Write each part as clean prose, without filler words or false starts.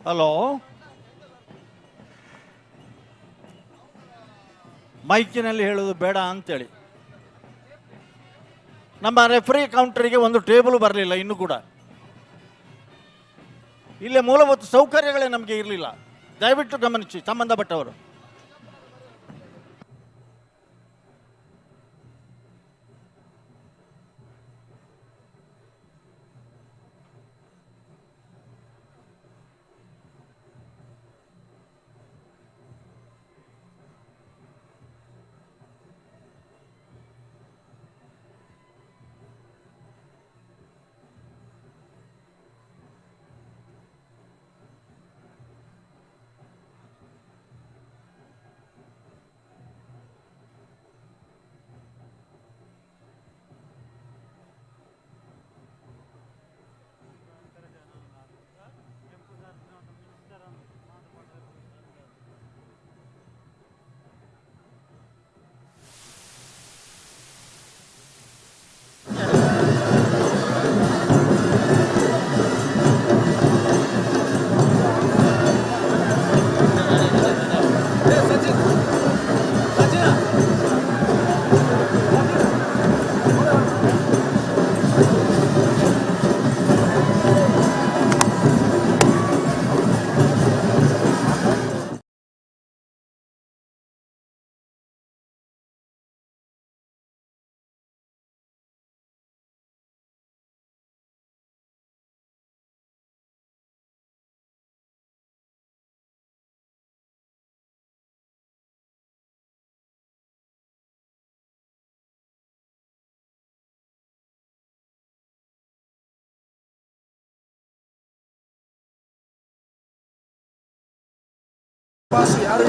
Hello, ಮೈಕಿನಲ್ಲಿ ಹೇಳೋದು ಬೇಡ ಅಂತೇಳಿ. ನಮ್ಮ ರೆಫ್ರಿ ಕೌಂಟರಿಗೆ ಒಂದು ಟೇಬಲ್ ಬರಲಿಲ್ಲ ಇನ್ನೂ ಕೂಡ. ಇಲ್ಲೇ ಮೂಲಭೂತ ಸೌಕರ್ಯಗಳೇ ನಮಗೆ ಇರಲಿಲ್ಲ. ದಯವಿಟ್ಟು ಗಮನಿಸಿ ಸಂಬಂಧಪಟ್ಟವರು. ಯಾರು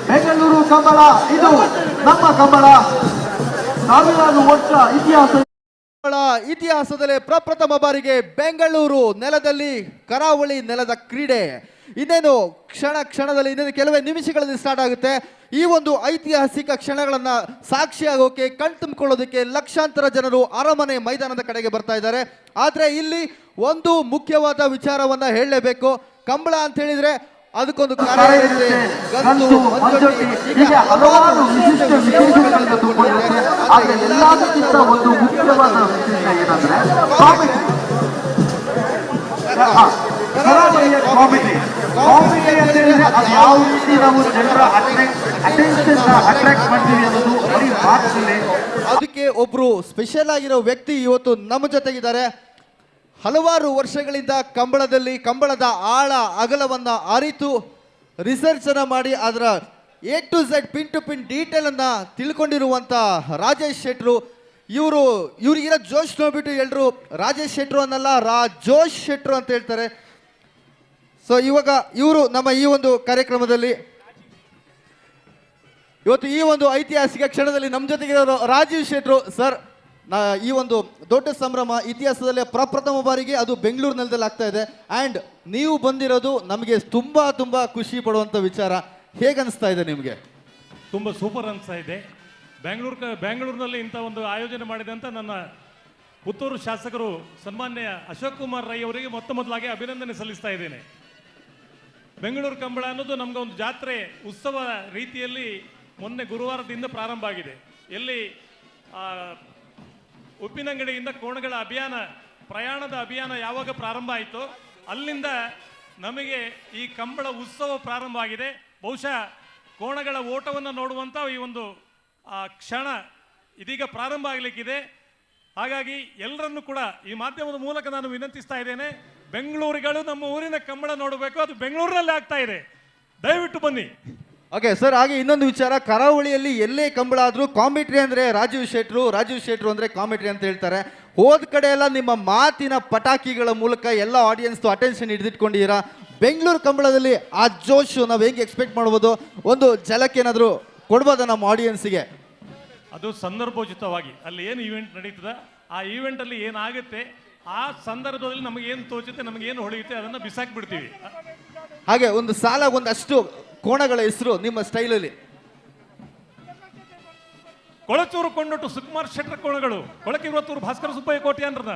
ಬೆಂಗಳೂರು ಕಂಬಳ ಇದು ನಮ್ಮ ಕಂಬಳ. ಸಾವಿರಾರು ವರ್ಷ ಇತಿಹಾಸದಲ್ಲಿ ಪ್ರಪ್ರಥಮ ಬಾರಿಗೆ ಬೆಂಗಳೂರು ನೆಲದಲ್ಲಿ ಕರಾವಳಿ ನೆಲದ ಕ್ರೀಡೆ ಇನ್ನೇನು ಕ್ಷಣದಲ್ಲಿ ಇನ್ನೇನು ಕೆಲವೇ ನಿಮಿಷಗಳಲ್ಲಿ ಸ್ಟಾರ್ಟ್ ಆಗುತ್ತೆ. ಈ ಒಂದು ಐತಿಹಾಸಿಕ ಕ್ಷಣಗಳನ್ನ ಸಾಕ್ಷಿಯಾಗೋಕೆ ಕಣ್ತುಂಬಿಕೊಳ್ಳೋದಕ್ಕೆ ಲಕ್ಷಾಂತರ ಜನರು ಅರಮನೆ ಮೈದಾನದ ಕಡೆಗೆ ಬರ್ತಾ ಇದ್ದಾರೆ. ಆದ್ರೆ ಇಲ್ಲಿ ಒಂದು ಮುಖ್ಯವಾದ ವಿಚಾರವನ್ನ ಹೇಳಲೇಬೇಕು. ಕಂಬಳ ಅಂತ ಹೇಳಿದ್ರೆ ಅದಕ್ಕೊಂದು ಕಾರ್ಯ ಇರುತ್ತೆ. ಗಂಧು, ಮಂಜೊಟ್ಟಿ, ಹೀಗೆ ಹಲವಾರು ವಿಶಿಷ್ಟ ವಿಶೇಷಗಳಿಂದ ತುಂಬಿಕೊಂಡಿದೆ. ಆದರೆ ಎಲ್ಲದಕ್ಕಿಂತ ಒಂದು ಮುಖ್ಯವಾದ ವಿಶೇಷ ಏನಂದ್ರೆ ಕಾಮಿಡಿ. ಕಾಮಿಡಿ ಅಂತ ಹೇಳಿದ್ರೆ ಅದು ಯಾವ ರೀತಿ ನಾವು ಜನರ ಅಟೆನ್ಷನ್ ಅಟ್ರಾಕ್ಟ್ ಮಾಡ್ತೀವಿ ಅನ್ನೋದು ಬರೀ ಮಾತಲ್ಲಿ. ಅದಕ್ಕೆ ಒಬ್ರು ಸ್ಪೆಷಲ್ ಆಗಿರೋ ವ್ಯಕ್ತಿ ಇವತ್ತು ನಮ್ಮ ಜೊತೆಗಿದ್ದಾರೆ. ಹಲವಾರು ವರ್ಷಗಳಿಂದ ಕಂಬಳದ ಆಳ ಅಗಲವನ್ನ ಅರಿತು ರಿಸರ್ಚ್ ಅನ್ನ ಮಾಡಿ ಅದರ A to Z pin to pin detail ಅನ್ನ ತಿಳ್ಕೊಂಡಿರುವಂತ ರಾಜೇಶ್ ಶೆಟ್ರು. ಇವ್ರಿಗಿರೋ ಜೋಶ್ ನೋಡ್ಬಿಟ್ಟು ಎಲ್ಲರೂ ರಾಜೇಶ್ ಶೆಟ್ರು ಅನ್ನಲ್ಲ, ಜೋಶ್ ಶೆಟ್ರು ಅಂತ ಹೇಳ್ತಾರೆ. ಸೊ ಇವಾಗ ಇವರು ನಮ್ಮ ಈ ಒಂದು ಕಾರ್ಯಕ್ರಮದಲ್ಲಿ ಇವತ್ತು ಈ ಒಂದು ಐತಿಹಾಸಿಕ ಕ್ಷಣದಲ್ಲಿ ನಮ್ಮ ಜೊತೆಗಿರೋ ರಾಜೀವ್ ಶೆಟ್ರು ಸರ್. ಈ ಒಂದು ದೊಡ್ಡ ಸಂಭ್ರಮ ಇತಿಹಾಸದಲ್ಲಿ ಪ್ರಪ್ರಥಮ ಬಾರಿಗೆ ಅದು ಬೆಂಗಳೂರು ನೆಲದಲ್ಲಿ ಆಗ್ತಾ ಇದೆ. ಆ್ಯಂಡ್ ನೀವು ಬಂದಿರೋದು ನಮಗೆ ತುಂಬ ತುಂಬ ಖುಷಿ ಪಡುವಂಥ ವಿಚಾರ. ಹೇಗನ್ನಿಸ್ತಾ ಇದೆ ನಿಮಗೆ? ತುಂಬ ಸೂಪರ್ ಅನಿಸ್ತಾ ಇದೆ. ಬೆಂಗಳೂರಿನಲ್ಲಿ ಇಂಥ ಒಂದು ಆಯೋಜನೆ ಮಾಡಿದೆ ಅಂತ ನನ್ನ ಪುತ್ತೂರು ಶಾಸಕರು ಸನ್ಮಾನ್ಯ ಅಶೋಕ್ ಕುಮಾರ್ ರೈ ಅವರಿಗೆ ಮೊದಲಾಗಿ ಅಭಿನಂದನೆ ಸಲ್ಲಿಸ್ತಾ ಇದ್ದೇನೆ. ಬೆಂಗಳೂರು ಕಂಬಳ ಅನ್ನೋದು ನಮ್ಗೆ ಒಂದು ಜಾತ್ರೆ ಉತ್ಸವ ರೀತಿಯಲ್ಲಿ ಮೊನ್ನೆ ಗುರುವಾರದಿಂದ ಪ್ರಾರಂಭ ಆಗಿದೆ. ಎಲ್ಲಿ ಉಪ್ಪಿನಂಗಡಿಯಿಂದ ಕೋಣಗಳ ಪ್ರಯಾಣದ ಅಭಿಯಾನ ಯಾವಾಗ ಪ್ರಾರಂಭ ಆಯಿತು ಅಲ್ಲಿಂದ ನಮಗೆ ಈ ಕಂಬಳ ಉತ್ಸವ ಪ್ರಾರಂಭ ಆಗಿದೆ. ಬಹುಶಃ ಕೋಣಗಳ ಓಟವನ್ನು ನೋಡುವಂಥ ಈ ಒಂದು ಕ್ಷಣ ಇದೀಗ ಪ್ರಾರಂಭ ಆಗಲಿಕ್ಕಿದೆ. ಹಾಗಾಗಿ ಎಲ್ಲರನ್ನು ಕೂಡ ಈ ಮಾಧ್ಯಮದ ಮೂಲಕ ನಾನು ವಿನಂತಿಸ್ತಾ ಇದ್ದೇನೆ, ಬೆಂಗಳೂರಿಗಳು ನಮ್ಮ ಊರಿನ ಕಂಬಳ ನೋಡಬೇಕು, ಅದು ಬೆಂಗಳೂರಿನಲ್ಲಿ ಆಗ್ತಾ ಇದೆ, ದಯವಿಟ್ಟು ಬನ್ನಿ. ಓಕೆ ಸರ್, ಹಾಗೆ ಇನ್ನೊಂದು ವಿಚಾರ, ಕರಾವಳಿಯಲ್ಲಿ ಎಲ್ಲೇ ಕಂಬಳ ಆದರೂ ಕಾಮಿಟ್ರಿ ಅಂದರೆ ರಾಜೀವ್ ಶೆಟ್ರು ಅಂದರೆ ಕಾಮಿಟ್ರಿ ಅಂತ ಹೇಳ್ತಾರೆ. ಹೋದ ಕಡೆ ಎಲ್ಲ ನಿಮ್ಮ ಮಾತಿನ ಪಟಾಕಿಗಳ ಮೂಲಕ ಎಲ್ಲ ಆಡಿಯನ್ಸ್ದು ಅಟೆನ್ಷನ್ ಹಿಡಿದಿಟ್ಕೊಂಡಿದ್ದೀರಾ. ಬೆಂಗಳೂರು ಕಂಬಳದಲ್ಲಿ ಆ ಜೋಶು ನಾವು ಹೇಗೆ ಎಕ್ಸ್ಪೆಕ್ಟ್ ಮಾಡ್ಬೋದು? ಒಂದು ಝಲಕ್ ಏನಾದರೂ ಕೊಡ್ಬೋದಾ ನಮ್ಮ ಆಡಿಯನ್ಸ್ಗೆ? ಅದು ಸಂದರ್ಭೋಚಿತವಾಗಿ ಅಲ್ಲಿ ಏನು ಈವೆಂಟ್ ನಡೀತದೆ, ಆ ಈವೆಂಟಲ್ಲಿ ಏನಾಗುತ್ತೆ ಆ ಸಂದರ್ಭದಲ್ಲಿ ನಮಗೇನು ತೋಚುತ್ತೆ, ನಮಗೇನು ಹೊಳೆಯುತ್ತೆ ಅದನ್ನು ಬಿಸಾಕ್ಬಿಡ್ತೀವಿ. ಹಾಗೆ ಒಂದು ಸಾಲ ಒಂದಷ್ಟು ಕೋಣಗಳ ಹೆಸರು ನಿಮ್ಮ ಸ್ಟೈಲಲ್ಲಿ. ಕೊಳಚೂರು ಕೊಂಡೊಟ್ಟು ಸುಕುಮಾರ್ ಶೆಟ್ಟರ್ ಕೋಣಗಳು, ಕೊಳಕಿರುವತ್ತೂರು ಭಾಸ್ಕರ ಸುಬ್ಬಯ್ಯ ಕೋಟ್ಯಾನ್ರನ,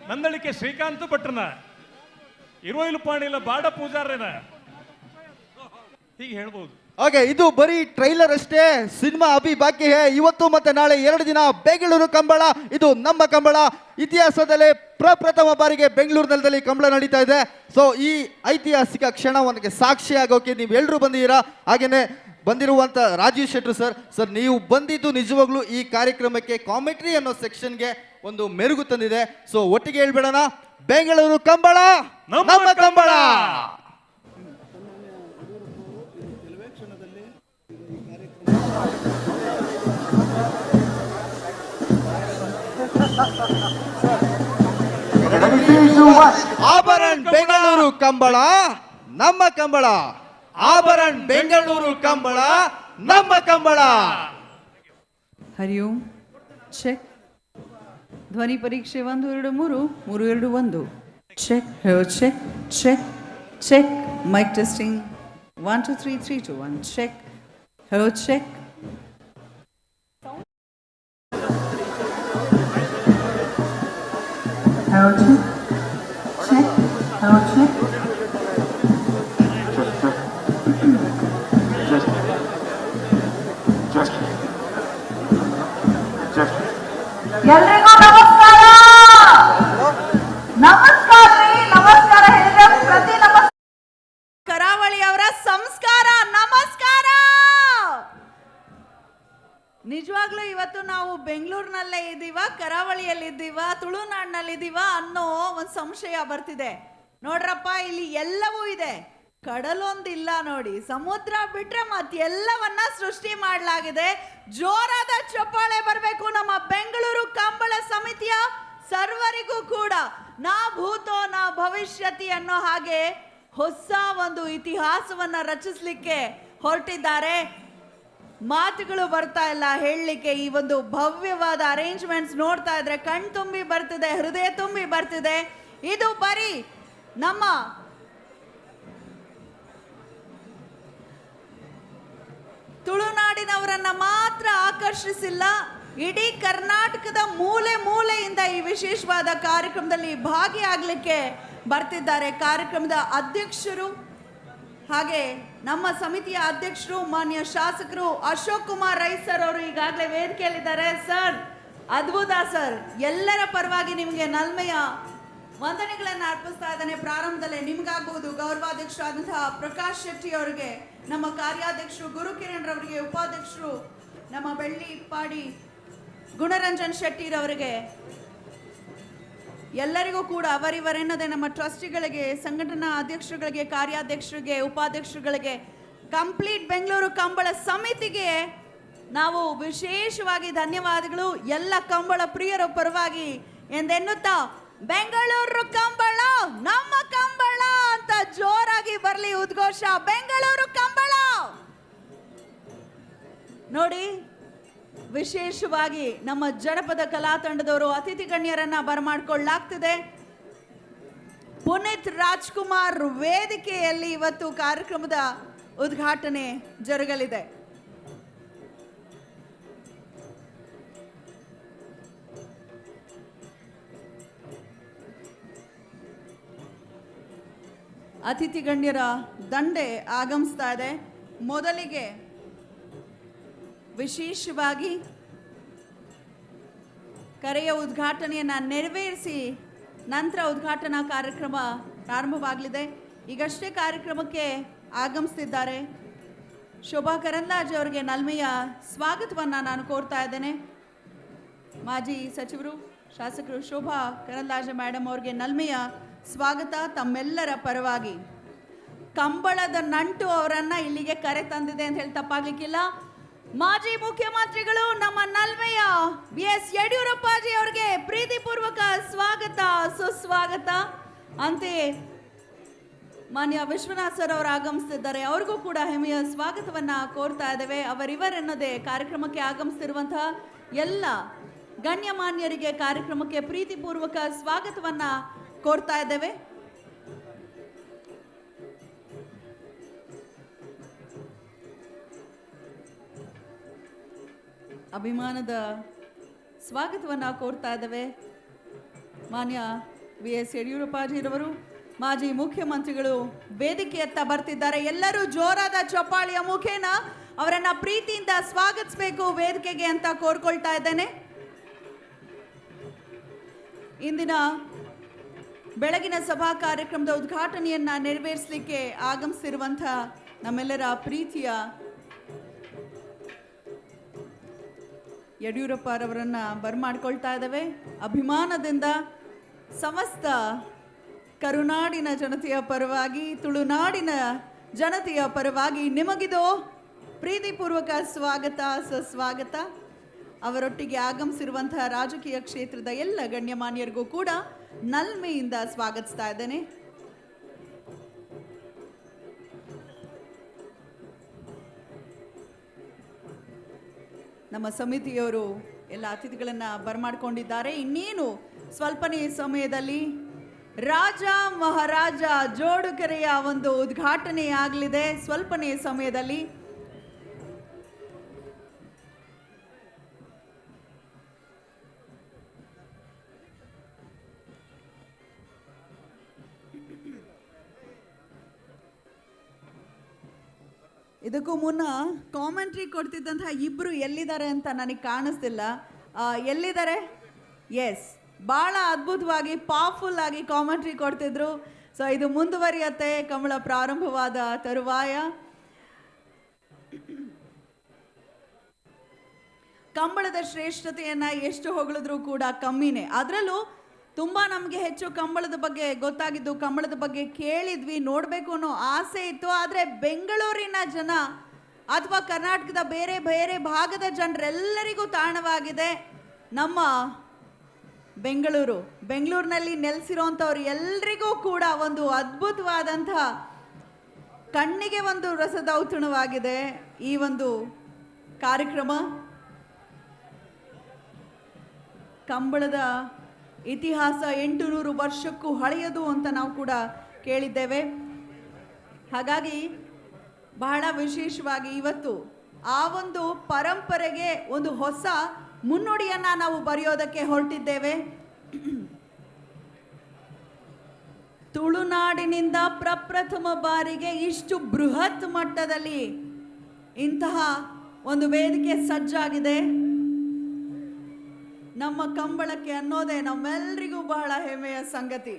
ನಂದಳಿಕೆ ಶ್ರೀಕಾಂತ್ ಭಟ್ರನ, ಇರುವೈಲು ಪಾಣಿಲ ಬಾಡ ಪೂಜಾರ್ಯನ, ಹೀಗೆ ಹೇಳ್ಬೋದು. ಓಕೆ, ಇದು ಬರೀ ಟ್ರೈಲರ್ ಅಷ್ಟೇ, ಸಿನಿಮಾ ಅಭಿ ಬಾಕಿ ಹೇ. ಇವತ್ತು ಮತ್ತೆ ನಾಳೆ 2 ದಿನ ಬೆಂಗಳೂರು ಕಂಬಳ, ಇದು ನಮ್ಮ ಕಂಬಳ. ಇತಿಹಾಸದಲ್ಲೇ ಪ್ರಪ್ರಥಮ ಬಾರಿಗೆ ಬೆಂಗಳೂರು ನೆಲದಲ್ಲಿ ಕಂಬಳ ನಡೀತಾ ಇದೆ. ಸೊ ಈ ಐತಿಹಾಸಿಕ ಕ್ಷಣವನ್ನಿಗೆ ಸಾಕ್ಷಿಯಾಗೋಕೆ ನೀವು ಎಲ್ಲರೂ ಬಂದಿದ್ದೀರಾ. ಹಾಗೇನೆ ಬಂದಿರುವಂತ ರಾಜೀವ್ ಶೆಟ್ರು ಸರ್ ನೀವು ಬಂದಿದ್ದು ನಿಜವಾಗ್ಲೂ ಈ ಕಾರ್ಯಕ್ರಮಕ್ಕೆ ಕಾಮೆಂಟ್ರಿ ಅನ್ನೋ ಸೆಕ್ಷನ್ಗೆ ಒಂದು ಮೆರುಗು ತಂದಿದೆ. ಸೊ ಒಟ್ಟಿಗೆ ಹೇಳ್ಬಿಡೋಣ, ಬೆಂಗಳೂರು ಕಂಬಳ ನಮ್ಮ ಕಂಬಳ. ಆಭರಣ ಬೆಂಗಳೂರು ಕಂಬಳ ನಮ್ಮ ಕಂಬಳ, ಆಭರಣ ಬೆಂಗಳೂರು ಕಂಬಳ ನಮ್ಮ ಕಂಬಳ. ಹರಿ ಓಂ. ಚೆಕ್. ಧ್ವನಿ ಪರೀಕ್ಷೆ 1 2 3 3 2 1. Check. Check check check. Mike testing 1 2 3 3 2 1. Check. Check check, hello, check. ಎಲ್ರಿಗೂ ನಮಸ್ಕಾರ. ನಮಸ್ಕಾರ ರೀ, ನಮಸ್ಕಾರ ಹೇಳಿದ್ರೆ ಪ್ರತಿ ನಮಸ್ಕಾರ. ಕರಾವಳಿ ಅವರ ಸಂಸ್ಕಾರ ನಮಸ್ಕಾರ. ನಿಜವಾಗ್ಲೂ ಇವತ್ತು ನಾವು ಬೆಂಗಳೂರಿನಲ್ಲೇ ಇದ್ದೀವ, ಕರಾವಳಿಯಲ್ಲಿ ಇದ್ದೀವ, ತುಳುನಾಡಿನಲ್ಲಿ ಇದ್ದೀವ ಅನ್ನೋ ಒಂದು ಸಂಶಯ ಬರ್ತಿದೆ. ನೋಡ್ರಪ್ಪ, ಇಲ್ಲಿ ಎಲ್ಲವೂ ಇದೆ, ಕಡಲೊಂದಿಲ್ಲ ನೋಡಿ, ಸಮುದ್ರ ಬಿಟ್ರೆ ಎಲ್ಲವನ್ನ ಸೃಷ್ಟಿ ಮಾಡಲಾಗಿದೆ. ಜೋರಾದ ಚಪ್ಪಾಳೆ ಬರಬೇಕು ನಮ್ಮ ಬೆಂಗಳೂರು ಕಂಬಳ ಸಮಿತಿಯ ಸರ್ವರಿಗೂ ಕೂಡ. ನಾ ಭೂತೋ ನಾ ಭವಿಷ್ಯತಿ ಅನ್ನೋ ಹಾಗೆ ಹೊಸ ಒಂದು ಇತಿಹಾಸವನ್ನ ರಚಿಸಲಿಕ್ಕೆ ಹೊರಟಿದ್ದಾರೆ. ಮಾತುಗಳು ಬರ್ತಾ ಇಲ್ಲ ಹೇಳಲಿಕ್ಕೆ. ಈ ಒಂದು ಭವ್ಯವಾದ ಅರೇಂಜ್ಮೆಂಟ್ಸ್ ನೋಡ್ತಾ ಇದ್ರೆ ಕಣ್ ತುಂಬಿ ಬರ್ತಿದೆ, ಹೃದಯ ತುಂಬಿ ಬರ್ತಿದೆ. ಇದು ಬರೀ ನಮ್ಮ ತುಳುನಾಡಿನವರನ್ನ ಮಾತ್ರ ಆಕರ್ಷಿಸಿಲ್ಲ, ಇಡೀ ಕರ್ನಾಟಕದ ಮೂಲೆ ಮೂಲೆಯಿಂದ ಈ ವಿಶೇಷವಾದ ಕಾರ್ಯಕ್ರಮದಲ್ಲಿ ಭಾಗಿಯಾಗಲಿಕ್ಕೆ ಬರ್ತಿದ್ದಾರೆ. ಕಾರ್ಯಕ್ರಮದ ಅಧ್ಯಕ್ಷರು ಹಾಗೆ ನಮ್ಮ ಸಮಿತಿಯ ಅಧ್ಯಕ್ಷರು ಮಾನ್ಯ ಶಾಸಕರು ಅಶೋಕ್ ಕುಮಾರ್ ರೈ ಸರ್ ಅವರು ಈಗಾಗಲೇ ವೇದಿಕೆಯಲ್ಲಿದ್ದಾರೆ. ಸರ್, ಅದ್ಭುತ ಸರ್. ಎಲ್ಲರ ಪರವಾಗಿ ನಿಮಗೆ ನಲ್ಮೆಯ ವಂದನೆಗಳನ್ನು ಅರ್ಪಿಸ್ತಾ ಇದ್ದಾನೆ. ಪ್ರಾರಂಭದಲ್ಲೇ ನಿಮ್ಗಾಗಬಹುದು ಗೌರವಾಧ್ಯಕ್ಷರಾದಂತಹ ಪ್ರಕಾಶ್ ಶೆಟ್ಟಿ ಅವರಿಗೆ, ನಮ್ಮ ಕಾರ್ಯಾಧ್ಯಕ್ಷರು ಗುರುಕಿರಣ್ ರವರಿಗೆ, ಉಪಾಧ್ಯಕ್ಷರು ನಮ್ಮ ಬೆಳ್ಳಿ ಇಪ್ಪಾಡಿ ಗುಣರಂಜನ್ ಶೆಟ್ಟಿರವರಿಗೆ, ಎಲ್ಲರಿಗೂ ಕೂಡ ಅವರಿವರೆನ್ನದೆ ನಮ್ಮ ಟ್ರಸ್ಟಿಗಳಿಗೆ, ಸಂಘಟನಾ ಅಧ್ಯಕ್ಷರುಗಳಿಗೆ, ಕಾರ್ಯಾಧ್ಯಕ್ಷರಿಗೆ, ಉಪಾಧ್ಯಕ್ಷರುಗಳಿಗೆ, ಕಂಪ್ಲೀಟ್ ಬೆಂಗಳೂರು ಕಂಬಳ ಸಮಿತಿಗೆ ನಾವು ವಿಶೇಷವಾಗಿ ಧನ್ಯವಾದಗಳು. ಎಲ್ಲ ಕಂಬಳ ಪ್ರಿಯರ ಪರವಾಗಿ ಎಂದೆನ್ನುತ್ತಾ, ಬೆಂಗಳೂರು ಕಂಬಳ ನಮ್ಮ ಕಂಬಳ ಅಂತ ಜೋರಾಗಿ ಬರಲಿ ಉದ್ಘೋಷ. ಬೆಂಗಳೂರು ಕಂಬಳ ನೋಡಿ. ವಿಶೇಷವಾಗಿ ನಮ್ಮ ಜನಪದ ಕಲಾ ತಂಡದವರು ಅತಿಥಿ ಗಣ್ಯರನ್ನ ಬರಮಾಡ್ಕೊಳ್ಳಲಾಗ್ತಿದೆ. ಪುನೀತ್ ರಾಜ್ಕುಮಾರ್ ವೇದಿಕೆಯಲ್ಲಿ ಇವತ್ತು ಕಾರ್ಯಕ್ರಮದ ಉದ್ಘಾಟನೆ ಜರುಗಲಿದೆ. ಅತಿಥಿ ಗಣ್ಯರ ದಂಡೆ ಆಗಮಿಸ್ತಾ ಇದೆ. ಮೊದಲಿಗೆ ವಿಶೇಷವಾಗಿ ಕರೆಯ ಉದ್ಘಾಟನೆಯನ್ನ ನೆರವೇರಿಸಿ ನಂತರ ಉದ್ಘಾಟನಾ ಕಾರ್ಯಕ್ರಮ ಪ್ರಾರಂಭವಾಗಲಿದೆ. ಈಗಷ್ಟೇ ಕಾರ್ಯಕ್ರಮಕ್ಕೆ ಆಗಮಿಸ್ತಿದ್ದಾರೆ ಶೋಭಾ ಕರಂದ್ಲಾಜೆ ಅವರಿಗೆ ನಲ್ಮೆಯ ಸ್ವಾಗತವನ್ನು ನಾನು ಕೋರ್ತಾ ಇದ್ದೇನೆ. ಮಾಜಿ ಸಚಿವರು ಶಾಸಕರು ಶೋಭಾ ಕರಂದ್ಲಾಜೆ ಮೇಡಮ್ ಅವರಿಗೆ ನಲ್ಮೆಯ ಸ್ವಾಗತ ತಮ್ಮೆಲ್ಲರ ಪರವಾಗಿ. ಕಂಬಳದ ನಂಟು ಅವರನ್ನ ಇಲ್ಲಿಗೆ ಕರೆ ತಂದಿದೆ ಅಂತ ಹೇಳಿ ತಪ್ಪಾಗ್ಲಿಕ್ಕಿಲ್ಲ. ಮಾಜಿ ಮುಖ್ಯಮಂತ್ರಿಗಳು ನಮ್ಮ ನಲ್ಮೆಯ BS ಯಡಿಯೂರಪ್ಪಾಜಿ ಅವರಿಗೆ ಪ್ರೀತಿಪೂರ್ವಕ ಸ್ವಾಗತ, ಸುಸ್ವಾಗತ. ಅಂತೆಯೇ ಮಾನ್ಯ ವಿಶ್ವನಾಥ್ ಸರ್ ಅವರು ಆಗಮಿಸ್ತಿದ್ದಾರೆ, ಅವ್ರಿಗೂ ಕೂಡ ಹೆಮ್ಮೆಯ ಸ್ವಾಗತವನ್ನ ಕೋರ್ತಾ ಇದ್ದೇವೆ. ಅವರಿವರೆನ್ನದೇ ಕಾರ್ಯಕ್ರಮಕ್ಕೆ ಆಗಮಿಸ್ತಿರುವಂತಹ ಎಲ್ಲ ಗಣ್ಯಮಾನ್ಯರಿಗೆ ಕಾರ್ಯಕ್ರಮಕ್ಕೆ ಪ್ರೀತಿಪೂರ್ವಕ ಸ್ವಾಗತವನ್ನ ಕೋರ್ತಾ ಇದ್ದೇವೆ. ಅಭಿಮಾನದ ಸ್ವಾಗತವನ್ನ ಕೋರ್ತಾ ಇದ್ದೇವೆ. ಮಾನ್ಯ BS ಯಡಿಯೂರಪ್ಪಾಜಿರವರು ಮಾಜಿ ಮುಖ್ಯಮಂತ್ರಿಗಳು ವೇದಿಕೆಯತ್ತ ಬರ್ತಿದ್ದಾರೆ. ಎಲ್ಲರೂ ಜೋರಾದ ಚಪ್ಪಾಳಿಯ ಮುಖೇನ ಅವರನ್ನ ಪ್ರೀತಿಯಿಂದ ಸ್ವಾಗತಿಸಬೇಕು ವೇದಿಕೆಗೆ ಅಂತ ಕೋರ್ಕೊಳ್ತಾ ಇದ್ದೇನೆ. ಇಂದಿನ ಬೆಳಗಿನ ಸಭಾ ಕಾರ್ಯಕ್ರಮದ ಉದ್ಘಾಟನೆಯನ್ನ ನೆರವೇರಿಸಲಿಕ್ಕೆ ಆಗಮಿಸಿರುವಂತಹ ನಮ್ಮೆಲ್ಲರ ಪ್ರೀತಿಯ ಯಡಿಯೂರಪ್ಪರವರನ್ನ ಬರಮಾಡ್ಕೊಳ್ತಾ ಇದ್ದೇವೆ. ಅಭಿಮಾನದಿಂದ ಸಮಸ್ತ ಕರುನಾಡಿನ ಜನತೆಯ ಪರವಾಗಿ, ತುಳುನಾಡಿನ ಜನತೆಯ ಪರವಾಗಿ ನಿಮಗಿದು ಪ್ರೀತಿಪೂರ್ವಕ ಸ್ವಾಗತ, ಸುಸ್ವಾಗತ. ಅವರೊಟ್ಟಿಗೆ ಆಗಮಿಸಿರುವಂತಹ ರಾಜಕೀಯ ಕ್ಷೇತ್ರದ ಎಲ್ಲ ಗಣ್ಯಮಾನ್ಯರಿಗೂ ಕೂಡ ನಲ್ಮೆಯಿಂದ ಸ್ವಾಗತಿಸ್ತಾ ಇದ್ದೇನೆ. ನಮ್ಮ ಸಮಿತಿಯವರು ಎಲ್ಲ ಅತಿಥಿಗಳನ್ನ ಬರಮಾಡಿಕೊಂಡಿದ್ದಾರೆ. ಇನ್ನೇನು ಸ್ವಲ್ಪನೇ ಸಮಯದಲ್ಲಿ ರಾಜ ಮಹಾರಾಜ ಜೋಡುಕೆರೆಯ ಒಂದು ಉದ್ಘಾಟನೆ ಆಗಲಿದೆ. ಸ್ವಲ್ಪನೇ ಸಮಯದಲ್ಲಿ ಇದಕ್ಕೂ ಮುನ್ನ ಕಾಮೆಂಟ್ರಿ ಕೊಡ್ತಿದ್ದಂತಹ ಇಬ್ರು ಎಲ್ಲಿದ್ದಾರೆ ಅಂತ ನನಗೆ ಕಾಣಿಸ್ತಿಲ್ಲ. ಎಲ್ಲಿದ್ದಾರೆ? ಎಸ್, ಭಾಳ ಅದ್ಭುತವಾಗಿ ಪವರ್ಫುಲ್ ಆಗಿ ಕಾಮೆಂಟ್ರಿ ಕೊಡ್ತಿದ್ರು. ಸೊ ಇದು ಮುಂದುವರಿಯತ್ತೆ ಕಂಬಳ ಪ್ರಾರಂಭವಾದ ತರುವಾಯ. ಕಂಬಳದ ಶ್ರೇಷ್ಠತೆಯನ್ನ ಎಷ್ಟು ಹೊಗಳಿದ್ರು ಕೂಡ ಕಮ್ಮಿನೇ. ಅದರಲ್ಲೂ ತುಂಬ ನಮಗೆ ಹೆಚ್ಚು ಕಂಬಳದ ಬಗ್ಗೆ ಗೊತ್ತಾಗಿದ್ದು, ಕಂಬಳದ ಬಗ್ಗೆ ಕೇಳಿದ್ವಿ, ನೋಡಬೇಕು ಅನ್ನೋ ಆಸೆ ಇತ್ತು. ಆದರೆ ಬೆಂಗಳೂರಿನ ಜನ ಅಥವಾ ಕರ್ನಾಟಕದ ಬೇರೆ ಬೇರೆ ಭಾಗದ ಜನರೆಲ್ಲರಿಗೂ ತಾಣವಾಗಿದೆ ನಮ್ಮ ಬೆಂಗಳೂರಿನಲ್ಲಿ ನೆಲೆಸಿರೋಂಥವ್ರು ಎಲ್ರಿಗೂ ಕೂಡ ಒಂದು ಅದ್ಭುತವಾದಂತಹ ಕಣ್ಣಿಗೆ ಒಂದು ರಸದೌತಣವಾಗಿದೆ ಈ ಒಂದು ಕಾರ್ಯಕ್ರಮ. ಕಂಬಳದ ಇತಿಹಾಸ 800 ವರ್ಷಕ್ಕೂ ಹಳೆಯದು ಅಂತ ನಾವು ಕೂಡ ಕೇಳಿದ್ದೇವೆ. ಹಾಗಾಗಿ ಬಹಳ ವಿಶೇಷವಾಗಿ ಇವತ್ತು ಆ ಒಂದು ಪರಂಪರೆಗೆ ಒಂದು ಹೊಸ ಮುನ್ನುಡಿಯನ್ನ ನಾವು ಬರೆಯೋದಕ್ಕೆ ಹೊರಟಿದ್ದೇವೆ. ತುಳುನಾಡಿನಿಂದ ಪ್ರಪ್ರಥಮ ಬಾರಿಗೆ ಇಷ್ಟು ಬೃಹತ್ ಮಟ್ಟದಲ್ಲಿ ಇಂತಹ ಒಂದು ವೇದಿಕೆ ಸಜ್ಜಾಗಿದೆ. ನಮ್ಮ ಕಂಬಳಕ್ಕೆ ಅನ್ನೋದೇ ನಮ್ಮೆಲ್ಲರಿಗೂ ಬಹಳ ಹೆಮ್ಮೆಯ ಸಂಗತಿ.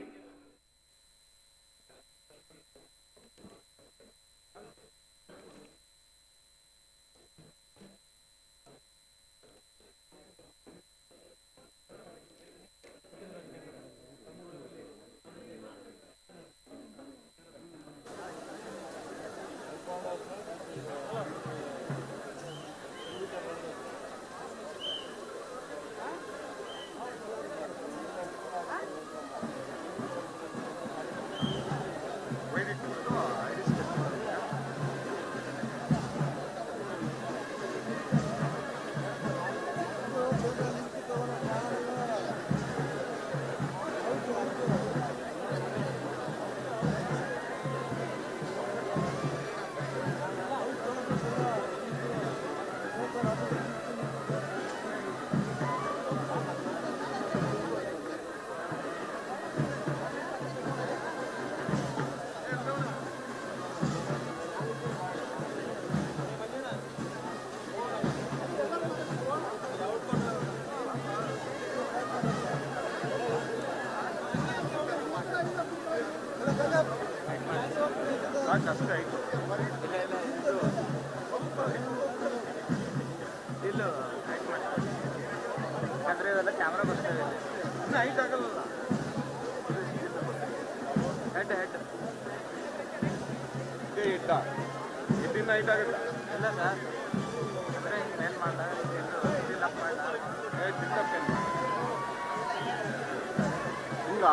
ಕ್ಯಾಮ್ರಾ ಬರ್ತಾ ಇದೆ, ಹೈಟ್ ಆಗಲ್ಲ, ಹೆಡ್ ಇಟ್ಟ ಇಟ್ಟಿನ ಹೈಟ್ ಆಗುತ್ತೆ. ಇಲ್ಲ ಸರ್, ಅಂದರೆ ಹಿಂಗೆ ಮೇಲ್ ಮಾಡ ಅಪ್ ಮಾಡ ಹಿಂಗ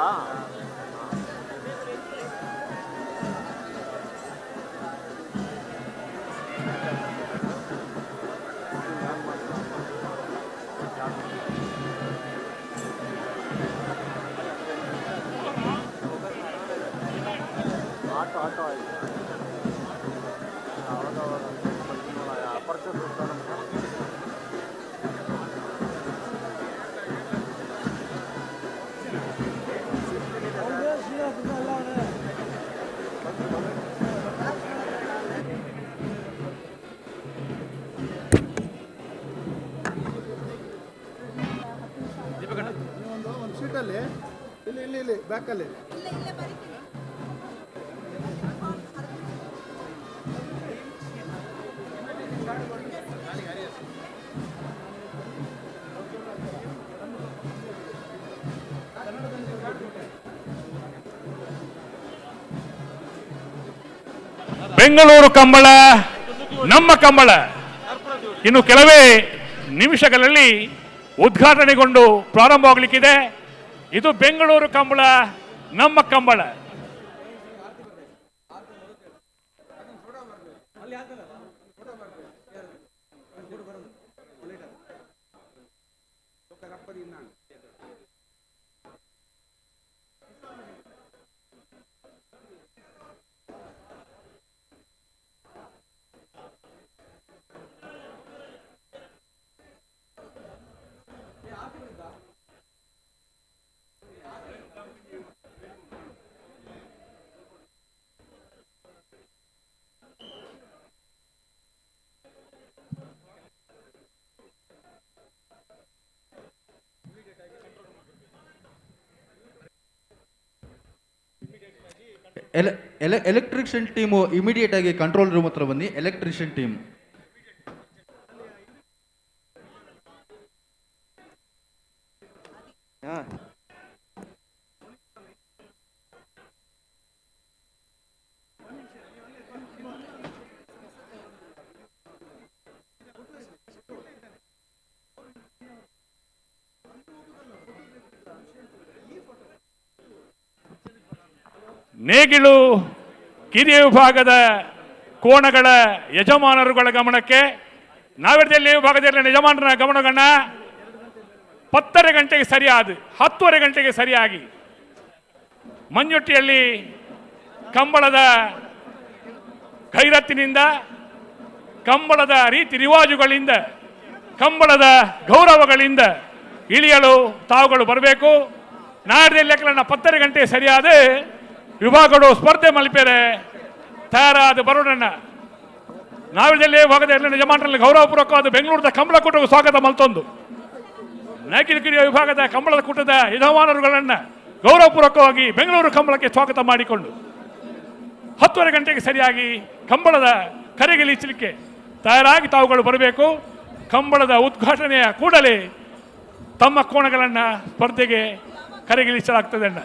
ಆಟೋ ಆಯಿತು ಪರ್ಚೇಸ್ ಒಂದು ಸೀಟಲ್ಲಿ ಇಲ್ಲಿ ಬ್ಯಾಕಲ್ಲಿ ಬೆಂಗಳೂರು ಕಂಬಳ ನಮ್ಮ ಕಂಬಳ ಇನ್ನು ಕೆಲವೇ ನಿಮಿಷಗಳಲ್ಲಿ ಉದ್ಘಾಟನೆಗೊಂಡು ಪ್ರಾರಂಭವಾಗಲಿಕ್ಕಿದೆ. ಇದು ಬೆಂಗಳೂರು ಕಂಬಳ ನಮ್ಮ ಕಂಬಳ. ಎಲೆಕ್ಟ್ರಿಷಿಯನ್ ಟೀಮು ಇಮಿಡಿಯೇಟ್ ಆಗಿ ಕಂಟ್ರೋಲ್ ರೂಮ್ ಹತ್ರ ಬನ್ನಿ. ಎಲೆಕ್ಟ್ರಿಷಿಯನ್ ಟೀಮ್ ನೇಗಿಲು ಕಿರಿಯ ವಿಭಾಗದ ಕೋಣಗಳ ಯಜಮಾನರುಗಳ ಗಮನಕ್ಕೆ, ನಾವೆಡ್ದಲ್ಲಿ ವಿಭಾಗದಲ್ಲಿ ಯಜಮಾನರ ಗಮನಗಣ್ಣ 10:30 ಗಂಟೆಗೆ ಸರಿಯಾದ 10:30 ಗಂಟೆಗೆ ಸರಿಯಾಗಿ ಮಂಜುಟ್ಟಿಯಲ್ಲಿ ಕಂಬಳದ ಗೈರತ್ತಿನಿಂದ, ಕಂಬಳದ ರೀತಿ ರಿವಾಜುಗಳಿಂದ, ಕಂಬಳದ ಗೌರವಗಳಿಂದ ಇಳಿಯಲು ತಾವುಗಳು ಬರಬೇಕು. ನಾಡ್ದಲ್ಲಿ 10:30 ಗಂಟೆ ಸರಿಯಾದ ವಿಭಾಗಗಳು ಸ್ಪರ್ಧೆ ಮಲ್ಪೇರೆ ತಯಾರಾದ ಬರೋಣ. ನಾವಿಲ್ಲಿ ವಿಭಾಗದ ಎಲ್ಲ ಯಜಮಾನರಲ್ಲಿ ಗೌರವಪೂರ್ವಕವಾದ ಬೆಂಗಳೂರದ ಕಂಬಳ ಕೂಟಕ್ಕೆ ಸ್ವಾಗತ ಮಲ್ತೊಂದು. ನೇಗಿಲು ಕಿರಿಯ ವಿಭಾಗದ ಕಂಬಳದ ಕೂಟದ ಯಜಮಾನರುಗಳನ್ನು ಗೌರವಪೂರ್ವಕವಾಗಿ ಬೆಂಗಳೂರು ಕಂಬಳಕ್ಕೆ ಸ್ವಾಗತ ಮಾಡಿಕೊಂಡು 10:30 ಗಂಟೆಗೆ ಸರಿಯಾಗಿ ಕಂಬಳದ ಕರೆಗಿಳಿಸಲಿಕ್ಕೆ ತಯಾರಾಗಿ ತಾವುಗಳು ಬರಬೇಕು. ಕಂಬಳದ ಉದ್ಘಾಟನೆಯ ಕೂಡಲೇ ತಮ್ಮ ಕೋಣಗಳನ್ನು ಸ್ಪರ್ಧೆಗೆ ಕರೆಗಿಳಿಸಲಾಗ್ತದೆ ಅಣ್ಣ.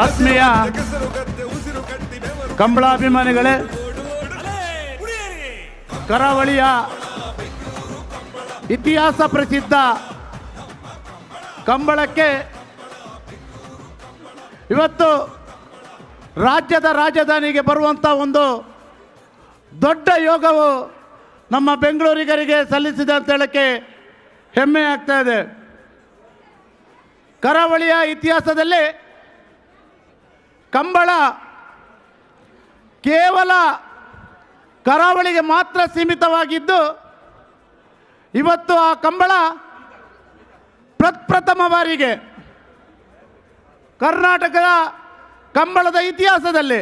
ಆತ್ಮೀಯ ಕಂಬಳಾಭಿಮಾನಿಗಳೇ, ಕರಾವಳಿಯ ಇತಿಹಾಸ ಪ್ರಸಿದ್ಧ ಕಂಬಳಕ್ಕೆ ಇವತ್ತು ರಾಜ್ಯದ ರಾಜಧಾನಿಗೆ ಬರುವಂಥ ಒಂದು ದೊಡ್ಡ ಯೋಗವು ನಮ್ಮ ಬೆಂಗಳೂರಿಗರಿಗೆ ಸಲ್ಲಿಸಿದೆ ಅಂತ ಹೇಳಕ್ಕೆ ಹೆಮ್ಮೆ ಆಗ್ತಾ ಇದೆ. ಕರಾವಳಿಯ ಇತಿಹಾಸದಲ್ಲಿ ಕಂಬಳ ಕೇವಲ ಕರಾವಳಿಗೆ ಮಾತ್ರ ಸೀಮಿತವಾಗಿದ್ದು, ಇವತ್ತು ಆ ಕಂಬಳ ಪ್ರಪ್ರಥಮ ಬಾರಿಗೆ ಕರ್ನಾಟಕದ ಕಂಬಳದ ಇತಿಹಾಸದಲ್ಲಿ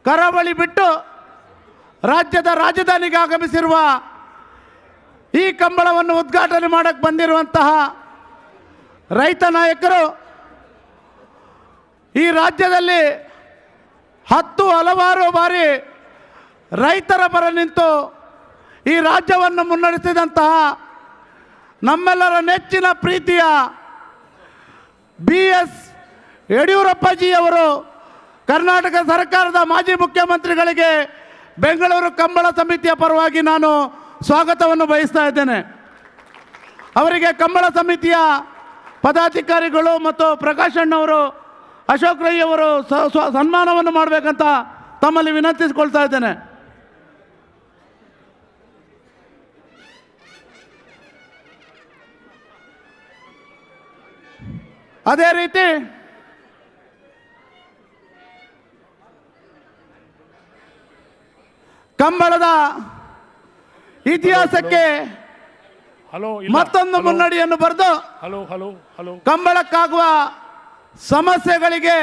ಕರಾವಳಿ ಬಿಟ್ಟು ರಾಜ್ಯದ ರಾಜಧಾನಿಗೆ ಆಗಮಿಸಿರುವ ಈ ಕಂಬಳವನ್ನು ಉದ್ಘಾಟನೆ ಮಾಡಕ್ಕೆ ಬಂದಿರುವಂತಹ ರೈತ ನಾಯಕರು ಈ ರಾಜ್ಯದಲ್ಲಿ ಹಲವಾರು ಬಾರಿ ರೈತರ ಪರ ನಿಂತು ಈ ರಾಜ್ಯವನ್ನು ಮುನ್ನಡೆಸಿದಂತಹ ನಮ್ಮೆಲ್ಲರ ನೆಚ್ಚಿನ ಪ್ರೀತಿಯ BS ಯಡಿಯೂರಪ್ಪಜಿಯವರು ಕರ್ನಾಟಕ ಸರ್ಕಾರದ ಮಾಜಿ ಮುಖ್ಯಮಂತ್ರಿಗಳಿಗೆ ಬೆಂಗಳೂರು ಕಂಬಳ ಸಮಿತಿಯ ಪರವಾಗಿ ನಾನು ಸ್ವಾಗತವನ್ನು ಬಯಸ್ತಾ ಇದ್ದೇನೆ. ಅವರಿಗೆ ಕಂಬಳ ಸಮಿತಿಯ ಪದಾಧಿಕಾರಿಗಳು ಮತ್ತು ಪ್ರಕಾಶ್ ಅಣ್ಣವರು, ಅಶೋಕ್ ರೈ ಅವರು ಸನ್ಮಾನವನ್ನು ಮಾಡಬೇಕಂತ ತಮ್ಮಲ್ಲಿ ವಿನಂತಿಸಿಕೊಳ್ತಾ ಇದ್ದೇನೆ. ಅದೇ ರೀತಿ ಕಂಬಳದ ಇತಿಹಾಸಕ್ಕೆ ಮತ್ತೊಂದು ಮುನ್ನಡಿಯನ್ನು ಬರೆದು ಕಂಬಳಕ್ಕಾಗುವ ಸಮಸ್ಯೆಗಳಿಗೆ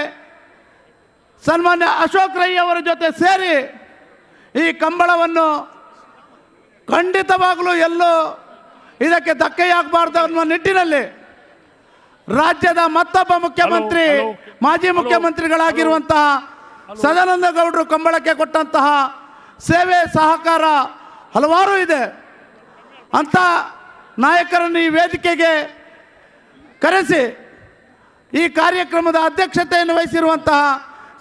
ಸನ್ಮಾನ್ಯ ಅಶೋಕ್ ರೈ ಅವರ ಜೊತೆ ಸೇರಿ ಈ ಕಂಬಳವನ್ನು ಖಂಡಿತವಾಗಲೂ ಎಲ್ಲೂ ಇದಕ್ಕೆ ಧಕ್ಕೆಯಾಗಬಾರ್ದು ಅನ್ನುವ ನಿಟ್ಟಿನಲ್ಲಿ ರಾಜ್ಯದ ಮತ್ತೊಬ್ಬ ಮುಖ್ಯಮಂತ್ರಿ, ಮಾಜಿ ಮುಖ್ಯಮಂತ್ರಿಗಳಾಗಿರುವಂತಹ ಸದಾನಂದ ಗೌಡರು ಕಂಬಳಕ್ಕೆ ಕೊಟ್ಟಂತಹ ಸೇವೆ ಸಹಕಾರ ಹಲವಾರು ಇದೆ. ಅಂಥ ನಾಯಕರನ್ನು ಈ ವೇದಿಕೆಗೆ ಕರೆಸಿ ಈ ಕಾರ್ಯಕ್ರಮದ ಅಧ್ಯಕ್ಷತೆಯನ್ನು ವಹಿಸಿರುವಂತಹ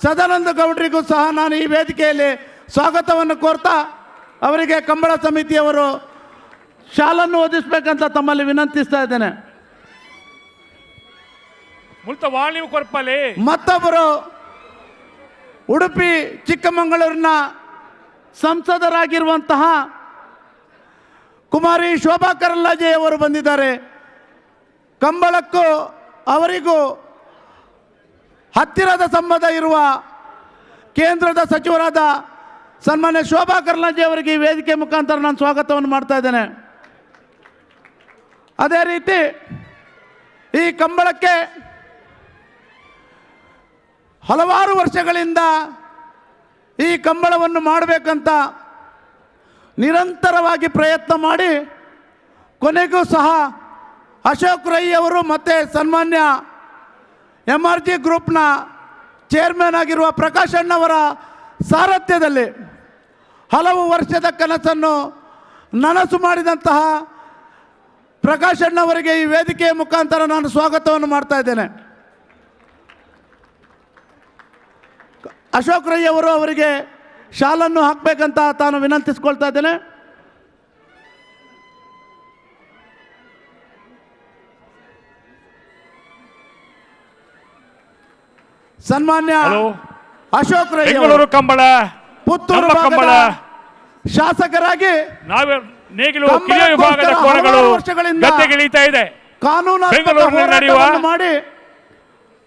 ಸದಾನಂದ ಗೌಡರಿಗೂ ಸಹ ನಾನು ಈ ವೇದಿಕೆಯಲ್ಲಿ ಸ್ವಾಗತವನ್ನು ಕೋರ್ತಾ ಅವರಿಗೆ ಕಂಬಳ ಸಮಿತಿಯವರು ಶಾಲನ್ನು ಓದಿಸಬೇಕಂತ ತಮ್ಮಲ್ಲಿ ವಿನಂತಿಸ್ತಾ ಇದ್ದೇನೆ. ಮತ್ತೊಬ್ಬರು ಉಡುಪಿ ಚಿಕ್ಕಮಗಳೂರಿನ ಸಂಸದರಾಗಿರುವಂತಹ ಕುಮಾರಿ ಶೋಭಾ ಕರಂದ್ಲಾಜೆ ಅವರು ಬಂದಿದ್ದಾರೆ. ಕಂಬಳಕ್ಕೂ ಅವರಿಗೂ ಹತ್ತಿರದ ಸಂಬಂಧ ಇರುವ ಕೇಂದ್ರದ ಸಚಿವರಾದ ಸನ್ಮಾನ್ಯ ಶೋಭಾ ಕರಂದ್ಲಾಜೆ ಅವರಿಗೆ ಈ ವೇದಿಕೆ ಮುಖಾಂತರ ನಾನು ಸ್ವಾಗತವನ್ನು ಮಾಡ್ತಾ ಇದ್ದೇನೆ. ಅದೇ ರೀತಿ ಈ ಕಂಬಳಕ್ಕೆ ಹಲವಾರು ವರ್ಷಗಳಿಂದ ಈ ಕಂಬಳವನ್ನು ಮಾಡಬೇಕಂತ ನಿರಂತರವಾಗಿ ಪ್ರಯತ್ನ ಮಾಡಿ ಕೊನೆಗೂ ಸಹ ಅಶೋಕ್ ರೈ ಅವರು ಮತ್ತು ಸನ್ಮಾನ್ಯ MRG ಗ್ರೂಪ್ನ ಚೇರ್ಮನ್ ಆಗಿರುವ ಪ್ರಕಾಶ್ ಅಣ್ಣವರ ಸಾರಥ್ಯದಲ್ಲಿ ಹಲವು ವರ್ಷದ ಕನಸನ್ನು ನನಸು ಮಾಡಿದಂತಹ ಪ್ರಕಾಶ್ ಅಣ್ಣವರಿಗೆ ಈ ವೇದಿಕೆಯ ಮುಖಾಂತರ ನಾನು ಸ್ವಾಗತವನ್ನು ಮಾಡ್ತಾ ಇದ್ದೇನೆ. ಅಶೋಕ್ ರೈ ಅವರು ಅವರಿಗೆ ಶಾಲನ್ನು ಹಾಕಬೇಕಂತ ತಾನು ವಿನಂತಿಸ್ಕೊಳ್ತಾ ಇದ್ದೇನೆ. ಸನ್ಮಾನ್ಯ ಅಶೋಕ್ ರೈ ಬೆಂಗಳೂರು ಕಂಬಳ, ಪುತ್ತೂರು ಕಂಬಳ ಶಾಸಕರಾಗಿ ನೇಗಿಲು ಕಿರಿಯ ವಿಭಾಗದ ಕೋಣಗಳು ಗದ್ದೆಗಿಳಿತಾ ಇದೆ. ಬೆಂಗಳೂರಿನಲ್ಲಿ ನಡೆಯುವ ಮಾಡಿ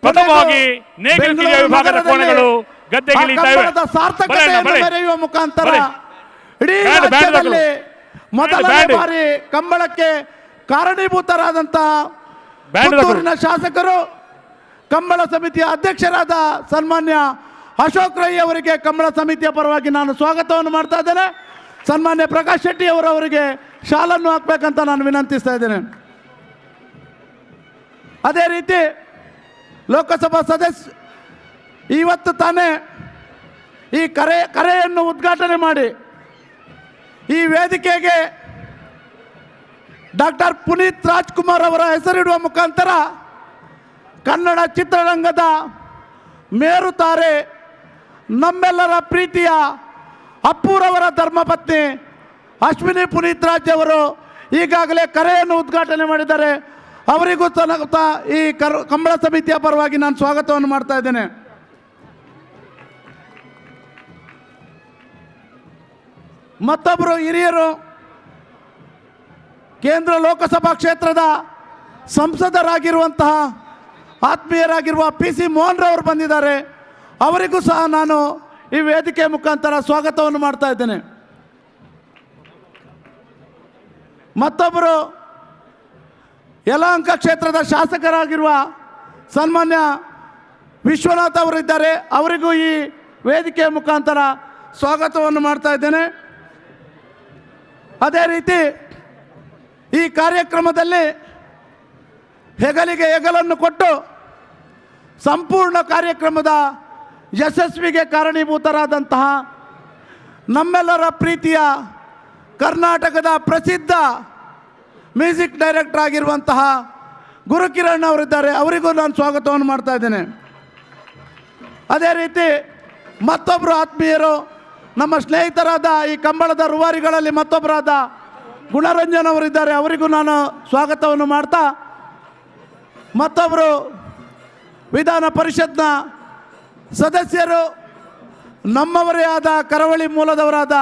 ಪ್ರಥಮವಾಗಿ ನೇಗಿಲು ಕಿರಿಯ ವಿಭಾಗದ ಕೋಣಗಳು ಗದ್ದೆಗಿಳಿತಾ ಇವೆ. ಸಾರ್ಥಕತೆಯನ್ನು ಮೆರೆಯುವ ಮುಖಾಂತರ ಇಡೀ ರಾಜ್ಯದಲ್ಲಿ ಮೊದಲನೇ ಬಾರಿ ಕಂಬಳಕ್ಕೆ ಕಾರಣೀಭೂತರಾದಂತಹ ಪುತ್ತೂರಿನ ಶಾಸಕರು, ಕಂಬಳ ಸಮಿತಿಯ ಅಧ್ಯಕ್ಷರಾದ ಸನ್ಮಾನ್ಯ ಅಶೋಕ್ ರೈ ಅವರಿಗೆ ಕಂಬಳ ಸಮಿತಿಯ ಪರವಾಗಿ ನಾನು ಸ್ವಾಗತವನ್ನು ಮಾಡ್ತಾ ಇದ್ದೇನೆ. ಸನ್ಮಾನ್ಯ ಪ್ರಕಾಶ್ ಶೆಟ್ಟಿ ಅವರಿಗೆ ಶಾಲನ್ನು ಹಾಕಬೇಕಂತ ನಾನು ವಿನಂತಿಸ್ತಾ ಇದ್ದೇನೆ. ಅದೇ ರೀತಿ ಲೋಕಸಭಾ ಸದಸ್ಯ ಇವತ್ತು ತಾನೇ ಈ ಕರೆಯನ್ನು ಉದ್ಘಾಟನೆ ಮಾಡಿ ಈ ವೇದಿಕೆಗೆ ಡಾಕ್ಟರ್ ಪುನೀತ್ ರಾಜ್ಕುಮಾರ್ ಅವರ ಹೆಸರಿಡುವ ಮುಖಾಂತರ ಕನ್ನಡ ಚಿತ್ರರಂಗದ ಮೇರುತಾರೆ ನಮ್ಮೆಲ್ಲರ ಪ್ರೀತಿಯ ಅಪ್ಪುರವರ ಧರ್ಮಪತ್ನಿ ಅಶ್ವಿನಿ ಪುನೀತ್ ರಾಜ್ ಅವರು ಈಗಾಗಲೇ ಕರೆಯನ್ನು ಉದ್ಘಾಟನೆ ಮಾಡಿದ್ದಾರೆ. ಅವರಿಗೂ ಈ ಕಂಬಳ ಸಮಿತಿಯ ಪರವಾಗಿ ನಾನು ಸ್ವಾಗತವನ್ನು ಮಾಡ್ತಾ ಇದ್ದೇನೆ. ಮತ್ತೊಬ್ಬರು ಹಿರಿಯರು ಕೇಂದ್ರ ಲೋಕಸಭಾ ಕ್ಷೇತ್ರದ ಸಂಸದರಾಗಿರುವಂತಹ ಆತ್ಮೀಯರಾಗಿರುವ PC ಮೋಹನ್ ರವರು ಬಂದಿದ್ದಾರೆ. ಅವರಿಗೂ ಸಹ ನಾನು ಈ ವೇದಿಕೆ ಮುಖಾಂತರ ಸ್ವಾಗತವನ್ನು ಮಾಡ್ತಾ ಇದ್ದೇನೆ. ಮತ್ತೊಬ್ಬರು ಯಲಹಂಕ ಕ್ಷೇತ್ರದ ಶಾಸಕರಾಗಿರುವ ಸನ್ಮಾನ್ಯ ವಿಶ್ವನಾಥ್ ಅವರಿದ್ದಾರೆ. ಅವರಿಗೂ ಈ ವೇದಿಕೆಯ ಮುಖಾಂತರ ಸ್ವಾಗತವನ್ನು ಮಾಡ್ತಾ ಇದ್ದೇನೆ. ಅದೇ ರೀತಿ ಈ ಕಾರ್ಯಕ್ರಮದಲ್ಲಿ ಹೆಗಲಿಗೆ ಹೆಗಲನ್ನು ಕೊಟ್ಟು ಸಂಪೂರ್ಣ ಕಾರ್ಯಕ್ರಮದ ಯಶಸ್ವಿಗೆ ಕಾರಣೀಭೂತರಾದಂತಹ ನಮ್ಮೆಲ್ಲರ ಪ್ರೀತಿಯ ಕರ್ನಾಟಕದ ಪ್ರಸಿದ್ಧ ಮ್ಯೂಸಿಕ್ ಡೈರೆಕ್ಟರ್ ಆಗಿರುವಂತಹ ಗುರುಕಿರಣ್ ಅವರಿದ್ದಾರೆ. ಅವರಿಗೂ ನಾನು ಸ್ವಾಗತವನ್ನು ಮಾಡ್ತಾ ಇದ್ದೇನೆ. ಅದೇ ರೀತಿ ಮತ್ತೊಬ್ಬರು ಆತ್ಮೀಯರು ನಮ್ಮ ಸ್ನೇಹಿತರಾದ ಈ ಕಂಬಳದ ರೂವಾರಿಗಳಲ್ಲಿ ಮತ್ತೊಬ್ಬರಾದ ಗುಣರಂಜನ್ ಅವರಿದ್ದಾರೆ. ಅವರಿಗೂ ನಾನು ಸ್ವಾಗತವನ್ನು ಮಾಡ್ತಾ, ಮತ್ತೊಬ್ಬರು ವಿಧಾನ ಪರಿಷತ್ನ ಸದಸ್ಯರು ನಮ್ಮವರೇ ಆದ ಕರಾವಳಿ ಮೂಲದವರಾದ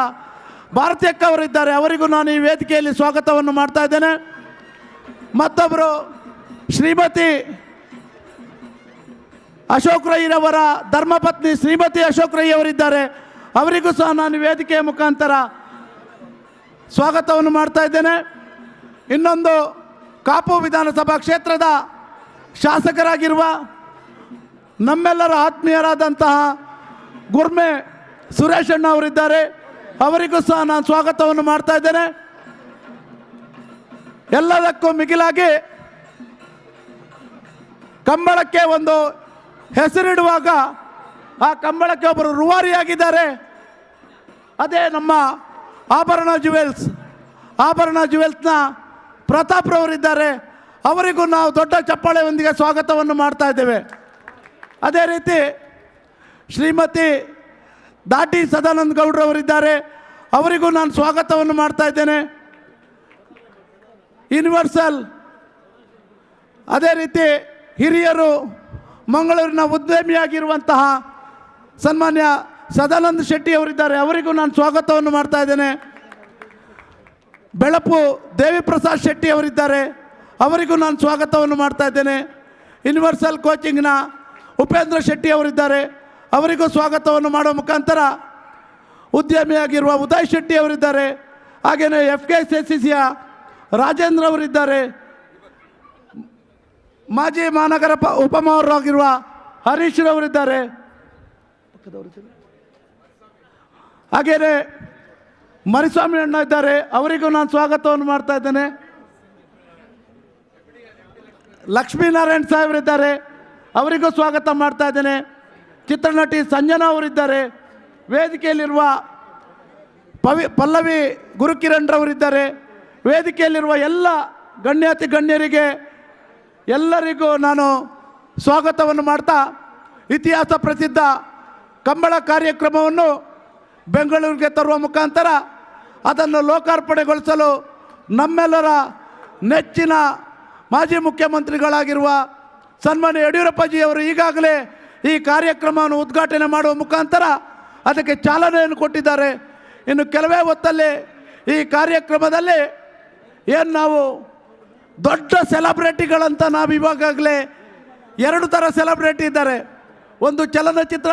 ಭಾರತೀಯಕ್ಕ ಅವರಿದ್ದಾರೆ. ಅವರಿಗೂ ನಾನು ಈ ವೇದಿಕೆಯಲ್ಲಿ ಸ್ವಾಗತವನ್ನು ಮಾಡ್ತಾ ಇದ್ದೇನೆ. ಮತ್ತೊಬ್ಬರು ಶ್ರೀಮತಿ ಅಶೋಕ್ ರೈರವರ ಧರ್ಮಪತ್ನಿ ಶ್ರೀಮತಿ ಅಶೋಕ್ ರೈ ಅವರಿದ್ದಾರೆ. ಅವರಿಗೂ ಸಹ ನಾನು ವೇದಿಕೆಯ ಮುಖಾಂತರ ಸ್ವಾಗತವನ್ನು ಮಾಡ್ತಾ ಇದ್ದೇನೆ. ಇನ್ನೊಂದು ಕಾಪು ವಿಧಾನಸಭಾ ಕ್ಷೇತ್ರದ ಶಾಸಕರಾಗಿರುವ ನಮ್ಮೆಲ್ಲರ ಆತ್ಮೀಯರಾದಂತಹ ಗುರ್ಮೆ ಸುರೇಶ್ ಅಣ್ಣ ಅವರಿದ್ದಾರೆ. ಅವರಿಗೂ ಸಹ ನಾನು ಸ್ವಾಗತವನ್ನು ಮಾಡ್ತಾ ಇದ್ದೇನೆ. ಎಲ್ಲದಕ್ಕೂ ಮಿಗಿಲಾಗಿ ಕಂಬಳಕ್ಕೆ ಒಂದು ಹೆಸರಿಡುವಾಗ ಆ ಕಂಬಳಕ್ಕೆ ಒಬ್ಬರು ರೂವಾರಿಯಾಗಿದ್ದಾರೆ. ಅದೇ ನಮ್ಮ ಆಭರಣ ಜುವೆಲ್ಸ್ನ ಪ್ರತಾಪ್ ರವರಿದ್ದಾರೆ. ಅವರಿಗೂ ನಾವು ದೊಡ್ಡ ಚಪ್ಪಾಳೆಯೊಂದಿಗೆ ಸ್ವಾಗತವನ್ನು ಮಾಡ್ತಾ ಇದ್ದೇವೆ. ಅದೇ ರೀತಿ ಶ್ರೀಮತಿ ದಾಟಿ ಸದಾನಂದ ಗೌಡ್ರವರಿದ್ದಾರೆ. ಅವರಿಗೂ ನಾನು ಸ್ವಾಗತವನ್ನು ಮಾಡ್ತಾ ಇದ್ದೇನೆ. ಯೂನಿವರ್ಸಲ್ ಅದೇ ರೀತಿ ಹಿರಿಯರು ಮಂಗಳೂರಿನ ಉದ್ಯಮಿಯಾಗಿರುವಂತಹ ಸನ್ಮಾನ್ಯ ಸದಾನಂದ ಶೆಟ್ಟಿ ಅವರಿದ್ದಾರೆ. ಅವರಿಗೂ ನಾನು ಸ್ವಾಗತವನ್ನು ಮಾಡ್ತಾ ಇದ್ದೇನೆ. ಬೆಳಪು ದೇವಿಪ್ರಸಾದ್ ಶೆಟ್ಟಿ ಅವರಿದ್ದಾರೆ. ಅವರಿಗೂ ನಾನು ಸ್ವಾಗತವನ್ನು ಮಾಡ್ತಾ ಇದ್ದೇನೆ. ಯೂನಿವರ್ಸಲ್ ಕೋಚಿಂಗ್ನ ಉಪೇಂದ್ರ ಶೆಟ್ಟಿ ಅವರಿದ್ದಾರೆ. ಅವರಿಗೂ ಸ್ವಾಗತವನ್ನು ಮಾಡುವ ಮುಖಾಂತರ ಉದ್ಯಮಿಯಾಗಿರುವ ಉದಯ್ ಶೆಟ್ಟಿ ಅವರಿದ್ದಾರೆ. ಹಾಗೆಯೇ FKSSCಯ ರಾಜೇಂದ್ರ ಅವರಿದ್ದಾರೆ. ಮಾಜಿ ಮಹಾನಗರ ಉಪಮೇಯರಾಗಿರುವ ಹರೀಶ್ ರವರಿದ್ದಾರೆ. ಹಾಗೆಯೇ ಮರಿಸ್ವಾಮಿ ಅಣ್ಣ ಇದ್ದಾರೆ. ಅವರಿಗೂ ನಾನು ಸ್ವಾಗತವನ್ನು ಮಾಡ್ತಾ ಇದ್ದೇನೆ. ಲಕ್ಷ್ಮೀನಾರಾಯಣ್ ಸಾಹೇಬರಿದ್ದಾರೆ. ಅವರಿಗೂ ಸ್ವಾಗತ ಮಾಡ್ತಾ ಇದ್ದೇನೆ. ಚಿತ್ರನಟಿ ಸಂಜನಾ ಅವರಿದ್ದಾರೆ. ವೇದಿಕೆಯಲ್ಲಿರುವ ಪಲ್ಲವಿ ಗುರುಕಿರಣ್ ರವರಿದ್ದಾರೆ. ವೇದಿಕೆಯಲ್ಲಿರುವ ಎಲ್ಲ ಗಣ್ಯಾತಿ ಗಣ್ಯರಿಗೆ ಎಲ್ಲರಿಗೂ ನಾನು ಸ್ವಾಗತವನ್ನು ಮಾಡ್ತಾ, ಇತಿಹಾಸ ಪ್ರಸಿದ್ಧ ಕಂಬಳ ಕಾರ್ಯಕ್ರಮವನ್ನು ಬೆಂಗಳೂರಿಗೆ ತರುವ ಮುಖಾಂತರ ಅದನ್ನು ಲೋಕಾರ್ಪಣೆಗೊಳಿಸಲು ನಮ್ಮೆಲ್ಲರ ನೆಚ್ಚಿನ ಮಾಜಿ ಮುಖ್ಯಮಂತ್ರಿಗಳಾಗಿರುವ ಸನ್ಮಾನ್ಯ ಯಡಿಯೂರಪ್ಪಜಿಯವರು ಈಗಾಗಲೇ ಈ ಕಾರ್ಯಕ್ರಮವನ್ನು ಉದ್ಘಾಟನೆ ಮಾಡುವ ಮುಖಾಂತರ ಅದಕ್ಕೆ ಚಾಲನೆಯನ್ನು ಕೊಟ್ಟಿದ್ದಾರೆ. ಇನ್ನು ಕೆಲವೇ ಹೊತ್ತಲ್ಲಿ ಈ ಕಾರ್ಯಕ್ರಮದಲ್ಲಿ ಏನು ನಾವು ದೊಡ್ಡ ಸೆಲೆಬ್ರಿಟಿಗಳಂತ ನಾವು ಇವಾಗಲೇ 2 ಥರ ಸೆಲೆಬ್ರಿಟಿ ಇದ್ದಾರೆ. ಒಂದು ಚಲನಚಿತ್ರ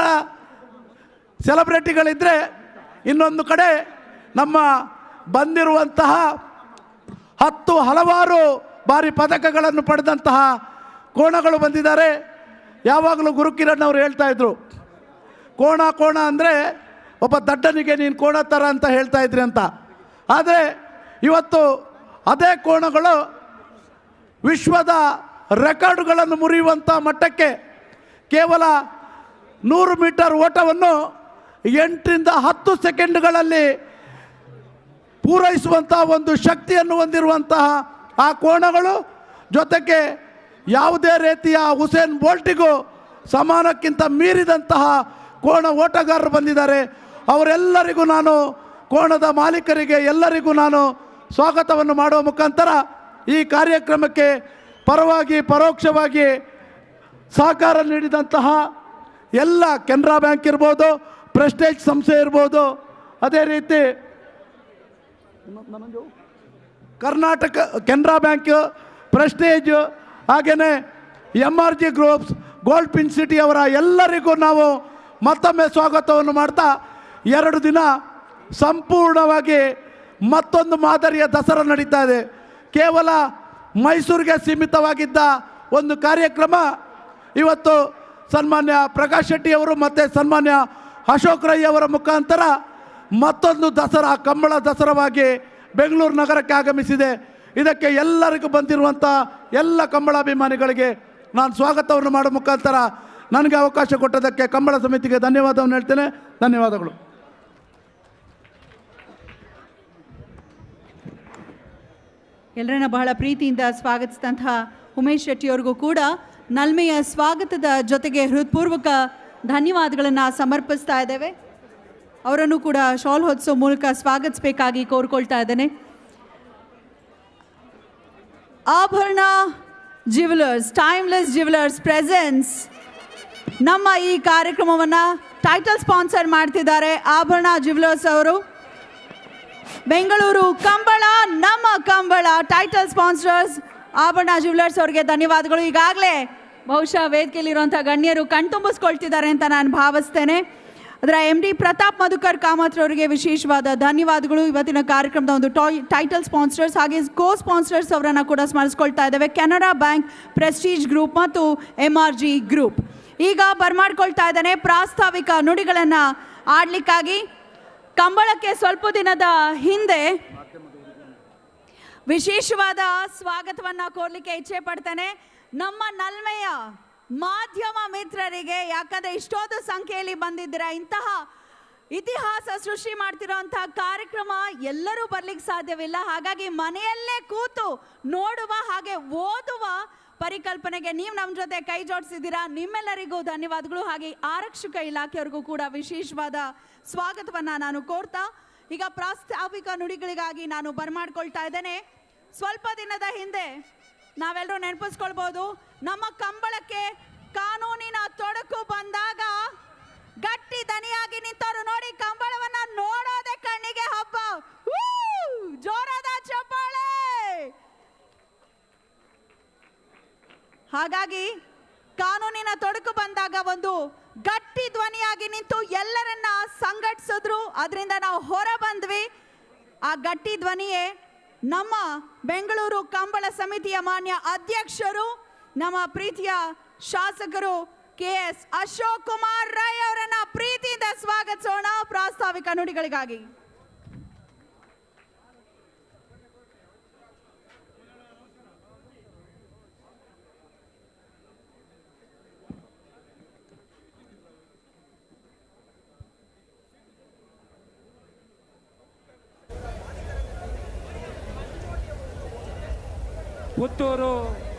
ಸೆಲೆಬ್ರಿಟಿಗಳಿದ್ದರೆ, ಇನ್ನೊಂದು ಕಡೆ ನಮ್ಮ ಬಂದಿರುವಂತಹ ಹಲವಾರು ಬಾರಿ ಪದಕಗಳನ್ನು ಪಡೆದಂತಹ ಕೋಣಗಳು ಬಂದಿದ್ದಾರೆ. ಯಾವಾಗಲೂ ಗುರುಕಿರಣ್ ಅವರು ಹೇಳ್ತಾ ಇದ್ರು, ಕೋಣ ಅಂದರೆ ಒಬ್ಬ ದಡ್ಡನಿಗೆ ನೀನು ಕೋಣ ಥರ ಅಂತ ಹೇಳ್ತಾ ಇದ್ರಿ ಅಂತ. ಆದರೆ ಇವತ್ತು ಅದೇ ಕೋಣಗಳು ವಿಶ್ವದ ರೆಕಾರ್ಡ್ಗಳನ್ನು ಮುರಿಯುವಂಥ ಮಟ್ಟಕ್ಕೆ ಕೇವಲ 100 ಮೀಟರ್ ಓಟವನ್ನು 8 ರಿಂದ 10 ಸೆಕೆಂಡ್ಗಳಲ್ಲಿ ಪೂರೈಸುವಂತಹ ಒಂದು ಶಕ್ತಿಯನ್ನು ಹೊಂದಿರುವಂತಹ ಆ ಕೋಣಗಳು, ಜೊತೆಗೆ ಯಾವುದೇ ರೀತಿಯ ಹುಸೇನ್ ಬೋಲ್ಟಿಗೂ ಸಮಾನಕ್ಕಿಂತ ಮೀರಿದಂತಹ ಕೋಣ ಓಟಗಾರರು ಬಂದಿದ್ದಾರೆ. ಅವರೆಲ್ಲರಿಗೂ ನಾನು, ಕೋಣದ ಮಾಲೀಕರಿಗೆ ಎಲ್ಲರಿಗೂ ನಾನು ಸ್ವಾಗತವನ್ನು ಮಾಡುವ ಮುಖಾಂತರ ಈ ಕಾರ್ಯಕ್ರಮಕ್ಕೆ ಪರವಾಗಿ ಪರೋಕ್ಷವಾಗಿ ಸಹಕಾರ ನೀಡಿದಂತಹ ಎಲ್ಲ ಕೆನರಾ ಬ್ಯಾಂಕ್ ಇರ್ಬೋದು, ಪ್ರೆಸ್ಟೇಜ್ ಸಂಸ್ಥೆ ಇರ್ಬೋದು, ಅದೇ ರೀತಿ ಕರ್ನಾಟಕ ಕೆನರಾ ಬ್ಯಾಂಕ್, ಪ್ರೆಸ್ಟೇಜ್, ಹಾಗೆಯೇ MRG groups, gold pin city ಅವರ ಎಲ್ಲರಿಗೂ ನಾವು ಮತ್ತೊಮ್ಮೆ ಸ್ವಾಗತವನ್ನು ಮಾಡ್ತಾ 2 ದಿನ ಸಂಪೂರ್ಣವಾಗಿ ಮತ್ತೊಂದು ಮಾದರಿಯ ದಸರಾ ನಡೀತಾ ಇದೆ. ಕೇವಲ ಮೈಸೂರಿಗೆ ಸೀಮಿತವಾಗಿದ್ದ ಒಂದು ಕಾರ್ಯಕ್ರಮ ಇವತ್ತು ಸನ್ಮಾನ್ಯ ಪ್ರಕಾಶ್ ಶೆಟ್ಟಿ ಅವರು ಮತ್ತು ಸನ್ಮಾನ್ಯ ಅಶೋಕ್ ರೈ ಅವರ ಮುಖಾಂತರ ಮತ್ತೊಂದು ದಸರಾ, ಕಂಬಳ ದಸರಾವಾಗಿ ಬೆಂಗಳೂರು ನಗರಕ್ಕೆ ಆಗಮಿಸಿದೆ. ಇದಕ್ಕೆ ಎಲ್ಲರಿಗೂ ಬಂದಿರುವಂಥ ಎಲ್ಲ ಕಂಬಳಾಭಿಮಾನಿಗಳಿಗೆ ನಾನು ಸ್ವಾಗತವನ್ನು ಮಾಡುವ ಮುಖಾಂತರ ನನಗೆ ಅವಕಾಶ ಕೊಟ್ಟದಕ್ಕೆ ಕಂಬಳ ಸಮಿತಿಗೆ ಧನ್ಯವಾದವನ್ನು ಹೇಳ್ತೇನೆ. ಧನ್ಯವಾದಗಳು. ಎಲ್ಲರನ್ನ ಬಹಳ ಪ್ರೀತಿಯಿಂದ ಸ್ವಾಗತಿಸಿದಂತಹ ಉಮೇಶ್ ಶೆಟ್ಟಿಯವರಿಗೂ ಕೂಡ ನಲ್ಮೆಯ ಸ್ವಾಗತದ ಜೊತೆಗೆ ಹೃತ್ಪೂರ್ವಕ ಧನ್ಯವಾದಗಳನ್ನು ಸಮರ್ಪಿಸ್ತಾ ಇದ್ದೇವೆ. ಅವರನ್ನು ಕೂಡ ಶಾಲ್ ಹೊದಿಸೋ ಮೂಲಕ ಸ್ವಾಗತಿಸಬೇಕಾಗಿ ಕೋರ್ಕೊಳ್ತಾ ಇದ್ದೇನೆ. ಆಭರಣ ಜ್ಯುವೆಲರ್ಸ್, ಟೈಮ್ಲೆಸ್ ಜ್ಯುವೆಲರ್ಸ್ ಪ್ರೆಸೆನ್ಸ್ ನಮ್ಮ ಈ ಕಾರ್ಯಕ್ರಮವನ್ನು ಟೈಟಲ್ ಸ್ಪಾನ್ಸರ್ ಮಾಡ್ತಿದ್ದಾರೆ. ಆಭರಣ ಜ್ಯುವೆಲರ್ಸ್ ಅವರು, ಬೆಂಗಳೂರು ಕಂಬಳ ನಮ್ಮ ಕಂಬಳ ಟೈಟಲ್ ಸ್ಪಾನ್ಸರ್ಸ್ ಆಭರಣ ಜ್ಯುವೆಲರ್ಸ್ ಅವರಿಗೆ ಧನ್ಯವಾದಗಳು. ಈಗಾಗಲೇ ಬಹುಶಃ ವೇದಿಕೆಯಲ್ಲಿರುವಂಥ ಗಣ್ಯರು ಕಣ್ತುಂಬಿಸ್ಕೊಳ್ತಿದ್ದಾರೆ ಅಂತ ನಾನು ಭಾವಿಸ್ತೇನೆ. ಅದರ MD ಪ್ರತಾಪ್ ಮಧುಕರ್ ಕಾಮತ್ ಅವರಿಗೆ ವಿಶೇಷವಾದ ಧನ್ಯವಾದಗಳು. ಇವತ್ತಿನ ಕಾರ್ಯಕ್ರಮದ ಒಂದು ಟೈಟಲ್ ಸ್ಪಾನ್ಸರ್ಸ್ ಹಾಗೆ ಕೋ ಸ್ಪಾನ್ಸರ್ಸ್ ಅವರನ್ನು ಕೂಡ ಸ್ಮರಿಸ್ಕೊಳ್ತಾ ಇದ್ದೇವೆ, ಕೆನರಾ ಬ್ಯಾಂಕ್, ಪ್ರೆಸ್ಟೀಜ್ ಗ್ರೂಪ್ ಮತ್ತು MRG ಗ್ರೂಪ್. ಈಗ ಬರ್ಮಾಡ್ಕೊಳ್ತಾ ಇದ್ದಾನೆ ಪ್ರಾಸ್ತಾವಿಕ ನುಡಿಗಳನ್ನು ಆಡಲಿಕ್ಕಾಗಿ. ಕಂಬಳಕ್ಕೆ ಸ್ವಲ್ಪ ದಿನದ ಹಿಂದೆ ವಿಶೇಷವಾದ ಸ್ವಾಗತವನ್ನು ಕೋರ್ಲಿಕ್ಕೆ ಇಚ್ಛೆ ಪಡ್ತೇನೆ ನಮ್ಮ ನಲ್ಮೆಯ ಮಾಧ್ಯಮ ಮಿತ್ರರಿಗೆ. ಯಾಕಂದರೆ ಇಷ್ಟೊಂದು ಸಂಖ್ಯೆಯಲ್ಲಿ ಬಂದಿದ್ದೀರಾ, ಇಂತಹ ಇತಿಹಾಸ ಸೃಷ್ಟಿ ಮಾಡ್ತಿರೋಂತಹ ಕಾರ್ಯಕ್ರಮ ಎಲ್ಲರೂ ಬರ್ಲಿಕ್ಕೆ ಸಾಧ್ಯವಿಲ್ಲ. ಹಾಗಾಗಿ ಮನೆಯಲ್ಲೇ ಕೂತು ನೋಡುವ ಹಾಗೆ ಓದುವ ಪರಿಕಲ್ಪನೆಗೆ ನೀವು ನಮ್ಮ ಜೊತೆ ಕೈ ಜೋಡಿಸಿದ್ದೀರಾ. ನಿಮ್ಮೆಲ್ಲರಿಗೂ ಧನ್ಯವಾದಗಳು. ಹಾಗೆ ಆರಕ್ಷಕ ಇಲಾಖೆಯವರಿಗೂ ಕೂಡ ವಿಶೇಷವಾದ ಸ್ವಾಗತವನ್ನು ನಾನು ಕೋರ್ತಾ ಈಗ ಪ್ರಾಸ್ತಾವಿಕ ನುಡಿಗಳಿಗಾಗಿ ನಾನು ಬರ್ಮಾಡ್ಕೊಳ್ತಾ ಇದ್ದೇನೆ. ಸ್ವಲ್ಪ ದಿನದ ಹಿಂದೆ ನಾವೆಲ್ಲರೂ ನೆನಪಿಸ್ಕೊಳ್ಬೋದು, ನಮ್ಮ ಕಂಬಳಕ್ಕೆ ಕಾನೂನಿನ ತೊಡಕು ಬಂದಾಗ ಗಟ್ಟಿ ದನಿಯಾಗಿ ನಿಂತವರು ನೋಡಿ ಕಂಬಳವನ್ನ ನೋಡೋದೆ ಕಣ್ಣಿಗೆ ಹಬ್ಬ. ಜೋರಾದ ಚಪ್ಪಾಳೆ. ಹಾಗಾಗಿ ಕಾನೂನಿನ ತೊಡಕು ಬಂದಾಗ ಒಂದು ಗಟ್ಟಿ ಧ್ವನಿಯಾಗಿ ನಿಂತು ಎಲ್ಲರನ್ನ ಸಂಘಟಿಸಿದ್ರು. ಅದರಿಂದ ನಾವು ಹೊರ ಬಂದ್ವಿ. ಆ ಗಟ್ಟಿ ಧ್ವನಿಯೇ ನಮ್ಮ ಬೆಂಗಳೂರು ಕಂಬಳ ಸಮಿತಿಯ ಮಾನ್ಯ ಅಧ್ಯಕ್ಷರು, ನಮ್ಮ ಪ್ರೀತಿಯ ಶಾಸಕರು KS ಅಶೋಕ್ ಕುಮಾರ್ ರೈ ಅವರನ್ನ ಪ್ರೀತಿಯಿಂದ ಸ್ವಾಗತಿಸೋಣ ಪ್ರಾಸ್ತಾವಿಕ ನುಡಿಗಳಿಗಾಗಿ. ಪುತ್ತೂರು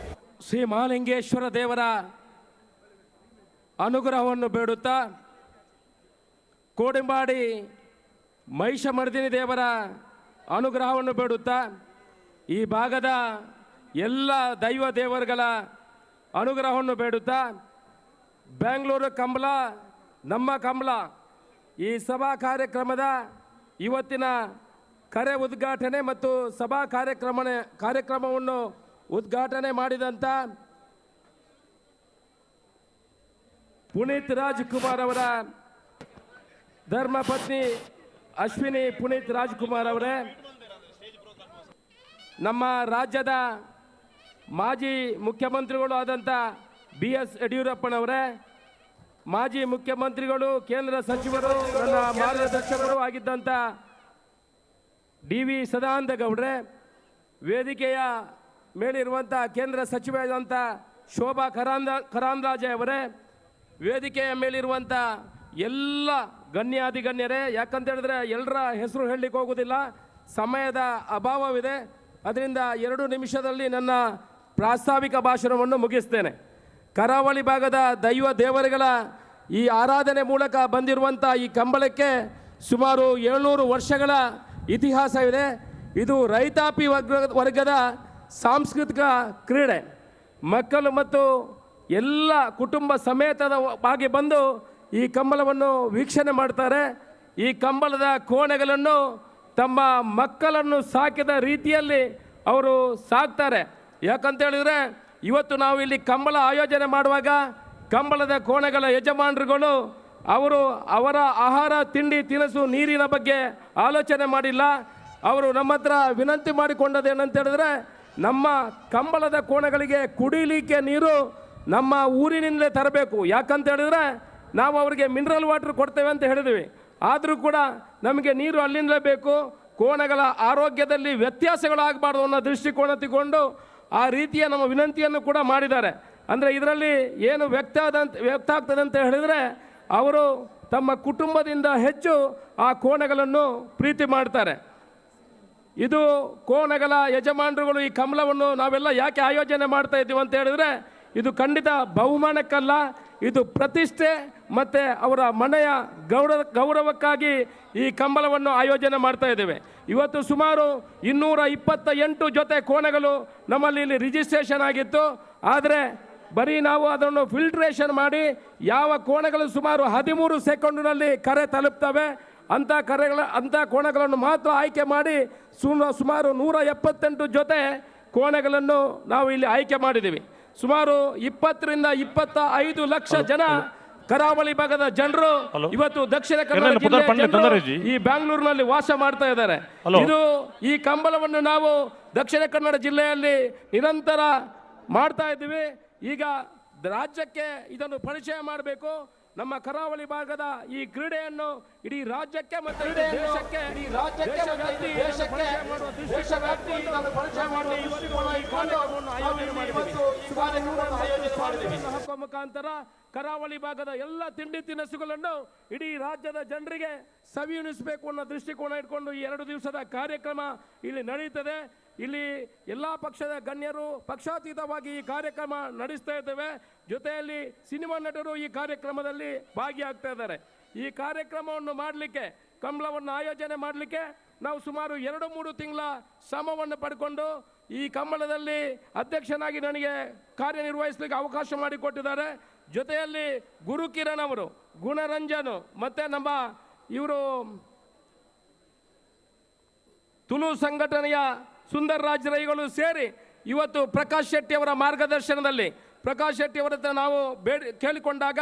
ಶ್ರೀ ಮಹಾಲಿಂಗೇಶ್ವರ ದೇವರ ಅನುಗ್ರಹವನ್ನು ಬೇಡುತ್ತಾ, ಕೋಡಿಂಬಾಡಿ ಮಹಿಷಮರ್ದಿನಿ ದೇವರ ಅನುಗ್ರಹವನ್ನು ಬೇಡುತ್ತಾ, ಈ ಭಾಗದ ಎಲ್ಲ ದೈವ ದೇವರುಗಳ ಅನುಗ್ರಹವನ್ನು ಬೇಡುತ್ತಾ, ಬೆಂಗಳೂರು ಕಂಬಳ ನಮ್ಮ ಕಂಬಳ ಈ ಸಭಾ ಕಾರ್ಯಕ್ರಮದ ಇವತ್ತಿನ ಕರೆ ಉದ್ಘಾಟನೆ ಮತ್ತು ಸಭಾ ಕಾರ್ಯಕ್ರಮವನ್ನು ಉದ್ಘಾಟನೆ ಮಾಡಿದಂಥ ಪುನೀತ್ ರಾಜ್ಕುಮಾರ್ ಅವರ ಧರ್ಮಪತ್ನಿ ಅಶ್ವಿನಿ ಪುನೀತ್ ರಾಜ್ಕುಮಾರ್ ಅವರೇ, ನಮ್ಮ ರಾಜ್ಯದ ಮಾಜಿ ಮುಖ್ಯಮಂತ್ರಿಗಳು ಆದಂಥ BS ಯಡಿಯೂರಪ್ಪನವರೇ, ಮಾಜಿ ಮುಖ್ಯಮಂತ್ರಿಗಳು, ಕೇಂದ್ರ ಸಚಿವರು, ನನ್ನ ಮಾರ್ಗದರ್ಶಕರು ಆಗಿದ್ದಂಥ DV ಸದಾನಂದ ಗೌಡ್ರೆ, ವೇದಿಕೆಯ ಮೇಲಿರುವಂಥ ಕೇಂದ್ರ ಸಚಿವರಾದಂಥ ಶೋಭಾ ಕರಾಂದ್ಲಾಜೆ ಅವರೇ, ವೇದಿಕೆಯ ಮೇಲಿರುವಂಥ ಎಲ್ಲ ಗಣ್ಯಾಧಿಗಣ್ಯರೇ, ಯಾಕಂತ ಹೇಳಿದ್ರೆ ಎಲ್ಲರ ಹೆಸರು ಹೇಳಲಿಕ್ಕೆ ಹೋಗೋದಿಲ್ಲ, ಸಮಯದ ಅಭಾವವಿದೆ. ಅದರಿಂದ 2 ನಿಮಿಷದಲ್ಲಿ ನನ್ನ ಪ್ರಾಸ್ತಾವಿಕ ಭಾಷಣವನ್ನು ಮುಗಿಸ್ತೇನೆ. ಕರಾವಳಿ ಭಾಗದ ದೈವ ದೇವರುಗಳ ಈ ಆರಾಧನೆ ಮೂಲಕ ಬಂದಿರುವಂಥ ಈ ಕಂಬಳಕ್ಕೆ ಸುಮಾರು 700 ವರ್ಷಗಳ ಇತಿಹಾಸವಿದೆ. ಇದು ರೈತಾಪಿ ವರ್ಗದ ಸಾಂಸ್ಕೃತಿಕ ಕ್ರೀಡೆ. ಮಕ್ಕಳು ಮತ್ತು ಎಲ್ಲ ಕುಟುಂಬ ಸಮೇತವಾಗಿ ಬಂದು ಈ ಕಂಬಳವನ್ನು ವೀಕ್ಷಣೆ ಮಾಡ್ತಾರೆ. ಈ ಕಂಬಳದ ಕೋಣೆಗಳನ್ನು ತಮ್ಮ ಮಕ್ಕಳನ್ನು ಸಾಕಿದ ರೀತಿಯಲ್ಲಿ ಅವರು ಸಾಕ್ತಾರೆ. ಯಾಕಂತ ಹೇಳಿದರೆ ಇವತ್ತು ನಾವು ಇಲ್ಲಿ ಕಂಬಳ ಆಯೋಜನೆ ಮಾಡುವಾಗ ಕಂಬಳದ ಕೋಣೆಗಳ ಯಜಮಾನರುಗಳು ಅವರ ಆಹಾರ ತಿಂಡಿ ತಿನಿಸು ನೀರಿನ ಬಗ್ಗೆ ಆಲೋಚನೆ ಮಾಡಿಲ್ಲ. ಅವರು ನಮ್ಮ ಹತ್ರ ವಿನಂತಿ ಮಾಡಿಕೊಂಡದೇನಂತ ಹೇಳಿದ್ರೆ, ನಮ್ಮ ಕಂಬಳದ ಕೋಣೆಗಳಿಗೆ ಕುಡಿಲಿಕ್ಕೆ ನೀರು ನಮ್ಮ ಊರಿನಿಂದಲೇ ತರಬೇಕು. ಯಾಕಂತ ಹೇಳಿದ್ರೆ ನಾವು ಅವರಿಗೆ ಮಿನರಲ್ ವಾಟರ್ ಕೊಡ್ತೇವೆ ಅಂತ ಹೇಳಿದ್ವಿ. ಆದರೂ ಕೂಡ ನಮಗೆ ನೀರು ಅಲ್ಲಿಂದಲೇ ಬೇಕು. ಕೋಣೆಗಳ ಆರೋಗ್ಯದಲ್ಲಿ ವ್ಯತ್ಯಾಸಗಳಾಗಬಾರ್ದು ಅನ್ನೋ ದೃಷ್ಟಿಕೋನ ತಗೊಂಡು ಆ ರೀತಿಯ ನಮ್ಮ ವಿನಂತಿಯನ್ನು ಕೂಡ ಮಾಡಿದ್ದಾರೆ. ಅಂದರೆ ಇದರಲ್ಲಿ ಏನು ವ್ಯಕ್ತ ಆಗ್ತದೆ ಅಂತ ಹೇಳಿದರೆ, ಅವರು ತಮ್ಮ ಕುಟುಂಬದಿಂದ ಹೆಚ್ಚು ಆ ಕೋಣೆಗಳನ್ನು ಪ್ರೀತಿ ಮಾಡ್ತಾರೆ. ಇದು ಕೋಣೆಗಳ ಯಜಮಾನರುಗಳು ಈ ಕಂಬಳವನ್ನು ನಾವೆಲ್ಲ ಯಾಕೆ ಆಯೋಜನೆ ಮಾಡ್ತಾ ಇದ್ದೀವಿ ಅಂತ ಹೇಳಿದ್ರೆ, ಇದು ಖಂಡಿತ ಬಹುಮಾನಕ್ಕಲ್ಲ, ಇದು ಪ್ರತಿಷ್ಠೆ ಮತ್ತು ಅವರ ಮನೆಯ ಗೌರವಕ್ಕಾಗಿ ಈ ಕಂಬಳವನ್ನು ಆಯೋಜನೆ ಮಾಡ್ತಾ ಇದ್ದೇವೆ. ಇವತ್ತು ಸುಮಾರು 228 ಜೊತೆ ಕೋಣೆಗಳು ನಮ್ಮಲ್ಲಿ ಇಲ್ಲಿ ರಿಜಿಸ್ಟ್ರೇಷನ್ ಆಗಿತ್ತು. ಆದರೆ ಬರೀ ನಾವು ಅದನ್ನು ಫಿಲ್ಟ್ರೇಷನ್ ಮಾಡಿ ಯಾವ ಕೋಣೆಗಳು ಸುಮಾರು 13 ಸೆಕೆಂಡಿನಲ್ಲಿ ಕರೆ ತಲುಪ್ತವೆ ಅಂಥ ಕೋಣೆಗಳನ್ನು ಮಾತ್ರ ಆಯ್ಕೆ ಮಾಡಿ ಸುಮಾರು 178 ಜೊತೆ ಕೋಣೆಗಳನ್ನು ನಾವು ಇಲ್ಲಿ ಆಯ್ಕೆ ಮಾಡಿದ್ದೀವಿ. ಸುಮಾರು 20 ರಿಂದ 25 ಲಕ್ಷ ಜನ ಕರಾವಳಿ ಭಾಗದ ಜನರು ಇವತ್ತು ದಕ್ಷಿಣ ಕನ್ನಡ ಈ ಬ್ಯಾಂಗ್ಳೂರಿನಲ್ಲಿ ವಾಸ ಮಾಡ್ತಾ ಇದ್ದಾರೆ. ಇದು ಈ ಕಂಬಳವನ್ನು ನಾವು ದಕ್ಷಿಣ ಕನ್ನಡ ಜಿಲ್ಲೆಯಲ್ಲಿ ನಿರಂತರ ಮಾಡ್ತಾ ಇದ್ದೀವಿ. ಈಗ ರಾಜ್ಯಕ್ಕೆ ಇದನ್ನು ಪರಿಚಯ ಮಾಡಬೇಕು. ನಮ್ಮ ಕರಾವಳಿ ಭಾಗದ ಈ ಕ್ರೀಡೆಯನ್ನು ಇಡೀ ರಾಜ್ಯಕ್ಕೆ ಮತ್ತು ದೇಶಕ್ಕೆ ಹಾಕುವ ಮುಖಾಂತರ ಕರಾವಳಿ ಭಾಗದ ಎಲ್ಲ ತಿಂಡಿ ತಿನಿಸುಗಳನ್ನು ಇಡೀ ರಾಜ್ಯದ ಜನರಿಗೆ ಸವಿಯುಣಿಸಬೇಕು ಅನ್ನೋ ದೃಷ್ಟಿಕೋನ ಇಟ್ಕೊಂಡು ಈ 2 ದಿವಸದ ಕಾರ್ಯಕ್ರಮ ಇಲ್ಲಿ ನಡೆಯುತ್ತದೆ. ಇಲ್ಲಿ ಎಲ್ಲ ಪಕ್ಷದ ಗಣ್ಯರು ಪಕ್ಷಾತೀತವಾಗಿ ಈ ಕಾರ್ಯಕ್ರಮ ನಡೆಸ್ತಾ ಇದ್ದೇವೆ. ಜೊತೆಯಲ್ಲಿ ಸಿನಿಮಾ ನಟರು ಈ ಕಾರ್ಯಕ್ರಮದಲ್ಲಿ ಭಾಗಿಯಾಗ್ತಾ ಇದ್ದಾರೆ. ಈ ಕಾರ್ಯಕ್ರಮವನ್ನು ಮಾಡಲಿಕ್ಕೆ, ಕಂಬಳವನ್ನು ಆಯೋಜನೆ ಮಾಡಲಿಕ್ಕೆ ನಾವು ಸುಮಾರು 2-3 ತಿಂಗಳ ಶ್ರಮವನ್ನು ಪಡ್ಕೊಂಡು ಈ ಕಂಬಳದಲ್ಲಿ ಅಧ್ಯಕ್ಷನಾಗಿ ನನಗೆ ಕಾರ್ಯನಿರ್ವಹಿಸಲಿಕ್ಕೆ ಅವಕಾಶ ಮಾಡಿಕೊಟ್ಟಿದ್ದಾರೆ. ಜೊತೆಯಲ್ಲಿ ಗುರುಕಿರಣ್ ಅವರು, ಗುಣರಂಜನ್ ಮತ್ತು ನಮ್ಮ ಇವರು ತುಳು ಸಂಘಟನೆಯ ಸುಂದರ್ ರಾಜ್ ರೈಗಳು ಸೇರಿ ಇವತ್ತು ಪ್ರಕಾಶ್ ಶೆಟ್ಟಿ ಅವರ ಮಾರ್ಗದರ್ಶನದಲ್ಲಿ ಪ್ರಕಾಶ್ ಶೆಟ್ಟಿ ಅವರ ಹತ್ರ ನಾವು ಕೇಳಿಕೊಂಡಾಗ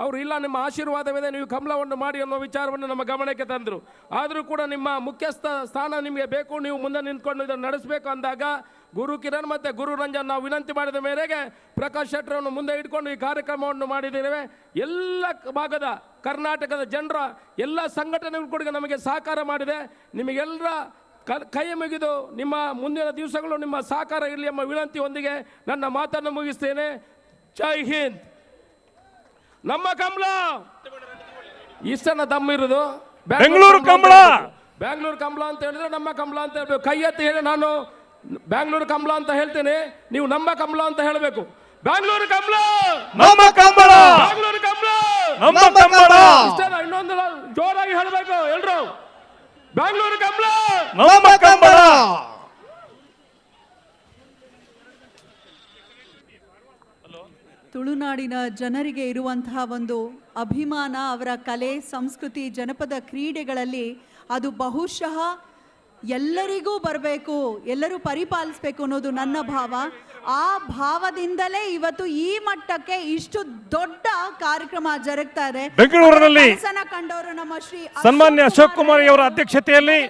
ಅವರು ಇಲ್ಲ, ನಿಮ್ಮ ಆಶೀರ್ವಾದವಿದೆ, ನೀವು ಕಂಬಳವನ್ನು ಮಾಡಿ ಅನ್ನೋ ವಿಚಾರವನ್ನು ನಮ್ಮ ಗಮನಕ್ಕೆ ತಂದರು. ಆದರೂ ಕೂಡ ನಿಮ್ಮ ಮುಖ್ಯಸ್ಥ ಸ್ಥಾನ ನಿಮಗೆ ಬೇಕು, ನೀವು ಮುಂದೆ ನಿಂತ್ಕೊಂಡು ಇದನ್ನು ನಡೆಸಬೇಕು ಅಂದಾಗ ಗುರು ಕಿರಣ್ ಮತ್ತು ಗುರು ರಂಜನ್ ನಾವು ವಿನಂತಿ ಮಾಡಿದ ಮೇರೆಗೆ ಪ್ರಕಾಶ್ ಶೆಟ್ಟರನ್ನು ಮುಂದೆ ಇಟ್ಕೊಂಡು ಈ ಕಾರ್ಯಕ್ರಮವನ್ನು ಮಾಡಿದ್ದೇವೆ. ಎಲ್ಲ ಭಾಗದ ಕರ್ನಾಟಕದ ಜನರ ಎಲ್ಲ ಸಂಘಟನೆಗಳು ಕೂಡ ನಮಗೆ ಸಹಕಾರ ಮಾಡಿದೆ. ನಿಮಗೆಲ್ಲರ ಕೈ ಮುಗಿದು ನಿಮ್ಮ ಮುಂದಿನ ದಿವಸಗಳು ನಿಮ್ಮ ಸಹಕಾರ ಇರಲಿ ಎಂಬ ವಿನಂತಿಯೊಂದಿಗೆ ನನ್ನ ಮಾತನ್ನು ಮುಗಿಸ್ತೇನೆ. ಜೈ ಹಿಂದ್. ನಮ್ಮ ಕಂಬಳ ಇಷ್ಟನ್ನ ದಮ್ಮಿರುವುದು ಬೆಂಗಳೂರು ಕಂಬಳ ಅಂತ ಹೇಳಿದ್ರೆ ನಮ್ಮ ಕಂಬಳ ಅಂತ ಹೇಳ್ಬೇಕು. ಕೈ ಎತ್ತಿ ಹೇಳಿ ನಾನು ಬ್ಯಾಂಗ್ಳೂರು ಕಂಬಳ ಅಂತ ಹೇಳ್ತೇನೆ, ನೀವು ನಮ್ಮ ಕಂಬಳ ಅಂತ ಹೇಳಬೇಕು. ಬ್ಯಾಂಗ್ಳೂರು ಕಂಬಳ ನಮ್ಮ ಕಂಬಳ, ಬ್ಯಾಂಗ್ಳೂರು ಕಂಬಳ ನಮ್ಮ ಕಂಬಳ. ಇಷ್ಟೇನ, ಇನ್ನೊಂದು ಜೋರಾಗಿ ಹೇಳಬೇಕು ಎಲ್ರು. ಬ್ಯಾಂಗ್ಳೂರು ಕಂಬಳ ನಮ್ಮ ಕಂಬಳ. ತುಳುನಾಡಿನ ಜನರಿಗೆ ಇರುವಂತಹ ಒಂದು ಅಭಿಮಾನ, ಅವರ ಕಲೆ, ಸಂಸ್ಕೃತಿ, ಜನಪದ ಕ್ರೀಡೆಗಳಲ್ಲಿ ಅದು ಬಹುಶಃ ಎಲ್ಲರಿಗೂ ಬರಬೇಕು, ಎಲ್ಲರೂ ಪರಿಪಾಲಿಸಬೇಕು ಅನ್ನೋದು ನನ್ನ ಭಾವ. ಆ ಭಾವದಿಂದಲೇ ಇವತ್ತು ಈ ಮಟ್ಟಕ್ಕೆ ಇಷ್ಟು ದೊಡ್ಡ ಕಾರ್ಯಕ್ರಮ ಜರುಗ್ತಾ ಇದೆ. ಬೆಂಗಳೂರಿನಲ್ಲಿ ಕಂಡವರು ನಮ್ಮ ಶ್ರೀ ಸನ್ಮಾನ್ಯ ಅಶೋಕ್ ಕುಮಾರ್ ಅವರ ಅಧ್ಯಕ್ಷತೆಯಲ್ಲಿ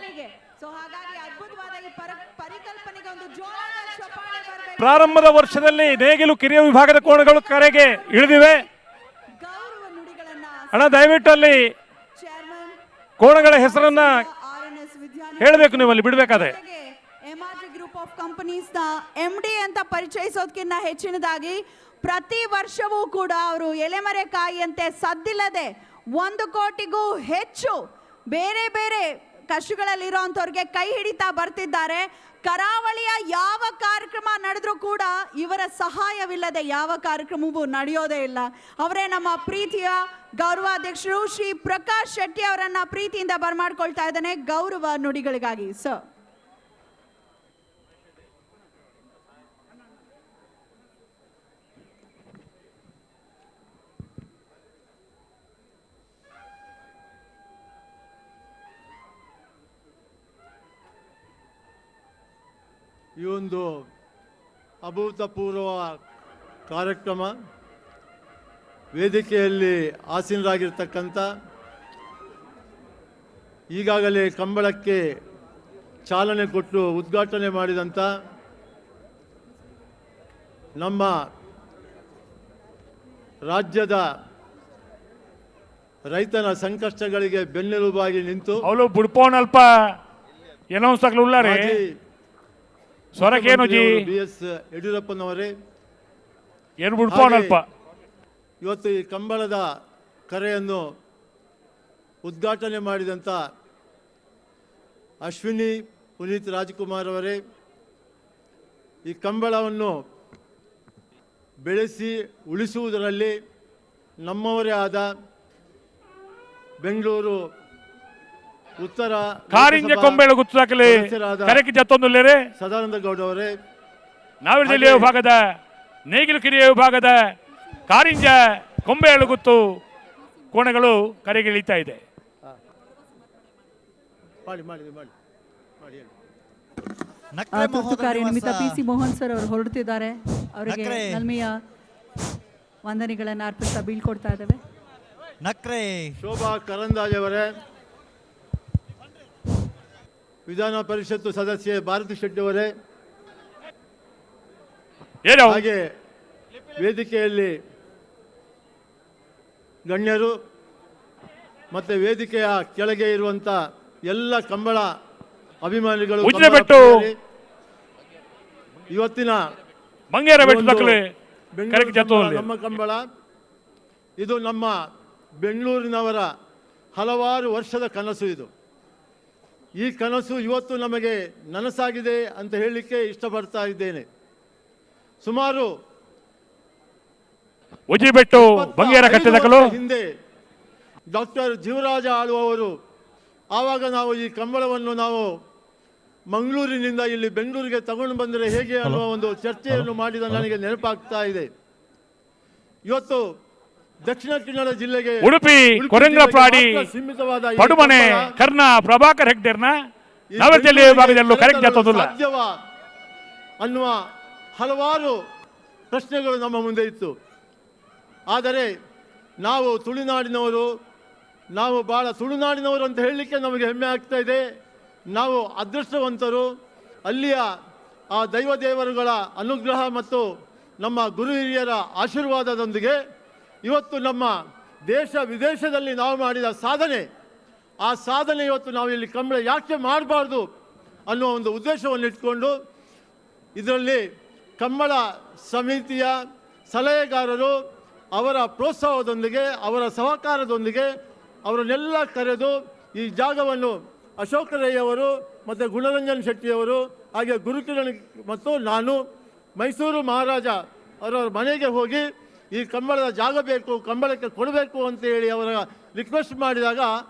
ಪ್ರಾರಂಭದ ವರ್ಷದಲ್ಲಿ ನೇಗಿಲು ಕಿರಿಯ ವಿಭಾಗದ ಕೋಣಗಳು ಕರೆಗೆ ಇಳಿದಿವೆ. ಅಣ್ಣ ದಯವಿಟ್ಟು ಅಲ್ಲಿ ಕೋಣಗಳ ಹೆಸರನ್ನ ಹೇಳಬೇಕು, ನೀವು ಅಲ್ಲಿ ಬಿಡಬೇಕಾದ್ರೆ. ಎಮ್ಆರ್ಜಿ ಗ್ರೂಪ್ ಆಫ್ ಕಂಪನೀಸ್ ನ ಎಂಡಿ ಅಂತ ಪರಿಚಯಿಸೋದಕ್ಕಿಂತ ಹೆಚ್ಚಿನದಾಗಿ ಪ್ರತಿ ವರ್ಷವೂ ಕೂಡ ಅವರು ಎಲೆಮರೆಕಾಯಿಯಂತೆ ಸದ್ದಿಲ್ಲದೆ 1 ಕೋಟಿಗೂ ಹೆಚ್ಚು ಬೇರೆ ಬೇರೆ ಕಷ್ಟಗಳಲ್ಲಿರೋಂಥವ್ರಿಗೆ ಕೈ ಹಿಡಿತಾ ಬರ್ತಿದ್ದಾರೆ. ಕರಾವಳಿಯ ಯಾವ ಕಾರ್ಯಕ್ರಮ ನಡೆದ್ರೂ ಕೂಡ ಇವರ ಸಹಾಯವಿಲ್ಲದೆ ಯಾವ ಕಾರ್ಯಕ್ರಮವೂ ನಡೆಯೋದೇ ಇಲ್ಲ. ಅವರೇ ನಮ್ಮ ಪ್ರೀತಿಯ ಗೌರವಾಧ್ಯಕ್ಷರು ಶ್ರೀ ಪ್ರಕಾಶ್ ಶೆಟ್ಟಿ ಅವರನ್ನ ಪ್ರೀತಿಯಿಂದ ಬರಮಾಡ್ಕೊಳ್ತಾ ಇದ್ದಾನೆ ಗೌರವ ನುಡಿಗಳಿಗಾಗಿ. ಸರ್, ಈ ಒಂದು ಅಭೂತಪೂರ್ವ ಕಾರ್ಯಕ್ರಮ ವೇದಿಕೆಯಲ್ಲಿ ಆಸೀನರಾಗಿರ್ತಕ್ಕಂಥ ಈಗಾಗಲೇ ಕಂಬಳಕ್ಕೆ ಚಾಲನೆ ಕೊಟ್ಟು ಉದ್ಘಾಟನೆ ಮಾಡಿದಂಥ ನಮ್ಮ ರಾಜ್ಯದ ರೈತನ ಸಂಕಷ್ಟಗಳಿಗೆ ಬೆನ್ನೆಲುಬಾಗಿ ನಿಂತು ಅವಳು ಬುಡ್ಪೋನಲ್ಪ ಏನೋ ಸಕಲ ಉಳ್ಳಾರೆ ಸ್ವರಕ್ಕೇನು ಜಿ BS ಯಡಿಯೂರಪ್ಪನವರೇ ಏನು ಬುಡ್ಪೋನಲ್ಪ ಇವತ್ತು ಈ ಕಂಬಳದ ಕರೆಯನ್ನು ಉದ್ಘಾಟನೆ ಮಾಡಿದಂಥ ಅಶ್ವಿನಿ ಪುನೀತ್ ರಾಜ್ಕುಮಾರ್ ಅವರೇ, ಈ ಕಂಬಳವನ್ನು ಬೆಳೆಸಿ ಉಳಿಸುವುದರಲ್ಲಿ ನಮ್ಮವರೇ ಆದ ಬೆಂಗಳೂರು ಉತ್ತರ ಕಾರಿಂಜ ಕೊಂಬೆಳು ಗುತ್ತಾಕಲಿ ಕರೆಕಿ ಜತ್ತೊಂದುಲ್ಲೇರೆ ಸದಾನಂದ ಗೌಡ ಅವರೇ, ನಾವಿನ ಜಿಲ್ಲೆಯ ವಿಭಾಗದ ನೇಗಿಲು ಕಿರಿಯ ವಿಭಾಗದ ಕಾರಿಂಜ ಕೊಂಬೆ ಎಳುಗುತ್ತು ಕೋಣೆಗಳು ಕರೆಗಿಳಿತಾ ಇದೆ. ತುರ್ತು ಕಾರ್ಯ ನಿಮಿತ್ತ PC ಮೋಹನ್ ಸರ್ ಅವರು ಹೊರಡುತ್ತಿದ್ದಾರೆ. ಅವರಿಗೆ ನಲ್ಮೆಯ ವಂದನೆಗಳನ್ನು ಅರ್ಪಿಸ್ತಾ ಬೀಳ್ಕೊಡ್ತಾ ಇದ್ದೇವೆ. ನಕ್ರೆ ಶೋಭಾ ಕರಂದಾಜೆ ಅವರೇ, ವಿಧಾನ ಪರಿಷತ್ತು ಸದಸ್ಯೆ ಭಾರತಿ ಶೆಟ್ಟಿ ಅವರೇ, ಹಾಗೆ ವೇದಿಕೆಯಲ್ಲಿ ಗಣ್ಯರು ಮತ್ತೆ ವೇದಿಕೆಯ ಕೆಳಗೆ ಇರುವಂತ ಎಲ್ಲ ಕಂಬಳ ಅಭಿಮಾನಿಗಳು, ಇವತ್ತಿನ ನಮ್ಮ ಕಂಬಳ ಇದು ನಮ್ಮ ಬೆಂಗಳೂರಿನವರ ಹಲವಾರು ವರ್ಷದ ಕನಸು. ಇದು ಈ ಕನಸು ಇವತ್ತು ನಮಗೆ ನನಸಾಗಿದೆ ಅಂತ ಹೇಳಲಿಕ್ಕೆ ಇಷ್ಟಪಡ್ತಾ ಇದ್ದೇನೆ. ಸುಮಾರು ಹಿಂದೆ ಡಾಕ್ಟರ್ ಜೀವರಾಜ ಆಳುವವರು ಆವಾಗ ನಾವು ಈ ಕಂಬಳವನ್ನು ನಾವು ಮಂಗಳೂರಿನಿಂದ ಇಲ್ಲಿ ಬೆಂಗಳೂರಿಗೆ ತಗೊಂಡು ಬಂದರೆ ಹೇಗೆ ಅನ್ನುವ ಒಂದು ಚರ್ಚೆಯನ್ನು ಮಾಡಿದ ನನಗೆ ನೆನಪಾಗ್ತಾ ಇದೆ. ಇವತ್ತು ದಕ್ಷಿಣ ಕನ್ನಡ ಜಿಲ್ಲೆಗೆ ಉಡುಪಿ ಕೊರಂಗಪ್ಲಾಡಿ ಸೀಮಿತವಾದ ಪಡುಮನೆ ಕರ್ನ ಪ್ರಭಾಕರ್ ಹೆಗ್ಡೆರ್ನ ಸಾಧ್ಯವ ಅನ್ನುವ ಹಲವಾರು ಪ್ರಶ್ನೆಗಳು ನಮ್ಮ ಮುಂದೆ ಇತ್ತು. ಆದರೆ ನಾವು ತುಳುನಾಡಿನವರು, ನಾವು ಬಹಳ ತುಳುನಾಡಿನವರು ಅಂತ ಹೇಳಲಿಕ್ಕೆ ನಮಗೆ ಹೆಮ್ಮೆ ಆಗ್ತಾ ಇದೆ. ನಾವು ಅದೃಷ್ಟವಂತರು. ಅಲ್ಲಿಯ ಆ ದೈವ ದೇವರುಗಳ ಅನುಗ್ರಹ ಮತ್ತು ನಮ್ಮ ಗುರು ಹಿರಿಯರ ಆಶೀರ್ವಾದದೊಂದಿಗೆ ಇವತ್ತು ನಮ್ಮ ದೇಶ ವಿದೇಶದಲ್ಲಿ ನಾವು ಮಾಡಿದ ಸಾಧನೆ, ಆ ಸಾಧನೆ ಇವತ್ತು ನಾವು ಇಲ್ಲಿ ಕಂಬಳ ಯಾಕೆ ಮಾಡಬಾರ್ದು ಅನ್ನುವ ಒಂದು ಉದ್ದೇಶವನ್ನು ಇಟ್ಕೊಂಡು ಇದರಲ್ಲಿ ಕಂಬಳ ಸಮಿತಿಯ ಸಲಹೆಗಾರರು ಅವರ ಪ್ರೋತ್ಸಾಹದೊಂದಿಗೆ, ಅವರ ಸಹಕಾರದೊಂದಿಗೆ ಅವರನ್ನೆಲ್ಲ ಕರೆದು ಈ ಜಾಗವನ್ನು ಅಶೋಕ ರೈ ಅವರು ಮತ್ತು ಗುಣರಂಜನ್ ಶೆಟ್ಟಿಯವರು, ಹಾಗೆ ಗುರುಕಿರಣ್ ಮತ್ತು ನಾನು ಮೈಸೂರು ಮಹಾರಾಜ ಅವರವರ ಮನೆಗೆ ಹೋಗಿ ಈ ಕಂಬಳದ ಜಾಗ ಬೇಕು, ಕಂಬಳಕ್ಕೆ ಕೊಡಬೇಕು ಅಂತ ಹೇಳಿ ಅವರ ರಿಕ್ವೆಸ್ಟ್ ಮಾಡಿದಾಗ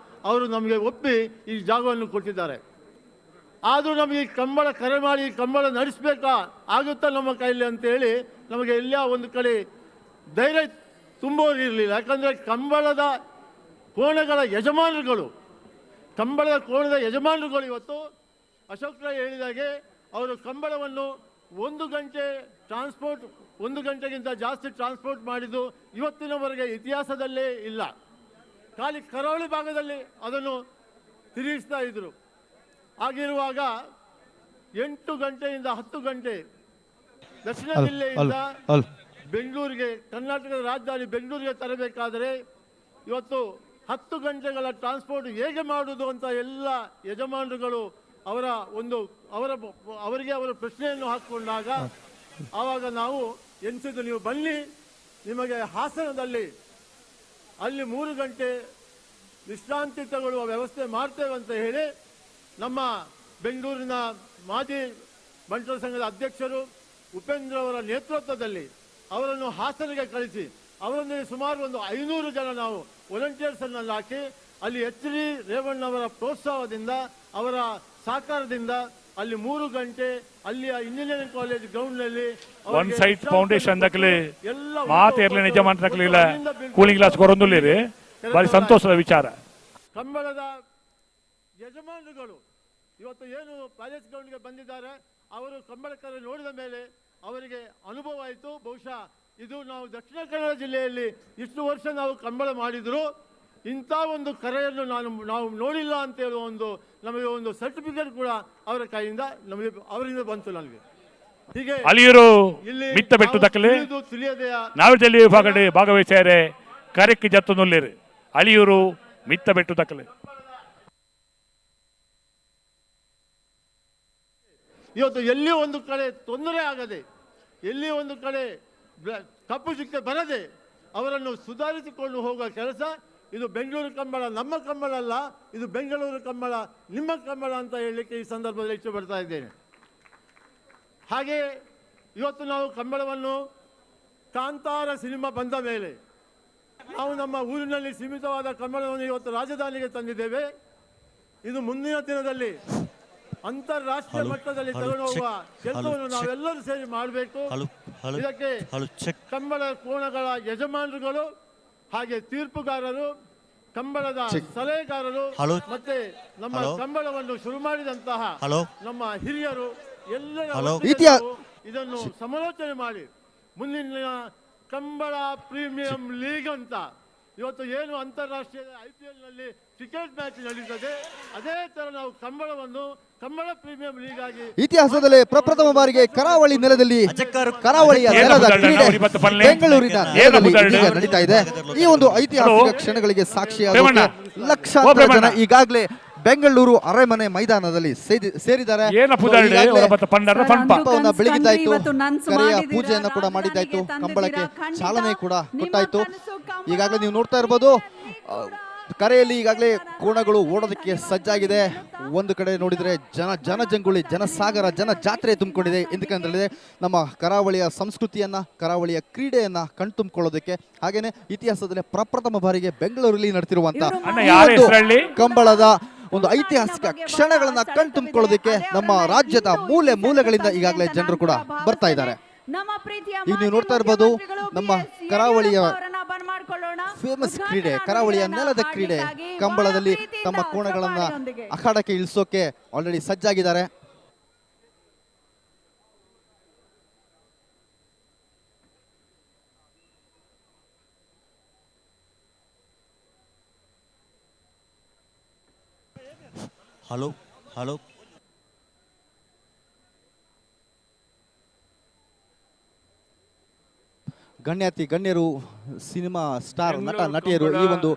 ಅವರು ನಮಗೆ ಒಪ್ಪಿ ಈ ಜಾಗವನ್ನು ಕೊಟ್ಟಿದ್ದಾರೆ. ಆದರೂ ನಮಗೆ ಕಂಬಳ ಕರೆ ಮಾಡಿ ಕಂಬಳ ನಡೆಸಬೇಕಾ, ಆಗುತ್ತಾ ನಮ್ಮ ಕೈಯಲ್ಲಿ ಅಂತೇಳಿ ನಮಗೆ ಎಲ್ಲ ಒಂದು ಕಡೆ ಧೈರ್ಯ ತುಂಬೋರು ಇರಲಿಲ್ಲ. ಯಾಕಂದರೆ ಕಂಬಳದ ಕೋಣೆಗಳ ಯಜಮಾನರುಗಳು, ಕಂಬಳದ ಕೋಣದ ಯಜಮಾನರುಗಳು ಇವತ್ತು ಅಶೋಕ್ ರೈ ಹೇಳಿದಾಗೆ ಅವರು ಕಂಬಳವನ್ನು 1 ಗಂಟೆ ಟ್ರಾನ್ಸ್ಪೋರ್ಟ್, 1 ಗಂಟೆಗಿಂತ ಜಾಸ್ತಿ ಟ್ರಾನ್ಸ್ಪೋರ್ಟ್ ಮಾಡಿದ್ದು ಇವತ್ತಿನವರೆಗೆ ಇತಿಹಾಸದಲ್ಲೇ ಇಲ್ಲ. ಖಾಲಿ ಕರಾವಳಿ ಭಾಗದಲ್ಲಿ ಅದನ್ನು ತಿರುಗಿಸ್ತಾ ಇದ್ರು. ಆಗಿರುವಾಗ 8 ಗಂಟೆಯಿಂದ 10 ಗಂಟೆ ದಕ್ಷಿಣ ಜಿಲ್ಲೆಯಿಂದ ಬೆಂಗಳೂರಿಗೆ, ಕರ್ನಾಟಕದ ರಾಜಧಾನಿ ಬೆಂಗಳೂರಿಗೆ ತರಬೇಕಾದರೆ ಇವತ್ತು 10 ಗಂಟೆಗಳ ಟ್ರಾನ್ಸ್ಪೋರ್ಟ್ ಹೇಗೆ ಮಾಡುವುದು ಅಂತ ಎಲ್ಲ ಯಜಮಾನರುಗಳು ಅವರಿಗೆ ಅವರ ಪ್ರಶ್ನೆಯನ್ನು ಹಾಕಿಕೊಂಡಾಗ ಆವಾಗ ನಾವು ಎನಿಸಿದ್ದು, ನೀವು ಬನ್ನಿ, ನಿಮಗೆ ಹಾಸನದಲ್ಲಿ ಅಲ್ಲಿ 3 ಗಂಟೆ ವಿಶ್ರಾಂತಿ ತಗೊಳ್ಳುವ ವ್ಯವಸ್ಥೆ ಮಾಡ್ತೇವೆ ಅಂತ ಹೇಳಿ ನಮ್ಮ ಬೆಂಗಳೂರಿನ ಮಾಜಿ ಬಂಟರ ಸಂಘದ ಅಧ್ಯಕ್ಷರು ಉಪೇಂದ್ರ ಅವರ ನೇತೃತ್ವದಲ್ಲಿ ಅವರನ್ನು ಹಾಸನಿಗೆ ಕಳಿಸಿ ಅವರೊಂದಿಗೆ ಸುಮಾರು ಒಂದು 500 ಜನ ನಾವು ವಾಲಂಟಿಯರ್ಸ್ ಅನ್ನು ಹಾಕಿ ಅಲ್ಲಿ ಎಚ್ ಡಿ ರೇವಣ್ಣವರ ಪ್ರೋತ್ಸಾಹದಿಂದ ಅವರ ಸಹಕಾರದಿಂದ ಅಲ್ಲಿ 3 ಗಂಟೆ ಅಲ್ಲಿಯ ಇಂಜಿನಿಯರಿಂಗ್ ಕಾಲೇಜ್ ಗ್ರೌಂಡ್ ನಲ್ಲಿ ಒನ್ ಸೈಟ್ ಫೌಂಡೇಶನ್ ದಕ್ಕಲೆ ಮಾತು ಇರಲಿ ನಿಜ ಮಾತಾಡಲಿಲ್ಲ ಕೂಲಿಂಗ್ ಗ್ಲಾಸ್ ಕೊರೊಂದುಲ್ಲೇರಿ ಬಾರಿ ಸಂತೋಷದ ವಿಚಾರ. ಕಂಬಳದ ಯಜಮಾನರುಗಳು ಇವತ್ತು ಏನು ಪ್ಯಾಲೇಸ್ ಗ್ರೌಂಡ್ಗೆ ಬಂದಿದ್ದಾರೆ, ಅವರು ಕಂಬಳಕರ ನೋಡಿದ ಮೇಲೆ ಅವರಿಗೆ ಅನುಭವ ಆಯಿತು. ಬಹುಶಃ ಇದು ನಾವು ದಕ್ಷಿಣ ಕನ್ನಡ ಜಿಲ್ಲೆಯಲ್ಲಿ ಇಷ್ಟು ವರ್ಷ ನಾವು ಕಂಬಳ ಮಾಡಿದ್ರು ಇಂಥ ಒಂದು ಕರೆಯನ್ನು ನಾವು ನೋಡಿಲ್ಲ ಅಂತ ಹೇಳುವ ನಮಗೆ ಒಂದು ಸರ್ಟಿಫಿಕೇಟ್ ಕೂಡ ಅವರ ಕೈಯಿಂದ ನಮಗೆ ಅವರಿಂದ ಬಂತು. ನನಗೆ ಹೀಗೆ ಅಲಿಯೂರು ಮಿತ್ತ ಬೆಟ್ಟು ದಕ್ಕಲೆ ನಾವಿದಲ್ಲಿ ಭಾಗವಹಿಸ್ಯಾರೆ ಕಾರ್ಯಕ್ಕೆ ಜತ್ತೊಂದುಲ್ಲೇರಿ ಅಲಿಯೂರು ಮಿತ್ತ ಬೆಟ್ಟು ದಕ್ಕಲೆ. ಇವತ್ತು ಎಲ್ಲಿ ಒಂದು ಕಡೆ ತೊಂದರೆ ಆಗದೆ, ಎಲ್ಲಿ ಒಂದು ಕಡೆ ಕಪ್ಪು ಚುಕ್ಕೆ ಬರದೆ ಅವರನ್ನು ಸುಧಾರಿಸಿಕೊಂಡು ಹೋಗುವ ಕೆಲಸ ಇದು ಬೆಂಗಳೂರು ಕಂಬಳ ನಮ್ಮ ಕಂಬಳ ಅಲ್ಲ, ಇದು ಬೆಂಗಳೂರು ಕಂಬಳ ನಿಮ್ಮ ಕಂಬಳ ಅಂತ ಹೇಳಲಿಕ್ಕೆ ಈ ಸಂದರ್ಭದಲ್ಲಿ ಇಷ್ಟಪಡ್ತಾ ಇದ್ದೇನೆ. ಹಾಗೆ ಇವತ್ತು ನಾವು ಕಂಬಳವನ್ನು ಕಾಂತಾರ ಸಿನಿಮಾ ಬಂದ ಮೇಲೆ ನಾವು ನಮ್ಮ ಊರಿನಲ್ಲಿ ಸೀಮಿತವಾದ ಕಂಬಳವನ್ನು ಇವತ್ತು ರಾಜಧಾನಿಗೆ ತಂದಿದ್ದೇವೆ. ಇದು ಮುಂದಿನ ದಿನದಲ್ಲಿ ಅಂತಾರಾಷ್ಟ್ರೀಯ ಮಟ್ಟದಲ್ಲಿ ತಗೊಂಡು ಹೋಗುವ ಕೆಲಸವನ್ನು ನಾವೆಲ್ಲರೂ ಸೇರಿ ಮಾಡಬೇಕು. ಇದಕ್ಕೆ ಕಂಬಳ ಕೋಣಗಳ ಯಜಮಾನರುಗಳು, ಹಾಗೆ ತೀರ್ಪುಗಾರರು, ಕಂಬಳದ ಸಲಹೆಗಾರರು ಮತ್ತೆ ನಮ್ಮ ಕಂಬಳವನ್ನು ಶುರು ಮಾಡಿದಂತಹ ನಮ್ಮ ಹಿರಿಯರು ಎಲ್ಲರ ಇದನ್ನು ಸಮಾಲೋಚನೆ ಮಾಡಿ ಮುಂದಿನ ಕಂಬಳ ಪ್ರೀಮಿಯಂ ಲೀಗ್ ಅಂತ ಇವತ್ತು ಏನು ಅಂತಾರಾಷ್ಟ್ರೀಯ IPL ನಲ್ಲಿ ಕ್ರಿಕೆಟ್ ಮ್ಯಾಚ್ ನಡೀತದೆ, ಅದೇ ತರ ನಾವು ಕಂಬಳ ಪ್ರೀಮಿಯಂ ಲೀಗ್ ಆಗಿ ಇತಿಹಾಸದಲ್ಲಿ ಪ್ರಪ್ರಥಮ ಬಾರಿಗೆ ಕರಾವಳಿ ನೆಲದಲ್ಲಿ ಕರಾವಳಿಯ ನೆಲದ ಕ್ರೀಡೆ ಬೆಂಗಳೂರಿನ ನೆಲದಲ್ಲಿ ಈಗ ನಡೀತಾ ಇದೆ. ಈ ಒಂದು ಐತಿಹಾಸಿಕ ಕ್ಷಣಗಳಿಗೆ ಸಾಕ್ಷಿಯಾದ ಲಕ್ಷಾಂತರ ಜನ ಈಗಾಗಲೇ ಬೆಂಗಳೂರು ಅರಮನೆ ಮೈದಾನದಲ್ಲಿ ಸೇರಿದ್ದಾರೆ. ಬೆಳಗಿದ್ದಾಯ್ತು, ಕರೆಯ ಪೂಜೆಯನ್ನು ಕೂಡ ಮಾಡಿದ್ದಾಯ್ತು, ಕಂಬಳಕ್ಕೆ ಚಾಲನೆ ಕೂಡ ಕೊಟ್ಟಾಯ್ತು. ಈಗಾಗಲೇ ನೀವು ನೋಡ್ತಾ ಇರ್ಬೋದು ಕರೆಯಲ್ಲಿ ಈಗಾಗಲೇ ಕೋಣಗಳು ಓಡೋದಕ್ಕೆ ಸಜ್ಜಾಗಿದೆ. ಒಂದು ಕಡೆ ನೋಡಿದ್ರೆ ಜನಜಂಗುಳಿ, ಜನಸಾಗರ, ಜನ ಜಾತ್ರೆ ತುಂಬಿಕೊಂಡಿದೆ. ಎಂದಕ್ಕಂದ್ರೆ ನಮ್ಮ ಕರಾವಳಿಯ ಸಂಸ್ಕೃತಿಯನ್ನ, ಕರಾವಳಿಯ ಕ್ರೀಡೆಯನ್ನ ಕಣ್ತುಂಬಿಕೊಳ್ಳೋದಕ್ಕೆ, ಹಾಗೇನೆ ಇತಿಹಾಸದಲ್ಲಿ ಪ್ರಪ್ರಥಮ ಬಾರಿಗೆ ಬೆಂಗಳೂರಲ್ಲಿ ನಡೆತಿರುವಂತಹ ಕಂಬಳದ ಒಂದು ಐತಿಹಾಸಿಕ ಕ್ಷಣಗಳನ್ನ ಕಣ್ತುಂಬಿಕೊಳ್ಳೋದಕ್ಕೆ ನಮ್ಮ ರಾಜ್ಯದ ಮೂಲೆ ಮೂಲೆಗಳಿಂದ ಈಗಾಗಲೇ ಜನರು ಕೂಡ ಬರ್ತಾ ಇದ್ದಾರೆ. ಈಗ ನೀವು ನೋಡ್ತಾ ಇರ್ಬೋದು ನಮ್ಮ ಕರಾವಳಿಯ ಫೇಮಸ್ ಕ್ರೀಡೆ, ಕರಾವಳಿಯ ನೆಲದ ಕ್ರೀಡೆ ಕಂಬಳದಲ್ಲಿ ತಮ್ಮ ಕೋಣಗಳನ್ನ ಅಖಾಡಕ್ಕೆ ಇಳಿಸೋಕೆ ಆಲ್ರೆಡಿ ಸಜ್ಜಾಗಿದ್ದಾರೆ. ಹಲೋ ಗಣ್ಯರು, ಸಿನಿಮಾ ಸ್ಟಾರ್, ನಟ ನಟಿಯರು ಈ ಒಂದು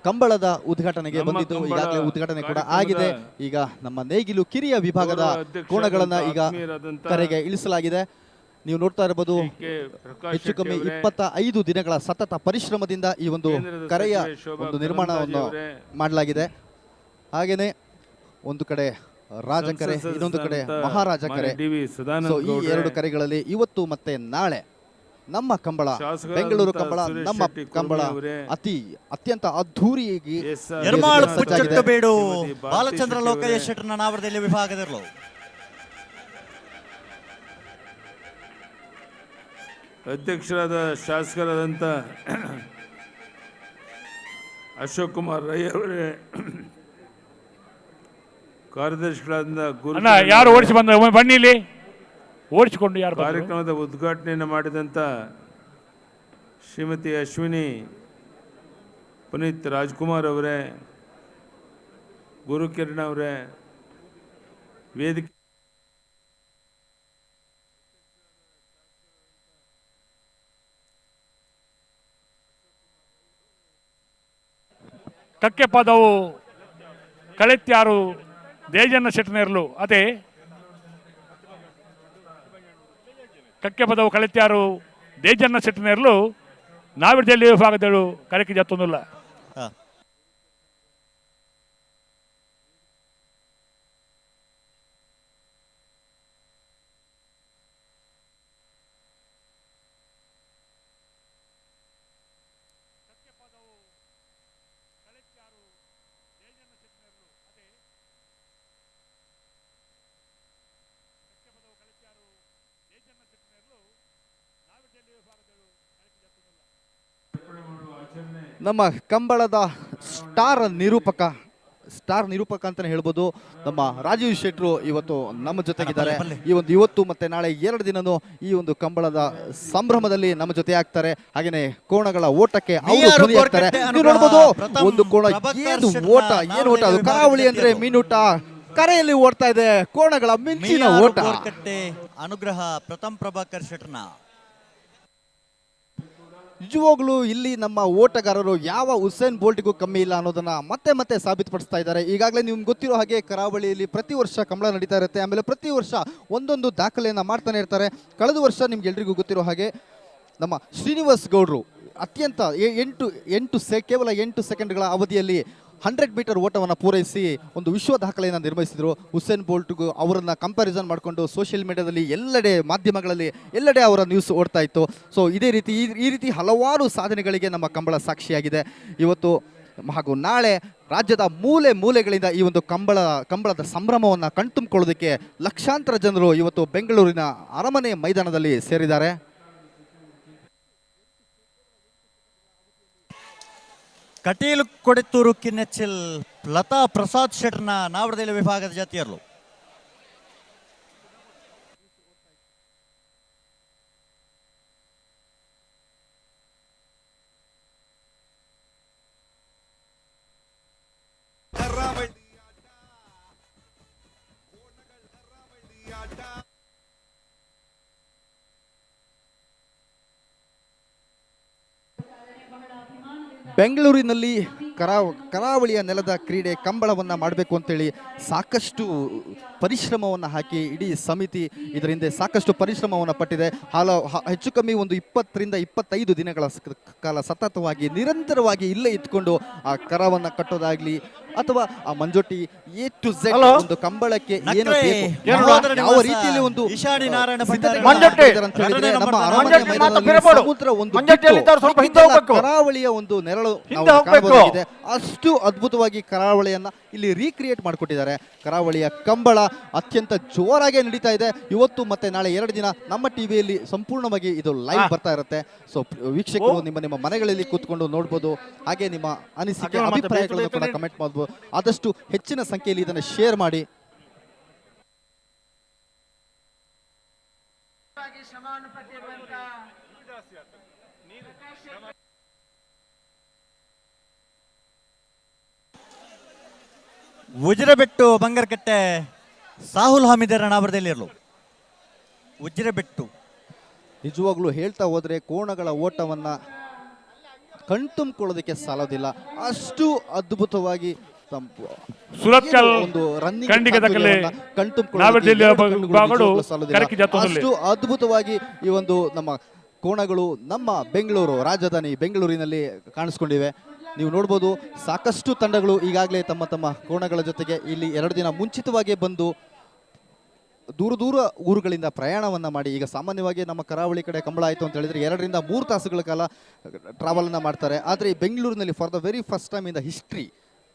ಕಂಬಳದ ಉದ್ಘಾಟನೆಗೆ ಬಂದಿದ್ದು ಈಗಾಗಲೇ ಉದ್ಘಾಟನೆ ಕೂಡ ಆಗಿದೆ. ಈಗ ನಮ್ಮ ನೇಗಿಲು ಕಿರಿಯ ವಿಭಾಗದ ಕೋಣಗಳನ್ನ ಈಗ ಕರೆಗೆ ಇಳಿಸಲಾಗಿದೆ. ನೀವು ನೋಡ್ತಾ ಇರಬಹುದು ಹೆಚ್ಚು ಕಮ್ಮಿ 25 ದಿನಗಳ ಸತತ ಪರಿಶ್ರಮದಿಂದ ಈ ಒಂದು ಕರೆಯ ಒಂದು ನಿರ್ಮಾಣವನ್ನು ಮಾಡಲಾಗಿದೆ. ಹಾಗೇನೆ ಒಂದು ಕಡೆ ರಾಜಕರೆ, ಇನ್ನೊಂದು ಕಡೆ ಮಹಾರಾಜಕರೆ. ಈ ಎರಡು ಕರೆಗಳಲ್ಲಿ ಇವತ್ತು ಮತ್ತೆ ನಾಳೆ ನಮ್ಮ ಕಂಬಳ, ಬೆಂಗಳೂರು ಕಂಬಳ, ನಮ್ಮ ಕಂಬಳ ಅತ್ಯಂತ ಅದ್ಧೂರಿಯಾಗಿ ಬೇಡು ಬಾಲಚಂದ್ರ ಲೋಕಯ್ಯ ಶೆಟ್ಟರ್ನ ನಾವರದಲ್ಲಿ ವಿಭಾಗದಲ್ಲೂ ಅಧ್ಯಕ್ಷರಾದ ಶಾಸಕರಾದಂಥ ಅಶೋಕ್ ಕುಮಾರ್ ರೈ ಅವರೇ, ಕಾರ್ಯದರ್ಶಿಗಳಾದ ಯಾರು ಓಡಿಸಿ ಬಂದ ಬನ್ನಿಲಿ ಓಡಿಸಿಕೊಂಡು ಯಾರು ಕಾರ್ಯಕ್ರಮದ ಉದ್ಘಾಟನೆಯನ್ನು ಮಾಡಿದಂಥ ಶ್ರೀಮತಿ ಅಶ್ವಿನಿ ಪುನೀತ್ ರಾಜ್ಕುಮಾರ್ ಅವರೇ, ಗುರುಕಿರಣ್ ಅವರೇ, ವೇದಿಕೆ ಕಕ್ಕೆ ಪದವು ಕಳೆತ್ಯಾರು ದೇಜನ್ನ ಶೆಟ್ಟನೇರ್ಲು ಅದೇ ಕಕ್ಕೆ ಪದವು ಕಳೆತ್ಯಾರು ದೇಜನ್ನ ಶೆಟ್ಟನೇರ್ಲು ನಾವಿರ್ದಲ್ಲಿ ವಿಭಾಗದಳು ಕರೆಕ್ಕೆ ಜತ್ತೊಂದಿಲ್ಲ. ನಮ್ಮ ಕಂಬಳದ ಸ್ಟಾರ್ ನಿರೂಪಕ ಅಂತಾನೆ ಹೇಳ್ಬೋದು. ನಮ್ಮ ರಾಜೀವ್ ಶೆಟ್ರು ಇವತ್ತು ನಮ್ಮ ಜೊತೆಗಿದ್ದಾರೆ. ಇವತ್ತು ಮತ್ತೆ ನಾಳೆ 2 ದಿನನೂ ಈ ಒಂದು ಕಂಬಳದ ಸಂಭ್ರಮದಲ್ಲಿ ನಮ್ಮ ಜೊತೆ ಆಗ್ತಾರೆ. ಹಾಗೇನೆ ಕೋಣಗಳ ಓಟಕ್ಕೆ ಅವರು ಧ್ವನಿ ಆಗ್ತಾರೆ. ನೀವು ನೋಡ್ಬೋದು ಒಂದು ಕೋಣ ಏನು ಓಟ ಅದು ಕರಾವಳಿ ಅಂದ್ರೆ ಮೀನೂಟ ಕರೆಯಲ್ಲಿ ಓಡ್ತಾ ಇದೆ. ಕೋಣಗಳ ಮಿಂಚಿನ ಓಟ. ಅನುಗ್ರಹ ಪ್ರಥಮ್ ಪ್ರಭಾಕರ್ ಶೆಟ್ರನ ನಿಜವಾಗ್ಲೂ ಇಲ್ಲಿ ನಮ್ಮ ಓಟಗಾರರು ಯಾವ ಉಸೇನ್ ಬೋಲ್ಟ್ಗೂ ಕಮ್ಮಿ ಇಲ್ಲ ಅನ್ನೋದನ್ನ ಮತ್ತೆ ಸಾಬೀತುಪಡಿಸ್ತಾ ಇದ್ದಾರೆ. ಈಗಾಗಲೇ ನಿಮ್ಗೆ ಗೊತ್ತಿರೋ ಹಾಗೆ ಕರಾವಳಿಯಲ್ಲಿ ಪ್ರತಿ ವರ್ಷ ಕಂಬಳ ನಡೀತಾ ಇರುತ್ತೆ. ಆಮೇಲೆ ಪ್ರತಿ ವರ್ಷ ಒಂದೊಂದು ದಾಖಲೆಯನ್ನು ಮಾಡ್ತಾನೆ ಇರ್ತಾರೆ. ಕಳೆದ ವರ್ಷ ನಿಮ್ಗೆ ಎಲ್ರಿಗೂ ಗೊತ್ತಿರೋ ಹಾಗೆ ನಮ್ಮ ಶ್ರೀನಿವಾಸ್ ಗೌಡ್ರು ಅತ್ಯಂತ ಕೇವಲ 8 ಸೆಕೆಂಡ್ಗಳ ಅವಧಿಯಲ್ಲಿ 100 ಮೀಟರ್ ಓಟವನ್ನು ಪೂರೈಸಿ ಒಂದು ವಿಶ್ವ ದಾಖಲೆಯನ್ನು ನಿರ್ವಹಿಸಿದರು. ಉಸೇನ್ ಬೋಲ್ಟ್ಗೂ ಅವರನ್ನು ಕಂಪ್ಯಾರಿಸನ್ ಮಾಡಿಕೊಂಡು ಸೋಷಿಯಲ್ ಮೀಡಿಯಾದಲ್ಲಿ ಎಲ್ಲೆಡೆ ಮಾಧ್ಯಮಗಳಲ್ಲಿ ಎಲ್ಲೆಡೆ ಅವರ ನ್ಯೂಸ್ ಓಡ್ತಾ ಇತ್ತು. ಸೊ ಇದೇ ರೀತಿ ಈ ರೀತಿ ಹಲವಾರು ಸಾಧನೆಗಳಿಗೆ ನಮ್ಮ ಕಂಬಳ ಸಾಕ್ಷಿಯಾಗಿದೆ. ಇವತ್ತು ಹಾಗೂ ನಾಳೆ ರಾಜ್ಯದ ಮೂಲೆಗಳಿಂದ ಈ ಒಂದು ಕಂಬಳದ ಸಂಭ್ರಮವನ್ನು ಕಣ್ತುಂಬಿಕೊಳ್ಳೋದಕ್ಕೆ ಲಕ್ಷಾಂತರ ಜನರು ಇವತ್ತು ಬೆಂಗಳೂರಿನ ಅರಮನೆ ಮೈದಾನದಲ್ಲಿ ಸೇರಿದ್ದಾರೆ. ಕಟೀಲು ಕೊಡೆತ್ತೂರು ಕಿನ್ನೆಚ್ಚಿಲ್ ಲತಾ ಪ್ರಸಾದ್ ಶೆಟ್ರನ ನಾವಡದೇಲ ವಿಭಾಗದ ಜಾತಿಯರು ಬೆಂಗಳೂರಿನಲ್ಲಿ ಕರಾವಳಿಯ ನೆಲದ ಕ್ರೀಡೆ ಕಂಬಳವನ್ನು ಮಾಡಬೇಕು ಅಂತೇಳಿ ಸಾಕಷ್ಟು ಪರಿಶ್ರಮವನ್ನು ಹಾಕಿ ಇಡೀ ಸಮಿತಿ ಇದರ ಹಿಂದೆ ಸಾಕಷ್ಟು ಪರಿಶ್ರಮವನ್ನು ಪಟ್ಟಿದೆ. ಹೆಚ್ಚು ಕಮ್ಮಿ ಒಂದು 20 ರಿಂದ 25 ದಿನಗಳ ಕಾಲ ಸತತವಾಗಿ ನಿರಂತರವಾಗಿ ಇಲ್ಲೇ ಇದ್ಕೊಂಡು ಆ ಕರವನ್ನು ಕಟ್ಟೋದಾಗ್ಲಿ ಅಥವಾ ಆ ಮಂಜೋಟಿ A to Z ಒಂದು ಕಂಬಳಕ್ಕೆ ಏನು ಬೇಕು ಯಾವ ರೀತಿಯಲ್ಲಿ ಒಂದು ನಮ್ಮ ಅರಮನೆ ಮೈದಾನದಲ್ಲಿ ಸಮುದ್ರ ಒಂದು ಕರಾವಳಿಯ ಒಂದು ನೆರಳು ಕಾಣಬಹುದಾಗಿದೆ. ಅಷ್ಟು ಅದ್ಭುತವಾಗಿ ಕರಾವಳಿಯನ್ನ ಇಲ್ಲಿ ರೀಕ್ರಿಯೇಟ್ ಮಾಡಿಕೊಟ್ಟಿದ್ದಾರೆ. ಕರಾವಳಿಯ ಕಂಬಳ ಅತ್ಯಂತ ಜೋರಾಗಿ ನಡೀತಾ ಇದೆ. ಇವತ್ತು ಮತ್ತೆ ನಾಳೆ 2 ದಿನ ನಮ್ಮ ಟಿವಿಯಲ್ಲಿ ಸಂಪೂರ್ಣವಾಗಿ ಇದು ಲೈವ್ ಬರ್ತಾ ಇರುತ್ತೆ. ಸೊ ವೀಕ್ಷಕರು ನಿಮ್ಮ ಮನೆಗಳಲ್ಲಿ ಕೂತ್ಕೊಂಡು ನೋಡ್ಬೋದು. ಹಾಗೆ ನಿಮ್ಮ ಅನಿಸಿಕೆ ಅಭಿಪ್ರಾಯಗಳನ್ನು ಕೂಡ ಕಮೆಂಟ್ ಮಾಡಬಹುದು. ಆದಷ್ಟು ಹೆಚ್ಚಿನ ಸಂಖ್ಯೆಯಲ್ಲಿ ಇದನ್ನು ಶೇರ್ ಮಾಡಿ. ಉಜಿರೆಬೆಟ್ಟು ಬಂಗರಕಟ್ಟೆ ಸಾಹುಲ್ ಹಮೀದರ ನಾವರದಲ್ಲಿರಲು ಉಜಿರೆಬೆಟ್ಟು ನಿಜವಾಗ್ಲೂ ಹೇಳ್ತಾ ಹೋದ್ರೆ ಕೋಣಗಳ ಓಟವನ್ನ ಕಣ್ತುಂಬಿಕೊಳ್ಳೋದಕ್ಕೆ ಸಾಲೋದಿಲ್ಲ. ಅಷ್ಟು ಅದ್ಭುತವಾಗಿ ಒಂದು ಅಷ್ಟು ಅದ್ಭುತವಾಗಿ ಈ ಒಂದು ನಮ್ಮ ಕೋಣಗಳು ನಮ್ಮ ಬೆಂಗಳೂರು ರಾಜಧಾನಿ ಬೆಂಗಳೂರಿನಲ್ಲಿ ಕಾಣಿಸ್ಕೊಂಡಿವೆ. ನೀವು ನೋಡ್ಬೋದು ಸಾಕಷ್ಟು ತಂಡಗಳು ಈಗಾಗಲೇ ತಮ್ಮ ಕೋಣಗಳ ಜೊತೆಗೆ ಇಲ್ಲಿ 2 ದಿನ ಮುಂಚಿತವಾಗಿ ಬಂದು ದೂರ ಊರುಗಳಿಂದ ಪ್ರಯಾಣವನ್ನು ಮಾಡಿ, ಈಗ ಸಾಮಾನ್ಯವಾಗಿ ನಮ್ಮ ಕರಾವಳಿ ಕಡೆ ಕಂಬಳ ಆಯಿತು ಅಂತ ಹೇಳಿದ್ರೆ 2 ರಿಂದ 3 ತಾಸುಗಳ ಕಾಲ ಟ್ರಾವೆಲನ್ನು ಮಾಡ್ತಾರೆ. ಆದರೆ ಬೆಂಗಳೂರಿನಲ್ಲಿ for the very first time in the history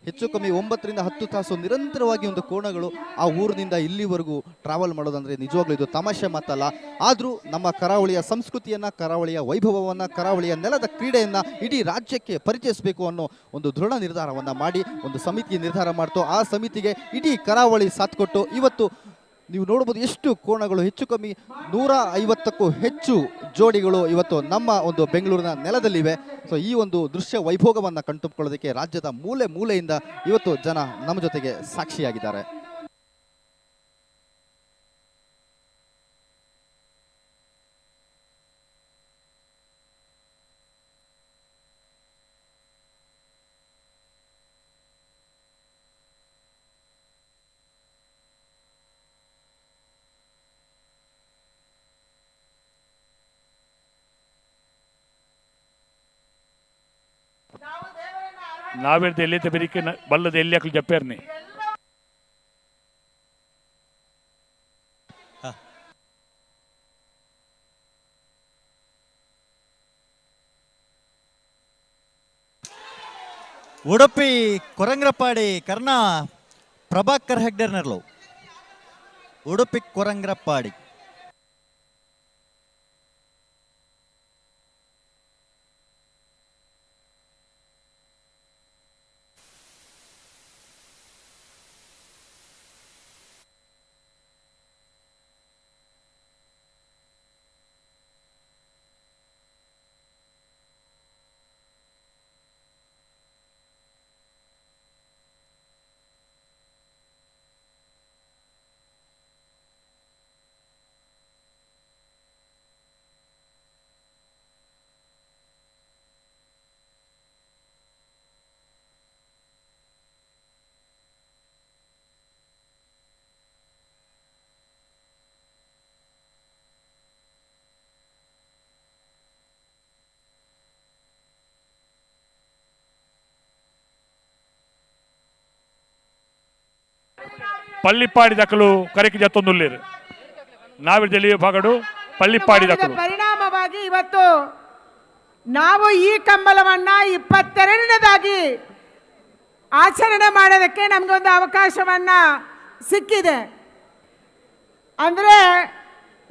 ಹೆಚ್ಚು ಕಮ್ಮಿ 9 ರಿಂದ 10 ತಾಸು ನಿರಂತರವಾಗಿ ಒಂದು ಕೋಣಗಳು ಆ ಊರಿನಿಂದ ಇಲ್ಲಿವರೆಗೂ ಟ್ರಾವೆಲ್ ಮಾಡೋದಂದ್ರೆ ನಿಜವಾಗ್ಲೂ ಇದು ತಮಾಷೆ ಮಾತಲ್ಲ. ಆದರೂ ನಮ್ಮ ಕರಾವಳಿಯ ಸಂಸ್ಕೃತಿಯನ್ನು, ಕರಾವಳಿಯ ವೈಭವವನ್ನು, ಕರಾವಳಿಯ ನೆಲದ ಕ್ರೀಡೆಯನ್ನು ಇಡೀ ರಾಜ್ಯಕ್ಕೆ ಪರಿಚಯಿಸಬೇಕು ಅನ್ನೋ ಒಂದು ದೃಢ ನಿರ್ಧಾರವನ್ನು ಮಾಡಿ ಒಂದು ಸಮಿತಿ ನಿರ್ಧಾರ ಮಾಡ್ತು. ಆ ಸಮಿತಿಗೆ ಇಡೀ ಕರಾವಳಿ ಸಾಥ್ ಕೊಟ್ಟು ಇವತ್ತು ನೀವು ನೋಡ್ಬೋದು ಎಷ್ಟು ಕೋಣಗಳು, ಹೆಚ್ಚು ಕಮ್ಮಿ 150ಕ್ಕೂ ಹೆಚ್ಚು ಜೋಡಿಗಳು ಇವತ್ತು ನಮ್ಮ ಒಂದು ಬೆಂಗಳೂರಿನ ನೆಲದಲ್ಲಿವೆ. ಸೊ ಈ ಒಂದು ದೃಶ್ಯ ವೈಭೋಗವನ್ನು ಕಣ್ತುಂಬಿಕೊಳ್ಳೋದಕ್ಕೆ ರಾಜ್ಯದ ಮೂಲೆಯಿಂದ ಇವತ್ತು ಜನ ನಮ್ಮ ಜೊತೆಗೆ ಸಾಕ್ಷಿಯಾಗಿದ್ದಾರೆ. నావెడితే ఎల్లితే పెరికి బల్లది ఎల్లి అక్కడ చెప్పారని ಉಡುಪಿ ಕೊರಂಗ್ರಪಾಡಿ ಕರ್ನಾ ಪ್ರಭಾಕರ್ ಹೆಗ್ಡೆರ್ನರ್ಲು ಉಡುಪಿ ಕೊರಂಗ್ರಪಾಡಿ పల్లిపాడి దక్కలు కరికి జత్తొందుల్లేరు ನಾವಿರ್ ಜಲಿ ಭಾಗಡು ಪಳ್ಳಿಪಾಡಿ ದಕ್ಕಲು ಪರಿಣಾಮವಾಗಿ ಇವತ್ತು ನಾವು ಈ ಕಂಬಳವನ್ನ 22ನೇದಾಗಿ ಆಚರಣೆ ಮಾಡೋದಕ್ಕೆ ನಮಗೊಂದು ಅವಕಾಶವನ್ನ ಸಿಕ್ಕಿದೆ. ಅಂದರೆ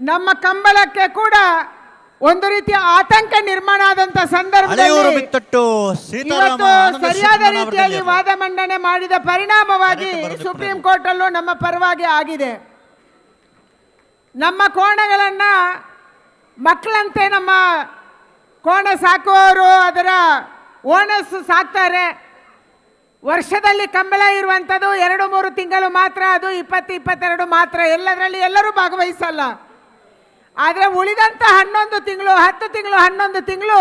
ನಮ್ಮ ಕಂಬಳಕ್ಕೆ ಕೂಡ ಒಂದು ರೀತಿಯ ಆತಂಕ ನಿರ್ಮಾಣ ಆದಂತ ಸಂದರ್ಭದಲ್ಲಿ ಸರಿಯಾದ ರೀತಿಯಲ್ಲಿ ವಾದ ಮಂಡನೆ ಮಾಡಿದ ಪರಿಣಾಮವಾಗಿ ಸುಪ್ರೀಂ ಕೋರ್ಟ್ ಅಲ್ಲೂ ನಮ್ಮ ಪರವಾಗಿ ಆಗಿದೆ. ನಮ್ಮ ಕೋಣಗಳನ್ನ ಮಕ್ಕಳಂತೆ ನಮ್ಮ ಕೋಣ ಸಾಕುವವರು ಅದರ ಓನರ್ಸ್ ಸಾಕ್ತಾರೆ. ವರ್ಷದಲ್ಲಿ ಕಂಬಳ ಇರುವಂಥದ್ದು 2-3 ತಿಂಗಳು ಮಾತ್ರ, ಅದು 20-22 ಮಾತ್ರ, ಎಲ್ಲದರಲ್ಲಿ ಎಲ್ಲರೂ ಭಾಗವಹಿಸಲ್ಲ. ಆದರೆ ಉಳಿದಂಥ 11 ತಿಂಗಳು 10 ತಿಂಗಳು 11 ತಿಂಗಳು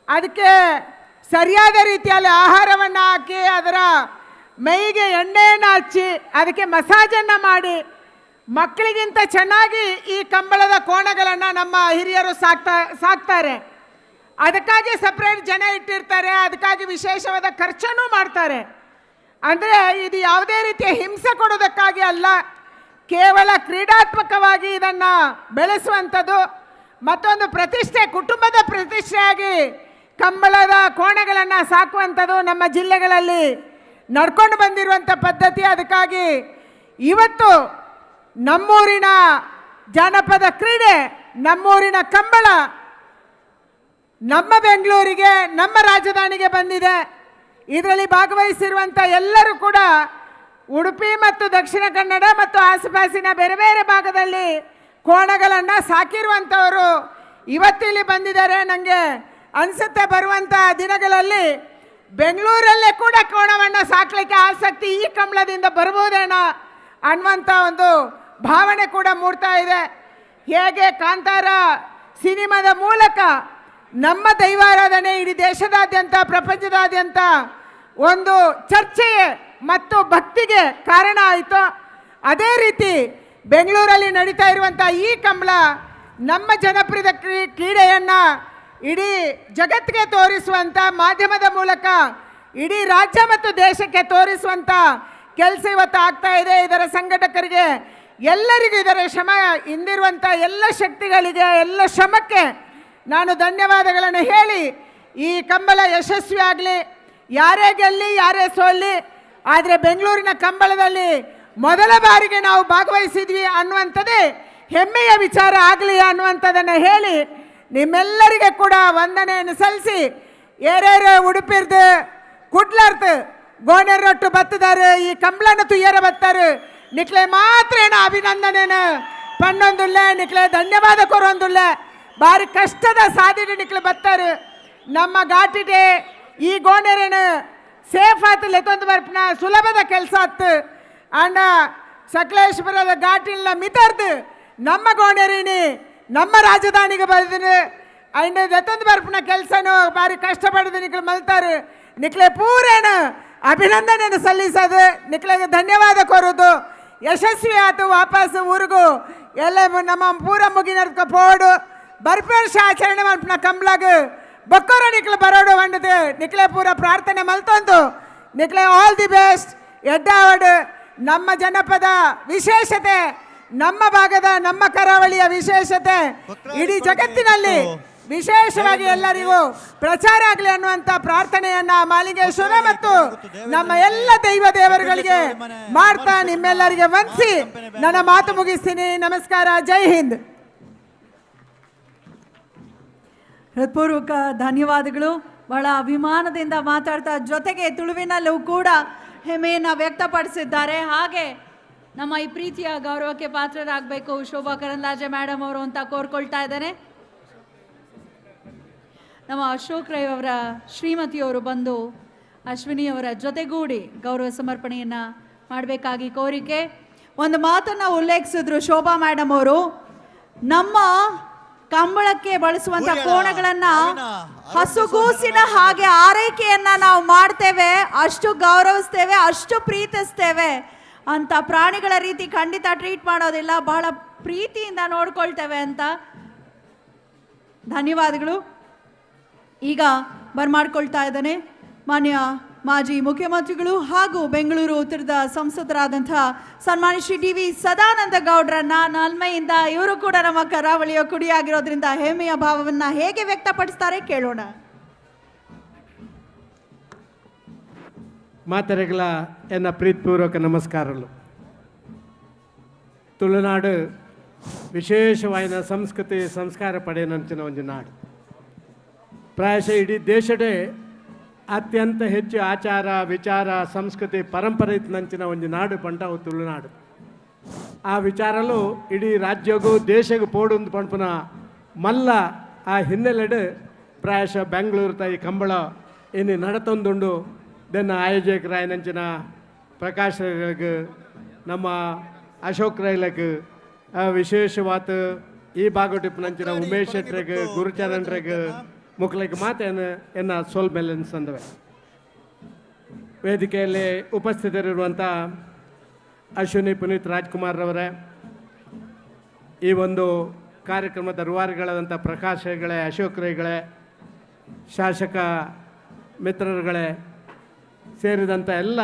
ಅದಕ್ಕೆ ಸರಿಯಾದ ರೀತಿಯಲ್ಲಿ ಆಹಾರವನ್ನು ಹಾಕಿ ಅದರ ಮೈಗೆ ಎಣ್ಣೆಯನ್ನು ಹಚ್ಚಿ ಅದಕ್ಕೆ ಮಸಾಜನ್ನು ಮಾಡಿ ಮಕ್ಕಳಿಗಿಂತ ಚೆನ್ನಾಗಿ ಈ ಕಂಬಳದ ಕೋಣಗಳನ್ನು ನಮ್ಮ ಹಿರಿಯರು ಸಾಕ್ತಾರೆ. ಅದಕ್ಕಾಗಿ ಸಪ್ರೇಟ್ ಜನ ಇಟ್ಟಿರ್ತಾರೆ, ಅದಕ್ಕಾಗಿ ವಿಶೇಷವಾದ ಖರ್ಚನ್ನು ಮಾಡ್ತಾರೆ. ಅಂದರೆ ಇದು ಯಾವುದೇ ರೀತಿಯ ಹಿಂಸೆ ಕೊಡೋದಕ್ಕಾಗಿ ಅಲ್ಲ, ಕೇವಲ ಕ್ರೀಡಾತ್ಮಕವಾಗಿ ಇದನ್ನು ಬೆಳೆಸುವಂಥದ್ದು. ಮತ್ತೊಂದು ಪ್ರತಿಷ್ಠೆ, ಕುಟುಂಬದ ಪ್ರತಿಷ್ಠೆಯಾಗಿ ಕಂಬಳದ ಕೋಣಗಳನ್ನು ಸಾಕುವಂಥದ್ದು ನಮ್ಮ ಜಿಲ್ಲೆಗಳಲ್ಲಿ ನಡ್ಕೊಂಡು ಬಂದಿರುವಂಥ ಪದ್ಧತಿ. ಅದಕ್ಕಾಗಿ ಇವತ್ತು ನಮ್ಮೂರಿನ ಜಾನಪದ ಕ್ರೀಡೆ, ನಮ್ಮೂರಿನ ಕಂಬಳ ನಮ್ಮ ಬೆಂಗಳೂರಿಗೆ, ನಮ್ಮ ರಾಜಧಾನಿಗೆ ಬಂದಿದೆ. ಇದರಲ್ಲಿ ಭಾಗವಹಿಸಿರುವಂಥ ಎಲ್ಲರೂ ಕೂಡ ಉಡುಪಿ ಮತ್ತು ದಕ್ಷಿಣ ಕನ್ನಡ ಮತ್ತು ಆಸುಪಾಸಿನ ಬೇರೆ ಬೇರೆ ಭಾಗದಲ್ಲಿ ಕೋಣಗಳನ್ನು ಸಾಕಿರುವಂಥವರು ಇವತ್ತಿಲ್ಲಿ ಬಂದಿದ್ದಾರೆ. ನನಗೆ ಅನಿಸುತ್ತೆ ಬರುವಂಥ ದಿನಗಳಲ್ಲಿ ಬೆಂಗಳೂರಲ್ಲೇ ಕೂಡ ಕೋಣವನ್ನು ಸಾಕಲಿಕ್ಕೆ ಆಸಕ್ತಿ ಈ ಕಂಬಳದಿಂದ ಬರ್ಬೋದೇನೋ ಅನ್ನುವಂಥ ಒಂದು ಭಾವನೆ ಕೂಡ ಮೂಡ್ತಾ ಇದೆ. ಹೇಗೆ ಕಾಂತಾರ ಸಿನಿಮಾದ ಮೂಲಕ ನಮ್ಮ ದೈವಾರಾಧನೆ ಇಡೀ ದೇಶದಾದ್ಯಂತ ಪ್ರಪಂಚದಾದ್ಯಂತ ಒಂದು ಚರ್ಚೆಗೆ ಮತ್ತು ಭಕ್ತಿಗೆ ಕಾರಣ ಆಯಿತು, ಅದೇ ರೀತಿ ಬೆಂಗಳೂರಲ್ಲಿ ನಡೀತಾ ಇರುವಂಥ ಈ ಕಂಬಳ ನಮ್ಮ ಜನಪ್ರಿಯ ಕ್ರೀಡೆಯನ್ನು ಇಡೀ ಜಗತ್ತಿಗೆ ತೋರಿಸುವಂಥ ಮಾಧ್ಯಮದ ಮೂಲಕ ಇಡೀ ರಾಜ್ಯ ಮತ್ತು ದೇಶಕ್ಕೆ ತೋರಿಸುವಂಥ ಕೆಲಸ ಇವತ್ತು ಆಗ್ತಾ ಇದೆ. ಇದರ ಸಂಘಟಕರಿಗೆ ಎಲ್ಲರಿಗೂ, ಇದರ ಶ್ರಮ ಹಿಂದಿರುವಂಥ ಎಲ್ಲ ಶಕ್ತಿಗಳಿಗೆ, ಎಲ್ಲ ಶ್ರಮಕ್ಕೆ ನಾನು ಧನ್ಯವಾದಗಳನ್ನು ಹೇಳಿ, ಈ ಕಂಬಳ ಯಶಸ್ವಿ ಆಗಲಿ, ಯಾರೇ ಗೆಲ್ಲಿ ಯಾರೇ ಸೋಲ್ಲಿ, ಆದರೆ ಬೆಂಗಳೂರಿನ ಕಂಬಳದಲ್ಲಿ ಮೊದಲ ಬಾರಿಗೆ ನಾವು ಭಾಗವಹಿಸಿದ್ವಿ ಅನ್ನುವಂಥದ್ದೇ ಹೆಮ್ಮೆಯ ವಿಚಾರ ಆಗಲಿ ಅನ್ನುವಂಥದ್ದನ್ನು ಹೇಳಿ ನಿಮ್ಮೆಲ್ಲರಿಗೆ ಕೂಡ ವಂದನೆಯನ್ನು ಸಲ್ಲಿಸಿ, ಏರೇರು ಉಡುಪಿರ್ದು ಕುಡ್ಲರ್ದು ಗೋಣೆರೊಟ್ಟು ಬತ್ತದಾರು ಈ ಕಂಬಳನ ತುಯ್ಯರ ಬತ್ತಾರು ನಿಕ್ಲೆ ಮಾತ್ರ ಅಭಿನಂದನೆನ ಪಣ್ಣೊಂದುಲ್ಲ, ನಿಕ್ಲೆ ಧನ್ಯವಾದ ಕೊರೊಂದುಲ್ಲ. ಭಾರಿ ಕಷ್ಟದ ಸಾಧಿನ ನಿಕ್ಲೆ ಬತ್ತಾರು. ನಮ್ಮ ಘಾಟಿಗೆ ಈ ಗೋಣೆರೇನು ಸೇಫ್ ಆತು ಲೆತ್ತೊಂದು ಬರ್ಪನ ಸುಲಭದ ಕೆಲಸ ಆತು. ಅಣ್ಣ ಸಕಲೇಶ್ವರದ ಘಾಟಿನ ಮಿತರ್ದು ನಮ್ಮ ಗೋಣೆರೀನಿ ನಮ್ಮ ರಾಜಧಾನಿಗೆ ಬರೆದು ಅಂಡ್ ಲೆತ್ತೊಂದು ಬರ್ಪನ ಕೆಲಸನು ಭಾರಿ ಕಷ್ಟಪಡಿದು ನಿಕ್ಲೆ ಮಲ್ತಾರೆ. ನಿಕ್ಲೆ ಪೂರೇನು ಅಭಿನಂದನೆಯನ್ನು ಸಲ್ಲಿಸೋದು, ನಿಕ್ಲೆಗೆ ಧನ್ಯವಾದ ಕೋರೋದು. ಯಶಸ್ವಿ ಆಯ್ತು, ವಾಪಸ್ ಊರಿಗೂ ಎಲ್ಲ ನಮ್ಮ ಪೂರ ಮುಗಿನರ್ಕ ಪೋಡು ಬರ್ಪೇರ್ಷ ಆಚರಣೆ ಮಾಡ್ಪನ ಕಂಬ್ಲಾಗ ಬಕ್ಕೋರ ನಿಕ್ಲೆ ಬರೋಡು ಬಂಡದು ನಿಕ್ಲೆ ಪೂರ ಪ್ರಾರ್ಥನೆ ಮಲ್ತೊಂದು ನಿಕ್ಲೆ ಆಲ್ ದಿ ಬೆಸ್ಟ್ ಎಡ್ಡಾವಡು. ನಮ್ಮ ಜನಪದ ವಿಶೇಷತೆ, ನಮ್ಮ ಭಾಗದ ನಮ್ಮ ಕರಾವಳಿಯ ವಿಶೇಷತೆ ಇಡೀ ಜಗತ್ತಿನಲ್ಲಿ ವಿಶೇಷವಾಗಿ ಎಲ್ಲರಿಗೂ ಪ್ರಚಾರ ಆಗಲಿ ಅನ್ನುವಂಥ ಪ್ರಾರ್ಥನೆಯನ್ನ ಮಾಲಿಂಗೇಶ್ವರ ಮತ್ತು ನಮ್ಮ ಎಲ್ಲ ದೈವ ದೇವರುಗಳಿಗೆ ಮಾಡ್ತಾ ನಿಮ್ಮೆಲ್ಲರಿಗೆ ವಂದಿಸಿ ನನ್ನ ಮಾತು ಮುಗಿಸ್ತೀನಿ. ನಮಸ್ಕಾರ, ಜೈ ಹಿಂದ್. ಹೃತ್ಪೂರ್ವಕ ಧನ್ಯವಾದಗಳು. ಬಹಳ ಅಭಿಮಾನದಿಂದ ಮಾತಾಡ್ತಾ, ಜೊತೆಗೆ ತುಳುವಿನಲ್ಲೂ ಕೂಡ ಹೆಮ್ಮೆಯನ್ನು ವ್ಯಕ್ತಪಡಿಸಿದ್ದಾರೆ. ಹಾಗೆ ನಮ್ಮ ಈ ಪ್ರೀತಿಯ ಗೌರವಕ್ಕೆ ಪಾತ್ರರಾಗಬೇಕು ಶೋಭಾ ಕರಂದ್ಲಾಜೆ ಮೇಡಮ್ ಅವರು ಅಂತ ಕೋರ್ಕೊಳ್ತಾ ಇದ್ದೇನೆ. ನಮ್ಮ ಅಶೋಕ್ ರೈ ಅವರ ಶ್ರೀಮತಿಯವರು ಬಂದು ಅಶ್ವಿನಿಯವರ ಜೊತೆಗೂಡಿ ಗೌರವ ಸಮರ್ಪಣೆಯನ್ನು ಮಾಡಬೇಕಾಗಿ ಕೋರಿಕೆ. ಒಂದು ಮಾತನ್ನು ಉಲ್ಲೇಖಿಸಿದ್ರು ಶೋಭಾ ಮೇಡಮ್ ಅವರು, ನಮ್ಮ ಕಂಬಳಕ್ಕೆ ಬಳಸುವಂಥ ಕೋಣಗಳನ್ನು ಹಸುಗೂಸಿನ ಹಾಗೆ ಆರೈಕೆಯನ್ನು ನಾವು ಮಾಡ್ತೇವೆ, ಅಷ್ಟು ಗೌರವಿಸ್ತೇವೆ, ಅಷ್ಟು ಪ್ರೀತಿಸ್ತೇವೆ ಅಂತ. ಪ್ರಾಣಿಗಳ ರೀತಿ ಖಂಡಿತ ಟ್ರೀಟ್ ಮಾಡೋದಿಲ್ಲ, ಬಹಳ ಪ್ರೀತಿಯಿಂದ ನೋಡ್ಕೊಳ್ತೇವೆ ಅಂತ. ಧನ್ಯವಾದಗಳು. ಈಗ ಬರ್ಮಾಡ್ಕೊಳ್ತಾ ಇದ್ದಾನೆ ಮಾನ್ಯ ಮಾಜಿ ಮುಖ್ಯಮಂತ್ರಿಗಳು ಹಾಗೂ ಬೆಂಗಳೂರು ಉತ್ತರದ ಸಂಸದರಾದಂತಹ ಸನ್ಮಾನ್ಯ ಶ್ರೀ ಡಿ ವಿ ಸದಾನಂದ ಗೌಡ್ರನ್ನ ನಲ್ಮೆಯಿಂದ ಇವರು ಕೂಡ ನಮ್ಮ ಕರಾವಳಿಯ ಕುಡಿಯಾಗಿರೋದ್ರಿಂದ ಹೆಮ್ಮೆಯ ಭಾವವನ್ನ ಹೇಗೆ ವ್ಯಕ್ತಪಡಿಸ್ತಾರೆ ಕೇಳೋಣ. ಮಾತೆರೆಗಳ ಎನ್ನ ಪ್ರೀತಿಪೂರ್ವಕ ನಮಸ್ಕಾರಗಳು. ತುಳುನಾಡು ವಿಶೇಷವಾದ ಸಂಸ್ಕೃತಿ ಸಂಸ್ಕಾರ ಪಡೆಯನಂಚಿನ ಒಂದು ನಾಡು. ಪ್ರಾಯಶಃ ಇಡೀ ದೇಶದೇ ಅತ್ಯಂತ ಹೆಚ್ಚು ಆಚಾರ ವಿಚಾರ ಸಂಸ್ಕೃತಿ ಪರಂಪರೆ ಇತ್ತಿನಂಚಿನ ಒಂದು ನಾಡು ಪಂಟವು ತುಳುನಾಡು. ಆ ವಿಚಾರಲು ಇಡೀ ರಾಜ್ಯಗೂ ದೇಶಗೂ ಪೋಡೊಂದು ಪಂಪನ ಮಲ್ಲ ಆ ಹಿನ್ನೆಲೆಡು ಪ್ರಾಯಶಃ ಬೆಂಗಳೂರು ತಾಯಿ ಕಂಬಳ ಇನ್ನು ನಡತೊಂದುಂಡು ದೆನ್ನ ಆಯೋಜಕರಾಯನಂಚಿನ ಪ್ರಕಾಶ್ ರೈಲಗ್ ನಮ್ಮ ಅಶೋಕ್ ರೈಲಗ್ ವಿಶೇಷವಾದ ಈ ಭಾಗಟಿಪ್ಪನಂಚಿನ ಉಮೇಶ್ ಶೆಟ್ರಗ್ ಗುರುಚರಣ್ರಗ್ ಮುಕ್ಲಕ್ಕೆ ಮಾತೇನು ಎನ್ನ ಸೋಲ್ಮೇಲೆ ಸಂದವೆ. ವೇದಿಕೆಯಲ್ಲಿ ಉಪಸ್ಥಿತರಿರುವಂಥ ಅಶ್ವಿನಿ ಪುನೀತ್ ರಾಜ್ಕುಮಾರ್ ರವರೇ, ಈ ಒಂದು ಕಾರ್ಯಕ್ರಮದ ರೂವಾರಿಗಳಾದಂಥ ಪ್ರಕಾಶ್ ರೈಗಳೇ, ಅಶೋಕ್ ರೈಗಳೇ, ಶಾಸಕ ಮಿತ್ರರುಗಳೇ ಸೇರಿದಂಥ ಎಲ್ಲ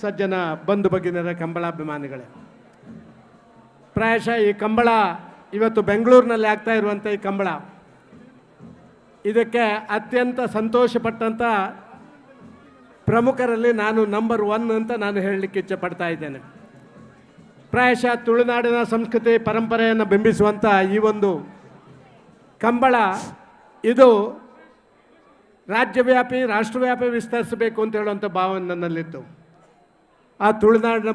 ಸಜ್ಜನ ಬಂಧು ಭಗಿನರ ಕಂಬಳಾಭಿಮಾನಿಗಳೇ, ಪ್ರಾಯಶಃ ಈ ಕಂಬಳ ಇವತ್ತು ಬೆಂಗಳೂರಿನಲ್ಲಿ ಆಗ್ತಾ ಇರುವಂಥ ಈ ಕಂಬಳ ಇದಕ್ಕೆ ಅತ್ಯಂತ ಸಂತೋಷಪಟ್ಟಂಥ ಪ್ರಮುಖರಲ್ಲಿ ನಾನು ನಂಬರ್ 1 ಅಂತ ನಾನು ಹೇಳಲಿಕ್ಕೆ ಇಚ್ಛೆ ಪಡ್ತಾ ಇದ್ದೇನೆ. ಪ್ರಾಯಶಃ ತುಳುನಾಡಿನ ಸಂಸ್ಕೃತಿ ಪರಂಪರೆಯನ್ನು ಬಿಂಬಿಸುವಂಥ ಈ ಒಂದು ಕಂಬಳ ಇದು ರಾಜ್ಯವ್ಯಾಪಿ ರಾಷ್ಟ್ರವ್ಯಾಪಿ ವಿಸ್ತರಿಸಬೇಕು ಅಂತ ಹೇಳುವಂಥ ಭಾವನೆ ನನ್ನಲ್ಲಿತ್ತು. ಆ ತುಳುನಾಡಿನ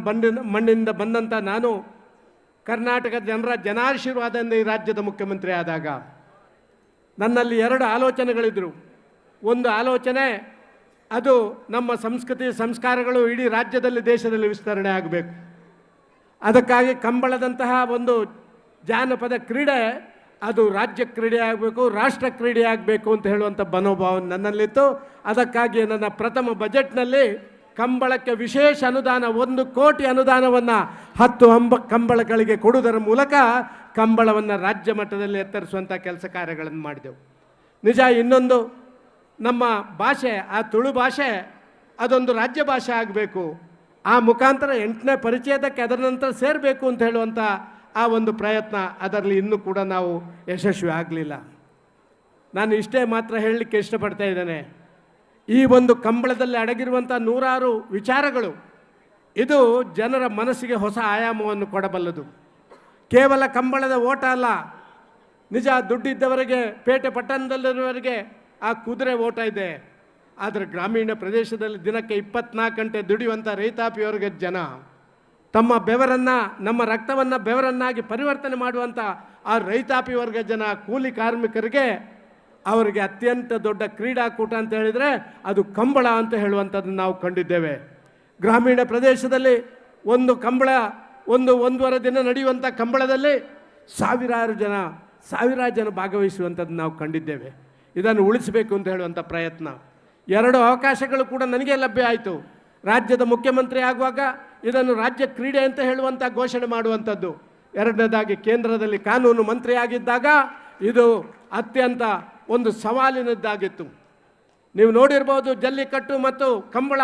ಮಣ್ಣಿನಿಂದ ಬಂದಂಥ ನಾನು ಕರ್ನಾಟಕದ ಜನರ ಜನಾಶೀರ್ವಾದದಿಂದ ಈ ರಾಜ್ಯದ ಮುಖ್ಯಮಂತ್ರಿ ಆದಾಗ ನನ್ನಲ್ಲಿ 2 ಆಲೋಚನೆಗಳಿದ್ದರು. ಒಂದು ಆಲೋಚನೆ, ಅದು ನಮ್ಮ ಸಂಸ್ಕೃತಿ ಸಂಸ್ಕಾರಗಳು ಇಡೀ ರಾಜ್ಯದಲ್ಲಿ ದೇಶದಲ್ಲಿ ವಿಸ್ತರಣೆ ಆಗಬೇಕು. ಅದಕ್ಕಾಗಿ ಕಂಬಳದಂತಹ ಒಂದು ಜಾನಪದ ಕ್ರೀಡೆ ಅದು ರಾಜ್ಯ ಕ್ರೀಡೆ ಆಗಬೇಕು, ರಾಷ್ಟ್ರ ಕ್ರೀಡೆ ಆಗಬೇಕು ಅಂತ ಹೇಳುವಂಥ ಮನೋಭಾವ ನನ್ನಲ್ಲಿತ್ತು. ಅದಕ್ಕಾಗಿ ನನ್ನ ಪ್ರಥಮ ಬಜೆಟ್ನಲ್ಲಿ ಕಂಬಳಕ್ಕೆ ವಿಶೇಷ ಅನುದಾನ 1 ಕೋಟಿ ಅನುದಾನವನ್ನು 10 ಕಂಬಳಗಳಿಗೆ ಕೊಡುವುದರ ಮೂಲಕ ಕಂಬಳವನ್ನು ರಾಜ್ಯ ಮಟ್ಟದಲ್ಲಿ ಎತ್ತರಿಸುವಂಥ ಕೆಲಸ ಕಾರ್ಯಗಳನ್ನು ಮಾಡಿದೆವು. ನಿಜ, ಇನ್ನೊಂದು ನಮ್ಮ ಭಾಷೆ, ಆ ತುಳು ಭಾಷೆ ಅದೊಂದು ರಾಜ್ಯ ಭಾಷೆ ಆಗಬೇಕು, ಆ ಮುಖಾಂತರ 8ನೇ ಪರಿಚಯದಕ್ಕೆ ಅದರ ನಂತರ ಸೇರಬೇಕು ಅಂತ ಹೇಳುವಂಥ ಆ ಒಂದು ಪ್ರಯತ್ನ, ಅದರಲ್ಲಿ ಇನ್ನೂ ಕೂಡ ನಾವು ಯಶಸ್ವಿ ಆಗಲಿಲ್ಲ. ನಾನು ಇಷ್ಟೇ ಮಾತ್ರ ಹೇಳಲಿಕ್ಕೆ ಇಷ್ಟಪಡ್ತಾ ಇದ್ದೇನೆ, ಈ ಒಂದು ಕಂಬಳದಲ್ಲಿ ಅಡಗಿರುವಂಥ 100 ವಿಚಾರಗಳು ಇದು ಜನರ ಮನಸ್ಸಿಗೆ ಹೊಸ ಆಯಾಮವನ್ನು ಕೊಡಬಲ್ಲದು. ಕೇವಲ ಕಂಬಳದ ಓಟ ಅಲ್ಲ, ನಿಜ ದುಡ್ಡಿದ್ದವರಿಗೆ, ಪೇಟೆ ಪಟ್ಟಣದಲ್ಲಿರುವವರಿಗೆ ಆ ಕುದುರೆ ಓಟ ಇದೆ. ಆದರೆ ಗ್ರಾಮೀಣ ಪ್ರದೇಶದಲ್ಲಿ ದಿನಕ್ಕೆ 24 ಗಂಟೆ ದುಡಿಯುವಂಥ ರೈತಾಪಿಯವರಿಗೆ ಜನ ತಮ್ಮ ಬೆವರನ್ನು, ನಮ್ಮ ರಕ್ತವನ್ನು ಬೆವರನ್ನಾಗಿ ಪರಿವರ್ತನೆ ಮಾಡುವಂಥ ಆ ರೈತಾಪಿ ವರ್ಗ ಜನ, ಕೂಲಿ ಕಾರ್ಮಿಕರಿಗೆ ಅವರಿಗೆ ಅತ್ಯಂತ ದೊಡ್ಡ ಕ್ರೀಡಾಕೂಟ ಅಂತ ಹೇಳಿದರೆ ಅದು ಕಂಬಳ ಅಂತ ಹೇಳುವಂಥದ್ದನ್ನು ನಾವು ಕಂಡಿದ್ದೇವೆ. ಗ್ರಾಮೀಣ ಪ್ರದೇಶದಲ್ಲಿ ಒಂದು ಕಂಬಳ, ಒಂದೂವರೆ ದಿನ ನಡೆಯುವಂಥ ಕಂಬಳದಲ್ಲಿ ಸಾವಿರಾರು ಜನ ಭಾಗವಹಿಸುವಂಥದ್ದು ನಾವು ಕಂಡಿದ್ದೇವೆ. ಇದನ್ನು ಉಳಿಸಬೇಕು ಅಂತ ಹೇಳುವಂಥ ಪ್ರಯತ್ನ. 2 ಅವಕಾಶಗಳು ಕೂಡ ನನಗೆ ಲಭ್ಯ ಆಯಿತು. ರಾಜ್ಯದ ಮುಖ್ಯಮಂತ್ರಿ ಆಗುವಾಗ ಇದನ್ನು ರಾಜ್ಯ ಕ್ರೀಡೆ ಅಂತ ಹೇಳುವಂಥ ಘೋಷಣೆ ಮಾಡುವಂಥದ್ದು. 2ನೇದಾಗಿ ಕೇಂದ್ರದಲ್ಲಿ ಕಾನೂನು ಮಂತ್ರಿ ಆಗಿದ್ದಾಗ ಇದು ಅತ್ಯಂತ ಒಂದು ಸವಾಲಿನದ್ದಾಗಿತ್ತು. ನೀವು ನೋಡಿರ್ಬೋದು, ಜಲ್ಲಿಕಟ್ಟು ಮತ್ತು ಕಂಬಳ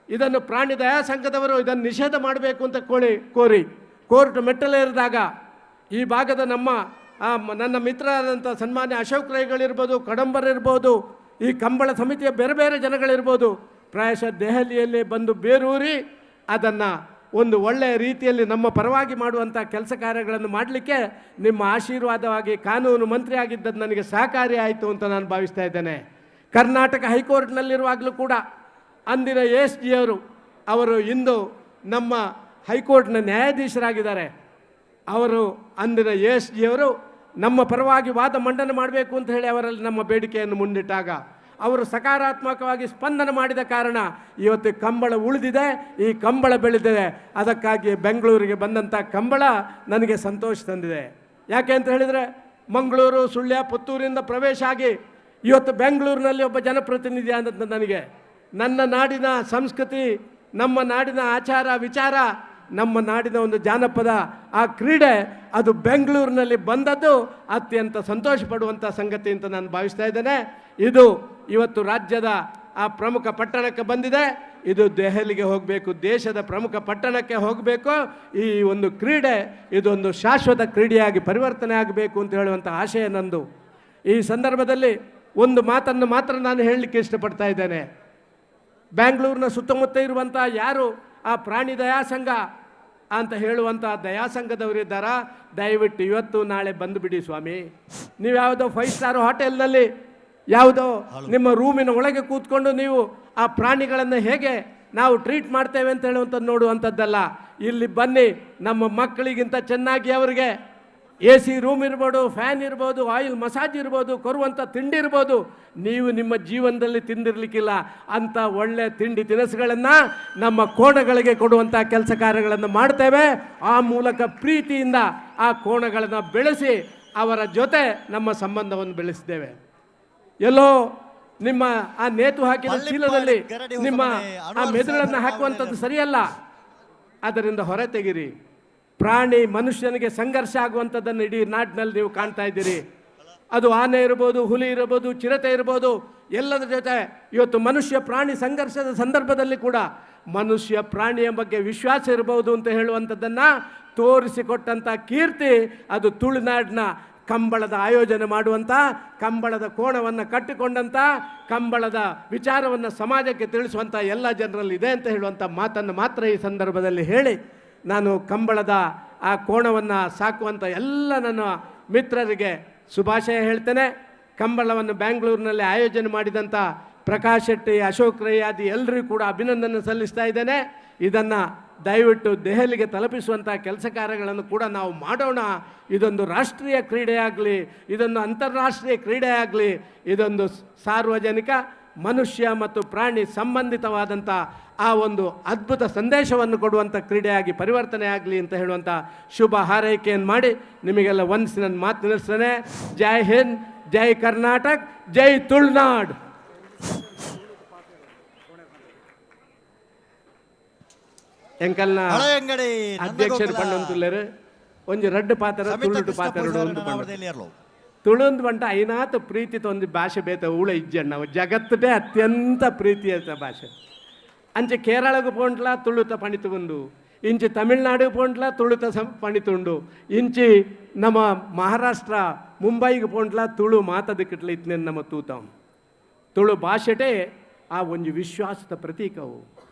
ಇದನ್ನು ಪ್ರಾಣಿ ದಯಾ ಸಂಘದವರು ಇದನ್ನು ನಿಷೇಧ ಮಾಡಬೇಕು ಅಂತ ಕೋರಿ ಕೋರ್ಟ್ ಮೆಟ್ಟಲೇರಿದಾಗ ಈ ಭಾಗದ ನನ್ನ ಮಿತ್ರರಾದಂಥ ಸನ್ಮಾನ್ಯ ಅಶೋಕ್ ರೈಗಳಿರ್ಬೋದು, ಕಡಂಬರಿರ್ಬೋದು, ಈ ಕಂಬಳ ಸಮಿತಿಯ ಬೇರೆ ಬೇರೆ ಜನಗಳಿರ್ಬೋದು, ಪ್ರಾಯಶಃ ದೆಹಲಿಯಲ್ಲಿ ಬಂದು ಬೇರೂರಿ ಅದನ್ನು ಒಂದು ಒಳ್ಳೆಯ ರೀತಿಯಲ್ಲಿ ನಮ್ಮ ಪರವಾಗಿ ಮಾಡುವಂಥ ಕೆಲಸ ಕಾರ್ಯಗಳನ್ನು ಮಾಡಲಿಕ್ಕೆ ನಿಮ್ಮ ಆಶೀರ್ವಾದವಾಗಿ ಕಾನೂನು ಮಂತ್ರಿ ಆಗಿದ್ದದ್ದು ನನಗೆ ಸಹಕಾರಿ ಆಯಿತು ಅಂತ ನಾನು ಭಾವಿಸ್ತಾ ಇದ್ದೇನೆ. ಕರ್ನಾಟಕ ಹೈಕೋರ್ಟ್ನಲ್ಲಿರುವಾಗಲೂ ಕೂಡ ಅಂದಿನ SG ಅವರು ಇಂದು ನಮ್ಮ ಹೈಕೋರ್ಟ್ನ ನ್ಯಾಯಾಧೀಶರಾಗಿದ್ದಾರೆ. ಅವರು ಅಂದಿನ SG ನಮ್ಮ ಪರವಾಗಿ ವಾದ ಮಂಡನೆ ಮಾಡಬೇಕು ಅಂತ ಹೇಳಿ ಅವರಲ್ಲಿ ನಮ್ಮ ಬೇಡಿಕೆಯನ್ನು ಮುಂದಿಟ್ಟಾಗ ಅವರು ಸಕಾರಾತ್ಮಕವಾಗಿ ಸ್ಪಂದನೆ ಮಾಡಿದ ಕಾರಣ ಇವತ್ತು ಕಂಬಳ ಉಳಿದಿದೆ, ಈ ಕಂಬಳ ಬೆಳೆದಿದೆ. ಅದಕ್ಕಾಗಿ ಬೆಂಗಳೂರಿಗೆ ಬಂದಂಥ ಕಂಬಳ ನನಗೆ ಸಂತೋಷ ತಂದಿದೆ. ಯಾಕೆ ಅಂತ ಹೇಳಿದರೆ, ಮಂಗಳೂರು, ಸುಳ್ಯ, ಪುತ್ತೂರಿಂದ ಪ್ರವೇಶ ಆಗಿ ಇವತ್ತು ಬೆಂಗಳೂರಿನಲ್ಲಿ ಒಬ್ಬ ಜನಪ್ರತಿನಿಧಿ ಆದಂಥ ನನಗೆ ನನ್ನ ನಾಡಿನ ಸಂಸ್ಕೃತಿ, ನಮ್ಮ ನಾಡಿನ ಆಚಾರ ವಿಚಾರ, ನಮ್ಮ ನಾಡಿನ ಒಂದು ಜಾನಪದ ಆ ಕ್ರೀಡೆ ಅದು ಬೆಂಗಳೂರಿನಲ್ಲಿ ಬಂದದ್ದು ಅತ್ಯಂತ ಸಂತೋಷ ಪಡುವಂಥ ಸಂಗತಿ ಅಂತ ನಾನು ಭಾವಿಸ್ತಾ ಇದ್ದೇನೆ. ಇದು ಇವತ್ತು ರಾಜ್ಯದ ಆ ಪ್ರಮುಖ ಪಟ್ಟಣಕ್ಕೆ ಬಂದಿದೆ. ಇದು ದೆಹಲಿಗೆ ಹೋಗಬೇಕು, ದೇಶದ ಪ್ರಮುಖ ಪಟ್ಟಣಕ್ಕೆ ಹೋಗಬೇಕು. ಈ ಒಂದು ಕ್ರೀಡೆ ಇದೊಂದು ಶಾಶ್ವತ ಕ್ರೀಡೆಯಾಗಿ ಪರಿವರ್ತನೆ ಆಗಬೇಕು ಅಂತ ಹೇಳುವಂಥ ಆಶಯ ನಂದು. ಈ ಸಂದರ್ಭದಲ್ಲಿ ಒಂದು ಮಾತನ್ನು ಮಾತ್ರ ನಾನು ಹೇಳಲಿಕ್ಕೆ ಇಷ್ಟಪಡ್ತಾ ಇದ್ದೇನೆ. ಬ್ಯಾಂಗ್ಳೂರಿನ ಸುತ್ತಮುತ್ತ ಇರುವಂಥ ಯಾರು ಆ ಪ್ರಾಣಿ ದಯಾಸಂಘ ಅಂತ ಹೇಳುವಂಥ ದಯಾಸಂಘದವರಿದ್ದಾರಾ, ದಯವಿಟ್ಟು ಇವತ್ತು ನಾಳೆ ಬಂದುಬಿಡಿ ಸ್ವಾಮಿ. ನೀವು ಯಾವುದೋ 5 ಸ್ಟಾರ್ ಹೋಟೆಲ್ನಲ್ಲಿ ಯಾವುದೋ ನಿಮ್ಮ ರೂಮಿನ ಒಳಗೆ ಕೂತ್ಕೊಂಡು ನೀವು ಆ ಪ್ರಾಣಿಗಳನ್ನು ಹೇಗೆ ನಾವು ಟ್ರೀಟ್ ಮಾಡ್ತೇವೆ ಅಂತ ಹೇಳುವಂಥದ್ದು ನೋಡುವಂಥದ್ದಲ್ಲ. ಇಲ್ಲಿ ಬನ್ನಿ, ನಮ್ಮ ಮಕ್ಕಳಿಗಿಂತ ಚೆನ್ನಾಗಿ ಅವರಿಗೆ AC ರೂಮ್ ಇರ್ಬೋದು, ಫ್ಯಾನ್ ಇರ್ಬೋದು, ಆಯಿಲ್ ಮಸಾಜ್ ಇರ್ಬೋದು, ಕೊರುವಂಥ ತಿಂಡಿ ಇರ್ಬೋದು. ನೀವು ನಿಮ್ಮ ಜೀವನದಲ್ಲಿ ತಿಂದಿರಲಿಕ್ಕಿಲ್ಲ ಅಂಥ ಒಳ್ಳೆ ತಿಂಡಿ ತಿನಿಸುಗಳನ್ನು ನಮ್ಮ ಕೋಣಗಳಿಗೆ ಕೊಡುವಂಥ ಕೆಲಸ ಕಾರ್ಯಗಳನ್ನು ಮಾಡ್ತೇವೆ. ಆ ಮೂಲಕ ಪ್ರೀತಿಯಿಂದ ಆ ಕೋಣಗಳನ್ನು ಬೆಳೆಸಿ ಅವರ ಜೊತೆ ನಮ್ಮ ಸಂಬಂಧವನ್ನು ಬೆಳೆಸಿದ್ದೇವೆ. ಎಲ್ಲೋ ನಿಮ್ಮ ಆ ನೇತು ಹಾಕಿದ ಚೀಲದಲ್ಲಿ ನಿಮ್ಮ ಆ ಮೆದುಳನ್ನು ಹಾಕುವಂಥದ್ದು ಸರಿಯಲ್ಲ. ಅದರಿಂದ ಹೊರ ತೆಗಿರಿ. ಪ್ರಾಣಿ ಮನುಷ್ಯನಿಗೆ ಸಂಘರ್ಷ ಆಗುವಂಥದ್ದನ್ನು ಇಡೀ ನಾಡಿನಲ್ಲಿ ನೀವು ಕಾಣ್ತಾ ಇದ್ದೀರಿ. ಅದು ಆನೆ ಇರ್ಬೋದು, ಹುಲಿ ಇರ್ಬೋದು, ಚಿರತೆ ಇರ್ಬೋದು, ಎಲ್ಲದರ ಜೊತೆ ಇವತ್ತು ಮನುಷ್ಯ ಪ್ರಾಣಿ ಸಂಘರ್ಷದ ಸಂದರ್ಭದಲ್ಲಿ ಕೂಡ ಮನುಷ್ಯ ಪ್ರಾಣಿಯ ಬಗ್ಗೆ ವಿಶ್ವಾಸ ಇರಬಹುದು ಅಂತ ಹೇಳುವಂಥದ್ದನ್ನು ತೋರಿಸಿಕೊಟ್ಟಂಥ ಕೀರ್ತಿ ಅದು ತುಳುನಾಡಿನ ಕಂಬಳದ ಆಯೋಜನೆ ಮಾಡುವಂಥ, ಕಂಬಳದ ಕೋಣವನ್ನು ಕಟ್ಟಿಕೊಂಡಂಥ, ಕಂಬಳದ ವಿಚಾರವನ್ನು ಸಮಾಜಕ್ಕೆ ತಿಳಿಸುವಂಥ ಎಲ್ಲ ಜನರಲ್ಲಿ ಇದೆ ಅಂತ ಹೇಳುವಂಥ ಮಾತನ್ನು ಮಾತ್ರ ಈ ಸಂದರ್ಭದಲ್ಲಿ ಹೇಳಿ, ನಾನು ಕಂಬಳದ ಆ ಕೋಣವನ್ನು ಸಾಕುವಂಥ ಎಲ್ಲ ನನ್ನ ಮಿತ್ರರಿಗೆ ಶುಭಾಶಯ ಹೇಳ್ತೇನೆ. ಕಂಬಳವನ್ನು ಬ್ಯಾಂಗ್ಳೂರಿನಲ್ಲಿ ಆಯೋಜನೆ ಮಾಡಿದಂಥ ಪ್ರಕಾಶ್ ಶೆಟ್ಟಿ, ಅಶೋಕ್ ರೈ ಆದಿ ಎಲ್ಲರಿಗೂ ಕೂಡ ಅಭಿನಂದನೆ ಸಲ್ಲಿಸ್ತಾ ಇದ್ದೇನೆ. ಇದನ್ನು ದಯವಿಟ್ಟು ದೆಹಲಿಗೆ ತಲುಪಿಸುವಂಥ ಕೆಲಸ ಕಾರ್ಯಗಳನ್ನು ಕೂಡ ನಾವು ಮಾಡೋಣ. ಇದೊಂದು ರಾಷ್ಟ್ರೀಯ ಕ್ರೀಡೆ ಆಗಲಿ, ಇದೊಂದು ಅಂತಾರಾಷ್ಟ್ರೀಯ ಕ್ರೀಡೆ ಆಗಲಿ, ಇದೊಂದು ಸಾರ್ವಜನಿಕ ಮನುಷ್ಯ ಮತ್ತು ಪ್ರಾಣಿ ಸಂಬಂಧಿತವಾದಂಥ ಆ ಒಂದು ಅದ್ಭುತ ಸಂದೇಶವನ್ನು ಕೊಡುವಂಥ ಕ್ರೀಡೆಯಾಗಿ ಪರಿವರ್ತನೆ ಆಗಲಿ ಅಂತ ಹೇಳುವಂಥ ಶುಭ ಹಾರೈಕೆಯನ್ನು ಮಾಡಿ ನಿಮಗೆಲ್ಲ ಒಂದಿಸಿ ನನ್ನ ಮಾತು ನಿಲ್ಲಿಸ್ತೇನೆ. ಜೈ ಹಿಂದ್, ಜೈ ಕರ್ನಾಟಕ, ಜೈ ತುಳುನಾಡು. ಎಂಕಲ್ನ ಅಧ್ಯಕ್ಷರು ಪಂಡಂತುಲ್ಲೇರು ಒಂಜಿ ರಡ್ಡು ಪಾತ್ರ ತುಳುಟು ಪಾತ್ರ ತುಳುಂದು ಬಂಟ ಐನಾತ್ ಪ್ರೀತಿ ತೊಂದು ಭಾಷೆ ಬೇತ ಊಳ ಇಜ್ಜಣ್ಣ ಜಗತ್ತೇ ಅತ್ಯಂತ ಪ್ರೀತಿಯ ಭಾಷೆ. ಅಂಚೆ ಕೇರಳಗೂ ಪೋಂಟ್ಲ ತುಳುತ ಪಣಿತುಕೊಂಡು, ಇಂಚಿ ತಮಿಳ್ನಾಡು ಪೋಂಟ್ಲ ತುಳುತ ಪಣಿತುಂಡು, ಇಂಚಿ ನಮ್ಮ ಮಹಾರಾಷ್ಟ್ರ ಮುಂಬೈಗೆ ಪೋಂಟ್ಲ ತುಳು ಮಾತದಕ್ಕಿಟ್ಲ ಇತ್ನೇನು ನಮ್ಮ ತೂತಾವ್. ತುಳು ಭಾಷೆಟೇ ಆ ಒಂಜಿ ವಿಶ್ವಾಸದ ಪ್ರತೀಕವು.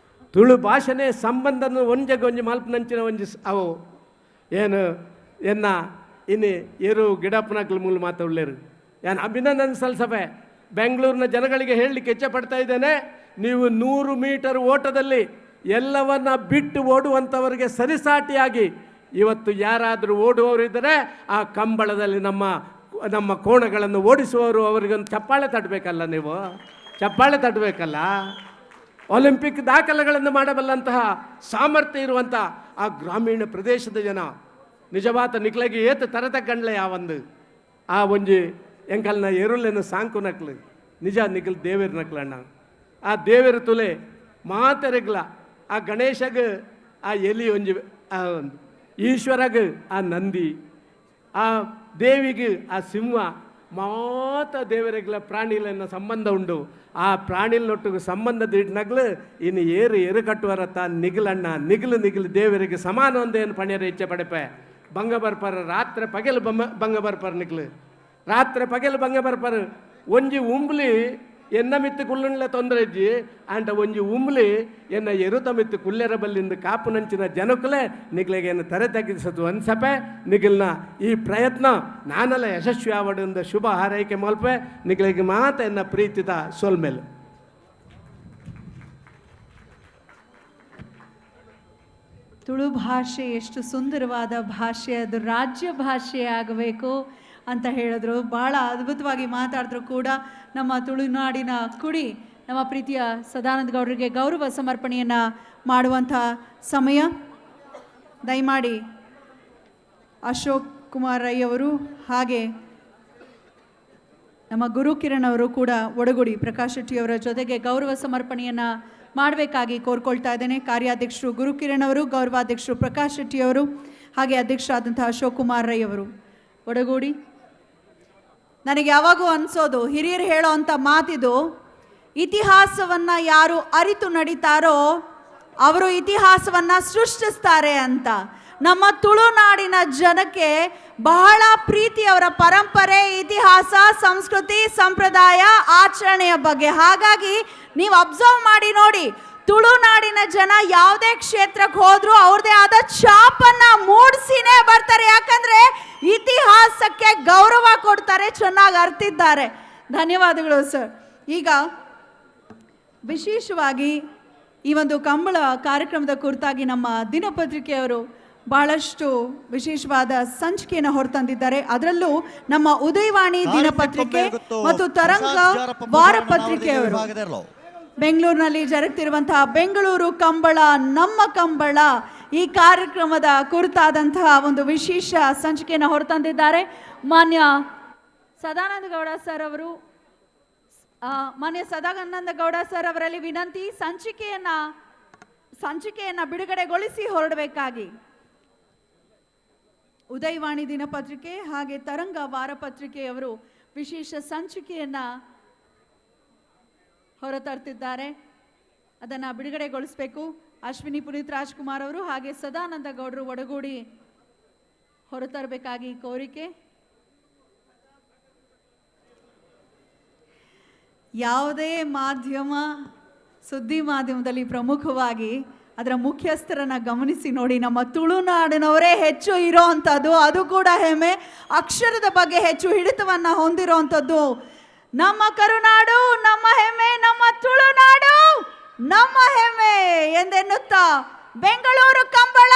ತುಳು ಭಾಷೆನೇ ಸಂಬಂಧನ ಒಂಜಗ ಒಂಜಿ ಮಲ್ಪನಂಚಿನ ಒಂಜಿ ಅವು ಏನು ಎನ್ನ ಇನ್ನು ಏರು ಗಿಡಪ್ಪನಕ್ಲ ಮೂಲ ಮಾತಾಡಲೇರು. ನಾನು ಅಭಿನಂದನೆ ಸಲ್ಲಿಸಬೆ ಬೆಂಗಳೂರಿನ ಜನಗಳಿಗೆ ಹೇಳಲಿಕ್ಕೆ ಇಚ್ಛೆ ಪಡ್ತಾ ಇದ್ದೇನೆ. ನೀವು 100 ಮೀಟರ್ ಓಟದಲ್ಲಿ ಎಲ್ಲವನ್ನ ಬಿಟ್ಟು ಓಡುವಂಥವರಿಗೆ ಸರಿಸಾಟಿಯಾಗಿ ಇವತ್ತು ಯಾರಾದರೂ ಓಡುವವರಿದ್ದರೆ ಆ ಕಂಬಳದಲ್ಲಿ ನಮ್ಮ ಕೋಣಗಳನ್ನು ಓಡಿಸುವವರು ಅವರಿಗೊಂದು ಚಪ್ಪಾಳೆ ತಟ್ಟಬೇಕಲ್ಲ, ನೀವು ಚಪ್ಪಾಳೆ ತಟ್ಟಬೇಕಲ್ಲ. ಒಲಿಂಪಿಕ್ ದಾಖಲೆಗಳನ್ನು ಮಾಡಬಲ್ಲಂತಹ ಸಾಮರ್ಥ್ಯ ಇರುವಂಥ ಆ ಗ್ರಾಮೀಣ ಪ್ರದೇಶದ ಜನ ನಿಜವಾದ ನಿಕ್ಲಗೆ ಏತು ತರತ ಗಂಡ್ಲೆ ಯಾವಂದು ಆ ಒಂಜಿ ಎಂಕಲ್ನ ಎರುಳೆನ ಸಾಂಕು ನಕ್ಲು ನಿಜ ನಿಖಲ್ ದೇವೇರು ನಕ್ಲಣ್ಣ. ಆ ದೇವೇರು ತುಲೆ ಮಾತೆರೆಗ್ಲ ಆ ಗಣೇಶಗ ಆ ಎಲಿ ಒಂಜಿ ಈಶ್ವರಗ ಆ ನಂದಿ, ಆ ದೇವಿಗೆ ಆ ಸಿಂಹ ಮಾತ ದೇವರಿಗ್ಲ ಪ್ರಾಣಿಲನ್ನ ಸಂಬಂಧ ಉಂಡು. ಆ ಪ್ರಾಣಿಲೊಟ್ಟಿಗೆ ಸಂಬಂಧದ ಇಡ್ನಗ್ಲು ಇನ್ನು ಏರು ಕಟ್ಟುವರತ್ತ ನಿಗಲಣ್ಣ ನಿಗಲು ದೇವರಿಗೆ ಸಮಾನ ಒಂದೇನು ಪಣ್ಯರ ಇಚ್ಛೆ ಪಡೆಪೆ ಬಂಗ ಬರ್ಪರ ರಾತ್ರಿ ಪಗೆಲು ಬಂಗ ಬರ್ಪರ್ ನಿಗ್ಲು ರಾತ್ರಿ ಪಗೆಲು ಬಂಗ ಬರ್ಪರ್ ಒಂಜಿ ಉಂಬ್ಲಿ ಎನ್ನ ಮಿತ್ತು ಕುಲ್ಲುಣ್ಲ ತೊಂದರೆ ಇಜ್ಜಿ ಅಂಟ ಒಂಜಿ ಉಂಬ್ಲಿ ಎನ್ನ ಎರುತ ಮಿತ್ತು ಕುಲ್ಲೆರ ಬಲ್ಲಿಂದ ಕಾಪು ನಂಚಿನ ಜನಕ್ಕಲೇ ನಿಗ್ಲಿಗೆ ಏನು ತರೆ ತೆಗೆಸದು ಅನ್ಸಪೆ ನಿಗಲ್ನ ಈ ಪ್ರಯತ್ನ ನಾನೆಲ್ಲ ಯಶಸ್ವಿ ಆವಡಿಂದ ಶುಭ ಹಾರೈಕೆ ಮಲ್ಪೆ ನಿಗ್ಲಿಗೆ ಮಾತ ಎನ್ನ ಪ್ರೀತಿತ ಸೋಲ್ಮೇಲೆ. ತುಳು ಭಾಷೆ ಎಷ್ಟು ಸುಂದರವಾದ ಭಾಷೆ, ಅದು ರಾಜ್ಯ ಭಾಷೆ ಆಗಬೇಕು ಅಂತ ಹೇಳಿದ್ರು. ಭಾಳ ಅದ್ಭುತವಾಗಿ ಮಾತಾಡಿದ್ರು ಕೂಡ. ನಮ್ಮ ತುಳುನಾಡಿನ ಕುಡಿ ನಮ್ಮ ಪ್ರೀತಿಯ ಸದಾನಂದ ಗೌಡರಿಗೆ ಗೌರವ ಸಮರ್ಪಣೆಯನ್ನು ಮಾಡುವಂಥ ಸಮಯ. ದಯಮಾಡಿ ಅಶೋಕ್ ಕುಮಾರ್ ರೈ ಅವರು ಹಾಗೆ ನಮ್ಮ ಗುರು ಕಿರಣ್ ಅವರು ಕೂಡ ಒಡಗೂಡಿ ಪ್ರಕಾಶ್ ಶೆಟ್ಟಿಯವರ ಜೊತೆಗೆ ಗೌರವ ಸಮರ್ಪಣೆಯನ್ನು ಮಾಡಬೇಕಾಗಿ ಕೋರ್ಕೊಳ್ತಾ ಇದ್ದೇನೆ. ಕಾರ್ಯಾಧ್ಯಕ್ಷರು ಗುರು ಕಿರಣ್ ಅವರು, ಗೌರವಾಧ್ಯಕ್ಷರು ಪ್ರಕಾಶ್ ಶೆಟ್ಟಿಯವರು, ಹಾಗೆ ಅಧ್ಯಕ್ಷರಾದಂಥ ಅಶೋಕ್ ಕುಮಾರ್ ರೈ ಅವರು ಒಡಗೂಡಿ. ನನಗೆ ಯಾವಾಗೂ ಅನಿಸೋದು, ಹಿರಿಯರು ಹೇಳೋ ಅಂಥ ಮಾತಿದು, ಇತಿಹಾಸವನ್ನ ಯಾರು ಅರಿತು ನಡೀತಾರೋ ಅವರು ಇತಿಹಾಸವನ್ನ ಸೃಷ್ಟಿಸ್ತಾರೆ ಅಂತ. ನಮ್ಮ ತುಳುನಾಡಿನ ಜನಕ್ಕೆ ಬಹಳ ಪ್ರೀತಿ ಅವರ ಪರಂಪರೆ, ಇತಿಹಾಸ, ಸಂಸ್ಕೃತಿ, ಸಂಪ್ರದಾಯ, ಆಚರಣೆಯ ಬಗ್ಗೆ. ಹಾಗಾಗಿ ನೀವು ಅಬ್ಸರ್ವ್ ಮಾಡಿ ನೋಡಿ, ತುಳುನಾಡಿನ ಜನ ಯಾವುದೇ ಕ್ಷೇತ್ರಕ್ಕೆ ಹೋದ್ರು ಅವ್ರದೇ ಆದ ಛಾಪನ್ನ ಮೂಡಿಸಿನೇ ಬರ್ತಾರೆ. ಯಾಕಂದ್ರೆ ಇತಿಹಾಸಕ್ಕೆ ಗೌರವ ಕೊಡ್ತಾರೆ, ಚೆನ್ನಾಗಿ ಅರ್ತಿದ್ದಾರೆ. ಧನ್ಯವಾದಗಳು ಸರ್. ಈಗ ವಿಶೇಷವಾಗಿ ಈ ಒಂದು ಕಂಬಳ ಕಾರ್ಯಕ್ರಮದ ಕುರಿತಾಗಿ ನಮ್ಮ ದಿನಪತ್ರಿಕೆಯವರು ಬಹಳಷ್ಟು ವಿಶೇಷವಾದ ಸಂಚಿಕೆಯನ್ನು ಹೊರತಂದಿದ್ದಾರೆ. ಅದರಲ್ಲೂ ನಮ್ಮ ಉದಯವಾಣಿ ದಿನಪತ್ರಿಕೆ ಮತ್ತು ತರಂಗ ವಾರಪತ್ರಿಕೆಯವರು ಬೆಂಗಳೂರಿನಲ್ಲಿ ಜರುಗುತ್ತಿರುವಂತಹ ಬೆಂಗಳೂರು ಕಂಬಳ ನಮ್ಮ ಕಂಬಳ ಈ ಕಾರ್ಯಕ್ರಮದ ಕುರಿತಾದಂತಹ ಒಂದು ವಿಶೇಷ ಸಂಚಿಕೆಯನ್ನು ಹೊರತಂದಿದ್ದಾರೆ. ಮಾನ್ಯ ಸದಾನಂದ ಗೌಡ ಸರ್ ಅವರು, ಮಾನ್ಯ ಸದಾನಂದ ಗೌಡ ಸರ್ ಅವರಲ್ಲಿ ವಿನಂತಿ, ಸಂಚಿಕೆಯನ್ನ ಬಿಡುಗಡೆಗೊಳಿಸಿ ಹೊರಡಬೇಕಾಗಿ. ಉದಯವಾಣಿ ದಿನಪತ್ರಿಕೆ ಹಾಗೆ ತರಂಗ ವಾರಪತ್ರಿಕೆಯವರು ವಿಶೇಷ ಸಂಚಿಕೆಯನ್ನ ಹೊರತರ್ತಿದ್ದಾರೆ, ಅದನ್ನು ಬಿಡುಗಡೆಗೊಳಿಸಬೇಕು. ಅಶ್ವಿನಿ ಪುನೀತ್ ರಾಜ್ಕುಮಾರ್ ಅವರು ಹಾಗೆ ಸದಾನಂದ ಗೌಡರು ಒಡಗೂಡಿ ಹೊರತರಬೇಕಾಗಿ ಕೋರಿಕೆ. ಯಾವುದೇ ಮಾಧ್ಯಮ, ಸುದ್ದಿ ಮಾಧ್ಯಮದಲ್ಲಿ ಪ್ರಮುಖವಾಗಿ ಅದರ ಮುಖ್ಯಸ್ಥರನ್ನ ಗಮನಿಸಿ ನೋಡಿ, ನಮ್ಮ ತುಳುನಾಡಿನವರೇ ಹೆಚ್ಚು ಇರೋ ಅಂಥದ್ದು, ಅದು ಕೂಡ ಹೆಮ್ಮೆ. ಅಕ್ಷರದ ಬಗ್ಗೆ ಹೆಚ್ಚು ಹಿಡಿತವನ್ನು ಹೊಂದಿರೋ ಅಂಥದ್ದು ನಮ್ಮ ಕರುನಾಡು, ನಮ್ಮ ಹೆಮ್ಮೆ, ನಮ್ಮ ತುಳುನಾಡು ನಮ್ಮ ಹೆಮ್ಮೆ ಎಂದೆನ್ನುತ್ತಾ ಬೆಂಗಳೂರು ಕಂಬಳ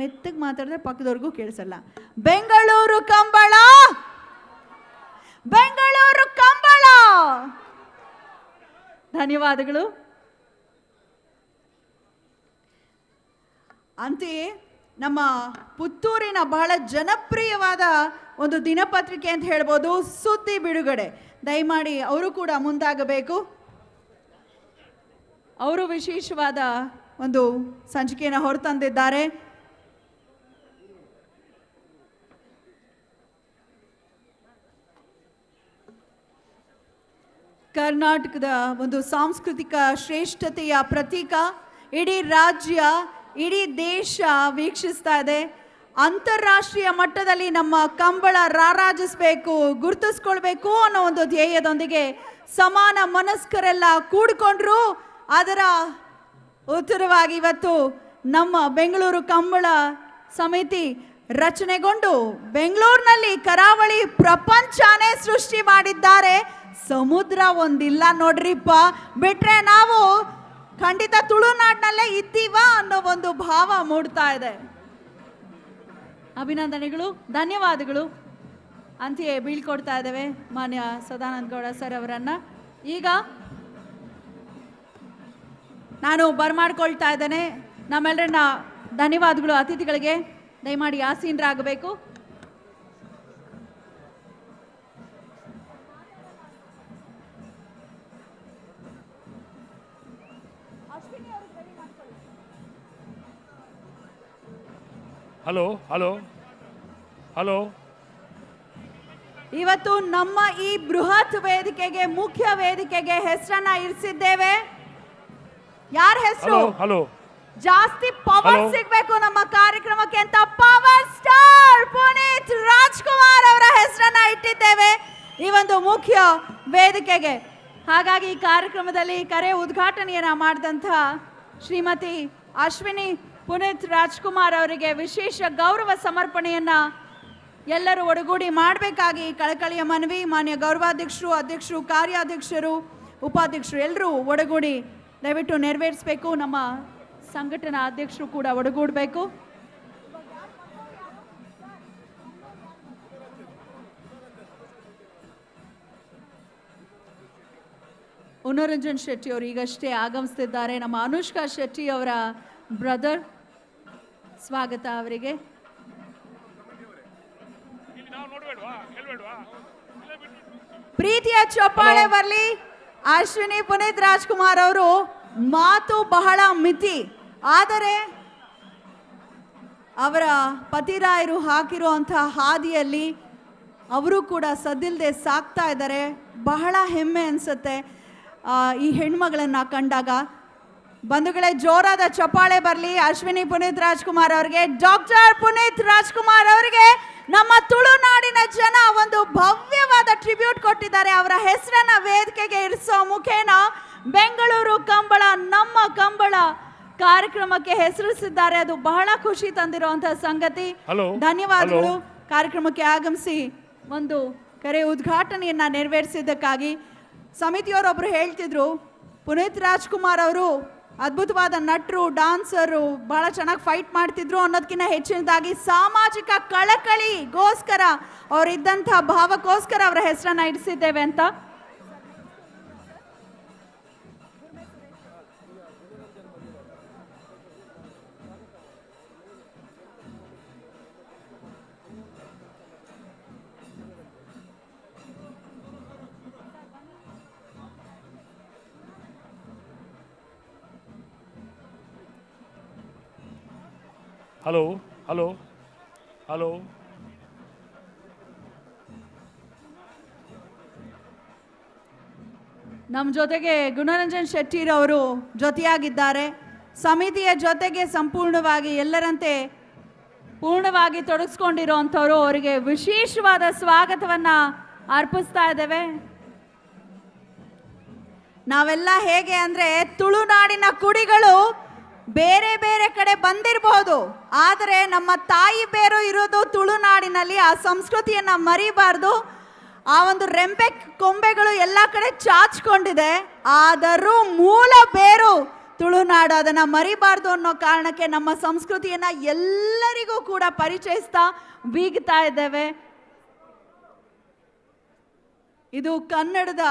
ಮೆತ್ತಗೆ ಮಾತಾಡಿದ್ರೆ ಪಕ್ಕದವ್ರಿಗೂ ಕೇಳಿಸಲ್ಲ. ಬೆಂಗಳೂರು ಕಂಬಳ, ಬೆಂಗಳೂರು ಕಂಬಳ. ಧನ್ಯವಾದಗಳು. ಅಂತೆಯೇ ನಮ್ಮ ಪುತ್ತೂರಿನ ಬಹಳ ಜನಪ್ರಿಯವಾದ ಒಂದು ದಿನಪತ್ರಿಕೆ ಅಂತ ಹೇಳ್ಬೋದು, ಸುದ್ದಿ ಬಿಡುಗಡೆ. ದಯಮಾಡಿ ಅವರು ಕೂಡ ಮುಂದಾಗಬೇಕು. ಅವರು ವಿಶೇಷವಾದ ಒಂದು ಸಂಚಿಕೆಯನ್ನು ಹೊರತಂದಿದ್ದಾರೆ. ಕರ್ನಾಟಕದ ಒಂದು ಸಾಂಸ್ಕೃತಿಕ ಶ್ರೇಷ್ಠತೆಯ ಪ್ರತೀಕ. ಇಡೀ ರಾಜ್ಯ, ಇಡೀ ದೇಶ ವೀಕ್ಷಿಸ್ತಾ ಇದೆ. ಅಂತಾರಾಷ್ಟ್ರೀಯ ಮಟ್ಟದಲ್ಲಿ ನಮ್ಮ ಕಂಬಳ ರಾರಾಜಿಸಬೇಕು, ಗುರುತಿಸ್ಕೊಳ್ಬೇಕು ಅನ್ನೋ ಒಂದು ಧ್ಯೇಯದೊಂದಿಗೆ ಸಮಾನ ಮನಸ್ಕರೆಲ್ಲ ಕೂಡಿಕೊಂಡ್ರು. ಅದರ ಉತ್ತರವಾಗಿ ಇವತ್ತು ನಮ್ಮ ಬೆಂಗಳೂರು ಕಂಬಳ ಸಮಿತಿ ರಚನೆಗೊಂಡು ಬೆಂಗಳೂರಿನಲ್ಲಿ ಕರಾವಳಿ ಪ್ರಪಂಚನೇ ಸೃಷ್ಟಿ ಮಾಡಿದ್ದಾರೆ. ಸಮುದ್ರ ಒಂದಿಲ್ಲ ನೋಡ್ರಿಪ್ಪ, ಬಿಟ್ರೆ ನಾವು ಖಂಡಿತ ತುಳುನಾಡಿನಲ್ಲೇ ಇದ್ದೀವ ಅನ್ನೋ ಒಂದು ಭಾವ ಮೂಡ್ತಾ ಇದೆ. ಅಭಿನಂದನೆಗಳು, ಧನ್ಯವಾದಗಳು. ಅಂತೆಯೇ ಬೀಳ್ಕೊಡ್ತಾ ಇದ್ದೇವೆ ಮಾನ್ಯ ಸದಾನಂದ ಗೌಡ ಸರ್ ಅವರನ್ನ. ಈಗ ನಾನು ಬರಮಾಡ್ಕೊಳ್ತಾ ಇದ್ದೇನೆ ನಮ್ಮೆಲ್ಲರನ್ನ. ಧನ್ಯವಾದಗಳು ಅತಿಥಿಗಳಿಗೆ. ದಯಮಾಡಿ ಆಸೀನರಾಗಬೇಕು. Hello hello hello. ಇವತ್ತು ನಮ್ಮ ಈ ಬೃಹತ್ ವೇದಿಕೆಗೆ, ಮುಖ್ಯ ವೇದಿಕೆಗೆ ಹೆಸರನ್ನ ಇರಿಸಿದ್ದೇವೆ. ಯಾರ ಹೆಸರು? ಹಲೋ, ಜಾಸ್ತಿ ಪವರ್ ಸಿಗಬೇಕು ನಮ್ಮ ಕಾರ್ಯಕ್ರಮಕ್ಕೆ ಅಂತ ಪವರ್ ಸ್ಟಾರ್ ಪುನೀತ್ ರಾಜ್ಕುಮಾರ್ ಅವರ ಹೆಸರನ್ನ ಇಟ್ಟಿದ್ದೇವೆ ಈ ಒಂದು ಮುಖ್ಯ ವೇದಿಕೆಗೆ. ಹಾಗಾಗಿ ಈ ಕಾರ್ಯಕ್ರಮದಲ್ಲಿ ಕರೆ ಉದ್ಘಾಟನೆಯನ್ನ ಮಾಡಿದಂಥ ಶ್ರೀಮತಿ ಅಶ್ವಿನಿ ಪುನೀತ್ ರಾಜ್ಕುಮಾರ್ ಅವರಿಗೆ ವಿಶೇಷ ಗೌರವ ಸಮರ್ಪಣೆಯನ್ನ ಎಲ್ಲರೂ ಒಡಗೂಡಿ ಮಾಡಬೇಕಾಗಿ ಕಳಕಳಿಯ ಮನವಿ. ಮಾನ್ಯ ಗೌರವಾಧ್ಯಕ್ಷರು, ಅಧ್ಯಕ್ಷರು, ಕಾರ್ಯಾಧ್ಯಕ್ಷರು, ಉಪಾಧ್ಯಕ್ಷರು ಎಲ್ಲರೂ ಒಡಗೂಡಿ ದಯವಿಟ್ಟು ನೆರವೇರಿಸಬೇಕು. ನಮ್ಮ ಸಂಘಟನಾ ಅಧ್ಯಕ್ಷರು ಕೂಡ ಒಡಗೂಡಬೇಕು. ಉನ್ನರಂಜನ್ ಶೆಟ್ಟಿ ಅವರು ಈಗಷ್ಟೇ ಆಗಮಿಸುತ್ತಿದ್ದಾರೆ. ನಮ್ಮ ಅನುಷ್ಕಾ ಶೆಟ್ಟಿ ಅವರ ಬ್ರದರ್. ಸ್ವಾಗತ ಅವರಿಗೆ. ಪ್ರೀತಿಯ ಚಪ್ಪಾಳೆ ಬರಲಿ. ಅಶ್ವಿನಿ ಪುನೀತ್ ರಾಜ್ಕುಮಾರ್ ಅವರು ಮಾತು ಬಹಳ ಮಿತಿ, ಆದರೆ ಅವರ ಪತಿರಾಯರು ಹಾಕಿರುವಂತಹ ಹಾದಿಯಲ್ಲಿ ಅವರು ಕೂಡ ಸದ್ದಿಲ್ಲದೆ ಸಾಕ್ತಾ ಇದ್ದಾರೆ. ಬಹಳ ಹೆಮ್ಮೆ ಅನಿಸುತ್ತೆ ಈ ಹೆಣ್ಮಗಳನ್ನು ಕಂಡಾಗ. ಬಂಧುಗಳೇ, ಜೋರಾದ ಚಪ್ಪಾಳೆ ಬರಲಿ ಅಶ್ವಿನಿ ಪುನೀತ್ ರಾಜ್ಕುಮಾರ್ ಅವರಿಗೆ. ಡಾಕ್ಟರ್ ಪುನೀತ್ ರಾಜ್ಕುಮಾರ್ ಅವರಿಗೆ ನಮ್ಮ ತುಳುನಾಡಿನ ಜನ ಒಂದು ಭವ್ಯವಾದ ಟ್ರಿಬ್ಯೂಟ್ ಕೊಟ್ಟಿದ್ದಾರೆ. ಅವರ ಹೆಸರನ್ನ ವೇದಿಕೆಗೆ ಇರಿಸೋ ಮುಖೇನ ಬೆಂಗಳೂರು ಕಂಬಳ ನಮ್ಮ ಕಂಬಳ ಕಾರ್ಯಕ್ರಮಕ್ಕೆ ಹೆಸರಿಸಿದ್ದಾರೆ. ಅದು ಬಹಳ ಖುಷಿ ತಂದಿರುವಂತಹ ಸಂಗತಿ. ಧನ್ಯವಾದಗಳು ಕಾರ್ಯಕ್ರಮಕ್ಕೆ ಆಗಮಿಸಿ ಒಂದು ಕರೆ ಉದ್ಘಾಟನೆಯನ್ನ ನೆರವೇರಿಸಿದ್ದಕ್ಕಾಗಿ. ಸಮಿತಿಯವರೊಬ್ರು ಹೇಳ್ತಿದ್ರು, ಪುನೀತ್ ರಾಜ್ಕುಮಾರ್ ಅವರು ಅದ್ಭುತವಾದ ನಟರು, ಡಾನ್ಸರು, ಬಹಳ ಚೆನ್ನಾಗಿ ಫೈಟ್ ಮಾಡ್ತಿದ್ರು ಅನ್ನೋದಕ್ಕಿಂತ ಹೆಚ್ಚಿನದಾಗಿ ಸಾಮಾಜಿಕ ಕಳಕಳಿಗೋಸ್ಕರ ಅವರಿದ್ದಂಥ ಭಾವಕ್ಕೋಸ್ಕರ ಅವರ ಹೆಸರನ್ನ ಇಡಿಸಿದ್ದೇವೆ ಅಂತ. ಹಲೋ ಹಲೋ ಹಲೋ ನಮ್ಮ ಜೊತೆಗೆ ಗುಣರಂಜನ್ ಶೆಟ್ಟಿರವರು ಜೊತೆಯಾಗಿದ್ದಾರೆ. ಸಮಿತಿಯ ಜೊತೆಗೆ ಸಂಪೂರ್ಣವಾಗಿ ಎಲ್ಲರಂತೆ ಪೂರ್ಣವಾಗಿ ತೊಡಗಿಸ್ಕೊಂಡಿರೋಂಥವ್ರು. ಅವರಿಗೆ ವಿಶೇಷವಾದ ಸ್ವಾಗತವನ್ನ ಅರ್ಪಿಸ್ತಾ ಇದ್ದೇವೆ. ನಾವೆಲ್ಲ ಹೇಗೆ ಅಂದರೆ, ತುಳುನಾಡಿನ ಕುಡಿಗಳು ಬೇರೆ ಬೇರೆ ಕಡೆ ಬಂದಿರಬಹುದು, ಆದರೆ ನಮ್ಮ ತಾಯಿ ಬೇರು ಇರೋದು ತುಳುನಾಡಿನಲ್ಲಿ. ಆ ಸಂಸ್ಕೃತಿಯನ್ನು ಮರಿಬಾರ್ದು. ಆ ಒಂದು ರೆಂಬೆ ಕೊಂಬೆಗಳು ಎಲ್ಲ ಕಡೆ ಚಾಚ್ಕೊಂಡಿದೆ, ಆದರೂ ಮೂಲ ಬೇರು ತುಳುನಾಡು. ಅದನ್ನು ಮರಿಬಾರ್ದು ಅನ್ನೋ ಕಾರಣಕ್ಕೆ ನಮ್ಮ ಸಂಸ್ಕೃತಿಯನ್ನು ಎಲ್ಲರಿಗೂ ಕೂಡ ಪರಿಚಯಿಸ್ತಾ ಬೀಗ್ತಾ ಇದ್ದೇವೆ. ಇದು ಕನ್ನಡದ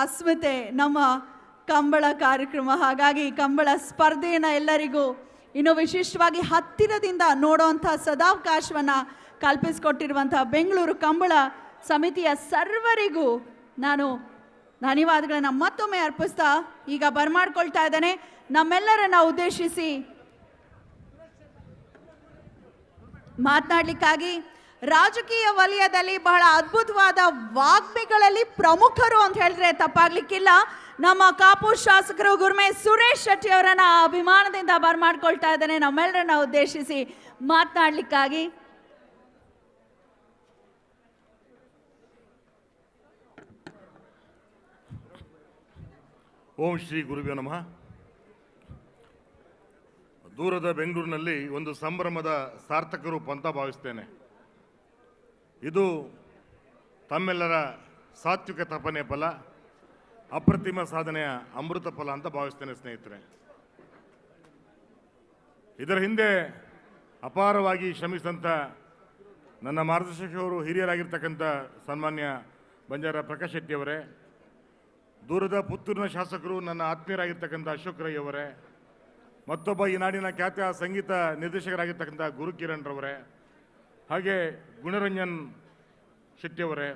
ಅಸ್ಮಿತೆ, ನಮ್ಮ ಕಂಬಳ ಕಾರ್ಯಕ್ರಮ. ಹಾಗಾಗಿ ಕಂಬಳ ಸ್ಪರ್ಧೆಯನ್ನು ಎಲ್ಲರಿಗೂ ಇನ್ನು ವಿಶಿಷ್ಟವಾಗಿ ಹತ್ತಿರದಿಂದ ನೋಡುವಂಥ ಸದಾವಕಾಶವನ್ನು ಕಲ್ಪಿಸಿಕೊಟ್ಟಿರುವಂಥ ಬೆಂಗಳೂರು ಕಂಬಳ ಸಮಿತಿಯ ಸರ್ವರಿಗೂ ನಾನು ಧನ್ಯವಾದಗಳನ್ನು ಮತ್ತೊಮ್ಮೆ ಅರ್ಪಿಸ್ತಾ ಈಗ ಬರಮಾಡ್ಕೊಳ್ತಾ ಇದ್ದೇನೆ. ನಮ್ಮೆಲ್ಲರನ್ನ ಉದ್ದೇಶಿಸಿ ಮಾತನಾಡಲಿಕ್ಕಾಗಿ ರಾಜಕೀಯ ವಲಯದಲ್ಲಿ ಬಹಳ ಅದ್ಭುತವಾದ ವಾಗ್ಮಿಗಳಲ್ಲಿ ಪ್ರಮುಖರು ಅಂತ ಹೇಳಿದ್ರೆ ತಪ್ಪಾಗ್ಲಿಕ್ಕಿಲ್ಲ. ನಮ್ಮ ಕಾಪು ಶಾಸಕರು ಗುರುಮೆ ಸುರೇಶ್ ಶೆಟ್ಟಿ ಅವರನ್ನ ಅಭಿಮಾನದಿಂದ ಬರಮಾಡ್ಕೊಳ್ತಾ ಇದ್ದೇನೆ ನಮ್ಮೆಲ್ಲರನ್ನ ಉದ್ದೇಶಿಸಿ ಮಾತನಾಡಲಿಕ್ಕಾಗಿ. ಓಂ ಶ್ರೀ ಗುರುವೇ ನಮಃ. ದೂರದ ಬೆಂಗಳೂರಿನಲ್ಲಿ ಒಂದು ಸಂಭ್ರಮದ ಸಾರ್ಥಕ ರೂಪ ಅಂತ ಭಾವಿಸ್ತೇನೆ. ಇದು ತಮ್ಮೆಲ್ಲರ ಸಾತ್ವಿಕ ತಪನೆ ಫಲ, ಅಪ್ರತಿಮ ಸಾಧನೆಯ ಅಮೃತ ಫಲ ಅಂತ ಭಾವಿಸ್ತೇನೆ ಸ್ನೇಹಿತರೆ. ಇದರ ಹಿಂದೆ ಅಪಾರವಾಗಿ ಶ್ರಮಿಸಿದಂಥ ನನ್ನ ಮಾರ್ಗದರ್ಶಕರು, ಹಿರಿಯರಾಗಿರ್ತಕ್ಕಂಥ ಸನ್ಮಾನ್ಯ ಬಂಜಾರ ಪ್ರಕಾಶ್ ಶೆಟ್ಟಿಯವರೇ, ದೂರದ ಪುತ್ತೂರಿನ ಶಾಸಕರು ನನ್ನ ಆತ್ಮೀಯರಾಗಿರ್ತಕ್ಕಂಥ ಅಶೋಕ್ ರೈ ಅವರೇ, ಮತ್ತೊಬ್ಬ ಈ ನಾಡಿನ ಖ್ಯಾತ ಸಂಗೀತ ನಿರ್ದೇಶಕರಾಗಿರ್ತಕ್ಕಂಥ ಗುರು ಕಿರಣ್ ರವರೇ, ಹಾಗೆ ಗುಣರಂಜನ್ ಶೆಟ್ಟಿಯವರೇ,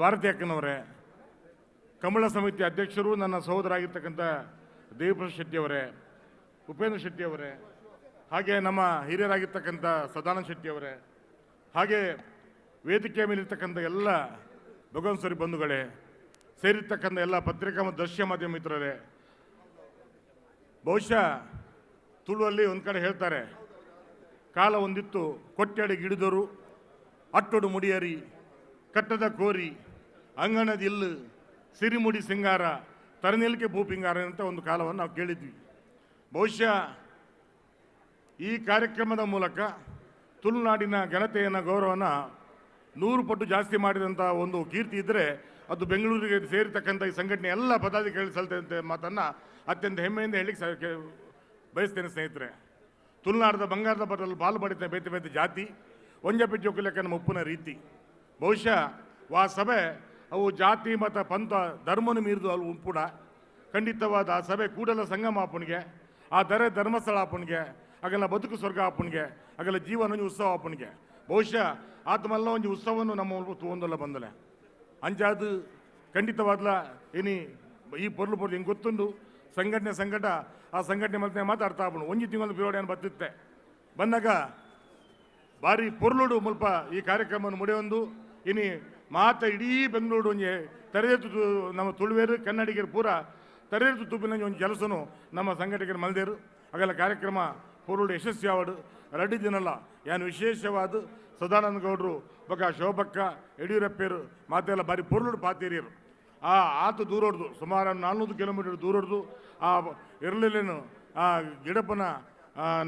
ಭಾರತಿ ಅಕ್ಕನವರೇ, ಕಂಬಳ ಸಮಿತಿ ಅಧ್ಯಕ್ಷರು ನನ್ನ ಸಹೋದರಾಗಿರ್ತಕ್ಕಂಥ ದೇವಪ್ರಸಾದ್ ಶೆಟ್ಟಿಯವರೇ, ಉಪೇಂದ್ರ ಶೆಟ್ಟಿಯವರೇ, ಹಾಗೆ ನಮ್ಮ ಹಿರಿಯರಾಗಿರ್ತಕ್ಕಂಥ ಸದಾನಂದ ಶೆಟ್ಟಿಯವರೇ, ಹಾಗೆ ವೇದಿಕೆಯ ಮೇಲಿರ್ತಕ್ಕಂಥ ಎಲ್ಲ ಭಗವಂತರಿ ಬಂಧುಗಳೇ, ಸೇರಿರ್ತಕ್ಕಂಥ ಎಲ್ಲ ಪತ್ರಿಕಾ ಮತ್ತು ದೃಶ್ಯ ಮಾಧ್ಯಮ ಮಿತ್ರರೇ, ಬಹುಶಃ ತುಳುವಲ್ಲಿ ಒಂದು ಕಡೆ ಹೇಳ್ತಾರೆ, ಕಾಲ ಒಂದಿತ್ತು ಕೊಟ್ಟೆಡೆ ಗಿಡಿದರು ಅಟ್ಟೊಡು ಮುಡಿಯರಿ ಕಟ್ಟದ ಕೋರಿ ಅಂಗಣದ ಇಲ್ಲು ಸಿರಿಮುಡಿ ಸಿಂಗಾರ ತರನಿಲ್ಕೆ ಭೂಪಿಂಗಾರ ಅಂತ ಒಂದು ಕಾಲವನ್ನು ನಾವು ಕೇಳಿದ್ವಿ. ಬಹುಶಃ ಈ ಕಾರ್ಯಕ್ರಮದ ಮೂಲಕ ತುಳುನಾಡಿನ ಘನತೆಯನ್ನು ಗೌರವನ 100 ಪಟ್ಟು ಜಾಸ್ತಿ ಮಾಡಿದಂಥ ಒಂದು ಕೀರ್ತಿ ಇದ್ದರೆ ಅದು ಬೆಂಗಳೂರಿಗೆ ಸೇರಿರ್ತಕ್ಕಂಥ ಈ ಸಂಘಟನೆ ಎಲ್ಲ ಪದಾಧಿಕಾರಿಗಳು ಸಲ್ತಂತೆ ಮಾತನ್ನು ಅತ್ಯಂತ ಹೆಮ್ಮೆಯಿಂದ ಹೇಳಲಿಕ್ಕೆ ಬಯಸ್ತೇನೆ ಸ್ನೇಹಿತರೆ. ತುಳುನಾಡದ ಬಂಗಾರದ ಬದಲು ಬಾಲು ಪಡಿತ ಬೇತೆ ಬೇತೆ ಜಾತಿ ಒಂಜಪೆಟ್ಟು ಒಕ್ಕಲೆಕ್ಕನ ಮುಪ್ಪುನ ರೀತಿ. ಬಹುಶಃ ಆ ಸಭೆ ಅವು ಜಾತಿ ಮತ ಪಂಥ ಧರ್ಮನು ಮೀರಿದು ಅವು ಉಂಪುಡ ಖಂಡಿತವಾದ ಆ ಸಭೆ ಕೂಡಲ ಸಂಗಮ ಆಪಣಿಗೆ, ಆ ಧರ್ಮಸ್ಥಳ ಆಪಣಿಗೆ, ಆಗಲ್ಲ ಬದುಕು ಸ್ವರ್ಗ ಆಪಣಿಗೆ, ಆಗಲ್ಲ ಜೀವನ ಉತ್ಸವ ಆಪಣಿಗೆ. ಬಹುಶಃ ಆತ್ಮಲ್ಲ ಒಂದು ಉತ್ಸವವನ್ನು ನಮ್ಮ ಒಂದಲ್ಲ ಬಂದಲೆ ಅಂಚಾದು ಖಂಡಿತವಾದ್ಲ ಏನಿ ಈ ಪೊರ್ಲು ಪೊರ್ಲು ಹಿಂಗೆ ಗೊತ್ತುಂಡು ಸಂಘಟ ಆ ಸಂಘಟನೆ ಮತ್ತೆ ಮಾತಾಡ್ತಾ ಆಪಣು ಒಂಜಿ ತಿಂಗಳು ಬಿರೋಡೆಯನ್ನು ಬತ್ತಿತ್ತೆ ಬಂದಾಗ ಭಾರಿ ಪೊರ್ಲುಡು ಮುಲ್ಪ ಈ ಕಾರ್ಯಕ್ರಮವನ್ನು ಮುಡಿಯೊಂದು ಇನ್ನು ಮಾತ ಇಡೀ ಬೆಂಗಳೂರು ಒಂಜಿ ತರಬೇತಿ ನಮ್ಮ ತುಳುವೇರು ಕನ್ನಡಿಗರು ಪೂರ ತರಬೇತಿ ತುಪ್ಪಿನ ಒಂದು ಕೆಲಸನು ನಮ್ಮ ಸಂಘಟಕರು ಮಲ್ದೇರು ಅಗಲ ಕಾರ್ಯಕ್ರಮ ಪೂರ್ಣ ಯಶಸ್ವಿ ಆವಡು 2 ದಿನಲ್ಲ ಏನು ವಿಶೇಷವಾದ ಸದಾನಂದ ಗೌಡರು ಬೊಕ ಶೋಭಕ್ಕ ಯಡಿಯೂರಪ್ಪರು ಮಾತೆಲ್ಲ ಬಾರಿ ಪೊರ್ಲುಡು ಪಾತೀರಿಯರು ಆತು ದೂರೊಡ್ದು ಸುಮಾರು 400 ಕಿಲೋಮೀಟರ್ ದೂರೊಡ್ದು ಆ ಎರಲೇನು ಆ ಗಿಡಪ್ಪನ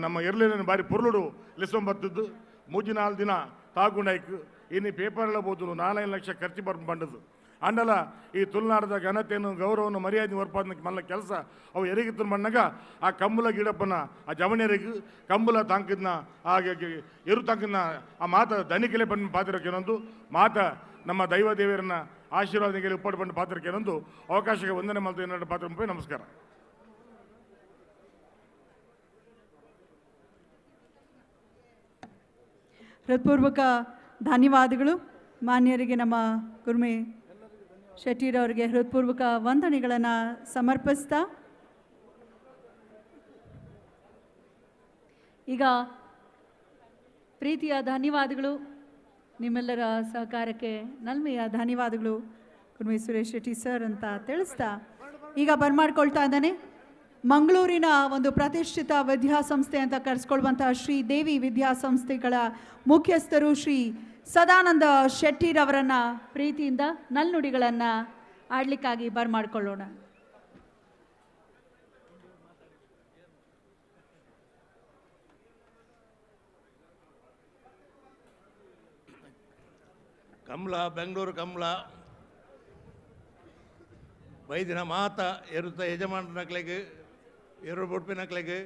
ನಮ್ಮ ಎರಲೇನು ಬಾರಿ ಪೊರ್ಲುಡು ಲೆಸೊಂಬತ್ತದ್ದು 3-4 ದಿನ ತಾಗುಂಡಾಯ್ಕು ಇನ್ನು ಪೇಪರ್ಲ ಬೋದು 4 ಲಕ್ಷ ಖರ್ಚು ಬಂಡದು ಅಂಡಲ ಈ ತುಳುನಾಡದ ಘನತೆಯನ್ನು ಗೌರವವನ್ನು ಮರ್ಯಾದೆ ಹೊರಪಾದಕ್ಕೆ ಮಲ್ಲ ಕೆಲಸ ಅವು ಎರಿಗಿತ್ತು ಮಣ್ಣಾಗ ಆ ಕಂಬಲ ಗಿಡಪ್ಪನ ಆ ಜವಣಿಯರಿಗೆ ಕಂಬಲ ತಾಂಕಿದ್ನ ಹಾಗೆ ಎರು ತಾಂಕಿದ್ನ ಆ ಮಾತ ದನಿಕೆಲೆ ಬಂದು ಪಾತ್ರಕ್ಕೇನೊಂದು ಮಾತ ನಮ್ಮ ದೈವ ದೇವರನ್ನ ಆಶೀರ್ವಾದಕ್ಕೆ ಉಪ್ಪಟ್ಟು ಬಂದು ಪಾತ್ರಕ್ಕೇನೊಂದು ಅವಕಾಶಕ್ಕೆ ವಂದನೆ ಮಾಡ್ತಾ ಏನಾದ್ರು ಪಾತ್ರ ಮುಪ್ಪೆ ನಮಸ್ಕಾರ. ಹೃತ್ಪೂರ್ವಕ ಧನ್ಯವಾದಗಳು ಮಾನ್ಯರಿಗೆ. ನಮ್ಮ ಗುರುಮೆ ಶೆಟ್ಟಿರವರಿಗೆ ಹೃತ್ಪೂರ್ವಕ ವಂದನೆಗಳನ್ನು ಸಮರ್ಪಿಸ್ತಾ ಈಗ ಪ್ರೀತಿಯ ಧನ್ಯವಾದಗಳು, ನಿಮ್ಮೆಲ್ಲರ ಸಹಕಾರಕ್ಕೆ ನಲ್ಮೆಯ ಧನ್ಯವಾದಗಳು ಗುರುಮೆ ಸುರೇಶ್ ಶೆಟ್ಟಿ ಸರ್ ಅಂತ ತಿಳಿಸ್ತಾ ಈಗ ಬರ್ಮಾಡ್ಕೊಳ್ತಾ ಇದ್ದಾನೆ ಮಂಗಳೂರಿನ ಒಂದು ಪ್ರತಿಷ್ಠಿತ ವಿದ್ಯಾಸಂಸ್ಥೆ ಅಂತ ಕರೆಸ್ಕೊಳ್ಳುವಂತಹ ಶ್ರೀ ದೇವಿ ವಿದ್ಯಾಸಂಸ್ಥೆಗಳ ಮುಖ್ಯಸ್ಥರು ಶ್ರೀ ಸದಾನಂದ ಶೆಟ್ಟಿರವರನ್ನು ಪ್ರೀತಿಯಿಂದ ನಲ್ನುಡಿಗಳನ್ನು ಆಡಲಿಕ್ಕಾಗಿ ಬರ್ಮಾಡ್ಕೊಳ್ಳೋಣ. ಕಮಲ ಬೆಂಗಳೂರು ಕಮಲ ವೈದ್ಯನ ಮಾತ ಎರುತ್ತ ಯಜಮಾನನಕ್ಲೆಗೆ ಎರಡು ಬುಡ್ಪಿನಕ್ಲೆಗೆ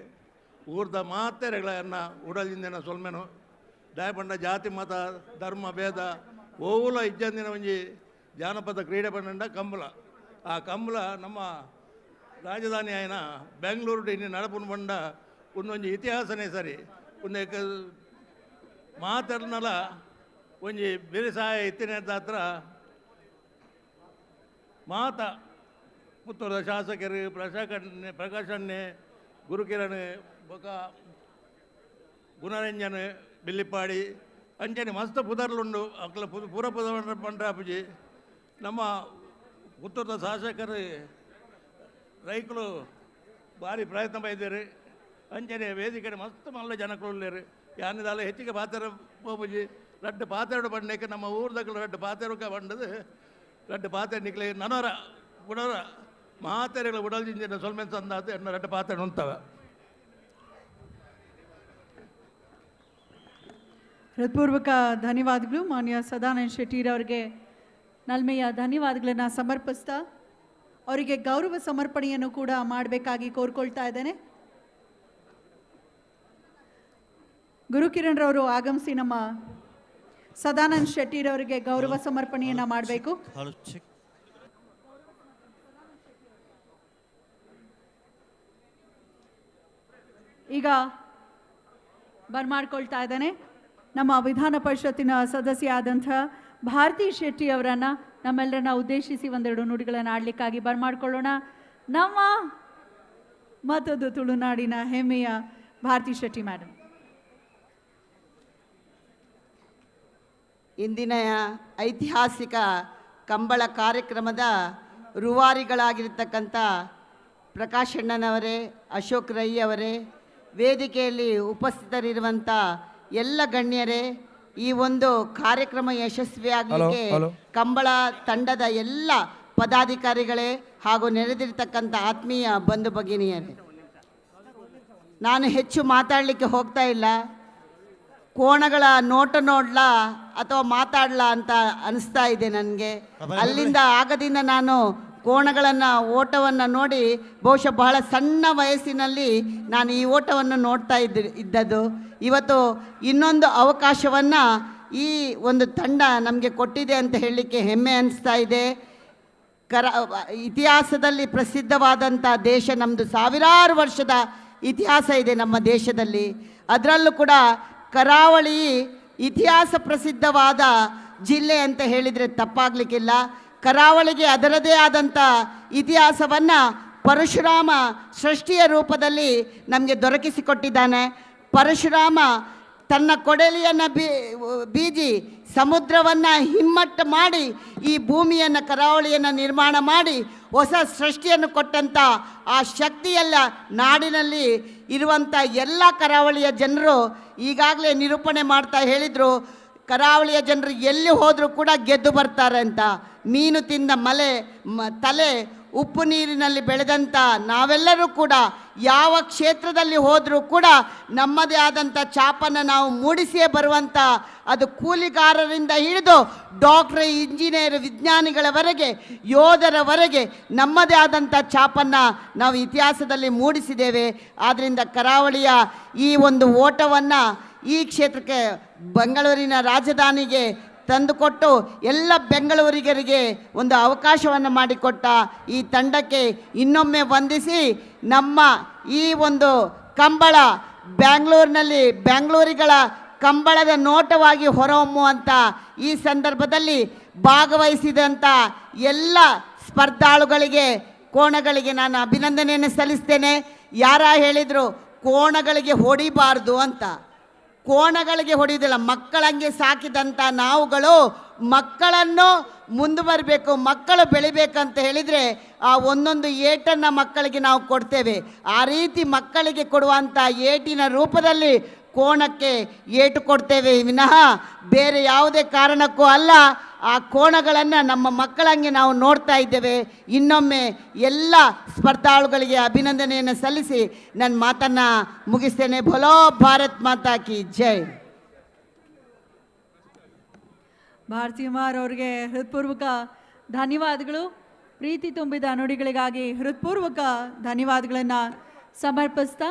ಊರ್ದ ಮಾತೆರೆಗಳನ್ನ ಉಡಲಿಂದಿನ ಸೊಲ್ಮೆನು ದಯಪಂಡ ಜಾತಿ ಮತ ಧರ್ಮ ಭೇದ ಓವುಲ ಇಜ್ಜಂದಿನ ಒಂಜಿ ಜಾನಪದ ಕ್ರೀಡೆ ಪಂಡ ಕಂಬಳ. ಆ ಕಂಬಳ ನಮ್ಮ ರಾಜಧಾನಿ ಆಯ್ನ ಬೆಂಗಳೂರು ಇನ್ನು ನಡಪುನ ಬಂಡ ಒಂದೊಂದು ಇತಿಹಾಸನೇ ಸರಿ ಒಂದೇ ಮಾತೆರ್ನಲ ಒಂಜಿ ಬೇಸಾಯ ಇತ್ತಿನದ ಹತ್ರ ಮಾತ ಪುತ್ತೂರದ ಶಾಸಕರು ಪ್ರಕಾಶಣ್ಣೆ ಗುರುಕಿರಣ್ ಬೊಕ ಗುಣರಂಜನ್ ಬಿಲ್ಲಿಪಾಡಿ ಅಂಚನೆ ಮಸ್ತ್ ಪುದರ್ಲುಂಡು ಅಕ್ಲ ಪೂರ ಪುದ ಪಂಡ್ರಾಪುಜಿ ನಮ್ಮ ಪುತ್ತೂರದ ಶಾಸಕರು ರೈತರು ಭಾರಿ ಪ್ರಯತ್ನ ಬೈದೇರು ಅಂಚನೆ ವೇದಿಕೆ ಮಸ್ತ್ ಮಲ್ಲ ಜನಕುಳ್ಳೇರು ಯಾನಿದಾಲ ಹೆಚ್ಚಿಗೆ ಪಾತ್ರ ಪೋಪುಜಿ ರಡ್ಡು ಪಾತ್ರೆಡು ಬಂಡಕ್ಕೆ ನಮ್ಮ ಊರ್ದಗಳು ರಡ್ಡು ಪಾತ್ರೆಕ ಬಂಡದು ರಡ್ಡು ಪಾತ್ರೆ ನಿಕ್ಲೆ ನನರ ಗುಣರ ಮಾತೆರೆಗಳ ಉಡಲ್ಜಿಂಜಿನ ಸೊಲ್ಮೆನ್ ಸಂದಾತ ಎನ್ನ ರಡ್ಡು ಪಾತ್ರೆ ಉಂತವ. ಹೃತ್ಪೂರ್ವಕ ಧನ್ಯವಾದಗಳು ಮಾನ್ಯ ಸದಾನಂದ ಶೆಟ್ಟಿರವರಿಗೆ ನಲ್ಮೆಯ ಧನ್ಯವಾದಗಳನ್ನು ಸಮರ್ಪಿಸ್ತಾ ಅವರಿಗೆ ಗೌರವ ಸಮರ್ಪಣೆಯನ್ನು ಕೂಡ ಮಾಡಬೇಕಾಗಿ ಕೋರ್ಕೊಳ್ತಾ ಇದ್ದೇನೆ. ಗುರುಕಿರಣ್ ರವರು ಆಗಮಿಸಿ ನಮ್ಮ ಸದಾನಂದ ಶೆಟ್ಟಿರವರಿಗೆ ಗೌರವ ಸಮರ್ಪಣೆಯನ್ನು ಮಾಡಬೇಕು. ಈಗ ಬರ್ಮಾಡ್ಕೊಳ್ತಾ ಇದ್ದಾನೆ ನಮ್ಮ ವಿಧಾನ ಪರಿಷತ್ತಿನ ಸದಸ್ಯ ಆದಂಥ ಭಾರತಿ ಶೆಟ್ಟಿ ಅವರನ್ನು ನಮ್ಮೆಲ್ಲರನ್ನ ಉದ್ದೇಶಿಸಿ ಒಂದೆರಡು ನುಡಿಗಳನ್ನು ಆಡಲಿಕ್ಕಾಗಿ ಬರ್ಮಾಡ್ಕೊಳ್ಳೋಣ. ನಮ್ಮ ಮತ್ತೊಂದು ತುಳುನಾಡಿನ ಹೆಮ್ಮೆಯ ಭಾರತಿ ಶೆಟ್ಟಿ ಮೇಡಮ್. ಇಂದಿನ ಐತಿಹಾಸಿಕ ಕಂಬಳ ಕಾರ್ಯಕ್ರಮದ ರೂವಾರಿಗಳಾಗಿರ್ತಕ್ಕಂಥ ಪ್ರಕಾಶಣ್ಣನವರೇ, ಅಶೋಕ್ ರೈ ಅವರೇ, ವೇದಿಕೆಯಲ್ಲಿ ಉಪಸ್ಥಿತರಿರುವಂಥ ಎಲ್ಲ ಗಣ್ಯರೇ, ಈ ಒಂದು ಕಾರ್ಯಕ್ರಮ ಯಶಸ್ವಿಯಾಗಲಿಕ್ಕೆ ಕಂಬಳ ತಂಡದ ಎಲ್ಲ ಪದಾಧಿಕಾರಿಗಳೇ ಹಾಗೂ ನೆರೆದಿರ್ತಕ್ಕಂಥ ಆತ್ಮೀಯ ಬಂಧು ಭಗಿನಿಯರೇ, ನಾನು ಹೆಚ್ಚು ಮಾತಾಡಲಿಕ್ಕೆ ಹೋಗ್ತಾ ಇಲ್ಲ. ಕೋಣಗಳ ನೋಟ ನೋಡ್ಲಾ ಅಥವಾ ಮಾತಾಡ್ಲಾ ಅಂತ ಅನಿಸ್ತಾ ಇದೆ ನನಗೆ. ಅಲ್ಲಿಂದ ಆಗದಿಂದ ನಾನು ಕೋಣಗಳನ್ನು ಓಟವನ್ನು ನೋಡಿ ಬಹುಶಃ ಬಹಳ ಸಣ್ಣ ವಯಸ್ಸಿನಲ್ಲಿ ನಾನು ಈ ಓಟವನ್ನು ನೋಡ್ತಾ ಇದ್ದದ್ದು. ಇವತ್ತು ಇನ್ನೊಂದು ಅವಕಾಶವನ್ನು ಈ ಒಂದು ತಂಡ ನಮಗೆ ಕೊಟ್ಟಿದೆ ಅಂತ ಹೇಳಲಿಕ್ಕೆ ಹೆಮ್ಮೆ ಅನಿಸ್ತಾ ಇದೆ. ಇತಿಹಾಸದಲ್ಲಿ ಪ್ರಸಿದ್ಧವಾದಂಥ ದೇಶ ನಮ್ಮದು. ಸಾವಿರಾರು ವರ್ಷದ ಇತಿಹಾಸ ಇದೆ ನಮ್ಮ ದೇಶದಲ್ಲಿ. ಅದರಲ್ಲೂ ಕೂಡ ಕರಾವಳಿ ಇತಿಹಾಸ ಪ್ರಸಿದ್ಧವಾದ ಜಿಲ್ಲೆ ಅಂತ ಹೇಳಿದರೆ ತಪ್ಪಾಗಲಿಕ್ಕಿಲ್ಲ. ಕರಾವಳಿಗೆ ಅದರದೇ ಆದಂಥ ಇತಿಹಾಸವನ್ನು ಪರಶುರಾಮ ಸೃಷ್ಟಿಯ ರೂಪದಲ್ಲಿ ನಮಗೆ ದೊರಕಿಸಿಕೊಟ್ಟಿದ್ದಾನೆ. ಪರಶುರಾಮ ತನ್ನ ಕೊಡಲಿಯನ್ನು ಬೀಜಿ ಸಮುದ್ರವನ್ನು ಹಿಮ್ಮಟ್ಟು ಮಾಡಿ ಈ ಭೂಮಿಯನ್ನು ಕರಾವಳಿಯನ್ನು ನಿರ್ಮಾಣ ಮಾಡಿ ಹೊಸ ಸೃಷ್ಟಿಯನ್ನು ಕೊಟ್ಟಂಥ ಆ ಶಕ್ತಿಯೆಲ್ಲ ನಾಡಿನಲ್ಲಿ ಇರುವಂಥ ಎಲ್ಲ ಕರಾವಳಿಯ ಜನರು ಈಗಾಗಲೇ ನಿರೂಪಣೆ ಮಾಡ್ತಾ ಹೇಳಿದರು. ಕರಾವಳಿಯ ಜನರು ಎಲ್ಲಿ ಹೋದರೂ ಕೂಡ ಗೆದ್ದು ಬರ್ತಾರೆ ಅಂತ. ಮೀನು ತಿಂದ ತಲೆ ಉಪ್ಪು ನೀರಿನಲ್ಲಿ ಬೆಳೆದಂಥ ನಾವೆಲ್ಲರೂ ಕೂಡ ಯಾವ ಕ್ಷೇತ್ರದಲ್ಲಿ ಹೋದರೂ ಕೂಡ ನಮ್ಮದೇ ಆದಂಥ ಛಾಪನ್ನು ನಾವು ಮೂಡಿಸಿಯೇ ಬರುವಂಥ, ಅದು ಕೂಲಿಗಾರರಿಂದ ಹಿಡಿದು ಡಾಕ್ಟ್ರ್, ಇಂಜಿನಿಯರ್, ವಿಜ್ಞಾನಿಗಳವರೆಗೆ, ಯೋಧರವರೆಗೆ ನಮ್ಮದೇ ಆದಂಥ ಛಾಪನ್ನು ನಾವು ಇತಿಹಾಸದಲ್ಲಿ ಮೂಡಿಸಿದ್ದೇವೆ. ಆದ್ದರಿಂದ ಕರಾವಳಿಯ ಈ ಒಂದು ಓಟವನ್ನು ಈ ಕ್ಷೇತ್ರಕ್ಕೆ ಬೆಂಗಳೂರಿನ ರಾಜಧಾನಿಗೆ ತಂದುಕೊಟ್ಟು ಎಲ್ಲ ಬೆಂಗಳೂರಿಗರಿಗೆ ಒಂದು ಅವಕಾಶವನ್ನು ಮಾಡಿಕೊಟ್ಟ ಈ ತಂಡಕ್ಕೆ ಇನ್ನೊಮ್ಮೆ ವಂದಿಸಿ, ನಮ್ಮ ಈ ಒಂದು ಕಂಬಳ ಬೆಂಗಳೂರಿಗಳ ಕಂಬಳದ ನೋಟವಾಗಿ ಹೊರಹೊಮ್ಮುವಂಥ ಈ ಸಂದರ್ಭದಲ್ಲಿ ಭಾಗವಹಿಸಿದಂಥ ಎಲ್ಲ ಸ್ಪರ್ಧಾಳುಗಳಿಗೆ, ಕೋಣಗಳಿಗೆ ನಾನು ಅಭಿನಂದನೆಯನ್ನು ಸಲ್ಲಿಸ್ತೇನೆ. ಯಾರ ಹೇಳಿದರು ಕೋಣಗಳಿಗೆ ಹೊಡಿಬಾರ್ದು ಅಂತ. ಕೋಣಗಳಿಗೆ ಹೊಡೆಯೋದಿಲ್ಲ, ಮಕ್ಕಳಂಗೆ ಸಾಕಿದಂಥ ನಾವುಗಳು ಮಕ್ಕಳನ್ನು ಮುಂದೆ ಬರಬೇಕು, ಮಕ್ಕಳು ಬೆಳಿಬೇಕಂತ ಹೇಳಿದರೆ ಆ ಒಂದೊಂದು ಏಟನ್ನು ಮಕ್ಕಳಿಗೆ ನಾವು ಕೊಡ್ತೇವೆ. ಆ ರೀತಿ ಮಕ್ಕಳಿಗೆ ಕೊಡುವಂಥ ಏಟಿನ ರೂಪದಲ್ಲಿ ಕೋಣಕ್ಕೆ ಏಟು ಕೊಡ್ತೇವೆ ವಿನಃ ಬೇರೆ ಯಾವುದೇ ಕಾರಣಕ್ಕೂ ಅಲ್ಲ. ಆ ಕೋಣಗಳನ್ನು ನಮ್ಮ ಮಕ್ಕಳಂಗೆ ನಾವು ನೋಡ್ತಾ ಇದ್ದೇವೆ. ಇನ್ನೊಮ್ಮೆ ಎಲ್ಲ ಸ್ಪರ್ಧಾಳುಗಳಿಗೆ ಅಭಿನಂದನೆಯನ್ನು ಸಲ್ಲಿಸಿ ನನ್ನ ಮಾತನ್ನು ಮುಗಿಸ್ತೇನೆ. ಭಲೋ ಭಾರತ್ ಮಾತಾ ಕಿ ಜೈ. ಭಾರತಿ ಕುಮಾರ್ ಅವರಿಗೆ ಹೃತ್ಪೂರ್ವಕ ಧನ್ಯವಾದಗಳು. ಪ್ರೀತಿ ತುಂಬಿದ ನುಡಿಗಳಿಗಾಗಿ ಹೃತ್ಪೂರ್ವಕ ಧನ್ಯವಾದಗಳನ್ನು ಸಮರ್ಪಿಸ್ತಾ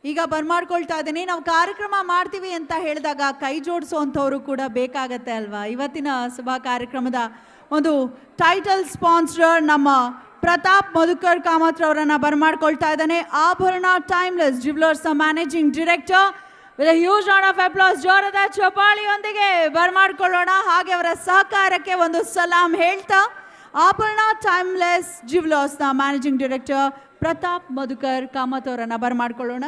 ಈಗ ಬರ್ಮಾಡ್ಕೊಳ್ತಾ ಇದ್ದೀನಿ. ನಾವು ಕಾರ್ಯಕ್ರಮ ಮಾಡ್ತೀವಿ ಅಂತ ಹೇಳಿದಾಗ ಕೈ ಜೋಡಿಸೋವಂಥವ್ರು ಕೂಡ ಬೇಕಾಗತ್ತೆ ಅಲ್ವಾ. ಇವತ್ತಿನ ಸಭಾ ಕಾರ್ಯಕ್ರಮದ ಒಂದು ಟೈಟಲ್ ಸ್ಪಾನ್ಸರ್ ನಮ್ಮ ಪ್ರತಾಪ್ ಮಧುಕರ್ ಕಾಮತ್ ಅವರನ್ನು ಬರ್ಮಾಡ್ಕೊಳ್ತಾ ಇದ್ದಾನೆ. Abharana timeless jewellers managing director. With huge round of applause, ಜೋರದ ಚಪ್ಪಾಳಿಯೊಂದಿಗೆ ಬರ್ಮಾಡ್ಕೊಳ್ಳೋಣ. ಹಾಗೆ ಅವರ ಸಹಕಾರಕ್ಕೆ ಒಂದು ಸಲಾಂ ಹೇಳ್ತಾ ಆಭರಣ ಟೈಮ್ಲೆಸ್ ಜ್ಯುವೆಲರ್ಸ್ನ ಮ್ಯಾನೇಜಿಂಗ್ ಡೈರೆಕ್ಟರ್ ಪ್ರತಾಪ್ ಮಧುಕರ್ ಕಾಮತ್ ಅವರನ್ನು ಬರ್ಮಾಡ್ಕೊಳ್ಳೋಣ.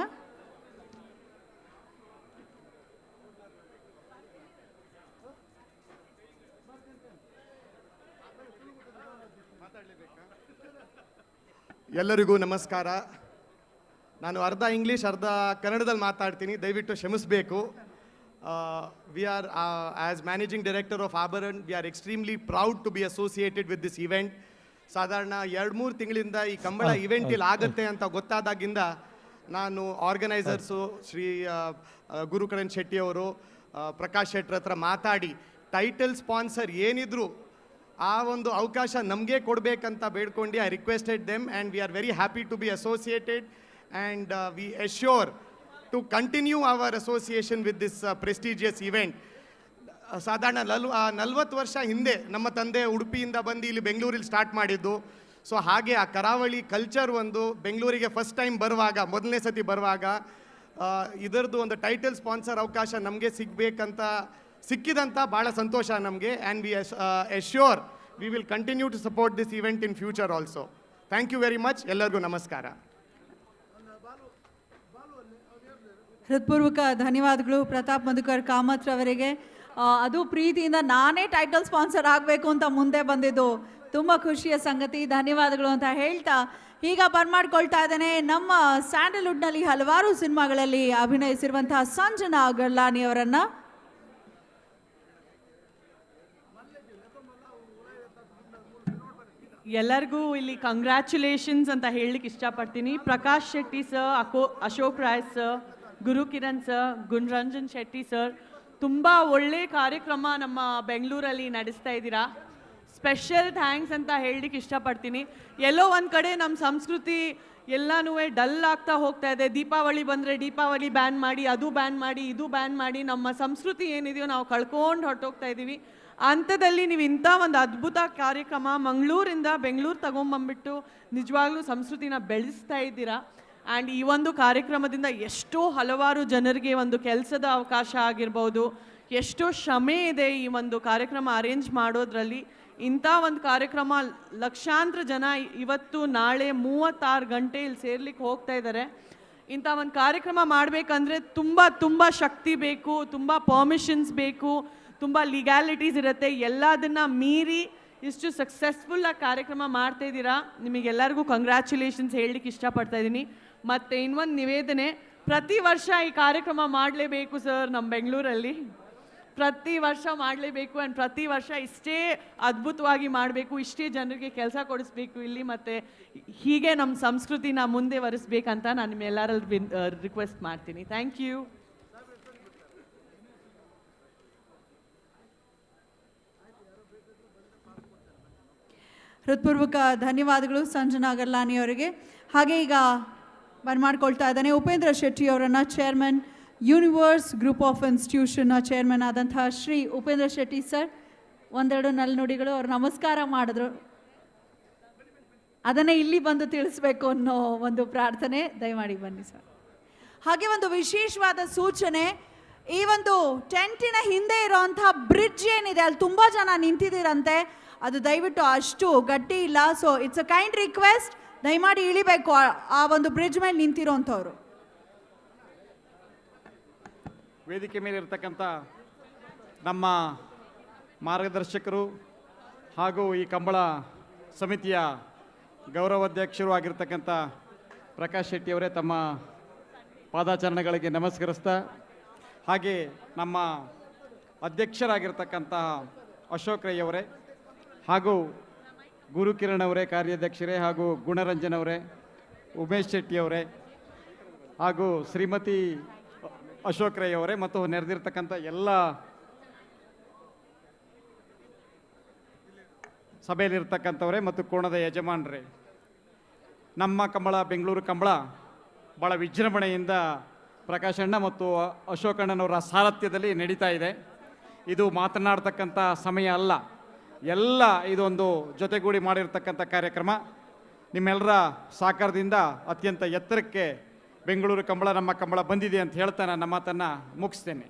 ಎಲ್ಲರಿಗೂ ನಮಸ್ಕಾರ. ನಾನು ಅರ್ಧ ಇಂಗ್ಲೀಷ್ ಅರ್ಧ ಕನ್ನಡದಲ್ಲಿ ಮಾತಾಡ್ತೀನಿ, ದಯವಿಟ್ಟು ಕ್ಷಮಿಸಬೇಕು. We are as managing director of Abharan, we are extremely proud to be associated with this event. ಸಾಧಾರಣ 2-3 ತಿಂಗಳಿಂದ ಈ ಕಂಬಳ ಇವೆಂಟ್ ಇಲ್ಲಿ ಆಗುತ್ತೆ ಅಂತ ಗೊತ್ತಾದಾಗಿಂದ ನಾನು ಆರ್ಗನೈಸರ್ಸು ಶ್ರೀ ಗುರುಕರಣ್ ಶೆಟ್ಟಿ ಅವರು, ಪ್ರಕಾಶ್ ಶೆಟ್ಟರ್ ಹತ್ರ ಮಾತಾಡಿ ಟೈಟಲ್ ಸ್ಪಾನ್ಸರ್ ಏನಿದ್ರು ಆ ಒಂದು ಅವಕಾಶ ನಮಗೆ ಕೊಡಬೇಕಂತ ಬೇಡ್ಕೊಂಡು I requested them and we are very happy to be associated and we assure to continue our association with this prestigious event. ಸಾಧಾರಣ 40 ವರ್ಷ ಹಿಂದೆ ನಮ್ಮ ತಂದೆ ಉಡುಪಿಯಿಂದ ಬಂದು ಇಲ್ಲಿ ಬೆಂಗಳೂರಲ್ಲಿ ಸ್ಟಾರ್ಟ್ ಮಾಡಿದ್ದು. ಸೊ ಹಾಗೆ ಆ ಕರಾವಳಿ ಕಲ್ಚರ್ ಒಂದು ಬೆಂಗಳೂರಿಗೆ ಫಸ್ಟ್ ಟೈಮ್ ಬರುವಾಗ, ಮೊದಲನೇ ಸತಿ ಬರುವಾಗ ಇದರದ್ದು ಒಂದು ಟೈಟಲ್ ಸ್ಪಾನ್ಸರ್ ಅವಕಾಶ ನಮಗೆ ಸಿಕ್ಕಿದಂಥ ಭಾಳ ಸಂತೋಷ ನಮಗೆ. And we assure we will continue to support this event in future also. Thank you very much. ಎಲ್ಲರಿಗೂ ನಮಸ್ಕಾರ. ಹೃತ್ಪೂರ್ವಕ ಧನ್ಯವಾದಗಳು ಪ್ರತಾಪ್ ಮಧುಕರ್ ಕಾಮತ್ ಅವರಿಗೆ. ಅದು ಪ್ರೀತಿಯಿಂದ ನಾನೇ ಟೈಟಲ್ ಸ್ಪಾನ್ಸರ್ ಆಗಬೇಕು ಅಂತ ಮುಂದೆ ಬಂದಿದ್ದು ತುಂಬ ಖುಷಿಯ ಸಂಗತಿ. ಧನ್ಯವಾದಗಳು ಅಂತ ಹೇಳ್ತಾ ಈಗ ಬರ್ಮಾಡ್ಕೊಳ್ತಾ ಇದ್ದೇನೆ ನಮ್ಮ ಸ್ಯಾಂಡಲ್ವುಡ್ನಲ್ಲಿ ಹಲವಾರು ಸಿನಿಮಾಗಳಲ್ಲಿ ಅಭಿನಯಿಸಿರುವಂತಹ ಸಂಜನಾ ಗರ್ಲಾನಿ ಅವರನ್ನು. ಎಲ್ಲರಿಗೂ ಇಲ್ಲಿ ಕಂಗ್ರ್ಯಾಚುಲೇಷನ್ಸ್ ಅಂತ ಹೇಳಲಿಕ್ಕೆ ಇಷ್ಟಪಡ್ತೀನಿ. Prakash Shetty sir, Ashok Rai sir, Gurukiran sir, Gunaranjan Shetty sir, ತುಂಬ ಒಳ್ಳೆ ಕಾರ್ಯಕ್ರಮ ನಮ್ಮ ಬೆಂಗಳೂರಲ್ಲಿ ನಡೆಸ್ತಾ ಇದ್ದೀರಾ. ಸ್ಪೆಷಲ್ ಥ್ಯಾಂಕ್ಸ್ ಅಂತ ಹೇಳಲಿಕ್ಕೆ ಇಷ್ಟಪಡ್ತೀನಿ. ಎಲ್ಲೋ ಒಂದು ಕಡೆ ನಮ್ಮ ಸಂಸ್ಕೃತಿ ಎಲ್ಲನೂ ಡಲ್ ಆಗ್ತಾ ಹೋಗ್ತಾ ಇದೆ. ದೀಪಾವಳಿ ಬಂದರೆ ದೀಪಾವಳಿ ಬ್ಯಾನ್ ಮಾಡಿ, ಅದು ಬ್ಯಾನ್ ಮಾಡಿ, ಇದು ಬ್ಯಾನ್ ಮಾಡಿ ನಮ್ಮ ಸಂಸ್ಕೃತಿ ಏನಿದೆಯೋ ನಾವು ಕಳ್ಕೊಂಡು ಹೊರಟೋಗ್ತಾ ಇದ್ದೀವಿ. ಅಂಥದ್ದಲ್ಲಿ ನೀವು ಇಂಥ ಒಂದು ಅದ್ಭುತ ಕಾರ್ಯಕ್ರಮ ಮಂಗಳೂರಿಂದ ಬೆಂಗಳೂರು ತಗೊಂಬಂದ್ಬಿಟ್ಟು ನಿಜವಾಗ್ಲೂ ಸಂಸ್ಕೃತಿನ ಬೆಳೆಸ್ತಾ ಇದ್ದೀರಾ. ಆ್ಯಂಡ್ ಈ ಒಂದು ಕಾರ್ಯಕ್ರಮದಿಂದ ಎಷ್ಟೋ ಹಲವಾರು ಜನರಿಗೆ ಒಂದು ಕೆಲಸದ ಅವಕಾಶ ಆಗಿರ್ಬೋದು, ಎಷ್ಟೋ ಶ್ರಮೆ ಇದೆ ಈ ಒಂದು ಕಾರ್ಯಕ್ರಮ ಅರೇಂಜ್ ಮಾಡೋದ್ರಲ್ಲಿ. ಇಂಥ ಒಂದು ಕಾರ್ಯಕ್ರಮ ಲಕ್ಷಾಂತರ ಜನ ಇವತ್ತು ನಾಳೆ 36 ಗಂಟೆ ಇಲ್ಲಿ ಸೇರ್ಲಿಕ್ಕೆ ಹೋಗ್ತಾ ಇದ್ದಾರೆ. ಇಂಥ ಒಂದು ಕಾರ್ಯಕ್ರಮ ಮಾಡಬೇಕಂದ್ರೆ ತುಂಬ ತುಂಬ ಶಕ್ತಿ ಬೇಕು, ತುಂಬ ಪರ್ಮಿಷನ್ಸ್ ಬೇಕು, ತುಂಬ ಲೀಗ್ಯಾಲಿಟೀಸ್ ಇರುತ್ತೆ. ಎಲ್ಲದನ್ನು ಮೀರಿ ಇಷ್ಟು ಸಕ್ಸಸ್ಫುಲ್ಲಾಗಿ ಕಾರ್ಯಕ್ರಮ ಮಾಡ್ತಾ ಇದ್ದೀರಾ. ನಿಮಗೆಲ್ಲರಿಗೂ ಕಂಗ್ರ್ಯಾಚುಲೇಷನ್ಸ್ ಹೇಳಲಿಕ್ಕೆ ಇಷ್ಟಪಡ್ತಾ ಇದ್ದೀನಿ. ಮತ್ತು ಇನ್ನೊಂದು ನಿವೇದನೆ, ಪ್ರತಿ ವರ್ಷ ಈ ಕಾರ್ಯಕ್ರಮ ಮಾಡಲೇಬೇಕು ಸರ್. ನಮ್ಮ ಬೆಂಗಳೂರಲ್ಲಿ ಪ್ರತಿ ವರ್ಷ ಮಾಡಲೇಬೇಕು ಆ್ಯಂಡ್ ಪ್ರತಿ ವರ್ಷ ಇಷ್ಟೇ ಅದ್ಭುತವಾಗಿ ಮಾಡಬೇಕು, ಇಷ್ಟೇ ಜನರಿಗೆ ಕೆಲಸ ಕೊಡಿಸ್ಬೇಕು ಇಲ್ಲಿ, ಮತ್ತು ಹೀಗೆ ನಮ್ಮ ಸಂಸ್ಕೃತಿನ ಮುಂದೆ ವರಿಸ್ಬೇಕಂತ ನಾನು ನಿಮ್ಮೆಲ್ಲರಲ್ಲಿ ರಿಕ್ವೆಸ್ಟ್ ಮಾಡ್ತೀನಿ. Thank you. ಹೃತ್ಪೂರ್ವಕ ಧನ್ಯವಾದಗಳು ಸಂಜನಾ ಗರ್ಲಾನಿ ಅವರಿಗೆ. ಹಾಗೆ ಈಗ ಬರ್ಮಾಡ್ಕೊಳ್ತಾ ಇದ್ದಾನೆ ಉಪೇಂದ್ರ ಶೆಟ್ಟಿ ಅವರನ್ನು, ಚೇರ್ಮನ್ ಯೂನಿವರ್ಸ್ ಗ್ರೂಪ್ ಆಫ್ ಇನ್ಸ್ಟಿಟ್ಯೂಷನ್ನ ಚೇರ್ಮನ್ ಆದಂತಹ ಶ್ರೀ ಉಪೇಂದ್ರ ಶೆಟ್ಟಿ ಸರ್. ಒಂದೆರಡು ನಲ್ನುಡಿಗಳು ಅವ್ರು ನಮಸ್ಕಾರ ಮಾಡಿದ್ರು, ಅದನ್ನೇ ಇಲ್ಲಿ ಬಂದು ತಿಳಿಸ್ಬೇಕು ಅನ್ನೋ ಒಂದು ಪ್ರಾರ್ಥನೆ. ದಯಮಾಡಿ ಬನ್ನಿ ಸರ್. ಹಾಗೆ ಒಂದು ವಿಶೇಷವಾದ ಸೂಚನೆ, ಈ ಒಂದು ಟೆಂಟಿನ ಹಿಂದೆ ಇರೋವಂತಹ ಬ್ರಿಡ್ಜ್ ಏನಿದೆ ಅಲ್ಲಿ ತುಂಬ ಜನ ನಿಂತಿದ್ದೀರಂತೆ, ಅದು ದಯವಿಟ್ಟು ಅಷ್ಟು ಗಟ್ಟಿ ಇಲ್ಲ. So it's a kind request, ದಯಮಾಡಿ ಇಳಿಬೇಕು ಆ ಒಂದು ಬ್ರಿಡ್ಜ್ ಮೇಲೆ ನಿಂತಿರೋಂಥವ್ರು. ವೇದಿಕೆ ಮೇಲೆ ಇರ್ತಕ್ಕಂಥ ನಮ್ಮ ಮಾರ್ಗದರ್ಶಕರು ಹಾಗೂ ಈ ಕಂಬಳ ಸಮಿತಿಯ ಗೌರವಾಧ್ಯಕ್ಷರು ಆಗಿರ್ತಕ್ಕಂಥ ಪ್ರಕಾಶ್ ಶೆಟ್ಟಿಯವರೇ ತಮ್ಮ ಪಾದಾಚರಣೆಗಳಿಗೆ ನಮಸ್ಕರಿಸ್ತಾ, ಹಾಗೆ ನಮ್ಮ ಅಧ್ಯಕ್ಷರಾಗಿರ್ತಕ್ಕಂಥ ಅಶೋಕ್ ರೈ ಅವರೇ ಹಾಗೂ ಗುರುಕಿರಣ್ ಅವರೇ ಕಾರ್ಯಾಧ್ಯಕ್ಷರೇ, ಹಾಗೂ ಗುಣರಂಜನ್ ಅವರೇ, ಉಮೇಶ್ ಶೆಟ್ಟಿಯವರೇ ಹಾಗೂ ಶ್ರೀಮತಿ ಅಶೋಕ್ ರೈ ಅವರೇ ಮತ್ತು ನೆರೆದಿರ್ತಕ್ಕಂಥ ಎಲ್ಲ ಸಭೆಯಲ್ಲಿರ್ತಕ್ಕಂಥವರೇ ಮತ್ತು ಕೋಣದ ಯಜಮಾನರೇ, ನಮ್ಮ ಕಂಬಳ ಬೆಂಗಳೂರು ಕಂಬಳ ಭಾಳ ವಿಜೃಂಭಣೆಯಿಂದ ಪ್ರಕಾಶಣ್ಣ ಮತ್ತು ಅಶೋಕಣ್ಣನವರ ಸಾರಥ್ಯದಲ್ಲಿ ನಡೀತಾ ಇದೆ. ಇದು ಮಾತನಾಡ್ತಕ್ಕಂಥ ಸಮಯ ಅಲ್ಲ, ಎಲ್ಲ ಇದೊಂದು ಜೊತೆಗೂಡಿ ಮಾಡಿರ್ತಕ್ಕಂಥ ಕಾರ್ಯಕ್ರಮ. ನಿಮ್ಮೆಲ್ಲರ ಸಹಕಾರದಿಂದ ಅತ್ಯಂತ ಎತ್ತರಕ್ಕೆ ಬೆಂಗಳೂರು ಕಂಬಳ ನಮ್ಮ ಕಂಬಳ ಬಂದಿದೆ ಅಂತ ಹೇಳ್ತಾ ನನ್ನ ಮಾತನ್ನು ಮುಗಿಸ್ತೇನೆ.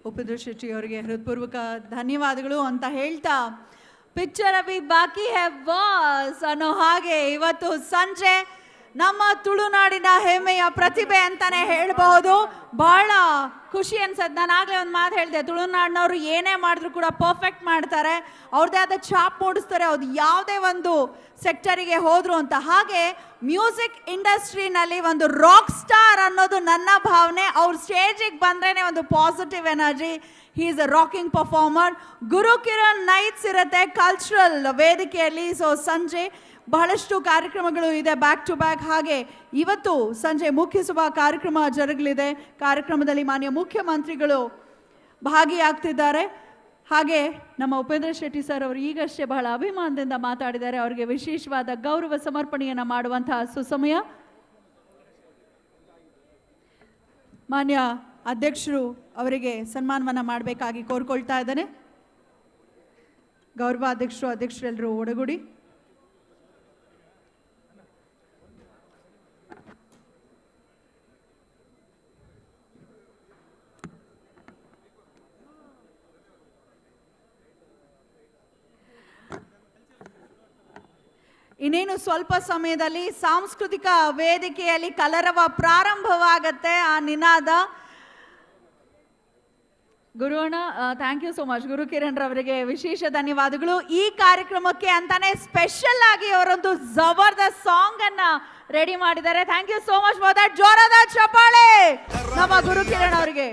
ಉಪೇಂದ್ರ ಶೆಟ್ಟಿ ಅವರಿಗೆ ಹೃತ್ಪೂರ್ವಕ ಧನ್ಯವಾದಗಳು ಅಂತ ಹೇಳ್ತಾ, ಪಿಕ್ಚರ್ ಅಭಿ ಬಾಕಿ ಹೈ ಬಾಸ್ ಅನ್ನೋ ಹಾಗೆ ಇವತ್ತು ಸಂಜೆ ನಮ್ಮ ತುಳುನಾಡಿನ ಹೆಮ್ಮೆಯ ಪ್ರತಿಭೆ ಅಂತಾನೆ ಹೇಳಬಹುದು. ಬಹಳ ಖುಷಿ ಅನ್ಸತ್ತೆ. ನಾನು ಆಗಲೇ ಒಂದು ಮಾತು ಹೇಳಿದೆ, ತುಳುನಾಡಿನವರು ಏನೇ ಮಾಡಿದ್ರು ಕೂಡ ಪರ್ಫೆಕ್ಟ್ ಮಾಡ್ತಾರೆ, ಅವ್ರದ್ದೇ ಆದ ಛಾಪ್ ಮೂಡಿಸ್ತಾರೆ, ಅದು ಯಾವುದೇ ಒಂದು ಸೆಕ್ಟರಿಗೆ ಹೋದ್ರು ಅಂತ. ಹಾಗೆ ಮ್ಯೂಸಿಕ್ ಇಂಡಸ್ಟ್ರಿನಲ್ಲಿ ಒಂದು ರಾಕ್ ಸ್ಟಾರ್ ಅನ್ನೋದು ನನ್ನ ಭಾವನೆ. ಅವ್ರು ಸ್ಟೇಜಿಗೆ ಬಂದ್ರೇ ಒಂದು positive energy. He is a rocking performer. Gurukiran nights ಇರುತ್ತೆ ಕಲ್ಚರಲ್ ವೇದಿಕೆಯಲ್ಲಿ. ಸೊ ಸಂಜೆ ಬಹಳಷ್ಟು ಕಾರ್ಯಕ್ರಮಗಳು ಇದೆ ಬ್ಯಾಕ್ ಟು ಬ್ಯಾಕ್. ಹಾಗೆ ಇವತ್ತು ಸಂಜೆ ಮುಖ್ಯಸಭಾ ಕಾರ್ಯಕ್ರಮ ಜರುಗಲಿದೆ. ಕಾರ್ಯಕ್ರಮದಲ್ಲಿ ಮಾನ್ಯ ಮುಖ್ಯಮಂತ್ರಿಗಳು ಭಾಗಿಯಾಗ್ತಿದ್ದಾರೆ. ಹಾಗೆ ನಮ್ಮ ಉಪೇಂದ್ರ ಶೆಟ್ಟಿ ಸರ್ ಅವರು ಈಗಷ್ಟೇ ಬಹಳ ಅಭಿಮಾನದಿಂದ ಮಾತಾಡಿದ್ದಾರೆ. ಅವರಿಗೆ ವಿಶೇಷವಾದ ಗೌರವ ಸಮರ್ಪಣೆಯನ್ನು ಮಾಡುವಂತಹ ಸುಸಮಯ. ಮಾನ್ಯ ಅಧ್ಯಕ್ಷರು ಅವರಿಗೆ ಸನ್ಮಾನವನ್ನು ಮಾಡಬೇಕಾಗಿ ಕೋರ್ಕೊಳ್ತಾ ಇದ್ದಾನೆ. ಗೌರವಾಧ್ಯಕ್ಷರು ಅಧ್ಯಕ್ಷರೆಲ್ಲರೂ ಒಡಗೂಡಿ. ಇನ್ನೇನು ಸ್ವಲ್ಪ ಸಮಯದಲ್ಲಿ ಸಾಂಸ್ಕೃತಿಕ ವೇದಿಕೆಯಲ್ಲಿ ಕಲರವ ಪ್ರಾರಂಭವಾಗತ್ತೆ. ಆ ನಿನಾದ ಗುರುವಣ್ಣ, thank you so much. Guru Kiran ರವರಿಗೆ ವಿಶೇಷ ಧನ್ಯವಾದಗಳು. ಈ ಕಾರ್ಯಕ್ರಮಕ್ಕೆ ಅಂತಾನೆ ಸ್ಪೆಷಲ್ ಆಗಿ ಅವರೊಂದು ಜಬರ್ದಸ್ತ್ ಸಾಂಗ್ ಅನ್ನ ರೆಡಿ ಮಾಡಿದ್ದಾರೆ. Thank you so much for that. ಜೋರಾದ ಚಪ್ಪಾಳೆ ನಮ್ಮ ಗುರು ಕಿರಣ್ ಅವರಿಗೆ.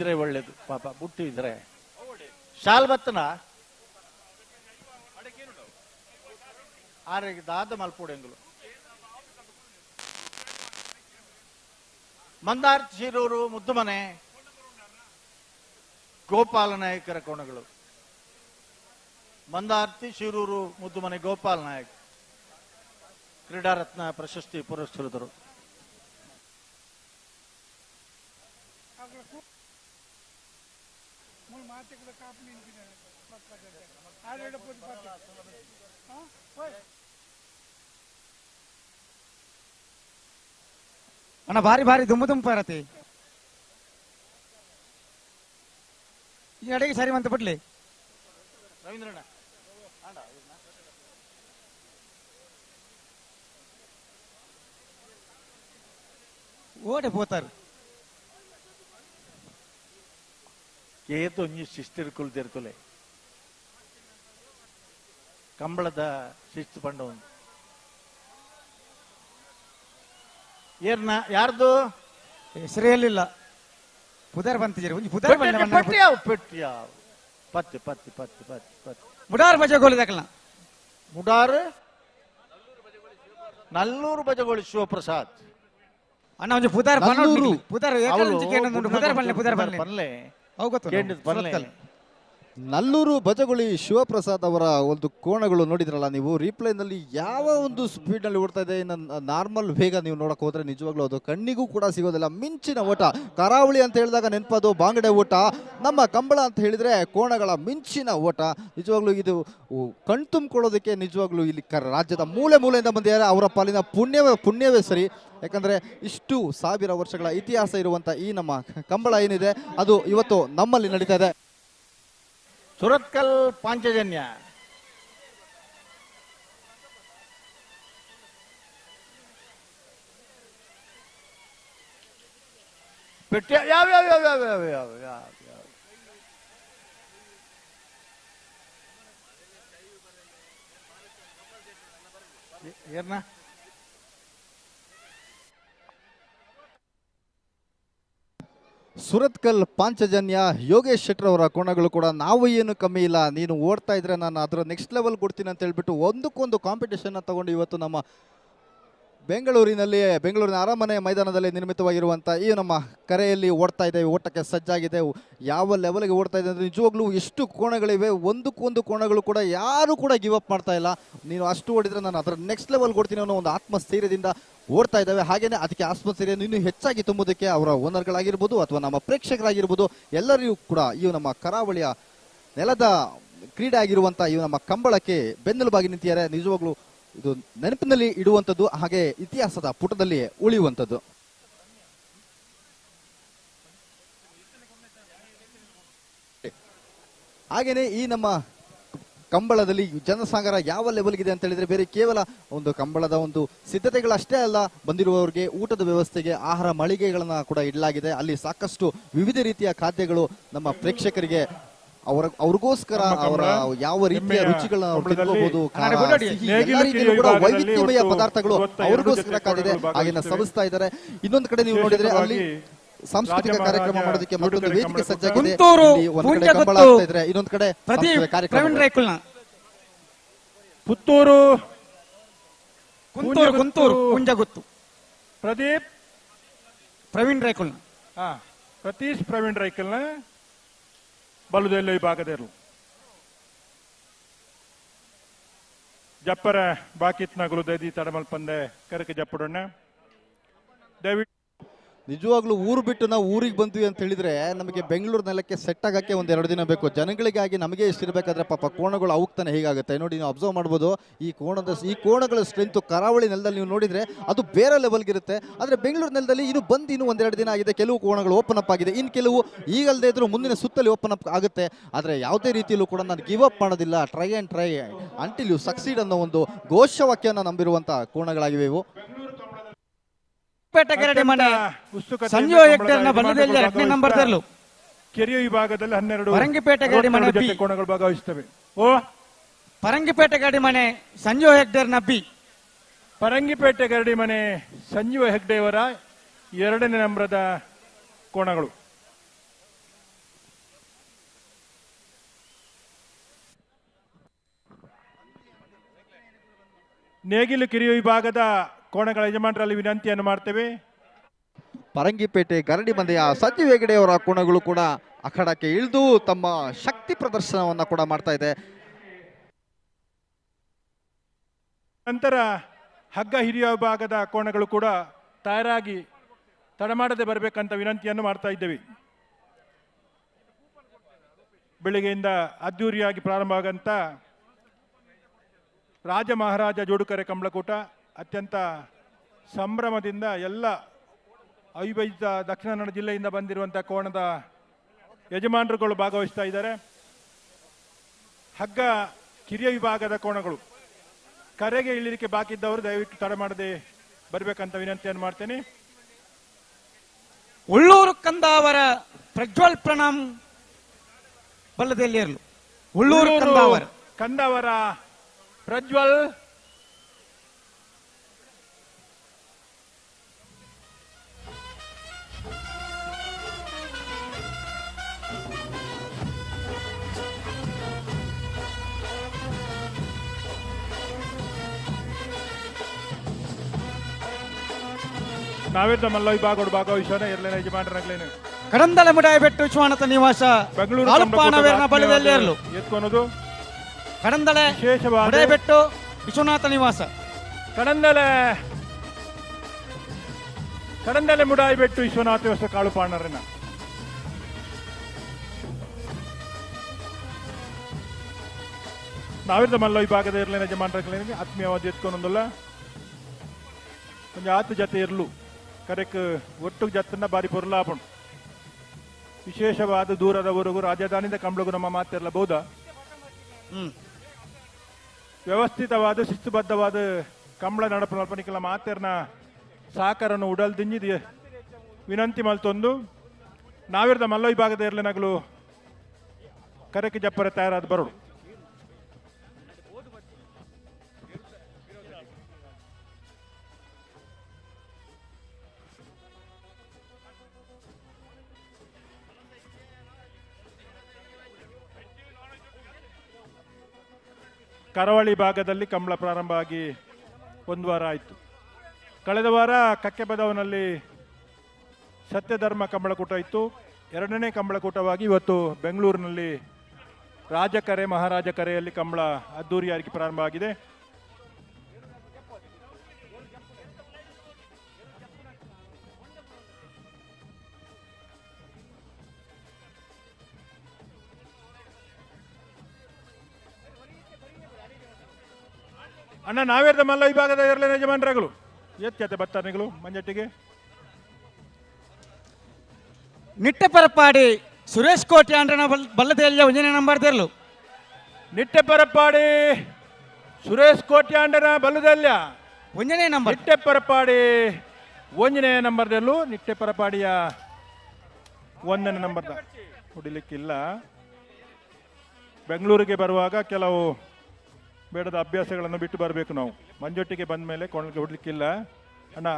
ಇದ್ರೆ ಒಳ್ಳೇದು ಪಾಪ ಬುಟ್ಟಿ ಇದ್ರೆ ಶಾಲ್ ಬತ್ತನ ಆರೆಗೆ ದಾದ ಮಲ್ಪೂಡೆಂಗಳು ಮಂದಾರ್ ಶಿರೂರು ಮುದ್ದುಮನೆ ಗೋಪಾಲ ನಾಯಕರ ಕೋಣಗಳು. ಮಂದಾರ್ತಿ ಶಿರೂರು ಮುದ್ದುಮನೆ ಗೋಪಾಲ ನಾಯಕ್ ಕ್ರೀಡಾರತ್ನ ಪ್ರಶಸ್ತಿ ಪುರಸ್ಕೃತರು. ಅಣ್ಣ ಭಾರಿ ಭಾರಿ ದುಂಬ ಇರತ್ತೆ ಈ ಅಡಿಗೆ ಸರಿ ಅಂತ ಬಿಡ್ಲಿ ರವೀಂದ್ರಣ್ಣ ಓಡೆ పోతారు ಏತು ಒಂಜಿ ಶಿಸ್ತಿರ್ಕುಲ್ ತೆರ್ಕುಲೆ ಕಂಬಳದ ಶಿಸ್ತು ಪಂಡ ಒಂದು ಏರ್ನ ಯಾರ್ದು ಹೆಸರೆಯಲ್ಲಿಲ್ಲ ಪುದಾರ್ ಬಂತಿದ್ದೀರಿ ಒಂಜಿ ಪುದಾರ್ ಪೆಟ್ಟಿಯಾವ್ ಪೆಟ್ಟಿಯಾವ್ ಪತ್ತಿ ಪತ್ತಿ ಪತ್ತಿ ಪತ್ತಿ ಪತ್ತಿ ಮುಡಾರ್ ಬಜೆಗೋಲಿ ದಕ್ಕಲ ಮುಡಾರ್ ನಲ್ಲೂರು ಬಜಗೋಳಿ ಶಿವಪ್ರಸಾದ್ ಅಣ್ಣ ಒಂಜಿ ಪುದಾರ್ ಬನ್ನೂರು ಪುದಾರ್ ಪುದಾರ್ ಬನ್ಲೆ ಪುದಾರ್ ಬನ್ಲೆ ನಲ್ಲೂರು ಬಜಗುಳಿ ಶಿವಪ್ರಸಾದ್ ಅವರ ಒಂದು ಕೋಣಗಳು ನೋಡಿದ್ರಲ್ಲ ನೀವು ರೀಪ್ಲೈನಲ್ಲಿ ಯಾವ ಒಂದು ಸ್ಪೀಡ್ ನಲ್ಲಿ ಓಡ್ತಾ ಇದೆ. ನಾರ್ಮಲ್ ವೇಗ ನೀವು ನೋಡಕ್ ಹೋದ್ರೆ ನಿಜವಾಗ್ಲೂ ಅದು ಕಣ್ಣಿಗೂ ಕೂಡ ಸಿಗೋದಿಲ್ಲ. ಮಿಂಚಿನ ಓಟ. ಕರಾವಳಿ ಅಂತ ಹೇಳಿದಾಗ ನೆನಪದು ಬಾಂಗಡೆ ಓಟ, ನಮ್ಮ ಕಂಬಳ ಅಂತ ಹೇಳಿದ್ರೆ ಕೋಣಗಳ ಮಿಂಚಿನ ಓಟ. ನಿಜವಾಗ್ಲೂ ಇದು ಕಣ್ತುಂಬಿಕೊಳ್ಳೋದಕ್ಕೆ ನಿಜವಾಗ್ಲೂ ಇಲ್ಲಿ ರಾಜ್ಯದ ಮೂಲೆ ಮೂಲೆಯಿಂದ ಬಂದಿದ್ದಾರೆ. ಅವರ ಪಾಲಿನ ಪುಣ್ಯವೇ ಸರಿ. ಯಾಕಂದ್ರೆ ಇಷ್ಟು ಸಾವಿರ ವರ್ಷಗಳ ಇತಿಹಾಸ ಇರುವಂತ ಈ ನಮ್ಮ ಕಂಬಳ ಏನಿದೆ ಅದು ಇವತ್ತು ನಮ್ಮಲ್ಲಿ ನಡೀತಾ ಇದೆ. ಸುರತ್ಕಲ್ ಪಾಂಚಜನ್ಯ ಪೆಟ್ಟಿ ಏರ್ನ ಸುರತ್ಕಲ್ ಪಾಂಚಜನ್ಯ ಯೋಗೇಶ್ ಶೆಟ್ಟರ್ ಅವರ ಕೋಣಗಳು ಕೂಡ ನಾವು ಏನು ಕಮ್ಮಿ ಇಲ್ಲ, ನೀನು ಓಡ್ತಾ ಇದ್ರೆ ನಾನು ಅದರ ನೆಕ್ಸ್ಟ್ ಲೆವೆಲ್ ಕೊಡ್ತೀನಿ ಅಂತ ಹೇಳ್ಬಿಟ್ಟು ಒಂದಕ್ಕೊಂದು ಕಾಂಪಿಟೇಷನ್ ತಗೊಂಡು ಇವತ್ತು ನಮ್ಮ ಬೆಂಗಳೂರಿನ ಅರಮನೆ ಮೈದಾನದಲ್ಲಿ ನಿರ್ಮಿತವಾಗಿರುವಂಥ ಈ ನಮ್ಮ ಕರೆಯಲ್ಲಿ ಓಡ್ತಾ ಇದ್ದೇವೆ. ಓಟಕ್ಕೆ ಸಜ್ಜಾಗಿದೆ. ಯಾವ ಲೆವೆಲ್ಗೆ ಓಡ್ತಾ ಇದೆ ಅಂದರೆ ನಿಜವಾಗ್ಲೂ ಎಷ್ಟು ಕೋಣಗಳಿವೆ, ಒಂದಕ್ಕೊಂದು ಕೋಣಗಳು ಕೂಡ ಯಾರು ಕೂಡ ಗಿವ್ ಅಪ್ ಮಾಡ್ತಾ ಇಲ್ಲ. ನೀನು ಅಷ್ಟು ಓಡಿದ್ರೆ ನಾನು ಅದರ ನೆಕ್ಸ್ಟ್ ಲೆವೆಲ್ ಕೊಡ್ತೀನಿ ಅನ್ನೋ ಒಂದು ಆತ್ಮಸ್ಥೈರ್ಯದಿಂದ ಓಡ್ತಾ ಇದ್ದಾವೆ. ಹಾಗೇನೆ ಅದಕ್ಕೆ ಆತ್ಮಸ್ಥೈರ್ಯವನ್ನು ಇನ್ನೂ ಹೆಚ್ಚಾಗಿ ತುಂಬುವುದಕ್ಕೆ ಅವರ ಓನರ್ಗಳಾಗಿರ್ಬೋದು ಅಥವಾ ನಮ್ಮ ಪ್ರೇಕ್ಷಕರಾಗಿರ್ಬೋದು ಎಲ್ಲರಿಗೂ ಕೂಡ ಈ ನಮ್ಮ ಕರಾವಳಿಯ ನೆಲದ ಕ್ರೀಡೆ ಆಗಿರುವಂಥ ಈ ನಮ್ಮ ಕಂಬಳಕ್ಕೆ ಬೆನ್ನೆಲುಬಾಗಿ ನಿಂತಿದ್ದಾರೆ. ನಿಜವಾಗ್ಲೂ ಇದು ನೆನಪಿನಲ್ಲಿ ಇಡುವಂಥದ್ದು, ಹಾಗೆ ಇತಿಹಾಸದ ಪುಟದಲ್ಲಿ ಉಳಿಯುವಂಥದ್ದು. ಹಾಗೇನೆ ಈ ನಮ್ಮ ಕಂಬಳದಲ್ಲಿ ಜನಸಾಗರ ಯಾವ ಲೆವೆಲ್ಗಿದೆ ಅಂತ ಹೇಳಿದ್ರೆ ಬೇರೆ ಕೇವಲ ಒಂದು ಕಂಬಳದ ಒಂದು ಸಿದ್ಧತೆಗಳಷ್ಟೇ ಅಲ್ಲ, ಬಂದಿರುವವರಿಗೆ ಊಟದ ವ್ಯವಸ್ಥೆಗೆ ಆಹಾರ ಮಳಿಗೆಗಳನ್ನ ಕೂಡ ಇಡಲಾಗಿದೆ. ಅಲ್ಲಿ ಸಾಕಷ್ಟು ವಿವಿಧ ರೀತಿಯ ಖಾದ್ಯಗಳು ನಮ್ಮ ಪ್ರೇಕ್ಷಕರಿಗೆ ಅವ್ರಿಗೋಸ್ಕರ ಅವರ ಯಾವ ರೀತಿಯ ರುಚಿಗಳನ್ನ ತಿಳ್ಕೋಬಹುದು, ವೈವಿಧ್ಯಮಯ ಪದಾರ್ಥಗಳು ಅವ್ರಿಗೋಸ್ಕರ ಕಾದಿದೆ. ಹಾಗೆಲ್ಲ ಸವಿಸ್ತಾ ಇದ್ದಾರೆ. ಇನ್ನೊಂದು ಕಡೆ ನೀವು ನೋಡಿದ್ರೆ ಅಲ್ಲಿ ಸಾಂಸ್ಕೃತಿಕ ಕಾರ್ಯಕ್ರಮ ಮಾಡೋದಕ್ಕೆ ಮತ್ತೊಂದು ವೇದಿಕೆ ಸಜ್ಜಾಗಿದೆ. ಒಂದ್ ಕಡೆ ಕಂಬಳ ಆಗ್ತಾ ಇದ್ರೆ, ಇನ್ನೊಂದು ಕಡೆ ಕಾರ್ಯಕ್ರಮ. ಪುತ್ತೂರು ಕುಂಜಗುತ್ತು ಪ್ರದೀಪ್ ಪ್ರವೀಣ್ ರೈಕುಲ್ ಪ್ರತೀಶ್ ಪ್ರವೀಣ್ ರೈಕಲ್ನ ಬಲುದೆಲ್ಲ ವಿಭಾಗದರು ಜಪ್ಪರ ಬಾಕಿತ್ನಗಳು ದೈದಿ ತಡಮಲ್ ಪಂದೆ ಕರಕೆ ಜಪ್ಪಡೋಣ ದಯವಿಟ್ಟು. ನಿಜವಾಗ್ಲೂ ಊರು ಬಿಟ್ಟು ನಾವು ಊರಿಗೆ ಬಂದ್ವಿ ಅಂತ ಹೇಳಿದ್ರೆ ನಮಗೆ ಬೆಂಗಳೂರು ನೆಲಕ್ಕೆ ಸೆಟ್ ಆಗಕ್ಕೆ ಒಂದೆರಡು ದಿನ ಬೇಕು. ಜನಗಳಿಗಾಗಿ ನಮಗೆ ಇಷ್ಟಿರಬೇಕಾದ್ರೆ ಪಾಪ ಕೋಣಗಳು ಅವಕ್ತಾನೆ ಹೇಗಾಗುತ್ತೆ ನೋಡಿ. ನೀವು ಅಬ್ಸರ್ವ್ ಮಾಡ್ಬೋದು ಈ ಕೋಣಗಳ ಸ್ಟ್ರೆಂತ್ ಕರಾವಳಿ ನೆಲದಲ್ಲಿ ನೀವು ನೋಡಿದ್ರೆ ಅದು ಬೇರೆ ಲೆವೆಲ್ಗೆ ಇರುತ್ತೆ. ಆದರೆ ಬೆಂಗಳೂರು ನೆಲದಲ್ಲಿ ಇನ್ನೂ ಒಂದೆರಡು ದಿನ ಆಗಿದೆ. ಕೆಲವು ಕೋಣಗಳು ಓಪನ್ ಅಪ್ ಆಗಿದೆ, ಇನ್ನು ಕೆಲವು ಈಗಲ್ಲದೆ ಇದ್ರೂ ಮುಂದಿನ ಸುತ್ತಲ್ಲಿ ಓಪನ್ ಅಪ್ ಆಗುತ್ತೆ. ಆದರೆ ಯಾವುದೇ ರೀತಿಯಲ್ಲೂ ಕೂಡ ನಾನು ಗಿವ್ ಅಪ್ ಮಾಡೋದಿಲ್ಲ, ಟ್ರೈ ಅಂಟಿಲ್ ಯು ಸಕ್ಸೀಡ್ ಅನ್ನೋ ಒಂದು ಘೋಷವಾಕ್ಯನ ನಂಬಿರುವಂಥ ಕೋಣಗಳಾಗಿವೆ ಇವು. ಸಂಜು ಹೆಕ್ಟರ್ನ ಬಣ್ಣದಲ್ಲಿ 8ನೇ ನಂಬರ್ ತರಲು ಕೆರೆಯ ವಿಭಾಗದಲ್ಲಿ 12 ಪರಂಗಿಪೇಟೆ ಗಾಡಿ ಮನೆ ಕೋಣಗಳು ಭಾಗವಹಿಸುತ್ತವೆ. ಪರಂಗಿಪೇಟೆ ಗಾಡಿ ಮನೆ ಸಂಜು ಹೆಗ್ಡೇರ್ನ ಬಿ. ಪರಂಗಿಪೇಟೆ ಗರಡಿ ಮನೆ ಸಂಜೀವ ಹೆಗ್ಡೆಯವರ 2ನೇ ನಂಬರದ ಕೋಣಗಳು. ನೇಗಿಲು ಕಿರಿಯ ವಿಭಾಗದ ಕೋಣಗಳ ಯಜಮಾನರಲ್ಲಿ ವಿನಂತಿಯನ್ನು ಮಾಡ್ತೇವೆ. ಪರಂಗಿಪೇಟೆ ಗರಡಿ ಮಂದೆಯ ಸಂಜೀವ್ ಹೆಗಡೆ ಅವರ ಕೋಣಗಳು ಕೂಡ ಅಖಾಡಕ್ಕೆ ಇಳಿದು ತಮ್ಮ ಶಕ್ತಿ ಪ್ರದರ್ಶನವನ್ನು ಕೂಡ ಮಾಡ್ತಾ ಇದೆ. ನಂತರ ಹಗ್ಗ ಹಿರಿಯ ವಿಭಾಗದ ಕೋಣಗಳು ಕೂಡ ತಯಾರಾಗಿ ತಡಮಾಡದೆ ಬರಬೇಕಂತ ವಿನಂತಿಯನ್ನು ಮಾಡ್ತಾ ಇದ್ದೇವೆ. ಬೆಳಿಗ್ಗೆಯಿಂದ ಅದ್ದೂರಿಯಾಗಿ ಪ್ರಾರಂಭ ಆಗಂತ ರಾಜ ಮಹಾರಾಜ ಜೋಡುಕರೆ ಕಂಬಳಕೂಟ ಅತ್ಯಂತ ಸಂಭ್ರಮದಿಂದ ಎಲ್ಲ ಅವಿಭಜಿತ ದಕ್ಷಿಣ ಕನ್ನಡ ಜಿಲ್ಲೆಯಿಂದ ಬಂದಿರುವಂಥ ಕೋಣದ ಯಜಮಾನರುಗಳು ಭಾಗವಹಿಸ್ತಾ ಇದ್ದಾರೆ. ಹಗ್ಗ ಕಿರಿಯ ವಿಭಾಗದ ಕೋಣಗಳು ಕರೆಗೆ ಇಳಿಲಿಕ್ಕೆ ಬಾಕಿ ಇದ್ದವರು ದಯವಿಟ್ಟು ತಡ ಮಾಡದೆ ಬರಬೇಕಂತ ವಿನಂತಿಯನ್ನು ಮಾಡ್ತೇನೆ. ಉಳ್ಳೂರು ಕಂದಾವರ ಪ್ರಜ್ವಲ್ ಪ್ರಣಾಮ್ ಬಲ್ಲದಲ್ಲಿ ಇರಲು. ಉಳ್ಳೂರು ಕಂದಾವರ ಪ್ರಜ್ವಲ್ ನಾವೇದ ಮಲ್ಲ ವಿಭಾಗಗಳು ಭಾಗವಹಿಸೋಣ. ಎರಡನೇ ಯಜಮಾನರಾಗ್ಲೇನೆ ಕಡಂದಲ ಮುಡಾಯಬೆಟ್ಟು ವಿಶ್ವನಾಥ ನಿವಾಸ ಬೆಂಗಳೂರು ಆಲ್ಪಾಣವೇರನ ಬಳಿಯಲ್ಲಿ ಇರಲು. ಎತ್ಕೊನೋದು ಕಡಂದಲೆ ವಿಶೇಷವಾದ ಮುಡಾಯಬೆಟ್ಟು ವಿಶ್ವನಾಥ ನಿವಾಸ ಕಡಂದಲೆ ಮುಡಾಯಿಬೆಟ್ಟು ವಿಶ್ವನಾಥ ನಿವಾಸ ಕಾಳುಪಾಣರನ ನಾವಿರದ ಮಲ್ಲ ವಿಭಾಗದ ಇರಲಿನ ಯಜಮಾನರಾಗ್ಲೇನೆ ಆತ್ಮೀಯವಾದ ಎತ್ಕೊನೊಂದಲ್ಲ ಕೊಂಚ ಆತು ಜತೆ ಇರಲು ಕರೆಕ್ ಒಟ್ಟು ಜತ್ತನ್ನ ಬಾರಿ ಪೊರ್ಲಾಪಣು ವಿಶೇಷವಾದ ದೂರದವರೆಗೂ ರಾಜಧಾನಿಯಿಂದ ಕಂಬಳಗೂ ನಮ್ಮ ಮಾತಿರಲಬಹುದಾ? ವ್ಯವಸ್ಥಿತವಾದ ಶಿಸ್ತುಬದ್ಧವಾದ ಕಂಬಳ ನಡಪ ನಲ್ಪನಿಕಲ ಮಾತೆರ್ನ ಸಾಕರನ್ನು ಉಡಲ್ದಿಂಜಿದ ವಿನಂತಿ ಮಲ್ತೊಂದು ನಾವಿರದ ಮಲ್ಲ ವಿಭಾಗದ ಇರಲಿನಗಳು ಕರೆಕ್ ಜಪ್ಪರ ತಯಾರಾದ ಬರೋಡು. ಕರಾವಳಿ ಭಾಗದಲ್ಲಿ ಕಂಬಳ ಪ್ರಾರಂಭ ಆಗಿ ಒಂದು ವಾರ ಆಯಿತು. ಕಳೆದ ವಾರ ಕಕ್ಕೆಬದವನಲ್ಲಿ ಸತ್ಯಧರ್ಮ ಕಂಬಳಕೂಟ ಇತ್ತು. ಎರಡನೇ ಕಂಬಳಕೂಟವಾಗಿ ಇವತ್ತು ಬೆಂಗಳೂರಿನಲ್ಲಿ ರಾಜಕರೆ ಮಹಾರಾಜ ಕರೆಯಲ್ಲಿ ಕಂಬಳ ಅದ್ದೂರಿಯಾಗಿ ಪ್ರಾರಂಭ ಆಗಿದೆ. ಅಣ್ಣ ನಾವೇರ್ದ ಮಲ್ಲ ವಿಭಾಗದ ಎರಡನೇ ಯಜಮಾನರುಗಳು ಎತ್ತೆ ಬತ್ತಾನೆಗಳು ಮಂಜಟ್ಟಿಗೆ ನಿಟ್ಟೆಪರಪಾಡಿ ಸುರೇಶ್ ಕೋಟೆ ಅಂಡ್ರನ ಬಲ್ಲದೆಲ್ಲ ಒಂದನೇ ನಂಬರ್ ತೆರಲು. ನಿಟ್ಟೆಪರಪಾಡಿ ಸುರೇಶ್ ಕೋಟ್ಯಾಂಡನ ಬಲ್ಲದೆಲ್ಲ ಒಂದನೇ ನಂಬರ್. ನಿಟ್ಟೆಪರಪಾಡಿ ಒಂದನೇ ನಂಬರ್ ತೆರಲು. ನಿಟ್ಟೆಪರಪಾಡಿಯ ಒಂದನೇ ನಂಬರ್ ಹೊಡಿಲಿಕ್ಕಿಲ್ಲ. ಬೆಂಗಳೂರಿಗೆ ಬರುವಾಗ ಕೆಲವು ಬೇಡದ ಅಭ್ಯಾಸಗಳನ್ನು ಬಿಟ್ಟು ಬರಬೇಕು ನಾವು. ಮಂಜೊಟ್ಟಿಗೆ ಬಂದ ಮೇಲೆ ಕೊಂಡಲಿಗೆ ಹೊಡ್ಲಿಕ್ಕಿಲ್ಲ ಅಣ್ಣ.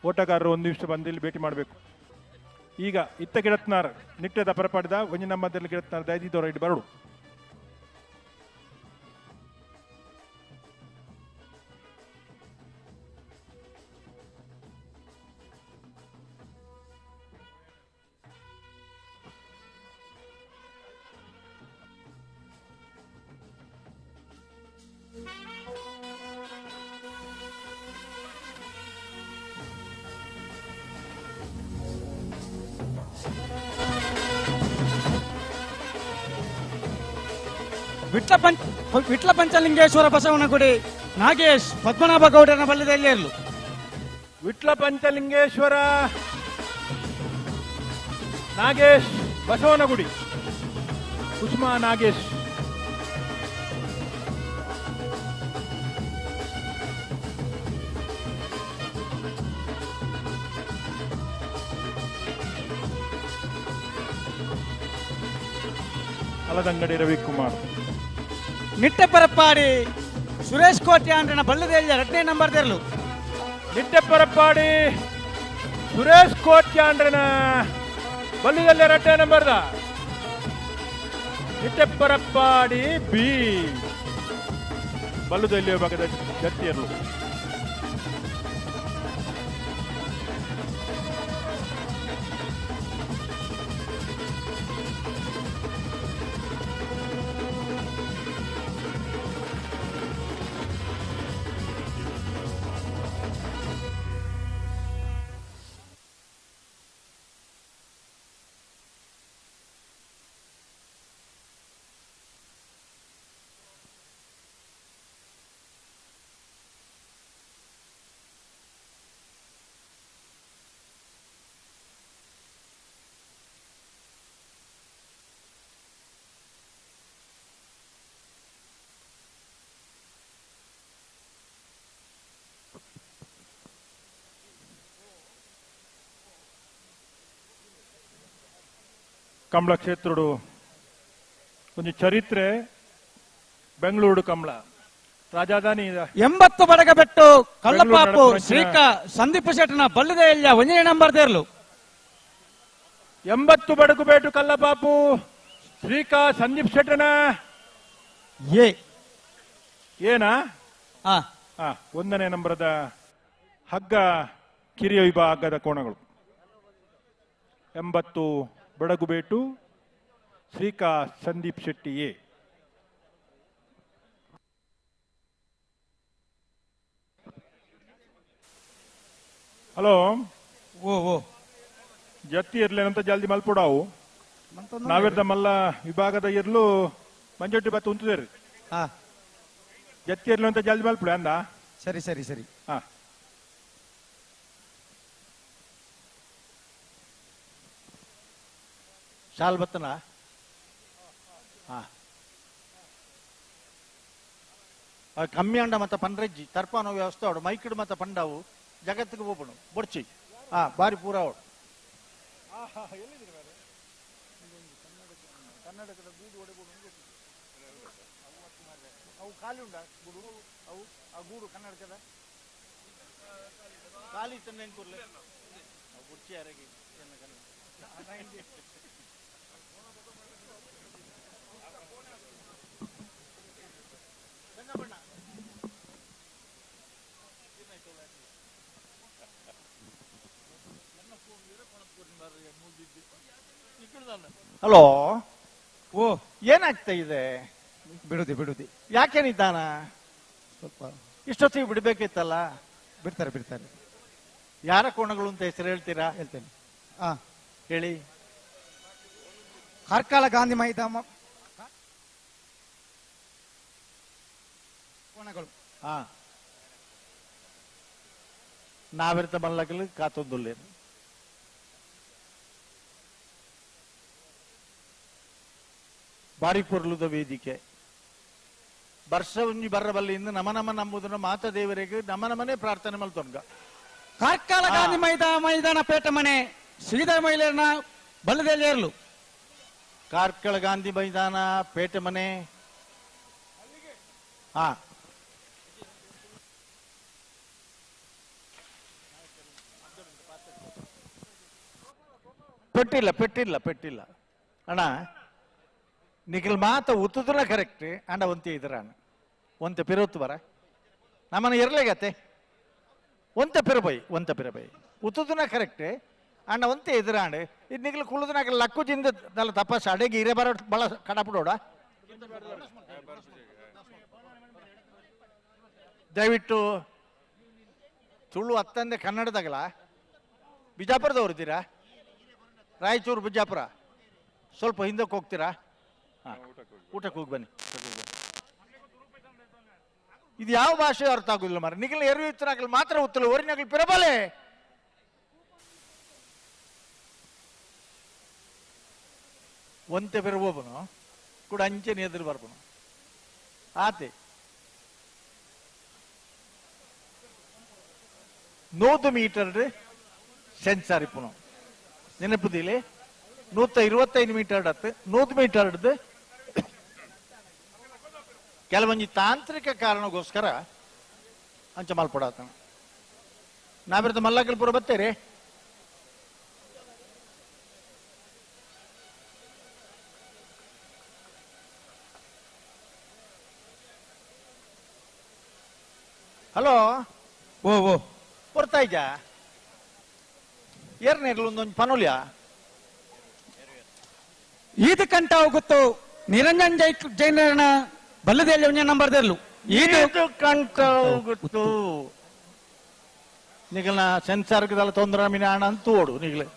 ಓಟಗಾರರು ಒಂದು ನಿಮಿಷ ಬಂದು ಇಲ್ಲಿ ಭೇಟಿ ಮಾಡಬೇಕು. ಈಗ ಇತ್ತ ಗಿಡತ್ನಾರ್ ನಿಟ್ಟದ ಪರಪಾಡಿದ ಒಂಜಿ ನಮ್ಮದಲ್ಲಿ ಗಿಡತ್ನಾರ್ ದಯದಿದ್ದವರ ಇಟ್ಟು ಬರಡು. ವಿಟ್ಲ ಪಂಚಲಿಂಗೇಶ್ವರ ಬಸವನಗುಡಿ ನಾಗೇಶ್ ಪದ್ಮನಾಭ ಗೌಡನ ಬಲ್ಲದಲ್ಲಿ ಇರಲು. ವಿಟ್ಲ ಪಂಚಲಿಂಗೇಶ್ವರ ನಾಗೇಶ್ ಬಸವನಗುಡಿ ಕುಸುಮಾ ನಾಗೇಶ್. ಅಲದಂಗಡಿ ರವಿಕುಮಾರ್. ನಿಟ್ಟೆಪರಪಾಡಿ ಸುರೇಶ್ ಕೋಟೆ ಅಂಡ್ರನ ಬಲ್ಲದಲ್ಲಿ ಎರಡನೇ ನಂಬರ್ ತೆರಲು. ನಿಟ್ಟೆಪರಪಾಡಿ ಸುರೇಶ್ ಕೋಟ್ಯಾಂಡ್ರನ ಬಲ್ಲದಲ್ಲಿ ಎರಡನೇ ನಂಬರ್ದ ನಿಟ್ಟೆಪರಪಾಡಿ ಬಿ ಬಲ್ಲದಲ್ಲಿ ಭಾಗದ ಜತ್ತಿಯರು. ಕಂಬಳ ಕ್ಷೇತ್ರಡು ಒಂದು ಚರಿತ್ರೆ ಬೆಂಗಳೂರು ಕಂಬಳ ರಾಜಧಾನಿ 80 ಬಡಗಬೆಟ್ಟು ಕಲ್ಲಪಾಪು ಶ್ರೀಕ ಸಂದೀಪ್ ಶೆಟ್ಟನ ಬಲ್ಲದೆ ಇಲ್ಲ 1ನೇ ನಂಬರ್ ದೇರ್ಲು 80 ಬಡಗುಬೇಟು ಕಲ್ಲಪಾಪು ಶ್ರೀಕ ಸಂದೀಪ್ ಶೆಟ್ಟನ ಏನಾ 1ನೇ ನಂಬರದ ಹಗ್ಗ ಕಿರಿಯ ವಿಭಾಗದ ಕೋಣಗಳು 80 ಬಡಗುಬೇಟು ಶ್ರೀಕ ಸಂದೀಪ್ ಶೆಟ್ಟಿ ಎ. ಹಲೋ ಓ ಜತ್ತಿ ಇರ್ಲೇನಂತ ಜಲ್ದಿ ಮಲ್ಪುಡಾವು ನಾವಿರ್ದ ಮಲ್ಲ ವಿಭಾಗದ ಇರ್ಲು ಮಂಜೊಟ್ಟಿ ಬತ್ತು ಉಂಟುದೇರಿ ಜತ್ತಿ ಇರ್ಲು ಅಂತ ಜಲ್ದಿ ಮಲ್ಪುಡ ಅಂದ. ಸರಿ ಸರಿ ಸರಿ. ಶಾಲ್ ಬತ್ತನ ಕಮ್ಮಿ ಅಂಡ ಮತ್ತ ಪಂಡ್ರೆಜ್ಜಿ ತರ್ಪಾನೋ ವ್ಯವಸ್ಥೆ ಅವಡು ಮೈಕಿಡ್ ಮತ್ತ ಪಂಡಾವು ಜಗತ್ತಿಗೆ ಹೋಗ್ಬಿಡು ಬೊಡ್ಚಿ ಬಾರಿ ಪೂರ ಅವಡು ಕನ್ನಡಕದ ಗೂಡು ಒಡೆಬೋದು ಅವು ಖಾಲಿ ಉಂಡ ಗೂಡು ಅವು ಆ ಗೂಡು ಕನ್ನಡಕದ ಖಾಲಿ ತಂದೆ ಕೂರ್ಲೆ ಬುಡ್ಚಿ ಯಾರಿಗೆ ಹಲೋ ಓ ಏನಾಗ್ತಾ ಇದೆ? ಬಿಡುದಿ ಯಾಕೆ ನಿಧಾನ? ಸ್ವಲ್ಪ ಇಷ್ಟೊತ್ತಿಗೆ ಬಿಡ್ಬೇಕಿತ್ತಲ್ಲ. ಬಿಡ್ತಾರೆ. ಯಾರ ಕೋಣಗಳು ಅಂತ ಹೆಸರು ಹೇಳ್ತೀರಾ? ಹೇಳ್ತೇನೆ. ಹೇಳಿ. ಕಾರ್ಕಳ ಗಾಂಧಿ ಮೈದಾನ ಕೋಣಗಳು. ನಾವಿರ್ತ ಮಲ್ಲಕಲು ಕಾತೊಂದುಲ್ಲೇನು ಬಾರಿ ಪೊರ್ಲುದ ವೇದಿಕೆ ವರ್ಷ ಒಂಜಿ ಬರಬಲ್ಲಿಂದ ನಮ ನಂಬುದನ್ನ ಮಾತ ದೇವರಿಗೆ ನಮನೇ ಪ್ರಾರ್ಥನೆ ಮಲ್ತೊನ್ಗ. ಕಾರ್ಕಳ ಗಾಂಧಿ ಮೈದಾನ ಪೇಟ ಮನೆ ಶ್ರೀಧರ ಮಹಿಳೆಯರನ್ನ ಬಲ್ಲದಲ್ಲಿ ಏರ್ಲು. ಕಾರ್ಕಳ ಗಾಂಧಿ ಮೈದಾನ ಪೇಟೆ ಮನೆ ಪೆಟ್ಟಿಲ್ಲ ಅಣ್ಣ ನಿಖಿಲ್ ಮಾತ ಉತ್ತುದನ ಕರೆಕ್ಟ್ ಅಂಡ ಒಂತೆ ಇದರಾಣ ಒಂತೆ ಪಿರೋತ್ತು ಬರ ನಮ್ಮನ್ನ ಇರ್ಲೇಗತ್ತೆ ಒಂತೆ ಪಿರಬೈ ಉತ್ತುದನ ಕರೆಕ್ಟ್ ಅಂಡ ಒಂತೆ ಎದುರಾಂಡ್ ಇದು ನಿಖಿಲ್ ಕುಳುದನಾಗ ಲಕ್ಕು ಜಿಂದ ನಲ್ಲ ತಪಸ್ ಅಡೆಗೆ ಇರೇ ಬರೋ ಬಳ ಕಡಪಡೋಡ ದಯವಿಟ್ಟು ತುಳು ಹತ್ತಂದೆ ಕನ್ನಡದಾಗಲ ಬಿಜಾಪುರದವ್ರಿದ್ದೀರಾ? ರಾಯಚೂರು ಬಿಜಾಪುರ ಸ್ವಲ್ಪ ಹಿಂದಕ್ಕೆ ಹೋಗ್ತೀರಾ? ಊಟಕ್ಕೆ ಹೋಗಿ ಬನ್ನಿ. ಇದು ಯಾವ ಭಾಷೆ ಅರ್ಥ ಆಗುದಿಲ್ಲ ಮಾರ. ನಿಖಿಲ್ ಎರಡು ಇತ್ತನಾಗಲಿ ಮಾತ್ರ ಉತ್ತಲು ಒರಿನಾಗಲಿ ಪಿರಬಲೆ ಒಂತೆ ಪಿರಬೋಬನು ಕೂಡ ಅಂಚೆನೆ ಎದುರು ಬರ್ಬನು ಆತೆ 100 ಮೀಟರ್ ಸೆನ್ಸಾರ್ ಇಪ್ಪನು ನೆನಪುದಿಲ್ಲ 125 ಮೀಟರ್ 100 ಮೀಟರ್ ಕೆಲವೊಂದು ತಾಂತ್ರಿಕ ಕಾರಣಕ್ಕೋಸ್ಕರ ಅಂಚ ಮಲ್ಪಡಾತ ನಾವಿರ್ತ ಮಲ್ಲಕಲ್ಪುರ ಬತ್ತೇರಿ. ಹಲೋ ಓ ಬರ್ತಾಯ್ಜ ಏರ್ನೇರ್ಲೊಂದೊಂದು ಪನೋಲ್ಯ ಈದ್ ಕಂಟ ಹೋಗುತ್ತು ನಿರಂಜನ್ ಜೈನ ಬಲ್ಲದಲ್ಲಿ ಒಂದೇ ನಂಬರ್ ದೇರ್ಲು ಇದು ಕಂಟ ಹೋಗುತ್ತು ನಿಗಲ್ನ ಸೆನ್ಸಾರ್ಗದಲ್ಲ ತೊಂದರೆ ಹಣ ಅಂತ ಓಡು ನಿಗಲೆ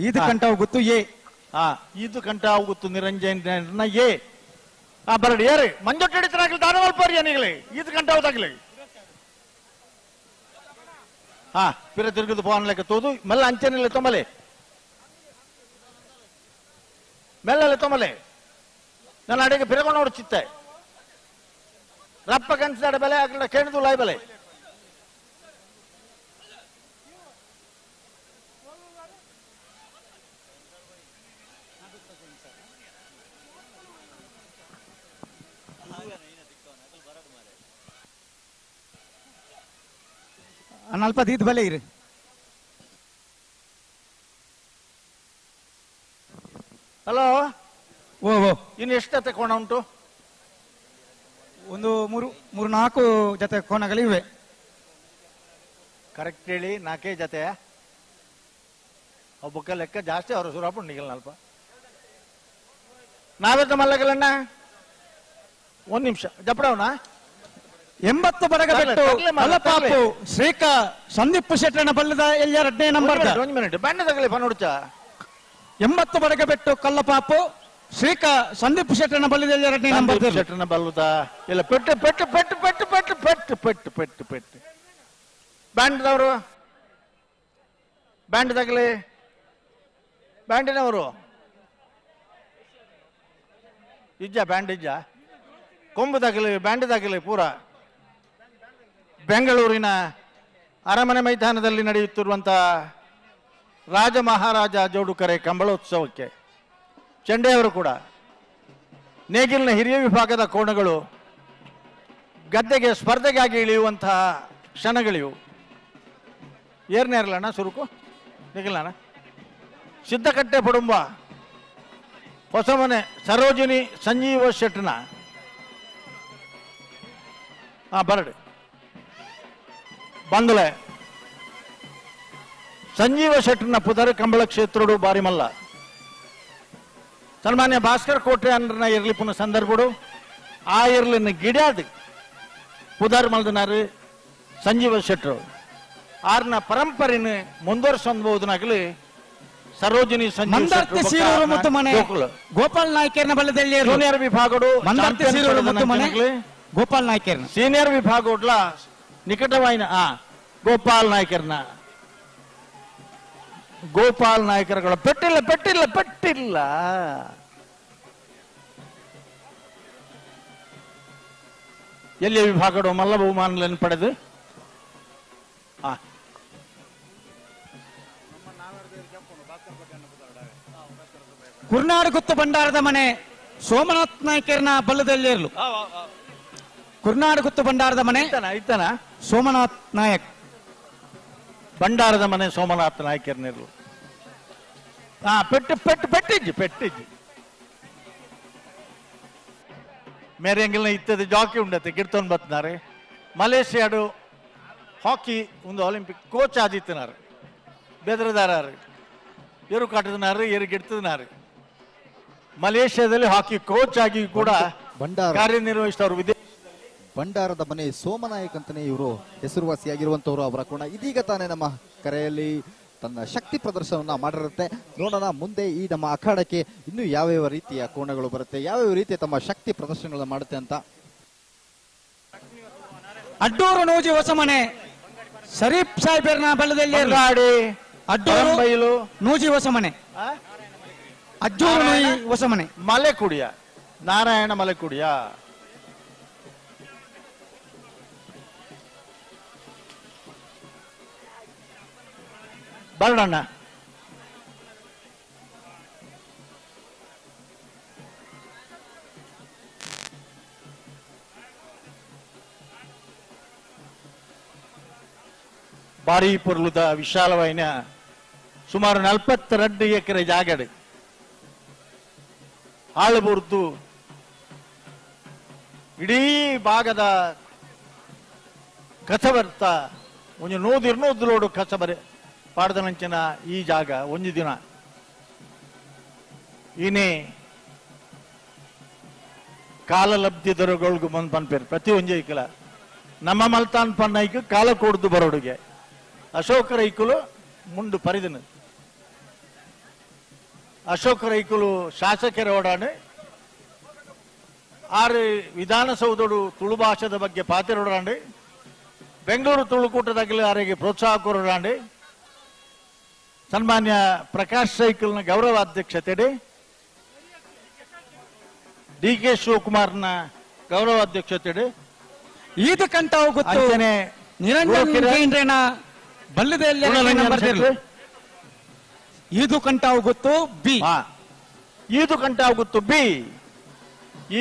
ಈದ್ ಕಂಟ ಹೋಗುತ್ತು ಇದು ಕಂಟ ಹೋಗುತ್ತು ನಿರಂಜನ ಏ ಬರಡಿ ಏರಿ ಮಂಜೊಟ್ಟು ಹಿಡಿತರಾಗಲಿ ದಾನ ಮಲ್ಪರಿಯ ನಿಗಲೆ ಇದು ಕಂಟ ಹೋದಾಗಲಿ ಪಿರ ತಿರುಗಿದು ಪೋನ್ ಲೆಕ್ಕ ತೋದು ಮೆಲ್ಲ ಅಂಚೆನಿಲ್ಲ ತೊಂಬಲೆ ಮೆಲ್ಲಲೆ ತೊಂಬಲೆ ನನ್ನ ಅಡಿಗೆ ಪಿರಗೊಂಡು ನೋಡ್ಚಿತ್ತೆ ರಪ್ಪ ಕನ್ಸಿದ ಬೆಲೆ ಆಗಲ ಕೇಳಿದು ಲಾಯ್ ಬೆಲೆ ನಲ್ಪ ದೀದ್ ಬಲೆ ಇರು. ಹಲೋ, ಓ ಓ, ಇನ್ನು ಎಷ್ಟು ಜೊತೆ ಕೋಣ ಉಂಟು? ಒಂದು ಮೂರು ನಾಲ್ಕು ಜೊತೆ ಕೋಣಗಳಿವೆ. ಕರೆಕ್ಟ್ ಹೇಳಿ, 4 ಜೊತೆ. ಒಬ್ಬಕ್ಕ ಲೆಕ್ಕ ಜಾಸ್ತಿ, ಅವರು ಸುರಾಪುಂಡ್ ನಿಗಲ್ ನಲ್ಪ ನಾವೆತ್ತ ಮಲ್ಲಗಲಣ್ಣ. 1 ನಿಮಿಷ ಜಪಡವನ 80 ಬಡಗಬೆಟ್ಟು ಕಲ್ಲಪಾಪು ಶ್ರೀಕ ಸಂದೀಪ್ ಶೆಟ್ಟನ ಬಲ್ಲದ ಎಲ್ಲ 2ನೇ ನಂಬರ್. 1 ಮಿನಿಟ್ ಬಣ್ಣ ತಗಲಿ ಪನೋಡ್ಚ. 80 ಬಡಗಬೆಟ್ಟು ಕಲ್ಲಪಾಪು ಶ್ರೀಕ ಸಂದೀಪ್ ಶೆಟ್ಟನ ಬಲ್ಲದ ಎಲ್ಲ 2ನೇ ನಂಬರ್. ಶೆಟ್ಟನ ಬಲ್ಲದ ಇಲ್ಲ ಪೆಟ್ಟು ಪೆಟ್ಟು ಪೆಟ್ಟು ಪೆಟ್ಟು ಪೆಟ್ಟು ಪೆಟ್ಟು ಪೆಟ್ಟು ಪೆಟ್ಟು ಪೆಟ್ಟು ಬ್ಯಾಂಡ್ದವರು, ಬ್ಯಾಂಡ್ ತಗಲಿ, ಬ್ಯಾಂಡಿನವರು ಇಜ್ಜ, ಬ್ಯಾಂಡ್ ಇಜ್ಜ, ಕೊಂಬು ತಗಲಿ, ಬ್ಯಾಂಡ್ ತಗಲಿ ಪೂರ. ಬೆಂಗಳೂರಿನ ಅರಮನೆ ಮೈದಾನದಲ್ಲಿ ನಡೆಯುತ್ತಿರುವಂಥ ರಾಜ ಮಹಾರಾಜ ಜೋಡುಕರೆ ಕಂಬಳೋತ್ಸವಕ್ಕೆ ಚಂಡೆಯವರು ಕೂಡ ನೇಗಿಲಿನ ಹಿರಿಯ ವಿಭಾಗದ ಕೋಣಗಳು ಗದ್ದೆಗೆ ಸ್ಪರ್ಧೆಗಾಗಿ ಇಳಿಯುವಂತಹ ಕ್ಷಣಗಳಿವು. ಏರ್ನೇ ಇರಲಣ್ಣ ಸುರುಕು ನಿಖಿಲಣ್ಣ. ಸಿದ್ದಕಟ್ಟೆ ಪಡುಂಬ ಹೊಸಮನೆ ಸರೋಜಿನಿ ಸಂಜೀವ ಶೆಟ್ಟನ ಬರಡು ಬಂದಲೆ ಸಂಜೀವ ಶೆಟ್ಟನ ಪುದರ್ ಕಂಬಳ ಕ್ಷೇತ್ರಡು ಬಾರಿಮಲ್ಲ ಸನ್ಮಾನ್ಯ ಭಾಸ್ಕರ್ ಕೋಟೆ ಅನ್ನ ಇರ್ಲಿ ಪುನಃ ಸಂದರ್ಭಡು ಆ ಇರ್ಲಿನ ಗಿಡಾದ ಪುದರ್ ಮಲ್ದನಾರು ಸಂಜೀವ ಶೆಟ್ಟರು ಆರ್ನ ಪರಂಪರೆನ ಮುಂದುವರಿಸಬಹುದನಾಗಲಿ ಸರೋಜಿನಿ ಗೋಪಾಲ್ ನಾಯ್ಕರ್ನ ಬಲ್ಲದಲ್ಲಿ ಜೂನಿಯರ್ ವಿಭಾಗಡು ಗೋಪಾಲ್ ನಾಯ್ಕರ್ನ ಸೀನಿಯರ್ ವಿಭಾಗೋಡ್ಲ ನಿಕಟವಾಯಿನ ಗೋಪಾಲ್ ನಾಯ್ಕರ್ಗಳ ಪೆಟ್ಟಿಲ್ಲ ಪೆಟ್ಟಿಲ್ಲ ಪೆಟ್ಟಿಲ್ಲ. ಎಲ್ಲಿ ವಿಭಾಗಡು ಮಲ್ಲ ಬಹುಮಾನಗಳನ್ನು ಪಡೆದು ಕುರ್ನಾಡು ಗುತ್ತು ಭಂಡಾರದ ಮನೆ ಸೋಮನಾಥ್ ನಾಯ್ಕರ್ನ ಬಲ್ಲದಲ್ಲಿ ಇರಲು. ಕುರ್ನಾಡು ಗುತ್ತು ಭಂಡಾರದ ಮನೆ ಇತ್ತನ ಸೋಮನಾಥ್ ನಾಯಕ್ ಭಂಡಾರದ ಮನೆ ಸೋಮನಾಥ್ ನಾಯ್ಕರ್ನಿರ್ಲು. ಪೆಟ್ಟು ಪೆಟ್ಟು ಪೆಟ್ಟಿಜ್ಜಿ ಪೆಟ್ಟಿಜ್ಜಿ ಮೇರೆ ಎಂಗಿಲ್ನ ಇತ್ತದ ಜಾಕಿ ಉಂಡತೆ ಗಿಡ್ತೊಂದು ಬತ್ನಾರೆ. ಮಲೇಷಿಯಾಡು ಹಾಕಿ ಒಂದು ಒಲಿಂಪಿಕ್ ಕೋಚ್ ಆದಿತ್ತನಾರು ಬೆದರದಾರ ಎರು ಕಾಟದನಾರು ಎರು ಗಿಡ್ತದನಾರು. ಮಲೇಷ್ಯಾದಲ್ಲಿ ಹಾಕಿ ಕೋಚ್ ಆಗಿ ಕೂಡ ಕಾರ್ಯನಿರ್ವಹಿಸಿದವರು. ಭಂಡಾರದ ಮನೆ ಸೋಮನಾಯಕ್ ಅಂತಾನೆ ಇವರು ಹೆಸರುವಾಸಿಯಾಗಿರುವಂತವರು. ಅವರ ಕೋಣ ಇದೀಗ ತಾನೇ ನಮ್ಮ ಕರೆಯಲ್ಲಿ ತನ್ನ ಶಕ್ತಿ ಪ್ರದರ್ಶನವನ್ನ ಮಾಡಿರುತ್ತೆ. ನೋಡೋಣ ಮುಂದೆ ಈ ನಮ್ಮ ಅಖಾಡಕ್ಕೆ ಇನ್ನು ಯಾವ್ಯಾವ ರೀತಿಯ ಕೋಣಗಳು ಬರುತ್ತೆ, ಯಾವ್ಯಾವ ರೀತಿಯ ತಮ್ಮ ಶಕ್ತಿ ಪ್ರದರ್ಶನಗಳನ್ನ ಮಾಡುತ್ತೆ ಅಂತ. ಅಡ್ಡೂರು ನೂಜಿ ಹೊಸಮನೆ ಶರೀಫ್ ಸಾಹೇಬರ್ನ ಬಲ್ಲದಲ್ಲಿ ಅಡ್ಡೂರು ಬೈಲು ನೂಜಿ ಹೊಸಮನೆ ಅಜ್ಜೂರು ನೂಯಿ ಹೊಸಮನೆ ಮಲೆಕುಡಿಯ ನಾರಾಯಣ ಮಲೆಕುಡಿಯ ಬರೋಣ. ಭಾರಿ ಪೊರ್ಲುದ ವಿಶಾಲವಾಯಿನ ಸುಮಾರು 42 ಎಕರೆ ಜಾಗಡೆ ಆಳುಬುರ್ದು ಇಡೀ ಭಾಗದ ಕಸಬರ್ತ ಒಂದು 100 ಲೋಡು ಕಸಬರೆ ಪಾಡ್ದನಂಚಿನ ಈ ಜಾಗ ಒಂದು ದಿನ ಈನೇ ಕಾಲಲಬ್ಧಿ ದರಗಳಿಗೂ ಬಂದು ಪನ್ಪೇರು ಪ್ರತಿ ಒಂಜೆ ಐಕಲ ನಮ್ಮ ಮಲ್ತಾನ್ ಪನ್ನೈಕು ಕಾಲ ಕೊಡ್ದು ಬರೋಡುಗೆ ಅಶೋಕ ರೈಕುಲು ಮುಂಡು ಪರಿದನು ಅಶೋಕ ರೈಕುಲು ಶಾಸಕರ ಓಡಾಡು 6 ವಿಧಾನಸೌಧಡು ತುಳು ಭಾಷೆದ ಬಗ್ಗೆ ಪಾತಿರೋಡಾಂಡು ಬೆಂಗಳೂರು ತುಳುಕೂಟದಾಗಲಿ ಅವರಿಗೆ ಪ್ರೋತ್ಸಾಹ ಕೊರೋಡಾಂಡು ಸನ್ಮಾನ್ಯ ಪ್ರಕಾಶ್ ಸೈಕಲ್ನ ಗೌರವ ಅಧ್ಯಕ್ಷತೆ ಡಿ.ಕೆ. ಶಿವಕುಮಾರ್ನ ಗೌರವ ಅಧ್ಯಕ್ಷತೆ ಈದು ಕಂಟಾವು ಗೊತ್ತು ನಿರಂಜನ ಬಲ್ಲದಲ್ಲಿ ಈದು ಕಂಟಾವು ಗೊತ್ತು ಬಿ ಈದು ಕಂಟಾವು ಗೊತ್ತು ಬಿ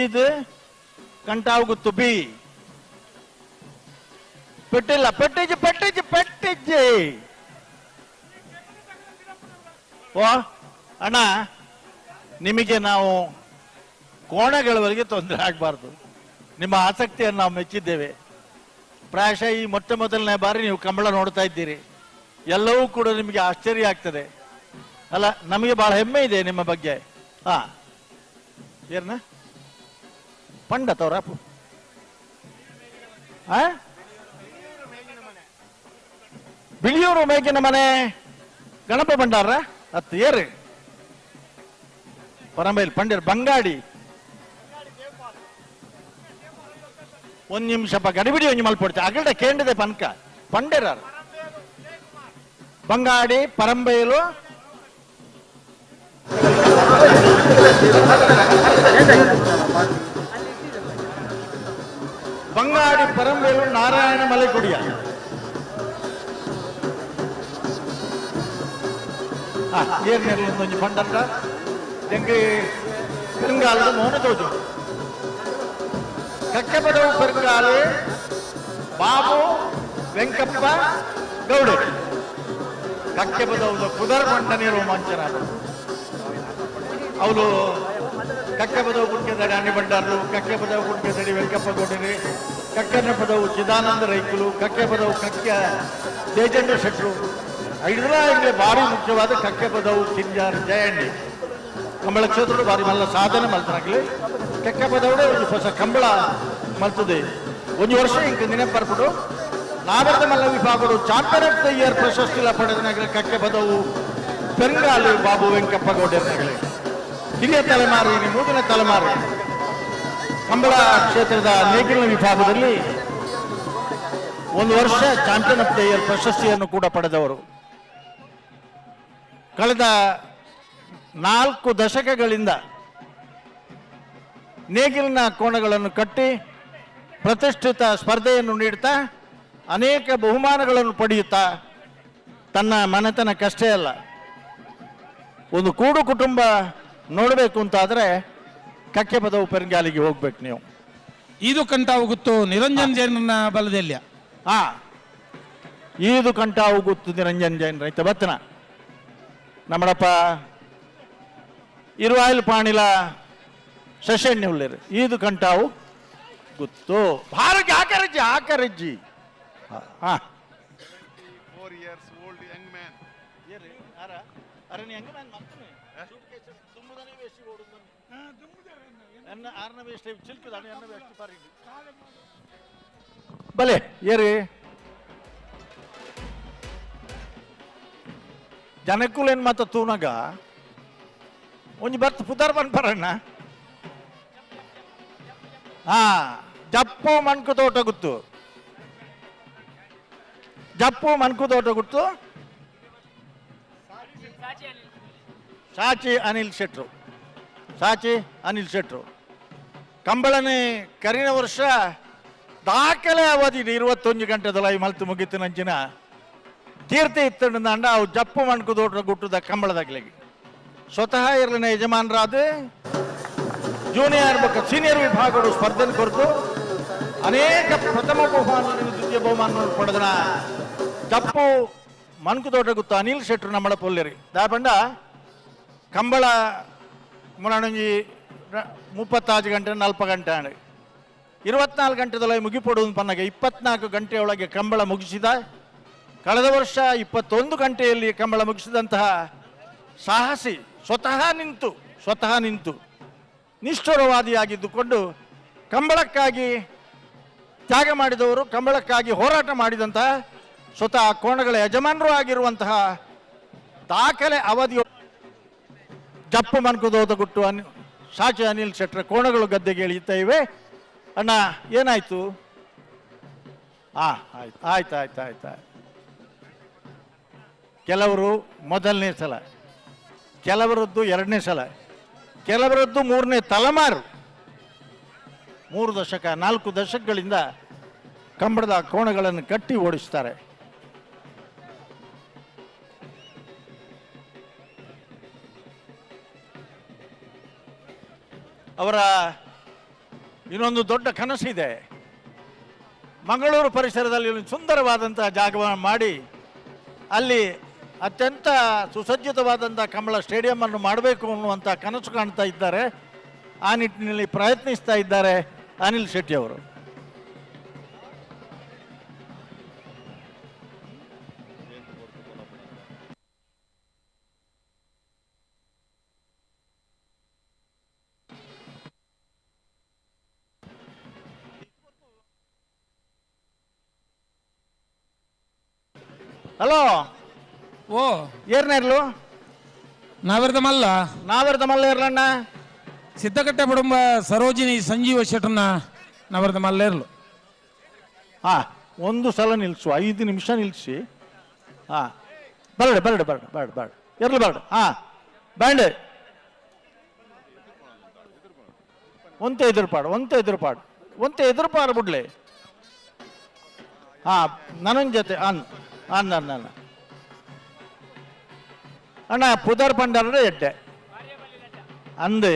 ಈದು ಕಂಟಾವು ಗೊತ್ತು ಬಿ ಪೆಟ್ಟಿಲ್ಲ, ಪೆಟ್ಟಿಜ್ಜಿ ಪೆಟ್ಟಿಜ್ಜಿ ಪೆಟ್ಟಿಜ್ಜಿ. ಓ ಅಣ್ಣ, ನಿಮಗೆ ನಾವು ಕೋಣಗಳವರೆಗೆ ತೊಂದರೆ ಆಗಬಾರ್ದು. ನಿಮ್ಮ ಆಸಕ್ತಿಯನ್ನು ನಾವು ಮೆಚ್ಚಿದ್ದೇವೆ. ಪ್ರಾಯಶಃ ಈ ಮೊದಲನೇ ಬಾರಿ ನೀವು ಕಂಬಳ ನೋಡ್ತಾ ಇದ್ದೀರಿ. ಎಲ್ಲವೂ ಕೂಡ ನಿಮಗೆ ಆಶ್ಚರ್ಯ ಆಗ್ತದೆ ಅಲ್ಲ. ನಮಗೆ ಬಹಳ ಹೆಮ್ಮೆ ಇದೆ ನಿಮ್ಮ ಬಗ್ಗೆ. ಹಾ, ಏನ ಪಂಡತವ್ರ ಬಿಳಿಯೂರು ಮೇಗಿನ ಮನೆ ಗಣಪ ಭಂಡಾರ ಹತ್ತು ಏರು ಪರಂಬೈಲ್ ಪಂಡಿರ್ ಬಂಗಾಡಿ. ಒಂದು ನಿಮಿಷ ಗಡಿಬಿಡಿ ಒಂಜಿ ಮಲ್ಪಡ್ತೆ ಅಗಲ್ಡ ಕೇಂದ್ರದೆ ಪನ್ಕ ಪಂಡಿರ ಬಂಗಾಡಿ ಪರಂಬೈಲು ಬಂಗಾಡಿ ಪರಂಬೈಲು ನಾರಾಯಣ ಮಲೆಕುಡಿಯ ಏರ್ನೆರ್ಲೊಂದು ಪಂಡಂಡ ಎಂಗೆ ಪೆರುಂಗಾಲದ ಮೌನ ತೋಜು ಕಕ್ಕೆಪದವು ಪೆರುಂಗಾಲೆ ಬಾಬು ವೆಂಕಪ್ಪ ಗೌಡೆ ಕಕ್ಕೆಪದವು ಕುದರ ಮಂಡನೆ ರೋಮಾಂಚನ ಅವಳು ಕಕ್ಕೆಪದವು ಕುಣಿಕೆದಡಿ ಅಣ್ಣಿ ಬಂಡಾರ್ಲು ಕಕ್ಕೆಪದವು ಕುಣಿಕೆದಡಿ ವೆಂಕಪ್ಪ ಗೌಡರಿ ಕಕ್ಕನ ಪದವು ಚಿದಾನಂದ ರೈಕುಲು ಕಕ್ಕೆಪದವು ಕಕ್ಕೆ ತೇಜೇಂದ್ರ ಶೆಟ್ರು ಐದರ ಇಂಗ್ಲೆ ಭಾರಿ ಮುಖ್ಯವಾದ ಕಕ್ಕೆಪದವು ಕಿಂಜಾರ್ ಜಯಂಡಿ ಕಂಬಳ ಕ್ಷೇತ್ರ ಬಾರಿ ಮಲ್ಲ ಸಾಧನೆ ಮಲ್ತನಾಗ್ಲಿ ಕೆಕ್ಕ ಪದವಡೆ ಒಂದು ಹೊಸ ಕಂಬಳ ಮಲ್ತದೆ. ಒಂದು ವರ್ಷ ಇಂಕ ನೆನಪರ್ಬಿಟ್ಟು ನಾವರ್ದ ಮಲ್ಲ ವಿಭಾಗಗಳು ಚಾಂಪಿಯನ್ ಆಫ್ ದ ಇಯರ್ ಪ್ರಶಸ್ತಿ ಪಡೆದನಾಗಲಿ ಕಕ್ಕೆ ಪದವು ಪೆರುಂಗಾಲು ಬಾಬು ವೆಂಕಪ್ಪ ಗೌಡರ್ನಾಗಲಿ ಹಿರಿಯ ತಲೆಮಾರು ಇನ್ನು ನೂತನ ತಲೆಮಾರು ಕಂಬಳ ಕ್ಷೇತ್ರದ ನೇಗಿಲಿನ ವಿಭಾಗದಲ್ಲಿ ಒಂದು ವರ್ಷ ಚಾಂಪಿಯನ್ ಆಫ್ ದ ಇಯರ್ ಪ್ರಶಸ್ತಿಯನ್ನು ಕೂಡ ಪಡೆದವರು. ಕಳೆದ 4 ದಶಕಗಳಿಂದ ನೇಗಿಲಿನ ಕೋಣಗಳನ್ನು ಕಟ್ಟಿ ಪ್ರತಿಷ್ಠಿತ ಸ್ಪರ್ಧೆಯನ್ನು ನೀಡುತ್ತಾ ಅನೇಕ ಬಹುಮಾನಗಳನ್ನು ಪಡೆಯುತ್ತಾ ತನ್ನ ಮನೆತನಕ್ಕಷ್ಟೇ ಅಲ್ಲ ಒಂದು ಕೂಡು ಕುಟುಂಬ ನೋಡಬೇಕು ಅಂತಾದರೆ ಕಕ್ಕೆ ಪದವು ಪೆರುಂಗಾಲಿಗೆ ಹೋಗ್ಬೇಕು ನೀವು. ಇದು ಕಂಠ ಹೋಗುತ್ತು ನಿರಂಜನ್ ಜೈನ ಬಲದೆಲ್ಲ ಈದು ಕಂಠ ಹೋಗುತ್ತು ನಿರಂಜನ್ ಜೈನ್ ರೈತ ಬತ್ತನ ನಮ್ಮಡಪ್ಪ ಇರುವಾಯಿಲ್ ಪಾಣಿಲ ಶಶೆಣ್ಣೆ ಉಳ್ಳೇರು ಈದು ಕಂಠಾವು ಗೊತ್ತು ಭಾರಕ್ಕೆ ಆಕರಜ್ಜಿ ಆಕರಜ್ಜಿ. ಹಾ 4 years old young man. ಅರೆ ನೀ ಹೆಂಗ ತುಂಬುದನೇ ವೇಷಿ ಓಡುದು ಎನ್ನ ಆರನ ವೇಷ ಚಿಲ್ಕುದಾನೆ ಎನ್ನ ವೇಷ ಪಾರಿ ಬಲೆ ಏರಿ ಜನಕ್ಕೂಲೇನು ಮಾತ ತೂನಗ ಒಂಜಿ ಬರ್ತ್ ಪುದರ್ ಬನ್ಪರಣ್ಣ. ಜಪ್ಪು ಮಣ್ಕು ತೋಟ ಗುತ್ತು ಜಪ್ಪು ಮಣ್ಕು ತೋಟ ಗುತ್ತು ಸಾಚಿ ಅನಿಲ್ ಶೆಟ್ರು ಸಾಚಿ ಅನಿಲ್ ಶೆಟ್ರು ಕಂಬಳನೆ ಕರಿನ ವರ್ಷ ದಾಖಲೆ ಅವಧಿ 21 ಗಂಟೆದೊಳಗೆ ಮಲ್ತು ಮುಗಿತು ನಂಚಿನ ಕೀರ್ತಿ ಇತ್ತಂಡ ಅಂಡ ಅವು ಜಪ್ಪು ಮಣ್ಕು ತೋಟ ಗುಟ್ಟದ ಕಂಬಳದಾಗ್ಲಿಗೆ ಸ್ವತಃ ಇರಲಿನ ಯಜಮಾನರಾದ ಜೂನಿಯರ್ ಮತ್ತು ಸೀನಿಯರ್ ವಿಭಾಗಗಳು ಸ್ಪರ್ಧೆ ಕೊರತು ಅನೇಕ ಪ್ರಥಮ ಬಹುಮಾನ ದ್ವಿತೀಯ ಬಹುಮಾನವನ್ನು ಪಡೆದನ ಜಪ್ಪು ಮಣ್ಕು ತೋಟ ಗುತ್ತು ಅನಿಲ್ ಶೆಟ್ರು ನಮ್ಮಳ ಪೊಲ್ಲೆರಿ ದಾಪಂಡ ಕಂಬಳ ಮುನ್ನೊಂಜಿ 36 ಗಂಟೆ 40 ಗಂಟೆ 24 ಗಂಟೆದೊಳಗೆ ಮುಗಿಪಡುವುದು ಪನ್ನಗ 24 ಗಂಟೆಯೊಳಗೆ ಕಂಬಳ ಮುಗಿಸಿದ. ಕಳೆದ ವರ್ಷ 21 ಗಂಟೆಯಲ್ಲಿ ಕಂಬಳ ಮುಗಿಸಿದಂತಹ ಸಾಹಸಿ ಸ್ವತಃ ನಿಂತು ನಿಷ್ಠುರವಾದಿಯಾಗಿದ್ದುಕೊಂಡು ಕಂಬಳಕ್ಕಾಗಿ ತ್ಯಾಗ ಮಾಡಿದವರು, ಕಂಬಳಕ್ಕಾಗಿ ಹೋರಾಟ ಮಾಡಿದಂತಹ ಸ್ವತಃ ಕೋಣಗಳ ಯಜಮಾನರು ಆಗಿರುವಂತಹ ದಾಖಲೆ ಅವಧಿ ಜಪ್ಪು ಮನ್ಕುದೋದ ಗುಟ್ಟು ಸಾಚಿ ಅನಿಲ್ ಶೆಟ್ರ ಕೋಣಗಳು ಗದ್ದೆಗೆ ಇಳಿಯುತ್ತಾ ಇವೆ. ಅಣ್ಣ ಏನಾಯ್ತು? ಆಯ್ತು. ಕೆಲವರು ಮೊದಲನೇ ಸಲ, ಕೆಲವರದ್ದು 2ನೇ ಸಲ, ಕೆಲವರದ್ದು 3ನೇ ತಲೆಮಾರು. 3 ದಶಕ 4 ದಶಕಗಳಿಂದ ಕಂಬಳದ ಕೋಣಗಳನ್ನು ಕಟ್ಟಿ ಓಡಿಸ್ತಾರೆ. ಅವರ ಇನ್ನೊಂದು ದೊಡ್ಡ ಕನಸಿದೆ. ಮಂಗಳೂರು ಪರಿಸರದಲ್ಲಿ ಒಂದು ಸುಂದರವಾದಂಥ ಜಾಗವನ್ನು ಮಾಡಿ ಅಲ್ಲಿ ಅತ್ಯಂತ ಸುಸಜ್ಜಿತವಾದಂಥ ಕಂಬಳ ಸ್ಟೇಡಿಯಂ ಮಾಡಬೇಕು ಅನ್ನುವಂಥ ಕನಸು ಕಾಣ್ತಾ ಇದ್ದಾರೆ. ಆ ನಿಟ್ಟಿನಲ್ಲಿ ಪ್ರಯತ್ನಿಸ್ತಾ ಇದ್ದಾರೆ ಅನಿಲ್ ಶೆಟ್ಟಿ ಅವರು. ಹಲೋ ಓ ಏರ್ನೇರ್ಲು ನಾವೆರ್ದ ಮಲ್ಲ ನಾವೆರ್ದ ಮಲ್ಲ ಇರ್ಲಣ್ಣ ಸಿದ್ದಕಟ್ಟೆ ಕುಟುಂಬ ಸರೋಜಿನಿ ಸಂಜೀವ ಶೆಟ್ಟರ್ನ ನಾವೆರ್ದ ಮಲ್ಲ ಇರ್ಲು. ಹಾ, ಒಂದು ಸಲ ನಿಲ್ಸು, 5 ನಿಮಿಷ ನಿಲ್ಸಿ. ಹಾ, bird bird bird bird bird ಇರ್ಲು ಬರ್ಡ್. ಹಾ, ಬ್ಯಾಂಡ್ ಒಂತೆ ಎದುರುಪಾಡು ಬಿಡ್ಲಿ. ಹಾ, ನನ್ನ ಜೊತೆ ಅನ್ನ ಅಣ್ಣ ಪುದರ್ ಪಂಡರ ಎಡ್ಡೆ ಅಂದು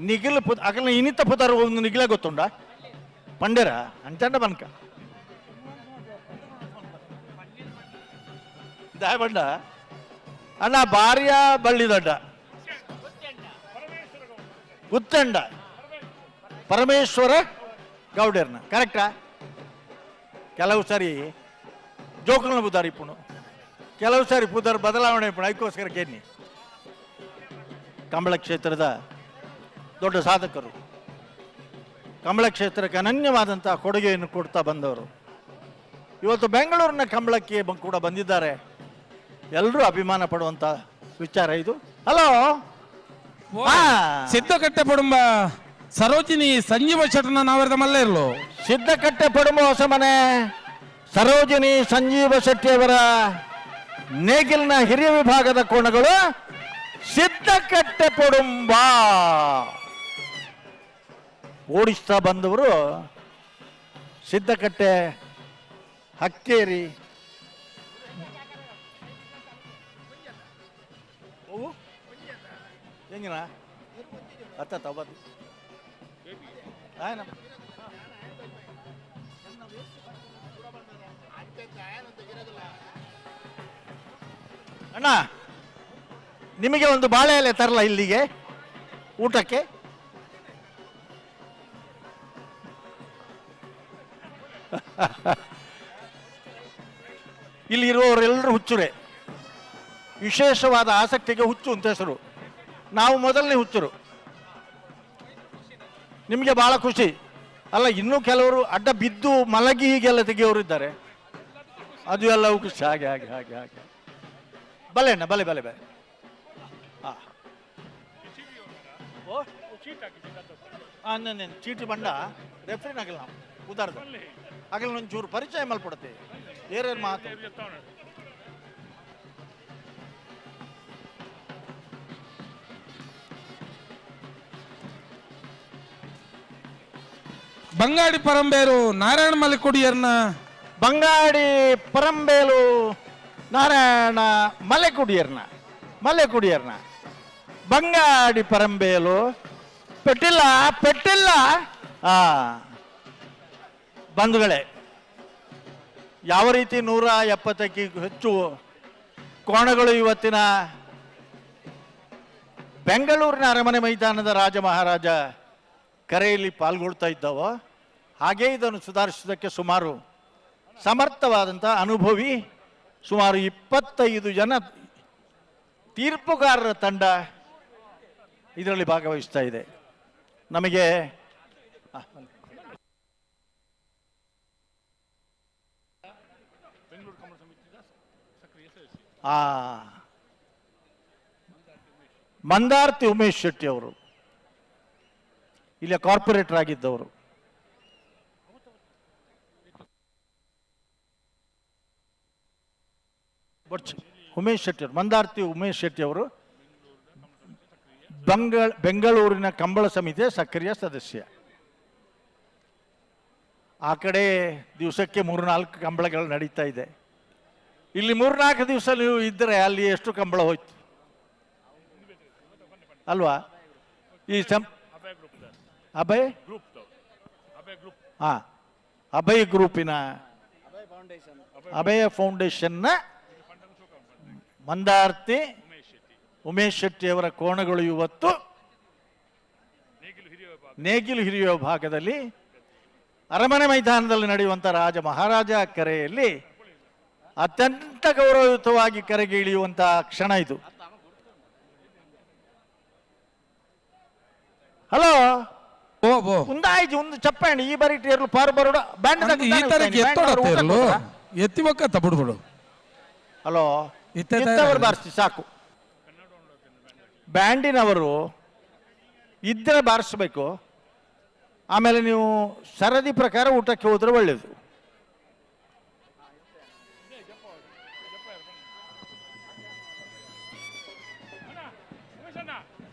ನಿಗಿಲ್ ಅಕಲ್ ಇನಿತ ಪುದರ್ ಒಂದು ನಿಗಿಲ ಗೊತ್ತುಂಡ ಪಂಡೇರ ಅಂಚಂಡ ಬನ್ಕ ದಾಯಬಂಡ ಅಣ್ಣ ಭಾರ್ಯ ಬಳ್ಳಿದಡ್ಡ ಉತ್ತಂಡ ಪರಮೇಶ್ವರ ಗೌಡರ್ನ ಕರೆಕ್ಟಾ? ಕೆಲವು ಸಾರಿ ಜೋಕಲ್ನ ಪುದಾರ್ ಇಪ್ಪುಣು, ಕೆಲವು ಸಾರಿ ಪುದಾರ್ ಬದಲಾವಣೆ ಇಪ್ಪುಣು. ಅದಕ್ಕೋಸ್ಕರ ಕೇಳಿ ಕಂಬಳ ಕ್ಷೇತ್ರದ ದೊಡ್ಡ ಸಾಧಕರು, ಕಂಬಳ ಕ್ಷೇತ್ರಕ್ಕೆ ಅನನ್ಯವಾದಂಥ ಕೊಡುಗೆಯನ್ನು ಕೊಡ್ತಾ ಬಂದವರು. ಇವತ್ತು ಬೆಂಗಳೂರಿನ ಕಂಬಳಕ್ಕೆ ಕೂಡ ಬಂದಿದ್ದಾರೆ. ಎಲ್ಲರೂ ಅಭಿಮಾನ ಪಡುವಂಥ ವಿಚಾರ ಇದು. ಹಲೋ, ಸಿದ್ದಕಟ್ಟೆ ಕುಟುಂಬ ಸರೋಜಿನಿ ಸಂಜೀವ ಶೆಟ್ಟರ್ನ ನಾವೆರ್ದ ಮಲ್ಲ ಇರ್ಲು. ಸಿದ್ದಕಟ್ಟೆ ಪಡುಂಬ ಹೊಸ ಮನೆ ಸರೋಜಿನಿ ಸಂಜೀವ ಶೆಟ್ಟಿಯವರ ನೇಗಿಲಿನ ಹಿರಿಯ ವಿಭಾಗದ ಕೋಣಗಳು ಸಿದ್ದಕಟ್ಟೆ ಪಡುಂಬ ಓಡಿಸ್ತಾ ಬಂದವರು ಸಿದ್ದಕಟ್ಟೆ, ಹಕ್ಕೇರಿ, ಹೆಂಗಿನ ಅತ್ತ ತಬದು ಅಣ್ಣ, ನಿಮಗೆ ಒಂದು ಬಾಳೆ ಎಲೆ ತರಲ್ಲ ಇಲ್ಲಿಗೆ ಊಟಕ್ಕೆ? ಇಲ್ಲಿ ಇರುವವರೆಲ್ಲರೂ ಹುಚ್ಚುರೆ. ವಿಶೇಷವಾದ ಆಸಕ್ತಿಗೆ ಹುಚ್ಚು ಅಂತ ಹೆಸರು. ನಾವು ಮೊದಲನೇ ಹುಚ್ಚರು. ನಿಮಗೆ ಬಹಳ ಖುಷಿ ಅಲ್ಲ? ಇನ್ನೂ ಕೆಲವರು ಅಡ್ಡ ಬಿದ್ದು ಮಲಗಿ ಹೀಗೆಲ್ಲ ತೆಗೆಯೋರು ಇದ್ದಾರೆ. ಅದು ಎಲ್ಲವೂ ಖುಷಿ. ಹಾಗೆ ಹಾಗೆ ಹಾಗೆ ಹಾಗೆ ಬಲೆ ಅಣ್ಣ, ಬಲೆ ಬಲೆ ಬಲೆ. ಚೀಟಿ ಬಂಡ ರೆಫ್ರಿನ್ ಆಗಲ್ಲ ನಾವು ಉದಾರ್ದ ಆಗಲ್ಲ ಒಂಚೂರು ಪರಿಚಯ ಮಲ್ಪಡುತ್ತೆ. ಏರೇನು ಮಾತು ಬಂಗಾಡಿ ಪರಂಬೇರು ನಾರಾಯಣ ಮಲೆಕುಡಿಯರ್ನ ಬಂಗಾಡಿ ಪರಂಬೇಲು ನಾರಾಯಣ ಮಲೆಕುಡಿಯರ್ನ ಬಂಗಾಡಿ ಪರಂಬೇಲು ಪೆಟ್ಟಿಲ್ಲ. ಬಂಧುಗಳೇ, ಯಾವ ರೀತಿ 170ಕ್ಕೂ ಹೆಚ್ಚು ಕೋಣಗಳು ಇವತ್ತಿನ ಬೆಂಗಳೂರಿನ ಅರಮನೆ ಮೈದಾನದ ರಾಜ ಮಹಾರಾಜ ಕರೆಯಲ್ಲಿ ಪಾಲ್ಗೊಳ್ತಾ ಇದ್ದಾವೋ ಹಾಗೇ ಇದನ್ನು ಸುಧಾರಿಸೋದಕ್ಕೆ ಸುಮಾರು ಸಮರ್ಥವಾದಂಥ ಅನುಭವಿ ಸುಮಾರು 25 ಜನ ತೀರ್ಪುಗಾರರ ತಂಡ ಇದರಲ್ಲಿ ಭಾಗವಹಿಸ್ತಾ ಇದೆ. ನಮಗೆ ಮಂದಾರ್ತಿ ಉಮೇಶ್ ಶೆಟ್ಟಿ ಅವರು ಇಲ್ಲಿ ಕಾರ್ಪೊರೇಟರ್ ಆಗಿದ್ದವರು. ಮಂದಾರ್ತಿ ಉಮೇಶ್ ಶೆಟ್ಟಿ ಅವರು ಬೆಂಗಳೂರಿನ ಕಂಬಳ ಸಮಿತಿಯ ಸಕ್ರಿಯ ಸದಸ್ಯ. ಆ ಕಡೆ ದಿವಸಕ್ಕೆ 3-4 ಕಂಬಳಗಳು ನಡೀತಾ ಇದೆ. ಇಲ್ಲಿ 3-4 ದಿವಸ ನೀವು ಇದ್ದರೆ ಅಲ್ಲಿ ಎಷ್ಟು ಕಂಬಳ ಹೋಯ್ತು ಅಲ್ವಾ? ಈ ಅಭಯ್ ಹಾ, ಅಭಯ ಗ್ರೂಪಿನ ಅಭಯ ಫೌಂಡೇಶನ್ನ ಮಂದಾರ್ತಿ ಉಮೇಶ್ ಶೆಟ್ಟಿ ಅವರ ಕೋಣಗಳು ಇವತ್ತು ನೇಗಿಲು ಹಿರಿಯುವ ಭಾಗದಲ್ಲಿ ಅರಮನೆ ಮೈದಾನದಲ್ಲಿ ನಡೆಯುವಂಥ ರಾಜ ಮಹಾರಾಜ ಕರೆಯಲ್ಲಿ ಅತ್ಯಂತ ಗೌರವಯುತವಾಗಿ ಕರೆಗೆ ಇಳಿಯುವಂತಹ ಕ್ಷಣ ಇದು. ಹಲೋ ಒಂದಾಯ್ತು ಒಂದು ಚಪ್ಪಾಣಿ ಈ ಬಾರಿ ಟೇರ್ಲು ಪಾರು ಬರೋಡ ಎತ್ತಿ ಒಕ್ಕ ಬಿಡ್ಬಿಡು. ಹಲೋ ಇದ್ದವರು ಬಾರಿಸಿ ಸಾಕು. ಬ್ಯಾಂಡಿನವರು ಇದ್ರೆ ಬಾರಿಸ್ಬೇಕು. ಆಮೇಲೆ ನೀವು ಸರದಿ ಪ್ರಕಾರ ಊಟಕ್ಕೆ ಹೋದ್ರೆ ಒಳ್ಳೇದು.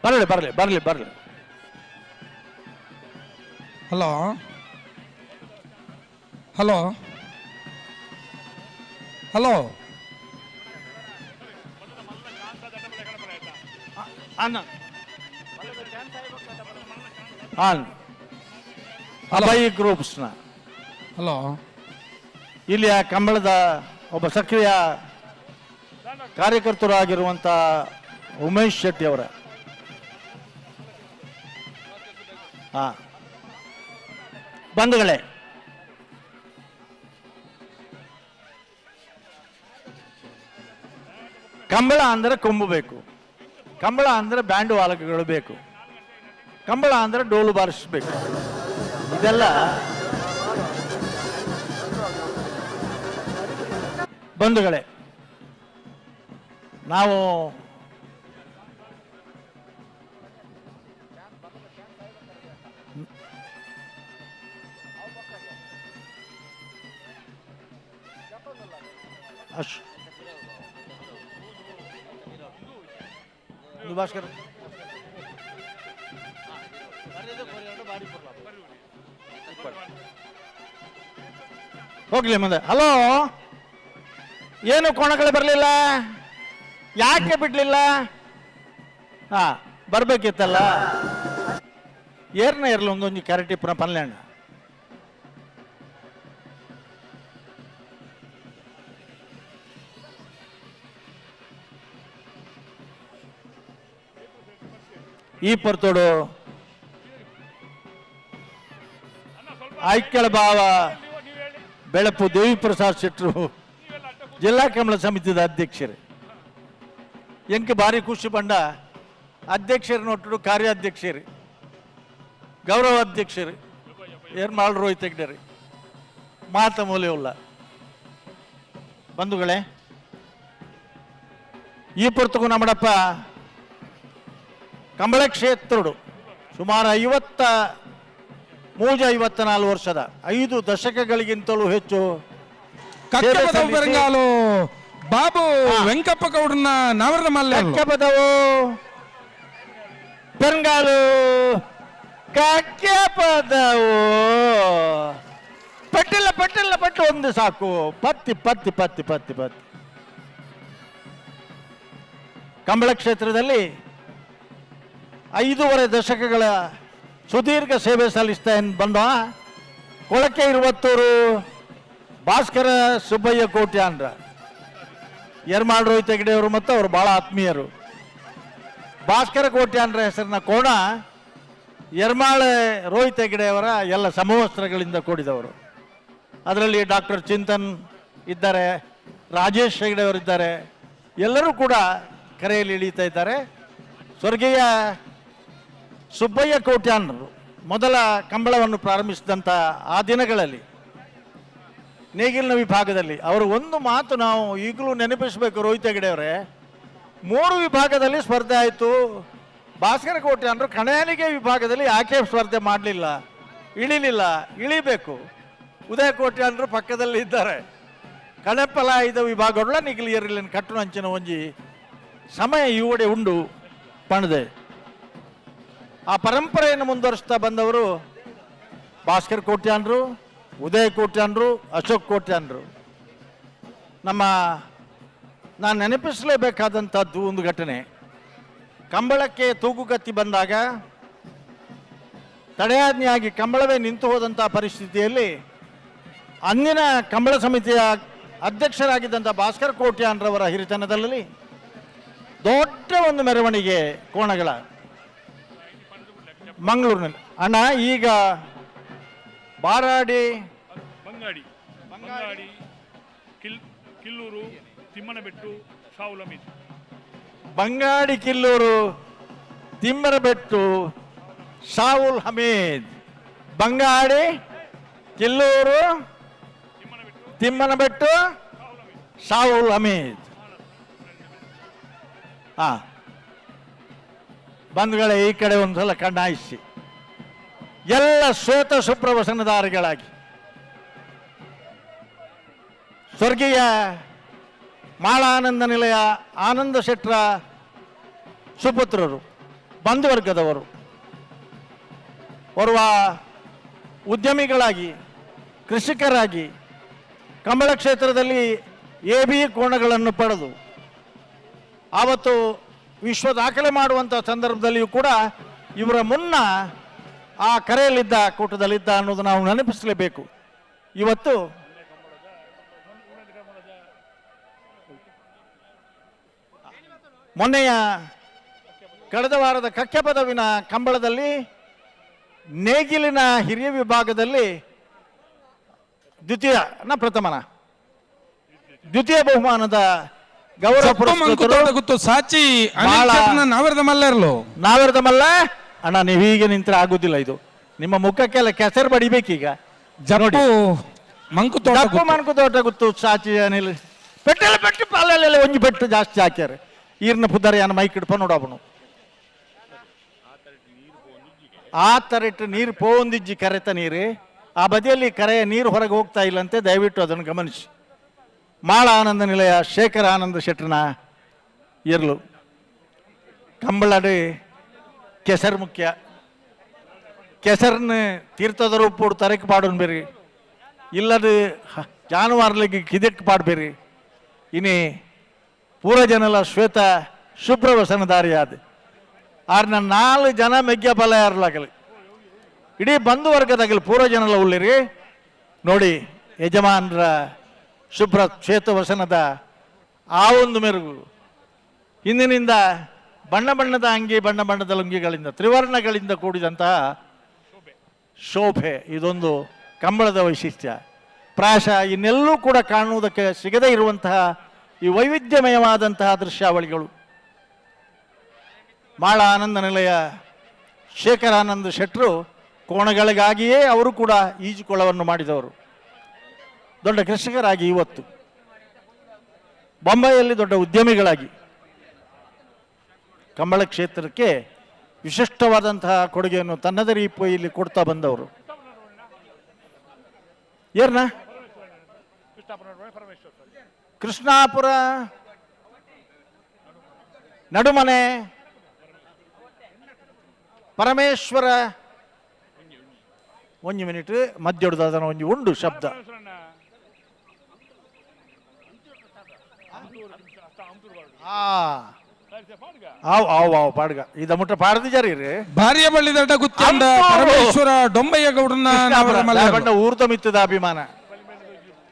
ಬರಲಿ ಬರಲಿ ಬರಲಿ ಬರಲಿ. ಹಲೋ ಹಲೋ ಹಲೋ ಅಭಯ ಗ್ರೂಪ್ಸ್ನ ಹಲೋ ಇಲ್ಲಿಯ ಕಂಬಳದ ಒಬ್ಬ ಸಕ್ರಿಯ ಕಾರ್ಯಕರ್ತರಾಗಿರುವಂಥ ಉಮೇಶ್ ಶೆಟ್ಟಿ ಅವರ ಬಂಧುಗಳೇ, ಕಂಬಳ ಅಂದರೆ ಕೊಂಬು ಬೇಕು, ಕಂಬಳ ಅಂದರೆ ಬ್ಯಾಂಡು ವಾಲಕಗಳು ಬೇಕು, ಕಂಬಳ ಅಂದರೆ ಡೋಲು ಬಾರಿಸಬೇಕು. ಇದೆಲ್ಲ ಬಂಧುಗಳೇ, ನಾವು ಭಾಸ್ಕರ್ ಹೋಗ್ಲಿ ಮುಂದೆ. ಹಲೋ, ಏನು ಕೋಣಗಳು ಬರಲಿಲ್ಲ? ಯಾಕೆ ಬಿಡ್ಲಿಲ್ಲ? ಹಾ, ಬರ್ಬೇಕಿತ್ತಲ್ಲ. ಏರ್ನ ಇರಲಿ ಒಂದೊಂದು ಕ್ಯಾರೆಟಿ ಪುನಃ ಪನ್ಲೆಣ್ಣ. ಈ ಪರ್ತೋಡು ಆಯ್ಕೆಳ ಭಾವ ಬೆಳಪು ದೇವಿ ಪ್ರಸಾದ್ ಶೆಟ್ರು ಜಿಲ್ಲಾ ಕಮಲ ಸಮಿತಿದ ಅಧ್ಯಕ್ಷರು. ಎಂಕೆ ಭಾರಿ ಖುಷಿ ಪಂಡ ಅಧ್ಯಕ್ಷರು ನೋಟು ಕಾರ್ಯಾಧ್ಯಕ್ಷರು ಗೌರವ ಅಧ್ಯಕ್ಷರು ಏನ್ ಮಾಡ್ರು ರೋಹಿತ್ ಹೆಗ್ಡೆ ಮಾತ ಮೂಲೆಯುಲ್ಲ. ಬಂಧುಗಳೇ, ಈ ಪುರ್ತಕು ನಮ್ಮಡಪ್ಪ ಕಂಬಳ ಕ್ಷೇತ್ರಡು ಸುಮಾರು 54 ವರ್ಷದ 5 ದಶಕಗಳಿಗಿಂತಲೂ ಹೆಚ್ಚು ಬೆರಂಗಾಲು ಬಾಬು ವೆಂಕಪ್ಪ ಗೌಡ್ರನ್ನ ನವರದ ಮಲ್ಲೆ ಕಕ್ಕೆಪದವು ಬೆರಂಗಾಲು ಕಕ್ಕೆಪದವು ಪಟ್ಟಿಲ್ಲ ಪಟ್ಟಿಲ್ಲ ಪಟ್ಟು ಒಂದು ಸಾಕು. ಪತ್ತಿ ಪತ್ತಿ ಪತ್ತಿ ಪತ್ತಿ ಪತ್ತಿ ಕಂಬಳ ಕ್ಷೇತ್ರದಲ್ಲಿ 5.5 ದಶಕಗಳ ಸುದೀರ್ಘ ಸೇವೆ ಸಲ್ಲಿಸ್ತಾ ಬಂದ ಕೊಳಕೆ 20 ಭಾಸ್ಕರ ಸುಬ್ಬಯ್ಯ ಕೋಟ್ಯಾನ್ರ ಯರ್ಮಾಳ್ ರೋಹಿತ್ ಹೆಗ್ಡೆಯವರು ಮತ್ತು ಅವರು ಬಹಳ ಆತ್ಮೀಯರು. ಭಾಸ್ಕರ ಕೋಟ್ಯಾನ್ರ ಹೆಸರಿನ ಕೋಣ ಯರ್ಮಾಳ್ ರೋಹಿತ್ ಹೆಗ್ಡೆಯವರ ಎಲ್ಲ ಸಮವಸ್ತ್ರಗಳಿಂದ ಕೂಡಿದವರು. ಅದರಲ್ಲಿ ಡಾಕ್ಟರ್ ಚಿಂತನ್ ಇದ್ದಾರೆ, ರಾಜೇಶ್ ಹೆಗ್ಡೆಯವರಿದ್ದಾರೆ, ಎಲ್ಲರೂ ಕೂಡ ಕರೆಯಲ್ಲಿ ಇಳೀತಾ ಇದ್ದಾರೆ. ಸ್ವರ್ಗೀಯ ಸುಬ್ಬಯ್ಯ ಕೋಟ್ಯಾನ್ರು ಮೊದಲ ಕಂಬಳವನ್ನು ಪ್ರಾರಂಭಿಸಿದಂಥ ಆ ದಿನಗಳಲ್ಲಿ ನೇಗಿಲಿನ ವಿಭಾಗದಲ್ಲಿ ಅವರು ಒಂದು ಮಾತು ನಾವು ಈಗಲೂ ನೆನಪಿಸಬೇಕು. ರೋಹಿತ್ ಹೆಗ್ಡೆಯವರೇ, 3 ವಿಭಾಗದಲ್ಲಿ ಸ್ಪರ್ಧೆ ಆಯಿತು. ಭಾಸ್ಕರ ಕೋಟ್ಯಾನ್ರು ಕಣಯಾಲಿಗೆ ವಿಭಾಗದಲ್ಲಿ ಯಾಕೆ ಸ್ಪರ್ಧೆ ಮಾಡಲಿಲ್ಲ, ಇಳಿಲಿಲ್ಲ? ಇಳಿಬೇಕು. ಉದಯ ಕೋಟ್ಯಾನ್ರು ಪಕ್ಕದಲ್ಲಿ ಇದ್ದಾರೆ. ಕಣಪಲ 5 ವಿಭಾಗಗಳ ನಿಗಿಲಿಯರಿಲ್ಲಿನ ಕಟ್ಟು ಅಂಚಿನ ಒಂಜಿ ಸಮಯ ಇವಡೆ ಉಂಡು ಪಣದೆ ಆ ಪರಂಪರೆಯನ್ನು ಮುಂದುವರಿಸ್ತಾ ಬಂದವರು ಭಾಸ್ಕರ್ ಕೋಟ್ಯಾನ್ರು, ಉದಯ್ ಕೋಟ್ಯಾನ್ರು, ಅಶೋಕ್ ಕೋಟ್ಯಾನ್ರು. ನಾನು ನೆನಪಿಸಲೇಬೇಕಾದಂಥದ್ದು ಒಂದು ಘಟನೆ. ಕಂಬಳಕ್ಕೆ ತೂಗುಗತ್ತಿ ಬಂದಾಗ ತಡೆಯಾಜ್ಞೆಯಾಗಿ ಕಂಬಳವೇ ನಿಂತು ಹೋದಂಥ ಪರಿಸ್ಥಿತಿಯಲ್ಲಿ ಅಂದಿನ ಕಂಬಳ ಸಮಿತಿಯ ಅಧ್ಯಕ್ಷರಾಗಿದ್ದಂಥ ಭಾಸ್ಕರ್ ಕೋಟ್ಯಾನ್ರವರ ಹಿರಿತನದಲ್ಲಿ ದೊಡ್ಡ ಒಂದು ಮೆರವಣಿಗೆ ಕೋಣಗಳ ಮಂಗಳೂರಿನಲ್ಲಿ. ಅಣ್ಣ ಈಗ ಬಾರಾಡಿ, ಬಂಗಾಡಿ, ಕಿಲ್ಲೂರು, ತಿಮ್ಮನಬೆಟ್ಟು, ಶಾಹುಲ್ ಹಮೀದ್. ಬಂಗಾಡಿ, ಕಿಲ್ಲೂರು, ತಿಮ್ಮರಬೆಟ್ಟು, ಶಾಹುಲ್ ಹಮೀದ್. ಬಂಗಾಡಿ, ಕಿಲ್ಲೂರು, ತಿಮ್ಮನಬೆಟ್ಟು, ಶಾಹುಲ್ ಹಮೀದ್. ಹಾ, ಬಂಧುಗಳೇ, ಈ ಕಡೆ ಒಂದ್ಸಲ ಕಣ್ಣಾಯಿಸಿ. ಎಲ್ಲ ಶ್ವೇತ ಸುಪ್ರವಸನಧಾರಿಗಳಾಗಿ ಸ್ವರ್ಗೀಯ ಮಾಳಾನಂದ ನಿಲಯ ಆನಂದ ಶೆಟ್ರ ಸುಪುತ್ರರು, ಬಂಧುವರ್ಗದವರು, ಓರ್ವ ಉದ್ಯಮಿಗಳಾಗಿ, ಕೃಷಿಕರಾಗಿ ಕಂಬಳ ಕ್ಷೇತ್ರದಲ್ಲಿ AB ಕೋಣಗಳನ್ನು ಪಡೆದು ಆವತ್ತು ವಿಶ್ವ ದಾಖಲೆ ಮಾಡುವಂಥ ಸಂದರ್ಭದಲ್ಲಿಯೂ ಕೂಡ ಇವರ ಮುನ್ನ ಆ ಕರೆಯಲ್ಲಿದ್ದ ಕೂಟದಲ್ಲಿದ್ದ ಅನ್ನೋದು ನಾವು ನೆನಪಿಸಲೇಬೇಕು. ಇವತ್ತು ಮೊನ್ನೆಯ ಕಳೆದ ವಾರದ ಕಕ್ಕೆ ಪದವಿನ ಕಂಬಳದಲ್ಲಿ ನೇಗಿಲಿನ ಹಿರಿಯ ವಿಭಾಗದಲ್ಲಿ ದ್ವಿತೀಯ ಬಹುಮಾನದ ಗೌರವ ಗೊತ್ತು ಸಾಚಿ ನಾವೆರದ ಮಲ್ಲೆರ್ಲು ನಾವೆರದ ಮಲ್ಲ. ಅಣ್ಣ, ನೀವು ಹೀಗೆ ನಿಂತರೆ ಆಗುದಿಲ್ಲ. ಇದು ನಿಮ್ಮ ಮುಖಕ್ಕೆಲ್ಲ ಕೆಸರು ಬಡಿಬೇಕೀಗ. ಜಪ್ಪು ಮಂಕು ತೋಟ ಗೊತ್ತು. ಸಾಚಿ ಅನಿಲ್ ಪೆಟ್ಟೆಲ್ಲ ಪೆಟ್ಟು ಪಾಲೆಲ್ಲ ಒಂಜಿ ಪೆಟ್ಟು ಜಾಸ್ತಿ ಹಾಕ್ಯಾರ. ಈರ್ನ ಪುದರ್ಯಾನ ಮೈಕ್ ಇಡ್ಪ ನೋಡವನು ಆ ತರಿಟ್ಟು ನೀರು ಪೋಂದಿಜ್ಜಿ ಕರೆತ ನೀರು ಆ ಬದಿಯಲ್ಲಿ ಕರೆಯ ನೀರು ಹೊರಗೆ ಹೋಗ್ತಾ ಇಲ್ಲಂತೆ. ದಯವಿಟ್ಟು ಅದನ್ನು ಗಮನಿಸಿ. ಮಾಳ ಆನಂದ ನಿಲಯ ಶೇಖರ ಆನಂದ ಶೆಟ್ರನ ಇರ್ಲು ಕಂಬಳಡಿ ಕೆಸರು ಮುಖ್ಯ. ಕೆಸರನ್ನ ತೀರ್ಥದರು ಪೂಡ್ ತರಕ್ಕೆ ಪಾಡೋನ್ ಬೇರಿ, ಇಲ್ಲದು ಜಾನುವಾರ್ಲಿಗೆ ಕಿದಕ್ಕೆ ಪಾಡ್ಬೇರಿ. ಇನಿ ಪೂರ ಜನಲ ಶ್ವೇತ ಶುಭ್ರವಸನಧಾರಿಯಾದ ಆರ್ನ 4 ಜನ ಮೆಗ್ಗ ಫಲ ಯಾರಲಾಗಲಿ ಇಡೀ ಬಂಧುವರ್ಗದಾಗಲಿ ಪೂರ ಜನಲ ಉಳ್ಳಿರಿ. ನೋಡಿ, ಯಜಮಾನರ ಶುಭ್ರ ಶ್ವೇತವಸನದ ಆ ಒಂದು ಮೆರುಗು, ಹಿಂದಿನಿಂದ ಬಣ್ಣ ಬಣ್ಣದ ಅಂಗಿ, ಬಣ್ಣ ಬಣ್ಣದ ಲುಂಗಿಗಳಿಂದ, ತ್ರಿವರ್ಣಗಳಿಂದ ಕೂಡಿದಂತಹ ಶೋಭೆ, ಇದೊಂದು ಕಂಬಳದ ವೈಶಿಷ್ಟ್ಯ. ಪ್ರಾಯಶಃ ಇನ್ನೆಲ್ಲೂ ಕೂಡ ಕಾಣುವುದಕ್ಕೆ ಸಿಗದೇ ಇರುವಂತಹ ಈ ವೈವಿಧ್ಯಮಯವಾದಂತಹ ದೃಶ್ಯಾವಳಿಗಳು. ಮಾಳ ಆನಂದ ನಿಲಯ ಶೇಖರಾನಂದ ಶೆಟ್ರು ಕೋಣಗಳಿಗಾಗಿಯೇ ಅವರು ಕೂಡ ಈಜುಕೊಳವನ್ನು ಮಾಡಿದವರು. ದೊಡ್ಡ ಕೃಷಿಕರಾಗಿ, ಇವತ್ತು ಬೊಂಬೈಯಲ್ಲಿ ದೊಡ್ಡ ಉದ್ಯಮಿಗಳಾಗಿ ಕಂಬಳ ಕ್ಷೇತ್ರಕ್ಕೆ ವಿಶಿಷ್ಟವಾದಂತಹ ಕೊಡುಗೆಯನ್ನು ತನ್ನದೇ ರೀತಿಯಲ್ಲಿ ಕೊಡ್ತಾ ಬಂದವರು. ಏರ್ನ ಕೃಷ್ಣಾಪುರ ನಡುಮನೆ ಪರಮೇಶ್ವರ. ಒಂದು ಮಿನಿಟ್ ಮಧ್ಯೊಡ್ದು ಅದನ್ನು ಒಂದು ಉಂಡು ಶಬ್ದ. ಪಾಡ್ಗ ಇದ ಮುಟ್ಟ ಪಾಡ್ದು ಜರಿ ಭಾರ್ಯ ಬಳ್ಳಿ ದಡ್ಡ ಗುತ್ತಂಡ ಪರಮೇಶ್ವರ ಡೊಂಬಯ್ಯ ಗೌಡನ ಬಣ್ಣ ಊರ್ದ ಮಿತ್ತದ ಅಭಿಮಾನ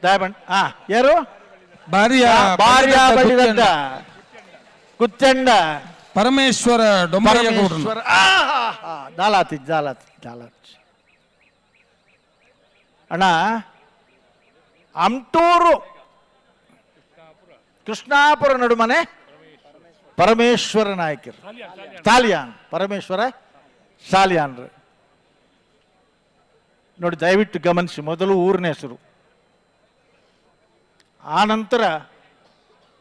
ದಯಬಣ್ಣ. ಯಾರು ಭಾರ್ಯ ಬಳ್ಳಿ ದಡ್ಡ ಗುತ್ತಂಡ ಪರಮೇಶ್ವರ ಡೊಂಬಯ್ಯ ಗೌಡನ ದಾಲಾತಿ ಅಣ್ಣ. ಅಮ್ಟೂರು ಕೃಷ್ಣಾಪುರ ನಡುಮನೆ ಪರಮೇಶ್ವರ ನಾಯಕರು, ಸಾಲಿಯಾನ್ ಪರಮೇಶ್ವರ ಸಾಲಿಯಾನ್ರು. ನೋಡಿ, ದಯವಿಟ್ಟು ಗಮನಿಸಿ. ಮೊದಲು ಊರಿನ ಹೆಸರು, ಆನಂತರ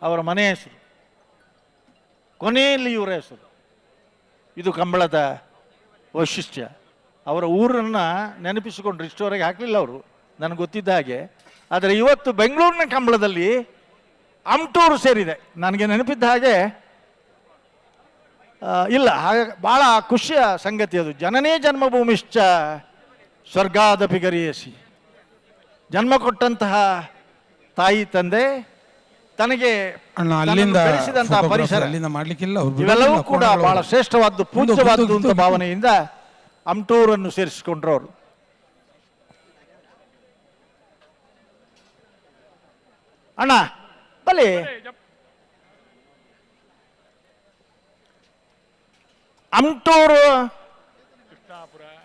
ಅವರ ಮನೆ ಹೆಸರು, ಕೊನೆಯಲ್ಲಿ ಇವರ ಹೆಸರು. ಇದು ಕಂಬಳದ ವೈಶಿಷ್ಟ್ಯ. ಅವರ ಊರನ್ನು ನೆನಪಿಸಿಕೊಂಡ್ರು. ಇಷ್ಟವರೆಗೆ ಹಾಕಲಿಲ್ಲ ಅವರು, ನನಗೆ ಗೊತ್ತಿದ್ದ ಹಾಗೆ. ಆದರೆ ಇವತ್ತು ಬೆಂಗಳೂರಿನ ಕಂಬಳದಲ್ಲಿ ಅಮ್ಟೂರು ಸೇರಿದೆ. ನನಗೆ ನೆನಪಿದ್ದ ಹಾಗೆ ಇಲ್ಲ. ಹಾಗೆ ಭಾಳ ಖುಷಿಯ ಸಂಗತಿ ಅದು. ಜನನೇ ಜನ್ಮಭೂಮಿಶ್ಚ ಸ್ವರ್ಗಾದಪಿ ಗರಿಯಸಿ. ಜನ್ಮ ಕೊಟ್ಟಂತಹ ತಾಯಿ ತಂದೆ, ತನಗೆ ಬೆಳೆಸಿದಂತಹ ಪರಿಸರ, ಇವೆಲ್ಲವೂ ಕೂಡ ಬಹಳ ಶ್ರೇಷ್ಠವಾದ್ದು, ಪೂಜ್ಯವಾದ್ದು ಅಂತ ಭಾವನೆಯಿಂದ ಅಮ್ಟೂರನ್ನು ಸೇರಿಸಿಕೊಂಡ್ರು ಅವರು. ಅಣ್ಣ ಬಲಿ ಅಮ್ಟೂರು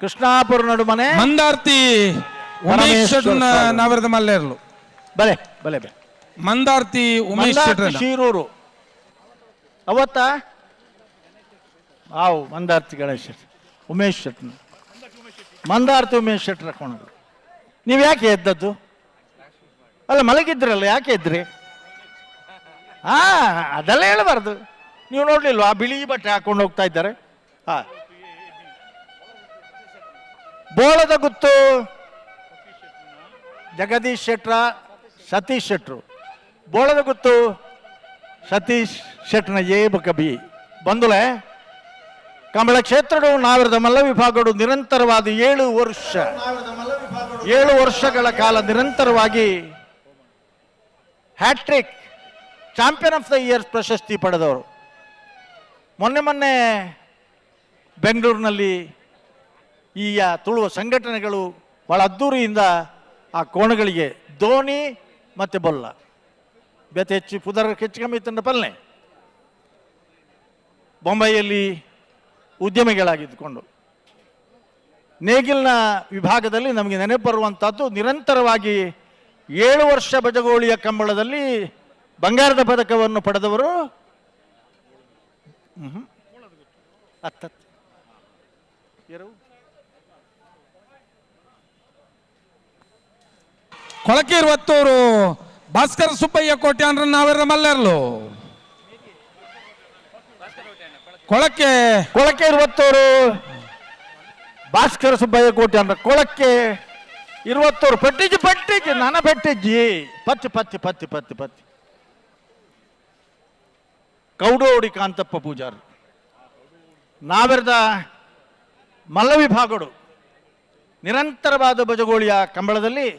ಕೃಷ್ಣಾಪುರ ನಡುಮನೆ ಮಂದಾರ್ತಿ ಉಮೇಶ್ ಶೆಟ್ರನ ನಾವರದ ಮಲ್ಲೇರ್ಲು ಬಲೆ ಬಲೆ ಬಲೆ ಮಂದಾರ್ತಿ ಉಮೇಶ್ ಶೆಟ್ರನ ಶೀರೂರು ಅವತ್ತ ಆವು ಮಂದಾರ್ತಿ ಗಣೇಶ್ ಶೆಟ್ಟಿ ಉಮೇಶ್ ಶೆಟ್ನ ಮಂದಾರ್ತಿ ಉಮೇಶ್ ಶೆಟ್ರ ಹಾಕೊಂಡು ನೀವು ಯಾಕೆ ಎದ್ದದ್ದು? ಅಲ್ಲ ಮಲಗಿದ್ರಲ್ಲ, ಯಾಕೆ ಎದ್ರಿ? ಹಾ ಅದೆಲ್ಲ ಹೇಳಬಾರ್ದು. ನೀವು ನೋಡ್ಲಿಲ್ವಾ ಆ ಬಿಳಿ ಬಟ್ಟೆ ಹಾಕೊಂಡು ಹೋಗ್ತಾ ಇದ್ದಾರೆ? ಹಾ ಬೋಳದ ಗುತ್ತು ಜಗದೀಶ್ ಶೆಟ್ರ, ಸತೀಶ್ ಶೆಟ್ರು. ಬೋಳದ ಗುತ್ತು ಸತೀಶ್ ಶೆಟ್ನ ಏಬಕಬಿ ಬಂದುಲೆ ಕಂಬಳ ಕ್ಷೇತ್ರಡು ನಾವಿರದ ಮಲ್ಲ ವಿಭಾಗಗಳು ನಿರಂತರವಾದ 7 ವರ್ಷಗಳ ಕಾಲ ನಿರಂತರವಾಗಿ hattrick champion of the year ಪ್ರಶಸ್ತಿ ಪಡೆದವರು. ಮೊನ್ನೆ ಬೆಂಗಳೂರಿನಲ್ಲಿ ಈ ತುಳುವ ಸಂಘಟನೆಗಳು ಬಹಳ ಅದ್ದೂರಿಯಿಂದ ಆ ಕೋಣಗಳಿಗೆ ದೋಣಿ ಮತ್ತೆ ಬೊಲ್ಲ ಬೆತೆ ಹೆಚ್ಚಿ ಪುದರ್ ಹೆಚ್ಚು ಕಮ್ಮಿ ತಂಡ ಪಲ್ಲೆ ಬೊಂಬೈಯಲ್ಲಿ ಉದ್ಯಮಿಗಳಾಗಿದ್ದುಕೊಂಡು ನೇಗಿಲ್ನ ವಿಭಾಗದಲ್ಲಿ ನಮಗೆ ನೆನಪು ಬರುವಂಥದ್ದು ನಿರಂತರವಾಗಿ 7 ವರ್ಷ ಬಜಗೋಳಿಯ ಕಂಬಳದಲ್ಲಿ ಬಂಗಾರದ ಪದಕವನ್ನು ಪಡೆದವರು ಕೊಳಕೆ 20 ಭಾಸ್ಕರ ಸುಬ್ಬಯ್ಯ ಕೋಟ್ಯಾನ್ರ ನಾವೆರ ಮಲ್ಲೇರ್ಲು ಕೊಳಕ್ಕೆ 20 ಭಾಸ್ಕರ ಸುಬ್ಬಯ್ಯ ಕೋಟ್ಯಾನ್ರ ಕೊಳಕ್ಕೆ 20 ಪಟ್ಟಿಜಿ ನನ್ನ ಪೆಟ್ಟಿಜ್ಜಿ ಪತ್ತಿ ಕೌಡೋಡಿ ಕಾಂತಪ್ಪ ಪೂಜಾರ್ ನಾವೆರದ ಮಲ್ಲ ವಿಭಾಗಗಳು ನಿರಂತರವಾದ ಬಜಗೋಳಿಯ ಕಂಬಳದಲ್ಲಿ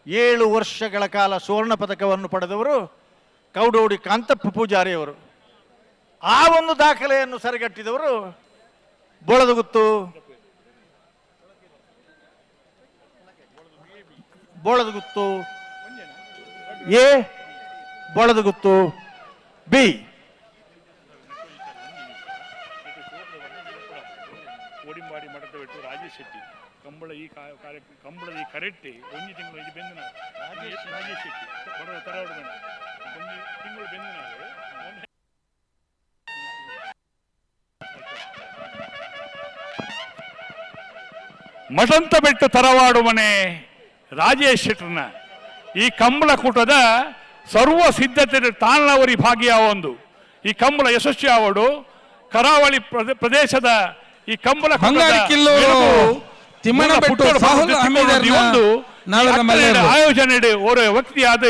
7 ವರ್ಷಗಳ ಕಾಲ ಸುವರ್ಣ ಪದಕವನ್ನು ಪಡೆದವರು ಕೌಡೋಡಿ ಕಾಂತಪ್ಪ ಪೂಜಾರಿಯವರು. ಆ ಒಂದು ದಾಖಲೆಯನ್ನು ಸರಿಗಟ್ಟಿದವರು ಬೋಳದ ಗುತ್ತು ಎ, ಬೋಳದ ಗುತ್ತು ಬಿ. ಕೋಡಿಂಬಾಡಿ ಮಠದ ಬಿಟ್ಟು ರಾಜೇಶ್ ಶೆಟ್ಟಿ ಕಂಬಳ ಈ ಕಂಬಳದ ಈ ಕರೆಟ್ಟಿ ಒಂದು ತಿಂಗಳು ಇದು ಬೆಂದಿನ ರಾಜೇಶ್ ಶೆಟ್ಟಿ ತರವಾಡು ಒಂದು ತಿಂಗಳು ಬೆಂದಿನ ಮಠಂತ ಬೆಟ್ಟು ತರವಾಡು ಮನೆ ರಾಜೇಶ್ ಶೆಟ್ರನ ಈ ಕಂಬಳ ಕೂಟದ ಸರ್ವ ಸಿದ್ಧತೆ ತಾಳ್ನವರಿ ಭಾಗಿಯ ಒಂದು ಈ ಕಂಬಳ ಯಶಸ್ವಿ ಆವಡು ಕರಾವಳಿ ಪ್ರದೇಶದ ಈ ಕಂಬಳ ಆಯೋಜನೆ ಓರ್ವ ವ್ಯಕ್ತಿಯಾದ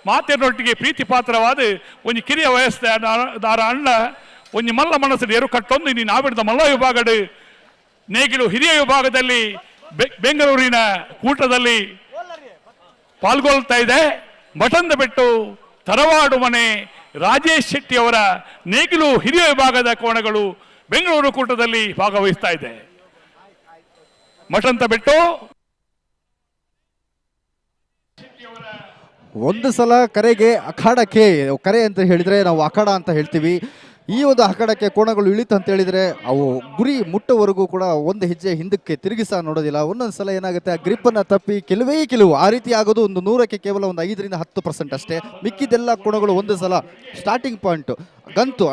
ಮಾತಿನೊಟ್ಟಿಗೆ ಪ್ರೀತಿ ಪಾತ್ರವಾದ ಒಂದು ಕಿರಿಯ ವಯಸ್ಸಾರ ಅಣ್ಣ ಒಂದು ಮಲ್ಲ ಮನಸ್ಸಲ್ಲಿ ಏರು ಕಟ್ಟೊಂದು ನೀನು ನಾವಿಡ್ದ ಮಲ್ಲ ವಿಭಾಗದ ನೇಗಿಲು ಹಿರಿಯ ವಿಭಾಗದಲ್ಲಿ ಬೆಂಗಳೂರಿನ ಕೂಟದಲ್ಲಿ ಪಾಲ್ಗೊಳ್ತಾ ಇದೆ. ಮಠಂದ ಬೆಟ್ಟು ತರವಾಡು ಮನೆ ರಾಜೇಶ್ ಶೆಟ್ಟಿ ಅವರ ನೇಗಿಲು ಹಿರಿಯ ವಿಭಾಗದ ಕೋಣಗಳು ಬೆಂಗಳೂರು ಕೂಟದಲ್ಲಿ ಭಾಗವಹಿಸ್ತಾ ಇದೆ. ಮಠಂತ ಬೆಟ್ಟು ಒಂದು ಸಲ ಕರೆಗೆ ಅಖಾಡಕ್ಕೆ ಕರೆ ಅಂತ ಹೇಳಿದ್ರೆ ನಾವು ಅಖಾಡ ಅಂತ ಹೇಳ್ತೀವಿ. ಈ ಒಂದು ಅಖಾಡಕ್ಕೆ ಕೋಣಗಳು ಇಳಿತು ಅಂತ ಹೇಳಿದರೆ ಅವು ಗುರಿ ಮುಟ್ಟುವರೆಗೂ ಕೂಡ ಒಂದು ಹೆಜ್ಜೆ ಹಿಂದಕ್ಕೆ ತಿರುಗಿಸ ನೋಡೋದಿಲ್ಲ. ಒಂದೊಂದು ಸಲ ಏನಾಗುತ್ತೆ, ಆ ಗ್ರಿಪ್ಪನ್ನು ತಪ್ಪಿ ಕೆಲವು ಆ ರೀತಿ ಆಗೋದು ಒಂದು 100ಕ್ಕೆ ಕೇವಲ ಒಂದು 5ರಿಂದ 10% ಅಷ್ಟೇ. ಮಿಕ್ಕಿದೆಲ್ಲ ಕೋಣಗಳು ಒಂದು ಸಲ ಸ್ಟಾರ್ಟಿಂಗ್ ಪಾಯಿಂಟು ಗಂತು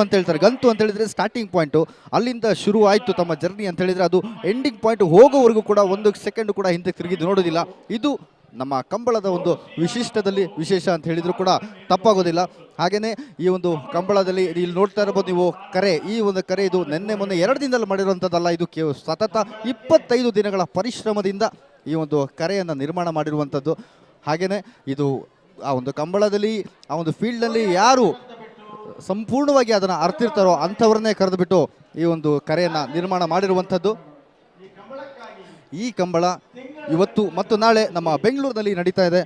ಅಂತ ಹೇಳ್ತಾರೆ. ಗಂತು ಅಂತ ಹೇಳಿದರೆ ಸ್ಟಾರ್ಟಿಂಗ್ ಪಾಯಿಂಟು, ಅಲ್ಲಿಂದ ಶುರು ಆಯಿತು ತಮ್ಮ ಜರ್ನಿ ಅಂತ ಹೇಳಿದರೆ ಅದು ಎಂಡಿಂಗ್ ಪಾಯಿಂಟ್ ಹೋಗೋವರೆಗೂ ಕೂಡ 1 ಸೆಕೆಂಡ್ ಕೂಡ ಹಿಂದಕ್ಕೆ ತಿರುಗಿದ್ದು ನೋಡೋದಿಲ್ಲ. ಇದು ನಮ್ಮ ಕಂಬಳದ ಒಂದು ವಿಶೇಷ ಅಂತ ಹೇಳಿದರೂ ಕೂಡ ತಪ್ಪಾಗೋದಿಲ್ಲ. ಹಾಗೆಯೇ ಈ ಒಂದು ಕಂಬಳದಲ್ಲಿ ಇಲ್ಲಿ ನೋಡ್ತಾ ಇರ್ಬೋದು ನೀವು ಕರೆ, ಈ ಒಂದು ಕರೆ ಇದು ಮೊನ್ನೆ 2 ದಿನದಲ್ಲಿ ಮಾಡಿರುವಂಥದ್ದಲ್ಲ. ಇದು ಸತತ 25 ದಿನಗಳ ಪರಿಶ್ರಮದಿಂದ ಈ ಒಂದು ಕರೆಯನ್ನು ನಿರ್ಮಾಣ ಮಾಡಿರುವಂಥದ್ದು. ಹಾಗೆಯೇ ಇದು ಆ ಒಂದು ಕಂಬಳದಲ್ಲಿ ಆ ಒಂದು ಫೀಲ್ಡ್ನಲ್ಲಿ ಯಾರು ಸಂಪೂರ್ಣವಾಗಿ ಅದನ್ನು ಅರ್ತಿರ್ತಾರೋ ಅಂಥವ್ರನ್ನೇ ಕರೆದುಬಿಟ್ಟು ಈ ಒಂದು ಕರೆಯನ್ನು ನಿರ್ಮಾಣ ಮಾಡಿರುವಂಥದ್ದು. ಈ ಕಂಬಳ ಇವತ್ತು ಮತ್ತು ನಾಳೆ ನಮ್ಮ ಬೆಂಗಳೂರಿನಲ್ಲಿ ನಡೀತಾ ಇದೆ.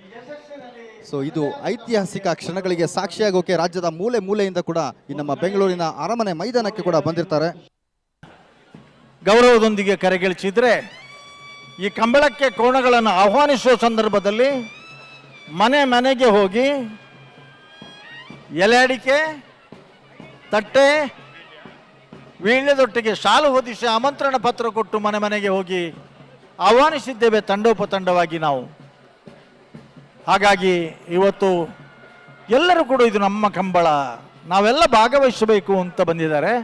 ಸೊ ಇದು ಐತಿಹಾಸಿಕ ಕ್ಷಣಗಳಿಗೆ ಸಾಕ್ಷಿಯಾಗೋಕೆ ರಾಜ್ಯದ ಮೂಲೆಯಿಂದ ಕೂಡ ಈ ನಮ್ಮ ಬೆಂಗಳೂರಿನ ಅರಮನೆ ಮೈದಾನಕ್ಕೆ ಕೂಡ ಬಂದಿರ್ತಾರೆ. ಗೌರವದೊಂದಿಗೆ ಕರೆಗೆಳಿಸಿದ್ರೆ ಈ ಕಂಬಳಕ್ಕೆ ಕೋಣಗಳನ್ನು ಆಹ್ವಾನಿಸುವ ಸಂದರ್ಭದಲ್ಲಿ ಮನೆ ಮನೆಗೆ ಹೋಗಿ ಎಲೆ ಅಡಿಕೆ, ತಟ್ಟೆ, ವೀಳ್ಯದೊಟ್ಟಿಗೆ ಶಾಲು ಹೊದಿಸಿ ಆಮಂತ್ರಣ ಪತ್ರ ಕೊಟ್ಟು ಮನೆ ಮನೆಗೆ ಹೋಗಿ ಆಹ್ವಾನಿಸಿದ್ದೇವೆ ತಂಡೋಪತಂಡವಾಗಿ ನಾವು. ಹಾಗಾಗಿ ಇವತ್ತು ಎಲ್ಲರೂ ಕೂಡ ಇದು ನಮ್ಮ ಕಂಬಳ, ನಾವೆಲ್ಲ ಭಾಗವಹಿಸಬೇಕು ಅಂತ ಬಂದಿದ್ದಾರೆ.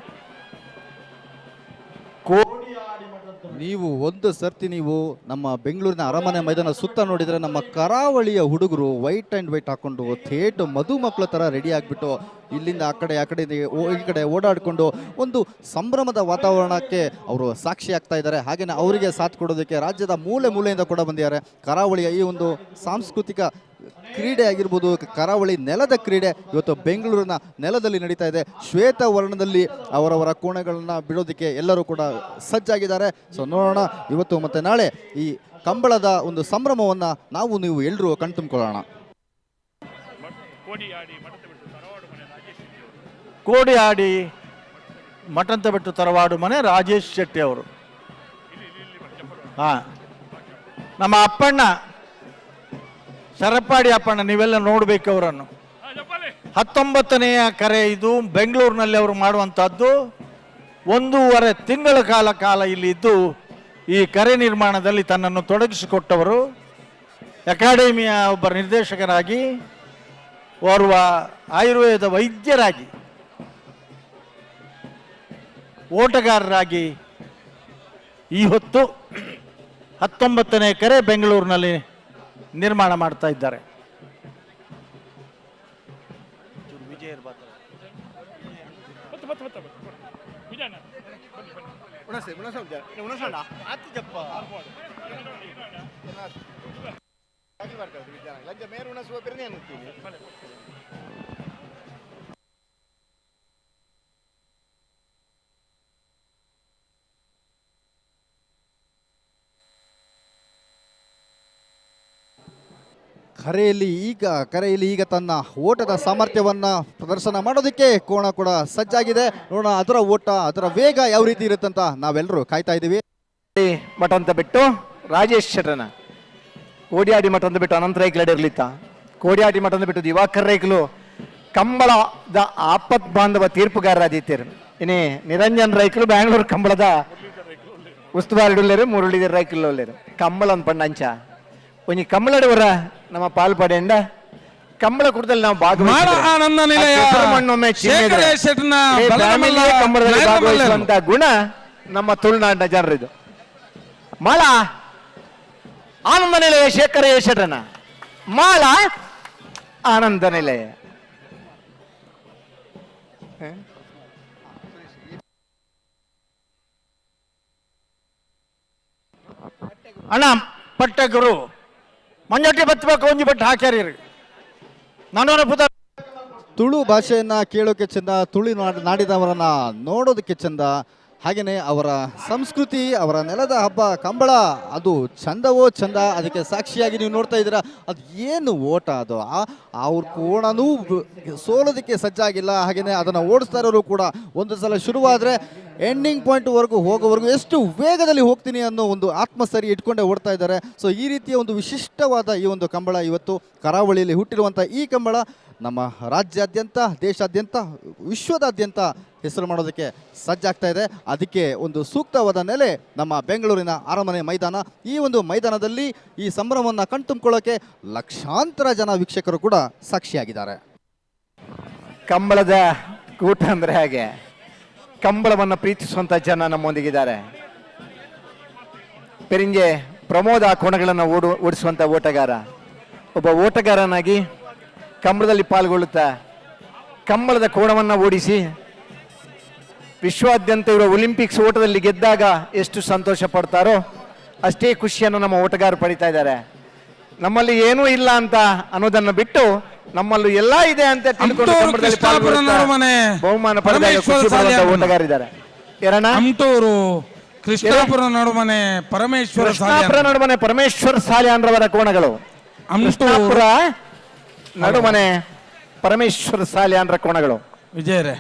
ನೀವು ಒಂದು ಸರ್ತಿ ನೀವು ನಮ್ಮ ಬೆಂಗಳೂರಿನ ಅರಮನೆ ಮೈದಾನ ಸುತ್ತ ನೋಡಿದರೆ ನಮ್ಮ ಕರಾವಳಿಯ ಹುಡುಗರು ವೈಟ್ ಆ್ಯಂಡ್ ವೈಟ್ ಹಾಕೊಂಡು ಥೇಟ್ ಮಧುಮಕ್ಕಳ ಥರ ರೆಡಿ ಆಗಿಬಿಟ್ಟು ಇಲ್ಲಿಂದ ಆ ಕಡೆ ಈ ಕಡೆ ಓಡಾಡಿಕೊಂಡು ಒಂದು ಸಂಭ್ರಮದ ವಾತಾವರಣಕ್ಕೆ ಅವರು ಸಾಕ್ಷಿ ಆಗ್ತಾ ಇದ್ದಾರೆ. ಹಾಗೆಯೇ ಅವರಿಗೆ ಸಾಥ್ ಕೊಡೋದಕ್ಕೆ ರಾಜ್ಯದ ಮೂಲೆ ಮೂಲೆಯಿಂದ ಕೂಡ ಬಂದಿದ್ದಾರೆ. ಕರಾವಳಿಯ ಈ ಒಂದು ಸಾಂಸ್ಕೃತಿಕ ಕ್ರೀಡೆ ಆಗಿರ್ಬೋದು, ಕರಾವಳಿ ನೆಲದ ಕ್ರೀಡೆ ಇವತ್ತು ಬೆಂಗಳೂರಿನ ನೆಲದಲ್ಲಿ ನಡೀತಾ ಇದೆ. ಶ್ವೇತ ವರ್ಣದಲ್ಲಿ ಅವರವರ ಕೋಣೆಗಳನ್ನ ಬಿಡೋದಕ್ಕೆ ಎಲ್ಲರೂ ಕೂಡ ಸಜ್ಜಾಗಿದ್ದಾರೆ. ಸೊ ನೋಡೋಣ ಇವತ್ತು ಮತ್ತು ನಾಳೆ ಈ ಕಂಬಳದ ಒಂದು ಸಂಭ್ರಮವನ್ನು ನೀವು ಎಲ್ಲರೂ ಕಣ್ತುಂಬಿಕೊಳ್ಳೋಣ. ಕೋಡಿ ಆಡಿ ಮಠಂತ ಬಿಟ್ಟು ತರವಾಡು ಮನೆ ರಾಜೇಶ್ ಶೆಟ್ಟಿ ಅವರು. ನಮ್ಮ ಅಪ್ಪಣ್ಣ ಸರಪಾಡಿ ಅಪ್ಪಣ್ಣ, ನೀವೆಲ್ಲ ನೋಡ್ಬೇಕು ಅವರನ್ನು. 19ನೆಯ ಕರೆ ಇದು. ಬೆಂಗಳೂರಿನಲ್ಲಿ ಅವರು ಮಾಡುವಂಥದ್ದು. 1.5 ತಿಂಗಳ ಕಾಲ ಇಲ್ಲಿ ಇದ್ದು ಈ ಕರೆ ನಿರ್ಮಾಣದಲ್ಲಿ ತನ್ನನ್ನು ತೊಡಗಿಸಿಕೊಟ್ಟವರು. ಅಕಾಡೆಮಿಯ ಒಬ್ಬ ನಿರ್ದೇಶಕರಾಗಿ, ಓರ್ವ ಆಯುರ್ವೇದ ವೈದ್ಯರಾಗಿ, ಓಟಗಾರರಾಗಿ ಈ ಹೊತ್ತು 19ನೇ ಕರೆ ಬೆಂಗಳೂರಿನಲ್ಲಿ ನಿರ್ಮಾಣ ಮಾಡ್ತಾ ಇದ್ದಾರೆ. ಕರೆಯಲ್ಲಿ ಈಗ ತನ್ನ ಓಟದ ಸಾಮರ್ಥ್ಯವನ್ನು ಪ್ರದರ್ಶನ ಮಾಡೋದಕ್ಕೆ ಕೋಣ ಕೂಡ ಸಜ್ಜಾಗಿದೆ. ನೋಡೋಣ ಅದರ ಓಟ, ಅದರ ವೇಗ ಯಾವ ರೀತಿ ಇರುತ್ತೆ ಅಂತ ನಾವೆಲ್ಲರೂ ಕಾಯ್ತಾ ಇದ್ದೀವಿ. ಮಠ ಅಂತ ಬಿಟ್ಟು ರಾಜೇಶ್ ಶೆಟ್ಟರನ ಕೋಡಿಯಾಡಿ ಮಠ ಅಂತ ಬಿಟ್ಟು ಅನಂತ ರೈಕ್ಲು ಇರಲಿತ್ತ. ಕೋಡಿಯಾಡಿ ಮಠ ಅಂತ ಬಿಟ್ಟು ದಿವಾಕರ್ ರೈಕ್ಲು ಕಂಬಳದ ಆಪತ್ ಬಾಂಧವ ತೀರ್ಪುಗಾರರಾದಿತ್ತೀರು. ಇನ್ನೇ ನಿರಂಜನ್ ರೈಕ್ಲು ಬ್ಯಾಂಗ್ಳೂರು ಕಂಬಳದ ಉಸ್ತುವಾರಿ ಉಳ್ಳೇರು, ಮುರುಳಿದ ರೈಕ್ಲು ಉಳ್ಳೇರು. ಕಂಬಳ ಅಂತ ಪಂಡ ಅಂಚ ಒಂಜಿ ಕಂಬಳಡವರ ನಮ್ಮ ಪಾಲ್ಪಡೆಂಡ ಕಂಬಳ ಕುಟದಲ್ಲಿ ನಾವು ಭಾಗವಹಿಸುವಂತ ಗುಣ ನಮ್ಮ ತುಳುನಾಡಿನ ಜನರಿದು. ಮಾಳ ಆನಂದ ನಿಲಯ ಶೇಖರ ಯಶಟನ ಮಾಳ ಆನಂದ ನಿಲಯ. ಅಣ್ಣ ಪಟ್ಟಗುರು ಮಂಜಟ್ಟಿ ಬತ್ತಬೇಕು ಒಂಜಿ ಬಟ್ಟೆ ಹಾಕ್ಯಾರಿ. ತುಳು ಭಾಷೆಯನ್ನ ಕೇಳೋಕೆ ಚಂದ, ತುಳು ನಾಡಿದವರನ್ನ ನೋಡೋದಕ್ಕೆ ಚಂದ. ಹಾಗೆಯೇ ಅವರ ಸಂಸ್ಕೃತಿ, ಅವರ ನೆಲದ ಹಬ್ಬ ಕಂಬಳ, ಅದು ಚಂದವೋ ಚಂದ. ಅದಕ್ಕೆ ಸಾಕ್ಷಿಯಾಗಿ ನೀವು ನೋಡ್ತಾ ಇದ್ದೀರಾ, ಅದು ಏನು ಓಟ ಅದು. ಅವ್ರ ಕೋಣನೂ ಸೋಲೋದಕ್ಕೆ ಸಜ್ಜಾಗಿಲ್ಲ. ಹಾಗೆಯೇ ಅದನ್ನು ಓಡಿಸ್ತಾ ಇರೋರು ಕೂಡ ಒಂದು ಸಲ ಶುರುವಾದರೆ ಎಂಡಿಂಗ್ ಪಾಯಿಂಟ್ವರೆಗೂ ಹೋಗೋವರೆಗೂ ಎಷ್ಟು ವೇಗದಲ್ಲಿ ಹೋಗ್ತೀನಿ ಅನ್ನೋ ಒಂದು ಆತ್ಮಸ್ಥೈರ್ಯ ಇಟ್ಕೊಂಡೇ ಓಡ್ತಾ ಇದ್ದಾರೆ. ಸೊ ಈ ರೀತಿಯ ಒಂದು ವಿಶಿಷ್ಟವಾದ ಈ ಒಂದು ಕಂಬಳ ಇವತ್ತು ಕರಾವಳಿಯಲ್ಲಿ ಹುಟ್ಟಿರುವಂಥ ಈ ಕಂಬಳ ನಮ್ಮ ರಾಜ್ಯಾದ್ಯಂತ, ದೇಶಾದ್ಯಂತ, ವಿಶ್ವದಾದ್ಯಂತ ಹೆಸರು ಮಾಡೋದಕ್ಕೆ ಸಜ್ಜಾಗ್ತಾ ಇದೆ. ಅದಕ್ಕೆ ಒಂದು ಸೂಕ್ತವಾದ ನೆಲೆ ನಮ್ಮ ಬೆಂಗಳೂರಿನ ಅರಮನೆ ಮೈದಾನ. ಈ ಒಂದು ಮೈದಾನದಲ್ಲಿ ಈ ಸಂಭ್ರಮವನ್ನು ಕಣ್ತುಂಬಿಕೊಳ್ಳೋಕೆ ಲಕ್ಷಾಂತರ ಜನ ವೀಕ್ಷಕರು ಕೂಡ ಸಾಕ್ಷಿಯಾಗಿದ್ದಾರೆ. ಕಂಬಳದ ಕೂಟ ಅಂದರೆ ಹಾಗೆ, ಕಂಬಳವನ್ನು ಪ್ರೀತಿಸುವಂಥ ಜನ ನಮ್ಮೊಂದಿಗಿದ್ದಾರೆ. ಪೆರಿಂಜೆ ಪ್ರಮೋದ ಕೋಣಗಳನ್ನು ಓಡಿಸುವಂಥ ಓಟಗಾರ, ಒಬ್ಬ ಓಟಗಾರನಾಗಿ ಕಂಬಳದಲ್ಲಿ ಪಾಲ್ಗೊಳ್ಳುತ್ತಾ ಕಂಬಳದ ಕೋಣವನ್ನು ಓಡಿಸಿ ವಿಶ್ವಾದ್ಯಂತ ಇರುವ ಒಲಿಂಪಿಕ್ಸ್ ಓಟದಲ್ಲಿ ಗೆದ್ದಾಗ ಎಷ್ಟು ಸಂತೋಷ ಪಡ್ತಾರೋ ಅಷ್ಟೇ ಖುಷಿಯನ್ನು ನಮ್ಮ ಓಟಗಾರರು ಪಡಿತಾ ಇದ್ದಾರೆ. ನಮ್ಮಲ್ಲಿ ಏನೂ ಇಲ್ಲ ಅಂತ ಅನ್ನೋದನ್ನು ಬಿಟ್ಟು ನಮ್ಮಲ್ಲೂ ಎಲ್ಲ ಇದೆ ಅಂತ ತಿಳ್ಕೊಂಡು ಬಹುಮಾನ ಪಡೆದಾಗ ಖುಷಿ ಪಡುವಂತ ಓಟಗಾರಿದ್ದಾರೆ. ಕೃಷ್ಣಾಪುರ ನಡುಮನೆ ಪರಮೇಶ್ವರ ಸಾಲ್ಯಾನ್ರವರ ಕೋಣಗಳು. ಕೃಷ್ಣಾಪುರ ನಡುಮನೆ ಪರಮೇಶ್ವರ ಸಾಲ್ಯಾನ್ರ ಕೋಣಗಳು. ವಿಜಯರೇ,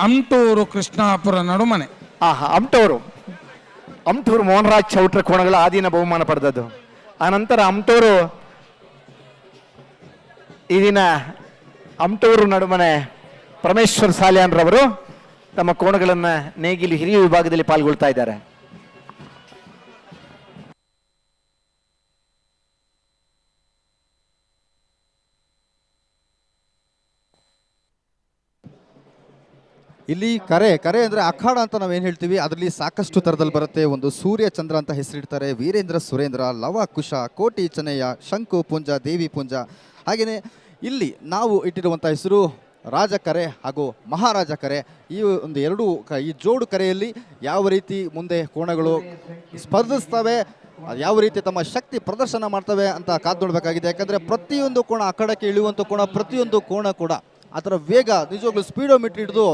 ಅಮ್ಟೂರು ಕೃಷ್ಣಾಪುರ ನಡುಮನೆ ಅಮ್ಟೂರು ಮೋಹನರಾಜ್ ಚೌಟ್ರ ಕೋಣಗಳು ಆದಿನ ಬಹುಮಾನ ಪಡೆದದ್ದು. ಆನಂತರ ಈ ದಿನ ಅಮ್ಟೂರು ನಡುಮನೆ ಪರಮೇಶ್ವರ್ ಸಾಲ್ಯಾನ್ರವರು ತಮ್ಮ ಕೋಣಗಳನ್ನು ನೇಗಿಲು ಹಿರಿಯ ವಿಭಾಗದಲ್ಲಿ ಪಾಲ್ಗೊಳ್ತಾ ಇದ್ದಾರೆ. ಇಲ್ಲಿ ಕರೆ ಅಂದರೆ ಅಖಾಡ ಅಂತ ನಾವೇನು ಹೇಳ್ತೀವಿ, ಅದರಲ್ಲಿ ಸಾಕಷ್ಟು ಥರದಲ್ಲಿ ಬರುತ್ತೆ. ಒಂದು ಸೂರ್ಯ ಚಂದ್ರ ಅಂತ ಹೆಸರಿಡ್ತಾರೆ, ವೀರೇಂದ್ರ ಸುರೇಂದ್ರ, ಲವ ಕುಶ, ಕೋಟಿ ಚೆನ್ನಯ್ಯ, ಶಂಕು ಪುಂಜ, ದೇವಿ ಪುಂಜ. ಹಾಗೆಯೇ ಇಲ್ಲಿ ನಾವು ಇಟ್ಟಿರುವಂಥ ಹೆಸರು ರಾಜ ಕರೆ ಹಾಗೂ ಮಹಾರಾಜ ಕರೆ. ಈ ಒಂದು ಈ ಜೋಡು ಕರೆಯಲ್ಲಿ ಯಾವ ರೀತಿ ಮುಂದೆ ಕೋಣಗಳು ಸ್ಪರ್ಧಿಸ್ತವೆ, ಯಾವ ರೀತಿ ತಮ್ಮ ಶಕ್ತಿ ಪ್ರದರ್ಶನ ಮಾಡ್ತವೆ ಅಂತ ಕಾದು ನೋಡಬೇಕಾಗಿದೆ. ಯಾಕಂದರೆ ಪ್ರತಿಯೊಂದು ಕೋಣ ಅಖಾಡಕ್ಕೆ ಇಳಿಯುವಂಥ ಕೋಣ, ಪ್ರತಿಯೊಂದು ಕೋಣ ಕೂಡ ಅದರ ವೇಗ ನಿಜವಾಗ್ಲೂ ಸ್ಪೀಡೋಮೀಟರ್ ಹಿಡಿದು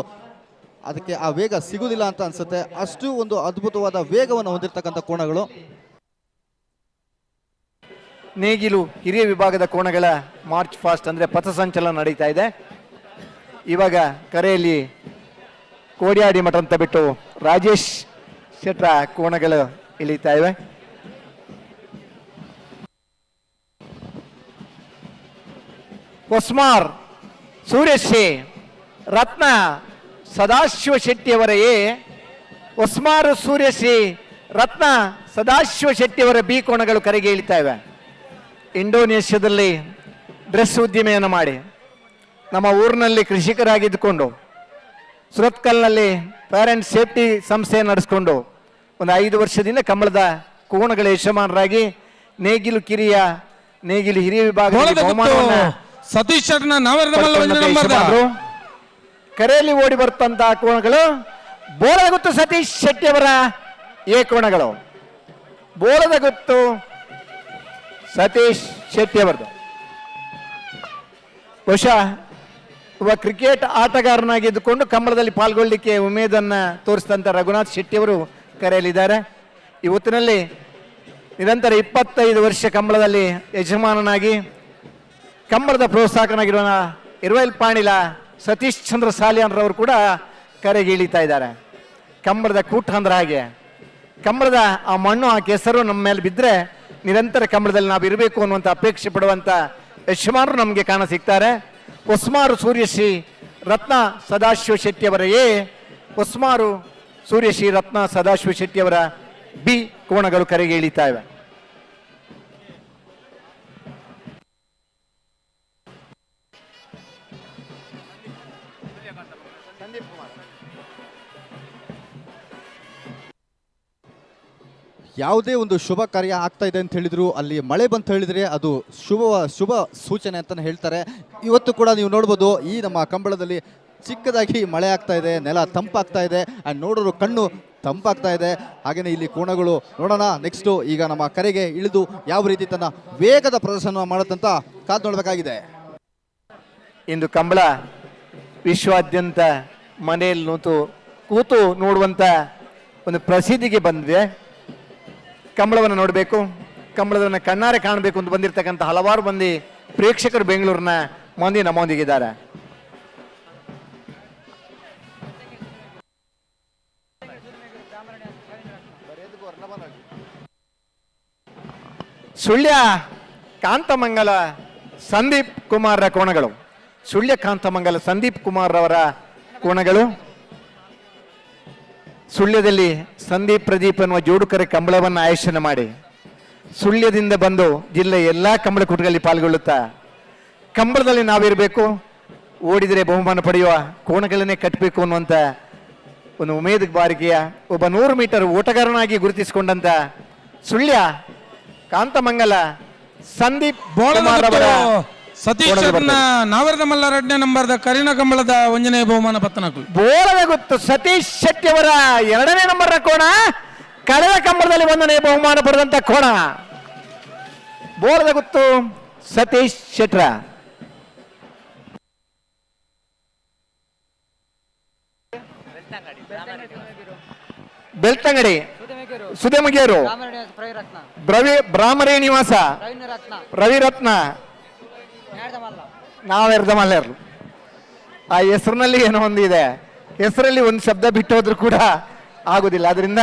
ಅದಕ್ಕೆ ಆ ವೇಗ ಸಿಗುವುದಿಲ್ಲ ಅಂತ ಅನ್ಸುತ್ತೆ. ಅಷ್ಟು ಒಂದು ಅದ್ಭುತವಾದ ವೇಗವನ್ನು ಹೊಂದಿರತಕ್ಕಂಥ ಕೋಣಗಳು. ನೇಗಿಲು ಹಿರಿಯ ವಿಭಾಗದ ಕೋಣಗಳ ಮಾರ್ಚ್ ಫಾಸ್ಟ್ ಅಂದರೆ ಪಥಸಂಚಲನ ನಡೀತಾ ಇದೆ. ಇವಾಗ ಕರೆಯಲ್ಲಿ ಕೋಡಿಯಾಡಿ ಮಠ ಅಂತ ಬಿಟ್ಟು ರಾಜೇಶ್ ಶೆಟ್ರ ಕೋಣಗಳು ಇಳಿತಾ ಇವೆ. ಒಸ್ಮಾರ್ ಸೂರ್ಯಶ್ರೀ ರತ್ನ ಸದಾಶಿವ ಶೆಟ್ಟಿಯವರೆಯೇ ಒಸ್ಮಾರು ಸೂರ್ಯಶ್ರೀ ರತ್ನ ಸದಾಶಿವ ಶೆಟ್ಟಿಯವರ ಬಿ ಕೋಣಗಳು ಕರೆಗೆ ಇಳಿತಾ ಇವೆ. ಇಂಡೋನೇಷ್ಯಾದಲ್ಲಿ ಡ್ರೆಸ್ ಉದ್ದಿಮೆಯನ್ನು ಮಾಡಿ ನಮ್ಮ ಊರಿನಲ್ಲಿ ಕೃಷಿಕರಾಗಿದ್ದುಕೊಂಡು ಸುರತ್ಕಲ್ನಲ್ಲಿ ಪ್ಯಾರೆಂಟ್ ಸೇಫ್ಟಿ ಸಂಸ್ಥೆ ನಡೆಸ್ಕೊಂಡು ಒಂದು 5 ವರ್ಷದಿಂದ ಕಂಬಳದ ಕೋಣಗಳ ಯಜಮಾನರಾಗಿ ನೇಗಿಲು ಹಿರಿಯ ವಿಭಾಗ ಸತೀಶ್ ಕರೆಯಲ್ಲಿ ಓಡಿ ಬರ್ತಂತಹ ಕೋಣಗಳು ಬೋಳದ ಗುತ್ತು ಸತೀಶ್ ಶೆಟ್ಟಿಯವರ ಎ ಕೋಣಗಳು. ಬೋಳದ ಗುತ್ತು ಸತೀಶ್ ಶೆಟ್ಟಿಯವರದು. ಬಹುಶಃ ಒಬ್ಬ ಕ್ರಿಕೆಟ್ ಆಟಗಾರನಾಗಿದ್ದುಕೊಂಡು ಕಂಬಳದಲ್ಲಿ ಪಾಲ್ಗೊಳ್ಳಿಕ್ಕೆ ಉಮೇದನ್ನ ತೋರಿಸಿದಂಥ ರಘುನಾಥ್ ಶೆಟ್ಟಿಯವರು ಕರೆಯಲಿದ್ದಾರೆ. ಇವತ್ತಿನಲ್ಲಿ ನಿರಂತರ 25 ವರ್ಷ ಕಂಬಳದಲ್ಲಿ ಯಜಮಾನನಾಗಿ ಕಂಬಳದ ಪ್ರೋತ್ಸಾಹಕನಾಗಿರುವ ಇರುವೆಲ್ ಪಾಣಿಲ ಸತೀಶ್ ಚಂದ್ರ ಸಾಲಿಯಾನ್ರವರು ಕೂಡ ಕರೆಗೆ ಇಳಿತಾ ಇದ್ದಾರೆ. ಕಂಬಳದ ಕೂಟ ಅಂದ್ರೆ ಹಾಗೆ, ಕಂಬಳದ ಆ ಮಣ್ಣು ಆ ಕೆಸರು ನಮ್ಮ ಮೇಲೆ ಬಿದ್ದರೆ ನಿರಂತರ ಕಂಬಳದಲ್ಲಿ ನಾವು ಇರಬೇಕು ಅನ್ನುವಂಥ ಅಪೇಕ್ಷೆ ಪಡುವಂಥ ಯಜಮಾನರು ನಮಗೆ ಕಾಣ ಸಿಗ್ತಾರೆ. ಒಸ್ಮಾರು ಸೂರ್ಯಶ್ರೀ ರತ್ನ ಸದಾಶಿವ ಶೆಟ್ಟಿಯವರ ಒಸ್ಮಾರು ಸೂರ್ಯಶ್ರೀ ರತ್ನ ಸದಾಶಿವ ಶೆಟ್ಟಿಯವರ ಬಿ ಕೋಣಗಳು ಕರೆಗೆ ಇಳಿತಾ ಇವೆ. ಯಾವುದೇ ಒಂದು ಶುಭ ಕಾರ್ಯ ಆಗ್ತಾ ಇದೆ ಅಂತ ಹೇಳಿದ್ರು, ಅಲ್ಲಿ ಮಳೆ ಬಂತ ಹೇಳಿದ್ರೆ ಅದು ಶುಭ ಸೂಚನೆ ಅಂತಲೇ ಹೇಳ್ತಾರೆ. ಇವತ್ತು ಕೂಡ ನೀವು ನೋಡ್ಬೋದು, ಈ ನಮ್ಮ ಕಂಬಳದಲ್ಲಿ ಚಿಕ್ಕದಾಗಿ ಮಳೆ ಆಗ್ತಾ ಇದೆ, ನೆಲ ತಂಪಾಗ್ತಾ ಇದೆ, ಆ್ಯಂಡ್ ನೋಡೋರು ಕಣ್ಣು ತಂಪಾಗ್ತಾ ಇದೆ. ಹಾಗೆಯೇ ಇಲ್ಲಿ ಕೋಣಗಳು ನೋಡೋಣ ನೆಕ್ಸ್ಟು ಈಗ ನಮ್ಮ ಕರೆಗೆ ಇಳಿದು ಯಾವ ರೀತಿ ತನ್ನ ವೇಗದ ಪ್ರದರ್ಶನ ಮಾಡುತ್ತಂತ ಕಾದು ನೋಡಬೇಕಾಗಿದೆ. ಇಂದು ಕಂಬಳ ವಿಶ್ವಾದ್ಯಂತ ಮನೆಯಲ್ಲಿ ಕೂತು ನೋಡುವಂಥ ಒಂದು ಪ್ರಸಿದ್ಧಿಗೆ ಬಂದಿದೆ. ಕಂಬಳವನ್ನು ನೋಡಬೇಕು, ಕಂಬಳವನ್ನು ಕಣ್ಣಾರೆ ಕಾಣಬೇಕು ಅಂತ ಬಂದಿರತಕ್ಕಂಥ ಹಲವಾರು ಮಂದಿ ಪ್ರೇಕ್ಷಕರು ಬೆಂಗಳೂರಿನ ಮಂದಿ ನಮ್ಮೊಂದಿಗಿದ್ದಾರೆ. ಸುಳ್ಯ ಕಾಂತಮಂಗಲ ಸಂದೀಪ್ ಕುಮಾರ್ರ ಕೋಣಗಳು, ಸುಳ್ಯ ಕಾಂತಮಂಗಲ ಸಂದೀಪ್ ಕುಮಾರ್ ಅವರ ಕೋಣಗಳು. ಸುಳ್ಯದಲ್ಲಿ ಸಂದೀಪ್ ಪ್ರದೀಪ್ ಅನ್ನುವ ಜೋಡುಕರೆ ಕಂಬಳವನ್ನು ಆಯೋಜನೆ ಮಾಡಿ ಸುಳ್ಯದಿಂದ ಬಂದು ಜಿಲ್ಲೆಯ ಎಲ್ಲ ಕಂಬಳ ಕೂಟಗಳಲ್ಲಿ ಪಾಲ್ಗೊಳ್ಳುತ್ತಾ ಕಂಬಳದಲ್ಲಿ ನಾವಿರಬೇಕು, ಓಡಿದರೆ ಬಹುಮಾನ ಪಡೆಯುವ ಕೋಣಗಳನ್ನೇ ಕಟ್ಟಬೇಕು ಅನ್ನುವಂಥ ಒಂದು ಉಮೇದ ಬಾರಿಕೆಯ ಒಬ್ಬ 100 ಮೀಟರ್ ಓಟಗಾರನಾಗಿ ಗುರುತಿಸಿಕೊಂಡಂತ ಸುಳ್ಯ ಕಾಂತಮಂಗಲ ಸಂದೀಪ್ ಸತೀಶ್ ನಾವರದ ಮಲ್ಲ 2ನೇ ನಂಬರ್ದ ಕರಿನ ಕಂಬಳದ ಒಂಜನೇ ಬಹುಮಾನ ಪತ್ತನಕು ಬೋಳದ ಗುತ್ತು ಸತೀಶ್ ಶೆಟ್ಟಿಯವರ 2ನೇ ನಂಬರ್ ಕೋಣ, ಕಳೆದ ಕಂಬಳದಲ್ಲಿ 1ನೇ ಬಹುಮಾನ ಪಡೆದಂತ ಕೋಣ. ಬೋಳದ ಗುತ್ತು ಸತೀಶ್ ಶೆಟ್ರ. ಬೆಳ್ತಂಗಡಿ ಸುದೇಮಗಿಯರು, ಬ್ರಾಹ್ಮರೇ ನಿವಾಸ ರವಿರತ್ನ, ನಾವೆರ್ದ ಮಲ್ಲೇರ್ಲು. ಆ ಹೆಸರಿನಲ್ಲಿ ಏನೋ ಒಂದಿದೆ, ಹೆಸರಲ್ಲಿ ಒಂದು ಶಬ್ದ ಬಿಟ್ಟು ಹೋದ್ರು ಕೂಡ ಆಗೋದಿಲ್ಲ. ಆದ್ರಿಂದ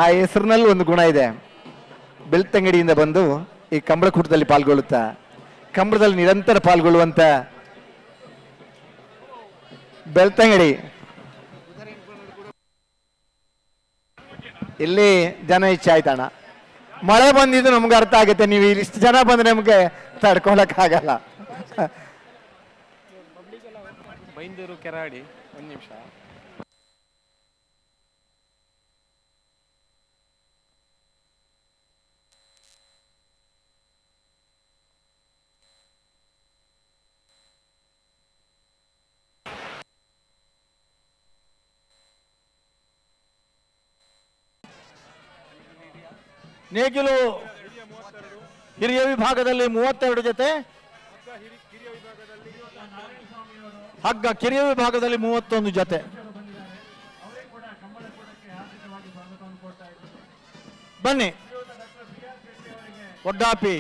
ಆ ಹೆಸರಿನಲ್ಲಿ ಒಂದು ಗುಣ ಇದೆ. ಬೆಳ್ತಂಗಡಿಯಿಂದ ಬಂದು ಈ ಕಂಬಳಕೂಟದಲ್ಲಿ ಪಾಲ್ಗೊಳ್ಳುತ್ತಾ ಕಂಬಳದಲ್ಲಿ ನಿರಂತರ ಪಾಲ್ಗೊಳ್ಳುವಂತ ಬೆಳ್ತಂಗಡಿ. ಇಲ್ಲಿ ಜನ ಹೆಚ್ಚಾಯ್ತಣ್ಣ. ಮಳೆ ಬಂದಿದ್ದು ನಮ್ಗೆ ಅರ್ಥ ಆಗುತ್ತೆ. ನೀವು ಇಷ್ಟು ಜನ ಬಂದ್ರೆ ನಮ್ಗೆ ತಡ್ಕೊಳಕ್ ಆಗಲ್ಲ. ಬೈಂದೂರು ಕೆರಾಡಿ ಒಂದು ನಿಮಿಷ. ನೇಗಿಲು ಹಿರಿಯ ವಿಭಾಗದಲ್ಲಿ 32 ಜೊತೆ, ಹಗ್ಗ ಕಿರಿಯ ವಿಭಾಗದಲ್ಲಿ 31 ಜೊತೆ. ಬನ್ನಿ ಒಡ್ಡಾಪಿ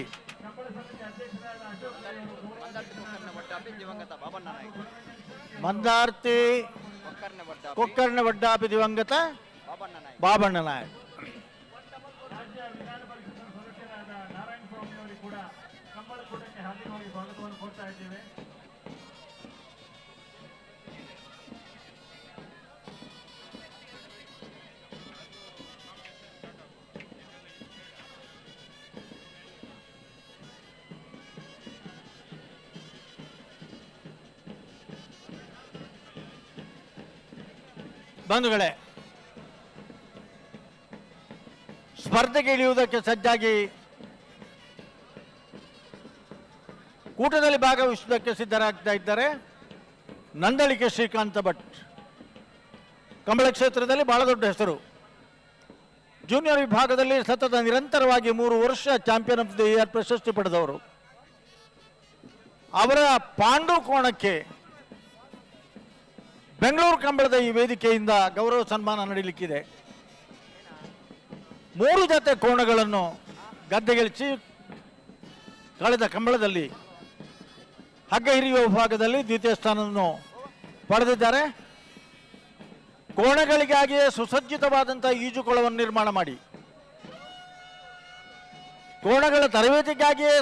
ಮಂದಾರ್ತಿ ಕೊಕ್ಕರ್ಣ ವಡ್ಡಾಪಿ ದಿವಂಗತ ಬಾಬಣ್ಣ ನಾಯಕ್. ಬಂಧುಗಳೇ, ಸ್ಪರ್ಧೆಗೆ ಇಳಿಯುವುದಕ್ಕೆ ಸಜ್ಜಾಗಿ ಕೂಟದಲ್ಲಿ ಭಾಗವಹಿಸುವುದಕ್ಕೆ ಸಿದ್ಧರಾಗ್ತಾ ಇದ್ದಾರೆ ನಂದಳಿಕೆ ಶ್ರೀಕಾಂತ ಭಟ್. ಕಂಬಳ ಕ್ಷೇತ್ರದಲ್ಲಿ ಬಹಳ ದೊಡ್ಡ ಹೆಸರು. ಜೂನಿಯರ್ ವಿಭಾಗದಲ್ಲಿ ಸತತ ನಿರಂತರವಾಗಿ 3 ವರ್ಷ ಚಾಂಪಿಯನ್ ಆಫ್ ದಿ ಇಯರ್ ಪ್ರಶಸ್ತಿ ಪಡೆದವರು. ಅವರ ಪಾಂಡು ಕೋಣಕ್ಕೆ ಬೆಂಗಳೂರು ಕಂಬಳದ ಈ ವೇದಿಕೆಯಿಂದ ಗೌರವ ಸನ್ಮಾನ ನಡೆಯಲಿಕ್ಕಿದೆ. 3 ಜೊತೆ ಕೋಣಗಳನ್ನು ಗದ್ದೆಗಿಳಿಸಿ ಕಳೆದ ಕಂಬಳದಲ್ಲಿ ಹಗ್ಗ ಹಿರಿಯುವ ವಿಭಾಗದಲ್ಲಿ ದ್ವಿತೀಯ ಸ್ಥಾನವನ್ನು ಪಡೆದಿದ್ದಾರೆ. ಕೋಣಗಳಿಗಾಗಿಯೇ ಸುಸಜ್ಜಿತವಾದಂತಹ ಈಜುಕೊಳವನ್ನು ನಿರ್ಮಾಣ ಮಾಡಿ, ಕೋಣಗಳ ತರಬೇತಿಗಾಗಿಯೇ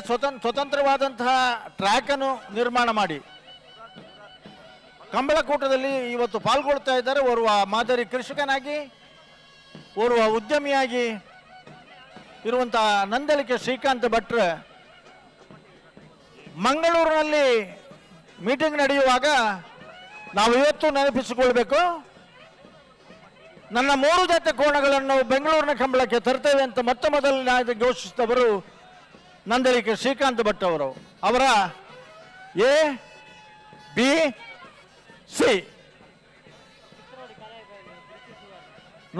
ಸ್ವತಂತ್ರವಾದಂತಹ ಟ್ರ್ಯಾಕ್ ಅನ್ನು ನಿರ್ಮಾಣ ಮಾಡಿ ಕಂಬಳಕೂಟದಲ್ಲಿ ಇವತ್ತು ಪಾಲ್ಗೊಳ್ತಾ ಇದ್ದಾರೆ. ಓರ್ವ ಮಾದರಿ ಕೃಷಿಕನಾಗಿ, ಓರ್ವ ಉದ್ಯಮಿಯಾಗಿ ಇರುವಂತಹ ನಂದಳಿಕೆ ಶ್ರೀಕಾಂತ್ ಭಟ್ರ ಮಂಗಳೂರಿನಲ್ಲಿ ಮೀಟಿಂಗ್ ನಡೆಯುವಾಗ ನಾವು ಇವತ್ತು ನೆನಪಿಸಿಕೊಳ್ಬೇಕು, ನನ್ನ 3 ಜೊತೆ ಕೋಣಗಳನ್ನು ಬೆಂಗಳೂರಿನ ಕಂಬಳಕ್ಕೆ ತರ್ತೇವೆ ಅಂತ ಮೊದಲನೇ ಘೋಷಿಸಿದವರು ನಂದಳಿಕೆ ಶ್ರೀಕಾಂತ್ ಭಟ್ ಅವರು. ಅವರ ABC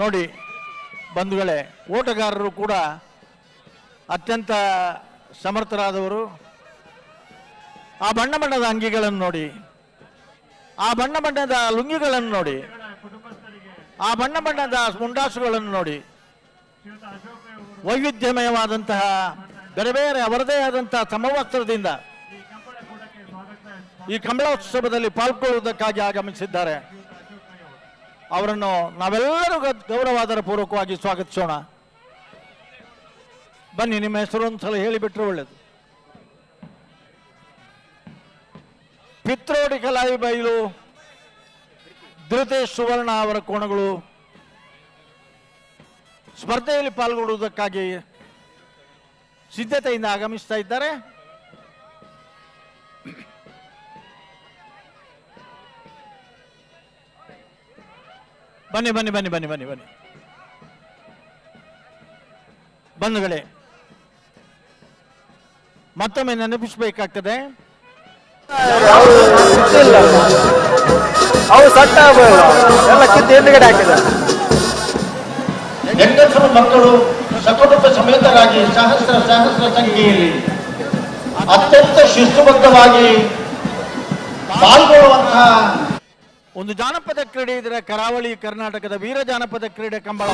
ನೋಡಿ ಬಂಧುಗಳೇ, ಓಟಗಾರರು ಕೂಡ ಅತ್ಯಂತ ಸಮರ್ಥರಾದವರು. ಆ ಬಣ್ಣ ಬಣ್ಣದ ಅಂಗಿಗಳನ್ನು ನೋಡಿ, ಆ ಬಣ್ಣ ಬಣ್ಣದ ಲುಂಗಿಗಳನ್ನು ನೋಡಿ, ಆ ಬಣ್ಣ ಬಣ್ಣದ ಮುಂಡಾಸುಗಳನ್ನು ನೋಡಿ, ವೈವಿಧ್ಯಮಯವಾದಂತಹ ಬೇರೆ ಬೇರೆ ಅವರದೇ ಆದಂತಹ ಸಮವಸ್ತ್ರದಿಂದ ಈ ಕಂಬಳೋತ್ಸವದಲ್ಲಿ ಪಾಲ್ಗೊಳ್ಳುವುದಕ್ಕಾಗಿ ಆಗಮಿಸಿದ್ದಾರೆ. ಅವರನ್ನು ನಾವೆಲ್ಲರೂ ಗೌರವಾದರ ಪೂರ್ವಕವಾಗಿ ಸ್ವಾಗತಿಸೋಣ. ಬನ್ನಿ, ನಿಮ್ಮ ಹೆಸರು ಒಂದ್ಸಲ ಹೇಳಿಬಿಟ್ರೆ ಒಳ್ಳೆಯದು. ಪಿತ್ರೋಡಿ ಕಲಾಯಿ ಬೈಲು ಧೃತೇಶ್ ಸುವರ್ಣ ಅವರ ಕೋಣಗಳು ಸ್ಪರ್ಧೆಯಲ್ಲಿ ಪಾಲ್ಗೊಳ್ಳುವುದಕ್ಕಾಗಿ ಸಿದ್ಧತೆಯಿಂದ ಆಗಮಿಸ್ತಾ ಇದ್ದಾರೆ. ಬನ್ನಿ ಬನ್ನಿ ಬನ್ನಿ ಬನ್ನಿ ಬನ್ನಿ ಬನ್ನಿ ಬಂಧುಗಳೇ, ಮತ್ತೊಮ್ಮೆ ನೆನಪಿಸಬೇಕಾಗ್ತದೆ, ಅವು ಸಟ್ಟ ಎಲ್ಲ ಕಿತ್ತು ಹಿಂದ್ಗಡೆ ಹಾಕಿದ್ದಾರೆ. ಹೆಂಗಸರು ಮಕ್ಕಳು ಸಕುಟುಂಬ ಸಮೇತರಾಗಿ ಸಹಸ್ರ ಸಂಖ್ಯೆಯಲ್ಲಿ ಅತ್ಯಂತ ಶಿಸ್ತುಬದ್ಧವಾಗಿ ಪಾಲ್ಗೊಳ್ಳುವಂತಹ ಒಂದು ಜಾನಪದ ಕ್ರೀಡೆ ಇದ್ರೆ ಕರಾವಳಿ ಕರ್ನಾಟಕದ ವೀರ ಜಾನಪದ ಕ್ರೀಡೆ ಕಂಬಳ.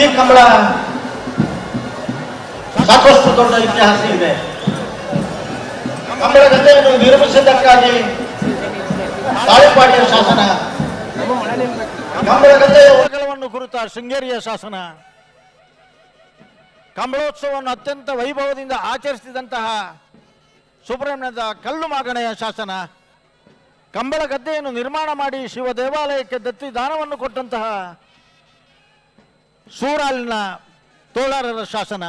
ಈ ಕಂಬಳ ಸಾಕಷ್ಟು ದೊಡ್ಡ ಇತಿಹಾಸ ಇದೆ. ಕಂಬಳ ಗದ್ದೆಯನ್ನು ನಿರ್ಮಿಸಿದ್ದಕ್ಕಾಗಿ ತಾಳಿಪಾಡಿಯ ಶಾಸನ ನಿವೃತ್ತ ಶೃಂಗೇರಿಯ ಶಾಸನ, ಕಂಬಳೋತ್ಸವವನ್ನು ಅತ್ಯಂತ ವೈಭವದಿಂದ ಆಚರಿಸಿದಂತಹ ಸುಬ್ರಹ್ಮಣ್ಯದ ಕಲ್ಲು ಮಾಗಣೆಯ ಶಾಸನ, ಕಂಬಳ ಗದ್ದೆಯನ್ನು ನಿರ್ಮಾಣ ಮಾಡಿ ಶಿವ ದೇವಾಲಯಕ್ಕೆ ದತ್ತಿ ದಾನವನ್ನು ಕೊಟ್ಟಂತಹ ಸೂರಾಲಿನ ತೋಳಾರರ ಶಾಸನ,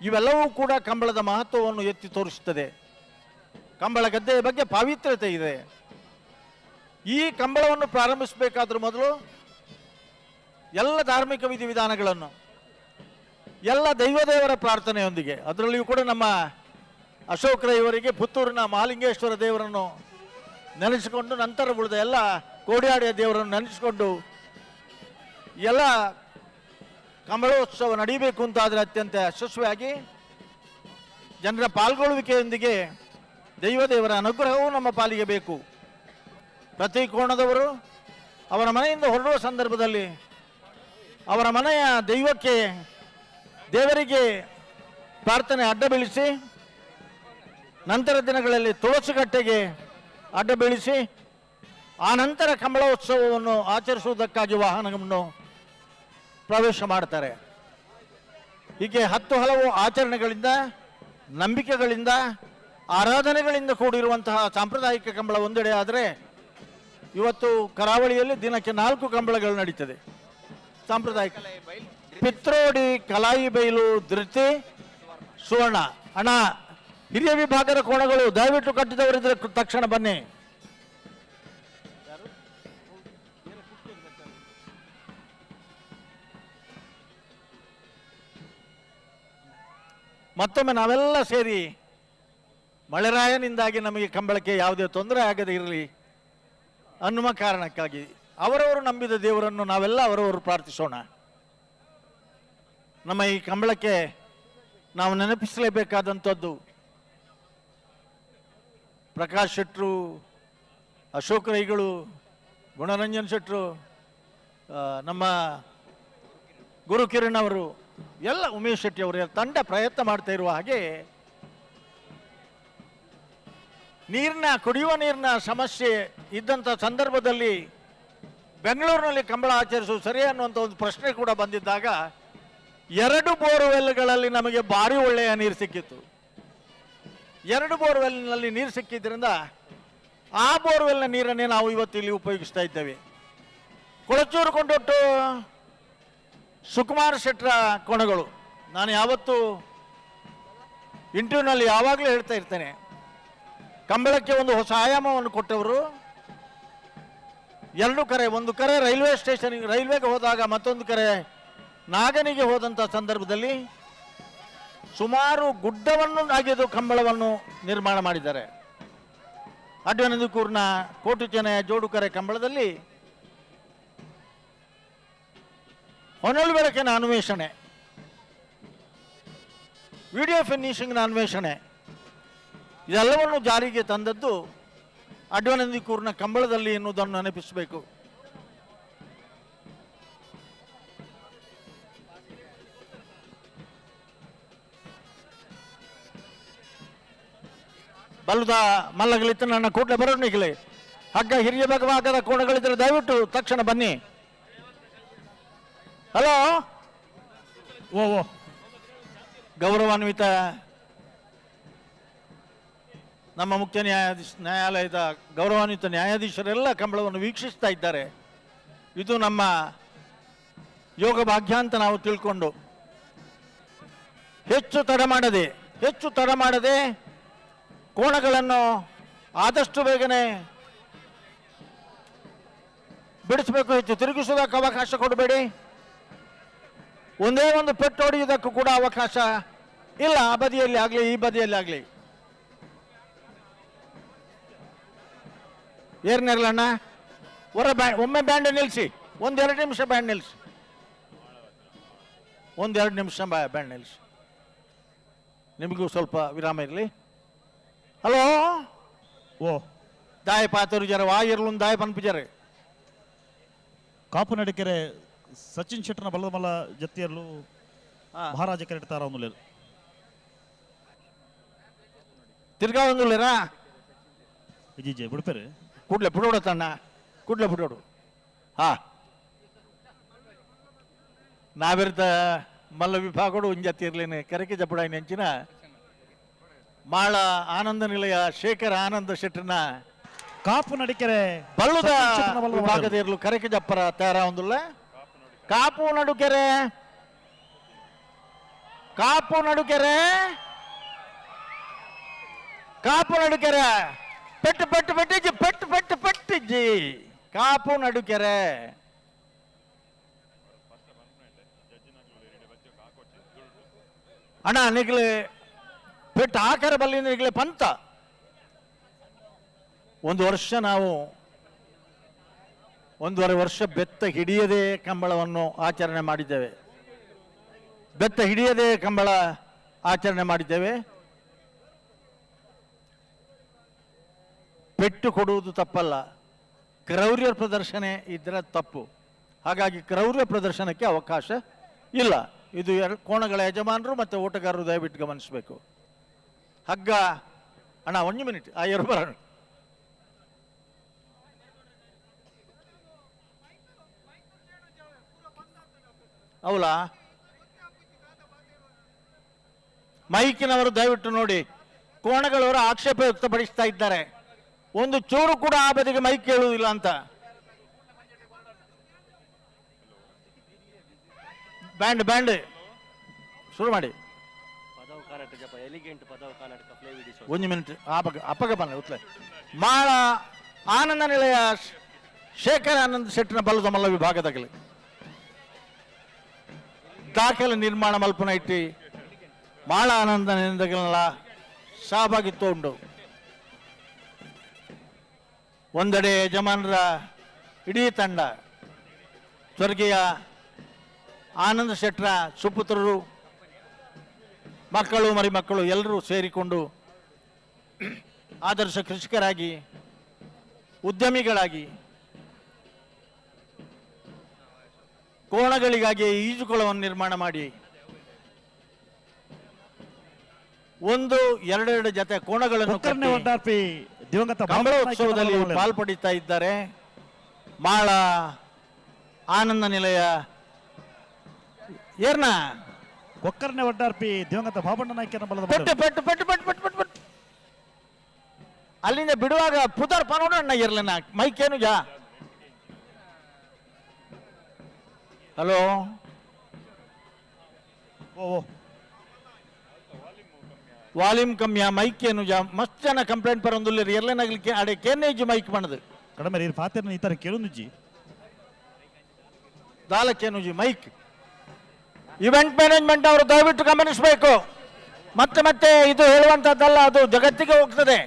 ಇವೆಲ್ಲವೂ ಕೂಡ ಕಂಬಳದ ಮಹತ್ವವನ್ನು ಎತ್ತಿ ತೋರಿಸುತ್ತದೆ. ಕಂಬಳ ಗದ್ದೆಯ ಬಗ್ಗೆ ಪಾವಿತ್ರ್ಯತೆ ಇದೆ. ಈ ಕಂಬಳವನ್ನು ಪ್ರಾರಂಭಿಸಬೇಕಾದ್ರೂ ಮೊದಲು ಎಲ್ಲ ಧಾರ್ಮಿಕ ವಿಧಿವಿಧಾನಗಳನ್ನು, ಎಲ್ಲ ದೈವದೇವರ ಪ್ರಾರ್ಥನೆಯೊಂದಿಗೆ, ಅದರಲ್ಲಿಯೂ ಕೂಡ ನಮ್ಮ ಅಶೋಕ್ ರೈ ಅವರಿಗೆ ಪುತ್ತೂರಿನ ಮಹಾಲಿಂಗೇಶ್ವರ ದೇವರನ್ನು ನೆನೆಸಿಕೊಂಡು, ನಂತರ ಉಳಿದ ಎಲ್ಲ ಕೋಡಿಯಾಡಿಯ ದೇವರನ್ನು ನೆನೆಸಿಕೊಂಡು ಎಲ್ಲ ಕಂಬಳೋತ್ಸವ ನಡೀಬೇಕು ಅಂತಾದರೆ ಅತ್ಯಂತ ಯಶಸ್ವಿಯಾಗಿ ಜನರ ಪಾಲ್ಗೊಳ್ಳುವಿಕೆಯೊಂದಿಗೆ ದೈವದೇವರ ಅನುಗ್ರಹವೂ ನಮ್ಮ ಪಾಲಿಗೆ ಬೇಕು. ಪ್ರತಿ ಕೋಣದವರು ಅವರ ಮನೆಯಿಂದ ಹೊರಡುವ ಸಂದರ್ಭದಲ್ಲಿ ಅವರ ಮನೆಯ ದೈವಕ್ಕೆ, ದೇವರಿಗೆ ಪ್ರಾರ್ಥನೆ ಅಡ್ಡ ಬೀಳಿಸಿ, ನಂತರ ದಿನಗಳಲ್ಲಿ ತುಳಸಿಗಟ್ಟೆಗೆ ಅಡ್ಡ ಬೀಳಿಸಿ, ಆ ನಂತರ ಕಂಬಳೋತ್ಸವವನ್ನು ಆಚರಿಸುವುದಕ್ಕಾಗಿ ವಾಹನವನ್ನು ಪ್ರವೇಶ ಮಾಡ್ತಾರೆ. ಹೀಗೆ 10 ಹಲವು ಆಚರಣೆಗಳಿಂದ, ನಂಬಿಕೆಗಳಿಂದ, ಆರಾಧನೆಗಳಿಂದ ಕೂಡಿರುವಂತಹ ಸಾಂಪ್ರದಾಯಿಕ ಕಂಬಳ ಒಂದೆಡೆ ಆದರೆ, ಇವತ್ತು ಕರಾವಳಿಯಲ್ಲಿ ದಿನಕ್ಕೆ 4 ಕಂಬಳಗಳು ನಡೀತದೆ. ಸಾಂಪ್ರದಾಯಿಕ ಪಿತ್ರೋಡಿ, ಕಲಾಯಿ ಬೈಲು, ಧೃತಿ, ಸುವರ್ಣ. ಅಣ್ಣ, ಹಿರಿಯ ವಿಭಾಗದ ಕೋಣಗಳು ದಯವಿಟ್ಟು ಕಟ್ಟಿದವರಿದ್ರೆ ತಕ್ಷಣ ಬನ್ನಿ. ಮತ್ತೊಮ್ಮೆ ನಾವೆಲ್ಲ ಸೇರಿ ಮಳೆರಾಯನಿಂದಾಗಿ ನಮಗೆ ಕಂಬಳಕ್ಕೆ ಯಾವುದೇ ತೊಂದರೆ ಆಗದೆ ಇರಲಿ ಅನ್ನುವ ಕಾರಣಕ್ಕಾಗಿ ಅವರವರು ನಂಬಿದ ದೇವರನ್ನು ನಾವೆಲ್ಲ ಅವರವರು ಪ್ರಾರ್ಥಿಸೋಣ. ನಮ್ಮ ಈ ಕಂಬಳಕ್ಕೆ ನಾವು ನೆನಪಿಸಲೇಬೇಕಾದಂಥದ್ದು ಪ್ರಕಾಶ್ ಶೆಟ್ರು, ಅಶೋಕ್ ರೈಗಳು, ಗುಣರಂಜನ್ ಶೆಟ್ರು, ನಮ್ಮ ಗುರುಕಿರಣ್ ಅವರು, ಎಲ್ಲ ಉಮೇಶ್ ಶೆಟ್ಟಿ ಅವರ ತಂಡ ಪ್ರಯತ್ನ ಮಾಡ್ತಾ ಇರುವ ಹಾಗೆ ಕುಡಿಯುವ ನೀರಿನ ಸಮಸ್ಯೆ ಇದ್ದಂಥ ಸಂದರ್ಭದಲ್ಲಿ ಬೆಂಗಳೂರಿನಲ್ಲಿ ಕಂಬಳ ಆಚರಿಸುವುದು ಸರಿ ಅನ್ನುವಂಥ ಒಂದು ಪ್ರಶ್ನೆ ಕೂಡ ಬಂದಿದ್ದಾಗ 2 ಬೋರ್ವೆಲ್ಗಳಲ್ಲಿ ನಮಗೆ ಭಾರಿ ಒಳ್ಳೆಯ ನೀರು ಸಿಕ್ಕಿತ್ತು. 2 ಬೋರ್ವೆಲ್ನಲ್ಲಿ ನೀರು ಸಿಕ್ಕಿದ್ರಿಂದ ಆ ಬೋರ್ವೆಲ್ನ ನೀರನ್ನೇ ನಾವು ಇವತ್ತು ಇಲ್ಲಿ ಉಪಯೋಗಿಸ್ತಾ ಇದ್ದೇವೆ. ಕೊಳಚೂರು ಕೊಂಡೊಟ್ಟು ಸುಕುಮಾರ್ ಶೆಟ್ರ ಕೋಣಗಳು, ನಾನು ಯಾವತ್ತೂ ಇಂಟರ್ವ್ಯೂನಲ್ಲಿ ಯಾವಾಗಲೂ ಹೇಳ್ತಾ ಇರ್ತೇನೆ, ಕಂಬಳಕ್ಕೆ ಒಂದು ಹೊಸ ಆಯಾಮವನ್ನು ಕೊಟ್ಟವರು. 2 ಕರೆ, ಒಂದು ಕರೆ ರೈಲ್ವೆ ಸ್ಟೇಷನ್ಗೆ ರೈಲ್ವೆಗೆ ಹೋದಾಗ, ಮತ್ತೊಂದು ಕರೆ ನಾಗನಿಗೆ ಹೋದಂಥ ಸಂದರ್ಭದಲ್ಲಿ ಸುಮಾರು ಗುಡ್ಡವನ್ನು ಅಗೆದು ಕಂಬಳವನ್ನು ನಿರ್ಮಾಣ ಮಾಡಿದ್ದಾರೆ. ಅಡ್ವನಂದಿಕೂರಿನ ಕೋಟು ಚೆನ್ನಯ ಜೋಡುಕರೆ ಕಂಬಳದಲ್ಲಿ ಹೊನಲು ಬೆಳಕಿನ ಅನ್ವೇಷಣೆ, ವಿಡಿಯೋ ಫಿನಿಶಿಂಗ್ನ ಅನ್ವೇಷಣೆ, ಇದೆಲ್ಲವನ್ನು ಜಾರಿಗೆ ತಂದದ್ದು ಅಡ್ವನಂದಿಕೂರಿನ ಕಂಬಳದಲ್ಲಿ ಎನ್ನುವುದನ್ನು ನೆನಪಿಸಬೇಕು. ಬಲ್ಲುದ ಮಲ್ಲಗಳಿತ್ತು ನನ್ನ ಕೂಡಲೇ ಬರೋಣಿಗಲಿ ಹಗ್ಗ ಹಿರಿಯ ಭಾಗದ ಕೋಣಗಳಿದ್ರೆ ದಯವಿಟ್ಟು ತಕ್ಷಣ ಬನ್ನಿ. ಹಲೋ, ಓ ಗೌರವಾನ್ವಿತ ನಮ್ಮ ಮುಖ್ಯ ನ್ಯಾಯಾಲಯದ ಗೌರವಾನ್ವಿತ ನ್ಯಾಯಾಧೀಶರೆಲ್ಲ ಕಂಬಳವನ್ನು ವೀಕ್ಷಿಸ್ತಾ ಇದ್ದಾರೆ. ಇದು ನಮ್ಮ ಯೋಗ ಭಾಗ್ಯ ಅಂತ ನಾವು ತಿಳ್ಕೊಂಡು ಹೆಚ್ಚು ತಡ ಮಾಡದೆ ಕೋಣಗಳನ್ನು ಆದಷ್ಟು ಬೇಗನೆ ಬಿಡಿಸಬೇಕು. ಹೆಚ್ಚು ತಿರುಗಿಸುವುದಕ್ಕೆ ಅವಕಾಶ ಕೊಡಬೇಡಿ. ಒಂದೇ ಒಂದು ಪೆಟ್ಟು ಹೊಡೆಯುವುದಕ್ಕೂ ಕೂಡ ಅವಕಾಶ ಇಲ್ಲ. ಆ ಬದಿಯಲ್ಲಿ ಆಗಲಿ ಈ ಬದಿಯಲ್ಲಿ ಆಗಲಿ. ಏರ್ನಿರ್ಲಣ್ಣ ಒಮ್ಮೆ ಬ್ಯಾಂಡ್ ನಿಲ್ಲಿಸಿ, 1-2 ನಿಮಿಷ ಬ್ಯಾಂಡ್ ನಿಲ್ಲಿಸಿ, 1-2 ನಿಮಿಷ ಬ್ಯಾಂಡ್ ನಿಲ್ಲಿಸಿ. ನಿಮಗೂ ಸ್ವಲ್ಪ ವಿರಾಮ ಇರಲಿ. ಹಲೋ, ಓ ದಾಯ ಪಾತರು ಜರ ವಾಯಿರ್ಲು ದಾಯ ಪನ್ಪಿಜರೆ ಕಾಪು ನಡಿಕೆರೆ ಸಚಿನ್ ಶೆಟ್ಟರ್ನ ಬಲ್ಲಮಲ್ಲ ಜತ್ತಿಯರ್ಲು ಮಹಾರಾಜ ಕೆರೆಡ್ತಾರ ಒಂದು ತಿರ್ಗಾ ಒಂದು ಲೇರಾ ವಿಜಯ್ ಬಿಡ್ಪೇರೆ ಕೂಡ್ಲೆ ಬಿಡೋಡು ತಣ್ಣ, ಕೂಡ್ಲೆ ಬಿಡೋಡು. ಹಾ ನಾವಿರ್ದ ಮಲ್ಲ ವಿಭಾಗಡು ಉಂಜತ್ತಿರ್ಲೇನೆ ಕರೆಕೆ ಜಪಡಾಯಿ ನೆಂಚಿನ ಮಾಳ ಆನಂದ ನಿಲಯ ಶೇಖರ್ ಆನಂದ ಶೆಟ್ಟರ್ನ ಕಾಪು ನಡಿಕೆರೆ ಬಲ್ಲುದ ವಿಭಾಗದ ಇರಲು ಕರೆಕೆ ಜಪ್ಪರ ತಯಾರ ಒಂದುಲ್ಲ ಕಾಪು ನಡುಕೆರೆ ಕಾಪು ನಡುಕೆರೆ ಕಾಪು ನಡುಕೆರೆ ಪೆಟ್ಟು ಪೆಟ್ಟು ಪೆಟ್ಟಿಜ್ಜಿ ಪೆಟ್ಟು ಪೆಟ್ಟು ಪೆಟ್ಟಿಜ್ಜಿ ಕಾಪು ನಡುಕೆರೆ ಅಣ್ಣ ನಿಗ್ಲೆ ಪೆಟ್ಟು ಆಕಾರ ಬಲ್ಲಿ ನಿಗ್ಲೆ ಪಂತ ಒಂದು ವರ್ಷ ನಾವು 1.5 ವರ್ಷ ಬೆತ್ತ ಹಿಡಿಯದೆ ಕಂಬಳವನ್ನು ಆಚರಣೆ ಮಾಡಿದ್ದೇವೆ. ಬೆತ್ತ ಹಿಡಿಯದೆ ಕಂಬಳ ಆಚರಣೆ ಮಾಡಿದ್ದೇವೆ. ಪೆಟ್ಟು ಕೊಡುವುದು ತಪ್ಪಲ್ಲ, ಕ್ರೌರ್ಯ ಪ್ರದರ್ಶನ ಇದ್ರೆ ತಪ್ಪು. ಹಾಗಾಗಿ ಕ್ರೌರ್ಯ ಪ್ರದರ್ಶನಕ್ಕೆ ಅವಕಾಶ ಇಲ್ಲ. ಇದು ಕೋಣಗಳ ಯಜಮಾನರು ಮತ್ತು ಓಟಗಾರರು ದಯವಿಟ್ಟು ಗಮನಿಸಬೇಕು. ಹಗ್ಗ ಅಣ್ಣ 1 ಮಿನಿಟ್ ಆ ಬರೋಣ. ಅವಳ ಮೈಕಿನವರು ದಯವಿಟ್ಟು ನೋಡಿ, ಕೋಣಗಳವರು ಆಕ್ಷೇಪ ವ್ಯಕ್ತಪಡಿಸ್ತಾ ಇದ್ದಾರೆ. ಒಂದು ಚೂರು ಕೂಡ ಆ ಬದಿಗೆ ಮೈಕ್ ಕೇಳುವುದಿಲ್ಲ ಅಂತ. ಬ್ಯಾಂಡ್ ಬ್ಯಾಂಡ್ ಶುರು ಮಾಡಿ. 1 ಮಿನಿಟ್ ಅಪ್ಪಗ ಬನ್ನ ಉತ್ಲೆ ಮಾಳ ಆನಂದ ನಿಲಯ ಶೇಖರ್ ಆನಂದ್ ಶೆಟ್ಟಿನ ಬಲ್ಲದ ಮಲ್ಲ ವಿಭಾಗದಾಗಲಿ ದಾಖಲೆ ನಿರ್ಮಾಣ ಮಲ್ಪನ ಇಟ್ಟಿ ಮಾಳ ಆನಂದ ನಿಂದಗಳ ಸಹಭಾಗಿತ್ವ ಉಂಟು. ಒಂದೆಡೆ ಯಜಮಾನರ ಇಡೀ ತಂಡ, ಸ್ವರ್ಗೀಯ ಆನಂದ ಶೆಟ್ಟರ ಸುಪುತ್ರರು, ಮಕ್ಕಳು ಮರಿಮಕ್ಕಳು ಎಲ್ಲರೂ ಸೇರಿಕೊಂಡು ಆದರ್ಶ ಕೃಷಿಕರಾಗಿ, ಉದ್ಯಮಿಗಳಾಗಿ, ಕೋಣಗಳಿಗಾಗಿ ಈಜುಕೊಳವನ್ನು ನಿರ್ಮಾಣ ಮಾಡಿ 1-2 ಜೊತೆ ಕೋಣಗಳನ್ನು ಕಂಬಳೋತ್ಸವದಲ್ಲಿ ಪಾಲ್ಪಡಿತಾ ಇದ್ದಾರೆ. ಮಾಳ ಆನಂದ ನಿಲಯ ಏರ್ನ ಕೊಕ್ಕರ್ನೆ ಒಡ್ಡಾರ್ಪಿ ದಿವಂಗತ ಬಾಬಣ್ಣ ನಾಯ್ಕನ ಬಲದ ಪೆಟ್ಟು ಪೆಟ್ಟು ಪೆಟ್ಟು ಪೆಟ್ಟು ಪೆಟ್ಟು ಪೆಟ್ಟು ಪೆಟ್ಟು ಅಲ್ಲಿಂದ ಬಿಡುವಾಗ ಪುದರ್ ಪನೋಡಣ್ಣ ಇರ್ಲಿನ ಮೈಕೇನು ಜಾ. ಹಲೋ ವಾಲ್ಯೂಮ್ ಕಮ್ಮಿಯ ಮೈಕ್ ಏನು ಜಾ ಮಸ್ತ್ ಜನ ಕಂಪ್ಲೇಂಟ್ ಬರೋದಿಲ್ಲ ಎರ್ಲೇನಾಗ್ಲಿಕ್ಕೆ ಅಡೆ ಕೇನೇಜ್ ಮೈಕ್ ಪಣದು ಕಡಿಮೆ ರೀ ಪಾತ್ರ ಈ ತರ ಕೇಳುನುಜ್ಜಿ ದಾಲಕ್ಕೇನುಜಿ ಮೈಕ್ ಇವೆಂಟ್ ಮ್ಯಾನೇಜ್ಮೆಂಟ್ ಅವರು ದಯವಿಟ್ಟು ಗಮನಿಸಬೇಕು. ಮತ್ತೆ ಮತ್ತೆ ಇದು ಹೇಳುವಂತದ್ದಲ್ಲ, ಅದು ಜಗತ್ತಿಗೆ ಹೋಗ್ತದೆ.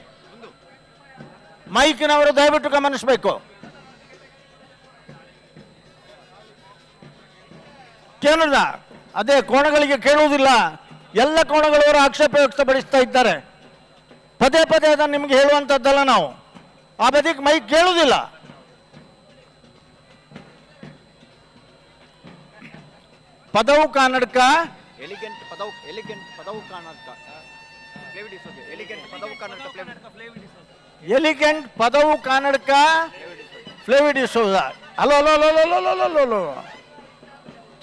ಮೈಕಿನವರು ದಯವಿಟ್ಟು ಗಮನಿಸಬೇಕು. ಕೇಳುದ ಅದೇ ಕೋಣಗಳಿಗೆ ಕೇಳುವುದಿಲ್ಲ. ಎಲ್ಲ ಕೋಣಗಳವರು ಆಕ್ಷೇಪ ವ್ಯಕ್ತಪಡಿಸ್ತಾ ಇದ್ದಾರೆ. ಪದೇ ಪದೇ ಅದನ್ನು ನಿಮ್ಗೆ ಹೇಳುವಂತದ್ದಲ್ಲ, ನಾವು ಆ ಬದಿಗೆ ಮೈಕ್ ಕೇಳುವುದಿಲ್ಲ. ಪದವು ಕನ್ನಡಕ ಎಲಿಗೆಂಟ್ ಪದವು ಕನ್ನಡಕ ಎಲಿಗೆಂಟ್ ಪದವು ಕನ್ನಡಕ ಫ್ಲೇವಿಡಿಸೋದ ಅಲೋ ಅಲೋ ಅಲೋ ಅಲೋ ಅಲೋ ಅಲೋ ಅಲೋ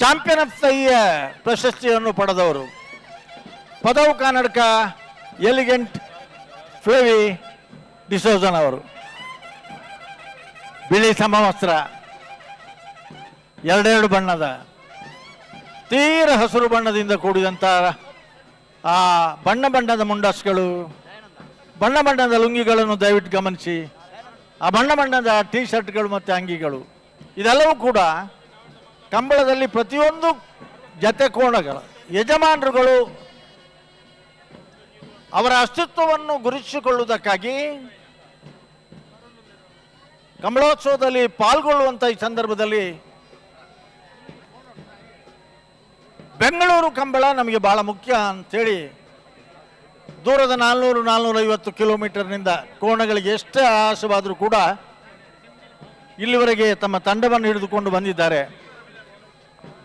ಚಾಂಪಿಯನ್ ಆಫ್ ದ ಇಯರ್ ಪ್ರಶಸ್ತಿಯನ್ನು ಪಡೆದವರು ಪದವು ಕನ್ನಡಕ ಎಲಿಗೆಂಟ್ ಫ್ಲೇವಿ ಡಿಸೋಜನ್ ಅವರು. ಬಿಳಿ ಸಮವಸ್ತ್ರ, 2 ಬಣ್ಣದ ತೀರ ಹಸಿರು ಬಣ್ಣದಿಂದ ಕೂಡಿದಂಥ ಆ ಬಣ್ಣ ಬಣ್ಣದ ಮುಂಡಾಸ್ಗಳು, ಬಣ್ಣ ಬಣ್ಣದ ಲುಂಗಿಗಳನ್ನು ದಯವಿಟ್ಟು ಗಮನಿಸಿ. ಆ ಬಣ್ಣ ಬಣ್ಣದ ಟೀ ಶರ್ಟ್ಗಳು ಮತ್ತು ಅಂಗಿಗಳು ಇದೆಲ್ಲವೂ ಕೂಡ ಕಂಬಳದಲ್ಲಿ ಪ್ರತಿಯೊಂದು ಜತೆ ಕೋಣಗಳ ಯಜಮಾನರುಗಳು ಅವರ ಅಸ್ತಿತ್ವವನ್ನು ಗುರುತಿಸಿಕೊಳ್ಳುವುದಕ್ಕಾಗಿ ಕಂಬಳೋತ್ಸವದಲ್ಲಿ ಪಾಲ್ಗೊಳ್ಳುವಂಥ ಈ ಸಂದರ್ಭದಲ್ಲಿ ಬೆಂಗಳೂರು ಕಂಬಳ ನಮಗೆ ಬಹಳ ಮುಖ್ಯ ಅಂತೇಳಿ ದೂರದ 400-450 ಕಿಲೋಮೀಟರ್ನಿಂದ ಕೋಣಗಳಿಗೆ ಎಷ್ಟೇ ಆಯಾಸವಾದರೂ ಕೂಡ ಇಲ್ಲಿವರೆಗೆ ತಮ್ಮ ತಂಡವನ್ನು ಹಿಡಿದುಕೊಂಡು ಬಂದಿದ್ದಾರೆ.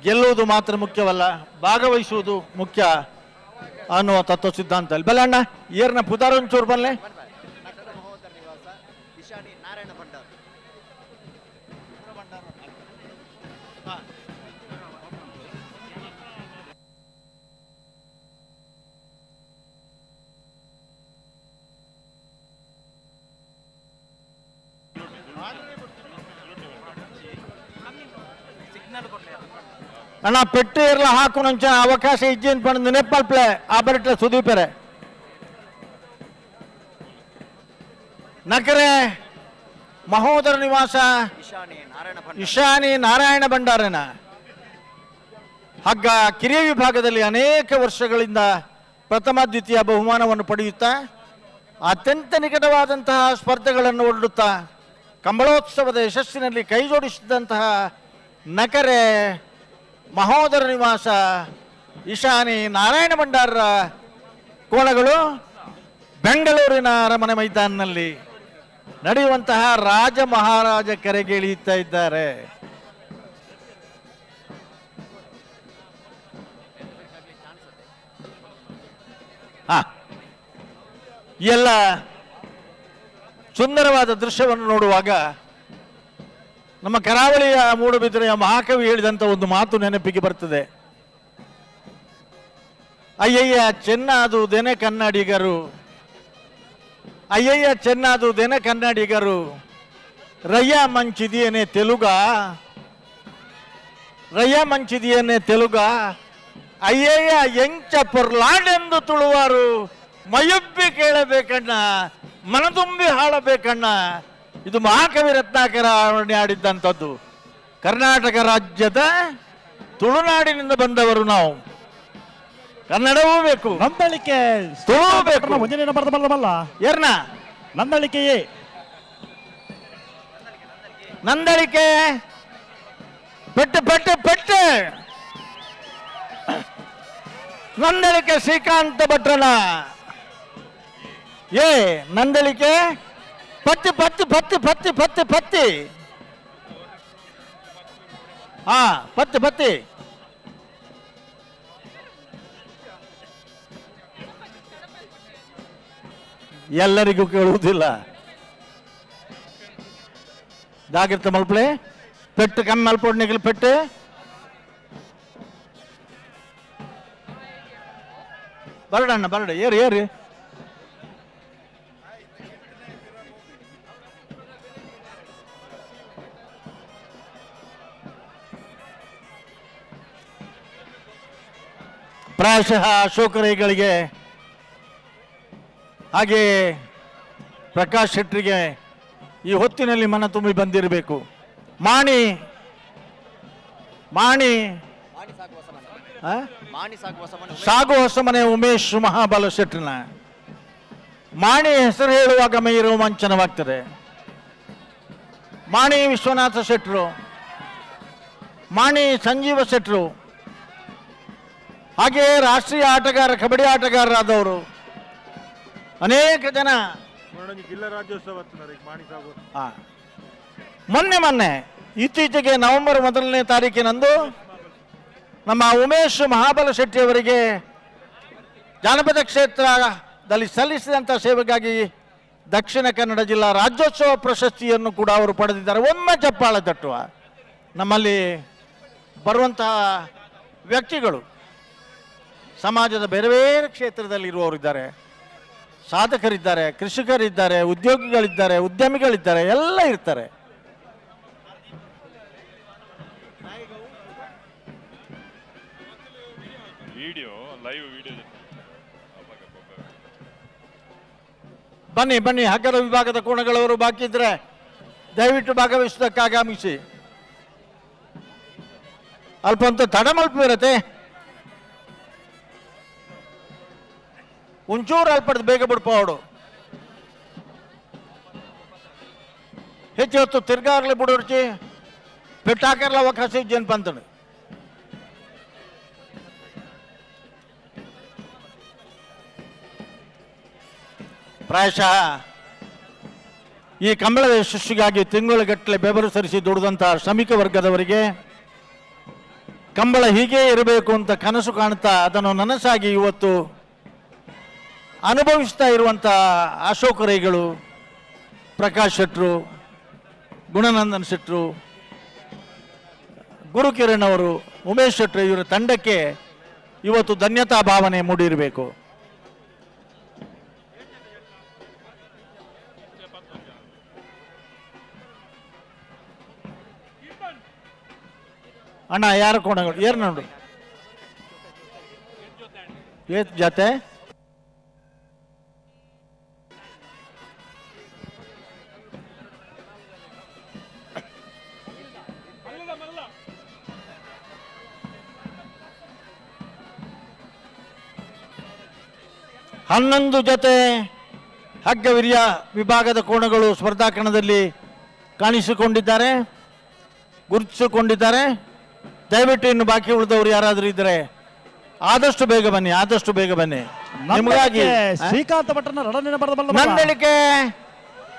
ಗೆಲ್ಲುವುದು ಮಾತ್ರ ಮುಖ್ಯವಲ್ಲ, ಭಾಗವಹಿಸುವುದು ಮುಖ್ಯ ಅನ್ನುವ ತತ್ವ ಸಿದ್ಧಾಂತ. ಬಲ್ಲ ಅಣ್ಣ ಏರ್ನ ಪುದಾರೊಂಚೂರು ಬಲ್ಲೆ ಅಣ್ಣ ಪೆಟ್ಟು ಇರಲ ಹಾಕು ನಂಚ ಅವಕಾಶ ಇಜ್ಜಿನ ಪಂಡು ನೆಪ್ಪಲ್ಪ್ಲೆ ಆ ಬರಟ್ಲೆ ಸುದೀಪರೆ ನಕರೆ ಮಹೋದರ ನಿವಾಸ ಇಶಾನಿ ನಾರಾಯಣ ಭಂಡಾರನ ಹಗ್ಗ ಕಿರಿಯ ವಿಭಾಗದಲ್ಲಿ ಅನೇಕ ವರ್ಷಗಳಿಂದ ಪ್ರಥಮ ದ್ವಿತೀಯ ಬಹುಮಾನವನ್ನು ಪಡೆಯುತ್ತಾ ಅತ್ಯಂತ ನಿಕಟವಾದಂತಹ ಸ್ಪರ್ಧೆಗಳನ್ನು ಒಡ್ಡುತ್ತಾ ಕಂಬಳೋತ್ಸವದ ಯಶಸ್ಸಿನಲ್ಲಿ ಕೈ ಜೋಡಿಸಿದಂತಹ ನಕರೆ ಮಹೋದರ ನಿವಾಸ ಇಶಾನಿ ನಾರಾಯಣ ಭಂಡಾರರ ಕೋಣಗಳು ಬೆಂಗಳೂರಿನ ಅರಮನೆ ಮೈದಾನಿನಲ್ಲಿ ನಡೆಯುವಂತಹ ರಾಜ ಮಹಾರಾಜ ಕರೆಗೆ ಇಳಿಯುತ್ತಾ ಇದ್ದಾರೆ. ಎಲ್ಲ ಸುಂದರವಾದ ದೃಶ್ಯವನ್ನು ನೋಡುವಾಗ ನಮ್ಮ ಕರಾವಳಿಯ ಮೂಡುಬಿದಿರೆಯ ಮಹಾಕವಿ ಹೇಳಿದಂಥ ಒಂದು ಮಾತು ನೆನಪಿಗೆ ಬರ್ತದೆ. ಅಯ್ಯಯ್ಯ ಚೆನ್ನದು ದೆನೆ ಕನ್ನಡಿಗರು, ಅಯ್ಯಯ್ಯ ಚೆನ್ನದು ದೆನೆ ಕನ್ನಡಿಗರು, ರಯ್ಯ ಮಂಚಿದಿಯೇನೆ ತೆಲುಗ, ರಯ್ಯ ಮಂಚಿದಿಯೇನೆ ತೆಲುಗ, ಅಯ್ಯಯ್ಯ ಎಂಚ ಪೊರ್ಲಾಡೆಂದು ತುಳುವಾರು, ಮಯುಬ್ಬಿ ಕೇಳಬೇಕಣ್ಣ, ಮನದುಂಬಿ ಹಾಳಬೇಕಣ್ಣ. ಇದು ಮಹಾಕವಿ ರತ್ನಾಕರ ಆಡಿದ್ದಂಥದ್ದು. ಕರ್ನಾಟಕ ರಾಜ್ಯದ ತುಳುನಾಡಿನಿಂದ ಬಂದವರು ನಾವು. ಕನ್ನಡವೂ ಬೇಕು, ನಂದಳಿಕೆ ತುಳು ಬೇಕು. ಮುಂಜಾನೆ ಬರ್ದಬಲ್ಲವಲ್ಲ ಏರ್ನ ನಂದಳಿಕೆಯೇ ನಂದಳಿಕೆ ಪೆಟ್ಟು ಪೆಟ್ಟು ಪೆಟ್ಟು ನಂದಳಿಕೆ ಶ್ರೀಕಾಂತ ಭಟ್ರನ ಏ ನಂದಳಿಕೆ ಪತ್ತಿ ಪತ್ತಿ ಪತ್ತಿ ಪತ್ತಿ ಪತ್ತಿ ಪತ್ತಿ ಹಾ ಪತ್ತಿ ಪತ್ತಿ ಎಲ್ಲರಿಗೂ ಕೇಳುವುದಿಲ್ಲ. ಜಾಗ್ರತೆ ಮಲ್ಪಳೆ ಪೆಟ್ಟು ಕಮ್ಮಿ ಮಲ್ಪೊಡ್ ನಿಗಲ್ ಪೆಟ್ಟು ಬರಡಣ್ಣ ಬರಡ ಏರಿ ಏರಿ ಪ್ರಾಯಶಃ ಅಶೋಕರೈಗಳಿಗೆ ಹಾಗೆ ಪ್ರಕಾಶ್ ಶೆಟ್ಟರಿಗೆ ಈ ಹೊತ್ತಿನಲ್ಲಿ ಮನ ತುಂಬಿ ಬಂದಿರಬೇಕು. ಮಾಣಿ ಮಾಣಿ ಸಾಗು ಹೊಸಮನೆ ಉಮೇಶ್ ಮಹಾಬಲ ಶೆಟ್ಟರ್ನ ಮಾಣಿ ಹೆಸರು ಹೇಳುವಾಗ ಮೈ ರೋಮಾಂಚನವಾಗ್ತದೆ. ಮಾಣಿ ವಿಶ್ವನಾಥ ಶೆಟ್ಟರು, ಮಾಣಿ ಸಂಜೀವ ಶೆಟ್ಟರು, ಹಾಗೆ ರಾಷ್ಟ್ರೀಯ ಆಟಗಾರ ಕಬಡ್ಡಿ ಆಟಗಾರರಾದವರು ಅನೇಕ ಜನ ಜಿಲ್ಲಾ ರಾಜ್ಯೋತ್ಸವ ಮೊನ್ನೆ ಇತ್ತೀಚೆಗೆ ನವೆಂಬರ್ 1ನೇ ತಾರೀಕಿನಂದು ನಮ್ಮ ಉಮೇಶ್ ಮಹಾಬಲ ಶೆಟ್ಟಿ ಅವರಿಗೆ ಜಾನಪದ ಕ್ಷೇತ್ರದಲ್ಲಿ ಸಲ್ಲಿಸಿದಂಥ ಸೇವೆಗಾಗಿ ದಕ್ಷಿಣ ಕನ್ನಡ ಜಿಲ್ಲಾ ರಾಜ್ಯೋತ್ಸವ ಪ್ರಶಸ್ತಿಯನ್ನು ಕೂಡ ಅವರು ಪಡೆದಿದ್ದಾರೆ. ಒಮ್ಮೆ ಚಪ್ಪಾಳೆ ತಟ್ಟುವ. ನಮ್ಮಲ್ಲಿ ಬರುವಂತಹ ವ್ಯಕ್ತಿಗಳು ಸಮಾಜದ ಬೇರೆ ಬೇರೆ ಕ್ಷೇತ್ರದಲ್ಲಿ ಇರುವವರಿದ್ದಾರೆ, ಸಾಧಕರಿದ್ದಾರೆ, ಕೃಷಿಕರಿದ್ದಾರೆ, ಉದ್ಯೋಗಿಗಳಿದ್ದಾರೆ, ಉದ್ಯಮಿಗಳಿದ್ದಾರೆ, ಎಲ್ಲ ಇರ್ತಾರೆ. ಬನ್ನಿ ಬನ್ನಿ, ಹಗ್ಗದ ವಿಭಾಗದ ಕೋಣಗಳವರು ಬಾಕಿ ಇದ್ರೆ ದಯವಿಟ್ಟು ಭಾಗವಹಿಸೋದಕ್ಕೆ ಆಗಮಿಸಿ. ಅಲ್ಪ ಅಂತ ತಡ ಮಲ್ಪಿರತ್ತೆ, ಒಂಚೂರು ಅಲ್ಪಡ್ದು ಬೇಗ ಬಿಡ್ಪೋಡು. ಹೆಚ್ಚು ಹೊತ್ತು ತಿರ್ಗಾರ್ಲಿ ಬಿಡೋರ್ಚಿ ಪೆಟ್ಟಾಕರ್ಲ ಅವಕಾಶ ಇದ್ದೇನು ಪಂತಡು. ಪ್ರಾಯಶಃ ಈ ಕಂಬಳದ ಯಶಸ್ಸಿಗಾಗಿ ತಿಂಗಳುಗಟ್ಟಲೆ ಬೆವರು ಸರಿಸಿ ದುಡಿದಂತಹ ಶ್ರಮಿಕ ವರ್ಗದವರಿಗೆ ಕಂಬಳ ಹೀಗೆ ಇರಬೇಕು ಅಂತ ಕನಸು ಕಾಣುತ್ತಾ ಅದನ್ನು ನನಸಾಗಿ ಇವತ್ತು ಅನುಭವಿಸ್ತಾ ಇರುವಂಥ ಅಶೋಕ ರೈಗಳು, ಪ್ರಕಾಶ್ ಶೆಟ್ಟರು, ಗುಣನಂದನ್ ಶೆಟ್ಟರು, ಗುರುಕಿರಣ್ ಅವರು, ಉಮೇಶ್ ಶೆಟ್ಟರು, ಇವರ ತಂಡಕ್ಕೆ ಇವತ್ತು ಧನ್ಯತಾ ಭಾವನೆ ಮೂಡಿರಬೇಕು. ಅಣ್ಣ ಯಾರ ಕೋಣಗಳು ಏರ್ ನೋಡಿ ಏತ್ ಜೊತೆ ಹನ್ನೊಂದು ಜೊತೆ ಹಗ್ಗವಿರಿಯ ವಿಭಾಗದ ಕೋಣಗಳು ಸ್ಪರ್ಧಾಕಣದಲ್ಲಿ ಕಾಣಿಸಿಕೊಂಡಿದ್ದಾರೆ, ಗುರುತಿಸಿಕೊಂಡಿದ್ದಾರೆ. ದಯವಿಟ್ಟು ಇನ್ನು ಬಾಕಿ ಉಳಿದವರು ಯಾರಾದರೂ ಇದ್ದರೆ ಆದಷ್ಟು ಬೇಗ ಬನ್ನಿ, ಆದಷ್ಟು ಬೇಗ ಬನ್ನಿ. ನಿಮಗಾಗಿ ಶ್ರೀಕಾಂತ ಭಟ್ರನ ರಣನಿನ ಬರೆದ ನಂದಳಿಕೆ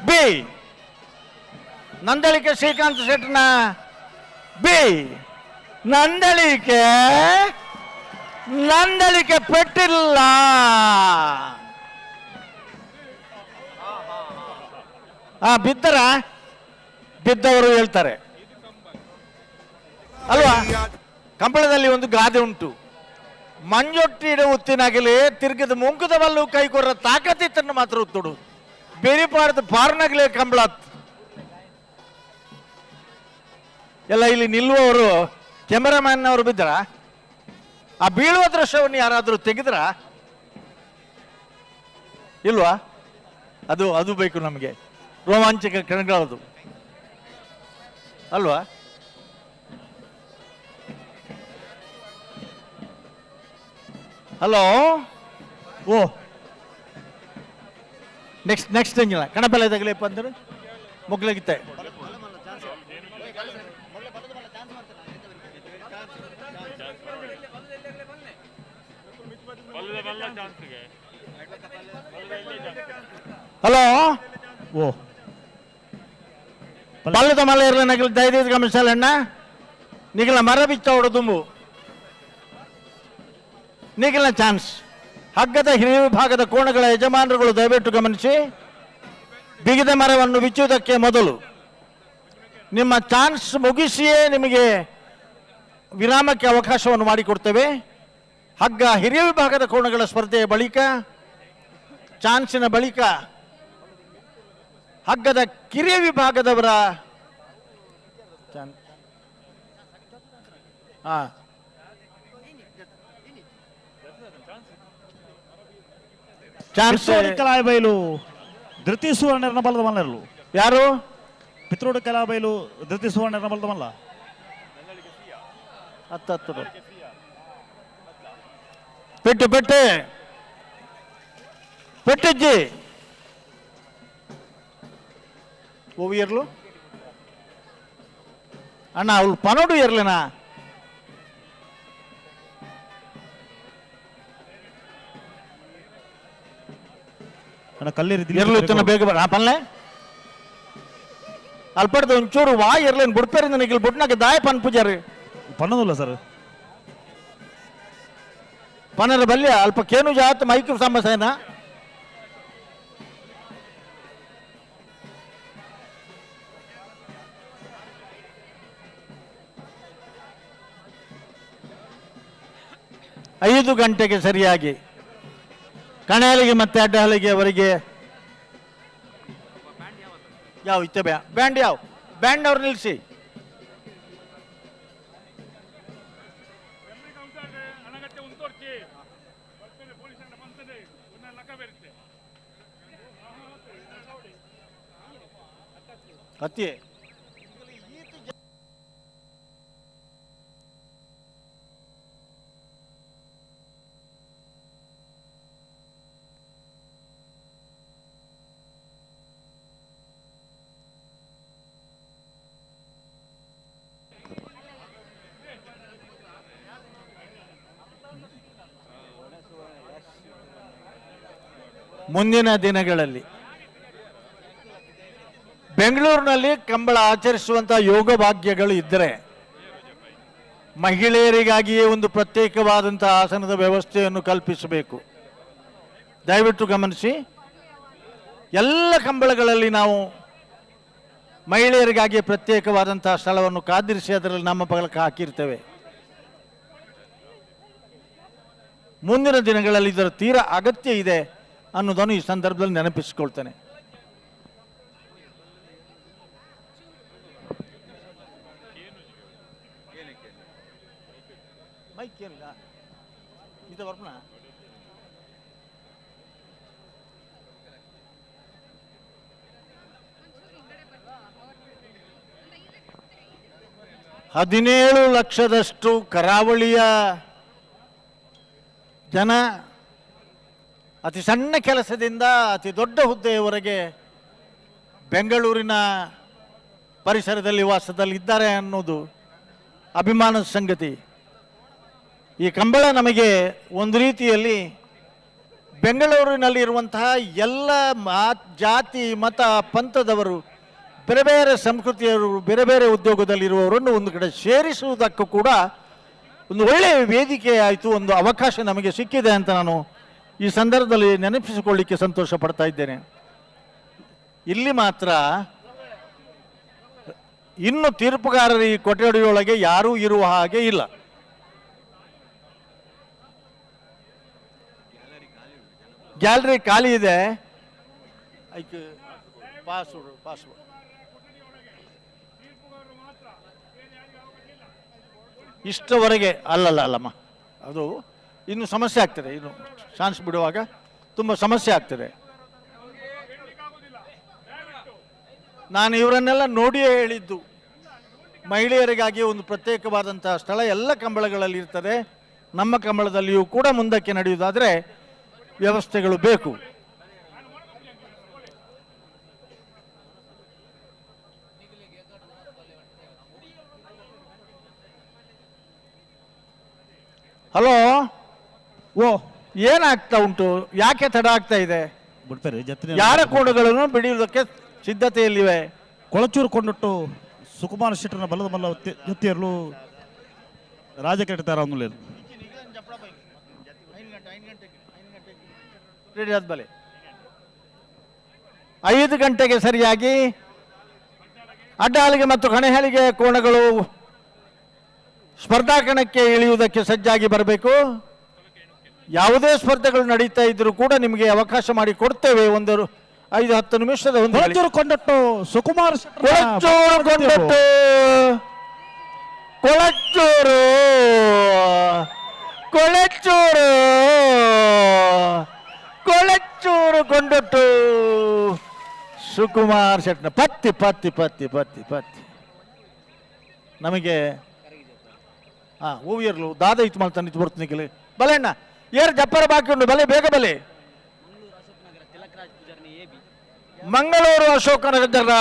ಬಿ, ನಂದಳಿಕೆ ಶ್ರೀಕಾಂತ ಶೆಟ್ಟರ್ನ ಬಿ, ನಂದಳಿಕೆ ಪೆಟ್ಟಿಲ್ಲ. ಬಿದ್ದವರು ಹೇಳ್ತಾರೆ ಅಲ್ವಾ. ಕಂಬಳದಲ್ಲಿ ಒಂದು ಗಾದೆ ಉಂಟು, ಮಂಜೊಟ್ಟಿಡ ಉತ್ತಿನಾಗಲಿ ತಿರ್ಗಿದ ಮುಂಕುದವಲ್ಲೂ ಕೈಕೊರ್ರ ತಾಕತ್ತಿತ್ತನ್ನು ಮಾತ್ರ ಉತ್ತುಡು, ಬೇರಿಪಾಡದ ಪಾರ್ನಾಗಲೇ ಕಂಬಳತ್. ಎಲ್ಲ ಇಲ್ಲಿ ನಿಲ್ಲುವವರು ಕ್ಯಾಮರಾಮ್ಯಾನ್ ಅವರು ಬಿದ್ದರ, ಆ ಬೀಳುವ ದೃಶ್ಯವನ್ನು ಯಾರಾದರೂ ತೆಗೆದ್ರ ಇಲ್ವಾ? ಅದು ಬೇಕು ನಮಗೆ, ರೋಮಾಂಚಕ ಕ್ಷಣಗಳದು ಅಲ್ವಾ. ಹಲೋ, ಓ ನೆಕ್ಸ್ಟ್ ಹಂಗಿಲ್ಲ ಕಣಪೆಲ್ಲ ತಗಲಿಪ್ಪ ಅಂದ್ರೆ ಮುಗ್ಲಾಗಿತ್ತೆ. ಹಲೋ, ಓ ಬಲ್ಲದ ಮಲೆ ಇರಲಿ ನಗಲ ದಯದೀದ ಗಮನಿಸಲಣ್ಣ. ನಿಗಲ ಮರ ಬಿಚ್ಚ ಹೊಡೆದುಂಬು ನಿಗಲ ಚಾನ್ಸ್. ಹಗ್ಗದ ಹಿರಿಯ ವಿಭಾಗದ ಕೋಣಗಳ ಯಜಮಾನರುಗಳು ದಯವಿಟ್ಟು ಗಮನಿಸಿ, ಬಿಗಿದ ಮರವನ್ನು ಬಿಚ್ಚುವುದಕ್ಕೆ ಮೊದಲು ನಿಮ್ಮ ಚಾನ್ಸ್ ಮುಗಿಸಿಯೇ ನಿಮಗೆ ವಿರಾಮಕ್ಕೆ ಅವಕಾಶವನ್ನು ಮಾಡಿಕೊಡ್ತೇವೆ. ಹಗ್ಗ ಹಿರಿಯ ವಿಭಾಗದ ಕೋಣಗಳ ಸ್ಪರ್ಧೆಯ ಬಳಿಕ, ಚಾನ್ಸಿನ ಬಳಿಕ ಹಗ್ಗದ ಕಿರಿಯ ವಿಭಾಗದವರ ಚಾನ್ಸ್ ಕಲಾಬೈಲು ಧೃತಿ ಸುವರ್ಣನ ಬಲದ ಮಲ್ಲರು ಯಾರು? ಪಿತ್ರೋಡು ಕಲಾಬೈಲು ಧೃತಿ ಸುವರ್ಣನ ಬಲದ ಮಲ್ಲ 10 పెట్టిజ్జి ఓవి ఇయర్లు అన్న వాళ్ళు పనోడు ఇయర్లేనా? ఇయర్లు ఇస్తున్న ಬೇಗ ಆ ಪನ್ಲೆ ಅಲ್ಪಡ್ದು ಒಂಚೂರು ವಾ ಇರ್ಲೇನು ಬುಡ್ಪೇರಿಂದ ನಿಖಿಲ್ ಬುಟ್ನಾಗ ದಾಯ ಪನ್ ಪೂಜಾರಿ ಪನ್ನೋದಿಲ್ಲ ಸರ್. ಪನರ ಬಲ್ಯ ಅಲ್ಪ ಕೇನು ಜಾತ ಮೈಕ್ ಸಮಸ್ಯೆನಾ? ಐದು ಗಂಟೆಗೆ ಸರಿಯಾಗಿ ಕಣೆಯಲಿಗೆ ಮತ್ತೆ ಅಡ್ಡಹಲಿಗೆ ಅವರಿಗೆ ಯಾವ ಇತ್ತೆ ಬ್ಯಾಂಡ್ ಯಾವ ಬ್ಯಾಂಡ್ ಅವ್ರು ನಿಲ್ಲಿಸಿ. ಕತ್ತಿ ಮುಂದಿನ ದಿನಗಳಲ್ಲಿ ಬೆಂಗಳೂರಿನಲ್ಲಿ ಕಂಬಳ ಆಚರಿಸುವಂತಹ ಯೋಗ ಭಾಗ್ಯಗಳು ಇದ್ದರೆ ಮಹಿಳೆಯರಿಗಾಗಿಯೇ ಒಂದು ಪ್ರತ್ಯೇಕವಾದಂತಹ ಆಸನದ ವ್ಯವಸ್ಥೆಯನ್ನು ಕಲ್ಪಿಸಬೇಕು. ದಯವಿಟ್ಟು ಗಮನಿಸಿ, ಎಲ್ಲ ಕಂಬಳಗಳಲ್ಲಿ ನಾವು ಮಹಿಳೆಯರಿಗಾಗಿ ಪ್ರತ್ಯೇಕವಾದಂತಹ ಸ್ಥಳವನ್ನು ಕಾದಿರಿಸಿ ಅದರಲ್ಲಿ ನಮ್ಮ ಫಲಕ ಹಾಕಿರ್ತೇವೆ. ಮುಂದಿನ ದಿನಗಳಲ್ಲಿ ಇದರ ತೀರಾ ಅಗತ್ಯ ಇದೆ ಅನ್ನೋದನ್ನು ಈ ಸಂದರ್ಭದಲ್ಲಿ ನೆನಪಿಸಿಕೊಳ್ತೇನೆ. ಕೇಳಿಲ್ಲ ಇದು ಬರ್ಪಣ ಹದಿನೇಳು ಲಕ್ಷದಷ್ಟು ಕರಾವಳಿಯ ಜನ ಅತಿ ಸಣ್ಣ ಕೆಲಸದಿಂದ ಅತಿ ದೊಡ್ಡ ಹುದ್ದೆಯವರೆಗೆ ಬೆಂಗಳೂರಿನ ಪರಿಸರದಲ್ಲಿ ವಾಸದಲ್ಲಿ ಇದ್ದಾರೆ ಅನ್ನೋದು ಅಭಿಮಾನದ ಸಂಗತಿ. ಈ ಕಂಬಳ ನಮಗೆ ಒಂದು ರೀತಿಯಲ್ಲಿ ಬೆಂಗಳೂರಿನಲ್ಲಿರುವಂತಹ ಎಲ್ಲ ಜಾತಿ ಮತ ಪಂಥದವರು ಬೇರೆ ಬೇರೆ ಸಂಸ್ಕೃತಿಯವರು ಬೇರೆ ಬೇರೆ ಉದ್ಯೋಗದಲ್ಲಿರುವವರನ್ನು ಒಂದು ಕಡೆ ಸೇರಿಸುವುದಕ್ಕೂ ಕೂಡ ಒಂದು ಒಳ್ಳೆಯ ವೇದಿಕೆ ಆಯಿತು, ಒಂದು ಅವಕಾಶ ನಮಗೆ ಸಿಕ್ಕಿದೆ ಅಂತ ನಾನು ಈ ಸಂದರ್ಭದಲ್ಲಿ ನೆನಪಿಸಿಕೊಳ್ಳಿಕ್ಕೆ ಸಂತೋಷ ಪಡ್ತಾ ಇದ್ದೇನೆ. ಇಲ್ಲಿ ಮಾತ್ರ ಇನ್ನು ತೀರ್ಪುಗಾರರ ಈ ಕೊಠಡಿಯೊಳಗೆ ಯಾರೂ ಇರುವ ಹಾಗೆ ಇಲ್ಲ. ಗ್ಯಾಲರಿ ಖಾಲಿ ಇದೆ. ಪಾಸ್ವರ್ಡ್ ಇಷ್ಟವರೆಗೆ ಅಲ್ಲಮ್ಮ, ಅದು ಇನ್ನು ಸಮಸ್ಯೆ ಆಗ್ತದೆ. ಇನ್ನು ಚಾನ್ಸ್ ಬಿಡುವಾಗ ತುಂಬ ಸಮಸ್ಯೆ ಆಗ್ತದೆ. ನಾನು ಇವರನ್ನೆಲ್ಲ ನೋಡಿಯೇ ಹೇಳಿದ್ದು, ಮಹಿಳೆಯರಿಗಾಗಿ ಒಂದು ಪ್ರತ್ಯೇಕವಾದಂತಹ ಸ್ಥಳ ಎಲ್ಲ ಕಂಬಳಗಳಲ್ಲಿ ಇರ್ತದೆ. ನಮ್ಮ ಕಂಬಳದಲ್ಲಿಯೂ ಕೂಡ ಮುಂದಕ್ಕೆ ನಡೆಯುವುದಾದರೆ ವ್ಯವಸ್ಥೆಗಳು ಬೇಕು. ಹಲೋ, ಏನಾಗ್ತಾ ಉಂಟು? ಯಾಕೆ ತಡ ಆಗ್ತಾ ಇದೆ? ಯಾರ ಕೋಣಗಳನ್ನು ಬಿಡಿಯುವುದಕ್ಕೆ ಸಿದ್ಧತೆಯಲ್ಲಿವೆ? ಕೊಳಚೂರು ಕೊಂಡೊಟ್ಟು ಸುಕುಮಾರ ಶೆಟ್ಟರ್ನ ಬಲದ ಮಲ್ಲ ಜೊತೆಯರು ರಾಜಕೀಯ ಅನ್ನೋದು ರೆಡಿ ಆದ್ಮೇಲೆ 5 ಗಂಟೆಗೆ ಸರಿಯಾಗಿ ಅಡ್ಡಹಾಲಿಗೆ ಮತ್ತು ಕಣೆಹಾಲಿಗೆ ಕೋಣಗಳು ಸ್ಪರ್ಧಾ ಕಣಕ್ಕೆ ಇಳಿಯುವುದಕ್ಕೆ ಸಜ್ಜಾಗಿ ಬರಬೇಕು. ಯಾವುದೇ ಸ್ಪರ್ಧೆಗಳು ನಡೀತಾ ಇದ್ರೂ ಕೂಡ ನಿಮಗೆ ಅವಕಾಶ ಮಾಡಿ ಕೊಡ್ತೇವೆ. ಒಂದು 5-10 ನಿಮಿಷದ ಒಂದು ಕೊಂಡಟ್ಟು ಸುಕುಮಾರ್ ಕೊಳಚೂರು ಕೊಂಡಟ್ಟು ಸುಕುಮಾರ್ ಶೆಟ್ನ ಪತ್ತಿ ಪತ್ತಿ ಪತ್ತಿ ಪತ್ತಿ ಪತ್ತಿ ನಮಗೆ ಹೂವಿಯರ್ಲು ದಾದ ಇತ್ತು ಮಾಡ್ತಾನೆ ಇತ್ತು ಬರ್ತೀನಿ ಬಲೆ ಅಣ್ಣ ಏರ್ ಜಪ್ಪರ ಬಾಕಿ ಉಂಟು ಬಲೆ ಬೇಗ ಬಲೆ. ಮಂಗಳೂರು ಅಶೋಕನಗರ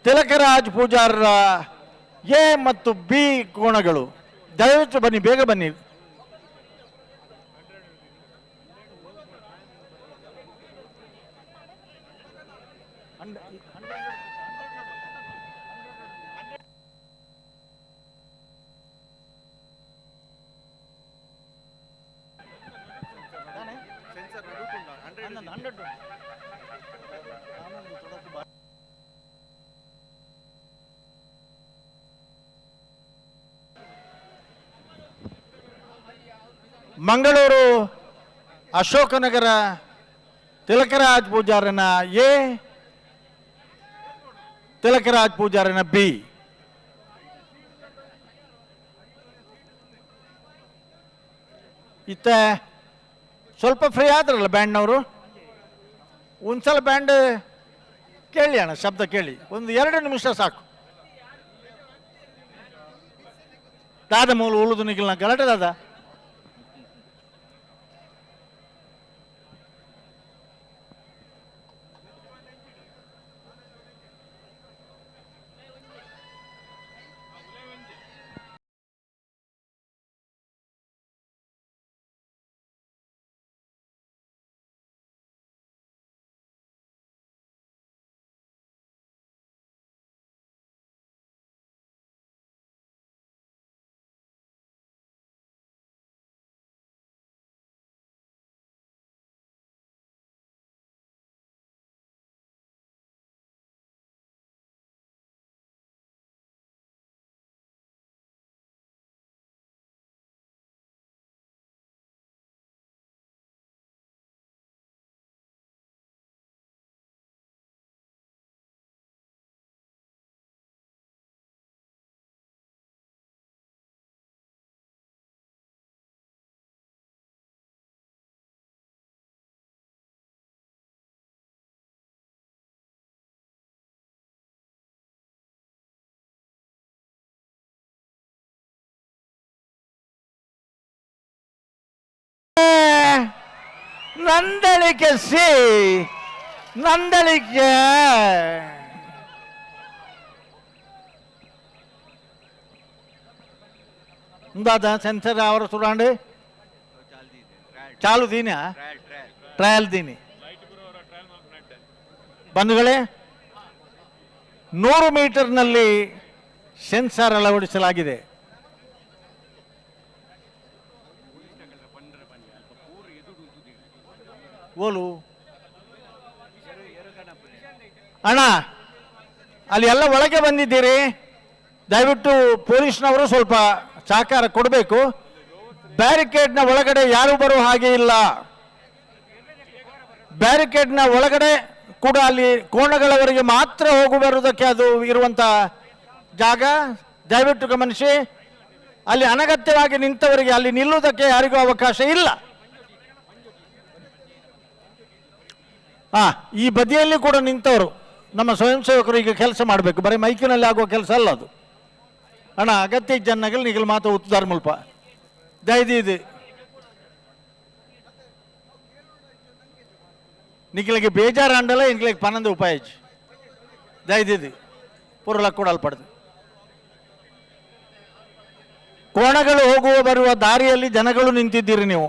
ತಿಲಕರಾಜ್ ಪೂಜಾರರ ಎ ಮತ್ತು ಬಿ ಕೋಣಗಳು ದಯವಿಟ್ಟು ಬನ್ನಿ, ಬೇಗ ಬನ್ನಿ. ಮಂಗಳೂರು ಅಶೋಕನಗರ ತಿಲಕರಾಜ್ ಪೂಜಾರನ ಎ, ತಿಲಕರಾಜ್ ಪೂಜಾರನ ಬಿ. ಇತ್ತ ಸ್ವಲ್ಪ ಫ್ರೀ ಆದ್ರಲ್ಲ ಬ್ಯಾಂಡ್ನವರು, ಒಂದ್ಸಲ ಬ್ಯಾಂಡ್ ಕೇಳಿ ಅಣ್ಣ, ಶಬ್ದ ಕೇಳಿ, ಒಂದು 2 ನಿಮಿಷ ಸಾಕು. ದಾದ ಮೂಲ ಉಳುದು ನಿಖಿಲ್ನ ಗಲಾಟೆ ದಾದ ನಂದಳಿಕೆ ಸಿ ನಂದಳಿಕೆ दादा सेंसर और सुरांडे चालू दीने ट्रायल दीनी ಬಂಧುಗಳೇ 100 ಮೀಟರ್ನಲ್ಲಿ ಸೆನ್ಸಾರ್ ಅಳವಡಿಸಲಾಗಿದೆ. ಓಲು ಅಣ್ಣ ಅಲ್ಲಿ ಎಲ್ಲ ಒಳಗೆ ಬಂದಿದ್ದೀರಿ, ದಯವಿಟ್ಟು ಪೊಲೀಸ್ನವರು ಸ್ವಲ್ಪ ಸಹಕಾರ ಕೊಡಬೇಕು. ಬ್ಯಾರಿಕೇಡ್ನ ಒಳಗಡೆ ಯಾರು ಬರೋ ಹಾಗೆ ಇಲ್ಲ. ಬ್ಯಾರಿಕೇಡ್ನ ಒಳಗಡೆ ಕೂಡ ಅಲ್ಲಿ ಕೋಣಗಳವರೆಗೆ ಮಾತ್ರ ಹೋಗು ಬರುವುದಕ್ಕೆ ಅದು ಇರುವಂತ ಜಾಗ, ದಯವಿಟ್ಟು ಗಮನಿಸಿ. ಅಲ್ಲಿ ಅನಗತ್ಯವಾಗಿ ನಿಂತವರಿಗೆ ಅಲ್ಲಿ ನಿಲ್ಲುವುದಕ್ಕೆ ಯಾರಿಗೂ ಅವಕಾಶ ಇಲ್ಲ. ಈ ಬದಿಯಲ್ಲಿ ಕೂಡ ನಿಂತವರು ನಮ್ಮ ಸ್ವಯಂ ಸೇವಕರು ಈಗ ಕೆಲಸ ಮಾಡಬೇಕು, ಬರೀ ಮೈಕಿನಲ್ಲಿ ಆಗುವ ಕೆಲಸ ಅಲ್ಲ ಅದು. ಅಣ್ಣ ಅಗತ್ಯ ಜನಗಳು ನಿಗಲ್ ಮಾತು ಉತ್ತದಾರ ಮುಲ್ಪ ದಯದಿ ನಿಖಿಲಿಗೆ ಬೇಜಾರು ಅಂಡಲ್ಲ ಇಂಗ್ಲಿಗೆ 12 ಉಪಾಯ ದಯದಿ ಪುರಲ ಕೊಡಲ್ಪಡ್ದು. ಕೋಣಗಳು ಹೋಗುವ ಬರುವ ದಾರಿಯಲ್ಲಿ ಜನಗಳು ನಿಂತಿದ್ದೀರಿ ನೀವು.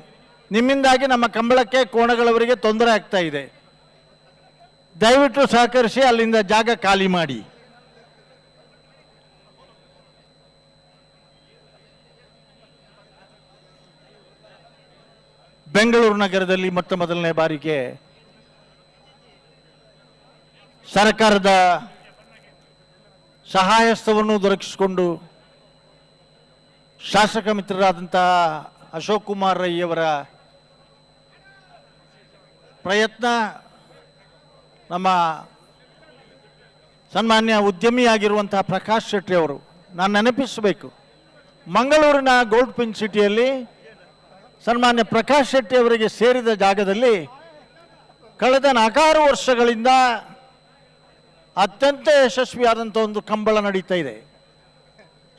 ನಿಮ್ಮಿಂದಾಗಿ ನಮ್ಮ ಕಂಬಳಕ್ಕೆ ಕೋಣಗಳವರಿಗೆ ತೊಂದರೆ ಆಗ್ತಾ ಇದೆ. ದಯವಿಟ್ಟು ಸಹಕರಿಸಿ ಅಲ್ಲಿಂದ ಜಾಗ ಖಾಲಿ ಮಾಡಿ. ಬೆಂಗಳೂರು ನಗರದಲ್ಲಿ ಮೊಟ್ಟ ಮೊದಲನೇ ಬಾರಿಗೆ ಸರ್ಕಾರದ ಸಹಾಯಸ್ಥವನ್ನು ದೊರಕಿಸಿಕೊಂಡು ಶಾಸಕ ಮಿತ್ರರಾದಂತಹ ಅಶೋಕ್ ಕುಮಾರ್ ರೈ ಅವರ ಪ್ರಯತ್ನ, ನಮ್ಮ ಸನ್ಮಾನ್ಯ ಉದ್ಯಮಿಯಾಗಿರುವಂತಹ ಪ್ರಕಾಶ್ ಶೆಟ್ಟಿ ಅವರು, ನಾನು ನೆನಪಿಸಬೇಕು, ಮಂಗಳೂರಿನ ಗೋಲ್ಡ್ ಪಿನ್ ಸಿಟಿಯಲ್ಲಿ ಸನ್ಮಾನ್ಯ ಪ್ರಕಾಶ್ ಶೆಟ್ಟಿ ಅವರಿಗೆ ಸೇರಿದ ಜಾಗದಲ್ಲಿ ಕಳೆದ 4 ವರ್ಷಗಳಿಂದ ಅತ್ಯಂತ ಯಶಸ್ವಿಯಾದಂಥ ಒಂದು ಕಂಬಳ ನಡೀತಾ ಇದೆ.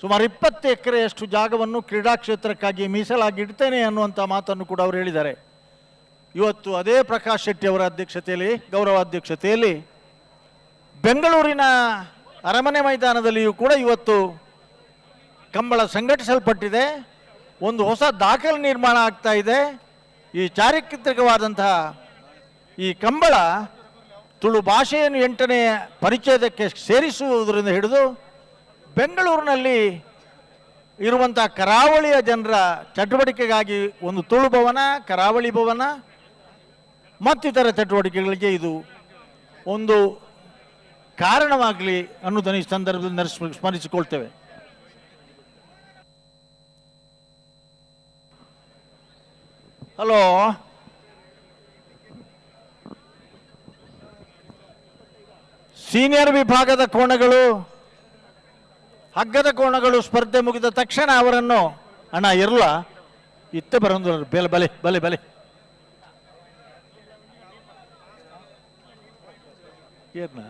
ಸುಮಾರು 20 ಎಕರೆಯಷ್ಟು ಜಾಗವನ್ನು ಕ್ರೀಡಾ ಕ್ಷೇತ್ರಕ್ಕಾಗಿ ಮೀಸಲಾಗಿ ಇಡ್ತೇನೆ ಅನ್ನುವಂಥ ಮಾತನ್ನು ಕೂಡ ಅವರು ಹೇಳಿದ್ದಾರೆ. ಇವತ್ತು ಅದೇ ಪ್ರಕಾಶ್ ಶೆಟ್ಟಿ ಅವರ ಅಧ್ಯಕ್ಷತೆಯಲ್ಲಿ, ಗೌರವ ಅಧ್ಯಕ್ಷತೆಯಲ್ಲಿ ಬೆಂಗಳೂರಿನ ಅರಮನೆ ಮೈದಾನದಲ್ಲಿಯೂ ಕೂಡ ಇವತ್ತು ಕಂಬಳ ಸಂಘಟಿಸಲ್ಪಟ್ಟಿದೆ. ಒಂದು ಹೊಸ ದಾಖಲೆ ನಿರ್ಮಾಣ ಆಗ್ತಾ ಇದೆ. ಈ ಚಾರಿತ್ರಿಕವಾದಂತಹ ಈ ಕಂಬಳ ತುಳು ಭಾಷೆಯನ್ನು 8ನೇ ಪರಿಚಯಕ್ಕೆ ಸೇರಿಸುವುದರಿಂದ ಹಿಡಿದು ಬೆಂಗಳೂರಿನಲ್ಲಿ ಇರುವಂಥ ಕರಾವಳಿಯ ಜನರ ಚಟುವಟಿಕೆಗಾಗಿ ಒಂದು ತುಳು ಭವನ, ಕರಾವಳಿ ಭವನ ಮತ್ತಿತರ ಚಟುವಟಿಕೆಗಳಿಗೆ ಇದು ಒಂದು ಕಾರಣವಾಗಲಿ ಅನ್ನೋದನ್ನು ಈ ಸಂದರ್ಭದಲ್ಲಿ ಸ್ಮರಿಸಿಕೊಳ್ತೇವೆ. ಹಲೋ, ಸೀನಿಯರ್ ವಿಭಾಗದ ಕೋಣಗಳು, ಹಗ್ಗದ ಕೋಣಗಳು ಸ್ಪರ್ಧೆ ಮುಗಿದ ತಕ್ಷಣ ಅವರನ್ನು ಅಣ್ಣ ಇರಲ್ಲ ಇತ್ತೆ ಬರೋದು ಬೆಲೆ ಬಲೆ ಬಲೆ ಬಲೆ ಏನ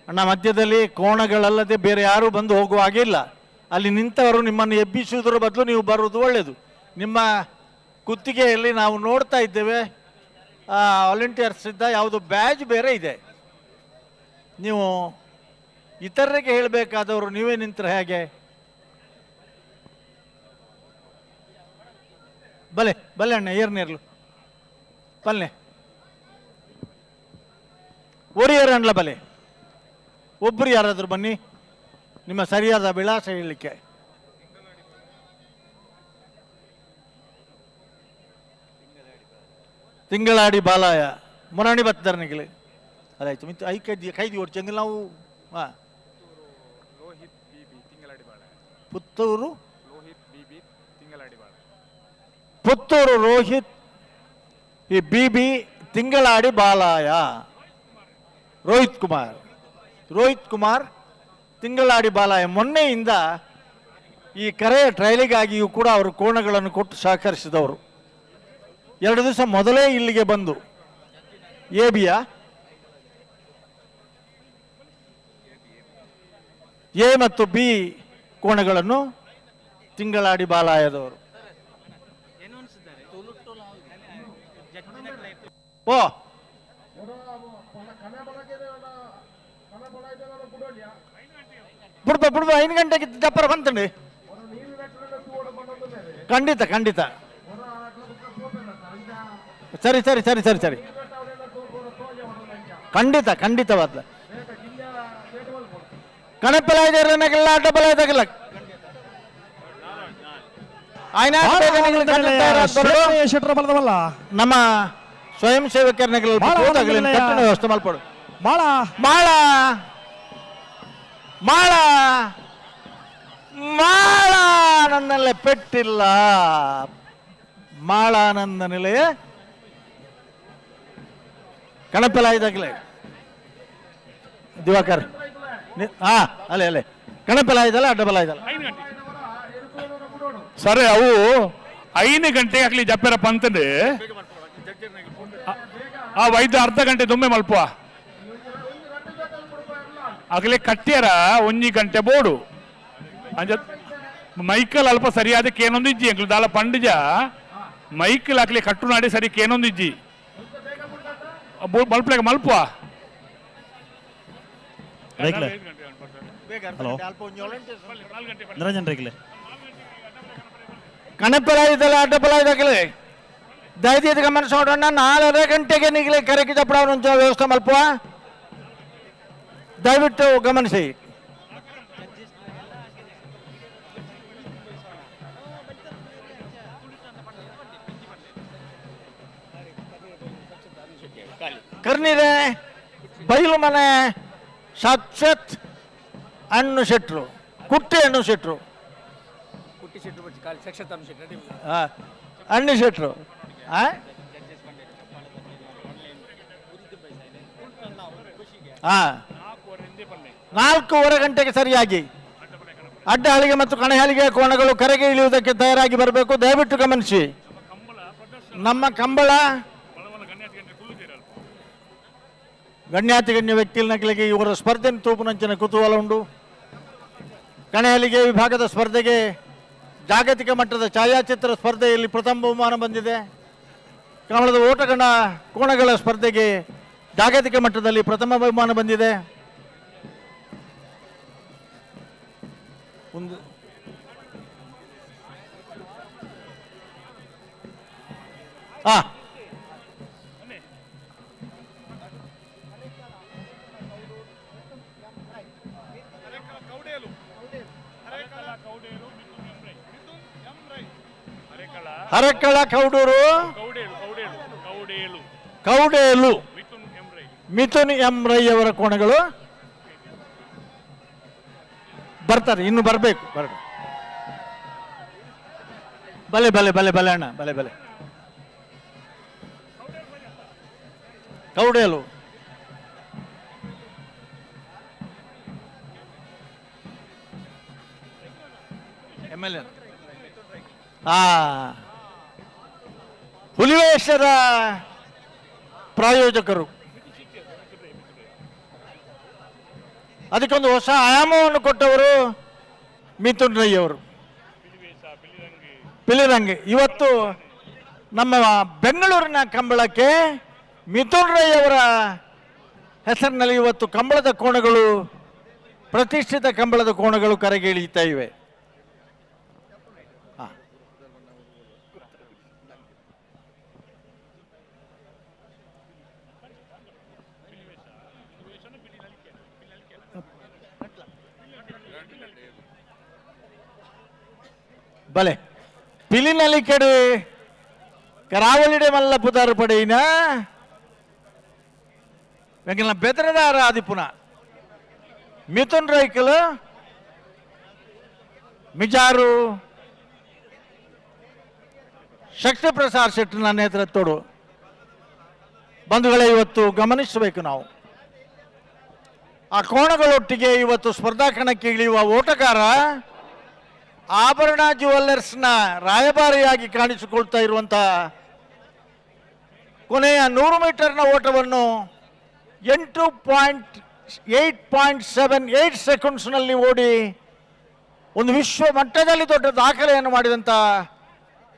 ಅಣ್ಣ, ಮಧ್ಯದಲ್ಲಿ ಕೋಣಗಳಲ್ಲದೆ ಬೇರೆ ಯಾರು ಬಂದು ಹೋಗುವ ಹಾಗಿಲ್ಲ. ಅಲ್ಲಿ ನಿಂತವರು ನಿಮ್ಮನ್ನು ಎಬ್ಬಿಸುವುದರ ಬದಲು ನೀವು ಬರುವುದು ಒಳ್ಳೆಯದು. ನಿಮ್ಮ ಕುತ್ತಿಗೆಯಲ್ಲಿ ನಾವು ನೋಡ್ತಾ ಇದ್ದೇವೆ ವಾಲಂಟಿಯರ್ಸ್ ಇದ್ದ ಯಾವುದು ಬ್ಯಾಜ್ ಬೇರೆ ಇದೆ. ನೀವು ಇತರರಿಗೆ ಹೇಳಬೇಕಾದವರು ನೀವೇ ನಿಂತರೆ ಹೇಗೆ? ಬಲೆ ಬಲೆ ಅಣ್ಣ, ಏರ್ನೇರ್ಲು ಬಲ್ಲೆ ಒರಿಯರಣ್ಣ ಬಲೆ. ಒಬ್ಬರು ಯಾರಾದರೂ ಬನ್ನಿ, ನಿಮ್ಮ ಸರಿಯಾದ ವಿಳಾಸ ಹೇಳಲಿಕ್ಕೆ. ತಿಂಗಳಾಡಿ ಬಾಲಾಯ ಮೊರಾಣಿ ಬತ್ತಿದ್ದಾರೆ ನಿಗಲಿ ಅದಾಯ್ತು. ಮಿತ್ತು ಕೈದಿ ಓಡ್ಚಂಗಿಲ್ಲ ನಾವು. ಪುತ್ತೂರು ಪುತ್ತೂರು ರೋಹಿತ್ ಈ BB ತಿಂಗಳಾಡಿ ಬಾಲಾಯ ರೋಹಿತ್ ಕುಮಾರ್ ತಿಂಗಳಾಡಿ ಬಾಲಾಯ. ಮೊನ್ನೆಯಿಂದ ಈ ಕರೆಯ ಟ್ರಯಲಿಗಾಗಿಯೂ ಕೂಡ ಅವರು ಕೋಣಗಳನ್ನು ಕೊಟ್ಟು ಸಹಕರಿಸಿದವರು. 2 ದಿವಸ ಮೊದಲೇ ಇಲ್ಲಿಗೆ ಬಂದು ಎಬಿಯ ಎ ಮತ್ತು ಬಿ ಕೋಣಗಳನ್ನು ತಿಂಗಳಾಡಿ ಬಾಲಾಯದವರು. ಓ ಬಿಡ್ಬ 5 ಗಂಟೆಗೆ ದಪ್ಪರ ಬಂತಂడి. ಖಂಡಿತ ಖಂಡಿತ ಸರಿ ಸರಿ ಸರಿ ಸರಿ ಸರಿ ಖಂಡಿತ ಖಂಡಿತವಾದ ಕಣಪಲ ಇದೆಲ್ಲ ಅಡ್ಡಬಲ ಇದಾಗಲ್ಲ ನಮ್ಮ ಸ್ವಯಂ ಸೇವಕರನ್ನ ಕಟ್ಟಡ ವ್ಯವಸ್ಥೆ ಮಲ್ಪಡು. ಮಾಳ ಮಾಳ ಮಾಳ ಮಾಳ ನನ್ನಲ್ಲೇ ಪೆಟ್ಟಿಲ್ಲ. ಮಾಳ ನನ್ನ ನಿಲಯ ಕಣಪಲ ಇದಾಗಲೇ ದಿವಾಕರ್ ಹಾ ಅಲ್ಲೇ ಅಲ್ಲೇ ಕಣಪಲ ಇದಲ್ಲ ಅಡ್ಡಬಲ ಇದಲ್ಲ ಸರಿ ಅವು 5 ಗಂಟೆಗೆ ಆಗ್ಲಿ ಜಪ್ಪೆರ ಪಂತಂಡು ಆ ವೈದ್ಯ ಅರ್ಧ ಗಂಟೆ ದುಮ್ಮೆ ಮಲ್ಪುವ ಆಗ್ಲೇ ಕಟ್ಟ್ಯಾರ 1 ಗಂಟೆ ಬೋಡು ಅಂಜ ಮೈಕಲ್ ಅಲ್ಪ ಸರಿಯಾದ ಕೇನೊಂದು ಇಜ್ಜಿ ಅಂಕ್ಲು ದಾಳ ಪಂಡಿಜ ಮೈಕಲ್ ಆಗ್ಲಿ ಕಟ್ಟು ನಾಡಿ ಸರಿ ಕೇನೊಂದು ಇಜ್ಜಿ ಮಲ್ಪಲೆಗ ಮಲ್ಪುವ ನಿರಂಜನ್ ರೇಗ್ಲೆ ಕಣಪಲ ಇದಲ್ಲ ಅಡ್ಡಬಲ ಇದಾಗಲೇ ದಯచేసి ಗಮನಿಸೋಣ. 4:30 ಗಂಟೆಗೆ ನಿಗಲಿ ಕರೆಗೆ ಚಪ್ಪಡವನ್ನು ವ್ಯವಸ್ಥೆ ಮಲ್ಪುವ ದಯವಿಟ್ಟು ಗಮನಿಸಿ. ಕರ್ನಿರೆ ಬೈಲು ಮನೆ ಸಾಕ್ಷಾತ್ ಹಣ್ಣು ಶೆಟ್ರು ಕುಟ್ಟಿ ಹಣ್ಣು ಶೆಟ್ರು ಹಣ್ಣು ಶೆಟ್ರು 4:15 ಗಂಟೆಗೆ ಸರಿಯಾಗಿ ಅಡ್ಡ ಹಳಿಗೆ ಮತ್ತು ಕಣೆ ಹಳಿಗೆ ಕೋಣಗಳು ಕರೆಗೆ ಇಳಿಯುವುದಕ್ಕೆ ತಯಾರಾಗಿ ಬರಬೇಕು. ದಯವಿಟ್ಟು ಗಮನಿಸಿ. ನಮ್ಮ ಕಂಬಳ ಗಣ್ಯಾತಿ ಗಣ್ಯ ವ್ಯಕ್ತಿಗಳಿಗೆ ಇವರ ಸ್ಪರ್ಧೆ ತೂಪುನಂಚಿನ ಕುತೂಹಲ ಉಂಟು. ಕಣೆ ಹಳಿಗೆ ವಿಭಾಗದ ಸ್ಪರ್ಧೆಗೆ ಜಾಗತಿಕ ಮಟ್ಟದ ಛಾಯಾಚಿತ್ರ ಸ್ಪರ್ಧೆಯಲ್ಲಿ ಪ್ರಥಮ ಬಹುಮಾನ ಬಂದಿದೆ. ಕಮಲದ ಓಟಗಣ ಕೋಣಗಳ ಸ್ಪರ್ಧೆಗೆ ಜಾಗತಿಕ ಮಟ್ಟದಲ್ಲಿ ಪ್ರಥಮ ಬಹುಮಾನ ಬಂದಿದೆ. ಒಂದು ಹರಕಳ ಕೌಡೂರು ಕೌಡೇಲು ಮಿಥುನ್ ಎಂ ರೈ ಅವರ ಕೋಣಗಳು ಬರ್ತಾರೆ. ಇನ್ನು ಬರಬೇಕು. ಬಲೆ ಬಲೆ ಬಲೆ ಬಲೆ ಅಣ್ಣ ಬಲೆ ಬಲೆ ಕೌಡೇಲು MLA ಹುಲಿವೇಶರ ಪ್ರಾಯೋಜಕರು. ಅದಕ್ಕೊಂದು ಹೊಸ ಆಯಾಮವನ್ನು ಕೊಟ್ಟವರು ಮಿಥುನ್ ರೈ ಅವರು ಪಿಲಿರಂಗಿ. ಇವತ್ತು ನಮ್ಮ ಬೆಂಗಳೂರಿನ ಕಂಬಳಕ್ಕೆ ಮಿಥುನ್ ರೈ ಅವರ ಹೆಸರಿನಲ್ಲಿ ಇವತ್ತು ಕಂಬಳದ ಕೋಣಗಳು ಪ್ರತಿಷ್ಠಿತ ಕಂಬಳದ ಕೋಣಗಳು ಕರೆಗೆ ಇಳಿಯುತ್ತಾ ಇವೆ. ಬಲೆ ಪಿಲಿನಲ್ಲಿ ಕೆಡು ಕರಾವಳಿಡೆ ಮಲ್ಲ ಪುದಾರು ಪಡೆಯಿನ వెంకన్న బెదరదార ఆదిపున మిథున్ రైకులు ಮಿಜಾರು ಶಕ್ತಿ ಪ್ರಸಾದ್ ಶೆಟ್ಟರ್ನ ನೇತೃತ್ವಡು ಬಂಧುಗಳೇ ಇವತ್ತು ಗಮನಿಸಬೇಕು. ನಾವು ಆ ಕೋಣಗಳೊಟ್ಟಿಗೆ ಇವತ್ತು ಸ್ಪರ್ಧಾ ಕಣಕ್ಕೆ ಇಳಿಯುವ ಓಟಗಾರ ಆಭರಣ ಜ್ಯುವೆಲ್ಲರ್ಸ್ನ ರಾಯಭಾರಿಯಾಗಿ ಕಾಣಿಸಿಕೊಳ್ತಾ ಇರುವಂತಹ ಕೊನೆಯ 100 ಮೀಟರ್ನ ಓಟವನ್ನು 8.78 ಸೆಕೆಂಡ್ಸ್ನಲ್ಲಿ ಓಡಿ ಒಂದು ವಿಶ್ವ ಮಟ್ಟದಲ್ಲಿ ದೊಡ್ಡ ದಾಖಲೆಯನ್ನು ಮಾಡಿದಂಥ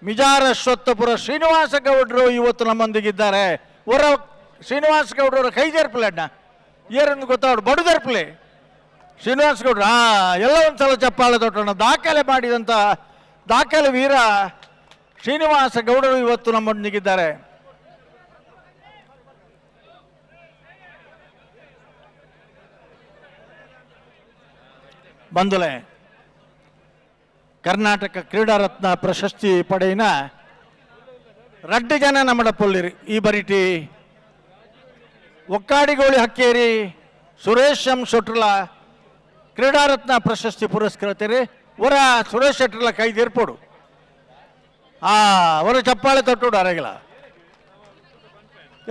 ಮಿಜಾರ ಅಶ್ವತ್ಥಪುರ ಶ್ರೀನಿವಾಸ ಗೌಡರು ಇವತ್ತು ನಮ್ಮೊಂದಿಗಿದ್ದಾರೆ. ಹೊರ ಶ್ರೀನಿವಾಸ ಗೌಡರ ಕೈದೇರ್ಪಲೆ ಅಣ್ಣ ಏರನ್ನು ಗೊತ್ತಾಡು ಬಡುದರ್ಪಲೆ ಶ್ರೀನಿವಾಸ ಗೌಡ್ರು ಎಲ್ಲ ಒಂದ್ಸಲ ಚಪ್ಪಾಳೆ ತೊಟ್ಟೋಣ. ದಾಖಲೆ ಮಾಡಿದಂಥ ದಾಖಲೆ ವೀರ ಶ್ರೀನಿವಾಸ ಗೌಡರು ಇವತ್ತು ನಮ್ಮೊಂದಿಗಿದ್ದಾರೆ. ಬಂಧುಲೆ, ಕರ್ನಾಟಕ ಕ್ರೀಡಾ ರತ್ನ ಪ್ರಶಸ್ತಿ ಪಡೆಯಿನ 2 ಜನ ನಮ್ಮಡ ಪೊಲ್ಲಿರಿ ಈ ಬರಿಟಿ ಒಕ್ಕಾಡಿಗೋಳಿ ಹಕ್ಕೇರಿ ಸುರೇಶ್ ಎಂ ಶೆಟ್ರಲ ಕ್ರೀಡಾ ರತ್ನ ಪ್ರಶಸ್ತಿ ಪುರಸ್ಕೃತರಿ ಹೊರ ಸುರೇಶ್ ಶೆಟ್ರಲ ಕೈದೇರ್ಪೋಡು ಹೊರ ಚಪ್ಪಾಳೆ ತೊಟ್ಟೋಡು ಅರೆಗಿಲ್ಲ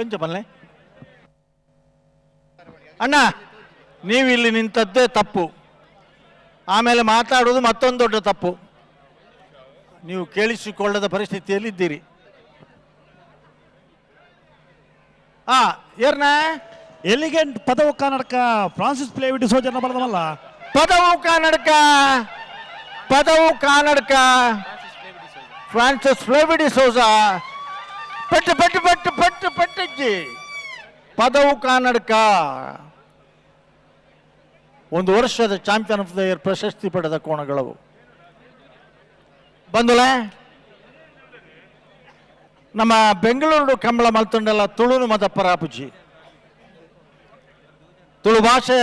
ಎಂಚ ಬಲ್ಲೆ ಅಣ್ಣ, ನೀವು ಇಲ್ಲಿ ನಿಂತದ್ದೇ ತಪ್ಪು, ಆಮೇಲೆ ಮಾತಾಡೋದು ಮತ್ತೊಂದು ದೊಡ್ಡ ತಪ್ಪು. ನೀವು ಕೇಳಿಸಿಕೊಳ್ಳದ ಪರಿಸ್ಥಿತಿಯಲ್ಲಿದ್ದೀರಿ. ಏರ್ನ ಎಲಿಗೆಂಟ್ ಪದವು ಕನ್ನಡಕ ಫ್ರಾನ್ಸಿಸ್ ಪ್ಲೇವಿಡ್ ಸೋಜರ್ನ ಬಲದಮಲ್ಲ ಪದವು ಕನ್ನಡಕ ಫ್ರಾನ್ಸಿಸ್ ಫ್ಲೇವಿಡಿ ಸೋಜಾ ಪಟ್ಟಜ್ಜಿ ಪದವು ಕನ್ನಡಕ 1 ವರ್ಷದ ಚಾಂಪಿಯನ್ ಆಫ್ ದ ಇಯರ್ ಪ್ರಶಸ್ತಿ ಪಡೆದ ಕೋಣಗಳವು. ಬಂಧುಲೆ, ನಮ್ಮ ಬೆಂಗಳೂರು ಕಂಬಳ ಮಲ್ತೊಂಡೆಲ್ಲ ತುಳುನು ಮದ ಪರಾಪುಜಿ ತುಳು ಭಾಷೆ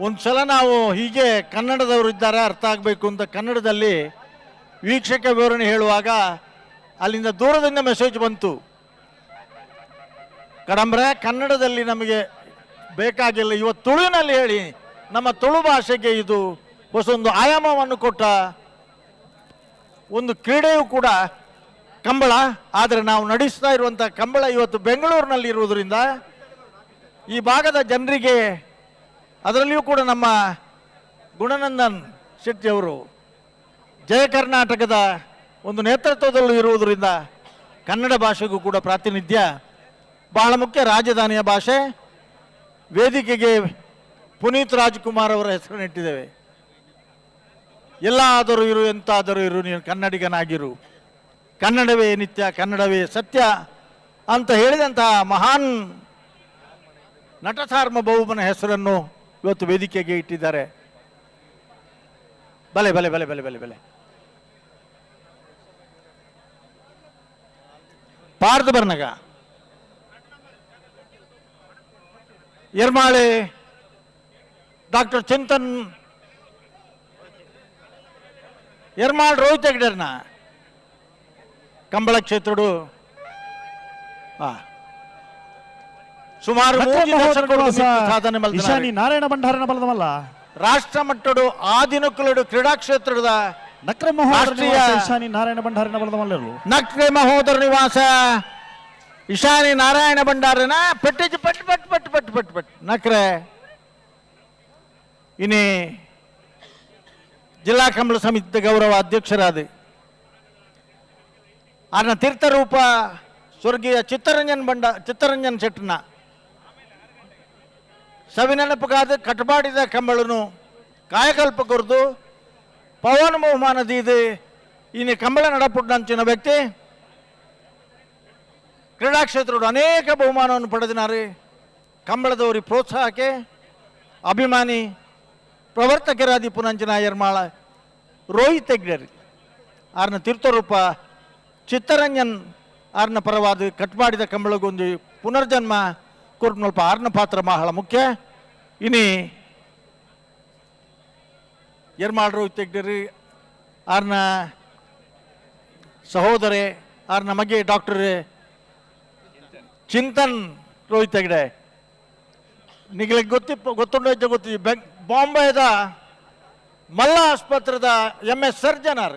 ಒಂದ್ಸಲ ನಾವು ಹೀಗೆ ಕನ್ನಡದವರು ಇದ್ದಾರೆ ಅರ್ಥ ಆಗಬೇಕು ಅಂತ ಕನ್ನಡದಲ್ಲಿ ವೀಕ್ಷಕ ವಿವರಣೆ ಹೇಳುವಾಗ ಅಲ್ಲಿಂದ ದೂರದಿಂದ ಮೆಸೇಜ್ ಬಂತು, ಕಡಂಬ್ರೆ ಕನ್ನಡದಲ್ಲಿ ನಮಗೆ ಬೇಕಾಗಿಲ್ಲ, ಇವತ್ತು ತುಳುವಿನಲ್ಲಿ ಹೇಳಿ. ನಮ್ಮ ತುಳು ಭಾಷೆಗೆ ಇದು ಹೊಸೊಂದು ಆಯಾಮವನ್ನು ಕೊಟ್ಟ ಒಂದು ಕ್ರೀಡೆಯೂ ಕೂಡ ಕಂಬಳ. ಆದರೆ ನಾವು ನಡೆಸ್ತಾ ಇರುವಂಥ ಕಂಬಳ ಇವತ್ತು ಬೆಂಗಳೂರಿನಲ್ಲಿ ಇರುವುದರಿಂದ ಈ ಭಾಗದ ಜನರಿಗೆ, ಅದರಲ್ಲಿಯೂ ಕೂಡ ನಮ್ಮ ಗುಣನಂದನ್ ಶೆಟ್ಟಿಯವರು ಜಯ ಕರ್ನಾಟಕದ ಒಂದು ನೇತೃತ್ವದಲ್ಲೂ ಇರುವುದರಿಂದ ಕನ್ನಡ ಭಾಷೆಗೂ ಕೂಡ ಪ್ರಾತಿನಿಧ್ಯ ಬಹಳ ಮುಖ್ಯ. ರಾಜಧಾನಿಯ ಭಾಷೆ. ವೇದಿಕೆಗೆ ಪುನೀತ್ ರಾಜ್ಕುಮಾರ್ ಅವರ ಹೆಸರನ್ನಿಟ್ಟಿದ್ದೇವೆ. ಎಲ್ಲಾದರೂ ಇರು, ಎಂತಾದರೂ ಇರು, ನೀನು ಕನ್ನಡಿಗನಾಗಿರು, ಕನ್ನಡವೇ ನಿತ್ಯ, ಕನ್ನಡವೇ ಸತ್ಯ ಅಂತ ಹೇಳಿದಂತಹ ಮಹಾನ್ ನಟ ಸಾರ್ವಭೌಮನ ಹೆಸರನ್ನು ಇವತ್ತು ವೇದಿಕೆಗೆ ಇಟ್ಟಿದ್ದಾರೆ. ಬಲೆ ಬಲೆ ಬಲೆ ಬಲೆ ಬಲೆ ಬಲೆ ಪಾರ್ದು ಬರ್ನಗ ಎರ್ಮಾಳೆ ಡಾಕ್ಟರ್ ಚಿಂತನ್ ಎರ್ಮಾಳ್ ರೋಹಿತ್ ಹೆಗ್ಡೆರ್ನ ಕಂಬಳ ಕ್ಷೇತ್ರಡು ಸುಮಾರು ಸಾಧನೆ ಇಶಾನಿ ನಾರಾಯಣ ಭಂಡಾರನ ಬಲದಮಲ್ಲ ರಾಷ್ಟ್ರ ಮಟ್ಟಡು ಆದಿನಕುಲಡು ಕ್ರೀಡಾ ಕ್ಷೇತ್ರದ ನಕ್ರೆ ಮಹೋದರ ಇಶಾನಿ ನಾರಾಯಣ ಭಂಡಾರನ ಬಲದಮಲ್ಲ ನಕ್ರೆ ಮಹೋದರ ನಿವಾಸ ಇಶಾನಿ ನಾರಾಯಣ ಭಂಡಾರನ ಪೆಟ್ಟಿಜ್ ಪಟ್ ಪಟ್ ಪಟ್ ಪಟ್ ಪಟ್ ಪಟ್ ನಕ್ರೆ ಇನಿ ಜಿಲ್ಲಾ ಕಂಬಳ ಸಮಿತಿ ಗೌರವ ಅಧ್ಯಕ್ಷರಾದ ಆನ ತೀರ್ಥರೂಪ ಸ್ವರ್ಗೀಯ ಚಿತ್ತರಂಜನ್ ಶೆಟ್ಟನ ಸವಿನೆನಪುಗಾದ ಕಟ್ಪಾಡಿದ ಕಂಬಳನು ಕಾಯಕಲ್ಪ ಕೊರ್ದು ಪವನ್ ಬಹುಮಾನ ದೀದು ಇನ್ನು ಕಂಬಳ ನಡಪುಟ್ಟಂಚಿನ ವ್ಯಕ್ತಿ ಕ್ರೀಡಾ ಕ್ಷೇತ್ರಗಳು ಅನೇಕ ಬಹುಮಾನವನ್ನು ಪಡೆದಿನಾರೆ. ಕಂಬಳದವರಿಗೆ ಪ್ರೋತ್ಸಾಹಕ್ಕೆ ಅಭಿಮಾನಿ ಪ್ರವರ್ತಕರಾದಿ ಪುನಂಚಿನ ಯರ್ಮಾಳ ರೋಹಿತ್ ಹೆಗ್ಡೆರ್ ಆರ್ನ ತೀರ್ಥರೂಪ ಚಿತ್ತರಂಜನ್ ಆರ್ನ ಪರವಾದ ಕಟ್ಮಾಡಿದ ಕಂಬಳಗೊಂದು ಪುನರ್ಜನ್ಮ ಕೊರ್ನಲ್ಪ ಆರ್ನ ಪಾತ್ರ ಬಹಳ ಮುಖ್ಯ. ಇನಿ ಯರ್ಮಾಳ್ ರೋಹಿತ್ ಹೆಗ್ಡೆರ್ ಆರ್ನ ಸಹೋದರಿ ಆರ್ನ ಮಗೆ ಡಾಕ್ಟರ್ ಚಿಂತನ್ ರೋಹಿತ್ ಹೆಗ್ಡೆ ನಿಗಳಿಗೆ ಗೊತ್ತಿದ್ದು ಬಾಂಬೆದ ಮಲ್ಲ ಆಸ್ಪತ್ರೆದ MS ಸರ್ಜನರ್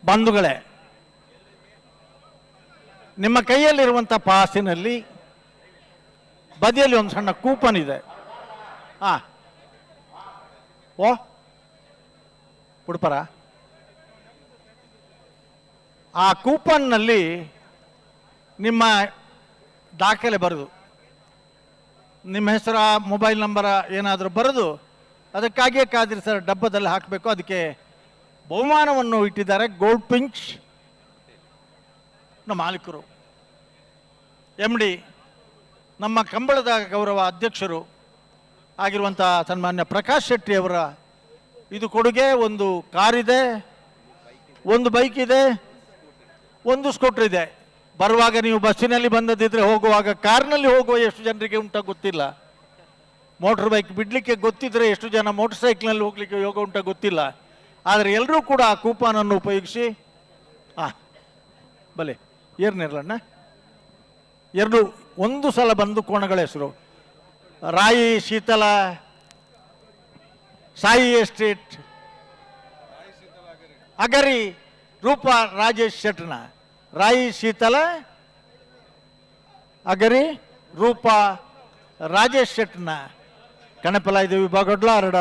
ಬಂಧುಗಳೇ, ನಿಮ್ಮ ಕೈಯಲ್ಲಿರುವಂಥ ಪಾಸಿನಲ್ಲಿ ಬದಿಯಲ್ಲಿ ಒಂದು ಸಣ್ಣ ಕೂಪನ್ ಇದೆ. ಓ ಉಡುಪರ, ಆ ಕೂಪನ್ನಲ್ಲಿ ನಿಮ್ಮ ದಾಖಲೆ ಬರೆದು, ನಿಮ್ಮ ಹೆಸರ, ಮೊಬೈಲ್ ನಂಬರ ಏನಾದರೂ ಬರೆದು ಅದಕ್ಕಾಗಿಯೇ ಕಾದಿರಿ ಸರ್ ಡಬ್ಬದಲ್ಲಿ ಹಾಕಬೇಕು. ಅದಕ್ಕೆ ಬಹುಮಾನವನ್ನು ಇಟ್ಟಿದ್ದಾರೆ. ಗೋಲ್ಡ್ ಪಿಂಚ್ ನಮ್ಮ ಮಾಲೀಕರು, MD, ನಮ್ಮ ಕಂಬಳದ ಗೌರವ ಅಧ್ಯಕ್ಷರು ಆಗಿರುವಂಥ ಸನ್ಮಾನ್ಯ ಪ್ರಕಾಶ್ ಶೆಟ್ಟಿ ಅವರ ಇದು ಕೊಡುಗೆ. ಒಂದು ಕಾರಿದೆ, ಒಂದು ಬೈಕ್ ಇದೆ, ಒಂದು ಸ್ಕೂಟರ್ ಇದೆ. ಬರುವಾಗ ನೀವು ಬಸ್ಸಿನಲ್ಲಿ ಬಂದದಿದ್ರೆ ಹೋಗುವಾಗ ಕಾರ್ನಲ್ಲಿ ಹೋಗುವ ಎಷ್ಟು ಜನರಿಗೆ ಉಂಟ ಗೊತ್ತಿಲ್ಲ. ಮೋಟರ್ ಬೈಕ್ ಬಿಡಲಿಕ್ಕೆ ಗೊತ್ತಿದ್ರೆ ಎಷ್ಟು ಜನ ಮೋಟರ್ ಸೈಕಲ್ನಲ್ಲಿ ಹೋಗ್ಲಿಕ್ಕೆ ಯೋಗ ಉಂಟ ಗೊತ್ತಿಲ್ಲ. ಆದರೆ ಎಲ್ಲರೂ ಕೂಡ ಆ ಕೂಪನನ್ನು ಉಪಯೋಗಿಸಿ ಬಲೆ ಏರ್ನಿರ್ಲಣ್ಣ ಎರಡು ಒಂದು ಸಲ ಬಂದು ಕೋಣಗಳ ಹೆಸರು ರಾಯಿ ಶೀತಲ, ಸಾಯಿ ಎಸ್ಟೇಟ್, ಅಗರಿ, ರೂಪಾ ರಾಜೇಶ್ ಶೆಟ್ನ, ರಾಯಿ ಶೀತಲ, ಅಗರಿ, ರೂಪಾ ರಾಜೇಶ್ ಶೆಟ್ನ ಕಣಪಲಾಯ್ದೇವಿ ಬಾಗೋಡ್ಲ ಅರಡ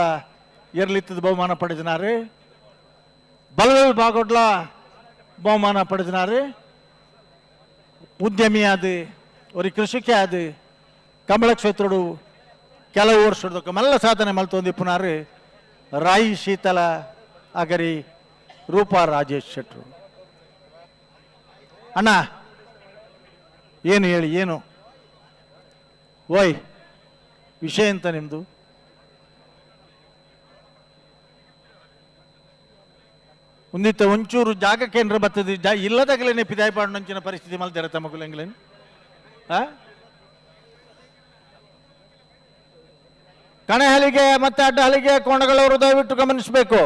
ಏರ್ಲಿತ್ತದ ಬಹುಮಾನ ಪಡೆದಿನಾರು. ಬಲವೇಲ್ ಬಾಗೋಡ್ಲ ಬಹುಮಾನ ಪಡೆದಿನಾರು. ಉದ್ಯಮಿ ಆದ ஒரு ಕೃಷಿಕೆ ಆದ ಕಂಬಳ ಕ್ಷೇತ್ರಡು ಕೆಲವು ವರ್ಷದ ಮಲ್ಲ ಸಾಧನೆ ಮಲ್ತೊಂದಿಪ್ಪುನಾರು ರಾಯಿ ಶೀತಲ, ಅಗರಿ, ರೂಪಾ ರಾಜೇಶ್ ಶೆಟ್ರು. ಅಣ್ಣ ಏನು ಹೇಳಿ, ಏನು ಓಯ್ ವಿಷಯ ಅಂತ ನಿಮ್ಮದು? ಒಂದಿತ್ತ ಒಂಚೂರು ಜಾಗ ಕೇಂದ್ರ ಬರ್ತದೆ, ಇಲ್ಲದಾಗಲೇ ಪಿದಾಯ ಪಾಡಂಚಿನ ಪರಿಸ್ಥಿತಿ ಮಲ್ತಾರೆ ತಮಗುಲೆಂಗ್ಲೇನು. ಕಣಹಲಿಗೆ ಮತ್ತೆ ಅಡ್ಡಹಲಿಗೆ ಕೋಣಗಳವರು ದಯವಿಟ್ಟು ಗಮನಿಸಬೇಕು.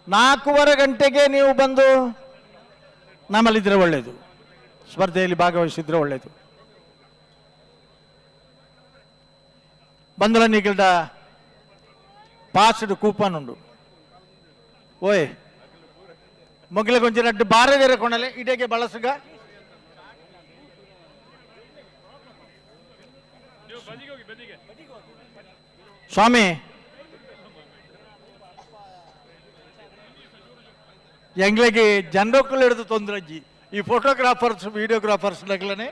4:15 ಗಂಟೆಗೆ ನೀವು ಬಂದು ನಮ್ಮಲ್ಲಿದ್ರೆ ಒಳ್ಳೆಯದು, ಸ್ಪರ್ಧೆಯಲ್ಲಿ ಭಾಗವಹಿಸಿದ್ರೆ ಒಳ್ಳೆಯದು. ಬಂದಲ ನಿಗಲ್ದ ಪಾಸ್ಡ್ ಕೂಪನ್ ಉಂಡು. ಓಯ್ ಮೊಗಲ ಕೊಂಚ ಅಡ್ಡು ಬಾರದೇರೆ ಕೊಣಲೆ ಇಡೆಗೆ ಬಳಸುಗ. ಸ್ವಾಮಿ ಎಂಗ್ಲಿಗೆ ಜನರೊಕ್ಕಲು ಹಿಡಿದು ತೊಂದರೆ ಅಜ್ಜಿ ಈ ಫೋಟೋಗ್ರಾಫರ್ಸ್ ವಿಡಿಯೋಗ್ರಾಫರ್ಸ್ ನಗಲನೆ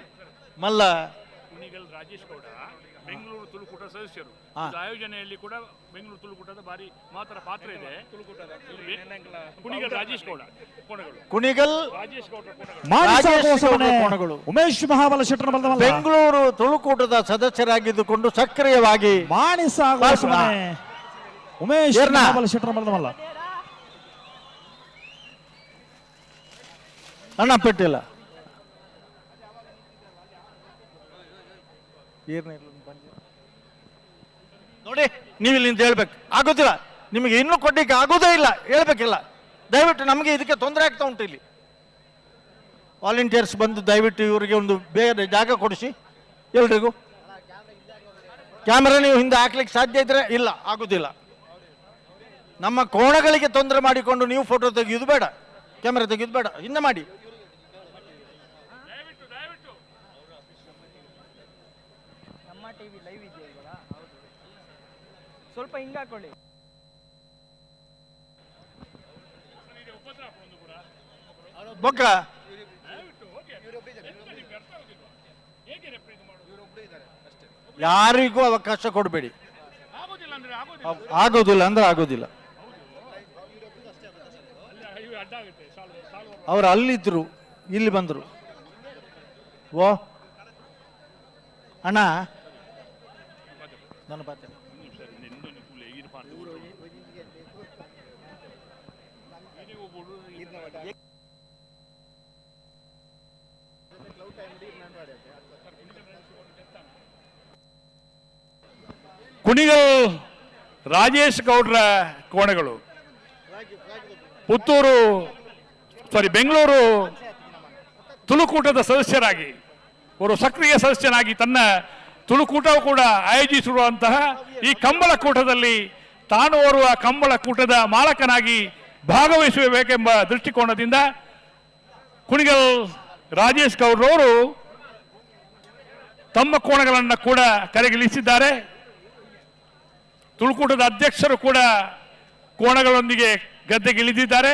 ಮಲ್ಲ ಕುಣಿಗಲ್ ರಾಜೇಶ್ ಗೌಡ ಬೆಂಗಳೂರು ತುಳುಕೂಟ ಸದಸ್ಯರು. ಆಯೋಜನೆಯಲ್ಲಿ ಕೂಡ ಬೆಂಗಳೂರು ತುಳುಕೂಟದ ಬಾರಿ ಮಾತ್ರ ಪಾತ್ರ ಇದೆ. ಕುಣಿಗಲ್ ರಾಜೇಶ್ ಗೌಡ ಕುಣಿಗಲ್ ರಾಜೇಶ್ ಗೌಡ ಕೋಣಗಳು ಉಮೇಶ್ ಮಹಾಬಲ ಶೆಟ್ಟರ್ ಬೆಂಗಳೂರು ತುಳುಕೂಟದ ಸದಸ್ಯರಾಗಿದ್ದುಕೊಂಡು ಸಕ್ರಿಯವಾಗಿ ಉಮೇಶ್ ಮಹಾಬಲ ಶೆಟ್ಟರ್ ಬಲದಮಲ್ಲ ಅಣ್ಣ ಪೆಟ್ಟಿಲ್ಲ ನೋಡಿ, ನೀವು ಇಲ್ಲಿಂದ ಹೇಳ್ಬೇಕು. ಆಗೋದಿಲ್ಲ ನಿಮಗೆ, ಇನ್ನೂ ಕೊಡ್ಲಿಕ್ಕೆ ಆಗೋದೇ ಇಲ್ಲ, ಹೇಳ್ಬೇಕಿಲ್ಲ. ದಯವಿಟ್ಟು ನಮಗೆ ಇದಕ್ಕೆ ತೊಂದರೆ ಆಗ್ತಾ ಉಂಟು. ಇಲ್ಲಿ ವಾಲಂಟಿಯರ್ಸ್ ಬಂದು ದಯವಿಟ್ಟು ಇವರಿಗೆ ಒಂದು ಬೇರೆ ಜಾಗ ಕೊಡಿಸಿ ಎಲ್ರಿಗೂ. ಕ್ಯಾಮೆರಾ ನೀವು ಹಿಂದೆ ಹಾಕ್ಲಿಕ್ಕೆ ಸಾಧ್ಯ ಇದ್ರೆ ಇಲ್ಲ, ಆಗೋದಿಲ್ಲ. ನಮ್ಮ ಕೋಣಗಳಿಗೆ ತೊಂದರೆ ಮಾಡಿಕೊಂಡು ನೀವು ಫೋಟೋ ತೆಗೆಯೋದು ಬೇಡ, ಕ್ಯಾಮೆರಾ ತೆಗೆಯೋದು ಬೇಡ, ಹಿಂದೆ ಮಾಡಿ. ಸ್ವಲ್ಪ ಹಿಂಗಾಕೊಳ್ಳಿ. ಬೊಕ್ಕ ಯಾರಿಗೂ ಅವಕಾಶ ಕೊಡಬೇಡಿ. ಆಗೋದಿಲ್ಲ ಅಂದ್ರೆ ಆಗೋದಿಲ್ಲ. ಅವರು ಅಲ್ಲಿದ್ರು, ಇಲ್ಲಿ ಬಂದರು. ಓ ಅಣ್ಣ ನನ್ನ ಪಾತ್ರ ಕುಣಿಗಲ್ ರಾಜೇಶ್ ಗೌಡ್ರ ಕೋಣಗಳು ಬೆಂಗಳೂರು ತುಳುಕೂಟದ ಸದಸ್ಯರಾಗಿ ಅವರು ಸಕ್ರಿಯ ಸದಸ್ಯನಾಗಿ ತನ್ನ ತುಳುಕೂಟವು ಕೂಡ ಆಯೋಜಿಸಿರುವಂತಹ ಈ ಕಂಬಳ ಕೂಟದಲ್ಲಿ ತಾನು ಓರ್ವ ಕಂಬಳ ಕೂಟದ ಮಾಲಕನಾಗಿ ಭಾಗವಹಿಸಬೇಕೆಂಬ ದೃಷ್ಟಿಕೋನದಿಂದ ಕುಣಿಗಲ್ ರಾಜೇಶ್ ಗೌಡ್ರವರು ತಮ್ಮ ಕೋಣಗಳನ್ನು ಕೂಡ ಕರೆಗಿಳಿಸಿದ್ದಾರೆ. ತುಳುಕೂಟದ ಅಧ್ಯಕ್ಷರು ಕೂಡ ಕೋಣಗಳೊಂದಿಗೆ ಗದ್ದೆಗಿಳಿದಿದ್ದಾರೆ.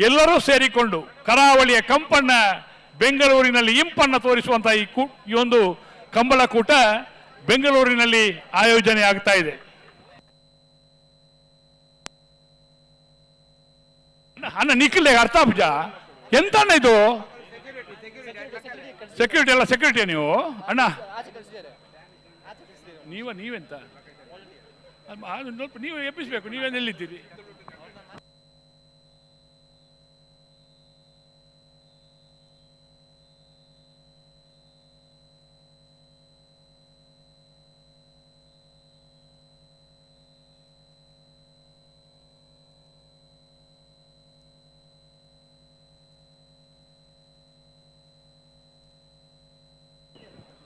ಎಲ್ಲರೂ ಸೇರಿಕೊಂಡು ಕರಾವಳಿಯ ಕಂಪನ್ನ, ಬೆಂಗಳೂರಿನಲ್ಲಿ ಇಂಪನ್ನ ತೋರಿಸುವಂತಹ ಈ ಒಂದು ಕಂಬಳಕೂಟ ಬೆಂಗಳೂರಿನಲ್ಲಿ ಆಯೋಜನೆ ಆಗ್ತಾ ಇದೆ. ಅಣ್ಣ ನಿಖಿಲ್ ಅರ್ಥ ಪೂಜ ಎಂತ ಅಣ್ಣ ಇದು? ಸೆಕ್ಯೂರಿಟಿ ಅಲ್ಲ, ಸೆಕ್ಯೂರಿಟಿಯ ನೀವು ಅಣ್ಣ? ನೀವೆಂತ ನೀವು ಎಬ್ಬಿಸ್ಬೇಕು. ನೀವೇನೆಲ್ಲಿದ್ದೀರಿ?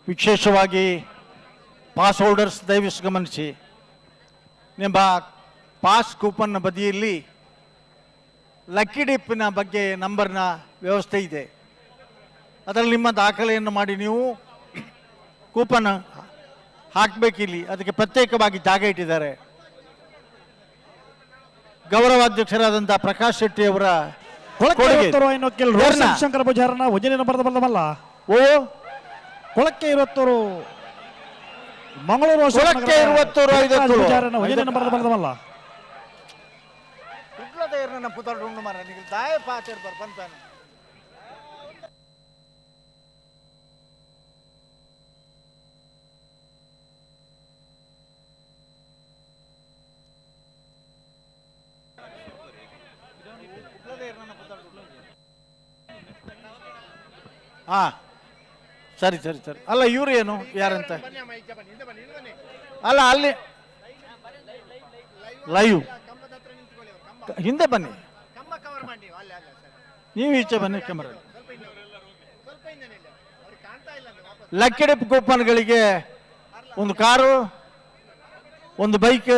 ವಿಶೇಷವಾಗಿ ಪಾಸ್ ಹೋಲ್ಡರ್ಸ್ ದಯವಿಟ್ಟು ಗಮನಿಸಿ, ನಿಮ್ಮ ಪಾಸ್ ಕೂಪನ್ನ ಬದಿಯಲ್ಲಿ ಲಕ್ಕಿ ಡಿಪ್ಪಿನ ಬಗ್ಗೆ ನಂಬರ್ನ ವ್ಯವಸ್ಥೆ ಇದೆ. ಅದರಲ್ಲಿ ನಿಮ್ಮ ದಾಖಲೆಯನ್ನು ಮಾಡಿ ನೀವು ಕೂಪನ್ ಹಾಕಬೇಕಿಲ್ಲಿ. ಅದಕ್ಕೆ ಪ್ರತ್ಯೇಕವಾಗಿ ಜಾಗ ಇಟ್ಟಿದ್ದಾರೆ. ಗೌರವಾಧ್ಯಕ್ಷರಾದಂತಹ ಪ್ರಕಾಶ್ ಶೆಟ್ಟಿ ಅವರ ಶಂಕರ ಪೂಜಾರನ ವಜನೆ ಬರೆದ ಬಲ್ಲವಲ್ಲ. ಓ ಕೊಳಕ್ಕೆ 20 ಮಂಗಳೂರು ಕೊಳಕ್ಕೆ 20 ವಜನೆ ಬರೆದವಲ್ಲ. ಪುತ್ತಳ್ಳಿ ಮರ ನೀವು ದಾಯ ಪಾತಿರ್ಬಾರ ಬಂತಾನೆ. ಹಾ ಸರಿ ಸರಿ ಸರಿ. ಅಲ್ಲ ಇವ್ರು ಏನು ಯಾರಂತ? ಅಲ್ಲ ಅಲ್ಲಿ ಲೈವ್ ಹಿಂದೆ ಬನ್ನಿ, ನೀವು ಈಚೆ ಬನ್ನಿ ಕ್ಯಾಮರಾ. ಲಕ್ಕಿ ಡಿಪ್ ಕೂಪನ್ಗಳಿಗೆ ಒಂದು ಕಾರು, ಒಂದು ಬೈಕ್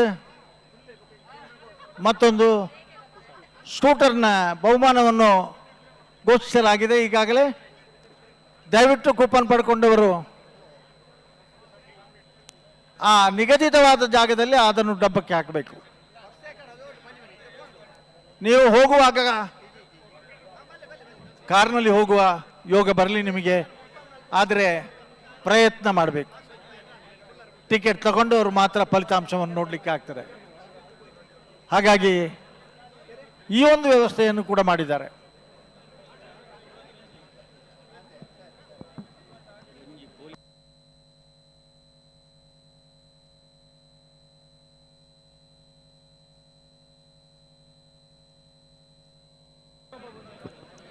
ಮತ್ತೊಂದು ಸ್ಕೂಟರ್ನ ಬಹುಮಾನವನ್ನು ಘೋಷಿಸಲಾಗಿದೆ ಈಗಾಗಲೇ. ದಯವಿಟ್ಟು ಕೂಪನ್ ಪಡ್ಕೊಂಡವರು ಆ ನಿಗದಿತವಾದ ಜಾಗದಲ್ಲಿ ಅದನ್ನು ಡಬ್ಬಕ್ಕೆ ಹಾಕಬೇಕು. ನೀವು ಹೋಗುವಾಗ ಕಾರ್ನಲ್ಲಿ ಹೋಗುವ ಯೋಗ ಬರಲಿ ನಿಮಗೆ, ಆದರೆ ಪ್ರಯತ್ನ ಮಾಡಬೇಕು. ಟಿಕೆಟ್ ತಗೊಂಡವರು ಮಾತ್ರ ಫಲಿತಾಂಶವನ್ನು ನೋಡಲಿಕ್ಕೆ ಆಗ್ತದೆ. ಹಾಗಾಗಿ ಈ ಒಂದು ವ್ಯವಸ್ಥೆಯನ್ನು ಕೂಡ ಮಾಡಿದ್ದಾರೆ.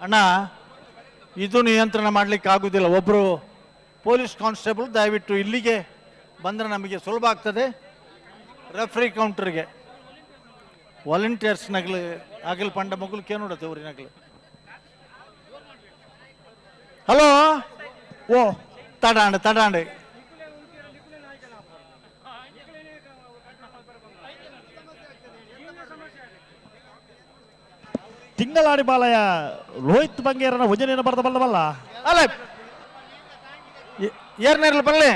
ಅಣ್ಣ, ಇದು ನಿಯಂತ್ರಣ ಮಾಡಲಿಕ್ಕೆ ಆಗುವುದಿಲ್ಲ. ಒಬ್ಬರು ಪೊಲೀಸ್ ಕಾನ್ಸ್ಟೇಬಲ್ ದಯವಿಟ್ಟು ಇಲ್ಲಿಗೆ ಬಂದರೆ ನಮಗೆ ಸುಲಭ ಆಗ್ತದೆ. ರೆಫ್ರಿ ಕೌಂಟರ್ಗೆ ವಾಲಂಟಿಯರ್ಸ್ ನಗಲು ಆಗಲ್ ಪಂಡ ಮಗಳು ಕೇನೋಡತ್ತೆ ಊರಿನಗಲು. ಹಲೋ ಓ ತಡಾಂಡೆ ತಿಂಗಳಾಡಿ ಬಾಲಯ ರೋಹಿತ್ ಬಂಗೇರನ ವಜನೆಯನ್ನು ಬರೆದ ಬಲ್ಲವಲ್ಲ. ಅಲ್ಲ ಏರ್ನೇರ್ಲಿ ಬರಲಿ.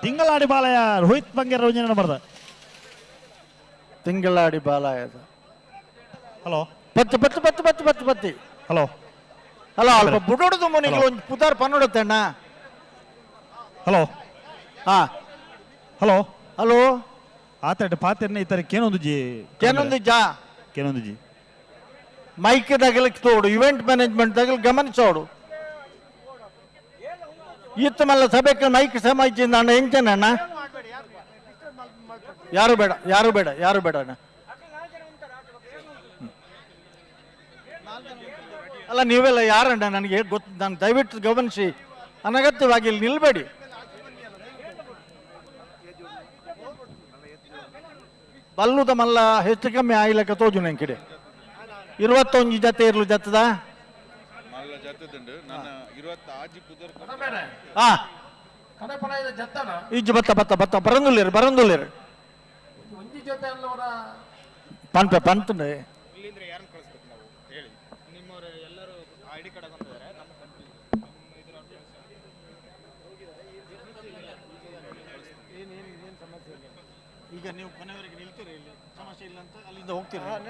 ತಿಂಗಳಾಡಿ ಬಾಲಯ ರೋಹಿತ್ ಬಂಗೇರ ವಜನೆಯನ್ನು ಬರೆದ. ತಿಂಗಳಾಡಿ ಬಾಲಯದ ಹಲೋ ಪತ್ತಿ ಪತ್ತಿ ಪತ್ತಿ ಪತ್ತಿ ಪತ್ತಿ ಪತ್ತಿ ಹಲೋ ಹಲೋ ಅಲ್ಪ ಬುಡೋಡದು ಮನೆಗೆ ಒಂದು ಪುದಾರ್ ಪನ್ನೋಡತ್ತೆ ಅಣ್ಣ. ಹಲೋ ಹಾ ಹಲೋ ಹಲೋ ಆತಡೆ ಪಾತೆರ್ನ ಈ ತರ ಕೇನೊಂದು ಜಿ ಮೈಕ್ ತಗಲಿಕ್ಕೆ ತೋಡು, ಇವೆಂಟ್ ಮ್ಯಾನೇಜ್ಮೆಂಟ್ ತಗಲಿ ಗಮನಿಸೋಡು. ಇತ್ತ ಮಲ್ಲ ಸಭೆಗೆ ಮೈಕ್ ಸಮಾಜಿಂದ ಅಣ್ಣ ಎಂಚನ ಅಣ್ಣ ಯಾರು ಬೇಡ ಅಣ್ಣ. ಅಲ್ಲ ನೀವೆಲ್ಲ ಯಾರಣ್ಣ ನನಗೆ ಗೊತ್ತು, ನಾನು ದಯವಿಟ್ಟು ಗಮನಿಸಿ, ಅನಗತ್ಯವಾಗಿ ಇಲ್ಲಿ ನಿಲ್ಬೇಡಿ. ಬಲ್ಲುದ ಮಲ್ಲ ಹೆಚ್ಚು ಕಮ್ಮಿ ಆಯ್ಲಕ್ಕ ತೋಜು ನನ್ ಕಡೆ 21 ಜೊತೆ ಇರ್ಲು ಜತ್ತದ ಇಜ್ಜು ಬತ್ತ ಬರಂದುಲ್ಲೇರು ಪಂತ ಈಗ ನೀವು ಕೊನೆವರೆಗೆ ನಿಲ್ತೀರಿ, ಇಲ್ಲಿ ಸಮಸ್ಯೆ ಇಲ್ಲ ಅಂತ ಅಲ್ಲಿಂದ ಹೋಗ್ತೀರಿ. ಹಾಗೆ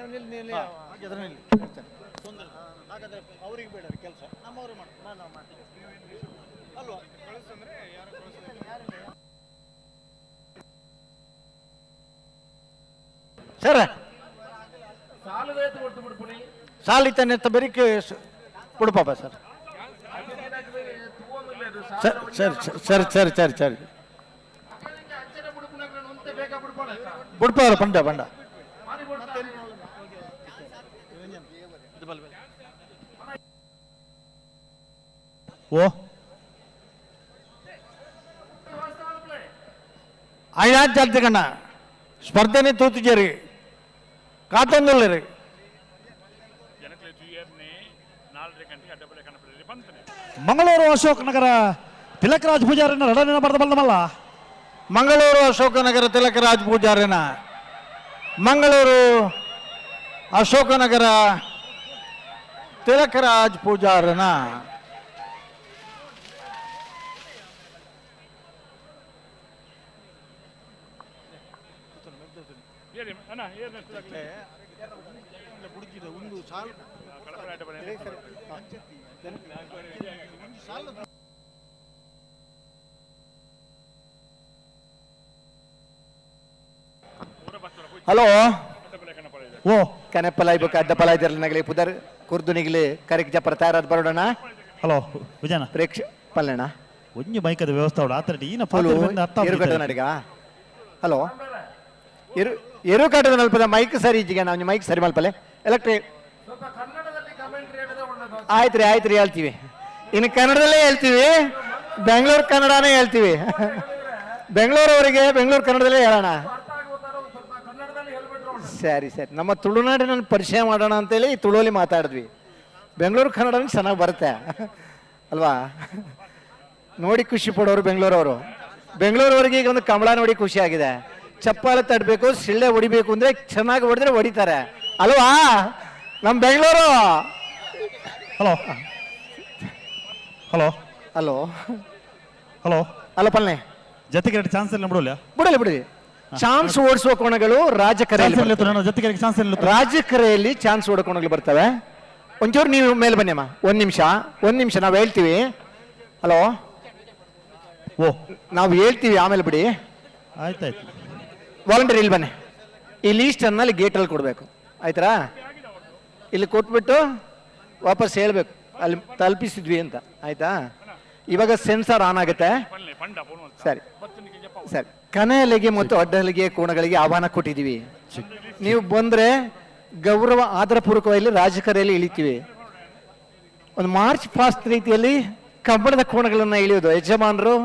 ಅದನ್ನ ನಿಲ್ಲಿ. ತೊಂದರೆ ಇಲ್ಲ. ಹಾಗಾದ್ರೆ ಅವ್ರಿಗೆ ಬೇಡ ಕೆಲಸ, ನಮ್ಮವ್ರಿಗೆ ಮಾಡ್ತೀವಿ ಅಲ್ವಾ? ಸರ ಸಾಲಿತನೆತ್ತ ಬರೀಕೆ ಬಿಡ್ಪಾಪ ಸರ್. ಸರಿ ಸರಿ ಸರಿ ಸರಿ ಸರಿ ಬಿಡ್ಪಾರ ಬಂಡ ಬಂಡ ಓ అయినా జల్దగన్న స్పర్ధని తూతుజరి కాతందులరి ಮಂಗಳೂರು ಅಶೋಕ್ ನಗರ ತಿಲಕರಾಜ್ ಪೂಜಾರಿನ ರಡನಿನ ಬರದಬಲ್ಲಮಲ್ಲ. ಮಂಗಳೂರು ಅಶೋಕನಗರ ತಿಲಕರಾಜ್ ಪೂಜಾರಿನ ಮಂಗಳೂರು ಅಶೋಕನಗರ ತಿಲಕರಾಜ್ ಪೂಜಾರನ ಹಲೋ ಓ ಕನೆಪ್ಪಲಾಯ್ ಬೇಕು ಅಡ್ಡಪಲಾಯ್ ನಗಲಿ ಪುದರ್ ಕುರ್ದು ನಿಗಲಿ ಕರೆಕ್ ಜಪರ ತಯಾರಾದ ಬರೋಣ. ಹಲೋ ವಿಜಯನ ಪ್ರೇಕ್ಷ ಪಲ್ಲಣ್ಣ ಒಂಜಿ ಮೈಕದ ವ್ಯವಸ್ಥೆ ಅವಳು ಆತರ ಎರುಕಟ್ಟ ನಡಿಗ. ಹಲೋ ಎರುಕಟ್ಟದ ನಲ್ಪದ ಮೈಕ್ ಸರಿ ಈಜಿಗೆ ನಾವು ಮೈಕ್ ಸರಿ ಮಲ್ಪಲೆ ಎಲೆಕ್ಟ್ರಿಕ್ ಆಯ್ತು ರೀ ಹೇಳ್ತೀವಿ. ಇನ್ನು ಕನ್ನಡದಲ್ಲೇ ಹೇಳ್ತೀವಿ, ಬೆಂಗಳೂರು ಕನ್ನಡನೇ ಹೇಳ್ತೀವಿ. ಬೆಂಗಳೂರವರಿಗೆ ಬೆಂಗಳೂರು ಕನ್ನಡದಲ್ಲೇ ಹೇಳೋಣ. ಸರಿ ಸರಿ, ನಮ್ಮ ತುಳುನಾಡಿನ ಪರಿಚಯ ಮಾಡೋಣ ಅಂತೇಳಿ ತುಳುವಲ್ಲಿ ಮಾತಾಡಿದ್ವಿ. ಬೆಂಗಳೂರು ಕನ್ನಡ ಚೆನ್ನಾಗಿ ಬರುತ್ತೆ ಅಲ್ವಾ? ನೋಡಿ ಖುಷಿ ಪಡೋರು ಬೆಂಗಳೂರವರು. ಬೆಂಗಳೂರವರಿಗೆ ಈಗ ಒಂದು ಕಮಲ ನೋಡಿ ಖುಷಿ ಆಗಿದೆ. ಚಪ್ಪಾಳೆ ತಟ್ಟಬೇಕು, ಸಿಳ್ಳೆ ಹೊಡಿಬೇಕು ಅಂದ್ರೆ ಚೆನ್ನಾಗಿ ಹೊಡೆದ್ರೆ ಹೊಡಿತಾರೆ ಅಲ್ವಾ ನಮ್ಮ Bengaluru. Hello hello hello hello ಅಲ್ಲ ಪಲ್ಲೆ ಜೊತೆಗೆ ಚಾನ್ಸ್ ಇಲ್ಲ ಬಿಡಲಿ ಚಾನ್ಸ್ ಓಡಿಸುವ ಕೋಣಗಳು ರಾಜಕೀಯದಲ್ಲಿ ಚಾನ್ಸ್ ಓಡೋ ಕೋಣಗಳು ಬರ್ತವೆ. ಒಂಚೂರು ನೀವು ಮೇಲೆ ಬನ್ನಿ ಅಮ್ಮ, ಒಂದ್ ನಿಮಿಷ ನಾವು ಹೇಳ್ತೀವಿ. ಹಲೋ ಓ ನಾವು ಹೇಳ್ತೀವಿ ಆಮೇಲೆ ಬಿಡಿ. ಆಯ್ತಾಯ್ತು. ವಾಲಂಟಿಯರ್ ಇಲ್ಲಿ ಬನ್ನಿ. ಈ ಲೀಸ್ಟ್ ಅನ್ನ ಗೇಟಲ್ಲಿ ಕೊಡ್ಬೇಕು ಆಯ್ತಾ? ಇಲ್ಲಿ ಕೊಟ್ಬಿಟ್ಟು ವಾಪಸ್ ಹೇಳ್ಬೇಕು ಅಲ್ಲಿ ತಲುಪಿಸಿದ್ವಿ ಅಂತ ಆಯ್ತಾ? ಇವಾಗ ಸೆನ್ಸಾರ್ ಆನ್ ಆಗುತ್ತೆ. ಸರಿ ಸರಿ, ಕನೆಯಲಿಗೆ ಮತ್ತು ಅಡ್ಡಲಿಗೆ ಕೋಣಗಳಿಗೆ ಆಹ್ವಾನ ಕೊಟ್ಟಿದ್ದೀವಿ. ನೀವು ಬಂದ್ರೆ ಗೌರವ ಆದರಪೂರ್ವಕವಾಗಿ ರಾಜಕೀಯದಲ್ಲಿ ಇಳಿತೀವಿ. ಒಂದು ಮಾರ್ಚ್ ಪಾಸ್ಟ್ ರೀತಿಯಲ್ಲಿ ಕಬ್ಬಣದ ಕೋಣಗಳನ್ನ ಇಳಿಯೋದು, ಯಜಮಾನರು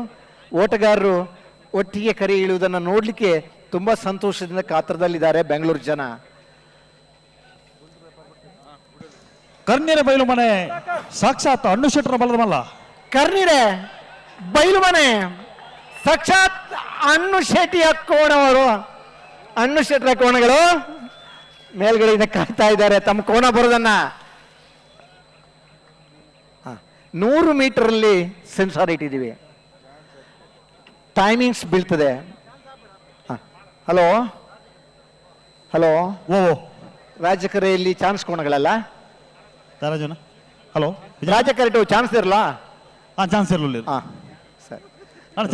ಓಟಗಾರರು ಒಟ್ಟಿಗೆ ಕರೆ ಇಳಿಯುವುದನ್ನು ನೋಡ್ಲಿಕ್ಕೆ ತುಂಬಾ ಸಂತೋಷದಿಂದ ಕಾತರದಲ್ಲಿದ್ದಾರೆ ಬೆಂಗಳೂರು ಜನ. ಕರ್ನೀರ ಬಯಲು ಮನೆ ಸಾಕ್ಷಾತ್ ಅಣ್ಣು ಶೆಟ್ಟರ ಬಲದಮಲ್ಲ. ಕರ್ನೀರೆ ಬಯಲು ಮನೆ ಸಾಕ್ಷಾತ್ ಅಣ್ಣು ಶೆಟ್ಟಿಯ ಕೋಣವರು, ಅಣ್ಣು ಶೆಟ್ಟರ ಕೋಣಗಳು ಮೇಲ್ಗಡೆಯಿಂದ ಕಾಣ್ತಾ ಇದ್ದಾರೆ ತಮ್ಮ ಕೋಣ ಬರೋದನ್ನ. 100 ಮೀಟರ್ ಸೆನ್ಸಾರ್ ಇಟ್ಟಿದ್ದೀವಿ, ಟೈಮಿಂಗ್ಸ್ ಬೀಳ್ತದೆ. ಹಲೋ ಹಲೋ ಓ ರಾಜಕೀಯದಲ್ಲಿ ಚಾನ್ಸ್ ಕೋಣಗಳಲ್ಲ. ಹಲೋ ರಾಜಕೀಯ ಚಾನ್ಸ್ ಇರಲ್ಲ. ಚಾನ್ಸ್ ಇರಲಿಲ್ಲ.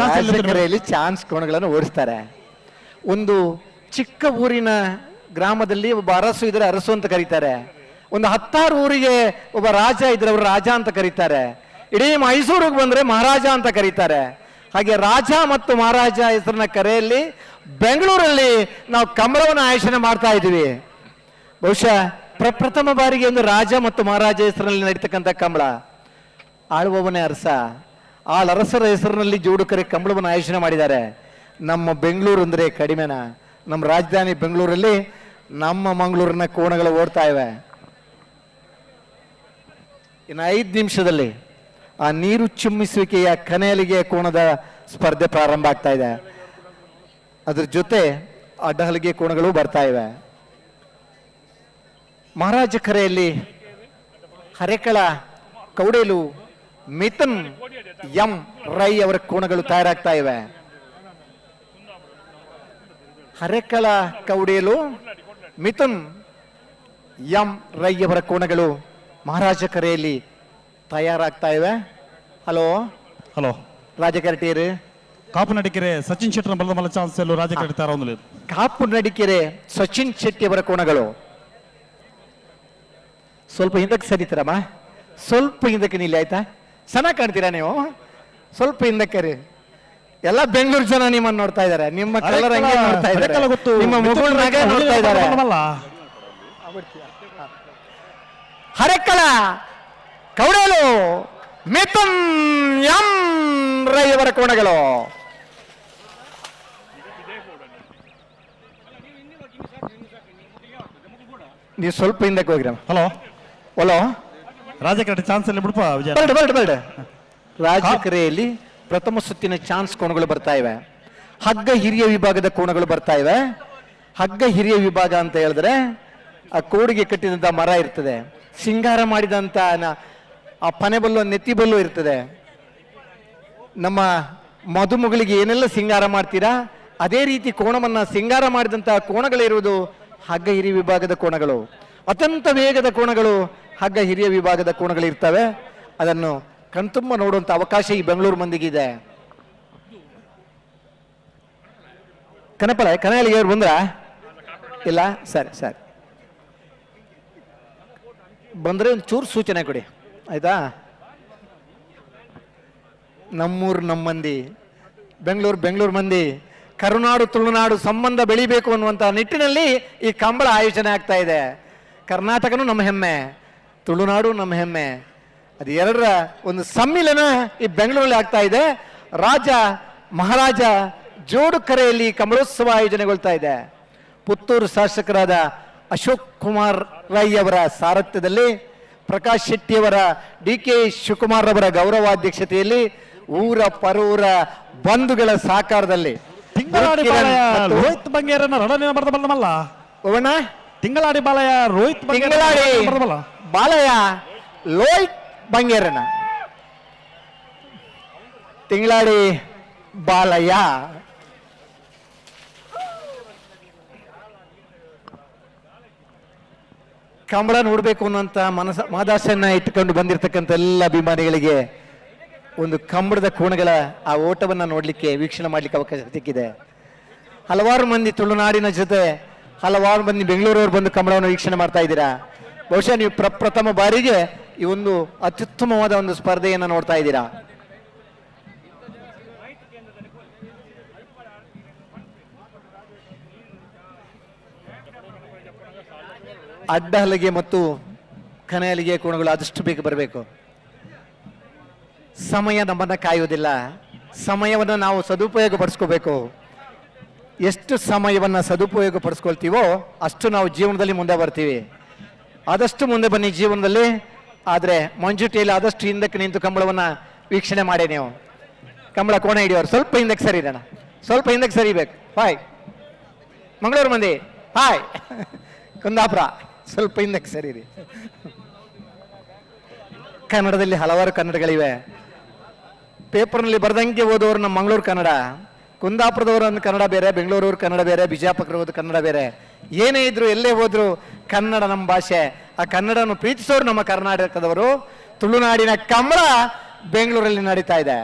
ರಾಜಕೀಯದಲ್ಲಿ ಚಾನ್ಸ್ ಕೋಣಗಳನ್ನು ಓಡಿಸ್ತಾರೆ. ಒಂದು ಚಿಕ್ಕ ಊರಿನ ಗ್ರಾಮದಲ್ಲಿ ಒಬ್ಬ ಅರಸು ಇದ್ರೆ ಅರಸು ಅಂತ ಕರೀತಾರೆ. ಒಂದು 10 ಊರಿಗೆ ಒಬ್ಬ ರಾಜ ಇದ್ರೆ ಅವರು ರಾಜ ಅಂತ ಕರೀತಾರೆ. ಇಡೀ ಮೈಸೂರಿಗೆ ಬಂದ್ರೆ ಮಹಾರಾಜ ಅಂತ ಕರೀತಾರೆ. ಹಾಗೆ ರಾಜ ಮತ್ತು ಮಹಾರಾಜ ಹೆಸರಿನ ಕರೆಯಲ್ಲಿ ಬೆಂಗಳೂರಲ್ಲಿ ನಾವು ಕಮಲವನ್ನು ಆಯೋಜನೆ ಮಾಡ್ತಾ ಇದ್ದೀವಿ. ಬಹುಶಃ ಪ್ರಪ್ರಥಮ ಬಾರಿಗೆ ಒಂದು ರಾಜ ಮತ್ತು ಮಹಾರಾಜ ಹೆಸರಿನಲ್ಲಿ ನಡೀತಕ್ಕಂಥ ಕಂಬಳ. ಆಳುವವನೇ ಅರಸ, ಅರಸರ ಹೆಸರಿನಲ್ಲಿ ಜೋಡುಕರೆ ಕಂಬಳವನ್ನು ಆಯೋಜನೆ ಮಾಡಿದ್ದಾರೆ. ನಮ್ಮ ಬೆಂಗಳೂರು ಅಂದ್ರೆ ಕಡಿಮೆನಾ? ನಮ್ಮ ರಾಜಧಾನಿ ಬೆಂಗಳೂರಲ್ಲಿ ನಮ್ಮ ಮಂಗಳೂರಿನ ಕೋಣಗಳು ಓಡ್ತಾ ಇವೆ. ಇನ್ನು 5 ನಿಮಿಷದಲ್ಲಿ ಆ ನೀರು ಚಿಮ್ಮಿಸುವಿಕೆಯ ಕನೆಯಲಿಗೆ ಕೋಣದ ಸ್ಪರ್ಧೆ ಪ್ರಾರಂಭ ಆಗ್ತಾ ಇದೆ. ಅದ್ರ ಜೊತೆ ಅಡ್ಡಹಲಿಗೆ ಕೋಣಗಳು ಬರ್ತಾ ಇವೆ. ಮಹಾರಾಜ ಕರೆಯಲ್ಲಿ ಹರೆಕಳ, ಕೌಡೇಲು, ಮಿಥುನ್, ಎಂ ರೈ ಅವರ ಕೋಣಗಳು ತಯಾರಾಗ್ತಾ ಇವೆ. ಹರೆಕಳ ಕೌಡಿಯಲು ಮಿಥುನ್ ಎಂ ರೈ ಅವರ ಕೋಣಗಳು ಮಹಾರಾಜ ಕರೆಯಲ್ಲಿ ತಯಾರಾಗ್ತಾ ಇವೆ. ಹಲೋ ಹಲೋ ರಾಜಕರಟಿಯರು ಕಾಪು ನಡಿಕೆರೆ ಸಚಿನ್ ಶೆಟ್ಟರ್ ಬಲದ ಮಲ್ಲ ಚಾನ್ಸ್ ಎಲ್ಲೂ ರಾಜ ಕರೀತಾರ ಒಂದು ಕಾಪು ನಡಿಕೆರೆ ಸಚಿನ್ ಶೆಟ್ಟಿ ಅವರ ಕೋಣಗಳು ಸ್ವಲ್ಪ ಹಿಂದಕ್ಕೆ ಸರಿತೀರಮ್ಮ, ಸ್ವಲ್ಪ ಹಿಂದಕ್ಕೆ ನಿಲ್ಲಿ ಆಯ್ತಾ? ಚೆನ್ನಾಗಿ ಕಾಣ್ತೀರಾ ನೀವು, ಸ್ವಲ್ಪ ಹಿಂದಕ್ಕೆ ರೀ. ಎಲ್ಲ ಬೆಂಗಳೂರು ಜನ ನಿಮ್ಮನ್ನು ನೋಡ್ತಾ ಇದ್ದಾರೆ, ನಿಮ್ಮ ಕಲರ್ ಹಂಗೆ ನೋಡ್ತಾ ಇದ್ದಾರೆ, ನಿಮ್ಮ ಮುಗುಳ್ನಾಗೆ ನೋಡ್ತಾ ಇದ್ದಾರೆ. ಹರೆಕಳ ಕೌಡೇಲು ಮಿಥುನ್ ಎಂ ರೈ ಅವರ ಕೋಣಗಳು. ನೀವು ಸ್ವಲ್ಪ ಹಿಂದಕ್ಕೆ ಹೋಗ್ರಿ. ಹಲೋ ಹಲೋ ರಾಜಕೀಯ ಚಾನ್ಸ್ ಅಲ್ಲಿ ಬಿಡಪ್ಪ ವಿಜಯ. ಬರ್ಡ್ ರಾಜಕೀಯಲ್ಲಿ ಪ್ರಥಮ ಸುತ್ತಿನ ಚಾನ್ಸ್ ಕೋಣಗಳು ಬರ್ತಾ ಇವೆ. ಹಗ್ಗ ಹಿರಿಯ ವಿಭಾಗದ ಕೋಣಗಳು ಬರ್ತಾ ಇವೆ. ಹಗ್ಗ ಹಿರಿಯ ವಿಭಾಗ ಅಂತ ಹೇಳಿದ್ರೆ ಆ ಕೋಡಿಗೆ ಕಟ್ಟಿದಂತ ಮರ ಇರ್ತದೆ, ಸಿಂಗಾರ ಮಾಡಿದಂತ ಆ ಪನೆಬಲ್ಲು ನೆತ್ತಿಬಲ್ಲು ಇರ್ತದೆ. ನಮ್ಮ ಮದುಮಗಳಿಗೆ ಏನೆಲ್ಲ ಸಿಂಗಾರ ಮಾಡ್ತೀರಾ ಅದೇ ರೀತಿ ಕೋಣವನ್ನ ಸಿಂಗಾರ ಮಾಡಿದಂತಹ ಕೋಣಗಳಿರುವುದು ಹಗ್ಗ ಹಿರಿಯ ವಿಭಾಗದ ಕೋಣಗಳು. ಅತ್ಯಂತ ವೇಗದ ಕೋಣಗಳು ಹಗ್ಗ ಹಿರಿಯ ವಿಭಾಗದ ಕೋಣಗಳು ಇರ್ತವೆ. ಅದನ್ನು ಕಣ್ತುಂಬ ನೋಡುವಂತ ಅವಕಾಶ ಈ ಬೆಂಗಳೂರು ಮಂದಿಗಿದೆ. ಕನಪಳಿಗೆ ಅವ್ರು ಬಂದ್ರ ಇಲ್ಲ? ಸರಿ ಸರಿ, ಬಂದ್ರೆ ಒಂದು ಚೂರು ಸೂಚನೆ ಕೊಡಿ ಆಯ್ತಾ? ನಮ್ಮೂರು ನಮ್ಮ ಮಂದಿ, ಬೆಂಗಳೂರು ಮಂದಿ, ಕರುನಾಡು ತುಳುನಾಡು ಸಂಬಂಧ ಬೆಳಿಬೇಕು ಅನ್ನುವಂಥ ನಿಟ್ಟಿನಲ್ಲಿ ಈ ಕಂಬಳ ಆಯೋಜನೆ ಆಗ್ತಾ ಇದೆ. ಕರ್ನಾಟಕನೂ ನಮ್ಮ ಹೆಮ್ಮೆ, ತುಳುನಾಡು ನಮ್ಮ ಹೆಮ್ಮೆ, ಅದು ಎರಡರ ಒಂದು ಸಮ್ಮಿಲನ ಈ ಬೆಂಗಳೂರಲ್ಲಿ ಆಗ್ತಾ ಇದೆ. ರಾಜ ಮಹಾರಾಜ ಜೋಡು ಕರೆಯಲ್ಲಿ ಕಂಬಳೋತ್ಸವ ಆಯೋಜನೆಗೊಳ್ತಾ ಇದೆ. ಪುತ್ತೂರು ಶಾಸಕರಾದ ಅಶೋಕ್ ಕುಮಾರ್ ರೈ ಅವರ ಸಾರಥ್ಯದಲ್ಲಿ, ಪ್ರಕಾಶ್ ಶೆಟ್ಟಿಯವರ DK ಶಿವಕುಮಾರ್ ಅವರ ಗೌರವಾಧ್ಯಕ್ಷತೆಯಲ್ಲಿ, ಊರ ಪರೂರ ಬಂಧುಗಳ ಸಹಕಾರದಲ್ಲಿ ರೋಹಿತ್ ಬಂಗೇರನ್ನ ರಡನೆ ಬರದಲ್ಲ ಓವಣ್ಣ ತಿಂಗಳಾಡಿ ಬಾಲಯ ರೋಹಿತ್ ಬಾಲಯ ಲೋಹಿತ್ ಬಂಗೇರನ ತಿಂಗಳಾಡಿ ಬಾಲಯ್ಯ ಕಂಬಳ ನೋಡ್ಬೇಕು ಅನ್ನುವಂತ ಮಹದಾಸೆಯನ್ನ ಇಟ್ಟುಕೊಂಡು ಬಂದಿರತಕ್ಕಂಥ ಎಲ್ಲ ಅಭಿಮಾನಿಗಳಿಗೆ ಒಂದು ಕಂಬಳದ ಕೋಣಗಳ ಆ ಓಟವನ್ನ ನೋಡ್ಲಿಕ್ಕೆ, ವೀಕ್ಷಣೆ ಮಾಡ್ಲಿಕ್ಕೆ ಅವಕಾಶ ಸಿಕ್ಕಿದೆ. ಹಲವಾರು ಮಂದಿ ತುಳುನಾಡಿನ ಜೊತೆ ಹಲವಾರು ಮಂದಿ ಬೆಂಗಳೂರವರು ಬಂದು ಕಂಬಳವನ್ನು ವೀಕ್ಷಣೆ ಮಾಡ್ತಾ ಇದ್ದೀರಾ. ಬಹುಶಃ ನೀವು ಪ್ರಥಮ ಬಾರಿಗೆ ಈ ಒಂದು ಅತ್ಯುತ್ತಮವಾದ ಒಂದು ಸ್ಪರ್ಧೆಯನ್ನು ನೋಡ್ತಾ ಇದ್ದೀರಾ. ಅಡ್ಡ ಹಲಗೆ ಮತ್ತು ಕನೆ ಹಲಿಗೆ ಕೋಣಗಳು ಆದಷ್ಟು ಬೇಗ ಬರಬೇಕು. ಸಮಯ ನಮ್ಮನ್ನ ಕಾಯುವುದಿಲ್ಲ, ಸಮಯವನ್ನು ನಾವು ಸದುಪಯೋಗ ಪಡಿಸ್ಕೋಬೇಕು. ಎಷ್ಟು ಸಮಯವನ್ನು ಸದುಪಯೋಗ ಪಡಿಸ್ಕೊಳ್ತೀವೋ ಅಷ್ಟು ನಾವು ಜೀವನದಲ್ಲಿ ಮುಂದೆ ಬರ್ತೀವಿ. ಆದಷ್ಟು ಮುಂದೆ ಬನ್ನಿ ಜೀವನದಲ್ಲಿ. ಆದರೆ ಮಂಜುಟಿಯಲ್ಲಿ ಆದಷ್ಟು ಹಿಂದಕ್ಕೆ ನಿಂತು ಕಂಬಳವನ್ನು ವೀಕ್ಷಣೆ ಮಾಡಿ. ನೀವು ಕಂಬಳ ಕೋಣೆ ಹಿಡಿಯೋರು ಸ್ವಲ್ಪ ಹಿಂದಕ್ಕೆ ಸರಿರೋಣ, ಸ್ವಲ್ಪ ಹಿಂದಕ್ಕೆ ಸರಿಬೇಕು. ಹಾಯ್ ಮಂಗಳೂರು ಮಂದಿ, ಹಾಯ್ ಕುಂದಾಪುರ, ಸ್ವಲ್ಪ ಹಿಂದಕ್ಕೆ ಸರಿರಿ. ಕನ್ನಡದಲ್ಲಿ ಹಲವಾರು ಕನ್ನಡಗಳಿವೆ. ಪೇಪರ್ನಲ್ಲಿ ಬರ್ದಂಗೆ ಓದೋರು ನಮ್ಮ ಮಂಗಳೂರು ಕನ್ನಡ, ಕುಂದಾಪುರದವರು ಒಂದು ಕನ್ನಡ ಬೇರೆ, ಬೆಂಗಳೂರವ್ರ ಕನ್ನಡ ಬೇರೆ, ಬಿಜಾಪುರವ್ರ ಕನ್ನಡ ಬೇರೆ. ಏನೇ ಇದ್ರು ಎಲ್ಲೇ ಹೋದ್ರು ಕನ್ನಡ ನಮ್ಮ ಭಾಷೆ. ಆ ಕನ್ನಡವನ್ನು ಪ್ರೀತಿಸೋರು ನಮ್ಮ ಕರ್ನಾಟಕದವರು. ತುಳುನಾಡಿನ ಕಂಬಳ ಬೆಂಗಳೂರಲ್ಲಿ ನಡೀತಾ ಇದೆ.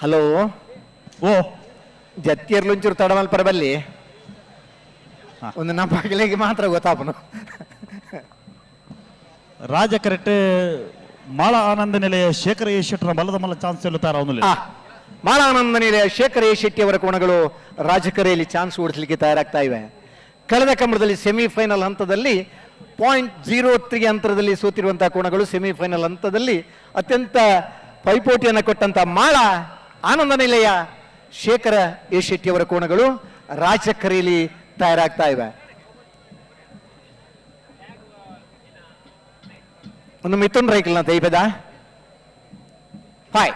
ಹಲೋ ಓ ಜತ್ತಿಯರ್ಲುಂಚೂರು ತಡಮಲ್ ಪರಬಲ್ಲಿ ಒಂದು ನಮ್ಮ ಮಗಳಿಗೆ ಮಾತ್ರ ಗೊತ್ತಾಪನು. ರಾಜಕರೆಟ್ಟೆ ಮಾಳ ಆನಂದ ನಿಲಯ ಶೇಖರ ಎ ಶೆಟ್ಟರ ಬಲದ ಮಲ್ಲ ಚಾನ್ಸ್ ಚೆಲ್ಲುತ್ತಾರ ಅವನಲ್ಲಿ. ಮಾಳ ಆನಂದ ನಿಲಯ ಶೇಖರ ಎ ಶೆಟ್ಟಿ ಅವರ ಕೋಣಗಳು ರಾಜಕರೆಯಲ್ಲಿ ಚಾನ್ಸ್ ಓಡಿಸಲಿಕ್ಕೆ ತಯಾರಾಗ್ತಾ ಇವೆ. ಕಳೆದ ಕಂಬಳದಲ್ಲಿ ಸೆಮಿಫೈನಲ್ ಹಂತದಲ್ಲಿ 0.03 ಅಂತರದಲ್ಲಿ ಸೋತಿರುವಂತಹ ಕೋಣಗಳು ಸೆಮಿಫೈನಲ್ ಹಂತದಲ್ಲಿ ಅತ್ಯಂತ ಪೈಪೋಟಿಯನ್ನು ಕೊಟ್ಟಂತ ಮಾಳ ಆನಂದ ನಿಲಯ ಶೇಖರ ಎ ಶೆಟ್ಟಿ ಅವರ ಕೋಣಗಳು ರಾಜಕರೆಯಲ್ಲಿ ತಯಾರಾಗ್ತಾ ಇವೆ. ಒಂದು ಮಿಥುನ್ ರೈಕಲ್ನ ತೈಪದ ಹಾಯ್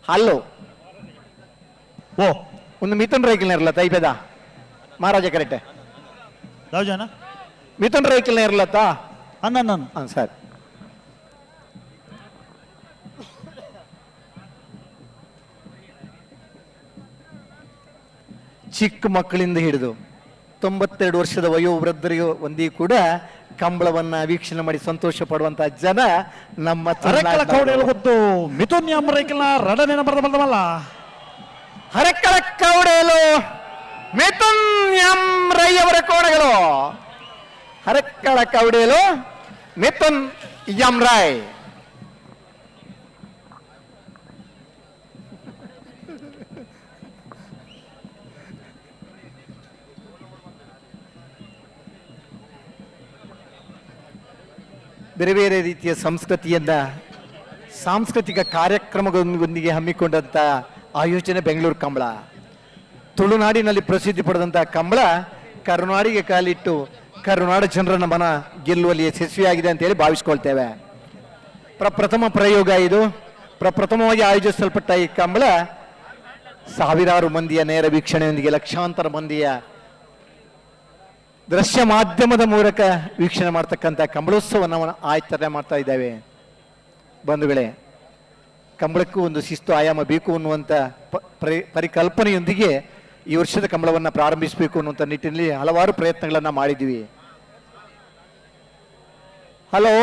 ಹಲೋ ಓ ಒಂದು ಮಿಥುನ್ ರೈಕಲ್ನ ಇರಲ್ಲ ತೈಪದ ಮಹಾರಾಜ ಕರೆಕ್ಟೆ ಯಾವ ಜನ ಮಿಥುನ್ ರೈಕಲ್ನ ಇರಲತ್ತಾ ಅನ್ನ ಸರ್ ಚಿಕ್ಕ ಮಕ್ಕಳಿಂದ ಹಿಡಿದು 92 ವರ್ಷದ ವಯೋವೃದ್ಧರಿಗೂ ಒಂದಿ ಕೂಡ ಕಂಬಳವನ್ನ ವೀಕ್ಷಣೆ ಮಾಡಿ ಸಂತೋಷ ಪಡುವಂತಹ ಜನ ನಮ್ಮ ಅರೆಕ್ಕಳ ಕೌಡೆಯಲ್ಲಿ ಗೊತ್ತು ಮಿಥುನ್ ಎಂಬರೈಕಲ್ನ ರಡನೇನ ಬರಬಲ್ಲವಲ್ಲ. ಅರೆಕ್ಕಳ ಕೌಡೆಯಲು ಮಿಥುನ್ ಎಂ ರೈ ಅವರ ಕೋಣಗಳು. ಅರೆಕ್ಕಳ ಕೌಡೆಯಲು ಮಿಥುನ್ ಎಂ ರೈ. ಬೇರೆ ಬೇರೆ ರೀತಿಯ ಸಾಂಸ್ಕೃತಿಕ ಕಾರ್ಯಕ್ರಮಗಳೊಂದಿಗೆ ಹಮ್ಮಿಕೊಂಡಂತ ಆಯೋಜನೆ ಬೆಂಗಳೂರು ಕಂಬಳ. ತುಳುನಾಡಿನಲ್ಲಿ ಪ್ರಸಿದ್ಧಿ ಪಡೆದಂತಹ ಕಂಬಳ ಕರುನಾಡಿಗೆ ಕಾಲಿಟ್ಟು ಕರುನಾಡ ಜನರನ್ನ ಮನ ಗೆಲ್ಲುವಲ್ಲಿ ಯಶಸ್ವಿಯಾಗಿದೆ ಅಂತ ಹೇಳಿ ಭಾವಿಸ್ಕೊಳ್ತೇವೆ. ಪ್ರಥಮ ಪ್ರಯೋಗ ಇದು. ಪ್ರಥಮವಾಗಿ ಆಯೋಜಿಸಲ್ಪಟ್ಟ ಈ ಕಂಬಳ ಸಾವಿರಾರು ಮಂದಿಯ ನೇರ ವೀಕ್ಷಣೆಯೊಂದಿಗೆ ಲಕ್ಷಾಂತರ ಮಂದಿಯ ದೃಶ್ಯ ಮಾಧ್ಯಮದ ಮೂಲಕ ವೀಕ್ಷಣೆ ಮಾಡ್ತಕ್ಕಂಥ ಕಂಬಳೋತ್ಸವವನ್ನು ಆಚರಣೆ ಮಾಡ್ತಾ ಇದ್ದೇವೆ. ಬಂಧುಗಳೇ, ಕಂಬಳಕ್ಕೂ ಒಂದು ಶಿಸ್ತು ಆಯಾಮ ಬೇಕು ಅನ್ನುವಂಥ ಪರಿಕಲ್ಪನೆಯೊಂದಿಗೆ ಈ ವರ್ಷದ ಕಂಬಳವನ್ನು ಪ್ರಾರಂಭಿಸಬೇಕು ಅನ್ನುವಂಥ ನಿಟ್ಟಿನಲ್ಲಿ ಹಲವಾರು ಪ್ರಯತ್ನಗಳನ್ನು ಮಾಡಿದ್ವಿ. ಹಲೋ,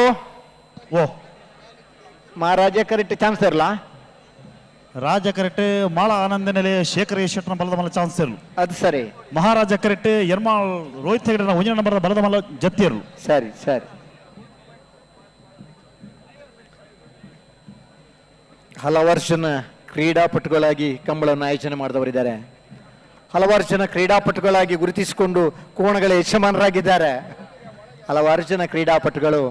ಮಹಾರಾಜ ಕರೆಕ್ಟ್ ಚಾನ್ಸ್ ಇರಲ್ಲ. ರಾಜ ಕರೆಕ್ಟ್ ಮಾಳ ಆನಂದ ನೆಲೆ ಶೇಖರ ಶೆಟ್ಟನ ಬಲದ ಮಲ್ಲ ಚಾನ್ಸ್ ಇರಲು. ಅದು ಸರಿ. ಮಹಾರಾಜ ಕರೆಕ್ಟ್ ಎರ್ಮಾಳ್ ರೋಹಿತ್ ಹೆಗಡೆನ 1 ನಂಬರ್ ಬಲದ ಮಲ್ಲ ಜತ್ತಿ ಇರಲು. ಸರಿ ಸರಿ. ಹಲವಾರು ಜನ ಕ್ರೀಡಾಪಟುಗಳಾಗಿ ಕಂಬಳವನ್ನು ಆಯೋಜನೆ ಮಾಡಿದವರಿದ್ದಾರೆ. ಹಲವಾರು ಜನ ಕ್ರೀಡಾಪಟುಗಳಾಗಿ ಗುರುತಿಸಿಕೊಂಡು ಕೋಣಗಳ ಯಜಮಾನರಾಗಿದ್ದಾರೆ. ಹಲವಾರು ಜನ ಕ್ರೀಡಾಪಟುಗಳು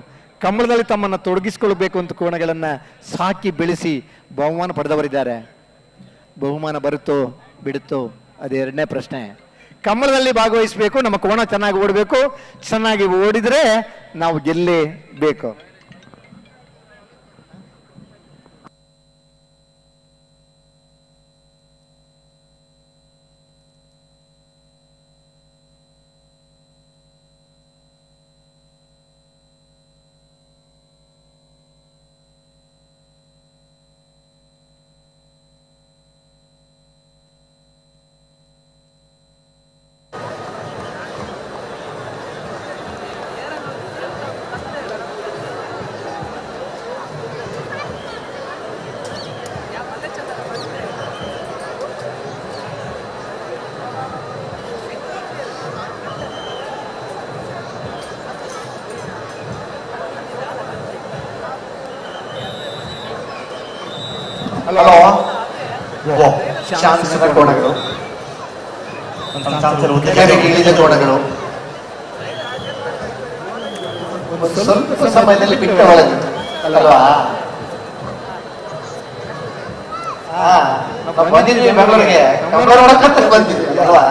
ಕಂಬಳದಲ್ಲಿ ತಮ್ಮನ್ನು ತೊಡಗಿಸಿಕೊಳ್ಬೇಕು ಅಂತ ಕೋಣಗಳನ್ನು ಸಾಕಿ ಬೆಳೆಸಿ ಬಹುಮಾನ ಪಡೆದವರಿದ್ದಾರೆ. ಬಹುಮಾನ ಬರುತ್ತೋ ಬಿಡುತ್ತೋ ಅದು ಎರಡನೇ ಪ್ರಶ್ನೆ. ಕಂಬಳದಲ್ಲಿ ಭಾಗವಹಿಸಬೇಕು, ನಮ್ಮ ಕೋಣ ಚೆನ್ನಾಗಿ ಓಡಬೇಕು. ಚೆನ್ನಾಗಿ ಓಡಿದ್ರೆ ನಾವು ಗೆಲ್ಲೇಬೇಕು. ಹಲೋ, ಚಾನ್ಸಿನ ಕೋಣಗಳು, ಇಳಿದ ಕೋಣಗಳು ಸ್ವಲ್ಪ ಸಮಯದಲ್ಲಿ ಬಿಟ್ಟ ಒಳಗೆ ಅಲ್ವಾ? ಬಂದಿದ್ವಿ ಬೆಂಗಳೂರಿಗೆ, ಕಂಬಳ ಬಂದಿದ್ವಿ ಅಲ್ವಾ?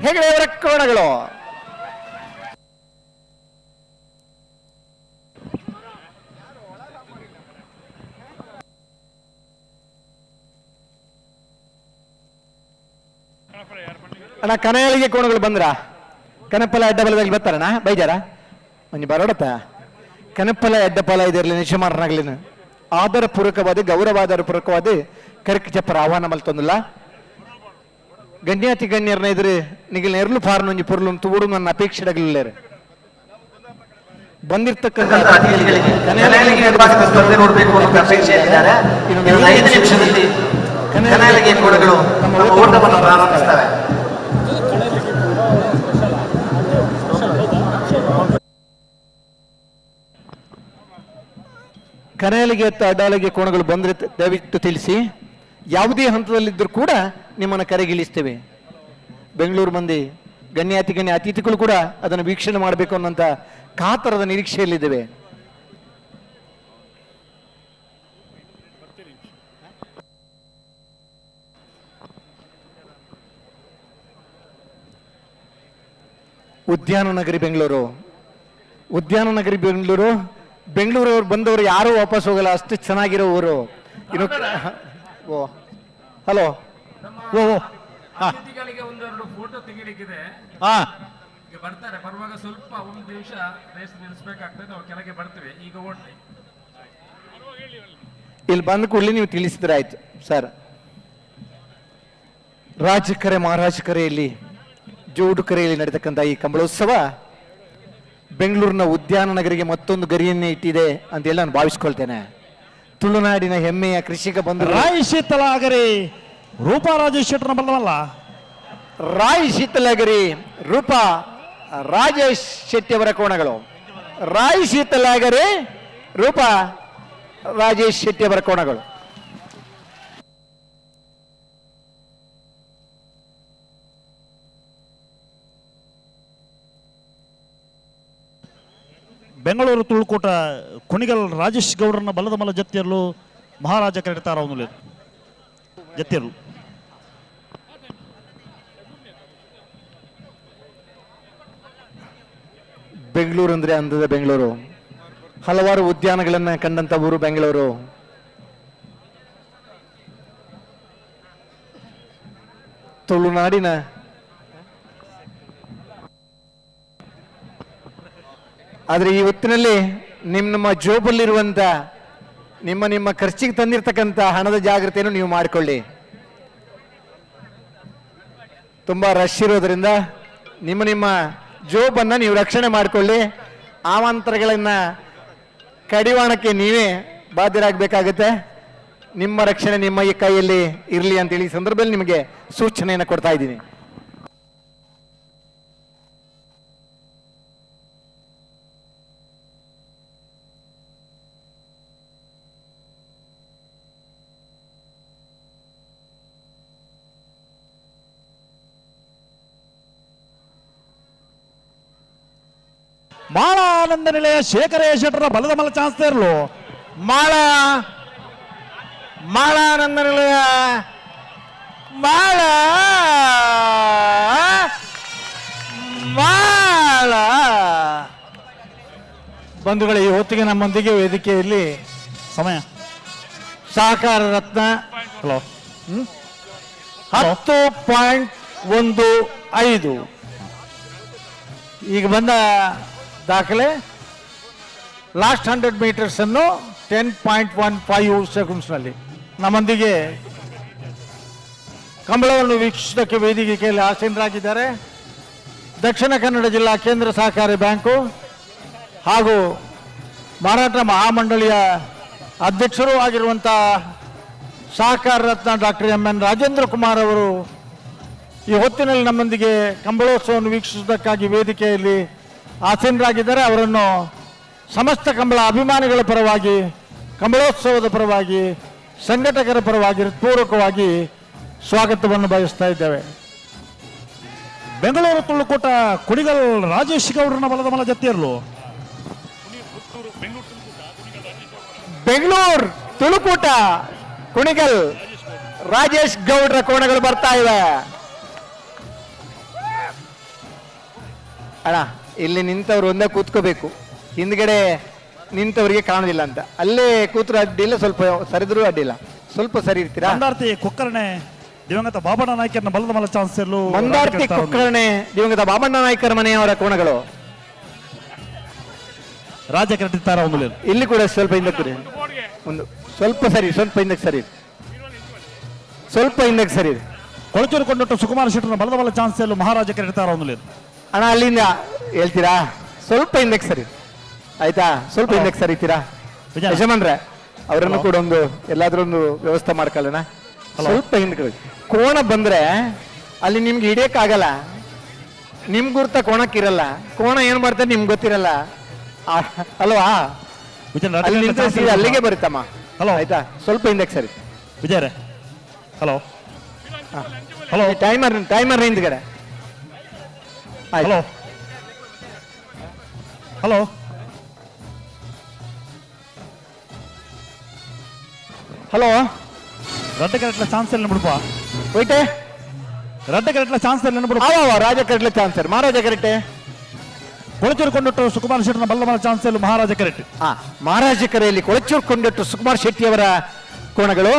ಹೆಗಡೆಯವರ ಕೋಣಗಳು. ಅಣ್ಣ ಕನಯಳಿಗೆ ಕೋಣಗಳು ಬಂದ್ರ? ಕನಪಲ ಎಡ್ಡಬಲದಲ್ಲಿ ಬರ್ತಾರಣ್ಣ ಬೈಜಾರ ಒಂಜಿ ಬರೋಡತ್ತ ಕನಪಲ ಎಡ್ಡಪಲ ಇದರಲ್ಲಿ ನಿಶಮಾರನಾಗ್ಲಿನ ಆದರ ಪೂರ್ವಕವಾದ ಗೌರವಾಧಾರ ಪೂರ್ವಕವಾದ ಕರೆಕ್ಟ್ ಚಪ್ಪರ ಆಹ್ವಾನ ಮಲ್ತೊಂದಿಲ್ಲ. ಗಣ್ಯಾತಿ ಗಣ್ಯರನ್ನ ಎದುರು ನಿಗಲ್ ನೆರಳು ಫಾರ್ನ ಒಂಜಿ ಪೊರ್ಲು ತೂಡು ನನ್ನ ಅಪೇಕ್ಷೆಡಗಳಿಲ್ಲೇರು ಬಂದಿರ್ತಕ್ಕಂಥ ಸ್ಪರ್ಧೆ ನೋಡಬೇಕು ಅನ್ನೋ ಅಪೇಕ್ಷೆಯಲ್ಲಿದ್ದಾರೆ. 5 ನಿಮಿಷದಲ್ಲಿ ಕನಯಳಿಗೆ ಕೋಣಗಳು ತಮ್ಮ ಓಟವನ್ನು ಪ್ರಾರಂಭಿಸ್ತವೆ. ಕನಯಳಿಗೆ ಮತ್ತು ಅಡ್ಡಾಳಿಗೆ ಕೋಣಗಳು ಬಂದ್ರೆ ದಯವಿಟ್ಟು ತಿಳಿಸಿ. ಯಾವುದೇ ಹಂತದಲ್ಲಿದ್ದರೂ ಕೂಡ ನಿಮ್ಮನ್ನು ಕರೆಗಿಳಿಸ್ತೇವೆ. ಬೆಂಗಳೂರು ಮಂದಿ ಗಣ್ಯಾತಿ ಗಣ್ಯ ಅತಿಥಿಗಳು ಕೂಡ ಅದನ್ನು ವೀಕ್ಷಣೆ ಮಾಡಬೇಕು ಅನ್ನೋಂಥ ಕಾತರದ ನಿರೀಕ್ಷೆಯಲ್ಲಿದ್ದೇವೆ. ಉದ್ಯಾನ ನಗರಿ ಬೆಂಗಳೂರು, ಉದ್ಯಾನ ನಗರಿ ಬೆಂಗಳೂರು. ಬೆಂಗಳೂರವ್ರು ಬಂದವರು ಯಾರೂ ವಾಪಸ್ ಹೋಗಲ್ಲ, ಅಷ್ಟು ಚೆನ್ನಾಗಿರೋ ಊರು. ಇನ್ನು ಓ ಹಲೋ, ಅತಿಥಿಗಳಿಗೆ ಒಂದೆರಡು ಫೋಟೋ ತೆಗಿಲಿಕ್ಕಿದೆ. ಈಗ ಬರ್ತಾರೆ, ಬರುವಾಗ ಸ್ವಲ್ಪ ಒಂದು ನಿಮಿಷ ರೇಸ್ ನಿಲ್ಲಿಸ್ಬೇಕಾಗ್ತದೆ, ನಾವು ಕೆಳಗೆ ಬರ್ತೇವೆ. ಈಗ ಓಡ್ರಿ. ಇಲ್ಲಿ ಬಂದ ಕೂಡಲೇ ನೀವು ತಿಳಿಸಿದ್ರೆ ಆಯ್ತು ಸರ್. ರಾಜಕರೆ ಮಹಾರಾಜಕರೆಯಲ್ಲಿ ಜೋಡುಕರೆಯಲ್ಲಿ ನಡೆತಕ್ಕಂಥ ಈ ಕಂಬಳೋತ್ಸವ ಬೆಂಗಳೂರಿನ ಉದ್ಯಾನ ನಗರಿಗೆ ಮತ್ತೊಂದು ಗರಿಯನ್ನೇ ಇಟ್ಟಿದೆ ಅಂತೇಳಿ ನಾನು ಭಾವಿಸ್ಕೊಳ್ತೇನೆ. ತುಳುನಾಡಿನ ಹೆಮ್ಮೆಯ ಕೃಷಿಕ ಬಂಧು ರಾಯ್ ಶೀತಲಾಗರಿ ರೂಪಾ ರಾಜೇಶ್ ಶೆಟ್ಟರ್ನ ಬಲ್ಲವಲ್ಲ. ರಾಯ್ ಶೀತಲಾಗರಿ ರೂಪಾ ರಾಜೇಶ್ ಶೆಟ್ಟಿಯವರ ಕೋಣಗಳು. ರಾಯ್ ಶೀತಲಾಗರಿ ರೂಪಾ ರಾಜೇಶ್ ಶೆಟ್ಟಿಯವರ ಕೋಣಗಳು. ಬೆಂಗಳೂರು ತುಳುಕೂಟ ಕುಣಿಗಲ್ ರಾಜೇಶ್ ಗೌಡ್ರನ್ನ ಬಲ್ಲದ ಮಲ್ಲ ಜತ್ತಿಯರ್ಲು ಮಹಾರಾಜ ಕರೆಡ್ತಾರ ಅವನು ಜತ್ತಿಯರ್ಲು. ಬೆಂಗಳೂರು ಅಂದ್ರೆ ಅಂದದ ಬೆಂಗಳೂರು, ಹಲವಾರು ಉದ್ಯಾನಗಳನ್ನ ಕಂಡಂತ ಊರು ಬೆಂಗಳೂರು. ತುಳುನಾಡಿನ ಆದ್ರೆ ಈ ಹೊತ್ತಿನಲ್ಲಿ ನಿಮ್ಮ ಜೋಬಲ್ಲಿರುವಂತ ನಿಮ್ಮ ಖರ್ಚಿಗೆ ತಂದಿರತಕ್ಕಂಥ ಹಣದ ಜಾಗ್ರತೆಯನ್ನು ನೀವು ಮಾಡಿಕೊಳ್ಳಿ. ತುಂಬಾ ರಶ್ ಇರೋದ್ರಿಂದ ನಿಮ್ಮ ಜೋಬನ್ನ ನೀವು ರಕ್ಷಣೆ ಮಾಡಿಕೊಳ್ಳಿ. ಆಮಂತ್ರಗಳನ್ನ ಕಡಿವಾಣಕ್ಕೆ ನೀವೇ ಬಾಧ್ಯರಾಗಬೇಕಾಗತ್ತೆ. ನಿಮ್ಮ ರಕ್ಷಣೆ ನಿಮ್ಮ ಈ ಕೈಯಲ್ಲಿ ಇರಲಿ ಅಂತೇಳಿ ಈ ಸಂದರ್ಭದಲ್ಲಿ ನಿಮಗೆ ಸೂಚನೆಯನ್ನು ಕೊಡ್ತಾ ಇದ್ದೀನಿ. ಮಾಳಾನಂದ ನಿಲಯ ಶೇಖರೇ ಶೆಟ್ಟರ ಬಲದ ಮಲ್ಲ ಚಾನ್ಸ್ ಇರಲು. ಮಾಳಾನಂದ ನಿಲಯ ಮಾಳ ಬಂಧುಗಳೇ, ಈ ಹೊತ್ತಿಗೆ ನಮ್ಮೊಂದಿಗೆ ವೇದಿಕೆಯಲ್ಲಿ ಸಮಯ ಸಹಕಾರ ರತ್ನ 10.15 ಈಗ ಬಂದ ದಾಖಲೆ ಲಾಸ್ಟ್ 100 ಮೀಟರ್ಸ್ ಅನ್ನು 10.15 ಸೆಕೆಂಡ್ಸ್ನಲ್ಲಿ ನಮ್ಮೊಂದಿಗೆ ಕಂಬಳವನ್ನು ವೀಕ್ಷಿಸೋದಕ್ಕೆ ವೇದಿಕೆಯಲ್ಲಿ ಆಸೀನರಾಗಿದ್ದಾರೆ ದಕ್ಷಿಣ ಕನ್ನಡ ಜಿಲ್ಲಾ ಕೇಂದ್ರ ಸಹಕಾರಿ ಬ್ಯಾಂಕು ಹಾಗೂ ಮಾರಾಟ ಮಹಾಮಂಡಳಿಯ ಅಧ್ಯಕ್ಷರೂ ಆಗಿರುವಂಥ ಸಹಕಾರ ರತ್ನ ಡಾಕ್ಟರ್ ಎಂ.ಎನ್. ರಾಜೇಂದ್ರ ಕುಮಾರ್ ಅವರು ಈ ಹೊತ್ತಿನಲ್ಲಿ ನಮ್ಮೊಂದಿಗೆ ಕಂಬಳೋತ್ಸವವನ್ನು ವೀಕ್ಷಿಸುವುದಕ್ಕಾಗಿ ವೇದಿಕೆಯಲ್ಲಿ ಆಸೀನರಾಗಿದ್ದಾರೆ. ಅವರನ್ನು ಸಮಸ್ತ ಕಂಬಳ ಅಭಿಮಾನಿಗಳ ಪರವಾಗಿ, ಕಂಬಳೋತ್ಸವದ ಪರವಾಗಿ, ಸಂಘಟಕರ ಪರವಾಗಿ ಹೃತ್ಪೂರ್ವಕವಾಗಿ ಸ್ವಾಗತವನ್ನು ಬಯಸ್ತಾ ಇದ್ದೇವೆ. ಬೆಂಗಳೂರು ತುಳುಕೂಟ ಕುಣಿಗಲ್ ರಾಜೇಶ್ ಗೌಡ್ರನ್ನ ಬಲದ ಮಲ್ಲ ಜತ್ತಿಯರ್ಲು. ಬೆಂಗಳೂರು ತುಳುಕೂಟ ಕುಣಿಗಲ್ ರಾಜೇಶ್ ಗೌಡ್ರ ಕೋಣಗಳು ಬರ್ತಾ ಇವೆ. ಅಣ್ಣ, ಇಲ್ಲಿ ನಿಂತವ್ರು ಒಂದೇ ಕೂತ್ಕೋಬೇಕು, ಹಿಂದ್ಗಡೆ ನಿಂತವರಿಗೆ ಕಾಣುದಿಲ್ಲ ಅಂತ. ಅಲ್ಲೇ ಕೂತ್ರು ಅಡ್ಡಿಲ್ಲ, ಸ್ವಲ್ಪ ಸರಿದ್ರು ಅಡ್ಡಿಲ್ಲ, ಸ್ವಲ್ಪ ಸರಿ ಇರ್ತೀರಾ. ಮಂದಾರ್ತಿ ಕುಕ್ಕರ್ಣೆ ದಿವಂಗತ ಬಾಬಣ್ಣ ನಾಯ್ಕರ್ನ ಬಲದ ಮಲ್ಲ ಚಾನ್ಸ್ ಇರಲು. ಮಂದಾರ್ತಿ ಕುಕ್ಕರ್ಣೆ ದಿವಂಗತ ಬಾಬಣ್ಣ ನಾಯ್ಕರ ಮನೆಯವರ ಕೋಣಗಳು ರಾಜ ಕರೆದಿರ್ತಾರ. ಒಂದು ಇಲ್ಲಿ ಕೂಡ ಸ್ವಲ್ಪ ಹಿಂದಕ್ಕೆ ಒಂದು ಸ್ವಲ್ಪ ಸರಿ, ಸ್ವಲ್ಪ ಹಿಂದಕ್ಕೆ ಸರಿ, ಸ್ವಲ್ಪ ಹಿಂದಕ್ಕೆ ಸರಿ. ಕೊಳಚೂರು ಕೊಂಡಟ್ಟು ಸುಕುಮಾರ ಶೆಟ್ಟರ್ನ ಬಲದ ಮಲ್ಲ ಚಾನ್ಸ್ ಇರಲು ಮಹಾರಾಜ ಕರೆದಿರ್ತಾರ. ಒಂದು ಅಣ್ಣ ಅಲ್ಲಿಂದ ಹೇಳ್ತೀರಾ, ಸ್ವಲ್ಪ ಹಿಂದಕ್ಕೆ ಸರಿ ಆಯ್ತಾ, ಸ್ವಲ್ಪ ಹಿಂದಕ್ಕೆ ಸರಿತೀರಾ ಯಜಮಾನ್ರೆ. ಅವರನ್ನು ಕೂಡ ಒಂದು ಎಲ್ಲಾದ್ರೂ ಒಂದು ವ್ಯವಸ್ಥೆ ಮಾಡ್ಕೊಳ್ಳೋಣ. ಸ್ವಲ್ಪ ಹಿಂದಕ್ಕೆ ಕೋಣ ಬಂದ್ರೆ ಅಲ್ಲಿ ನಿಮ್ಗೆ ಹಿಡಿಯಕ್ಕಾಗಲ್ಲ, ನಿಮ್ ಗುರ್ತ ಕೋಣಕ್ಕಿರಲ್ಲ, ಕೋಣ ಏನ್ ಮಾಡ್ತಾರೆ ನಿಮ್ಗೆ ಗೊತ್ತಿರಲ್ಲ ಅಲ್ವಾ. ಅಲ್ಲಿ ನಿಂತ್ರೆ ಅಲ್ಲಿಗೆ ಬರುತ್ತಮ್ಮ. ಹಲೋ ಆಯ್ತಾ, ಸ್ವಲ್ಪ ಹಿಂದಕ್ಕೆ ಸರಿ ವಿಜಯರೇ. ಹಲೋ ಟೈಮರ್ ಹಿಂದ್ಗಡೆ. ಹಲೋ ಹಲೋ ಹಲೋ ರಡ್ಡ ಕರೆಕ್ಟ್ಲ ಚಾನ್ಸ್ ಎಲ್ಲ ಬಿಡಪ್ಪ. ಹೋಯ್ತೆ ರಡ್ಡ ಕರೆಕ್ಟ್ಲ ಚಾನ್ಸ್ ಎಲ್ಲ ಬಿಡು. ರಾಜ ಕರೆಕ್ಟ್ಲ ಚಾನ್ಸ್ ಮಹಾರಾಜ ಕರೆಕ್ಟೆ. ಕೊಳಚೂರು ಕೊಂಡಟ್ಟು ಸುಕುಮಾರ್ ಶೆಟ್ಟರ್ನ ಬಲ್ಲಮಲ್ಲ ಚಾನ್ಸ್ ಎಲ್ಲ ಮಹಾರಾಜ ಕರೆಕ್ಟ್. ಮಹಾರಾಜ ಕರೆಯಲ್ಲಿ ಕೊಳಚೂರು ಕೊಂಡಟ್ಟು ಸುಕುಮಾರ್ ಶೆಟ್ಟಿಯವರ ಕೋಣಗಳು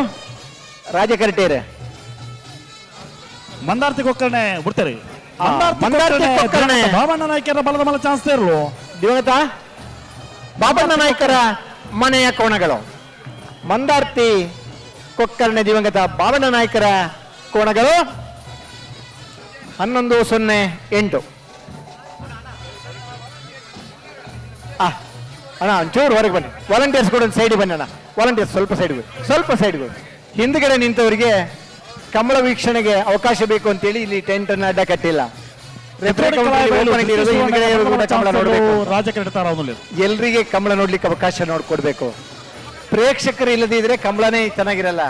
ರಾಜ ಕರೆಕ್ಟೇರೆ. ಮಂದಾರ್ತಿ ಕೊಕ್ಕರ್ಣೆ ಬಿಡ್ತಾರೆ. ಮಂದಾರ್ತಿ ಕೊಕ್ಕರ್ಣೆ ಬಾಬಣ್ಣ ನಾಯ್ಕರ ಬಲದ ಮಲ ಚಾನ್ಸ್ ಇರಲು ದಿವಂಗತ ಬಾಬಣ್ಣ ನಾಯ್ಕರ ಮನೆಯ ಕೋಣಗಳು. ಮಂದಾರ್ತಿ ಕೊಕ್ಕರ್ಣೆ ದಿವಂಗತ ಬಾಬಣ್ಣ ನಾಯ್ಕರ ಕೋಣಗಳು 11-08. ಅಣ್ಣ ಒಂಚೂರು ಹೊರಗೆ ಬನ್ನಿ. ವಾಲಂಟಿಯರ್ಸ್ ಕೂಡ ಒಂದು ಸೈಡಿಗೆ ಬನ್ನಿ ಅಣ್ಣ. ವಾಲಂಟಿಯರ್ಸ್ ಸ್ವಲ್ಪ ಸೈಡ್ಗೆ ಹಿಂದ್ಗಡೆ ನಿಂತವರಿಗೆ ಕಮಲ ವೀಕ್ಷಣೆಗೆ ಅವಕಾಶ ಬೇಕು ಅಂತೇಳಿ ಇಲ್ಲಿ ಟೆಂಟ್ ಅನ್ನ ಅಡ್ಡ ಕಟ್ಟಿಲ್ಲ. ಎಲ್ರಿಗೆ ಕಮಲ ನೋಡ್ಲಿಕ್ಕೆ ಅವಕಾಶ ನೋಡ್ಕೊಡ್ಬೇಕು. ಪ್ರೇಕ್ಷಕರು ಇಲ್ಲದೇ ಇದ್ರೆ ಕಮಲನೇ ಚೆನ್ನಾಗಿರಲ್ಲ.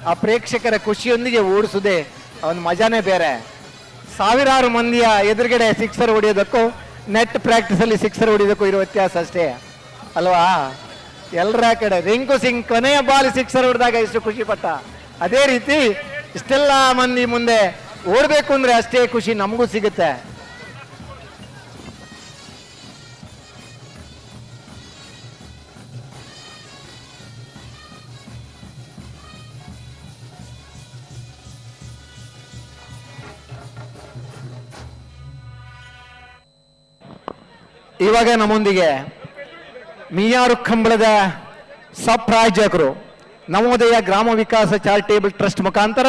ಆ ಪ್ರೇಕ್ಷಕರ ಖುಷಿಯೊಂದಿಗೆ ಓಡಿಸುದೇ ಅವನ ಮಜಾನೇ ಬೇರೆ. ಸಾವಿರಾರು ಮಂದಿಯ ಎದುರುಗಡೆ ಸಿಕ್ಸರ್ ಹೊಡೆಯೋದಕ್ಕೂ ನೆಟ್ ಪ್ರಾಕ್ಟೀಸ್ ಅಲ್ಲಿ ಸಿಕ್ಸರ್ ಹೊಡೆಯೋದಕ್ಕೂ ಇರೋ ವ್ಯತ್ಯಾಸ ಅಷ್ಟೇ ಅಲ್ವಾ? ಎಲ್ಲರ ಕಡೆ ರಿಂಕು ಸಿಂಗ್ ಕೊನೆಯ ಬಾಲ್ ಸಿಕ್ಸರ್ ಹೊಡೆದಾಗ ಎಷ್ಟು ಖುಷಿ ಪಟ್ಟ, ಅದೇ ರೀತಿ ಇಷ್ಟೆಲ್ಲ ಮಂದಿ ಮುಂದೆ ಓಡಬೇಕು ಅಂದ್ರೆ ಅಷ್ಟೇ ಖುಷಿ ನಮಗೂ ಸಿಗುತ್ತೆ. ಇವಾಗ ನಮ್ಮೊಂದಿಗೆ ಮಿಯಾರು ಕಂಬಳದ ಸಬ್ ಪ್ರಾಯೋಜಕರು ನವೋದಯ ಗ್ರಾಮ ವಿಕಾಸ ಚಾರಿಟೇಬಲ್ ಟ್ರಸ್ಟ್ ಮುಖಾಂತರ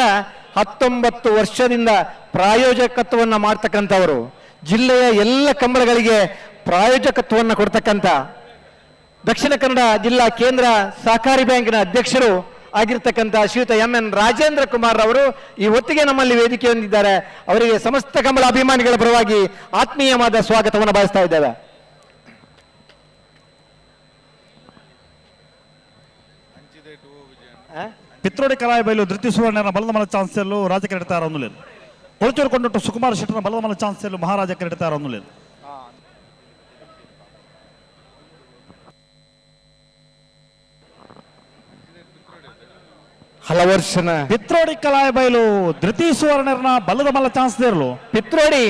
19 ವರ್ಷದಿಂದ ಪ್ರಾಯೋಜಕತ್ವವನ್ನು ಮಾಡ್ತಕ್ಕಂಥವರು, ಜಿಲ್ಲೆಯ ಎಲ್ಲ ಕಂಬಳಗಳಿಗೆ ಪ್ರಾಯೋಜಕತ್ವವನ್ನು ಕೊಡ್ತಕ್ಕಂಥ ದಕ್ಷಿಣ ಕನ್ನಡ ಜಿಲ್ಲಾ ಕೇಂದ್ರ ಸಹಕಾರಿ ಬ್ಯಾಂಕಿನ ಅಧ್ಯಕ್ಷರು ಆಗಿರ್ತಕ್ಕಂಥ ಶ್ರೀಯುತ MN ರಾಜೇಂದ್ರ ಕುಮಾರ್ ಅವರು ಈ ಹೊತ್ತಿಗೆ ನಮ್ಮಲ್ಲಿ ವೇದಿಕೆ ಹೊಂದಿದ್ದಾರೆ. ಅವರಿಗೆ ಸಮಸ್ತ ಕಂಬಳ ಅಭಿಮಾನಿಗಳ ಪರವಾಗಿ ಆತ್ಮೀಯವಾದ ಸ್ವಾಗತವನ್ನು ಬಯಸ್ತಾ ಇದ್ದೇವೆ. ಪಿತ್ರೋಡಿ ಕಲಾಯ ಬಯಲು ಧೃತಿ ಸುವರ್ಣನ ಬಲದ ಮಲ ಚಾನ್ಸೆಲ್ಲು ರಾಜ ಕ್ರೀಡಿತಾರ ಅನ್ನುಲೇನು. ಕೊಳಚೂರು ಕೊಂಡಟ್ಟು ಸುಕುಮಾರ ಶೆಟ್ಟನ ಬಲದ ಮಲ ಚಾನ್ಸೆಲ್ಲು ಮಹಾರಾಜ ಕ್ರೀಡಿತಾರ ಅನ್ನುಲೇನು. ಹಲವರ್ಷನ ಪಿತ್ರೋಡಿ ಕಲಾಯ ಬಯಲು ಧೃತಿ ಸುವರ್ಣನ ಬಲದ ಮಲ ಚಾನ್ಸ್ ಇರಲು. ಪಿತ್ರೋಡಿ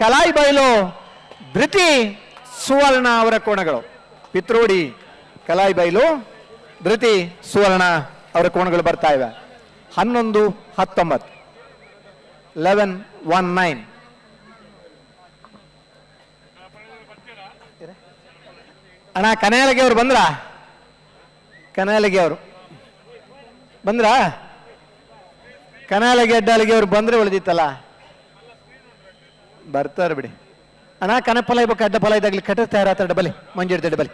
ಕಲಾಯಿ ಬಯಲು ಧೃತಿ ಸುವರ್ಣ ಅವರ ಕೋಣಗಳು. ಪಿತ್ರೋಡಿ ಕಲಾಯಿ ಬಯಲು ಧೃತಿ ಸುವರ್ಣ ಅವರ ಕೋಣಗಳು ಬರ್ತಾ ಇವೆ. 11-19 11-19. ಅಣ್ಣ ಕನಯಲಗೆ ಅವರು ಬಂದ್ರ? ಕನಯಲಗೆ ಅವರು ಬಂದ್ರ? ಕನಯಲಗೆ ಅಡ್ಡಾಲಿಗೆ ಅವ್ರು ಬಂದ್ರೆ ಉಳಿದಿತ್ತಲ್ಲ, ಬರ್ತಾರೆ ಬಿಡಿ. ಅಣ್ಣ ಕನಪಲ ಇರ್ಬೇಕು, ಅಡ್ಡ ಫಲ ಇದ್ದಾಗಲಿ ಕಟ್ಟ ತಯಾರಾತ ಬಲಿ ಮಂಜುಡ್ತಡೆ ಬಲಿ.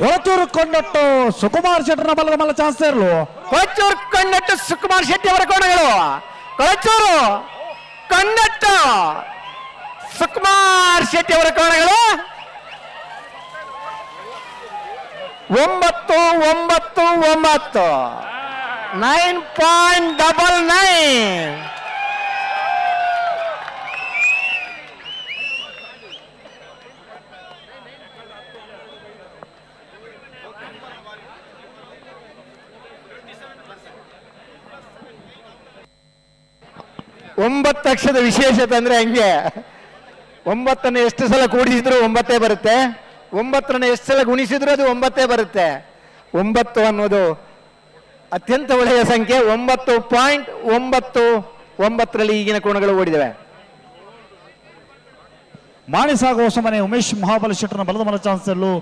ಕೊಳಚೂರು ಕೊಂಡಟ್ಟು ಸುಕುಮಾರ್ ಶೆಟ್ಟನ ಬಲದ ಮಲ ಚಾನ್ಸ್ ಇರಲು. ಕೊಳಚೂರು ಕೊಂಡಟ್ಟು ಸುಕುಮಾರ್ ಶೆಟ್ಟಿ ಅವರ ಕೋಣಗಳು. ಕೊಳಚೂರು ಕೊಂಡಟ್ಟು ಸುಕುಮಾರ್ ಶೆಟ್ಟಿ ಅವರ ಕೋಣಗಳು 9-9-9 9.99. ಒಂಬತ್ತು ಅಕ್ಷರದ ವಿಶೇಷತೆ ಅಂದ್ರೆ ಹಂಗೆ. 9 ಎಷ್ಟು ಸಲ ಕೂಡಿಸಿದ್ರು 9 ಬರುತ್ತೆ, 9 ಎಷ್ಟು ಸಲ ಗುಣಿಸಿದ್ರು ಅದು 9 ಬರುತ್ತೆ. 9 ಅನ್ನೋದು ಅತ್ಯಂತ ಒಳ್ಳೆಯ ಸಂಖ್ಯೆ. 9.99 ಈಗಿನ ಕೋಣಗಳು ಓಡಿದವೆ. ಮಾಣಿಸಾಗ ಹೊಸಮನೆ ಉಮೇಶ್ ಮಹಾಬಲ ಶೆಟ್ಟನ ಬಲದ ಮಲ ಚಾನ್ಸಲ್ಲು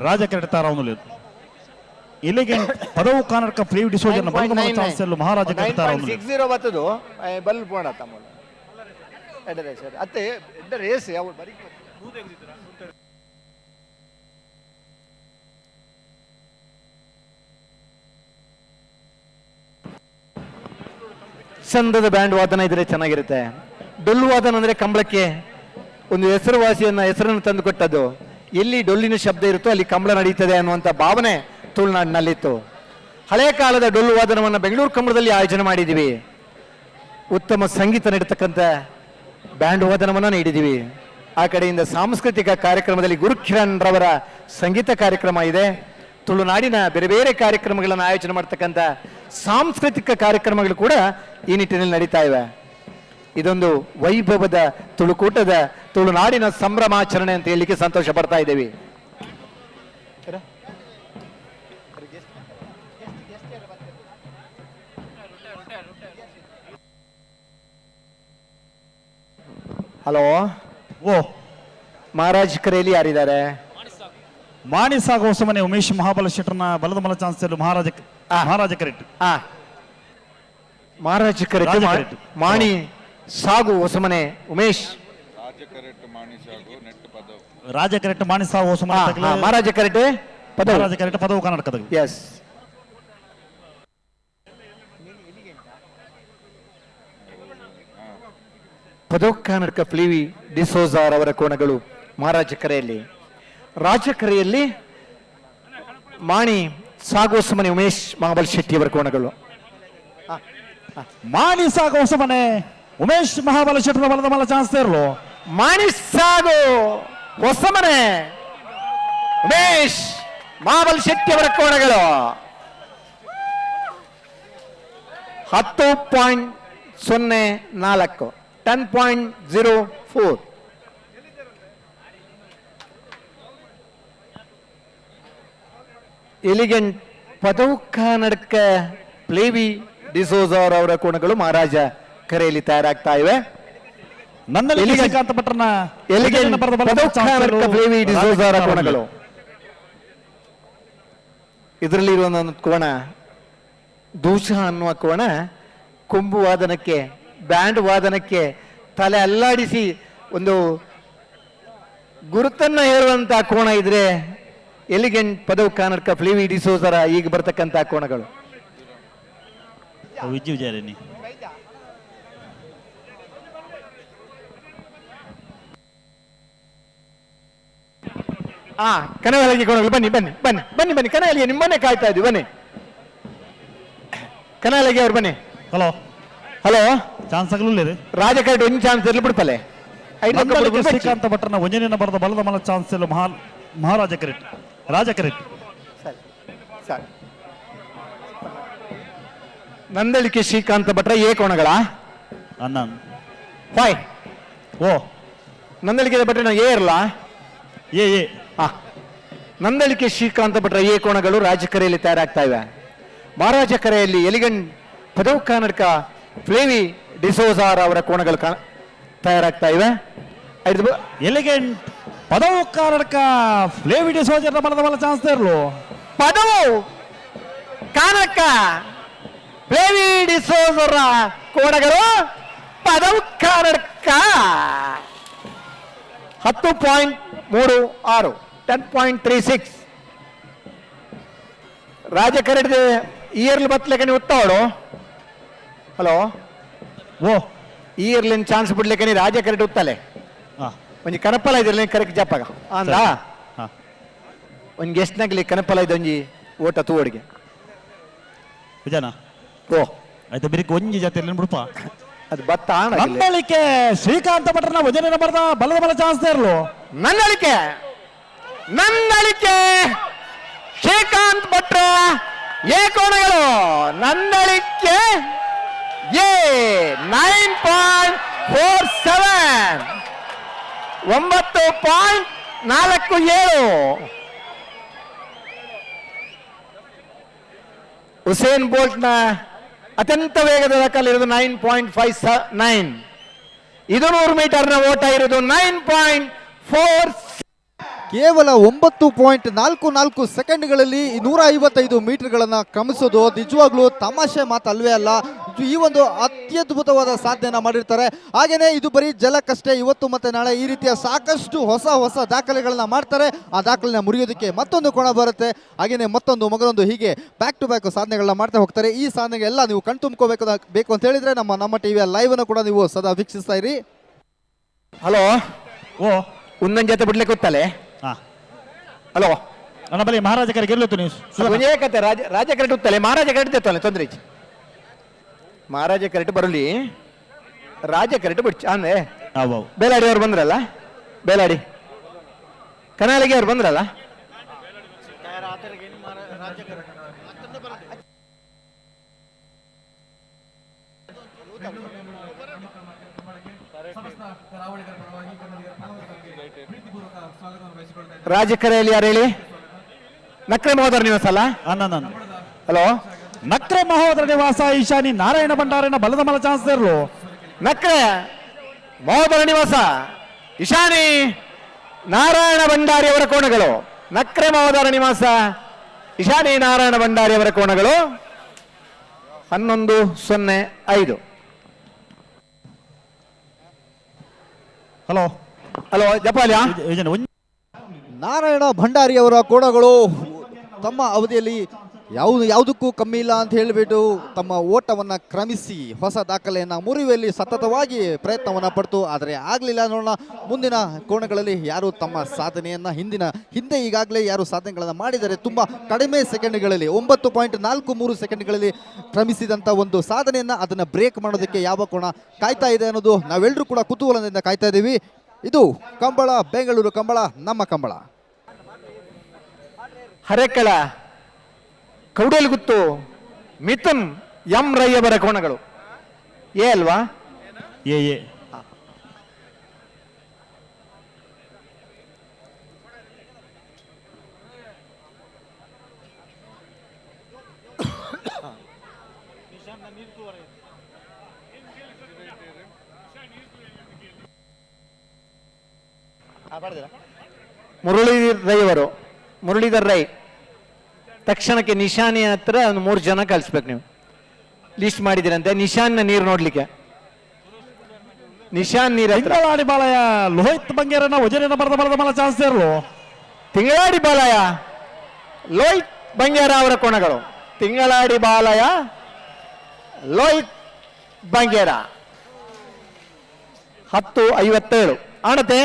ರಾಜ ಕ್ರೀಡಿತಾರ ಅನ್ನುಲೇನು. ಇಲ್ಲಿಗೆ ಪದವು ಕಾನರ್ಕ ಫ್ರೀ ಡಿಸೋಜನ್ ಬಲದ ಮಲ ಚಾನ್ಸಲ್ಲು ಮಹಾರಾಜ ಕ್ರೀಡಿತಾರ ಅನ್ನುಲೇನು. 9.60 ಬತ್ತದು ಬಲ್ ಪೋಣ ತಮ್ಮ ಅತ್ತೆ ರೇಸ್ ಯಾವ ಬರೀ ಚಂದದ ಬ್ಯಾಂಡ್ ವಾದನ ಇದ್ರೆ ಚೆನ್ನಾಗಿರುತ್ತೆ. ಡೊಳ್ಳು ವಾದನ ಅಂದ್ರೆ ಕಂಬಳಕ್ಕೆ ಒಂದು ಹೆಸರನ್ನು ತಂದು ಕೊಟ್ಟದ್ದು. ಎಲ್ಲಿ ಡೊಳ್ಳಿನ ಶಬ್ದ ಇರುತ್ತೋ ಅಲ್ಲಿ ಕಂಬಳ ನಡೀತದೆ ಅನ್ನುವಂಥ ಭಾವನೆ ತುಳುನಾಡಿನಲ್ಲಿತ್ತು. ಹಳೆಯ ಕಾಲದ ಡೊಳ್ಳು ವಾದನವನ್ನು ಬೆಂಗಳೂರು ಕಂಬಳದಲ್ಲಿ ಆಯೋಜನೆ ಮಾಡಿದ್ದೀವಿ. ಉತ್ತಮ ಸಂಗೀತ ನೀಡತಕ್ಕಂಥ ಬ್ಯಾಂಡ್ ವಾದನವನ್ನು ನೀಡಿದ್ದೀವಿ. ಆ ಕಡೆಯಿಂದ ಸಾಂಸ್ಕೃತಿಕ ಕಾರ್ಯಕ್ರಮದಲ್ಲಿ ಗುರುಕಿರಣ್ ರವರ ಸಂಗೀತ ಕಾರ್ಯಕ್ರಮ ಇದೆ. ತುಳುನಾಡಿನ ಬೇರೆ ಬೇರೆ ಕಾರ್ಯಕ್ರಮಗಳನ್ನು ಆಯೋಜನೆ ಮಾಡ್ತಕ್ಕಂಥ ಸಾಂಸ್ಕೃತಿಕ ಕಾರ್ಯಕ್ರಮಗಳು ಕೂಡ ಈ ನಿಟ್ಟಿನಲ್ಲಿ ನಡೀತಾ ಇವೆ. ಇದೊಂದು ವೈಭವದ ತುಳುಕೂಟದ ತುಳುನಾಡಿನ ಸಂಭ್ರಮಾಚರಣೆ ಅಂತ ಹೇಳಲಿಕ್ಕೆ ಸಂತೋಷ ಪಡ್ತಾ ಇದ್ದೇವೆ. ಹಲೋ ಓ ಮಹಾರಾಜ್ ಕರೆಯಲ್ಲಿ ಯಾರಿದ್ದಾರೆ? ಮಾಣಿಸಾಗ ಹೊಸಮನೆ ಉಮೇಶ್ ಮಹಾಬಲ ಶೆಟ್ಟರ್ನ ಬಲದ ಮಲ ಚಾನ್ಸಲ್ ಮಹಾರಾಜ ಕರೆಕ್ಟ್. ಮಹಾರಾಜ ಕರೆಕ್ಟ್. ಮಾಣಿ ಸಾಗು ಹೊಸಮನೆ ಉಮೇಶ್. ರಾಜ ಕರೆಕ್ಟ್ ಮಾಣಿಸಾಗ ಹೊಸಮನೆ ಮಹಾರಾಜ ಕರೆಕ್ಟ್ ಮಹಾರಾಜ ಕರೆಕ್ಟ್ ಪದವು ಕರ್ನಾಟಕದ. ಎಸ್. ಪದವು ಕರ್ನಾಟಕ ಫ್ಲೀವಿ ಡಿಸೋಜಾರ್ ಅವರ ಕೋಣಗಳು ಮಹಾರಾಜ ಕರೆಯಲ್ಲಿ. ರಾಜಕರೆಯಲ್ಲಿ ಮಾಣಿ ಸಾಗೋಸಮನೆ ಉಮೇಶ್ ಮಹಾಬಲ್ ಶೆಟ್ಟಿ ಅವರ ಕೋಣಗಳು. ಮಾಣಿ ಸಾಗು ಹೊಸಮನೆ ಉಮೇಶ್ ಮಹಾಬಲ ಶೆಟ್ಟರ್ನ ಬಲದ ಮಲ ಚಾನ್ಸ್ ಇರಲು. ಮಾಣಿ ಸಾಗು ಹೊಸಮನೆ ಉಮೇಶ್ ಮಹಾಬಲ್ ಶೆಟ್ಟಿ ಅವರ ಕೋಣಗಳು 10.04 10.04. ಎಲಿಗೆಂಟ್ ಪದವು ಕರ್ನಾಟಕ ಫ್ಲೇವಿ ಡಿಸೋಜಾರ್ ಅವರ ಕೋಣಗಳು ಮಹಾರಾಜ ಕರೆಯಲ್ಲಿ ತಯಾರಾಗ್ತಾ ಇವೆ. ಶ್ರೀಕಾಂತ ಭಟ್ರನ ಫ್ಲೇವಿ ಡಿಸೋಜಾರ್ ಕೋಣಗಳು. ಇದರಲ್ಲಿ ಇರುವ ಕೋಣ ದೂಷ ಅನ್ನುವ ಕೋಣ ಕೊಂಬು ವಾದನಕ್ಕೆ ಬ್ಯಾಂಡ್ ವಾದನಕ್ಕೆ ತಲೆ ಅಲ್ಲಾಡಿಸಿ ಒಂದು ಗುರುತನ್ನ ಹೇರುವಂತಹ ಕೋಣ ಇದ್ರೆ ಎಲಿಗೆಂಟ್ ಪದವು ಕರ್ನಾಟಕ ಫ್ಲೇವಿ ಡಿಸೋಜರ ಈಗ ಬರ್ತಕ್ಕಂಥ ಕೋಣಗಳು. ವಿಜಯನಿ ಕನಗಲಗಿ ಕೋಣಗಳು ಬನ್ನಿ ಬನ್ನಿ ಬನ್ನಿ ಬನ್ನಿ ಬನ್ನಿ. ಕನಗಲಿಗೆ ನಿಮ್ಮನ್ನೇ ಕಾಯ್ತಾ ಇದ್ವಿ. ಬನ್ನಿ ಕನಗಲಗಿ ಅವ್ರು ಬನ್ನಿ. ಹಲೋ ಹಲೋ ಚಾನ್ಸ್ ಆಗಲಿಲ್ಲ ರಾಜಕರೆಕ್ಟ್ ಒಂದು ಚಾನ್ಸ್ ಇರಲಿ ಬಿಡ್ಪಲೆ. ಶ್ರೀಕಾಂತ ಭಟ್ರನ ಒಂಜನೇನ ಬರದ ಬಲದ ಮಲ ಚಾನ್ಸ್ ಇಲ್ಲ ಮಹಾರಾಜ ಕರೆಕ್ಟ್ ರಾಜ ಕರೆಕ್ಟ್. ನಂದಳಿಕೆ ಶ್ರೀಕಾಂತ ಭಟ್ರ ಏ ಕೋಣಗಳ ಅನ್ನ ಹಾಯ್ ಓ ನಂದಳಿಕೆ ಭಟ್ರ ಏ ಇರಲ್ಲ ಏ ನಂದಳಿಕೆ ಶ್ರೀಕಾಂತ ಭಟ್ರ ಏ ಕೋಣಗಳು ರಾಜಕರೆಯಲ್ಲಿ ತಯಾರಾಗ್ತಾ ಇವೆ. ಮಹಾರಾಜ ಕರೆಯಲ್ಲಿ ಎಲಿಗೆಂಟ್ ಪದವು ಕರ್ನಾಟಕ ಫ್ಲೇವಿ ಡಿಸೋಜಾರ್ ಅವರ ಕೋಣಗಳು ತಯಾರಾಗ್ತಾ ಇವೆ. ಎಲಿಗೆಂಟ್ ಪದವು ಕರ್ನಾಟಕ ಫ್ಲೇವಿ ಡಿಸೋಜಾರ್ ಬಲದ ಮಲ ಚಾನ್ಸ್ ಇರಲು. ಪದವು ಕರ್ನಾಟಕ ಫ್ಲೇವಿ ಡಿಸೋಜರ ಕೋಣಗಳು ಪದವು ಕರ್ನಾಟಕ 10.36 10.36. ರಾಜಕರೆಡ್ ಇಯರ್ಲಿ ಬತ್ತಲಿಕ್ಕೆ ನೀವು ಉತ್ತಾವಡು. ಹಲೋ ಓ ಇಯರ್ಲಿನ ಚಾನ್ಸ್ ಬಿಡ್ಲಿಕ್ಕೆ ನೀ ರಾಜಕರೆಡ್ ಉತ್ತಲೆ ಒಂಜಿ ಕನಪಲ ಇದ್ರಲ್ಲಿ ಕರೆಕ್ಟ್ ಜಪ್ಪಾಗ ಅಂದ ಒಂಜಿ ಗೆಸ್ಟ್ನಾಗ್ಲಿ ಕನಪಲ ಇದೊಂಜಿ ಓಟ ತೂವಡಿಗೆ ವಿಜಯನ ಓ ಆಯ್ತು ಬಿರಿಕ್ ಒಂಜಿ ಜೊತೆ ಬಿಡಪ್ಪ ಅದು ಬತ್ತ ನಂದಳಿಕೆ ಶ್ರೀಕಾಂತ ಭಟ್ರನ ವಜನ ಬರದ ಬಲದ ಬಲ ಚಾನ್ಸ್ ಇರಲು. ನಂದಳಿಕೆ ಶ್ರೀಕಾಂತ್ ಭಟ್ರ ಏ ಕೋಣಗಳು ನಂದಳಿಕೆ ಎ 9.47 9.47. ಹುಸೇನ್ ಬೋಲ್ಟ್ ನ ಅತ್ಯಂತ ವೇಗದ ದಾಖಲೆ ಇರೋದು 9.59. ಇದು 100 ಮೀಟರ್ನ ಓಟ ಇರೋದು 9.4. ಕೇವಲ 9.44 ಸೆಕೆಂಡ್ಗಳಲ್ಲಿ 155 ಮೀಟರ್ಗಳನ್ನು ಕ್ರಮಿಸೋದು ನಿಜವಾಗ್ಲೂ ತಮಾಷೆ ಮಾತು ಅಲ್ವೇ ಅಲ್ಲ. ಈ ಒಂದು ಅತ್ಯದ್ಭುತವಾದ ಸಾಧನೆಯನ್ನು ಮಾಡಿರ್ತಾರೆ. ಹಾಗೆಯೇ ಇದು ಬರೀ ಜಲಕ್ಕಷ್ಟೇ. ಇವತ್ತು ಮತ್ತೆ ನಾಳೆ ಈ ರೀತಿಯ ಸಾಕಷ್ಟು ಹೊಸ ದಾಖಲೆಗಳನ್ನ ಮಾಡ್ತಾರೆ. ಆ ದಾಖಲೆನ ಮುರಿಯೋದಕ್ಕೆ ಮತ್ತೊಂದು ಕೋಣ ಬರುತ್ತೆ, ಹಾಗೆಯೇ ಮತ್ತೊಂದು ಮಗದೊಂದು, ಹೀಗೆ ಬ್ಯಾಕ್ ಟು ಬ್ಯಾಕ್ ಸಾಧನೆಗಳನ್ನ ಮಾಡ್ತಾ ಹೋಗ್ತಾರೆ. ಈ ಸಾಧನೆಗೆಲ್ಲ ನೀವು ಕಣ್ತುಂಬ್ಕೋಬೇಕು ಅಂತ ಹೇಳಿದ್ರೆ ನಮ್ಮ ಟಿವಿಯ ಲೈವ್ ಅನ್ನು ಕೂಡ ನೀವು ಸದಾ ವೀಕ್ಷಿಸ್ತಾ ಇರಿ. ಹಲೋ ಓ ಒಂದೊಂದು ಜೊತೆ ಬಿಡ್ಲಿಕ್ಕೆ ಗೊತ್ತಲೆ. ಹಲೋ ನನ್ನ ಬಳಿ ಮಹಾರಾಜ ಕರೆ ಗೆಲ್ಲುತ್ತು ನೀವು ಕತೆ ರಾಜ ಕರೆಕ್ಟ್ ಉತ್ತಲೆ ಮಹಾರಾಜ ಕರೆಕ್ಟ್ ತೆತ್ತಲೆ ತೊಂದ್ರೆ ಮಹಾರಾಜ ಕರೆಕ್ಟ್ ಬರಲಿ ರಾಜ ಕರೆಕ್ಟ್ ಬಿಡ್ಚ ಅಂದ್ರೆ ಬೇಲಾಡಿ ಅವ್ರು ಬಂದ್ರಲ್ಲ, ಬೇಲಾಡಿ ಕನಾಲಿಗೆ ಅವ್ರು ಬಂದ್ರಲ್ಲ. ರಾಜಕರೆಯಲ್ಲಿ ಯಾರು ಹೇಳಿ? ನಕ್ರೆ ಮಹೋದರ ನಿವಾಸ ಅಲ್ಲ? ಹಲೋ, ನಕ್ರೆ ಮಹೋದರ ನಿವಾಸ ಈಶಾನಿ ನಾರಾಯಣ ಭಂಡಾರನ ಬಲದ ಮಲ ಚಾನ್ಸ್ ಇರಲು. ನಕ್ರೆ ಮಹೋದರ ನಿವಾಸ ಇಶಾನಿ ನಾರಾಯಣ ಭಂಡಾರಿ ಅವರ ಕೋಣಗಳು. ನಕ್ರೆ ಮಹೋದರ ನಿವಾಸ ಇಶಾನಿ ನಾರಾಯಣ ಭಂಡಾರಿ ಅವರ ಕೋಣಗಳು 11-0-5. ಹಲೋ ಹಲೋ ಜಪಾಲ್ಯ ನಾರಾಯಣ ಭಂಡಾರಿ ಅವರ ಕೋಣಗಳು ತಮ್ಮ ಅವಧಿಯಲ್ಲಿ ಯಾವುದಕ್ಕೂ ಕಮ್ಮಿ ಇಲ್ಲ ಅಂತ ಹೇಳಿಬಿಟ್ಟು ತಮ್ಮ ಓಟವನ್ನು ಕ್ರಮಿಸಿ ಹೊಸ ದಾಖಲೆಯನ್ನು ಮುರಿಯುವಲ್ಲಿ ಸತತವಾಗಿ ಪ್ರಯತ್ನವನ್ನು ಪಡ್ತು. ಆದರೆ ಆಗಲಿಲ್ಲ. ನೋಡೋಣ ಮುಂದಿನ ಕೋಣಗಳಲ್ಲಿ ಯಾರು ತಮ್ಮ ಸಾಧನೆಯನ್ನು ಹಿಂದೆ ಈಗಾಗಲೇ ಯಾರು ಸಾಧನೆಗಳನ್ನು ಮಾಡಿದರೆ ತುಂಬ ಕಡಿಮೆ ಸೆಕೆಂಡ್ಗಳಲ್ಲಿ 9.43 ಸೆಕೆಂಡ್ಗಳಲ್ಲಿ ಕ್ರಮಿಸಿದಂಥ ಒಂದು ಸಾಧನೆಯನ್ನು ಅದನ್ನು ಬ್ರೇಕ್ ಮಾಡೋದಕ್ಕೆ ಯಾವ ಕೋಣ ಕಾಯ್ತಾ ಇದೆ ಅನ್ನೋದು ನಾವೆಲ್ಲರೂ ಕೂಡ ಕುತೂಹಲದಿಂದ ಕಾಯ್ತಾ ಇದ್ದೀವಿ. ಇದು ಕಂಬಳ, ಬೆಂಗಳೂರು ಕಂಬಳ, ನಮ್ಮ ಕಂಬಳ. ಹರೆಕಳ ಕೌಡೇಲ್ಗುತ್ತು ಮಿಥುನ್ ಎಂ ರೈ ಅವರ ಕೋಣಗಳು ಏ ಅಲ್ವಾ? ಏ ಮುರಳೀಧರ್ ರೈ ತಕ್ಷಣಕ್ಕೆ ನಿಶಾನಿ ಹತ್ರ ಒಂದು 3 ಜನ ಕಳಿಸ್ಬೇಕು. ನೀವು ಲಿಸ್ಟ್ ಮಾಡಿದಿರಂತೆ ನಿಶಾನ್ನ ನೀರು ನೋಡ್ಲಿಕ್ಕೆ. ನಿಶಾನ್ ನೀರ್ ತಿಂಗಳಾಡಿ ಬಾಲಯ ಲೋಹಿತ್ ಬಂಗೇರನ ವಜರಿನ ಬರದ ಮಲ ಚಾನ್ಸ್ ಇರಲು. ತಿಂಗಳಾಡಿ ಬಾಲಯ ಲೋಹಿತ್ ಬಂಗೇರ ಅವರ ಕೋಣಗಳು. ತಿಂಗಳಾಡಿ ಬಾಲಯ ಲೋಹಿತ್ ಬಂಗೇರ 10:57 ಆಣತೆ.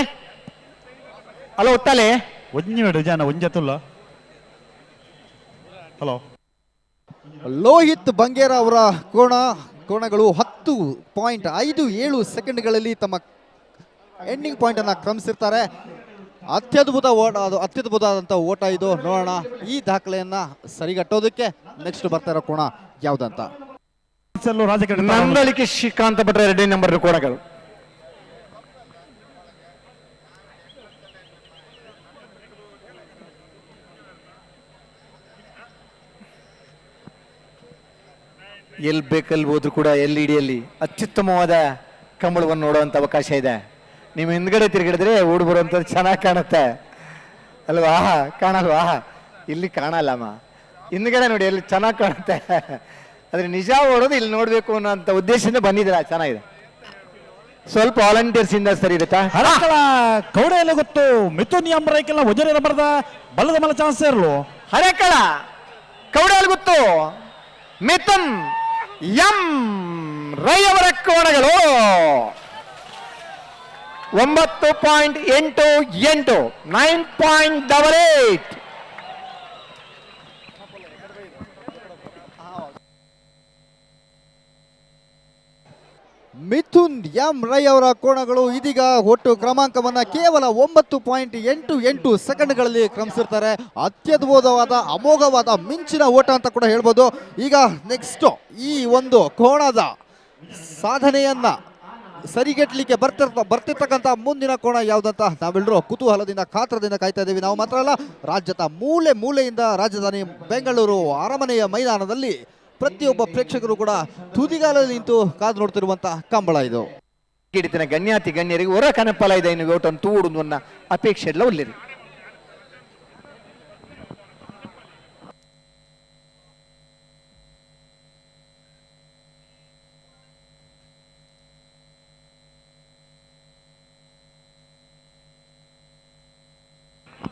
ಹಲೋ ಉತ್ತಲೆ ಒಂಜಿ ಜನ ಒಂಜತುಲ್ಲ. ಹಲೋ ಲೋಹಿತ್ ಬಂಗೇರ ಅವರ ಕೋಣಗಳು 10.57 ಸೆಕೆಂಡ್ಗಳಲ್ಲಿ ತಮ್ಮ ಎಂಡಿಂಗ್ ಪಾಯಿಂಟ್ ಅನ್ನ ಕ್ರಮಿಸಿರ್ತಾರೆ. ಅತ್ಯದ್ಭುತವಾದಂಥ ಓಟ ಇದು. ನೋಡೋಣ ಈ ದಾಖಲೆಯನ್ನ ಸರಿಗಟ್ಟೋದಕ್ಕೆ ನೆಕ್ಸ್ಟ್ ಬರ್ತಾ ಇರೋ ಕೋಣ ಯಾವ್ದಂತ. ನಂದಳಿಕೆ ಶ್ರೀಕಾಂತ ಭಟ್ರ 2ನೇ ನಂಬರ್ ಕೋಣಗಳು. ಎಲ್ಲಿ ಬೇಕಲ್ಲಿ ಹೋದ್ರು ಕೂಡ LED ಅತ್ಯುತ್ತಮವಾದ ಕಂಬಳವನ್ನು ನೋಡುವಂಥ ಅವಕಾಶ ಇದೆ. ನೀವು ಹಿಂದ್ಗಡೆ ತಿರುಗಿಡಿದ್ರೆ ಓಡ್ ಬರುವಂಥದ್ದು ಚೆನ್ನಾಗಿ ಕಾಣುತ್ತೆ ಅಲ್ವಾ? ಕಾಣಲ್ವಾ? ಇಲ್ಲಿ ಕಾಣಲ್ಲಮ್ಮ, ಹಿಂದ್ಗಡೆ ನೋಡಿ ಎಲ್ಲಿ ಚೆನ್ನಾಗಿ ಕಾಣುತ್ತೆ. ಆದರೆ ನಿಜ ಓಡೋದು ಇಲ್ಲಿ ನೋಡಬೇಕು ಅನ್ನೋಂಥ ಉದ್ದೇಶದಿಂದ ಬಂದಿದ್ದೀರಾ. ಚೆನ್ನಾಗಿದೆ. ಸ್ವಲ್ಪ ವಾಲಂಟಿಯರ್ಸ್ ಇಂದ ಸರಿ ಇರುತ್ತಾ? ಕೌಡೆಯಲ್ಲಿ ಗೊತ್ತು ಮಿಥುನ್ ಎಂ ರೈಕೆಲ್ಲ ವಜರಿನ ಬರದ ಬಲ್ಲದ ಮಲ ಚಾನ್ಸ್ ಇರಲು. ಹರೇಕಳ ಕೌಡೆಯಲ್ಲಿ ಗೊತ್ತು ಮಿಥುನ್ ಎಂ ರೈ ಅವರ ಕೋಣಗಳು 9.88 9.88. ಮಿಥುನ್ ಎಂ ರೈ ಅವರ ಕೋಣಗಳು ಇದೀಗ ಒಟ್ಟು ಕ್ರಮಾಂಕವನ್ನ ಕೇವಲ 9.88 ಸೆಕೆಂಡ್ಗಳಲ್ಲಿ ಕ್ರಮಿಸಿರ್ತಾರೆ. ಅತ್ಯದ್ಭುತವಾದ ಅಮೋಘವಾದ ಮಿಂಚಿನ ಓಟ ಅಂತ ಕೂಡ ಹೇಳ್ಬೋದು. ಈಗ ನೆಕ್ಸ್ಟ್ ಈ ಒಂದು ಕೋಣದ ಸಾಧನೆಯನ್ನ ಸರಿಗಟ್ಟಲಿಕ್ಕೆ ಬರ್ತಿರ್ತಕ್ಕಂಥ ಮುಂದಿನ ಕೋಣ ಯಾವುದಂತ ನಾವೆಲ್ಲರೂ ಕುತೂಹಲದಿಂದ ಕಾತ್ರದಿಂದ ಕಾಯ್ತಾ ಇದ್ದೀವಿ. ನಾವು ಮಾತ್ರ ಅಲ್ಲ, ರಾಜ್ಯದ ಮೂಲೆ ಮೂಲೆಯಿಂದ ರಾಜಧಾನಿ ಬೆಂಗಳೂರು ಅರಮನೆಯ ಮೈದಾನದಲ್ಲಿ ಪ್ರತಿಯೊಬ್ಬ ಪ್ರೇಕ್ಷಕರು ಕೂಡ ತುದಿಗಾಲಲ್ಲಿ ನಿಂತು ಕಾದು ನೋಡ್ತಿರುವಂತಹ ಕಂಬಳ ಇದು. ಗಿಡಿತಿನ ಗಣ್ಯಾತಿ ಗಣ್ಯರಿಗೆ ಹೊರ ಕನಪಲ ಇದೆ ಇನ್ನು ಓಟನ್ನು ತೂಡು ಅನ್ನ ಅಪೇಕ್ಷೆ ಎಲ್ಲ ಒಳ್ಳೆರಿ.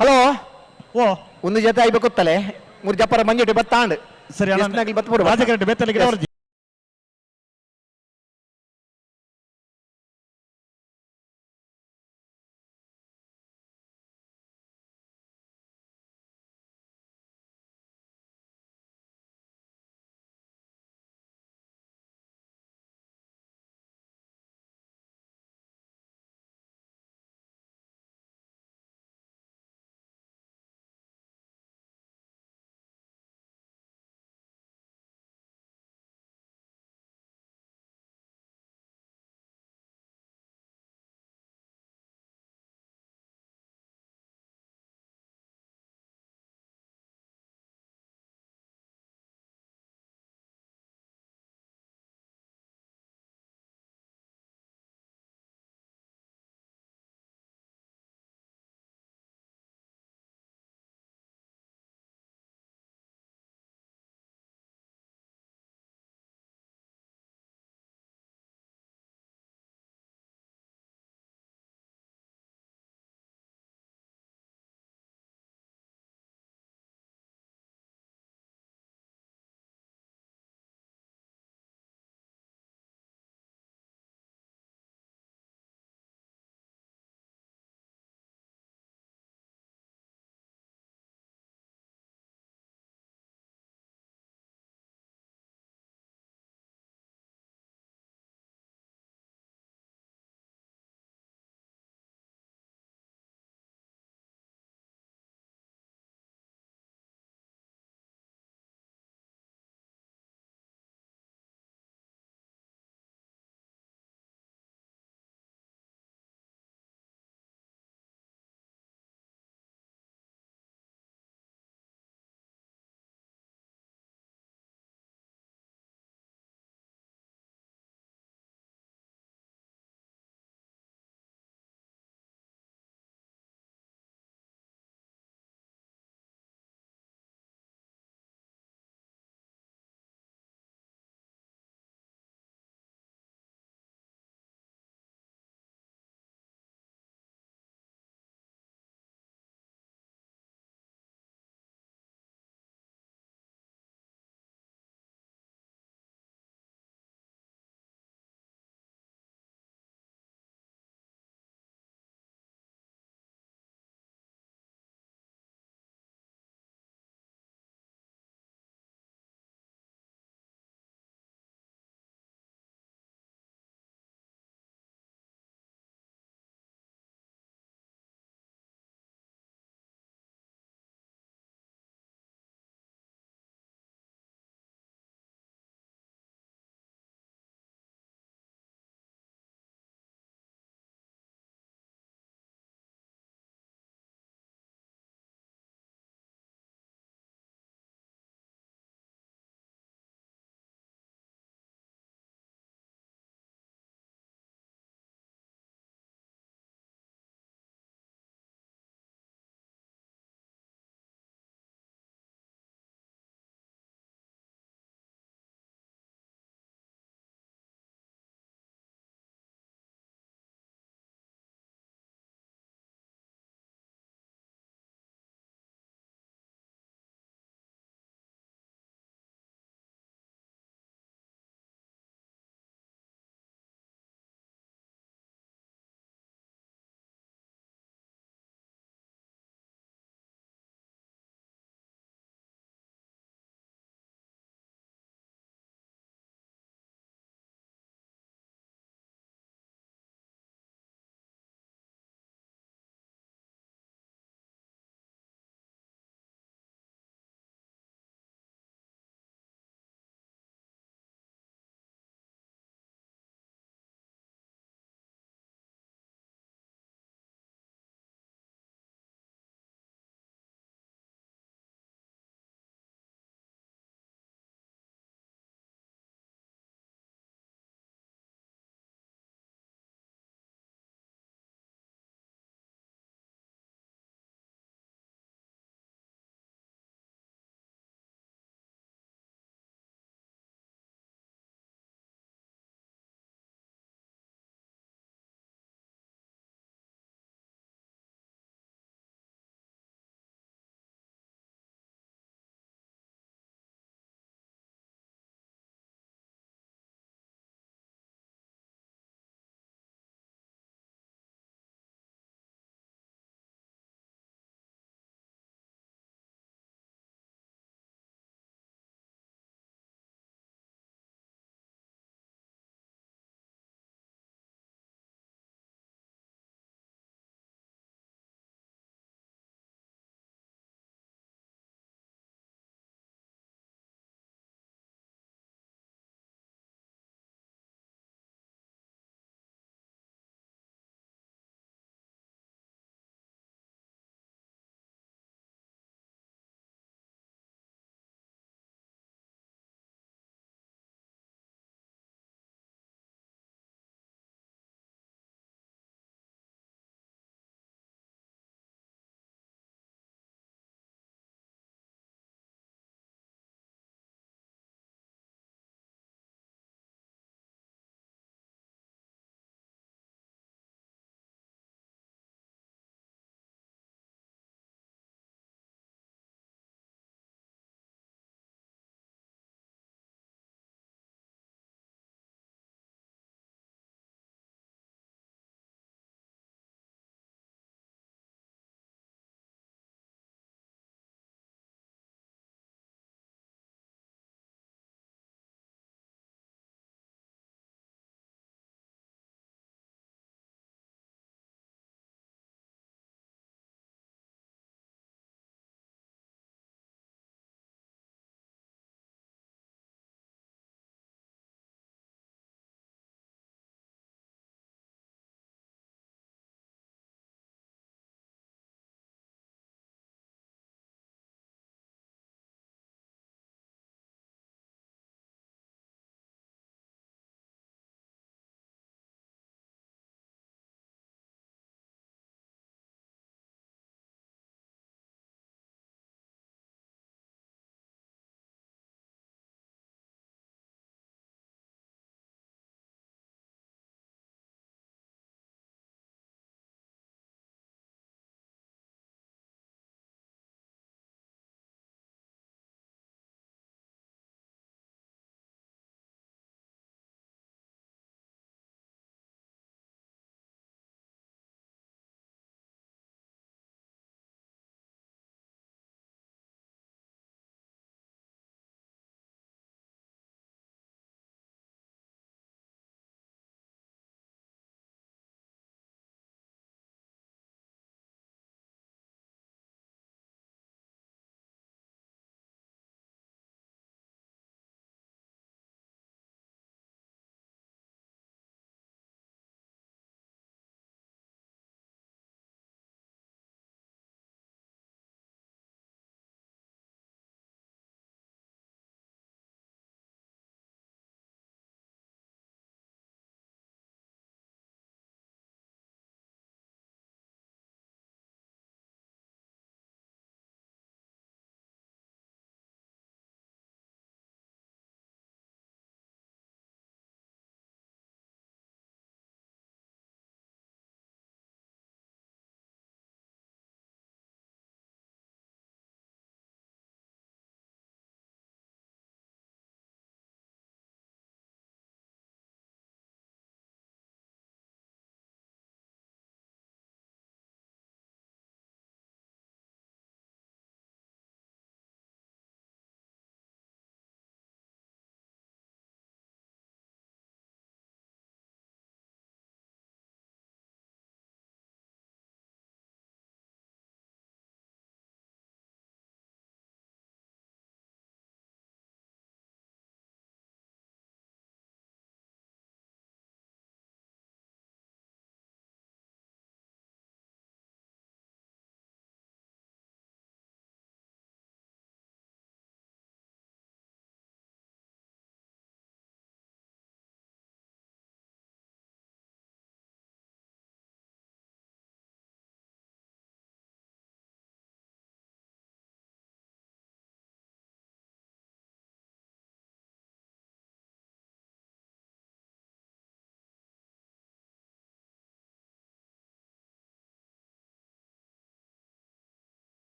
ಹಲೋ ಒಂದು ಜೊತೆ ಆಗ್ಬೇಕೊತ್ತಲೆ 3 ಜಪ್ಪರ ಮಂಜುಟಿ ಬತ್ತಾಂಡ್ ಸರಿ ಬತ್ಬಿಡು.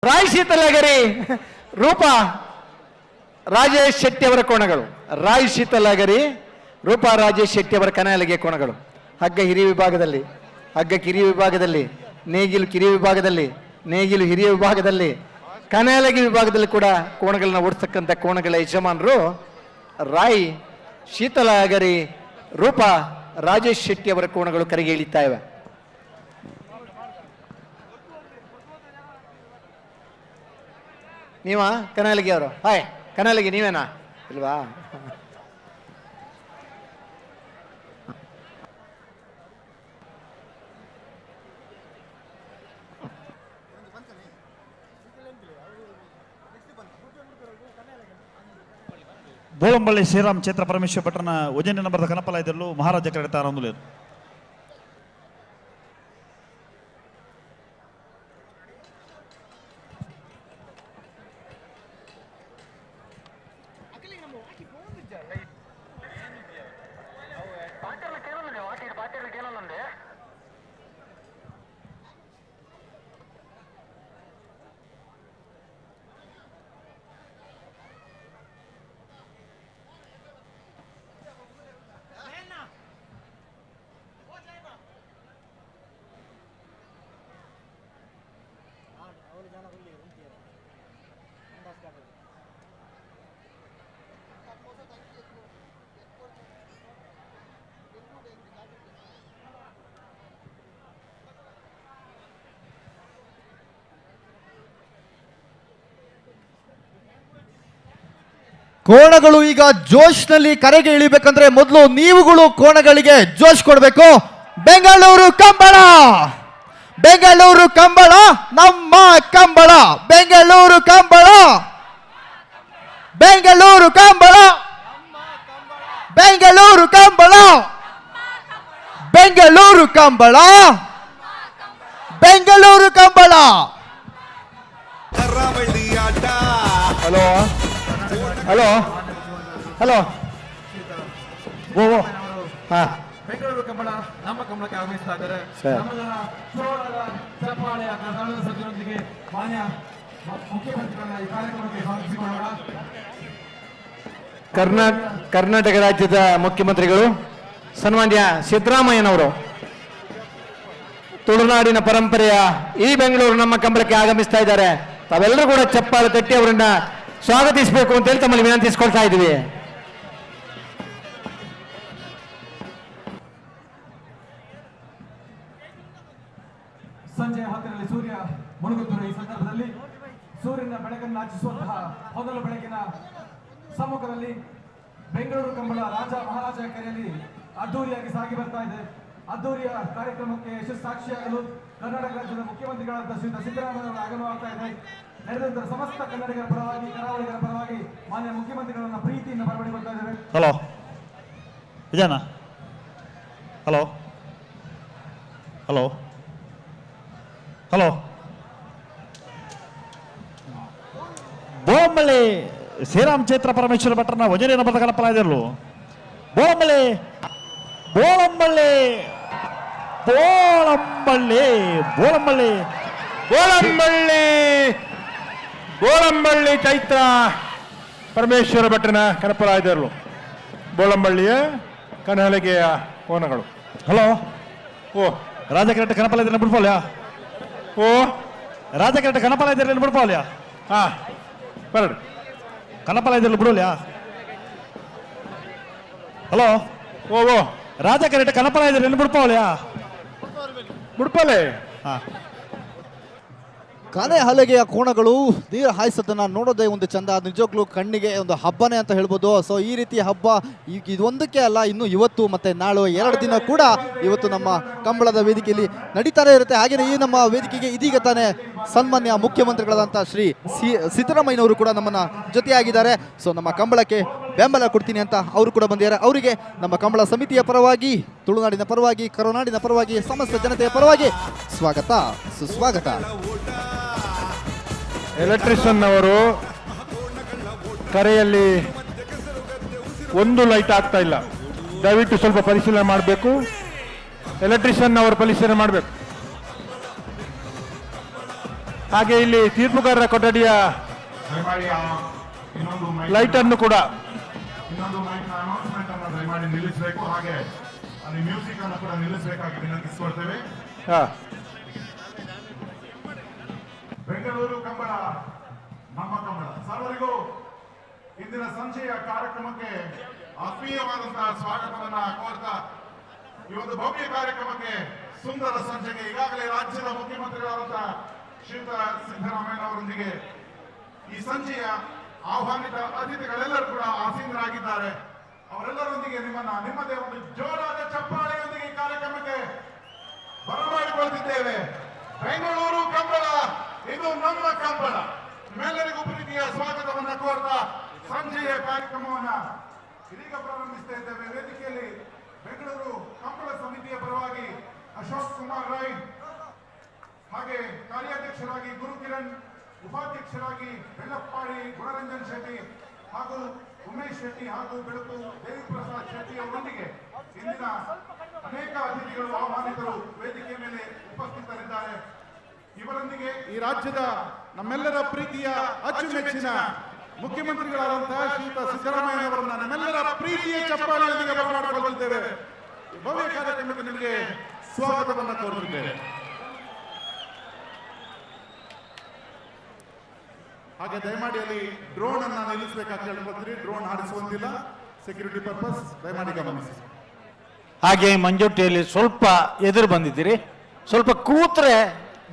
ರಾಯ್ ಶೀತಲಗರಿ ರೂಪಾ ರಾಜೇಶ್ ಶೆಟ್ಟಿ ಅವರ ಕೋಣಗಳು. ರಾಯ್ ಶೀತಲಗರಿ ರೂಪಾ ರಾಜೇಶ್ ಶೆಟ್ಟಿ ಅವರ ಕನಹಲಗೆ ಕೋಣಗಳು. ಹಗ್ಗ ಹಿರಿಯ ವಿಭಾಗದಲ್ಲಿ, ಹಗ್ಗ ಕಿರಿಯ ವಿಭಾಗದಲ್ಲಿ, ನೇಗಿಲು ಕಿರಿಯ ವಿಭಾಗದಲ್ಲಿ, ನೇಗಿಲು ಹಿರಿಯ ವಿಭಾಗದಲ್ಲಿ, ಕನಹಲಗಿ ವಿಭಾಗದಲ್ಲಿ ಕೂಡ ಕೋಣಗಳನ್ನ ಓಡಿಸ್ತಕ್ಕಂಥ ಕೋಣಗಳ ಯಜಮಾನರು ರಾಯ್ ಶೀತಲಗರಿ ರೂಪಾ ರಾಜೇಶ್ ಶೆಟ್ಟಿ ಅವರ ಕೋಣಗಳು ಕರೆಗೆ ಇಳಿತಾ ಇವೆ. ನೀವಾ ಕನಹಲಗಿ ಅವರು? ಹಾಯ್ ಕನಹಲಗಿ ನೀವೇನಾ? ಇಲ್ವಾ? ಬೋಳಂಬಳ್ಳಿ ಶ್ರೀರಾಮ್ ಚೇತ್ರ ಪರಮೇಶ್ವರ ಭಟ್ರನ ಉಜನಿ ನಂಬರದ ಕನಪಲಾಯದಲ್ಲೂ ಮಹಾರಾಜ ಕರೆತಾರಂದು లేదు. ಕೋಣಗಳು ಈಗ ಜೋಶ್ನಲ್ಲಿ ಕರೆಗೆ ಇಳಿಬೇಕಂದ್ರೆ ಮೊದಲು ನೀವುಗಳು ಕೋಣಗಳಿಗೆ ಜೋಶ್ ಕೊಡಬೇಕು. ಬೆಂಗಳೂರು ಕಂಬಳ, ಬೆಂಗಳೂರು ಕಂಬಳ ನಮ್ಮ Kambala, Bengaluru Kambala, Bengaluru Kambala, Bengaluru Kambala, Bengaluru Kambala, Bengaluru Kambala. Hello hello hello ಓ ಹಾ ಬೆಂಗಳೂರು ಕಂಬಳ ನಮ್ಮ ಕಂಬಳಕ್ಕೆ ಆಗಮಿಸ್ತಾ ಇದ್ದಾರೆ. ನಮ್ಮೆಲ್ಲರ ಜೋರಾದ ಚಪ್ಪಾಳೆಯ ಕರ್ನಾಟಕದ ಸಜ್ಜನೊಂದಿಗೆ ಮಾನ್ಯ ಮುಖ್ಯಮಂತ್ರಿಗಳನ್ನ ಈ ಕಾರ್ಯಕ್ರಮಕ್ಕೆ ಸ್ವಾಗತಿಸಿಕೊಳ್ಳೋಣ. ಕರ್ನಾಟಕ ರಾಜ್ಯದ ಮುಖ್ಯಮಂತ್ರಿಗಳು ಸನ್ಮಾನ್ಯ ಸಿದ್ದರಾಮಯ್ಯನವರು ತುಳುನಾಡಿನ ಪರಂಪರೆಯ ಈ ಬೆಂಗಳೂರು ನಮ್ಮ ಕಂಬಳಕ್ಕೆ ಆಗಮಿಸ್ತಾ ಇದ್ದಾರೆ. ತಾವೆಲ್ಲರೂ ಕೂಡ ಚಪ್ಪಾಳೆ ತಟ್ಟಿ ಅವರನ್ನ ಸ್ವಾಗತಿಸಬೇಕು ಅಂತ ಹೇಳಿ ತಮ್ಮಲ್ಲಿ ವಿನಂತಿಸಿಕೊಳ್ತಾ ಇದ್ದೀವಿ. ಸಂಜೆಯ ಹೊತ್ತಿನಲ್ಲಿ ಸೂರ್ಯ ಮುಳುಗುತ್ತಿರುವ ಈ ಸಂದರ್ಭದಲ್ಲಿ ಸೂರ್ಯನ ಬೆಳಕನ್ನು ನಾಚಿಸುವಂತಹ ಮೊದಲ ಬೆಳಕಿನ ಸಮ್ಮುಖದಲ್ಲಿ ಬೆಂಗಳೂರು ಕಂಬಳ ರಾಜ ಮಹಾರಾಜ ಕೆರೆಯಲ್ಲಿ ಅದ್ದೂರಿಯಾಗಿ ಸಾಗಿ ಬರ್ತಾ ಇದೆ. ಅದ್ದೂರಿಯ ಕಾರ್ಯಕ್ರಮಕ್ಕೆ ಯಶಸ್ಸು ಸಾಕ್ಷಿಯಾಗಲು ಕರ್ನಾಟಕ ರಾಜ್ಯದ ಮುಖ್ಯಮಂತ್ರಿಗಳಾದ ಶ್ರೀ ಸಿದ್ದರಾಮಯ್ಯ ಆಗಮನವಾಗ್ತಾ ಇದೆ. ನಡೆದಂತ ಸಮಸ್ತ ಕನ್ನಡಿಗರ ಪರವಾಗಿ, ಕರಾವಳಿಗರ ಪರವಾಗಿ ಮಾನ್ಯ ಮುಖ್ಯಮಂತ್ರಿಗಳನ್ನ ಪ್ರೀತಿಯಿಂದ ಬರಮಾಡಿಕೊಳ್ತಾ ಇದ್ದೇವೆ. ಹಲೋ ವಿಜಯನ, hello hello hello Bolamballi Shriram ಚೇತ್ರ ಪರಮೇಶ್ವರ ಭಟ್ರನ ವಜನೆ ನಂಬರದ ಕನಪಲಾಯದಲ್ಲೂ ಬೋಳಂಬಳ್ಳಿ ಬೋಳಂಬಳ್ಳಿ ಬೋಳಂಬಳ್ಳಿ ಬೋಳಂಬಳ್ಳಿ ಬೋಳಂಬಳ್ಳಿ ಬೋಳಂಬಳ್ಳಿ ಚೈತ್ರ ಪರಮೇಶ್ವರ ಭಟ್ಟನ ಕನಪಲಾಯದಲ್ಲೂ ಬೋಳಂಬಳ್ಳಿಯ ಕನಹಲಗೆಯ ಕೋನಗಳು. ಹಲೋ ಓ ರಾಜಕರೆಕ್ಟ್ ಕನಪಲಾಯದಲ್ಲಿ ಬಿಡ್ಬೋಲ್ಯಾ? ಓ ರಾಜಕರೆಕ್ಟ್ ಕನಪಲಾಯದಲ್ಲಿ ಬಿಡ್ಬೋಲ್ಯಾ? ಹಾ ಬರಡು ಕನಪಲಾಯದಲ್ಲಿ ಬಿಡೋಲ್ಯಾ? ಹಲೋ ಓ ಓ ರಾಜಕರೆಕ್ಟ್ ಕನಪಲಾಯದಲ್ಲಿ ಬಿಡ್ಬೋಲ್ಯಾ? ಬಿಡ್ಪಲೆ ಹಾ ಕನೆ ಹಲಗೆಯ ಕೋಣಗಳು ನೀರು ಹಾಯಿಸೋದನ್ನ ನೋಡೋದೇ ಒಂದು ಚಂದ. ನಿಜವಾಗ್ಲೂ ಕಣ್ಣಿಗೆ ಒಂದು ಹಬ್ಬನೇ ಅಂತ ಹೇಳ್ಬೋದು. ಸೊ ಈ ರೀತಿ ಹಬ್ಬ ಈಗ ಇದೊಂದಕ್ಕೆ ಅಲ್ಲ, ಇನ್ನು ಇವತ್ತು ಮತ್ತೆ ನಾಳೆ 2 ದಿನ ಕೂಡ ಇವತ್ತು ನಮ್ಮ ಕಂಬಳದ ವೇದಿಕೆಯಲ್ಲಿ ನಡೀತಾನೆ ಇರುತ್ತೆ. ಹಾಗೆಯೇ ಈ ನಮ್ಮ ವೇದಿಕೆಗೆ ಇದೀಗ ತಾನೇ ಸನ್ಮಾನ್ಯ ಮುಖ್ಯಮಂತ್ರಿಗಳಾದಂಥ ಶ್ರೀ ಸಿದ್ದರಾಮಯ್ಯನವರು ಕೂಡ ನಮ್ಮನ್ನ ಜೊತೆಯಾಗಿದ್ದಾರೆ. ಸೊ ನಮ್ಮ ಕಂಬಳಕ್ಕೆ ಬೆಂಬಲ ಕೊಡ್ತೀನಿ ಅಂತ ಅವರು ಕೂಡ ಬಂದಿದ್ದಾರೆ. ಅವರಿಗೆ ನಮ್ಮ ಕಂಬಳ ಸಮಿತಿಯ ಪರವಾಗಿ, ತುಳುನಾಡಿನ ಪರವಾಗಿ, ಕರುನಾಡಿನ ಪರವಾಗಿ, ಸಮಸ್ತ ಜನತೆಯ ಪರವಾಗಿ ಸ್ವಾಗತ, ಸುಸ್ವಾಗತ. ಎಲೆಕ್ಟ್ರಿಷಿಯನ್ ಅವರು ಕರೆಯಲ್ಲಿ ಒಂದು ಲೈಟ್ ಆಗ್ತಾ ಇಲ್ಲ. ದಯವಿಟ್ಟು ಸ್ವಲ್ಪ ಪರಿಶೀಲನೆ ಮಾಡಬೇಕು. ಎಲೆಕ್ಟ್ರಿಷಿಯನ್ ಅವರು ಪರಿಶೀಲನೆ ಮಾಡಬೇಕು. ಹಾಗೆ ಇಲ್ಲಿ ತೀರ್ಪುಗಾರರ ಕೊಠಡಿಯ ಲೈಟ್ ಅನ್ನು ಕೂಡ ಇನ್ನೊಂದು ಮೈಕ್ ಅನೌನ್ಸ್ಮೆಂಟ್ ಅನ್ನು ದಯಮಾಡಿ ನಿಲ್ಲಿಸಬೇಕು. ಹಾಗೆ ಅಲ್ಲಿ ಮ್ಯೂಸಿಕ್ ಅನ್ನು ಕೂಡ ನಿಲ್ಲಿಸಬೇಕಾಗಿ ವಿನಂತಿಸಿಕೊಳ್ತೇವೆ. ಬೆಂಗಳೂರು ಕಂಬಳ ನಮ್ಮ ಕಂಬಳ. ಸರ್ವರಿಗೂ ಇಂದಿನ ಸಂಜೆಯ ಕಾರ್ಯಕ್ರಮಕ್ಕೆ ಆತ್ಮೀಯವಾದಂತಹ ಸ್ವಾಗತವನ್ನ ಕೋರ್ತಾ ಈ ಒಂದು ಭವ್ಯ ಕಾರ್ಯಕ್ರಮಕ್ಕೆ ಸುಂದರ ಸಂಜೆಗೆ ಈಗಾಗಲೇ ರಾಜ್ಯದ ಮುಖ್ಯಮಂತ್ರಿಗಳಾದಂತಹ ಶ್ರೀಯುತ ಸಿದ್ದರಾಮಯ್ಯನವರೊಂದಿಗೆ ಈ ಸಂಜೆಯ ಆಹ್ವಾನಿತ ಅತಿಥಿಗಳೆಲ್ಲರೂ ಕೂಡ ಆಸೀನರಾಗಿದ್ದಾರೆ. ಅವರೆಲ್ಲರೊಂದಿಗೆ ನಿಮ್ಮದೇ ಒಂದು ಜೋರಾದ ಚಪ್ಪಾಳೆಯೊಂದಿಗೆ ಈ ಕಾರ್ಯಕ್ರಮಕ್ಕೆ ಬರಮಾಡಿಕೊಳ್ತಿದ್ದೇವೆ. ಬೆಂಗಳೂರು ಕಂಬಳ ಇದು ನಮ್ಮ ಕಂಬಳ. ನಿಮ್ಮೆಲ್ಲರಿಗೂ ಪ್ರೀತಿಯ ಸ್ವಾಗತವನ್ನ ಕೋರ್ತಾ ಸಂಜೆಯ ಕಾರ್ಯಕ್ರಮವನ್ನ ಇದೀಗ ಪ್ರಾರಂಭಿಸ್ತಾ ಇದ್ದೇವೆ. ವೇದಿಕೆಯಲ್ಲಿ ಬೆಂಗಳೂರು ಕಂಬಳ ಸಮಿತಿಯ ಪರವಾಗಿ ಅಶೋಕ್ ಕುಮಾರ್ ರೈ, ಹಾಗೆ ಕಾರ್ಯಾಧ್ಯಕ್ಷರಾಗಿ ಗುರುಕಿರಣ್, ಉಪಾಧ್ಯಕ್ಷರಾಗಿ ಬೆಳ್ಳಪ್ಪಾಡಿ ಗುಣರಂಜನ್ ಶೆಟ್ಟಿ ಹಾಗೂ ಉಮೇಶ್ ಶೆಟ್ಟಿ ಹಾಗೂ ಬೆಳಕು ದೇವಿಪ್ರಸಾದ್ ಶೆಟ್ಟಿ ಅವರೊಂದಿಗೆ ಇಂದಿನ ಅನೇಕ ಅತಿಥಿಗಳು ಆಹ್ವಾನಿತರು ವೇದಿಕೆ ಮೇಲೆ ಉಪಸ್ಥಿತರಿದ್ದಾರೆ. ಇವರೊಂದಿಗೆ ಈ ರಾಜ್ಯದ ನಮ್ಮೆಲ್ಲರ ಪ್ರೀತಿಯ ಅಚ್ಚುಮೆಚ್ಚಿನ ಮುಖ್ಯಮಂತ್ರಿಗಳಾದಂತಹ ಶ್ರೀಯುತ ಸಿದ್ದರಾಮಯ್ಯನವರನ್ನ ನಮ್ಮೆಲ್ಲರ ಪ್ರೀತಿಯ ಚಪ್ಪಾಳೆಯೊಂದಿಗೆ ಬರಮಾಡಿಕೊಳ್ಳುತ್ತಿದ್ದೇವೆ. ಭವ್ಯ ಕಾರ್ಯಕ್ರಮಕ್ಕೆ ನಿಮಗೆ ಸ್ವಾಗತವನ್ನು ಕೋರುತ್ತಿದ್ದೇವೆ. ಹಾಗೆ ದಯಮಾಡಿ ಅಲ್ಲಿ ಡ್ರೋನ್ ಅನ್ನ ನಿಲ್ಲಿಸಬೇಕಾಗಿ ಹೇಳ್ಕೊಳ್ತೀರಿ. ಡ್ರೋನ್ ಹಾರಿಸುವಂತಿಲ್ಲ, ಸೆಕ್ಯೂರಿಟಿ ಪರ್ಪಸ್, ದಯಮಾಡಿ ಗಮನಿಸಿ. ಹಾಗೆ ಮಂಜುಟ್ಟಿಯಲ್ಲಿ ಸ್ವಲ್ಪ ಎದುರು ಬಂದಿದ್ದೀರಿ. ಸ್ವಲ್ಪ ಕೂತ್ರೆ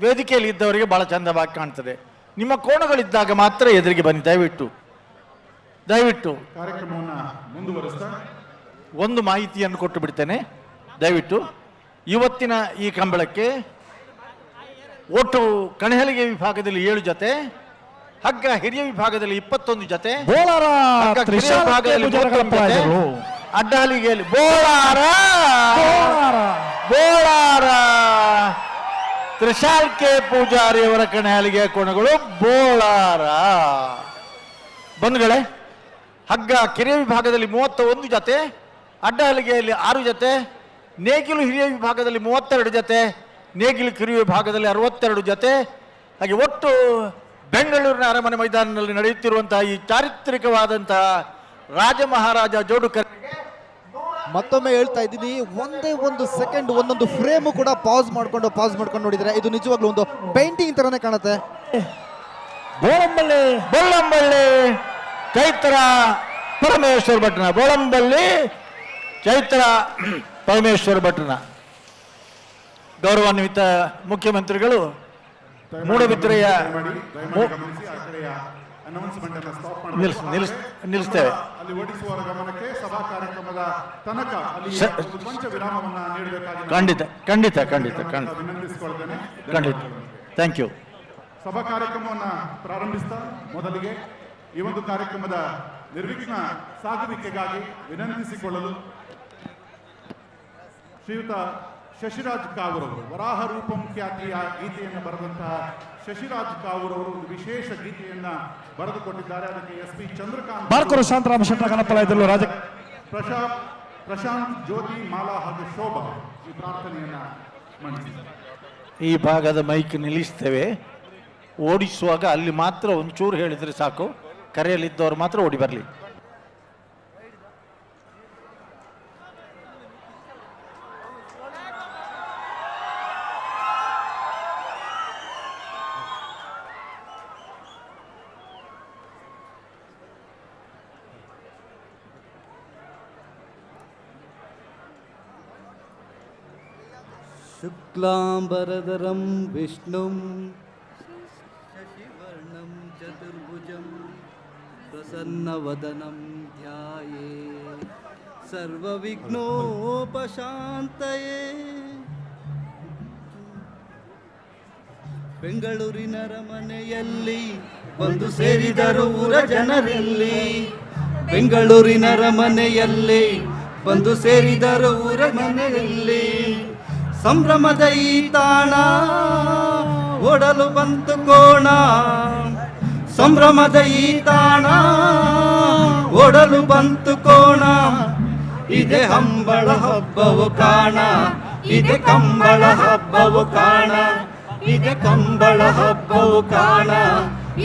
ವೇದಿಕೆಯಲ್ಲಿ ಇದ್ದವರಿಗೆ ಬಹಳ ಚಂದವಾಗಿ ಕಾಣ್ತದೆ. ನಿಮ್ಮ ಕೋಣಗಳಿದ್ದಾಗ ಮಾತ್ರ ಎದುರಿಗೆ ಬನ್ನಿ ದಯವಿಟ್ಟು. ಕಾರ್ಯಕ್ರಮವನ್ನು ಮುಂದುವರಿಸ್ತಾ ಒಂದು ಮಾಹಿತಿಯನ್ನು ಕೊಟ್ಟು ಬಿಡ್ತೇನೆ ದಯವಿಟ್ಟು. ಇವತ್ತಿನ ಈ ಕಂಬಳಕ್ಕೆ ಒಟ್ಟು ಕಣಹಲಿಗೆ ವಿಭಾಗದಲ್ಲಿ 7 ಜೊತೆ, ಹಗ್ಗ ಹಿರಿಯ ವಿಭಾಗದಲ್ಲಿ 21 ಜೊತೆ, ವಿಭಾಗದಲ್ಲಿ 31 ಜೊತೆ, ಅಡ್ಡಹಲಿಗೆಯಲ್ಲಿ ಬೋಳಾರ ತ್ರಿಶಾಲ್ ಕೆ ಪೂಜಾರಿ ಅವರ ಕಣಹಲಿಗೆಯ ಕೋಣಗಳು ಬೋಳಾರ. ಬಂಧುಗಳೇ, ಹಗ್ಗ ಕಿರಿಯ ವಿಭಾಗದಲ್ಲಿ 31 ಜೊತೆ, ಅಡ್ಡಹಲಿಗೆಯಲ್ಲಿ 6 ಜೊತೆ, ನೇಗಿಲು ಹಿರಿಯ ವಿಭಾಗದಲ್ಲಿ 32 ಜೊತೆ, ನೇಗಿಲು ಕಿರಿಯ ವಿಭಾಗದಲ್ಲಿ 62 ಜೊತೆ. ಹಾಗೆ ಒಟ್ಟು ಬೆಂಗಳೂರಿನ ಅರಮನೆ ಮೈದಾನದಲ್ಲಿ ನಡೆಯುತ್ತಿರುವಂತಹ ಈ ಚಾರಿತ್ರಿಕವಾದಂತಹ ರಾಜ ಮಹಾರಾಜ ಜೋಡುಕರ್ರಿಗೆ ಮತ್ತೊಮ್ಮೆ ಹೇಳ್ತಾ ಇದ್ದೀನಿ, ಒಂದೇ ಒಂದು ಸೆಕೆಂಡ್ ಒಂದೊಂದು ಫ್ರೇಮು ಕೂಡ ಪಾಸ್ ಮಾಡ್ಕೊಂಡು ನೋಡಿದ್ರೆ ಇದು ನಿಜವಾಗ್ಲೂ ಒಂದು ಪೇಂಟಿಂಗ್ ತರನೇ ಕಾಣುತ್ತೆ. ಬೋಳಂಬಳ್ಳಿ ಚೈತ್ರ ಪರಮೇಶ್ವರ ಭಟ್ನ, ಬೋಳಂಬಳ್ಳಿ ಚೈತ್ರ ಪರಮೇಶ್ವರ ಭಟ್ನ ಗೌರವಾನ್ವಿತ ಮುಖ್ಯಮಂತ್ರಿಗಳು ಮೂಡಬಿದ್ರೆಯ ನಿಲ್ಲಿಸ್ತೇವೆ. ಅಲ್ಲಿ ಓಡಿಸುವವರ ಗಮನಕ್ಕೆ ಸಭಾ ಕಾರ್ಯಕ್ರಮದ ತನಕ ಅಲ್ಲಿ ಕೊಂಚ ವಿರಾಮವನ್ನ ನೀಡಬೇಕಾಗಿ ಖಂಡಿತ ವಿನಂತಿಸಿಕೊಳ್ತೇನೆ. Thank you. ಸಭಾ ಕಾರ್ಯಕ್ರಮವನ್ನ ಪ್ರಾರಂಭಿಸ್ತಾ ಮೊದಲಿಗೆ ಈ ಒಂದು ಕಾರ್ಯಕ್ರಮದ ನಿರ್ವಿಘ್ನ ಸಾಗುವಿಕೆಗಾಗಿ ವಿನಂತಿಸಿಕೊಳ್ಳಲು ಶ್ರೀಯುತ ಶಶಿರಾಜ್ ಕಾವೂರವರು, ವರಾಹ ರೂಪಂ ಖ್ಯಾತಿಯ ಗೀತೆಯನ್ನು ಬರೆದಂತಹ ಶಶಿರಾಜ್ ಕಾವೂರವರು ಒಂದು ವಿಶೇಷ ಗೀತೆಯನ್ನ ಬರೆದುಕೊಟ್ಟಿದ್ದಾರೆ. ಅದಕ್ಕೆ SP ಚಂದ್ರಕಾಂತ್, ಬಾರ್ಕೂರು ಶಾಂತರಾಮ ಶೆಟ್ಟ ಕನಪಲಾಯದಲ್ಲೂ ರಾಜ ಪ್ರಶಾಂತ್, ಜ್ಯೋತಿ, ಮಾಲಾ ಹಾಗೂ ಶೋಭಾ ಈ ಪ್ರಾರ್ಥನೆಯನ್ನ ಮಂಡಿಸಿದ್ದಾರೆ. ಈ ಭಾಗದ ಮೈಕ್ ನಿಲ್ಲಿಸ್ತೇವೆ. ಓಡಿಸುವಾಗ ಅಲ್ಲಿ ಮಾತ್ರ ಒಂಚೂರು ಹೇಳಿದ್ರೆ ಸಾಕು, ಕರೆಯಲ್ಲಿದ್ದವರು ಮಾತ್ರ ಓಡಿ ಬರಲಿ. ಶುಕ್ಲಾಂಬರಧರಂ ವಿಷ್ಣುಂ ಶಶಿವರ್ಣಂ ಚತುರ್ಭುಜಂ ಪ್ರಸನ್ನವದನಂ ಧ್ಯಾಯೇ ಸರ್ವವಿಘ್ನೋಪಶಾಂತಯೇ. ಬೆಂಗಳೂರಿನ ಅರಮನೆಯಲ್ಲಿ ಬಂದು ಸೇರಿದರು ಊರ ಜನರಲ್ಲಿ, ಬೆಂಗಳೂರಿನ ಅರಮನೆಯಲ್ಲಿ ಬಂದು ಸೇರಿದರು ಊರ ಮನೆಯಲ್ಲಿ. ಸಂಭ್ರಮದ ಈ ತಾಣ ಓಡಲು ಬಂತು ಕೋಣ, ಸಂಭ್ರಮದ ಈ ತಾಣ ಓಡಲು ಬಂತು ಕೋಣ. ಇದೆ ಹಂಬಳ ಹಬ್ಬವು ಕಾಣ, ಇದೆ ಕಂಬಳ ಹಬ್ಬವು ಕಾಣ. ಇದು ಕಂಬಳ ಹಬ್ಬವು ಕಾಣ,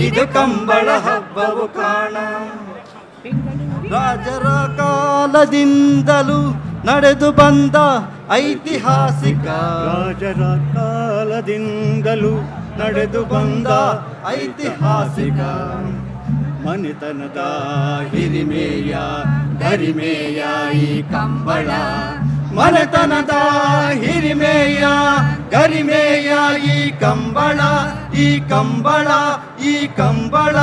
ಇದು ಕಂಬಳ ಹಬ್ಬವು ಕಾಣ. ರಾಜರ ಕಾಲದಿಂದಲೂ ನಡೆದು ಬಂದ ಐತಿಹಾಸಿಕ, ರಾಜರ ಕಾಲದಿಂದಲೂ ನಡೆದು ಬಂದ ಐತಿಹಾಸಿಕ ಮನೆತನದ ಹಿರಿಮೆಯ ಗರಿಮೆಯ ಈ ಕಂಬಳ, ಮನೆತನದ ಹಿರಿಮೆಯ ಗರಿಮೆಯ ಈ ಕಂಬಳ, ಈ ಕಂಬಳ, ಈ ಕಂಬಳ.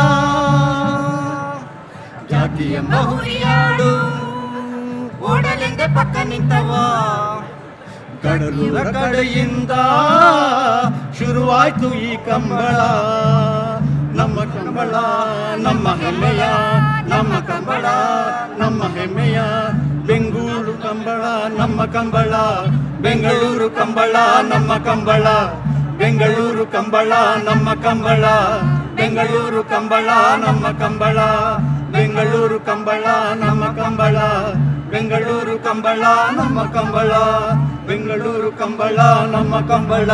ಜಾತಿಯ ಬಹುರಿಯಾಡು ಓಡಲೆಂದೆ ಪಕ್ಕ ನಿಂತವ, ಕಡಲೂರ ಕಡೆಯಿಂದ ಶುರುವಾಯ್ತು ಈ ಕಂಬಳ. ನಮ್ಮ ಕಂಬಳ ನಮ್ಮ ಹೆಮ್ಮೆಯ, ನಮ್ಮ ಕಂಬಳ ನಮ್ಮ ಹೆಮ್ಮೆಯ. ಬೆಂಗಳೂರು ಕಂಬಳ ನಮ್ಮ ಕಂಬಳ, ಬೆಂಗಳೂರು ಕಂಬಳ ನಮ್ಮ ಕಂಬಳ, ಬೆಂಗಳೂರು ಕಂಬಳ ನಮ್ಮ ಕಂಬಳ, ಬೆಂಗಳೂರು ಕಂಬಳ ನಮ್ಮ ಕಂಬಳ, ಬೆಂಗಳೂರು ಕಂಬಳ ನಮ್ಮ ಕಂಬಳ, ಬೆಂಗಳೂರು ಕಂಬಳ ನಮ್ಮ ಕಂಬಳ, ಬೆಂಗಳೂರು ಕಂಬಳ ನಮ್ಮ ಕಂಬಳ,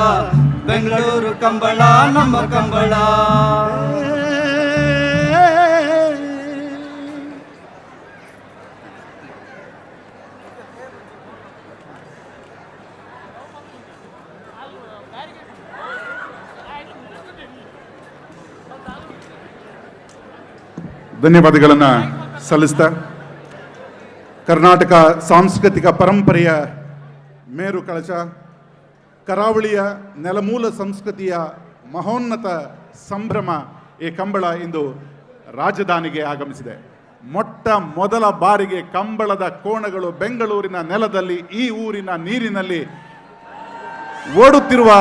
ಬೆಂಗಳೂರು ಕಂಬಳ ನಮ್ಮ ಕಂಬಳ. ಧನ್ಯವಾದಗಳನ್ನು ಸಲ್ಲಿಸ್ತಾ ಕರ್ನಾಟಕ ಸಾಂಸ್ಕೃತಿಕ ಪರಂಪರೆಯ ಮೇರು ಕಳಶ, ಕರಾವಳಿಯ ನೆಲಮೂಲ ಸಂಸ್ಕೃತಿಯ ಮಹೋನ್ನತ ಸಂಭ್ರಮ ಈ ಕಂಬಳ ಇಂದು ರಾಜಧಾನಿಗೆ ಆಗಮಿಸಿದೆ. ಮೊಟ್ಟ ಮೊದಲ ಬಾರಿಗೆ ಕಂಬಳದ ಕೋಣಗಳು ಬೆಂಗಳೂರಿನ ನೆಲದಲ್ಲಿ, ಈ ಊರಿನ ನೀರಿನಲ್ಲಿ ಓಡುತ್ತಿರುವ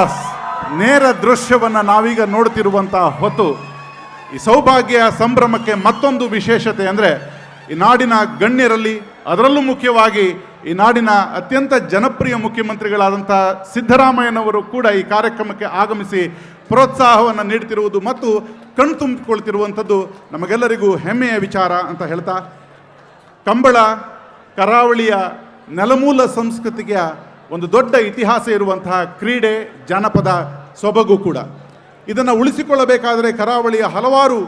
ನೇರ ದೃಶ್ಯವನ್ನು ನಾವೀಗ ನೋಡುತ್ತಿರುವಂತಹ ಹೊತ್ತು ಈ ಸೌಭಾಗ್ಯ ಸಂಭ್ರಮಕ್ಕೆ ಮತ್ತೊಂದು ವಿಶೇಷತೆ ಅಂದರೆ ಈ ನಾಡಿನ ಗಣ್ಯರಲ್ಲಿ, ಅದರಲ್ಲೂ ಮುಖ್ಯವಾಗಿ ಈ ನಾಡಿನ ಅತ್ಯಂತ ಜನಪ್ರಿಯ ಮುಖ್ಯಮಂತ್ರಿಗಳಾದಂಥ ಸಿದ್ದರಾಮಯ್ಯನವರು ಕೂಡ ಈ ಕಾರ್ಯಕ್ರಮಕ್ಕೆ ಆಗಮಿಸಿ ಪ್ರೋತ್ಸಾಹವನ್ನು ನೀಡುತ್ತಿರುವುದು ಮತ್ತು ಕಣ್ತುಂಬಿಕೊಳ್ತಿರುವಂಥದ್ದು ನಮಗೆಲ್ಲರಿಗೂ ಹೆಮ್ಮೆಯ ವಿಚಾರ ಅಂತ ಹೇಳ್ತಾ, ಕಂಬಳ ಕರಾವಳಿಯ ನೆಲಮೂಲ ಸಂಸ್ಕೃತಿಗೆ ಒಂದು ದೊಡ್ಡ ಇತಿಹಾಸ ಇರುವಂತಹ ಕ್ರೀಡೆ, ಜಾನಪದ ಸೊಬಗು ಕೂಡ. ಇದನ್ನು ಉಳಿಸಿಕೊಳ್ಳಬೇಕಾದರೆ ಕರಾವಳಿಯ ಹಲವಾರು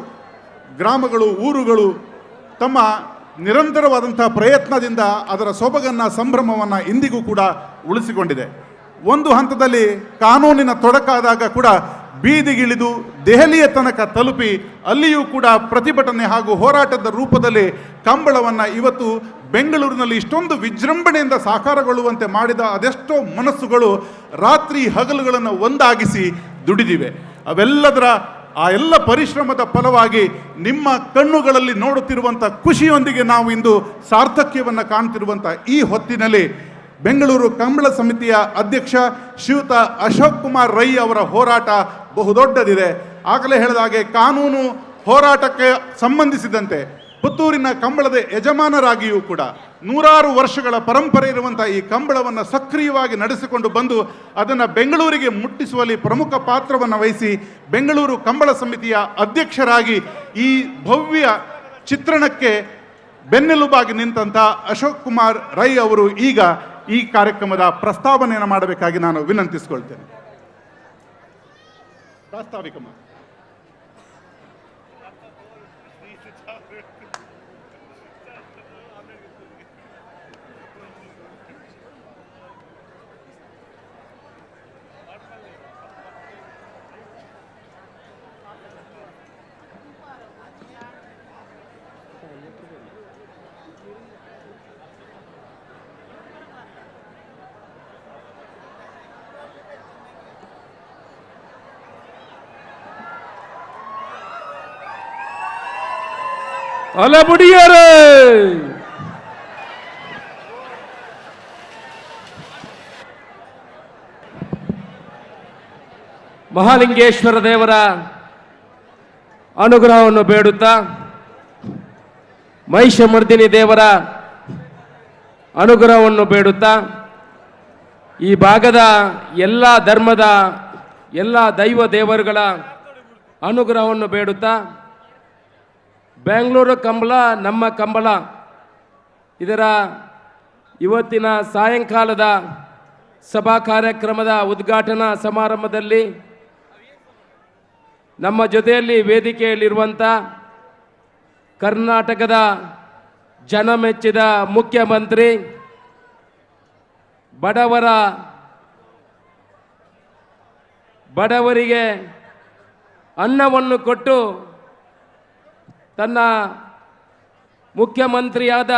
ಗ್ರಾಮಗಳು, ಊರುಗಳು ತಮ್ಮ ನಿರಂತರವಾದಂಥ ಪ್ರಯತ್ನದಿಂದ ಅದರ ಸೊಬಗನ್ನು, ಸಂಭ್ರಮವನ್ನು ಇಂದಿಗೂ ಕೂಡ ಉಳಿಸಿಕೊಂಡಿದೆ. ಒಂದು ಹಂತದಲ್ಲಿ ಕಾನೂನಿನ ತೊಡಕಾದಾಗ ಕೂಡ ಬೀದಿಗಿಳಿದು ದೆಹಲಿಯ ತನಕ ತಲುಪಿ ಅಲ್ಲಿಯೂ ಕೂಡ ಪ್ರತಿಭಟನೆ ಹಾಗೂ ಹೋರಾಟದ ರೂಪದಲ್ಲಿ ಕಂಬಳವನ್ನು ಇವತ್ತು ಬೆಂಗಳೂರಿನಲ್ಲಿ ಇಷ್ಟೊಂದು ವಿಜೃಂಭಣೆಯಿಂದ ಸಾಕಾರಗೊಳ್ಳುವಂತೆ ಮಾಡಿದ ಅದೆಷ್ಟೋ ಮನಸ್ಸುಗಳು ರಾತ್ರಿ ಹಗಲುಗಳನ್ನು ಒಂದಾಗಿಸಿ ದುಡಿದಿವೆ. ಅವೆಲ್ಲದರ ಆ ಎಲ್ಲ ಪರಿಶ್ರಮದ ಫಲವಾಗಿ ನಿಮ್ಮ ಕಣ್ಣುಗಳಲ್ಲಿ ನೋಡುತ್ತಿರುವಂಥ ಖುಷಿಯೊಂದಿಗೆ ನಾವು ಇಂದು ಸಾರ್ಥಕ್ಯವನ್ನು ಕಾಣ್ತಿರುವಂಥ ಈ ಹೊತ್ತಿನಲ್ಲಿ ಬೆಂಗಳೂರು ಕಂಬಳ ಸಮಿತಿಯ ಅಧ್ಯಕ್ಷ ಶ್ರೀಯುತ ಅಶೋಕ್ ಕುಮಾರ್ ರೈ ಅವರ ಹೋರಾಟ ಬಹುದೊಡ್ಡದಿದೆ. ಆಗಲೇ ಹೇಳಿದ ಹಾಗೆ ಕಾನೂನು ಹೋರಾಟಕ್ಕೆ ಸಂಬಂಧಿಸಿದಂತೆ ಪುತ್ತೂರಿನ ಕಂಬಳದ ಯಜಮಾನರಾಗಿಯೂ ಕೂಡ ನೂರಾರು ವರ್ಷಗಳ ಪರಂಪರೆ ಇರುವಂಥ ಈ ಕಂಬಳವನ್ನು ಸಕ್ರಿಯವಾಗಿ ನಡೆಸಿಕೊಂಡು ಬಂದು ಅದನ್ನು ಬೆಂಗಳೂರಿಗೆ ಮುಟ್ಟಿಸುವಲ್ಲಿ ಪ್ರಮುಖ ಪಾತ್ರವನ್ನು ವಹಿಸಿ ಬೆಂಗಳೂರು ಕಂಬಳ ಸಮಿತಿಯ ಅಧ್ಯಕ್ಷರಾಗಿ ಈ ಭವ್ಯ ಚಿತ್ರಣಕ್ಕೆ ಬೆನ್ನೆಲುಬಾಗಿ ನಿಂತಹ ಅಶೋಕ್ ಕುಮಾರ್ ರೈ ಅವರು ಈಗ ಈ ಕಾರ್ಯಕ್ರಮದ ಪ್ರಸ್ತಾವನೆಯನ್ನು ಮಾಡಬೇಕಾಗಿ ನಾನು ವಿನಂತಿಸಿಕೊಳ್ತೇನೆ. ಪ್ರಾಸ್ತಾವಿಕ ಅಲಬುಡಿಯರೇ, ಮಹಾಲಿಂಗೇಶ್ವರ ದೇವರ ಅನುಗ್ರಹವನ್ನು ಬೇಡುತ್ತಾ, ಮಹಿಷಮರ್ದಿನಿ ದೇವರ ಅನುಗ್ರಹವನ್ನು ಬೇಡುತ್ತಾ, ಈ ಭಾಗದ ಎಲ್ಲ ಧರ್ಮದ ಎಲ್ಲ ದೈವ ದೇವರುಗಳ ಅನುಗ್ರಹವನ್ನು ಬೇಡುತ್ತಾ, ಬೆಂಗಳೂರು ಕಂಬಳ ನಮ್ಮ ಕಂಬಳ ಇದರ ಇವತ್ತಿನ ಸಾಯಂಕಾಲದ ಸಭಾ ಕಾರ್ಯಕ್ರಮದ ಉದ್ಘಾಟನಾ ಸಮಾರಂಭದಲ್ಲಿ ನಮ್ಮ ಜೊತೆಯಲ್ಲಿ ವೇದಿಕೆಯಲ್ಲಿರುವಂಥ ಕರ್ನಾಟಕದ ಜನಮೆಚ್ಚಿದ ಮುಖ್ಯಮಂತ್ರಿ, ಬಡವರಿಗೆ ಅನ್ನವನ್ನು ಕೊಟ್ಟು ತನ್ನ ಮುಖ್ಯಮಂತ್ರಿಯಾದ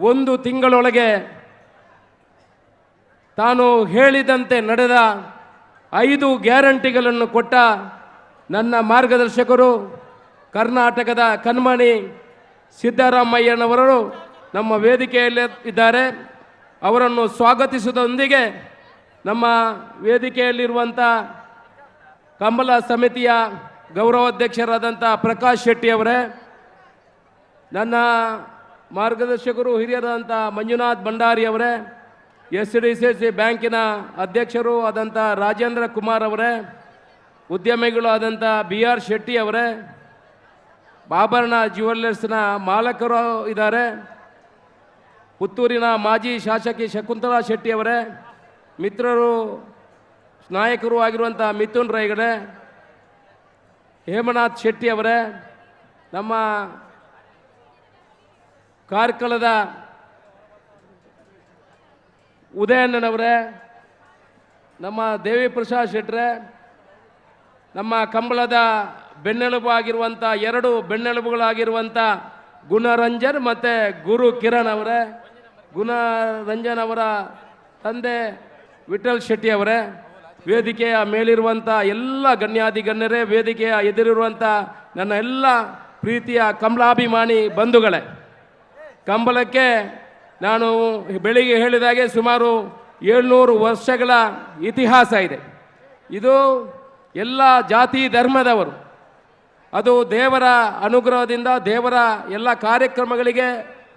1 ತಿಂಗಳೊಳಗೆ ತಾನು ಹೇಳಿದಂತೆ ನಡೆದ 5 ಗ್ಯಾರಂಟಿಗಳನ್ನು ಕೊಟ್ಟ ನನ್ನ ಮಾರ್ಗದರ್ಶಕರು ಕರ್ನಾಟಕದ ಕಣ್ಮಣಿ ಸಿದ್ದರಾಮಯ್ಯನವರು ನಮ್ಮ ವೇದಿಕೆಯಲ್ಲಿ ಇದ್ದಾರೆ. ಅವರನ್ನು ಸ್ವಾಗತಿಸುವುದರೊಂದಿಗೆ ನಮ್ಮ ವೇದಿಕೆಯಲ್ಲಿರುವಂಥ ಕಂಬಳ ಸಮಿತಿಯ ಗೌರವಾಧ್ಯಕ್ಷರಾದಂಥ ಪ್ರಕಾಶ್ ಶೆಟ್ಟಿ ಅವರೇ, ನನ್ನ ಮಾರ್ಗದರ್ಶಕರು ಹಿರಿಯರಾದಂಥ ಮಂಜುನಾಥ್ ಭಂಡಾರಿ ಅವರೇ, SDCC ಬ್ಯಾಂಕಿನ ಅಧ್ಯಕ್ಷರು ಆದಂಥ ರಾಜೇಂದ್ರ ಕುಮಾರ್ ಅವರೇ, ಉದ್ಯಮಿಗಳು ಆದಂಥ BR ಶೆಟ್ಟಿ ಅವರೇ, ಆಭರಣ ಜ್ಯುವೆಲ್ಲರ್ಸ್ನ ಮಾಲಕರು ಇದ್ದಾರೆ, ಪುತ್ತೂರಿನ ಮಾಜಿ ಶಾಸಕಿ ಶಕುಂತಲಾ ಶೆಟ್ಟಿ ಅವರೇ, ಮಿತ್ರರು ನಾಯಕರು ಆಗಿರುವಂಥ ಮಿಥುನ್ ರೈಗಡೆ, ಹೇಮನಾಥ್ ಶೆಟ್ಟಿ ಅವರೇ, ನಮ್ಮ ಕಾರ್ಕಳದ ಉದಯಣ್ಣನವರೇ, ನಮ್ಮ ದೇವಿ ಪ್ರಸಾದ್ ಶೆಟ್ರೆ, ನಮ್ಮ ಕಂಬಳದ ಬೆನ್ನೆಲುಬು ಆಗಿರುವಂಥ 2 ಬೆನ್ನೆಲುಬುಗಳಾಗಿರುವಂಥ ಗುಣರಂಜನ್ ಮತ್ತು ಗುರು ಕಿರಣ್ ಅವರೇ, ಗುಣರಂಜನ್ ಅವರ ತಂದೆ ವಿಠಲ್ ಶೆಟ್ಟಿ ಅವರೇ, ವೇದಿಕೆಯ ಮೇಲಿರುವಂಥ ಎಲ್ಲ ಗಣ್ಯಾಧಿಗಣ್ಯರೇ, ವೇದಿಕೆಯ ಎದುರಿರುವಂಥ ನನ್ನ ಎಲ್ಲ ಪ್ರೀತಿಯ ಕಂಬಳಾಭಿಮಾನಿ ಬಂಧುಗಳೇ, ಕಂಬಳಕ್ಕೆ ನಾನು ಬೆಳಿಗ್ಗೆ ಹೇಳಿದಾಗೆ ಸುಮಾರು 700 ವರ್ಷಗಳ ಇತಿಹಾಸ ಇದೆ. ಇದು ಎಲ್ಲ ಜಾತಿ ಧರ್ಮದವರು, ಅದು ದೇವರ ಅನುಗ್ರಹದಿಂದ ದೇವರ ಎಲ್ಲ ಕಾರ್ಯಕ್ರಮಗಳಿಗೆ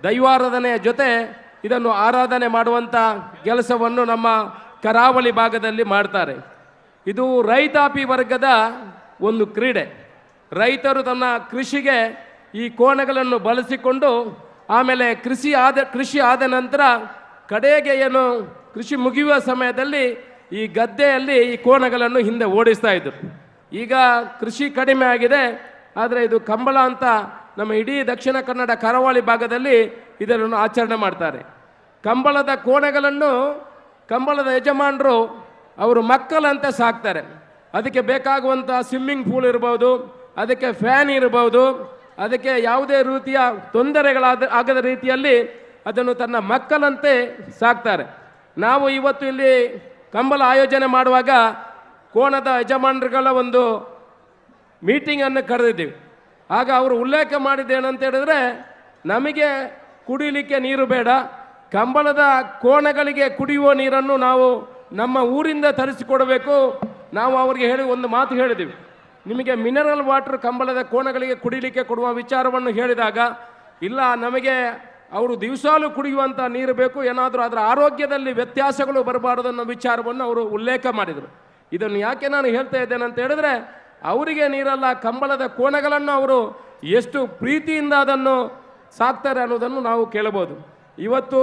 ದೈವಾರಾಧನೆಯ ಜೊತೆ ಇದನ್ನು ಆರಾಧನೆ ಮಾಡುವಂಥ ಕೆಲಸವನ್ನು ನಮ್ಮ ಕರಾವಳಿ ಭಾಗದಲ್ಲಿ ಮಾಡ್ತಾರೆ. ಇದು ರೈತಾಪಿ ವರ್ಗದ ಒಂದು ಕ್ರೀಡೆ. ರೈತರು ತನ್ನ ಕೃಷಿಗೆ ಈ ಕೋಣಗಳನ್ನು ಬಳಸಿಕೊಂಡು ಆಮೇಲೆ ಕೃಷಿ ಆದ ನಂತರ ಕಡೆಗೆ ಏನು ಕೃಷಿ ಮುಗಿಯುವ ಸಮಯದಲ್ಲಿ ಈ ಗದ್ದೆಯಲ್ಲಿ ಈ ಕೋಣಗಳನ್ನು ಹಿಂದೆ ಓಡಿಸ್ತಾ ಇದ್ದರು. ಈಗ ಕೃಷಿ ಕಡಿಮೆ ಆಗಿದೆ, ಆದರೆ ಇದು ಕಂಬಳ ಅಂತ ನಮ್ಮ ಇಡೀ ದಕ್ಷಿಣ ಕನ್ನಡ ಕರಾವಳಿ ಭಾಗದಲ್ಲಿ ಇದನ್ನು ಆಚರಣೆ ಮಾಡ್ತಾರೆ. ಕಂಬಳದ ಕೋಣೆಗಳನ್ನು ಕಂಬಳದ ಯಜಮಾನರು ಅವರು ಮಕ್ಕಳಂತೆ ಸಾಕ್ತಾರೆ. ಅದಕ್ಕೆ ಬೇಕಾಗುವಂಥ ಸ್ವಿಮ್ಮಿಂಗ್ ಪೂಲ್ ಇರ್ಬೋದು, ಅದಕ್ಕೆ ಫ್ಯಾನ್ ಇರ್ಬೋದು, ಅದಕ್ಕೆ ಯಾವುದೇ ರೀತಿಯ ಆಗದ ರೀತಿಯಲ್ಲಿ ಅದನ್ನು ತನ್ನ ಮಕ್ಕಳಂತೆ ಸಾಕ್ತಾರೆ. ನಾವು ಇವತ್ತು ಇಲ್ಲಿ ಕಂಬಳ ಆಯೋಜನೆ ಮಾಡುವಾಗ ಕೋಣದ ಯಜಮಾನರುಗಳ ಒಂದು ಮೀಟಿಂಗನ್ನು ಕರೆದಿದ್ದೀವಿ. ಆಗ ಅವರು ಉಲ್ಲೇಖ ಮಾಡಿದ್ದೇನಂತ ಹೇಳಿದ್ರೆ, ನಮಗೆ ಕುಡಿಲಿಕ್ಕೆ ನೀರು ಬೇಡ, ಕಂಬಳದ ಕೋಣಗಳಿಗೆ ಕುಡಿಯುವ ನೀರನ್ನು ನಾವು ನಮ್ಮ ಊರಿಂದ ತರಿಸಿಕೊಡಬೇಕು. ನಾವು ಅವರಿಗೆ ಒಂದು ಮಾತು ಹೇಳಿದ್ದೀವಿ, ನಿಮಗೆ ಮಿನರಲ್ ವಾಟರ್ ಕಂಬಳದ ಕೋಣಗಳಿಗೆ ಕುಡಿಲಿಕ್ಕೆ ಕೊಡುವ ವಿಚಾರವನ್ನು ಹೇಳಿದಾಗ, ಇಲ್ಲ ನಮಗೆ ಅವರು ದಿವಸಾಲು ಕುಡಿಯುವಂಥ ನೀರು ಬೇಕು, ಏನಾದರೂ ಅದರ ಆರೋಗ್ಯದಲ್ಲಿ ವ್ಯತ್ಯಾಸಗಳು ಬರಬಾರದು ಅನ್ನೋ ವಿಚಾರವನ್ನು ಅವರು ಉಲ್ಲೇಖ ಮಾಡಿದರು. ಇದನ್ನು ಯಾಕೆ ನಾನು ಹೇಳ್ತಾ ಇದ್ದೇನೆ ಅಂತ ಹೇಳಿದ್ರೆ, ಅವರಿಗೆ ನೀರಲ್ಲ, ಕಂಬಳದ ಕೋಣಗಳನ್ನು ಅವರು ಎಷ್ಟು ಪ್ರೀತಿಯಿಂದ ಅದನ್ನು ಸಾಕ್ತಾರೆ ಅನ್ನೋದನ್ನು ನಾವು ಕೇಳಬಹುದು. ಇವತ್ತು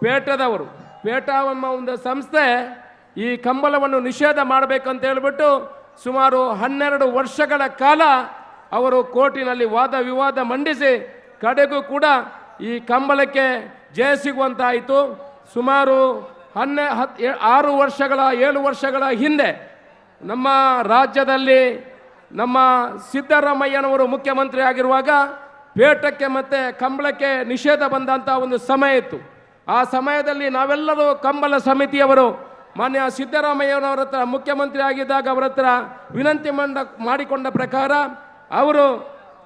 ಪೇಟದವರು, ಪೇಟವೆಂಬ ಒಂದು ಸಂಸ್ಥೆ ಈ ಕಂಬಳವನ್ನು ನಿಷೇಧ ಮಾಡಬೇಕಂತ ಹೇಳಿಬಿಟ್ಟು ಸುಮಾರು 12 ವರ್ಷಗಳ ಕಾಲ ಅವರು ಕೋರ್ಟಿನಲ್ಲಿ ವಾದ ವಿವಾದ ಮಂಡಿಸಿ ಕಡೆಗೂ ಕೂಡ ಈ ಕಂಬಳಕ್ಕೆ ಜಯ ಸಿಗುವಂತಾಯಿತು. ಸುಮಾರು 7 ವರ್ಷಗಳ ಹಿಂದೆ ನಮ್ಮ ರಾಜ್ಯದಲ್ಲಿ ನಮ್ಮ ಸಿದ್ದರಾಮಯ್ಯನವರು ಮುಖ್ಯಮಂತ್ರಿ ಆಗಿರುವಾಗ ಪೇಟಕ್ಕೆ ಮತ್ತು ಕಂಬಳಕ್ಕೆ ನಿಷೇಧ ಬಂದಂಥ ಒಂದು ಸಮಯ ಇತ್ತು. ಆ ಸಮಯದಲ್ಲಿ ನಾವೆಲ್ಲರೂ ಕಂಬಳ ಸಮಿತಿಯವರು ಮಾನ್ಯ ಸಿದ್ದರಾಮಯ್ಯನವರ ಹತ್ರ ಮುಖ್ಯಮಂತ್ರಿ ಆಗಿದ್ದಾಗ ಅವರ ಹತ್ರ ವಿನಂತಿ ಮಾಡಿಕೊಂಡ ಪ್ರಕಾರ ಅವರು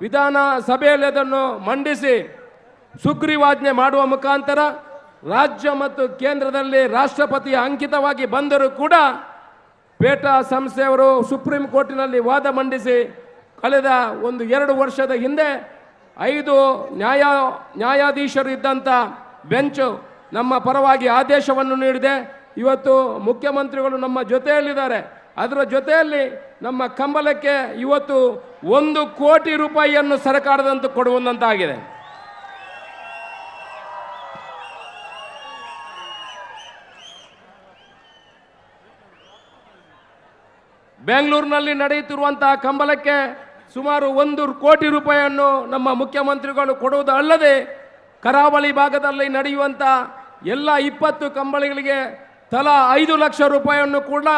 ವಿಧಾನಸಭೆಯಲ್ಲಿ ಅದನ್ನು ಮಂಡಿಸಿ ಸುಗ್ರೀವಾಜ್ಞೆ ಮಾಡುವ ಮುಖಾಂತರ ರಾಜ್ಯ ಮತ್ತು ಕೇಂದ್ರದಲ್ಲಿ ರಾಷ್ಟ್ರಪತಿಯ ಅಂಕಿತವಾಗಿ ಬಂದರೂ ಕೂಡ ಪೇಟಾ ಸಂಸ್ಥೆಯವರು ಸುಪ್ರೀಂ ಕೋರ್ಟಿನಲ್ಲಿ ವಾದ ಮಂಡಿಸಿ ಕಳೆದ 2 ವರ್ಷದ ಹಿಂದೆ 5 ನ್ಯಾಯಾಧೀಶರು ಇದ್ದಂಥ ಬೆಂಚು ನಮ್ಮ ಪರವಾಗಿ ಆದೇಶವನ್ನು ನೀಡಿದೆ. ಇವತ್ತು ಮುಖ್ಯಮಂತ್ರಿಗಳು ನಮ್ಮ ಜೊತೆಯಲ್ಲಿದ್ದಾರೆ. ಅದರ ಜೊತೆಯಲ್ಲಿ ನಮ್ಮ ಕಂಬಳಕ್ಕೆ ಇವತ್ತು 1 ಕೋಟಿ ರೂಪಾಯಿಯನ್ನು ಸರ್ಕಾರದಂತೂ ಕೊಡುವಂತಾಗಿದೆ. ಬೆಂಗಳೂರಿನಲ್ಲಿ ನಡೆಯುತ್ತಿರುವಂತಹ ಕಂಬಳಕ್ಕೆ ಸುಮಾರು 1 ಕೋಟಿ ರೂಪಾಯಿಯನ್ನು ನಮ್ಮ ಮುಖ್ಯಮಂತ್ರಿಗಳು ಕೊಡುವುದು ಅಲ್ಲದೆ ಕರಾವಳಿ ಭಾಗದಲ್ಲಿ ನಡೆಯುವಂಥ ಎಲ್ಲ 20 ಕಂಬಳಿಗಳಿಗೆ ತಲಾ 5 ಲಕ್ಷ ರೂಪಾಯಿಯನ್ನು ಕೂಡ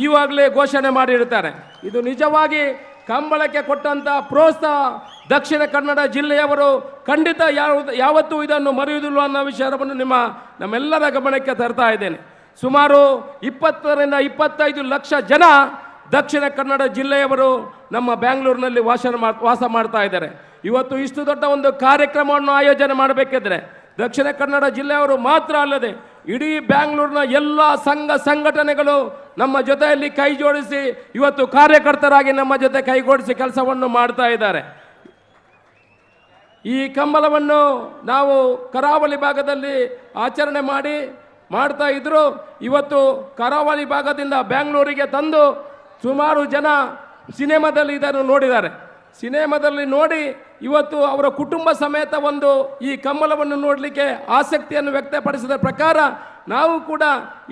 ಈವಾಗಲೇ ಘೋಷಣೆ ಮಾಡಿರ್ತಾರೆ. ಇದು ನಿಜವಾಗಿ ಕಂಬಳಕ್ಕೆ ಕೊಟ್ಟಂಥ ಪ್ರೋತ್ಸಾಹ ದಕ್ಷಿಣ ಕನ್ನಡ ಜಿಲ್ಲೆಯವರು ಖಂಡಿತ ಯಾವತ್ತೂ ಇದನ್ನು ಮರೆಯುವುದಿಲ್ಲ ಅನ್ನೋ ವಿಚಾರವನ್ನು ನಮ್ಮೆಲ್ಲರ ಗಮನಕ್ಕೆ ತರ್ತಾ ಇದ್ದೇನೆ. ಸುಮಾರು 20ರಿಂದ 25 ಲಕ್ಷ ಜನ ದಕ್ಷಿಣ ಕನ್ನಡ ಜಿಲ್ಲೆಯವರು ನಮ್ಮ ಬೆಂಗಳೂರಿನಲ್ಲಿ ವಾಸ ಮಾಡ್ತಾ ಇದ್ದಾರೆ. ಇವತ್ತು ಇಷ್ಟು ದೊಡ್ಡ ಒಂದು ಕಾರ್ಯಕ್ರಮವನ್ನು ಆಯೋಜನೆ ಮಾಡಬೇಕಿದ್ರೆ ದಕ್ಷಿಣ ಕನ್ನಡ ಜಿಲ್ಲೆಯವರು ಮಾತ್ರ ಅಲ್ಲದೆ ಇಡೀ ಬೆಂಗಳೂರಿನ ಎಲ್ಲ ಸಂಘಟನೆಗಳು ನಮ್ಮ ಜೊತೆಯಲ್ಲಿ ಕೈ ಜೋಡಿಸಿ ಇವತ್ತು ಕಾರ್ಯಕರ್ತರಾಗಿ ನಮ್ಮ ಜೊತೆ ಕೈಗೂಡಿಸಿ ಕೆಲಸವನ್ನು ಮಾಡ್ತಾ ಇದ್ದಾರೆ. ಈ ಕಂಬಳವನ್ನು ನಾವು ಕರಾವಳಿ ಭಾಗದಲ್ಲಿ ಆಚರಣೆ ಮಾಡ್ತಾ ಇದ್ರು. ಇವತ್ತು ಕರಾವಳಿ ಭಾಗದಿಂದ ಬೆಂಗಳೂರಿಗೆ ತಂದು ಸುಮಾರು ಜನ ಸಿನಿಮಾದಲ್ಲಿ ಇದನ್ನು ನೋಡಿದ್ದಾರೆ. ಸಿನಿಮಾದಲ್ಲಿ ನೋಡಿ ಇವತ್ತು ಅವರ ಕುಟುಂಬ ಸಮೇತ ಈ ಕಂಬಳವನ್ನು ನೋಡಲಿಕ್ಕೆ ಆಸಕ್ತಿಯನ್ನು ವ್ಯಕ್ತಪಡಿಸಿದ ಪ್ರಕಾರ ನಾವು ಕೂಡ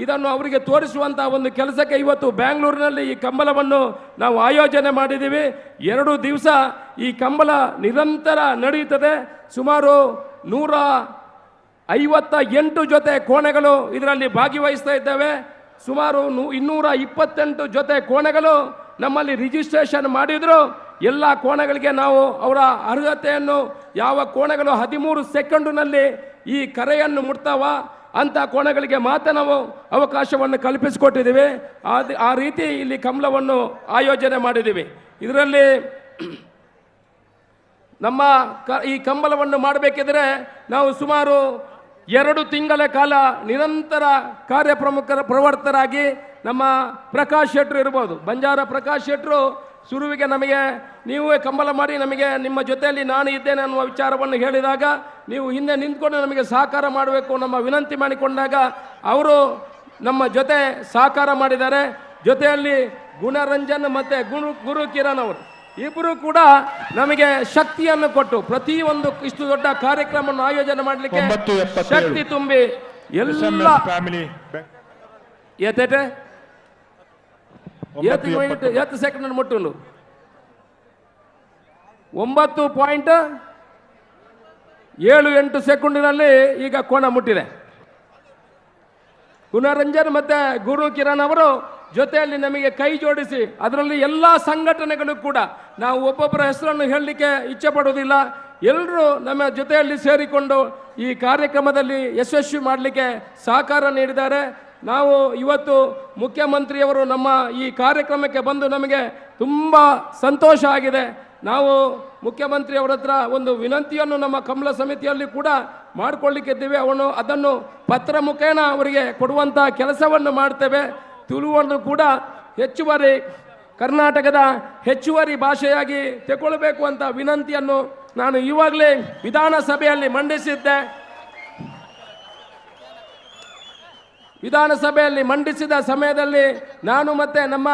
ಇದನ್ನು ಅವರಿಗೆ ತೋರಿಸುವಂಥ ಒಂದು ಕೆಲಸಕ್ಕೆ ಇವತ್ತು ಬೆಂಗಳೂರಿನಲ್ಲಿ ಈ ಕಂಬಳವನ್ನು ನಾವು ಆಯೋಜನೆ ಮಾಡಿದ್ದೀವಿ. 2 ದಿವಸ ಈ ಕಂಬಳ ನಿರಂತರ ನಡೆಯುತ್ತದೆ. ಸುಮಾರು 158 ಜೊತೆ ಕೋಣೆಗಳು ಇದರಲ್ಲಿ ಭಾಗವಹಿಸ್ತಾ ಇದ್ದಾವೆ. ಸುಮಾರು 228 ಜೊತೆ ಕೋಣೆಗಳು ನಮ್ಮಲ್ಲಿ ರಿಜಿಸ್ಟ್ರೇಷನ್ ಮಾಡಿದ್ರು. ಎಲ್ಲ ಕೋಣೆಗಳಿಗೆ ನಾವು ಅವರ ಅರ್ಹತೆಯನ್ನು ಯಾವ ಕೋಣೆಗಳು 13 ಸೆಕೆಂಡಿನಲ್ಲಿ ಈ ಕರೆಯನ್ನು ಮುಟ್ತಾವ ಅಂಥ ಕೋಣೆಗಳಿಗೆ ಮಾತ್ರ ನಾವು ಅವಕಾಶವನ್ನು ಕಲ್ಪಿಸಿಕೊಟ್ಟಿದ್ದೀವಿ. ಆ ರೀತಿ ಇಲ್ಲಿ ಕಂಬಳವನ್ನು ಆಯೋಜನೆ ಮಾಡಿದ್ದೀವಿ. ಇದರಲ್ಲಿ ನಮ್ಮ ಈ ಕಂಬಳವನ್ನು ಮಾಡಬೇಕಿದ್ರೆ ನಾವು ಸುಮಾರು 2 ತಿಂಗಳ ಕಾಲ ನಿರಂತರ ಪ್ರವರ್ತರಾಗಿ ನಮ್ಮ ಪ್ರಕಾಶ್ ಶೆಟ್ಟರು ಇರ್ಬೋದು, ಬಂಜಾರ ಪ್ರಕಾಶ್ ಶೆಟ್ಟರು ಶುರುವಿಗೆ ನಮಗೆ ನೀವೇ ಕಂಬಳ ಮಾಡಿ ನಮಗೆ ನಿಮ್ಮ ಜೊತೆಯಲ್ಲಿ ನಾನು ಇದ್ದೇನೆ ಅನ್ನುವ ವಿಚಾರವನ್ನು ಹೇಳಿದಾಗ ನೀವು ಹಿಂದೆ ನಿಂತ್ಕೊಂಡು ನಮಗೆ ಸಹಕಾರ ಮಾಡಬೇಕು ನಮ್ಮ ವಿನಂತಿ ಮಾಡಿಕೊಂಡಾಗ ಅವರು ನಮ್ಮ ಜೊತೆ ಸಹಕಾರ ಮಾಡಿದ್ದಾರೆ. ಜೊತೆಯಲ್ಲಿ ಗುಣರಂಜನ್ ಮತ್ತು ಗುರು ಕಿರಣ್ ಅವರು ಇಬ್ಬರು ಕೂಡ ನಮಗೆ ಶಕ್ತಿಯನ್ನು ಕೊಟ್ಟು ಪ್ರತಿಯೊಂದು ಇಷ್ಟು ದೊಡ್ಡ ಕಾರ್ಯಕ್ರಮವನ್ನು ಆಯೋಜನೆ ಮಾಡಲಿಕ್ಕೆ ಶಕ್ತಿ ತುಂಬಿ ಎಲ್ಲ ಎತ್ತು ಸೆಕೆಂಡ್ ಮುಟ್ಟಲು 9.78 ಸೆಕೆಂಡಿನಲ್ಲಿ ಈಗ ಕೋಣ ಮುಟ್ಟಿದೆ. ಗುಣರಂಜನ್ ಮತ್ತು ಗುರು ಕಿರಣ್ ಅವರು ಜೊತೆಯಲ್ಲಿ ನಮಗೆ ಕೈ ಜೋಡಿಸಿ ಅದರಲ್ಲಿ ಎಲ್ಲ ಸಂಘಟನೆಗಳು ಕೂಡ ನಾವು ಒಬ್ಬೊಬ್ಬರ ಹೆಸರನ್ನು ಹೇಳಲಿಕ್ಕೆ ಇಚ್ಛೆ ಪಡುವುದಿಲ್ಲ. ಎಲ್ಲರೂ ನಮ್ಮ ಜೊತೆಯಲ್ಲಿ ಸೇರಿಕೊಂಡು ಈ ಕಾರ್ಯಕ್ರಮದಲ್ಲಿ ಯಶಸ್ವಿ ಮಾಡಲಿಕ್ಕೆ ಸಹಕಾರ ನೀಡಿದ್ದಾರೆ. ನಾವು ಇವತ್ತು ಮುಖ್ಯಮಂತ್ರಿಯವರು ನಮ್ಮ ಈ ಕಾರ್ಯಕ್ರಮಕ್ಕೆ ಬಂದು ನಮಗೆ ತುಂಬ ಸಂತೋಷ ಆಗಿದೆ. ನಾವು ಮುಖ್ಯಮಂತ್ರಿಯವರ ಹತ್ರ ಒಂದು ವಿನಂತಿಯನ್ನು ನಮ್ಮ ಕಂಬಳ ಸಮಿತಿಯಲ್ಲಿ ಕೂಡ ಮಾಡಿಕೊಳ್ಳಿಕ್ಕಿದ್ದೀವಿ. ಅದನ್ನು ಪತ್ರ ಮುಖೇನ ಅವರಿಗೆ ಕೊಡುವಂಥ ಕೆಲಸವನ್ನು ಮಾಡ್ತೇವೆ. ತುಳುವನ್ನು ಕೂಡ ಕರ್ನಾಟಕದ ಹೆಚ್ಚುವರಿ ಭಾಷೆಯಾಗಿ ತಗೊಳ್ಬೇಕು ಅಂತ ವಿನಂತಿಯನ್ನು ನಾನು ಇವಾಗಲೇ ವಿಧಾನಸಭೆಯಲ್ಲಿ ಮಂಡಿಸಿದ್ದೆ. ವಿಧಾನಸಭೆಯಲ್ಲಿ ಮಂಡಿಸಿದ ಸಮಯದಲ್ಲಿ ನಾನು ಮತ್ತೆ ನಮ್ಮ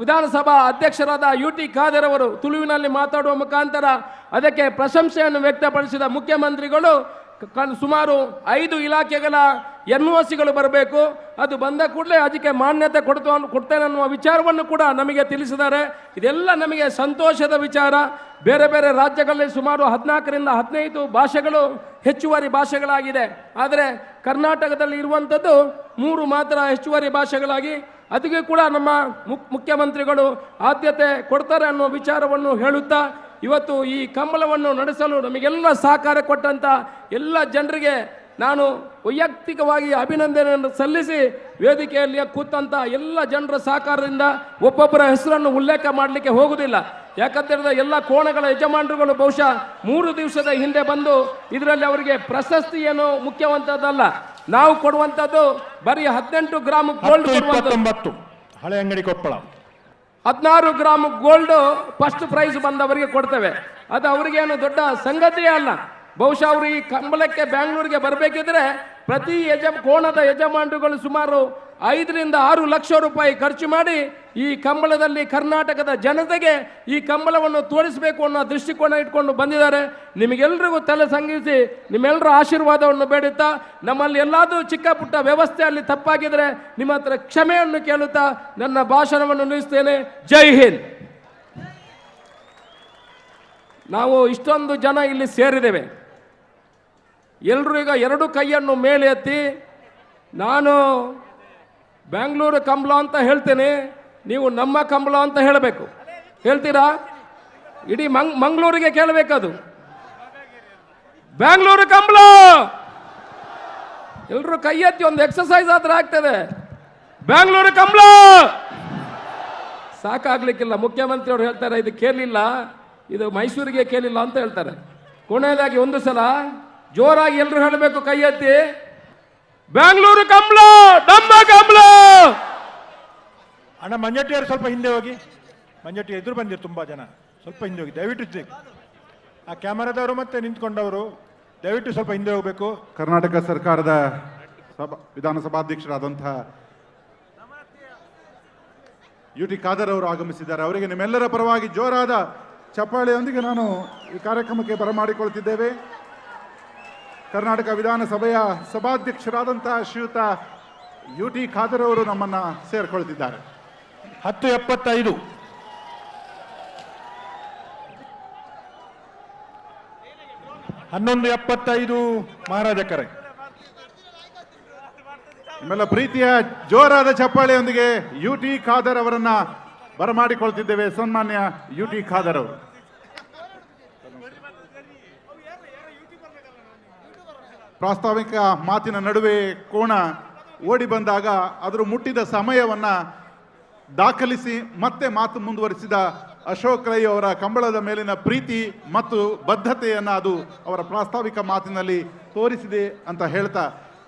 ವಿಧಾನಸಭಾ ಅಧ್ಯಕ್ಷರಾದ UT ಖಾದರ್ ಅವರು ತುಳುವಿನಲ್ಲಿ ಮಾತಾಡುವ ಮುಖಾಂತರ ಅದಕ್ಕೆ ಪ್ರಶಂಸೆಯನ್ನು ವ್ಯಕ್ತಪಡಿಸಿದ ಮುಖ್ಯಮಂತ್ರಿಗಳು ಸುಮಾರು 5 ಇಲಾಖೆಗಳ NOCಗಳು ಬರಬೇಕು, ಅದು ಬಂದ ಕೂಡಲೇ ಅದಕ್ಕೆ ಮಾನ್ಯತೆ ಕೊಡ್ತೇನೆ ಅನ್ನುವ ವಿಚಾರವನ್ನು ಕೂಡ ನಮಗೆ ತಿಳಿಸಿದ್ದಾರೆ. ಇದೆಲ್ಲ ನಮಗೆ ಸಂತೋಷದ ವಿಚಾರ. ಬೇರೆ ಬೇರೆ ರಾಜ್ಯಗಳಲ್ಲಿ ಸುಮಾರು 14ರಿಂದ 15 ಭಾಷೆಗಳು ಹೆಚ್ಚುವರಿ ಭಾಷೆಗಳಾಗಿದೆ. ಆದರೆ ಕರ್ನಾಟಕದಲ್ಲಿ ಇರುವಂಥದ್ದು 3 ಮಾತ್ರ ಹೆಚ್ಚುವರಿ ಭಾಷೆಗಳಾಗಿ ಅದಕ್ಕೆ ಕೂಡ ನಮ್ಮ ಮುಖ್ಯಮಂತ್ರಿಗಳು ಆದ್ಯತೆ ಕೊಡ್ತಾರೆ ಅನ್ನೋ ವಿಚಾರವನ್ನು ಹೇಳುತ್ತಾ ಇವತ್ತು ಈ ಕಂಬಳವನ್ನು ನಡೆಸಲು ನಮಗೆಲ್ಲ ಸಹಕಾರ ಕೊಟ್ಟಂಥ ಎಲ್ಲ ಜನರಿಗೆ ನಾನು ವೈಯಕ್ತಿಕವಾಗಿ ಅಭಿನಂದನೆಯನ್ನು ಸಲ್ಲಿಸಿ ವೇದಿಕೆಯಲ್ಲಿ ಕೂತಂಥ ಎಲ್ಲ ಜನರ ಸಹಕಾರದಿಂದ ಒಬ್ಬೊಬ್ಬರ ಹೆಸರನ್ನು ಉಲ್ಲೇಖ ಮಾಡಲಿಕ್ಕೆ ಹೋಗುವುದಿಲ್ಲ. ಯಾಕಂತೇಳಿದ್ರೆ ಎಲ್ಲ ಕೋಣಗಳ ಯಜಮಾನರುಗಳು ಬಹುಶಃ 3 ದಿವಸದ ಹಿಂದೆ ಬಂದು ಇದರಲ್ಲಿ ಅವರಿಗೆ ಪ್ರಶಸ್ತಿ ಏನು ಮುಖ್ಯವಂತದ್ದಲ್ಲ. ನಾವು ಕೊಡುವಂಥದ್ದು ಬರೀ 18 ಗ್ರಾಮ್ ಗೋಲ್ಡ್ ಕೊಡುವಂಥದ್ದು. ಹಳೆ ಅಂಗಡಿ Koppal 16 gram gold first prize ಬಂದವರಿಗೆ ಕೊಡ್ತೇವೆ. ಅದು ಅವರಿಗೇನು ದೊಡ್ಡ ಸಂಗತಿಯೇ ಅಲ್ಲ. ಬಹುಶಃ ಅವರು ಈ ಕಂಬಳಕ್ಕೆ ಬೆಂಗಳೂರಿಗೆ ಬರಬೇಕಿದ್ರೆ ಪ್ರತಿ ಕೋಣದ ಯಜಮಾನರುಗಳು ಸುಮಾರು 5 ರಿಂದ 6 ಲಕ್ಷ ರೂಪಾಯಿ ಖರ್ಚು ಮಾಡಿ ಈ ಕಂಬಳದಲ್ಲಿ ಕರ್ನಾಟಕದ ಜನತೆಗೆ ಈ ಕಂಬಳವನ್ನು ತೋರಿಸಬೇಕು ಅನ್ನೋ ದೃಷ್ಟಿಕೋನ ಇಟ್ಕೊಂಡು ಬಂದಿದ್ದಾರೆ. ನಿಮಗೆಲ್ಲರಿಗೂ ತಲೆ ಸಂಗಿಸಿ ನಿಮ್ಮೆಲ್ಲರ ಆಶೀರ್ವಾದವನ್ನು ಬೇಡುತ್ತಾ, ನಮ್ಮಲ್ಲಿ ಎಲ್ಲಾದರೂ ಚಿಕ್ಕ ಪುಟ್ಟ ವ್ಯವಸ್ಥೆಯಲ್ಲಿ ತಪ್ಪಾಗಿದ್ರೆ ನಿಮ್ಮ ಹತ್ರ ಕ್ಷಮೆಯನ್ನು ಕೇಳುತ್ತಾ ನನ್ನ ಭಾಷಣವನ್ನು ನಿಲ್ಲಿಸ್ತೇನೆ. ಜೈ ಹಿಂದ್. ನಾವು ಇಷ್ಟೊಂದು ಜನ ಇಲ್ಲಿ ಸೇರಿದ್ದೇವೆ. ಎಲ್ಲರೂ ಈಗ 2 ಕೈಯನ್ನು ಮೇಲೆ ಎತ್ತಿ ನಾನು ಬೆಂಗಳೂರು ಕಂಬಳ ಅಂತ ಹೇಳ್ತೇನೆ, ನೀವು ನಮ್ಮ ಕಂಬಳ ಅಂತ ಹೇಳಬೇಕು. ಹೇಳ್ತೀರಾ? ಇಡೀ ಮಂಗಳೂರಿಗೆ ಕೇಳಬೇಕದು. ಬೆಂಗಳೂರು ಕಂಬಳ. ಎಲ್ಲರೂ ಕೈ ಎತ್ತಿ ಒಂದು ಎಕ್ಸರ್ಸೈಸ್ ಆದ್ರೆ ಆಗ್ತದೆ. ಬೆಂಗಳೂರು ಕಂಬಳ. ಸಾಕಾಗ್ಲಿಕ್ಕಿಲ್ಲ. ಮುಖ್ಯಮಂತ್ರಿ ಅವರು ಹೇಳ್ತಾರೆ ಇದು ಕೇಳಲಿಲ್ಲ, ಇದು ಮೈಸೂರಿಗೆ ಕೇಳಿಲ್ಲ ಅಂತ ಹೇಳ್ತಾರೆ. ಕೊನೆಯದಾಗಿ ಒಂದು ಸಲ ಜೋರಾಗಿ ಎಲ್ಲರೂ ಹೇಳಬೇಕು ಕೈ ಎತ್ತಿ, ಬೆಂಗಳೂರು ಕಂಬಳ ನಮ್ಮ ಕಂಬಳ. ಅಣ್ಣ ಮಂಜಟ್ಟಿಯವರು ಸ್ವಲ್ಪ ಹಿಂದೆ ಹೋಗಿ. ಮಂಜಟ್ಟಿ ಎದುರು ಬಂದಿರು ತುಂಬಾ ಜನ, ಸ್ವಲ್ಪ ಹಿಂದೆ ಹೋಗಿ ದಯವಿಟ್ಟು. ಆ ಕ್ಯಾಮರಾದವರು ಮತ್ತೆ ನಿಂತ್ಕೊಂಡವರು ದಯವಿಟ್ಟು ಸ್ವಲ್ಪ ಹಿಂದೆ ಹೋಗಬೇಕು. ಕರ್ನಾಟಕ ಸರ್ಕಾರದ ವಿಧಾನಸಭಾಧ್ಯಕ್ಷರಾದಂತಹ UT ಖಾದರ್ ಅವರು ಆಗಮಿಸಿದ್ದಾರೆ. ಅವರಿಗೆ ನಿಮ್ಮೆಲ್ಲರ ಪರವಾಗಿ ಜೋರಾದ ಚಪ್ಪಾಳೆಯೊಂದಿಗೆ ನಾನು ಈ ಕಾರ್ಯಕ್ರಮಕ್ಕೆ ಬರಮಾಡಿಕೊಳ್ತಿದ್ದೇವೆ. ಕರ್ನಾಟಕ ವಿಧಾನಸಭೆಯ ಸಭಾಧ್ಯಕ್ಷರಾದಂತಹ ಶ್ರೀಯುತ UT ಖಾದರ್ ಅವರು ನಮ್ಮನ್ನ ಸೇರ್ಕೊಳ್ತಿದ್ದಾರೆ. 10:75 11:75 ಮಹಾರಾಜ ಕರೆ. ನಿಮ್ಮೆಲ್ಲ ಪ್ರೀತಿಯ ಜೋರಾದ ಚಪ್ಪಾಳೆಯೊಂದಿಗೆ UT ಖಾದರ್ ಅವರನ್ನ ಬರಮಾಡಿಕೊಳ್ತಿದ್ದೇವೆ. ಸನ್ಮಾನ್ಯ UT ಖಾದರ್ ಅವರು ಪ್ರಾಸ್ತಾವಿಕ ಮಾತಿನ ನಡುವೆ ಕೋಣ ಓಡಿ ಬಂದಾಗ ಅದರ ಮುಟ್ಟಿದ ಸಮಯವನ್ನ ದಾಖಲಿಸಿ ಮತ್ತೆ ಮಾತು ಮುಂದುವರಿಸಿದ ಅಶೋಕ್ ರೈ ಅವರ ಕಂಬಳದ ಮೇಲಿನ ಪ್ರೀತಿ ಮತ್ತು ಬದ್ಧತೆಯನ್ನು ಅದು ಅವರ ಪ್ರಾಸ್ತಾವಿಕ ಮಾತಿನಲ್ಲಿ ತೋರಿಸಿದೆ ಅಂತ ಹೇಳ್ತಾ,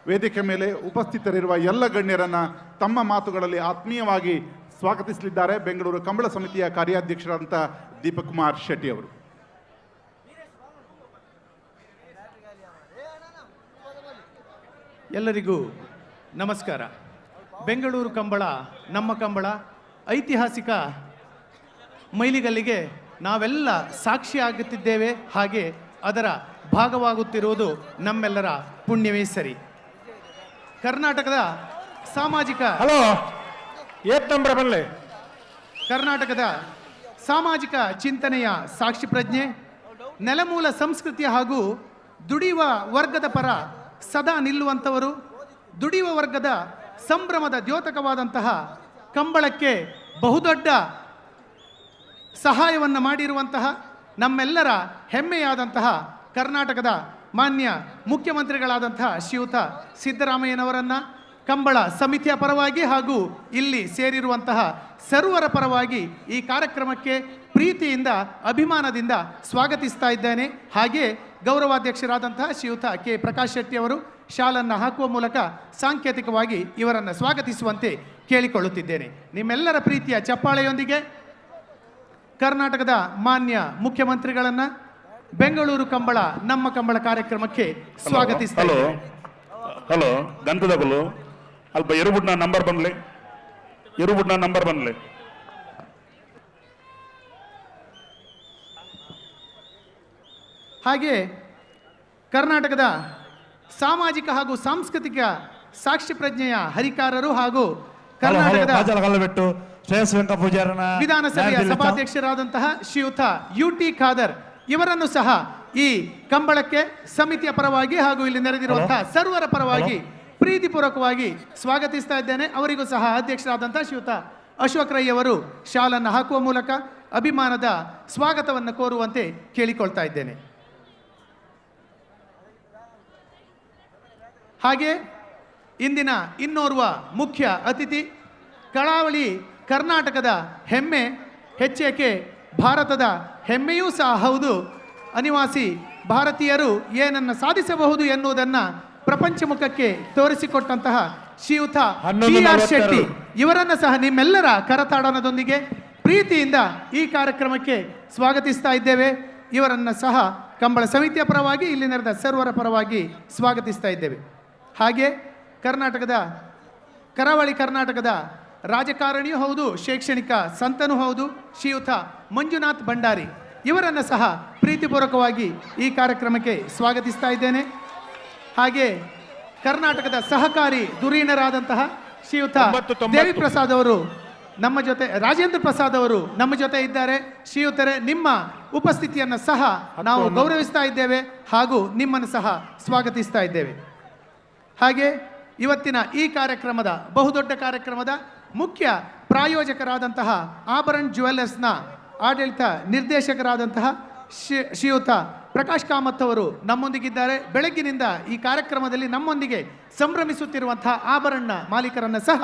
ವೇದಿಕೆ ಮೇಲೆ ಉಪಸ್ಥಿತರಿರುವ ಎಲ್ಲ ಗಣ್ಯರನ್ನ ತಮ್ಮ ಮಾತುಗಳಲ್ಲಿ ಆತ್ಮೀಯವಾಗಿ ಸ್ವಾಗತಿಸಲಿದ್ದಾರೆ ಬೆಂಗಳೂರು ಕಂಬಳ ಸಮಿತಿಯ ಕಾರ್ಯಾಧ್ಯಕ್ಷರಾದಂಥ ದೀಪಕ್ ಕುಮಾರ್ ಶೆಟ್ಟಿ ಅವರು. ಎಲ್ಲರಿಗೂ ನಮಸ್ಕಾರ. ಬೆಂಗಳೂರು ಕಂಬಳ ನಮ್ಮ ಕಂಬಳ ಐತಿಹಾಸಿಕ ಮೈಲಿಗಲ್ಲಿಗೆ ನಾವೆಲ್ಲ ಸಾಕ್ಷಿಯಾಗುತ್ತಿದ್ದೇವೆ. ಹಾಗೆ ಅದರ ಭಾಗವಾಗುತ್ತಿರುವುದು ನಮ್ಮೆಲ್ಲರ ಪುಣ್ಯವೇ ಸರಿ. ಕರ್ನಾಟಕದ ಸಾಮಾಜಿಕ ಕರ್ನಾಟಕದ ಸಾಮಾಜಿಕ ಚಿಂತನೆಯ ಸಾಕ್ಷಿ ಪ್ರಜ್ಞೆ, ನೆಲಮೂಲ ಸಂಸ್ಕೃತಿಯ ಹಾಗೂ ದುಡಿಯುವ ವರ್ಗದ ಪರ ಸದಾ ನಿಲ್ಲುವಂಥವರು, ದುಡಿಯುವ ವರ್ಗದ ಸಂಭ್ರಮದ ದ್ಯೋತಕವಾದಂತಹ ಕಂಬಳಕ್ಕೆ ಬಹುದೊಡ್ಡ ಸಹಾಯವನ್ನು ಮಾಡಿರುವಂತಹ ನಮ್ಮೆಲ್ಲರ ಹೆಮ್ಮೆಯಾದಂತಹ ಕರ್ನಾಟಕದ ಮಾನ್ಯ ಮುಖ್ಯಮಂತ್ರಿಗಳಾದಂತಹ ಶ್ರೀಯುತ ಸಿದ್ದರಾಮಯ್ಯನವರನ್ನು ಕಂಬಳ ಸಮಿತಿಯ ಪರವಾಗಿ ಹಾಗೂ ಇಲ್ಲಿ ಸೇರಿರುವಂತಹ ಸರ್ವರ ಪರವಾಗಿ ಈ ಕಾರ್ಯಕ್ರಮಕ್ಕೆ ಪ್ರೀತಿಯಿಂದ ಅಭಿಮಾನದಿಂದ ಸ್ವಾಗತಿಸ್ತಾ ಇದ್ದೇನೆ. ಹಾಗೆ ಗೌರವಾಧ್ಯಕ್ಷರಾದಂತಹ ಶ್ರೀಯುತ ಕೆ ಪ್ರಕಾಶ್ ಶೆಟ್ಟಿ ಅವರು ಶಾಲನ್ನು ಹಾಕುವ ಮೂಲಕ ಸಾಂಕೇತಿಕವಾಗಿ ಇವರನ್ನು ಸ್ವಾಗತಿಸುವಂತೆ ಕೇಳಿಕೊಳ್ಳುತ್ತಿದ್ದೇನೆ. ನಿಮ್ಮೆಲ್ಲರ ಪ್ರೀತಿಯ ಚಪ್ಪಾಳೆಯೊಂದಿಗೆ ಕರ್ನಾಟಕದ ಮಾನ್ಯ ಮುಖ್ಯಮಂತ್ರಿಗಳನ್ನ ಬೆಂಗಳೂರು ಕಂಬಳ ನಮ್ಮ ಕಂಬಳ ಕಾರ್ಯಕ್ರಮಕ್ಕೆ ಸ್ವಾಗತಿಸ್ತಾ ಇದ್ದೇನೆ. ಹಲೋ ಗಂತದಗಳು ಅಲ್ಪ ಎರುಬುಡ್ನ ನಂಬರ್ ಬಂದ್ಲೆ ಹಾಗೆ ಕರ್ನಾಟಕದ ಸಾಮಾಜಿಕ ಹಾಗೂ ಸಾಂಸ್ಕೃತಿಕ ಸಾಕ್ಷಿ ಪ್ರಜ್ಞೆಯ ಹರಿಕಾರರು ಹಾಗೂ ಕರ್ನಾಟಕದ ವಿಧಾನಸಭೆಯ ಸಭಾಧ್ಯಕ್ಷರಾದಂತಹ ಶ್ರೀಯುತ UT ಖಾದರ್ ಇವರನ್ನು ಸಹ ಈ ಕಂಬಳಕ್ಕೆ ಸಮಿತಿಯ ಪರವಾಗಿ ಹಾಗೂ ಇಲ್ಲಿ ನೆರೆದಿರುವಂತಹ ಸರ್ವರ ಪರವಾಗಿ ಪ್ರೀತಿಪೂರ್ವಕವಾಗಿ ಸ್ವಾಗತಿಸ್ತಾ ಇದ್ದೇನೆ. ಅವರಿಗೂ ಸಹ ಅಧ್ಯಕ್ಷರಾದಂತಹ ಶ್ರೀಯುತ ಅಶೋಕ್ ರೈ ಅವರು ಶಾಲನ್ನು ಹಾಕುವ ಮೂಲಕ ಅಭಿಮಾನದ ಸ್ವಾಗತವನ್ನು ಕೋರುವಂತೆ ಕೇಳಿಕೊಳ್ತಾ ಇದ್ದೇನೆ. ಹಾಗೆ ಇಂದಿನ ಇನ್ನೋರ್ವ ಮುಖ್ಯ ಅತಿಥಿ, ಕರಾವಳಿ ಕರ್ನಾಟಕದ ಹೆಮ್ಮೆ, ಹೆಚ್ಚೇಕೆ ಭಾರತದ ಹೆಮ್ಮೆಯೂ ಸಹ ಹೌದು. ಅನಿವಾಸಿ ಭಾರತೀಯರು ಏನನ್ನು ಸಾಧಿಸಬಹುದು ಎನ್ನುವುದನ್ನು ಪ್ರಪಂಚ ಮುಖಕ್ಕೆ ತೋರಿಸಿಕೊಟ್ಟಂತಹ ಶ್ರೀಯುತ PR ಶೆಟ್ಟಿ ಇವರನ್ನು ಸಹ ನಿಮ್ಮೆಲ್ಲರ ಕರತಾಡನದೊಂದಿಗೆ ಪ್ರೀತಿಯಿಂದ ಈ ಕಾರ್ಯಕ್ರಮಕ್ಕೆ ಸ್ವಾಗತಿಸ್ತಾ ಇದ್ದೇವೆ. ಇವರನ್ನು ಸಹ ಕಂಬಳ ಸಮಿತಿಯ ಪರವಾಗಿ ಇಲ್ಲಿ ನೆರೆದ ಸರ್ವರ ಪರವಾಗಿ ಸ್ವಾಗತಿಸ್ತಾ ಇದ್ದೇವೆ. ಹಾಗೆ ಕರ್ನಾಟಕದ ಕರಾವಳಿ ಕರ್ನಾಟಕದ ರಾಜಕಾರಣಿಯೂ ಹೌದು, ಶೈಕ್ಷಣಿಕ ಸಂತನೂ ಹೌದು, ಶ್ರೀಯುತ ಮಂಜುನಾಥ್ ಭಂಡಾರಿ ಇವರನ್ನು ಸಹ ಪ್ರೀತಿಪೂರ್ವಕವಾಗಿ ಈ ಕಾರ್ಯಕ್ರಮಕ್ಕೆ ಸ್ವಾಗತಿಸ್ತಾ ಇದ್ದೇನೆ. ಹಾಗೆ ಕರ್ನಾಟಕದ ಸಹಕಾರಿ ಧುರೀಣರಾದಂತಹ ಶ್ರೀಯುತ ದೇವಿ ಪ್ರಸಾದ್ ಅವರು ನಮ್ಮ ಜೊತೆ, ರಾಜೇಂದ್ರ ಪ್ರಸಾದ್ ಅವರು ನಮ್ಮ ಜೊತೆ ಇದ್ದಾರೆ. ಶ್ರೀಯುತರೆ, ನಿಮ್ಮ ಉಪಸ್ಥಿತಿಯನ್ನು ಸಹ ನಾವು ಗೌರವಿಸ್ತಾ ಇದ್ದೇವೆ ಹಾಗೂ ನಿಮ್ಮನ್ನು ಸಹ ಸ್ವಾಗತಿಸ್ತಾ ಇದ್ದೇವೆ. ಹಾಗೆ ಇವತ್ತಿನ ಈ ಕಾರ್ಯಕ್ರಮದ, ಬಹುದೊಡ್ಡ ಕಾರ್ಯಕ್ರಮದ ಮುಖ್ಯ ಪ್ರಾಯೋಜಕರಾದಂತಹ ಆಭರಣ್ ಜ್ಯುವೆಲ್ಲರ್ಸ್ನ ಆಡಳಿತ ನಿರ್ದೇಶಕರಾದಂತಹ ಶ್ರೀಯುತ ಪ್ರಕಾಶ್ ಕಾಮತ್ ಅವರು ನಮ್ಮೊಂದಿಗಿದ್ದಾರೆ. ಬೆಳಗ್ಗಿನಿಂದ ಈ ಕಾರ್ಯಕ್ರಮದಲ್ಲಿ ನಮ್ಮೊಂದಿಗೆ ಸಂಭ್ರಮಿಸುತ್ತಿರುವಂತಹ ಆಭರಣ ಮಾಲೀಕರನ್ನ ಸಹ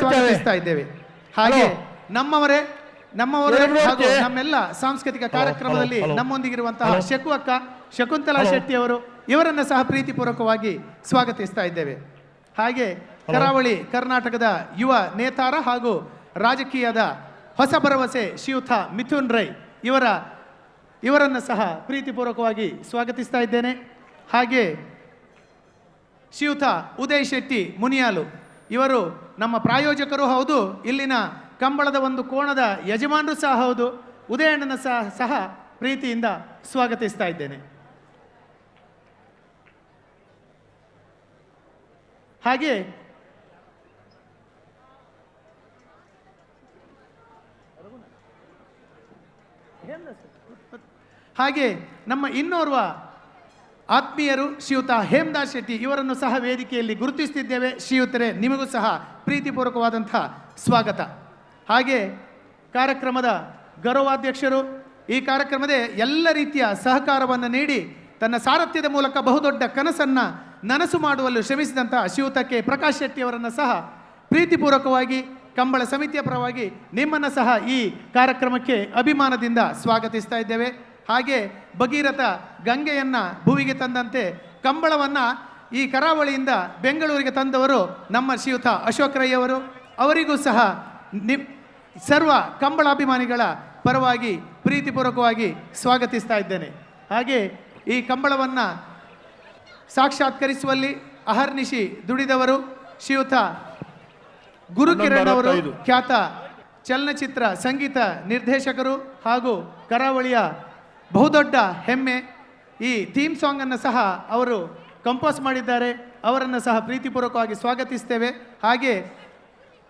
ಸ್ವಾಗತಿಸ್ತಾ ಇದ್ದೇವೆ. ಹಾಗೆ ನಮ್ಮವರೇ ಹಾಗೂ ನಮ್ಮೆಲ್ಲ ಸಾಂಸ್ಕೃತಿಕ ಕಾರ್ಯಕ್ರಮದಲ್ಲಿ ನಮ್ಮೊಂದಿಗಿರುವಂತಹ ಶಕು ಅಕ್ಕ, ಶಕುಂತಲಾ ಶೆಟ್ಟಿ ಅವರು, ಇವರನ್ನ ಸಹ ಪ್ರೀತಿಪೂರ್ವಕವಾಗಿ ಸ್ವಾಗತಿಸ್ತಾ ಇದ್ದೇವೆ. ಹಾಗೆ ಕರಾವಳಿ ಕರ್ನಾಟಕದ ಯುವ ನೇತಾರ ಹಾಗೂ ರಾಜಕೀಯದ ಹೊಸ ಭರವಸೆ ಶ್ರೀಯುತ ಮಿಥುನ್ ರೈ ಇವರನ್ನು ಸಹ ಪ್ರೀತಿಪೂರ್ವಕವಾಗಿ ಸ್ವಾಗತಿಸ್ತಾ ಇದ್ದೇನೆ. ಹಾಗೆ ಶ್ರೀಯುತ ಉದಯ್ ಶೆಟ್ಟಿ ಮುನಿಯಾಲು ಇವರು ನಮ್ಮ ಪ್ರಾಯೋಜಕರು ಹೌದು, ಇಲ್ಲಿನ ಕಂಬಳದ ಒಂದು ಕೋಣದ ಯಜಮಾನರು ಸಹ ಹೌದು. ಉದಯಣ್ಣನ ಸಹ ಪ್ರೀತಿಯಿಂದ ಸ್ವಾಗತಿಸ್ತಾ ಇದ್ದೇನೆ. ಹಾಗೆ ನಮ್ಮ ಇನ್ನೋರ್ವ ಆತ್ಮೀಯರು ಶ್ರೀಯುತ ಹೇಮದಾಸ್ ಶೆಟ್ಟಿ ಇವರನ್ನು ಸಹ ವೇದಿಕೆಯಲ್ಲಿ ಗುರುತಿಸುತ್ತಿದ್ದೇವೆ. ಶ್ರೀಯುತರೇ, ನಿಮಗೂ ಸಹ ಪ್ರೀತಿಪೂರ್ವಕವಾದಂಥ ಸ್ವಾಗತ. ಹಾಗೆ ಕಾರ್ಯಕ್ರಮದ ಗೌರವಾಧ್ಯಕ್ಷರು, ಈ ಕಾರ್ಯಕ್ರಮದ ಎಲ್ಲ ರೀತಿಯ ಸಹಕಾರವನ್ನು ನೀಡಿ ತನ್ನ ಸಾರಥ್ಯದ ಮೂಲಕ ಬಹುದೊಡ್ಡ ಕನಸನ್ನು ನನಸು ಮಾಡುವಲ್ಲಿ ಶ್ರಮಿಸಿದಂಥ ಶ್ರೀಯುತ ಕೆ ಪ್ರಕಾಶ್ ಶೆಟ್ಟಿ ಅವರನ್ನು ಸಹ ಪ್ರೀತಿಪೂರ್ವಕವಾಗಿ ಕಂಬಳ ಸಮಿತಿಯ ಪರವಾಗಿ ನಿಮ್ಮನ್ನು ಸಹ ಈ ಕಾರ್ಯಕ್ರಮಕ್ಕೆ ಅಭಿಮಾನದಿಂದ ಸ್ವಾಗತಿಸ್ತಾ ಇದ್ದೇವೆ. ಹಾಗೆ ಭಗೀರಥ ಗಂಗೆಯನ್ನು ಭುವಿಗೆ ತಂದಂತೆ ಕಂಬಳವನ್ನು ಈ ಕರಾವಳಿಯಿಂದ ಬೆಂಗಳೂರಿಗೆ ತಂದವರು ನಮ್ಮ ಶ್ರೀಯುತ ಅಶೋಕ್ ರೈ ಅವರು. ಅವರಿಗೂ ಸಹ ಸರ್ವ ಕಂಬಳಾಭಿಮಾನಿಗಳ ಪರವಾಗಿ ಪ್ರೀತಿಪೂರ್ವಕವಾಗಿ ಸ್ವಾಗತಿಸ್ತಾ ಇದ್ದೇನೆ. ಹಾಗೆ ಈ ಕಂಬಳವನ್ನು ಸಾಕ್ಷಾತ್ಕರಿಸುವಲ್ಲಿ ಅಹರ್ನಿಶಿ ದುಡಿದವರು ಶ್ರೀಯುತ ಗುರುಕಿರಣ್ ಅವರು, ಖ್ಯಾತ ಚಲನಚಿತ್ರ ಸಂಗೀತ ನಿರ್ದೇಶಕರು ಹಾಗೂ ಕರಾವಳಿಯ ಬಹುದೊಡ್ಡ ಹೆಮ್ಮೆ. ಈ ಥೀಮ್ ಸಾಂಗನ್ನು ಸಹ ಅವರು ಕಂಪೋಸ್ ಮಾಡಿದ್ದಾರೆ. ಅವರನ್ನು ಸಹ ಪ್ರೀತಿಪೂರ್ವಕವಾಗಿ ಸ್ವಾಗತಿಸ್ತೇವೆ. ಹಾಗೆ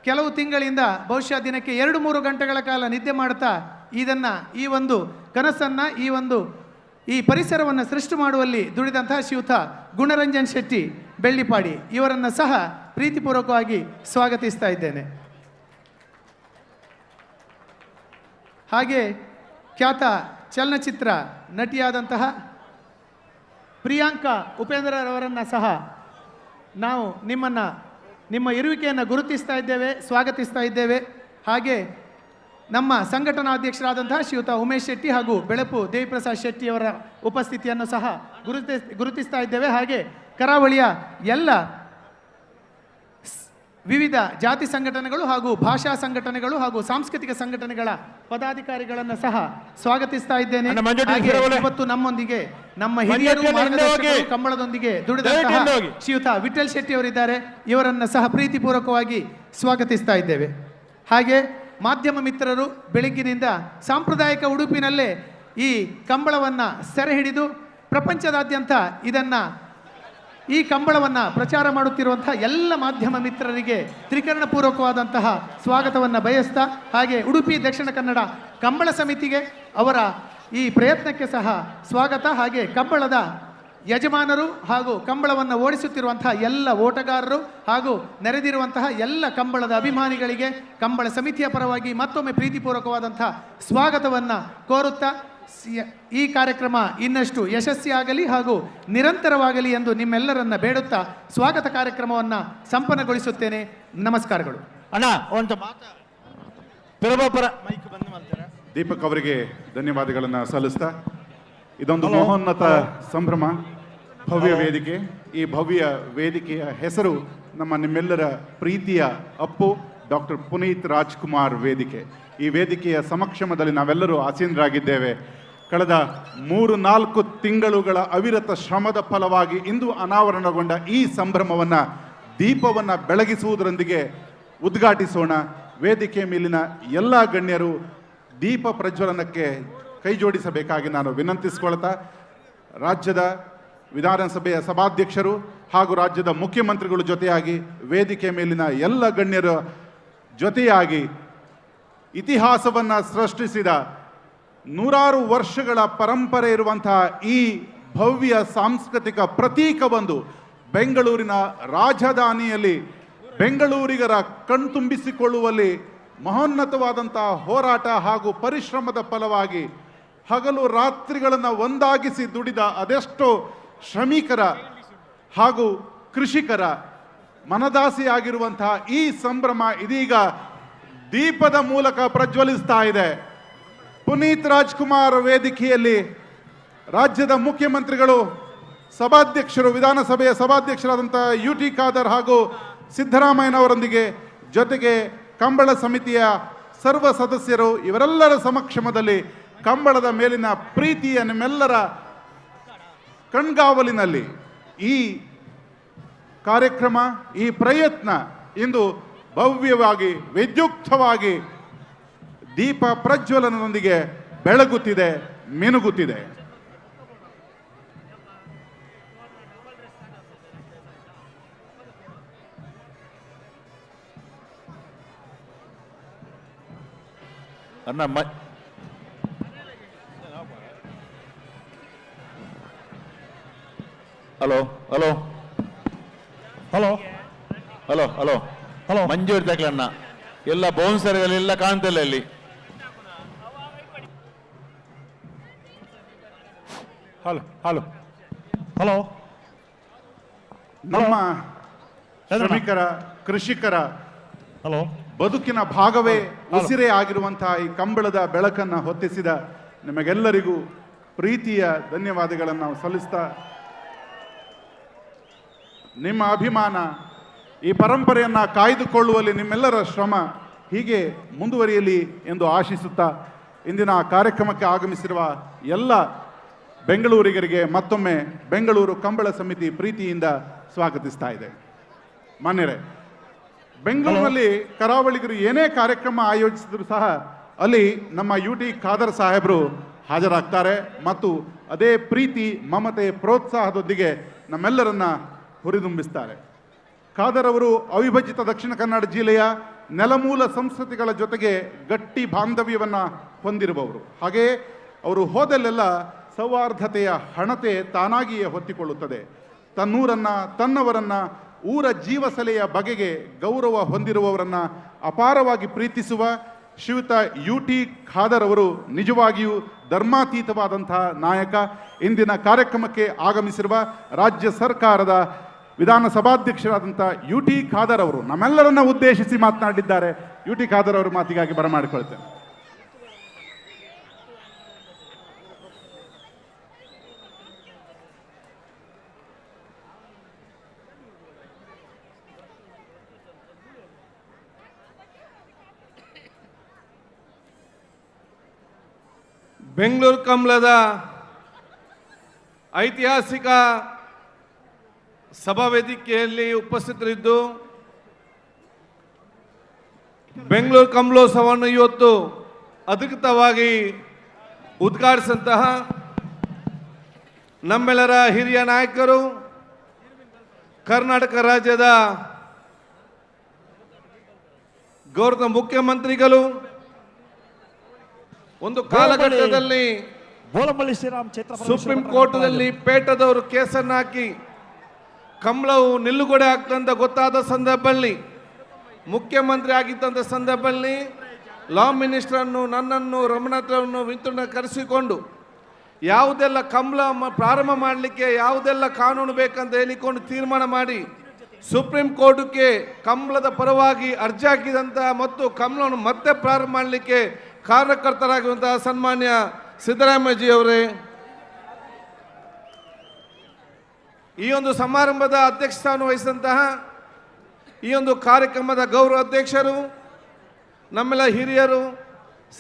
ಕೆಲವು ತಿಂಗಳಿಂದ ಬಹುಶಃ ದಿನಕ್ಕೆ 2-3 ಗಂಟೆಗಳ ಕಾಲ ನಿದ್ದೆ ಮಾಡ್ತಾ ಈ ಒಂದು ಕನಸನ್ನು, ಈ ಪರಿಸರವನ್ನು ಸೃಷ್ಟಿ ಮಾಡುವಲ್ಲಿ ದುಡಿದಂತಹ ಶ್ರೀಯುತ ಗುಣರಂಜನ್ ಶೆಟ್ಟಿ ಬೆಳ್ಳಿಪಾಡಿ ಇವರನ್ನು ಸಹ ಪ್ರೀತಿಪೂರ್ವಕವಾಗಿ ಸ್ವಾಗತಿಸ್ತಾ ಇದ್ದೇನೆ. ಹಾಗೆ ಖ್ಯಾತ ಚಲನಚಿತ್ರ ನಟಿಯಾದಂತಹ ಪ್ರಿಯಾಂಕಾ ಉಪೇಂದ್ರರವರನ್ನು ಸಹ ನಾವು ನಿಮ್ಮ ಇರುವಿಕೆಯನ್ನು ಗುರುತಿಸ್ತಾ ಇದ್ದೇವೆ, ಸ್ವಾಗತಿಸ್ತಾ ಇದ್ದೇವೆ. ಹಾಗೆ ನಮ್ಮ ಸಂಘಟನಾಧ್ಯಕ್ಷರಾದಂತಹ ಶ್ರೀಯುತ ಉಮೇಶ್ ಶೆಟ್ಟಿ ಹಾಗೂ ಬೆಳಪು ದೇವಿಪ್ರಸಾದ್ ಶೆಟ್ಟಿಯವರ ಉಪಸ್ಥಿತಿಯನ್ನು ಸಹ ಗುರುತಿಸ್ತಾ ಇದ್ದೇವೆ. ಹಾಗೆ ಕರಾವಳಿಯ ಎಲ್ಲ ವಿವಿಧ ಜಾತಿ ಸಂಘಟನೆಗಳು ಹಾಗೂ ಭಾಷಾ ಸಂಘಟನೆಗಳು ಹಾಗೂ ಸಾಂಸ್ಕೃತಿಕ ಸಂಘಟನೆಗಳ ಪದಾಧಿಕಾರಿಗಳನ್ನು ಸಹ ಸ್ವಾಗತಿಸ್ತಾ ಇದ್ದೇನೆ. ಇವತ್ತು ನಮ್ಮೊಂದಿಗೆ ನಮ್ಮ ಹಿರಿಯರು ಮಾರ್ಗದರ್ಶಕರು ಕಂಬಳದೊಂದಿಗೆ ದುಡಿದಂತಹ ಶ್ರೀಯುತ ವಿಠಲ್ ಶೆಟ್ಟಿ ಅವರಿದ್ದಾರೆ. ಇವರನ್ನು ಸಹ ಪ್ರೀತಿಪೂರ್ವಕವಾಗಿ ಸ್ವಾಗತಿಸ್ತಾ ಇದ್ದೇವೆ. ಹಾಗೆ ಮಾಧ್ಯಮ ಮಿತ್ರರು ಬೆಳಗ್ಗಿನಿಂದ ಸಾಂಪ್ರದಾಯಿಕ ಉಡುಪಿನಲ್ಲೇ ಈ ಕಂಬಳವನ್ನು ಸೆರೆ ಹಿಡಿದು ಪ್ರಪಂಚದಾದ್ಯಂತ ಈ ಕಂಬಳವನ್ನು ಪ್ರಚಾರ ಮಾಡುತ್ತಿರುವಂತಹ ಎಲ್ಲ ಮಾಧ್ಯಮ ಮಿತ್ರರಿಗೆ ತ್ರಿಕರಣಪೂರ್ವಕವಾದಂತಹ ಸ್ವಾಗತವನ್ನು ಬಯಸ್ತಾ, ಹಾಗೆ ಉಡುಪಿ ದಕ್ಷಿಣ ಕನ್ನಡ ಕಂಬಳ ಸಮಿತಿಗೆ ಅವರ ಈ ಪ್ರಯತ್ನಕ್ಕೆ ಸಹ ಸ್ವಾಗತ. ಹಾಗೆ ಕಂಬಳದ ಯಜಮಾನರು ಹಾಗೂ ಕಂಬಳವನ್ನು ಓಡಿಸುತ್ತಿರುವಂತಹ ಎಲ್ಲ ಓಟಗಾರರು ಹಾಗೂ ನೆರೆದಿರುವಂತಹ ಎಲ್ಲ ಕಂಬಳದ ಅಭಿಮಾನಿಗಳಿಗೆ ಕಂಬಳ ಸಮಿತಿಯ ಪರವಾಗಿ ಮತ್ತೊಮ್ಮೆ ಪ್ರೀತಿಪೂರ್ವಕವಾದಂತಹ ಸ್ವಾಗತವನ್ನು ಕೋರುತ್ತಾ, ಈ ಕಾರ್ಯಕ್ರಮ ಇನ್ನಷ್ಟು ಯಶಸ್ವಿಯಾಗಲಿ ಹಾಗೂ ನಿರಂತರವಾಗಲಿ ಎಂದು ನಿಮ್ಮೆಲ್ಲರನ್ನ ಬೇಡುತ್ತಾ ಸ್ವಾಗತ ಕಾರ್ಯಕ್ರಮವನ್ನು ಸಂಪನ್ನಗೊಳಿಸುತ್ತೇನೆ. ನಮಸ್ಕಾರಗಳು. ದೀಪಕ್ ಅವರಿಗೆ ಧನ್ಯವಾದಗಳನ್ನು ಸಲ್ಲಿಸ್ತಾ, ಇದೊಂದು ಮಹೋನ್ನತ ಸಂಭ್ರಮ, ಭವ್ಯ ವೇದಿಕೆ. ಈ ಭವ್ಯ ವೇದಿಕೆಯ ಹೆಸರು ನಿಮ್ಮೆಲ್ಲರ ಪ್ರೀತಿಯ ಅಪ್ಪು ಡಾಕ್ಟರ್ ಪುನೀತ್ ರಾಜ್ಕುಮಾರ್ ವೇದಿಕೆ. ಈ ವೇದಿಕೆಯ ಸಮಕ್ಷಮದಲ್ಲಿ ನಾವೆಲ್ಲರೂ ಆಸೀನರಾಗಿದ್ದೇವೆ. ಕಳೆದ 3-4 ತಿಂಗಳುಗಳ ಅವಿರತ ಶ್ರಮದ ಫಲವಾಗಿ ಇಂದು ಅನಾವರಣಗೊಂಡ ಈ ಸಂಭ್ರಮವನ್ನು, ದೀಪವನ್ನು ಬೆಳಗಿಸುವುದರೊಂದಿಗೆ ಉದ್ಘಾಟಿಸೋಣ. ವೇದಿಕೆ ಮೇಲಿನ ಎಲ್ಲ ಗಣ್ಯರು ದೀಪ ಪ್ರಜ್ವಲನಕ್ಕೆ ಕೈ ಜೋಡಿಸಬೇಕಾಗಿ ನಾನು ವಿನಂತಿಸಿಕೊಳ್ತಾ, ರಾಜ್ಯದ ವಿಧಾನಸಭೆಯ ಸಭಾಧ್ಯಕ್ಷರು ಹಾಗೂ ರಾಜ್ಯದ ಮುಖ್ಯಮಂತ್ರಿಗಳು ಜೊತೆಯಾಗಿ ವೇದಿಕೆ ಮೇಲಿನ ಎಲ್ಲ ಗಣ್ಯರ ಜೊತೆಯಾಗಿ ಇತಿಹಾಸವನ್ನು ಸೃಷ್ಟಿಸಿದ ನೂರಾರು ವರ್ಷಗಳ ಪರಂಪರೆ ಇರುವಂತಹ ಈ ಭವ್ಯ ಸಾಂಸ್ಕೃತಿಕ ಪ್ರತೀಕವೊಂದು ಬೆಂಗಳೂರಿನ ರಾಜಧಾನಿಯಲ್ಲಿ ಬೆಂಗಳೂರಿಗರ ಕಣ್ತುಂಬಿಸಿಕೊಳ್ಳುವಲ್ಲಿ ಮಹೋನ್ನತವಾದಂತಹ ಹೋರಾಟ ಹಾಗೂ ಪರಿಶ್ರಮದ ಫಲವಾಗಿ ಹಗಲು ರಾತ್ರಿಗಳನ್ನು ಒಂದಾಗಿಸಿ ದುಡಿದ ಅದೆಷ್ಟೋ ಶ್ರಮಿಕರ ಹಾಗೂ ಕೃಷಿಕರ ಮನದಾಸೆಯಾಗಿರುವಂತಹ ಈ ಸಂಭ್ರಮ ಇದೀಗ ದೀಪದ ಮೂಲಕ ಪ್ರಜ್ವಲಿಸ್ತಾ ಇದೆ. ಪುನೀತ್ ರಾಜ್ಕುಮಾರ್ ವೇದಿಕೆಯಲ್ಲಿ ರಾಜ್ಯದ ಮುಖ್ಯಮಂತ್ರಿಗಳು, ಸಭಾಧ್ಯಕ್ಷರು, ವಿಧಾನಸಭೆಯ ಸಭಾಧ್ಯಕ್ಷರಾದಂಥ UT ಖಾದರ್ ಹಾಗೂ ಸಿದ್ದರಾಮಯ್ಯನವರೊಂದಿಗೆ ಜೊತೆಗೆ ಕಂಬಳ ಸಮಿತಿಯ ಸರ್ವ ಸದಸ್ಯರು ಇವರೆಲ್ಲರ ಸಮಕ್ಷಮದಲ್ಲಿ ಕಂಬಳದ ಮೇಲಿನ ಪ್ರೀತಿಯ ನಿಮ್ಮೆಲ್ಲರ ಕಣ್ಗಾವಲಿನಲ್ಲಿ ಈ ಕಾರ್ಯಕ್ರಮ, ಈ ಪ್ರಯತ್ನ ಇಂದು ಭವ್ಯವಾಗಿ ವಿದ್ಯುಕ್ತವಾಗಿ ದೀಪ ಪ್ರಜ್ವಲನದೊಂದಿಗೆ ಬೆಳಗುತ್ತಿದೆ, ಮಿನುಗುತ್ತಿದೆ. ಅಣ್ಣ hello hello hello hello hello hello Manju ಇರ್ತಕ್ಕಲ್ಲ ಅಣ್ಣ, ಎಲ್ಲ ಬೌನ್ಸರ್ಗಳೆಲ್ಲ ಕಾಣ್ತಿಲ್ಲ ಇಲ್ಲಿ. ಹಲೋ ಹಲೋ ಹಲೋ ನಮ್ಮ ಶ್ರಮಿಕರ, ಕೃಷಿಕರ ಹಲೋ ಬದುಕಿನ ಭಾಗವೇ ಉಸಿರೇ ಆಗಿರುವಂತಹ ಈ ಕಂಬಳದ ಬೆಳಕನ್ನು ಹೊತ್ತಿಸಿದ ನಿಮಗೆಲ್ಲರಿಗೂ ಪ್ರೀತಿಯ ಧನ್ಯವಾದಗಳನ್ನು ನಾವು ಸಲ್ಲಿಸ್ತಾ, ನಿಮ್ಮ ಅಭಿಮಾನ, ಈ ಪರಂಪರೆಯನ್ನು ಕಾಯ್ದುಕೊಳ್ಳುವಲ್ಲಿ ನಿಮ್ಮೆಲ್ಲರ ಶ್ರಮ ಹೀಗೆ ಮುಂದುವರಿಯಲಿ ಎಂದು ಆಶಿಸುತ್ತಾ, ಇಂದಿನ ಕಾರ್ಯಕ್ರಮಕ್ಕೆ ಆಗಮಿಸಿರುವ ಎಲ್ಲ ಬೆಂಗಳೂರಿಗರಿಗೆ ಮತ್ತೊಮ್ಮೆ ಬೆಂಗಳೂರು ಕಂಬಳ ಸಮಿತಿ ಪ್ರೀತಿಯಿಂದ ಸ್ವಾಗತಿಸ್ತಾ ಇದೆ. ಮಾನ್ಯರೇ, ಬೆಂಗಳೂರಿನಲ್ಲಿ ಕರಾವಳಿಗರು ಏನೇ ಕಾರ್ಯಕ್ರಮ ಆಯೋಜಿಸಿದ್ರು ಸಹ ಅಲ್ಲಿ ನಮ್ಮ UT ಖಾದರ್ ಸಾಹೇಬರು ಹಾಜರಾಗ್ತಾರೆ ಮತ್ತು ಅದೇ ಪ್ರೀತಿ, ಮಮತೆ, ಪ್ರೋತ್ಸಾಹದೊಂದಿಗೆ ನಮ್ಮೆಲ್ಲರನ್ನ ಹುರಿದುಂಬಿಸ್ತಾರೆ. ಖಾದರ್ ಅವರು ಅವಿಭಜಿತ ದಕ್ಷಿಣ ಕನ್ನಡ ಜಿಲ್ಲೆಯ ನೆಲಮೂಲ ಸಂಸ್ಕೃತಿಗಳ ಜೊತೆಗೆ ಗಟ್ಟಿ ಬಾಂಧವ್ಯವನ್ನು ಹೊಂದಿರುವವರು. ಹಾಗೆಯೇ ಅವರು ಹೋದಲ್ಲೆಲ್ಲ ಸೌಹಾರ್ದತೆಯ ಹಣತೆ ತಾನಾಗಿಯೇ ಹೊತ್ತಿಕೊಳ್ಳುತ್ತದೆ. ತನ್ನೂರನ್ನು, ತನ್ನವರನ್ನು, ಊರ ಜೀವಸಲೆಯ ಬಗೆಗೆ ಗೌರವ ಹೊಂದಿರುವವರನ್ನು ಅಪಾರವಾಗಿ ಪ್ರೀತಿಸುವ ಶ್ರೀಯುತ UT ಖಾದರ್ ಅವರು ನಿಜವಾಗಿಯೂ ಧರ್ಮಾತೀತವಾದಂತಹ ನಾಯಕ. ಇಂದಿನ ಕಾರ್ಯಕ್ರಮಕ್ಕೆ ಆಗಮಿಸಿರುವ ರಾಜ್ಯ ಸರ್ಕಾರದ ವಿಧಾನಸಭಾಧ್ಯಕ್ಷರಾದಂಥ UT ಖಾದರ್ ಅವರು ನಮ್ಮೆಲ್ಲರನ್ನ ಉದ್ದೇಶಿಸಿ ಮಾತನಾಡಿದ್ದಾರೆ. UT ಖಾದರ್ ಅವರು ಮಾತಿಗಾಗಿ ಬರಮಾಡಿಕೊಳ್ತೇನೆ. ಬೆಂಗಳೂರು ಕಂಬಳದ ಐತಿಹಾಸಿಕ ಸಭಾ ವೇದಿಕೆಯಲ್ಲಿ ಉಪಸ್ಥಿತರಿದ್ದು ಬೆಂಗಳೂರು ಕಂಬಳೋತ್ಸವವನ್ನು ಇವತ್ತು ಅಧಿಕೃತವಾಗಿ ಉದ್ಘಾಟಿಸಿದಂತಹ ನಮ್ಮೆಲ್ಲರ ಹಿರಿಯ ನಾಯಕರು, ಕರ್ನಾಟಕ ರಾಜ್ಯದ ಗೌರವ ಮುಖ್ಯಮಂತ್ರಿಗಳು, ಒಂದು ಕಾಲಘಟ್ಟದಲ್ಲಿ ಸುಪ್ರೀಂ ಕೋರ್ಟ್ನಲ್ಲಿ ಪೇಟದವರು ಕೇಸನ್ನು ಹಾಕಿ ಕಂಬಳವು ನಿಲ್ಲುಗಡೆ ಆಗ್ತಂತ ಗೊತ್ತಾದ ಸಂದರ್ಭದಲ್ಲಿ, ಮುಖ್ಯಮಂತ್ರಿ ಆಗಿದ್ದಂಥ ಸಂದರ್ಭದಲ್ಲಿ ಲಾ ಮಿನಿಸ್ಟರನ್ನು, ನನ್ನನ್ನು, ರಮಣತ್ರವನ್ನು ವಿಂತುನ ಕರೆಸಿಕೊಂಡು ಯಾವುದೆಲ್ಲ ಕಂಬಳ ಪ್ರಾರಂಭ ಮಾಡಲಿಕ್ಕೆ ಯಾವುದೆಲ್ಲ ಕಾನೂನು ಬೇಕಂತ ಹೇಳಿಕೊಂಡು ತೀರ್ಮಾನ ಮಾಡಿ ಸುಪ್ರೀಂ ಕೋರ್ಟ್ಗೆ ಕಂಬಳದ ಪರವಾಗಿ ಅರ್ಜಿ ಹಾಕಿದಂಥ ಮತ್ತು ಕಂಬಳವನ್ನು ಮತ್ತೆ ಪ್ರಾರಂಭ ಮಾಡಲಿಕ್ಕೆ ಕಾರಣಕರ್ತರಾಗಿರುವಂತಹ ಸನ್ಮಾನ್ಯ ಸಿದ್ದರಾಮಯ್ಯಜಿಯವರೇ, ಈ ಒಂದು ಸಮಾರಂಭದ ಅಧ್ಯಕ್ಷಸ್ಥಾನ ವಹಿಸಿದಂತಹ ಈ ಒಂದು ಕಾರ್ಯಕ್ರಮದ ಗೌರವ ಅಧ್ಯಕ್ಷರು, ನಮ್ಮೆಲ್ಲ ಹಿರಿಯರು,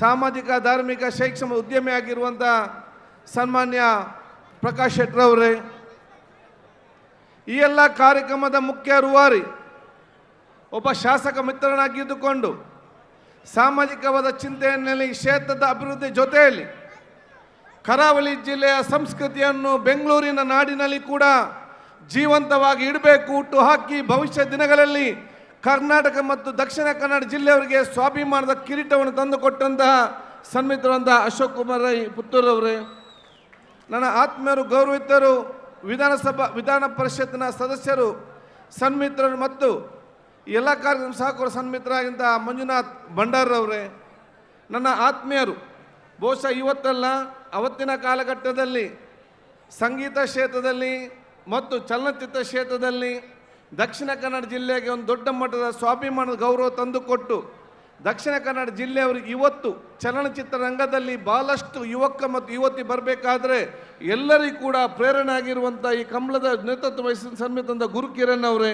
ಸಾಮಾಜಿಕ, ಧಾರ್ಮಿಕ, ಶೈಕ್ಷಣಿಕ ಉದ್ಯಮಿ ಆಗಿರುವಂಥ ಸನ್ಮಾನ್ಯ ಪ್ರಕಾಶ್ ಶೆಟ್ಟರವರೇ, ಈ ಎಲ್ಲ ಕಾರ್ಯಕ್ರಮದ ಮುಖ್ಯ ರೂವಾರಿ ಒಬ್ಬ ಶಾಸಕ ಮಿತ್ರನಾಗಿದ್ದುಕೊಂಡು ಸಾಮಾಜಿಕವಾದ ಚಿಂತನೆಯಲ್ಲಿ ಕ್ಷೇತ್ರದ ಅಭಿವೃದ್ಧಿ ಜೊತೆಯಲ್ಲಿ ಕರಾವಳಿ ಜಿಲ್ಲೆಯ ಸಂಸ್ಕೃತಿಯನ್ನು ಬೆಂಗಳೂರಿನ ನಾಡಿನಲ್ಲಿ ಕೂಡ ಜೀವಂತವಾಗಿ ಇಡಬೇಕು, ಹುಟ್ಟು ಹಾಕಿ ಭವಿಷ್ಯ ದಿನಗಳಲ್ಲಿ ಕರ್ನಾಟಕ ಮತ್ತು ದಕ್ಷಿಣ ಕನ್ನಡ ಜಿಲ್ಲೆಯವರಿಗೆ ಸ್ವಾಭಿಮಾನದ ಕಿರೀಟವನ್ನು ತಂದುಕೊಟ್ಟಂತಹ ಸನ್ಮಿತ್ರರಂತಹ ಅಶೋಕ್ ಕುಮಾರ್ ರೈ ಪುತ್ತೂರವರೇ, ನನ್ನ ಆತ್ಮೀಯರು, ಗೌರವಿತರು, ವಿಧಾನ ಪರಿಷತ್ತಿನ ಸದಸ್ಯರು, ಸನ್ಮಿತ್ರರು ಮತ್ತು ಎಲ್ಲ ಕಾರ್ಯಕ್ರಮ ಸಹಕಾರ ಸನ್ಮಿತರಾಗಿಂತ ಮಂಜುನಾಥ್ ಭಂಡಾರವರೇ, ನನ್ನ ಆತ್ಮೀಯರು, ಬಹುಶಃ ಇವತ್ತಲ್ಲ ಅವತ್ತಿನ ಕಾಲಘಟ್ಟದಲ್ಲಿ ಸಂಗೀತ ಕ್ಷೇತ್ರದಲ್ಲಿ ಮತ್ತು ಚಲನಚಿತ್ರ ಕ್ಷೇತ್ರದಲ್ಲಿ ದಕ್ಷಿಣ ಕನ್ನಡ ಜಿಲ್ಲೆಗೆ ಒಂದು ದೊಡ್ಡ ಮಟ್ಟದ ಸ್ವಾಭಿಮಾನದ ಗೌರವ ತಂದುಕೊಟ್ಟು ದಕ್ಷಿಣ ಕನ್ನಡ ಜಿಲ್ಲೆಯವರಿಗೆ ಇವತ್ತು ಚಲನಚಿತ್ರ ರಂಗದಲ್ಲಿ ಬಹಳಷ್ಟು ಯುವಕ ಮತ್ತು ಯುವತಿ ಬರಬೇಕಾದ್ರೆ ಎಲ್ಲರಿಗೂ ಕೂಡ ಪ್ರೇರಣೆ ಆಗಿರುವಂಥ ಈ ಕಂಬಳದ ನೇತೃತ್ವ ವಹಿಸಿದ ಸನ್ಮಿತ ಗುರು ಕಿರಣ್ ಅವರೇ,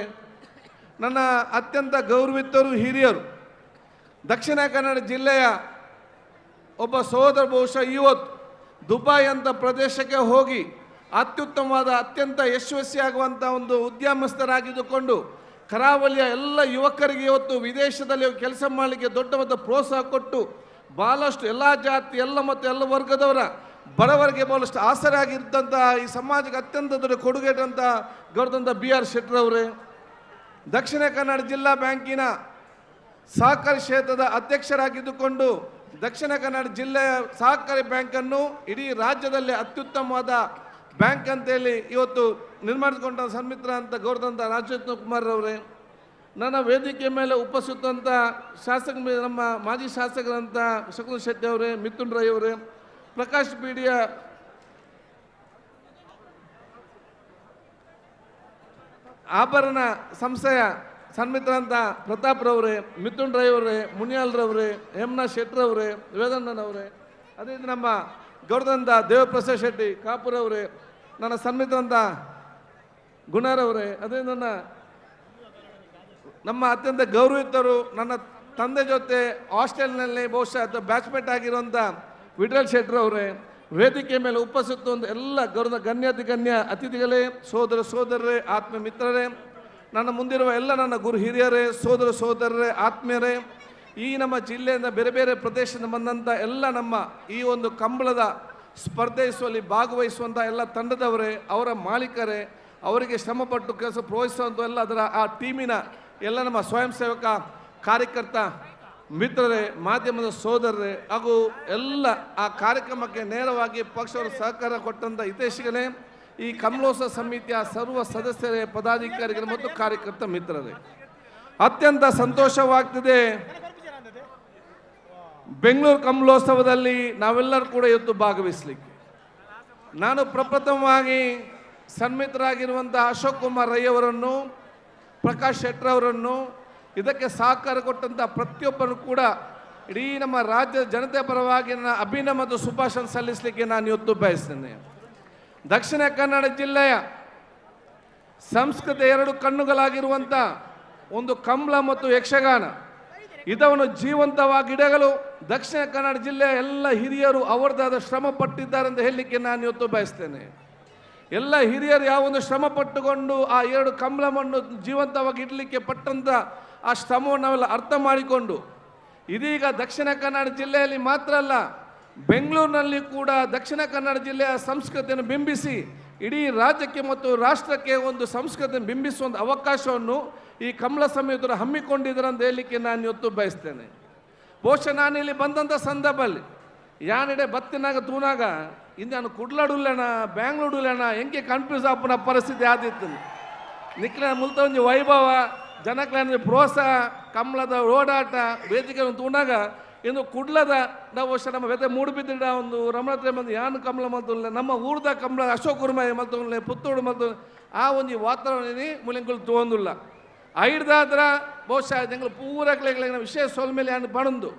ನನ್ನ ಅತ್ಯಂತ ಗೌರವಿತರು, ಹಿರಿಯರು, ದಕ್ಷಿಣ ಕನ್ನಡ ಜಿಲ್ಲೆಯ ಒಬ್ಬ ಸಹೋದರ ಬಹುಶಃ ಇವತ್ತು ದುಬೈ ಅಂತ ಪ್ರದೇಶಕ್ಕೆ ಹೋಗಿ ಅತ್ಯುತ್ತಮವಾದ ಅತ್ಯಂತ ಯಶಸ್ವಿಯಾಗುವಂಥ ಒಂದು ಉದ್ಯಮಸ್ಥರಾಗಿದ್ದುಕೊಂಡು ಕರಾವಳಿಯ ಎಲ್ಲ ಯುವಕರಿಗೆ ಇವತ್ತು ವಿದೇಶದಲ್ಲಿ ಕೆಲಸ ಮಾಡಲಿಕ್ಕೆ ದೊಡ್ಡ ಮಟ್ಟ ಪ್ರೋತ್ಸಾಹ ಕೊಟ್ಟು ಭಾಳಷ್ಟು ಎಲ್ಲ ಜಾತಿ ಎಲ್ಲ ಮತ್ತು ಎಲ್ಲ ವರ್ಗದವರ ಬಡವರಿಗೆ ಭಾಳಷ್ಟು ಆಸರಾಗಿದ್ದಂಥ ಈ ಸಮಾಜಕ್ಕೆ ಅತ್ಯಂತ ದೊಡ್ಡ ಕೊಡುಗೆ ಅಂತ ಗೌರವಂತ BR ಶೆಟ್ಟರವರೇ, ದಕ್ಷಿಣ ಕನ್ನಡ ಜಿಲ್ಲಾ ಬ್ಯಾಂಕಿನ ಸಹಕಾರಿ ಕ್ಷೇತ್ರದ ಅಧ್ಯಕ್ಷರಾಗಿದ್ದುಕೊಂಡು ದಕ್ಷಿಣ ಕನ್ನಡ ಜಿಲ್ಲೆಯ ಸಹಕಾರಿ ಬ್ಯಾಂಕನ್ನು ಇಡೀ ರಾಜ್ಯದಲ್ಲಿ ಅತ್ಯುತ್ತಮವಾದ ಬ್ಯಾಂಕ್ ಅಂತೇಳಿ ಇವತ್ತು ನಿರ್ಮಾಣಿಸಿಕೊಂಡ ಸನ್ಮಿತ್ರ ಅಂತ ಗೌರವಂತ ರಾಜೇಂದ್ರ ಕುಮಾರ್ ಅವರೇ, ನನ್ನ ವೇದಿಕೆ ಮೇಲೆ ಉಪಸ್ಥಿತಂಥ ಶಾಸಕ ನಮ್ಮ ಮಾಜಿ ಶಾಸಕರಂಥ ಶಕುನ್ ಶೆಟ್ಟಿ ಅವರೇ, ಮಿಥುನ್ ರೈ ಅವರೇ, ಪ್ರಕಾಶ್ ಬೀಡಿಯ ಆಭರಣ ಸಂಸ್ಥೆಯ ಸನ್ಮಿತ್ರರಂಥ ಪ್ರತಾಪ್ ರವರೇ, ಮಿಥುನ್ ರೈ ಅವರೇ, ಮುನಿಯಾಲ್ ರವರೇ, ಹೇಮನಾ ಶೆಟ್ಟರವರೇ, ವೇದಣ್ಣನವರೇ, ಅದೇ ನಮ್ಮ ಗೌರವಂತ ದೇವಪ್ರಸಾದ್ ಶೆಟ್ಟಿ ಕಾಪುರ್ ಅವರೇ, ನನ್ನ ಸನ್ಮಿತರಂತ ಗುಣರವರೇ, ಅದೇ ನಮ್ಮ ಅತ್ಯಂತ ಗೌರವಿತರು, ನನ್ನ ತಂದೆ ಜೊತೆ ಹಾಸ್ಟೆಲ್ನಲ್ಲಿ ಬಹುಶಃ ಬ್ಯಾಚ್ಮೇಟ್ ಆಗಿರುವಂಥ ವಿಠಲ್ ಶೆಟ್ಟರವರೇ, ವೇದಿಕೆ ಮೇಲೆ ಉಪಸ್ಥಿತ ಎಲ್ಲ ಗೌರವ ಗಣ್ಯ ಅತಿಥಿಗಳೇ, ಸೋದರರೇ, ಆತ್ಮೀಯ ಮಿತ್ರರೇ, ನನ್ನ ಮುಂದಿರುವ ಎಲ್ಲ ನನ್ನ ಗುರು ಹಿರಿಯರೇ, ಸೋದರರೇ, ಆತ್ಮೀಯರೇ, ಈ ನಮ್ಮ ಜಿಲ್ಲೆಯಿಂದ ಬೇರೆ ಬೇರೆ ಪ್ರದೇಶದಿಂದ ಬಂದಂಥ ಎಲ್ಲ ನಮ್ಮ ಈ ಒಂದು ಕಂಬಳದ ಸ್ಪರ್ಧಿಸುವಲ್ಲಿ ಭಾಗವಹಿಸುವಂಥ ಎಲ್ಲ ತಂಡದವರೇ, ಅವರ ಮಾಲೀಕರೇ, ಅವರಿಗೆ ಶ್ರಮಪಟ್ಟು ಕೆಲಸ ಪ್ರೋತ್ಸಾಹಿಸುವಂಥ ಎಲ್ಲ ಅದರ ಆ ಟೀಮಿನ ಎಲ್ಲ ನಮ್ಮ ಸ್ವಯಂ ಸೇವಕ ಕಾರ್ಯಕರ್ತ ಮಿತ್ರರೇ, ಮಾಧ್ಯಮದ ಸೋದರರೇ ಹಾಗೂ ಎಲ್ಲ ಆ ಕಾರ್ಯಕ್ರಮಕ್ಕೆ ನೇರವಾಗಿ ಪಕ್ಷವರು ಸಹಕಾರ ಕೊಟ್ಟಂಥ ಹಿತೈಷಿಗಳೇ, ಈ ಕಮಲೋತ್ಸವ ಸಮಿತಿಯ ಸರ್ವ ಸದಸ್ಯರೇ, ಪದಾಧಿಕಾರಿಗಳು ಮತ್ತು ಕಾರ್ಯಕರ್ತ ಮಿತ್ರರೇ, ಅತ್ಯಂತ ಸಂತೋಷವಾಗ್ತಿದೆ. ಬೆಂಗಳೂರು ಕಮಲೋತ್ಸವದಲ್ಲಿ ನಾವೆಲ್ಲರೂ ಕೂಡ ಇವತ್ತು ಭಾಗವಹಿಸಲಿಕ್ಕೆ ನಾನು ಪ್ರಪ್ರಥಮವಾಗಿ ಸನ್ಮಿತರಾಗಿರುವಂಥ ಅಶೋಕ್ ಕುಮಾರ್ ರೈ ಅವರನ್ನು, ಪ್ರಕಾಶ್ ಶೆಟ್ಟರವರನ್ನು, ಇದಕ್ಕೆ ಸಹಕಾರ ಕೊಟ್ಟಂಥ ಪ್ರತಿಯೊಬ್ಬರು ಕೂಡ ಇಡೀ ನಮ್ಮ ರಾಜ್ಯದ ಜನತೆ ಪರವಾಗಿ ನನ್ನ ಅಭಿನಂದನೆ ಮತ್ತು ಶುಭಾಶಯ ಸಲ್ಲಿಸಲಿಕ್ಕೆ ನಾನು ಇವತ್ತು ಬಯಸ್ತೇನೆ. ದಕ್ಷಿಣ ಕನ್ನಡ ಜಿಲ್ಲೆಯ ಸಂಸ್ಕೃತಿ ಎರಡು ಕಣ್ಣುಗಳಾಗಿರುವಂಥ ಒಂದು ಕಂಬಳ ಮತ್ತು ಯಕ್ಷಗಾನ ಇದನ್ನು ಜೀವಂತವಾಗಿ ಇಡಗಲು ದಕ್ಷಿಣ ಕನ್ನಡ ಜಿಲ್ಲೆಯ ಎಲ್ಲ ಹಿರಿಯರು ಅವರದಾದ ಶ್ರಮ ಪಟ್ಟಿದ್ದಾರೆ ಅಂತ ಹೇಳಲಿಕ್ಕೆ ನಾನು ಇವತ್ತು ಬಯಸ್ತೇನೆ. ಎಲ್ಲ ಹಿರಿಯರು ಯಾವೊಂದು ಶ್ರಮ ಪಟ್ಟುಕೊಂಡು ಆ ಎರಡು ಕಂಬಳವನ್ನು ಜೀವಂತವಾಗಿ ಇಡಲಿಕ್ಕೆ ಪಟ್ಟಂಥ ಆ ಶ್ರಮವನ್ನು ನಾವೆಲ್ಲ ಅರ್ಥ ಮಾಡಿಕೊಂಡು ಇದೀಗ ದಕ್ಷಿಣ ಕನ್ನಡ ಜಿಲ್ಲೆಯಲ್ಲಿ ಮಾತ್ರ ಅಲ್ಲ, ಬೆಂಗಳೂರಿನಲ್ಲಿ ಕೂಡ ದಕ್ಷಿಣ ಕನ್ನಡ ಜಿಲ್ಲೆಯ ಸಂಸ್ಕೃತಿಯನ್ನು ಬಿಂಬಿಸಿ ಇಡೀ ರಾಜ್ಯಕ್ಕೆ ಮತ್ತು ರಾಷ್ಟ್ರಕ್ಕೆ ಒಂದು ಸಂಸ್ಕೃತಿಯನ್ನು ಬಿಂಬಿಸುವಂಥ ಅವಕಾಶವನ್ನು ಈ ಕಮಲ ಸಮಿತಿಯವರು ಹಮ್ಮಿಕೊಂಡಿದ್ದಾರೆ ಅಂತ ಹೇಳಲಿಕ್ಕೆ ನಾನು ಇವತ್ತು ಬಯಸ್ತೇನೆ. ಬಹುಶಃ ನಾನು ಇಲ್ಲಿ ಬಂದಂಥ ಸಂದರ್ಭದಲ್ಲಿ ಯಾನೆಡೆ ಬತ್ತಿನಾಗ ತೂನಾಗ ಇಂದು ಕುಡ್ಲಾಡುಲ್ಲಣ ಬ್ಯಾಂಗ್ಳೂಡುಲ್ಲಣ ಹೆಂಗೆ ಕನ್ಫ್ಯೂಸ್ ಆಪನ ಪರಿಸ್ಥಿತಿ ಆದಿತ್ತು. ನಿಕ್ಲ ಮುಲ್ತ ಒಂದು ವೈಭವ ಜನಕ್ಲ ಪ್ರೋತ್ಸಾಹ ಕಮಲದ ಓಡಾಟ ವೇದಿಕೆ ತೂನಾಗ ಇನ್ನು ಕುಡ್ಲದ ನಾವು ಬಹುಶಃ ನಮ್ಮ ವ್ಯತೆ ಮೂಡುಬಿದ್ದ ಒಂದು ರಮಣತ್ರ ಬಂದು ಯಾನು ಕಮಲ ಮಲ್ತುಲ್ಲ ನಮ್ಮ ಊರ್ದ ಕಮಲ ಅಶೋಕ್ ಕುರ್ಮಯ ಮಲ್ತುಲ್ಲ ಪುತ್ತೂರು ಮಲ್ತು ಆ ಒಂದು ವಾತಾವರಣ ಮುಲಿಂಗಳು ತಗೊಂದಿಲ್ಲ ಐಡ್ದಾದ್ರ ಬಹುಶಃ ಜಂಗಳು ಪೂರಕ್ಲೆ ವಿಷಯ ಸೋಲ್ ಮೇಲೆ ಯಾನು ಬಣಂದು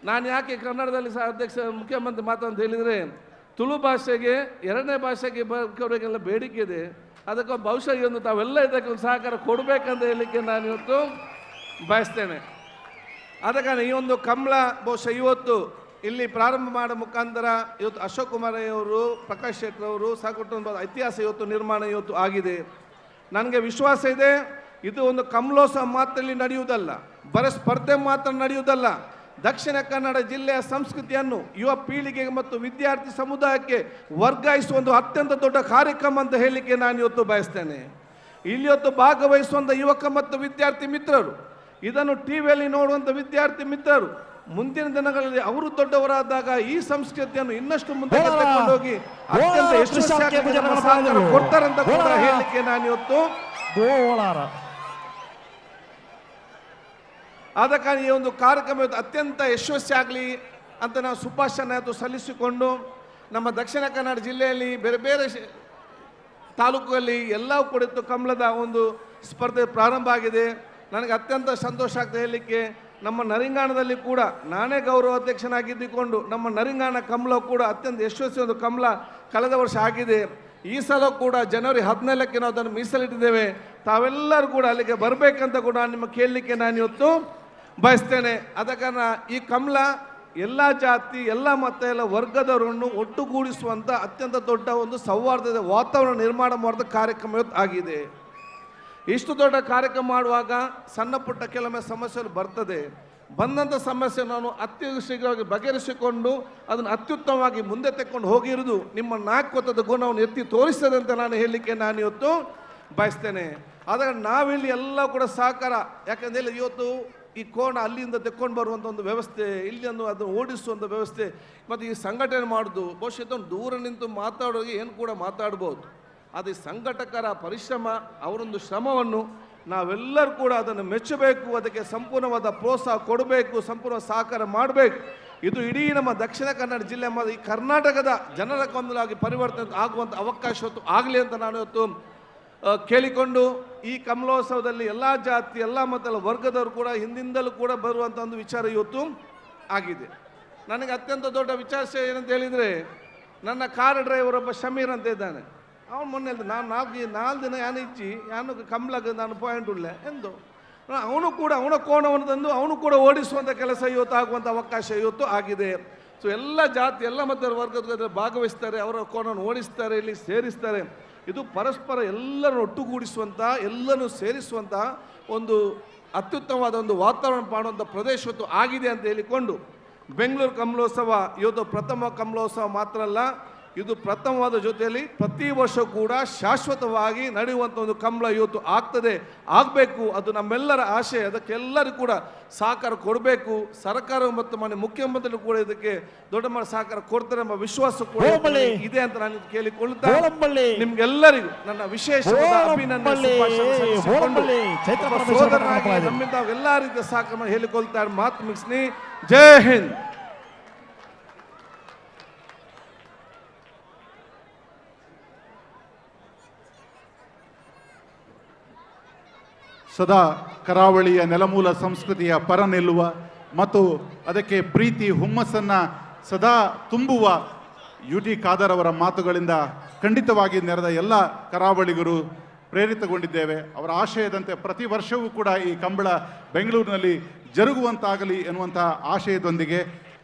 ನಾನು ಯಾಕೆ ಕನ್ನಡದಲ್ಲಿ ಅಧ್ಯಕ್ಷ ಮುಖ್ಯಮಂತ್ರಿ ಮಾತಂತ ಹೇಳಿದರೆ ತುಳು ಭಾಷೆಗೆ ಎರಡನೇ ಭಾಷೆಗೆ ಬರೋರಿಗೆಲ್ಲ ಬೇಡಿಕೆ ಇದೆ. ಅದಕ್ಕೆ ಬಹುಶಃ ಒಂದು ತಾವೆಲ್ಲ ಇದಕ್ಕೆ ಒಂದು ಸಹಕಾರ ಕೊಡಬೇಕಂತ ಹೇಳಲಿಕ್ಕೆ ನಾನು ಇವತ್ತು ಬಯಸ್ತೇನೆ. ಆದ ಕಾರಣ ಈ ಒಂದು ಕಂಬಳ ಬಹುಶಃ ಇವತ್ತು ಇಲ್ಲಿ ಪ್ರಾರಂಭ ಮಾಡೋ ಮುಖಾಂತರ ಇವತ್ತು ಅಶೋಕ್ ಕುಮಾರ್ ಅವರು, ಪ್ರಕಾಶ್ ಶೆಟ್ಟರವರು ಸಹಕೊಟ್ಟು ಒಂದು ಇತಿಹಾಸ ಇವತ್ತು ನಿರ್ಮಾಣ ಇವತ್ತು ಆಗಿದೆ. ನನಗೆ ವಿಶ್ವಾಸ ಇದೆ ಇದು ಒಂದು ಕಮಲೋತ್ಸವ ಮಾತ್ರ ನಡೆಯುವುದಲ್ಲ, ಬರ ಸ್ಪರ್ಧೆ ಮಾತ್ರ ನಡೆಯುವುದಲ್ಲ. ದಕ್ಷಿಣ ಕನ್ನಡ ಜಿಲ್ಲೆಯ ಸಂಸ್ಕೃತಿಯನ್ನು ಯುವ ಪೀಳಿಗೆಗೆ ಮತ್ತು ವಿದ್ಯಾರ್ಥಿ ಸಮುದಾಯಕ್ಕೆ ವರ್ಗಾಯಿಸುವ ಒಂದು ಅತ್ಯಂತ ದೊಡ್ಡ ಕಾರ್ಯಕ್ರಮ ಅಂತ ಹೇಳಲಿಕ್ಕೆ ನಾನು ಇವತ್ತು ಬಯಸ್ತೇನೆ. ಇಲ್ಲಿ ಇವತ್ತು ಭಾಗವಹಿಸುವಂಥ ಯುವಕ ಮತ್ತು ವಿದ್ಯಾರ್ಥಿ ಮಿತ್ರರು, ಇದನ್ನು ಟಿವಿಯಲ್ಲಿ ನೋಡುವಂಥ ವಿದ್ಯಾರ್ಥಿ ಮಿತ್ರರು ಮುಂದಿನ ದಿನಗಳಲ್ಲಿ ಅವರು ದೊಡ್ಡವರಾದಾಗ ಈ ಸಂಸ್ಕೃತಿಯನ್ನು ಇನ್ನಷ್ಟು ಮುಂದೆ ತಗೊಂಡೋಗಿ ಅತ್ಯಂತ ಯಶಸ್ವಿಯಾಗಿ ಕೊಡ್ತಾರಂತ ಕೂಡ ಹೇಳಲಿಕ್ಕೆ ನಾನು ಇವತ್ತು ಆದ ಕಾರಣ ಈ ಒಂದು ಕಾರ್ಯಕ್ರಮ ಅತ್ಯಂತ ಯಶಸ್ವಿ ಆಗಲಿ ಅಂತ ನಾವು ಶುಭಾಶಯ ಸಲ್ಲಿಸಿಕೊಂಡು ನಮ್ಮ ದಕ್ಷಿಣ ಕನ್ನಡ ಜಿಲ್ಲೆಯಲ್ಲಿ ಬೇರೆ ಬೇರೆ ತಾಲೂಕಲ್ಲಿ ಎಲ್ಲವೂ ಕೂಡ ಕಮಲದ ಒಂದು ಸ್ಪರ್ಧೆ ಪ್ರಾರಂಭ ಆಗಿದೆ. ನನಗೆ ಅತ್ಯಂತ ಸಂತೋಷ ಆಗ್ತದೆ ಹೇಳಲಿಕ್ಕೆ. ನಮ್ಮ ನರಿಂಗಾಣದಲ್ಲಿ ಕೂಡ ನಾನೇ ಗೌರವಾಧ್ಯಕ್ಷನಾಗಿದ್ದುಕೊಂಡು ನಮ್ಮ ನರಿಂಗಾಣ ಕಮಲ ಕೂಡ ಅತ್ಯಂತ ಯಶಸ್ವಿ ಒಂದು ಕಮಲ ಕಳೆದ ವರ್ಷ ಆಗಿದೆ. ಈ ಸಲ ಕೂಡ ಜನವರಿ 14ಕ್ಕೆ ನಾವು ಅದನ್ನು ಮೀಸಲಿಟ್ಟಿದ್ದೇವೆ. ತಾವೆಲ್ಲರೂ ಕೂಡ ಅಲ್ಲಿಗೆ ಬರಬೇಕಂತ ಕೂಡ ನಿಮ್ಮ ಕೇಳಲಿಕ್ಕೆ ನಾನು ಇವತ್ತು ಬಯಸ್ತೇನೆ. ಆದ ಕಾರಣ ಈ ಕಮಲ ಎಲ್ಲ ಜಾತಿ ಎಲ್ಲ ಮತ ಎಲ್ಲ ವರ್ಗದವರನ್ನು ಒಟ್ಟುಗೂಡಿಸುವಂಥ ಅತ್ಯಂತ ದೊಡ್ಡ ಒಂದು ಸೌಹಾರ್ದದ ವಾತಾವರಣ ನಿರ್ಮಾಣ ಮಾಡಿದ ಕಾರ್ಯಕ್ರಮ ಇವತ್ತು ಆಗಿದೆ. ಇಷ್ಟು ದೊಡ್ಡ ಕಾರ್ಯಕ್ರಮ ಮಾಡುವಾಗ ಸಣ್ಣ ಪುಟ್ಟ ಕೆಲವೊಮ್ಮೆ ಸಮಸ್ಯೆಗಳು ಬರ್ತದೆ. ಬಂದಂಥ ಸಮಸ್ಯೆ ನಾನು ಅತಿ ಶೀಘ್ರವಾಗಿ ಬಗೆಹರಿಸಿಕೊಂಡು ಅದನ್ನು ಅತ್ಯುತ್ತಮವಾಗಿ ಮುಂದೆ ತೆಕ್ಕೊಂಡು ಹೋಗಿರುವುದು ನಿಮ್ಮ ನಾಯಕತ್ವದ ಗುಣವನ್ನು ಎತ್ತಿ ತೋರಿಸ್ತದೆ ಅಂತ ನಾನು ಹೇಳಲಿಕ್ಕೆ ನಾನು ಇವತ್ತು ಬಯಸ್ತೇನೆ. ಆದರೆ ನಾವಿಲ್ಲಿ ಎಲ್ಲ ಕೂಡ ಸಹಕಾರ, ಯಾಕಂದರೆ ಇವತ್ತು ಈ ಕೋಣ ಅಲ್ಲಿಂದ ತೆಕ್ಕೊಂಡು ಬರುವಂಥ ಒಂದು ವ್ಯವಸ್ಥೆ, ಇಲ್ಲಿ ಅದನ್ನು ಓಡಿಸುವಂಥ ವ್ಯವಸ್ಥೆ ಮತ್ತು ಈ ಸಂಘಟನೆ ಮಾಡೋದು ಬಹುಶಃ ದೂರ ನಿಂತು ಮಾತಾಡೋರಿಗೆ ಏನು ಕೂಡ ಮಾತಾಡ್ಬೋದು. ಅದು ಸಂಘಟಕರ ಪರಿಶ್ರಮ, ಅವರೊಂದು ಶ್ರಮವನ್ನು ನಾವೆಲ್ಲರೂ ಕೂಡ ಅದನ್ನು ಮೆಚ್ಚಬೇಕು, ಅದಕ್ಕೆ ಸಂಪೂರ್ಣವಾದ ಪ್ರೋತ್ಸಾಹ ಕೊಡಬೇಕು, ಸಂಪೂರ್ಣ ಸಹಕಾರ ಮಾಡಬೇಕು. ಇದು ಇಡೀ ನಮ್ಮ ದಕ್ಷಿಣ ಕನ್ನಡ ಜಿಲ್ಲೆ ಮತ್ತು ಈ ಕರ್ನಾಟಕದ ಜನರ ಕೊಂದಲಾಗಿ ಪರಿವರ್ತನೆ ಆಗುವಂಥ ಅವಕಾಶ ಇವತ್ತು ಆಗಲಿ ಅಂತ ನಾನು ಇವತ್ತು ಕೇಳಿಕೊಂಡು ಈ ಕಮಲೋತ್ಸವದಲ್ಲಿ ಎಲ್ಲ ಜಾತಿ ಎಲ್ಲ ಮತ್ತೆಲ್ಲ ವರ್ಗದವರು ಕೂಡ ಹಿಂದಿಂದಲೂ ಕೂಡ ಬರುವಂಥ ಒಂದು ವಿಚಾರ ಇವತ್ತು ಆಗಿದೆ. ನನಗೆ ಅತ್ಯಂತ ದೊಡ್ಡ ವಿಚಾರ ಏನಂತ ಹೇಳಿದರೆ, ನನ್ನ ಕಾರ್ ಡ್ರೈವರ್ ಒಬ್ಬ ಶಮೀರ್ ಅಂತ ಇದ್ದಾನೆ. ಅವನು ಮೊನ್ನೆ ನಾನು ನಾಲ್ಕು ದಿನ ಯಾನು ಇಚ್ಚಿ ಯಾನು ಕಮಲಾಗ ನಾನು ಪಾಯಿಂಟ್ ಉಳ್ಳೆ ಎಂದು ಅವನು ಕೂಡ ಅವನ ಕೋಣವನ್ನು ತಂದು ಅವನು ಕೂಡ ಓಡಿಸುವಂಥ ಕೆಲಸ ಇವತ್ತು ಆಗುವಂಥ ಅವಕಾಶ ಇವತ್ತು ಆಗಿದೆ. ಸೊ ಎಲ್ಲ ಜಾತಿ ಎಲ್ಲ ಮತ ವರ್ಗದ ಭಾಗವಹಿಸ್ತಾರೆ, ಅವರ ಕೋಣವನ್ನು ಓಡಿಸ್ತಾರೆ, ಇಲ್ಲಿ ಸೇರಿಸ್ತಾರೆ. ಇದು ಪರಸ್ಪರ ಎಲ್ಲರನ್ನು ಒಟ್ಟುಗೂಡಿಸುವಂಥ ಎಲ್ಲರನ್ನು ಸೇರಿಸುವಂಥ ಒಂದು ಅತ್ಯುತ್ತಮವಾದ ಒಂದು ವಾತಾವರಣ ಮಾಡುವಂಥ ಪ್ರದೇಶ ಇವತ್ತು ಆಗಿದೆ ಅಂತ ಹೇಳಿಕೊಂಡು ಬೆಂಗಳೂರು ಕಮಲೋತ್ಸವ ಇವತ್ತು ಪ್ರಥಮ ಕಮಲೋತ್ಸವ ಮಾತ್ರ ಅಲ್ಲ, ಇದು ಪ್ರಥಮವಾದ ಜೊತೆಯಲ್ಲಿ ಪ್ರತಿ ವರ್ಷ ಕೂಡ ಶಾಶ್ವತವಾಗಿ ನಡೆಯುವಂಥ ಒಂದು ಕಮಲ ಇವತ್ತು ಆಗ್ತದೆ, ಆಗಬೇಕು. ಅದು ನಮ್ಮೆಲ್ಲರ ಆಶೆ. ಅದಕ್ಕೆಲ್ಲರಿಗೂ ಕೂಡ ಸಹಕಾರ ಕೊಡಬೇಕು. ಸರ್ಕಾರ ಮತ್ತು ಮಾನ್ಯ ಮುಖ್ಯಮಂತ್ರಿಗಳು ಕೂಡ ಇದಕ್ಕೆ ದೊಡ್ಡ ಮಟ್ಟ ಸಹಕಾರ ಕೊಡ್ತಾರೆ ಎಂಬ ವಿಶ್ವಾಸ ಕೂಡ ಇದೆ ಅಂತ ನಾನು ಕೇಳಿಕೊಳ್ಳುತ್ತಾ ನಿಮ್ಗೆಲ್ಲರಿಗೂ ನನ್ನ ವಿಶೇಷವಾದ ಅಭಿನಂದನೆ ಸೋದರನಾಗಿ ನಮ್ಮಿಂದ ಎಲ್ಲ ರೀತಿಯ ಸಹಕಾರ ಹೇಳಿಕೊಳ್ತಾ ಮಾತು ಮುಗಿಸ್ನಿ. ಜೈ ಹಿಂದ್. ಸದಾ ಕರಾವಳಿಯ ನೆಲಮೂಲ ಸಂಸ್ಕೃತಿಯ ಪರ ನಿಲ್ಲುವ ಮತ್ತು ಅದಕ್ಕೆ ಪ್ರೀತಿ ಹುಮ್ಮಸ್ಸನ್ನು ಸದಾ ತುಂಬುವ UT ಖಾದರ್ ಅವರ ಮಾತುಗಳಿಂದ ಖಂಡಿತವಾಗಿ ನೆರೆದ ಎಲ್ಲ ಕರಾವಳಿಗರು ಪ್ರೇರಿತಗೊಂಡಿದ್ದೇವೆ. ಅವರ ಆಶಯದಂತೆ ಪ್ರತಿ ವರ್ಷವೂ ಕೂಡ ಈ ಕಂಬಳ ಬೆಂಗಳೂರಿನಲ್ಲಿ ಜರುಗುವಂತಾಗಲಿ ಎನ್ನುವಂಥ ಆಶಯದೊಂದಿಗೆ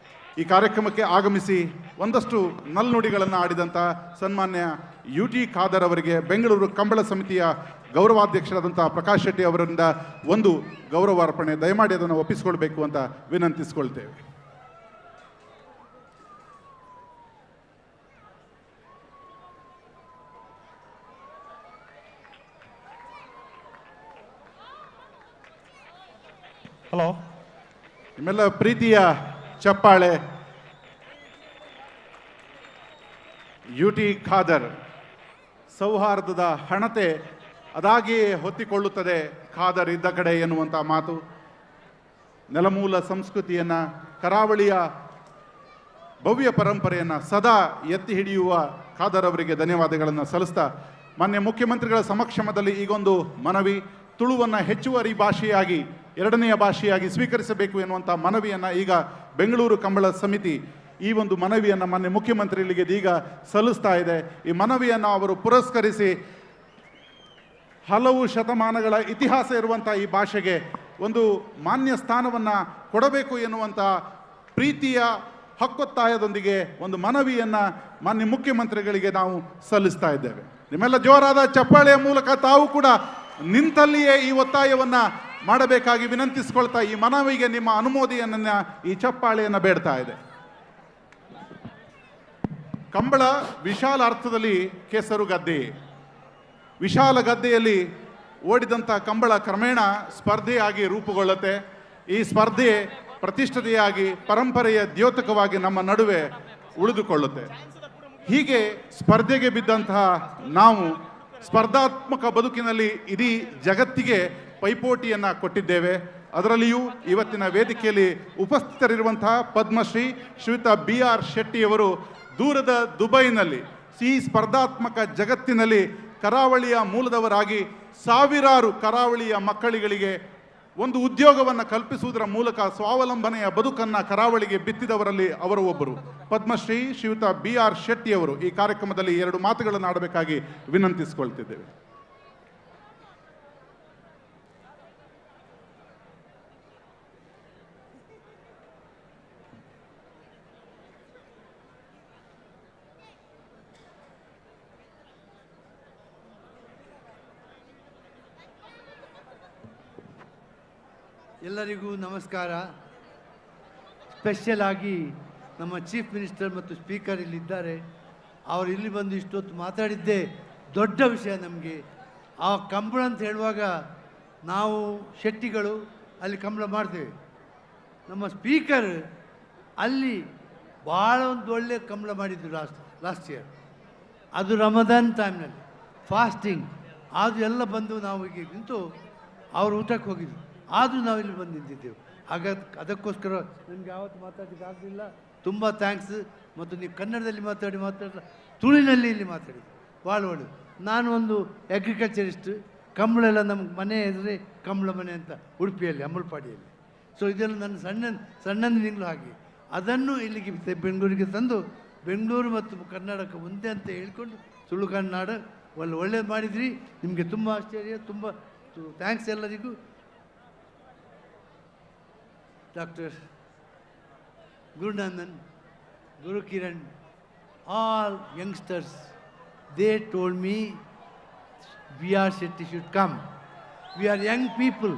ಈ ಕಾರ್ಯಕ್ರಮಕ್ಕೆ ಆಗಮಿಸಿ ಒಂದಷ್ಟು ನಲ್ನುಡಿಗಳನ್ನು ಆಡಿದಂಥ ಸನ್ಮಾನ್ಯ UT ಖಾದರ್ ಅವರಿಗೆ ಬೆಂಗಳೂರು ಕಂಬಳ ಸಮಿತಿಯ ಗೌರವಾಧ್ಯಕ್ಷರಾದಂಥ ಪ್ರಕಾಶ್ ಶೆಟ್ಟಿ ಅವರಿಂದ ಒಂದು ಗೌರವಾರ್ಪಣೆ ದಯಮಾಡಿ ಅದನ್ನು ಒಪ್ಪಿಸಿಕೊಳ್ಬೇಕು ಅಂತ ವಿನಂತಿಸಿಕೊಳ್ತೇವೆ. ಹಲೋ, ನಿಮ್ಮೆಲ್ಲ ಪ್ರೀತಿಯ ಚಪ್ಪಾಳೆ UT ಖಾದರ್ ಸೌಹಾರ್ದದ ಹಣತೆ ಅದಾಗಿಯೇ ಹೊತ್ತಿಕೊಳ್ಳುತ್ತದೆ ಖಾದರ್ ಇದ್ದ ಕಡೆ ಎನ್ನುವಂಥ ಮಾತು. ನೆಲಮೂಲ ಸಂಸ್ಕೃತಿಯನ್ನು, ಕರಾವಳಿಯ ಭವ್ಯ ಪರಂಪರೆಯನ್ನು ಸದಾ ಎತ್ತಿ ಹಿಡಿಯುವ ಖಾದರ್ ಅವರಿಗೆ ಧನ್ಯವಾದಗಳನ್ನು ಸಲ್ಲಿಸ್ತಾ, ಮಾನ್ಯ ಮುಖ್ಯಮಂತ್ರಿಗಳ ಸಮಕ್ಷಮದಲ್ಲಿ ಈಗೊಂದು ಮನವಿ. ತುಳುವನ್ನು ಹೆಚ್ಚುವರಿ ಭಾಷೆಯಾಗಿ, ಎರಡನೆಯ ಭಾಷೆಯಾಗಿ ಸ್ವೀಕರಿಸಬೇಕು ಎನ್ನುವಂಥ ಮನವಿಯನ್ನು ಈಗ ಬೆಂಗಳೂರು ಕಂಬಳ ಸಮಿತಿ ಈ ಒಂದು ಮನವಿಯನ್ನು ಮಾನ್ಯ ಮುಖ್ಯಮಂತ್ರಿಗಳಿಗೆ ಈಗ ಸಲ್ಲಿಸ್ತಾ ಇದೆ. ಈ ಮನವಿಯನ್ನು ಅವರು ಪುರಸ್ಕರಿಸಿ ಹಲವು ಶತಮಾನಗಳ ಇತಿಹಾಸ ಇರುವಂಥ ಈ ಭಾಷೆಗೆ ಒಂದು ಮಾನ್ಯ ಸ್ಥಾನವನ್ನು ಕೊಡಬೇಕು ಎನ್ನುವಂಥ ಪ್ರೀತಿಯ ಹಕ್ಕೊತ್ತಾಯದೊಂದಿಗೆ ಒಂದು ಮನವಿಯನ್ನು ಮಾನ್ಯ ಮುಖ್ಯಮಂತ್ರಿಗಳಿಗೆ ನಾವು ಸಲ್ಲಿಸ್ತಾ ಇದ್ದೇವೆ. ನಿಮ್ಮೆಲ್ಲ ಜೋರಾದ ಚಪ್ಪಾಳೆಯ ಮೂಲಕ ತಾವು ಕೂಡ ನಿಂತಲ್ಲಿಯೇ ಈ ಒತ್ತಾಯವನ್ನ ಮಾಡಬೇಕಾಗಿ ವಿನಂತಿಸಿಕೊಳ್ತಾ ಈ ಮನವಿಗೆ ನಿಮ್ಮ ಅನುಮೋದನೆಯನ್ನ ಈ ಚಪ್ಪಾಳೆಯನ್ನು ಬೇಡ್ತಾ ಇದೆ. ಕಂಬಳ ವಿಶಾಲ ಅರ್ಥದಲ್ಲಿ ಕೆಸರು ಗದ್ದೆ. ವಿಶಾಲ ಗದ್ದೆಯಲ್ಲಿ ಓಡಿದಂಥ ಕಂಬಳ ಕ್ರಮೇಣ ಸ್ಪರ್ಧೆಯಾಗಿ ರೂಪುಗೊಳ್ಳುತ್ತೆ. ಈ ಸ್ಪರ್ಧೆ ಪ್ರತಿಷ್ಠತೆಯಾಗಿ ಪರಂಪರೆಯ ದ್ಯೋತಕವಾಗಿ ನಮ್ಮ ನಡುವೆ ಉಳಿದುಕೊಳ್ಳುತ್ತೆ. ಹೀಗೆ ಸ್ಪರ್ಧೆಗೆ ಬಿದ್ದಂತಹ ನಾವು ಸ್ಪರ್ಧಾತ್ಮಕ ಬದುಕಿನಲ್ಲಿ ಇಡೀ ಜಗತ್ತಿಗೆ ಪೈಪೋಟಿಯನ್ನು ಕೊಟ್ಟಿದ್ದೇವೆ. ಅದರಲ್ಲಿಯೂ ಇವತ್ತಿನ ವೇದಿಕೆಯಲ್ಲಿ ಉಪಸ್ಥಿತರಿರುವಂತಹ ಪದ್ಮಶ್ರೀ ಶ್ರೀಯುತ BR ಶೆಟ್ಟಿಯವರು ದೂರದ ದುಬೈನಲ್ಲಿ ಈ ಸ್ಪರ್ಧಾತ್ಮಕ ಜಗತ್ತಿನಲ್ಲಿ ಕರಾವಳಿಯ ಮೂಲದವರಾಗಿ ಸಾವಿರಾರು ಕರಾವಳಿಯ ಮಕ್ಕಳಿಗಳಿಗೆ ಒಂದು ಉದ್ಯೋಗವನ್ನು ಕಲ್ಪಿಸುವುದರ ಮೂಲಕ ಸ್ವಾವಲಂಬನೆಯ ಬದುಕನ್ನು ಕರಾವಳಿಗೆ ಬಿತ್ತಿದವರಲ್ಲಿ ಅವರು ಒಬ್ಬರು. ಪದ್ಮಶ್ರೀ ಶ್ರೀಯುತ BR ಶೆಟ್ಟಿಯವರು ಈ ಕಾರ್ಯಕ್ರಮದಲ್ಲಿ 2 ಮಾತುಗಳನ್ನು ಆಡಬೇಕಾಗಿ ವಿನಂತಿಸಿಕೊಳ್ತಿದ್ದೇವೆ. ಎಲ್ಲರಿಗೂ ನಮಸ್ಕಾರ. ಸ್ಪೆಷಲ್ ಆಗಿ ನಮ್ಮ ಚೀಫ್ ಮಿನಿಸ್ಟರ್ ಮತ್ತು ಸ್ಪೀಕರ್ ಇಲ್ಲಿದ್ದಾರೆ. ಅವರು ಇಲ್ಲಿ ಬಂದು ಇಷ್ಟೊತ್ತು ಮಾತಾಡಿದ್ದೇ ದೊಡ್ಡ ವಿಷಯ ನಮಗೆ. ಆ ಕಂಬಳ ಅಂತ ಹೇಳುವಾಗ ನಾವು ಶೆಟ್ಟಿಗಳು ಅಲ್ಲಿ ಕಂಬಳ ಮಾಡ್ತೇವೆ. ನಮ್ಮ ಸ್ಪೀಕರ್ ಅಲ್ಲಿ ಭಾಳ ಒಂದು ಒಳ್ಳೆಯ ಕಂಬಳ ಮಾಡಿದ್ದು ಲಾಸ್ಟ್ ಇಯರ್. ಅದು ರಮದಾನ್ ಟೈಮ್ನಲ್ಲಿ ಫಾಸ್ಟಿಂಗ್ ಅದು ಎಲ್ಲ ಬಂದು ನಾವು ಈಗ ನಿಂತು ಅವರು ಊಟಕ್ಕೆ ಹೋಗಿದ್ರು. ಆದರೂ ನಾವಿಲ್ಲಿ ಬಂದು ನಿಂತಿದ್ದೆವು. ಅದಕ್ಕೋಸ್ಕರ ನನಗೆ ಯಾವತ್ತು ಮಾತಾಡಲಿಕ್ಕೆ ಆಗಲಿಲ್ಲ. ತುಂಬ ಥ್ಯಾಂಕ್ಸ್. ಮತ್ತು ನೀವು ಕನ್ನಡದಲ್ಲಿ ಮಾತಾಡಲ್ಲ, ತುಳುವಿನಲ್ಲಿ ಇಲ್ಲಿ ಮಾತಾಡಿದ್ದು ಭಾಳ ಒಳ್ಳೆಯದು. ನಾನು ಒಂದು ಅಗ್ರಿಕಲ್ಚರಿಸ್ಟ್. ಕಂಬಳ ಎಲ್ಲ ನಮ್ಮ ಮನೆ ಎದುರೇ ಕಂಬಳ ಮನೆ ಅಂತ ಉಡುಪಿಯಲ್ಲಿ ಅಮ್ಮಲ್ಪಾಡಿಯಲ್ಲಿ. ಸೊ ಇದೆಲ್ಲ ನನ್ನ ಸಣ್ಣಂದಿನಿಂದಲೂ ಹಾಗೆ. ಅದನ್ನು ಇಲ್ಲಿಗೆ ಬೆಂಗಳೂರಿಗೆ ತಂದು ಬೆಂಗಳೂರು ಮತ್ತು ಕರ್ನಾಟಕ ಒಂದೇ ಅಂತ ಹೇಳ್ಕೊಂಡು ತುಳು ಕನ್ನಡ ಒಳ್ಳೇದು ಮಾಡಿದ್ರಿ. ನಿಮಗೆ ತುಂಬ ಆಶ್ಚರ್ಯ, ತುಂಬ ಥ್ಯಾಂಕ್ಸ್ ಎಲ್ಲರಿಗೂ. Dr. Gurunandan, Guru Kiran, all youngsters, they told me BR Shetty should come. We are young people.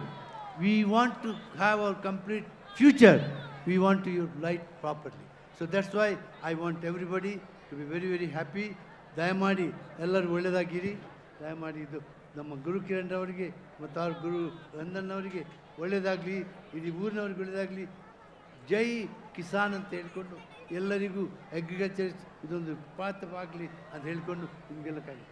We want to have our complete future. We want to use light properly. So that's why I want everybody to be very, very happy. ದಯಮಾಡಿ ಎಲ್ಲರೂ ಒಳ್ಳೆಯದಾಗಿರಿ. ದಯಮಾಡಿ ಇದು ನಮ್ಮ ಗುರು ಕಿರಣ್ ಅವರಿಗೆ ಮತ್ತು ಅವ್ರ ಗುರು ರಂದನ್ ಅವರಿಗೆ ಒಳ್ಳೆಯದಾಗಲಿ, ಇಡೀ ಊರಿನವ್ರಿಗೆ ಒಳ್ಳೆಯದಾಗಲಿ. ಜೈ ಕಿಸಾನ್ ಅಂತ ಹೇಳ್ಕೊಂಡು ಎಲ್ಲರಿಗೂ ಅಗ್ರಿಕಲ್ಚರ್ ಇದೊಂದು ಪಾತ್ರವಾಗಲಿ ಅಂತ ಹೇಳ್ಕೊಂಡು ನಿಮಗೆಲ್ಲ ಕಾಯಿ.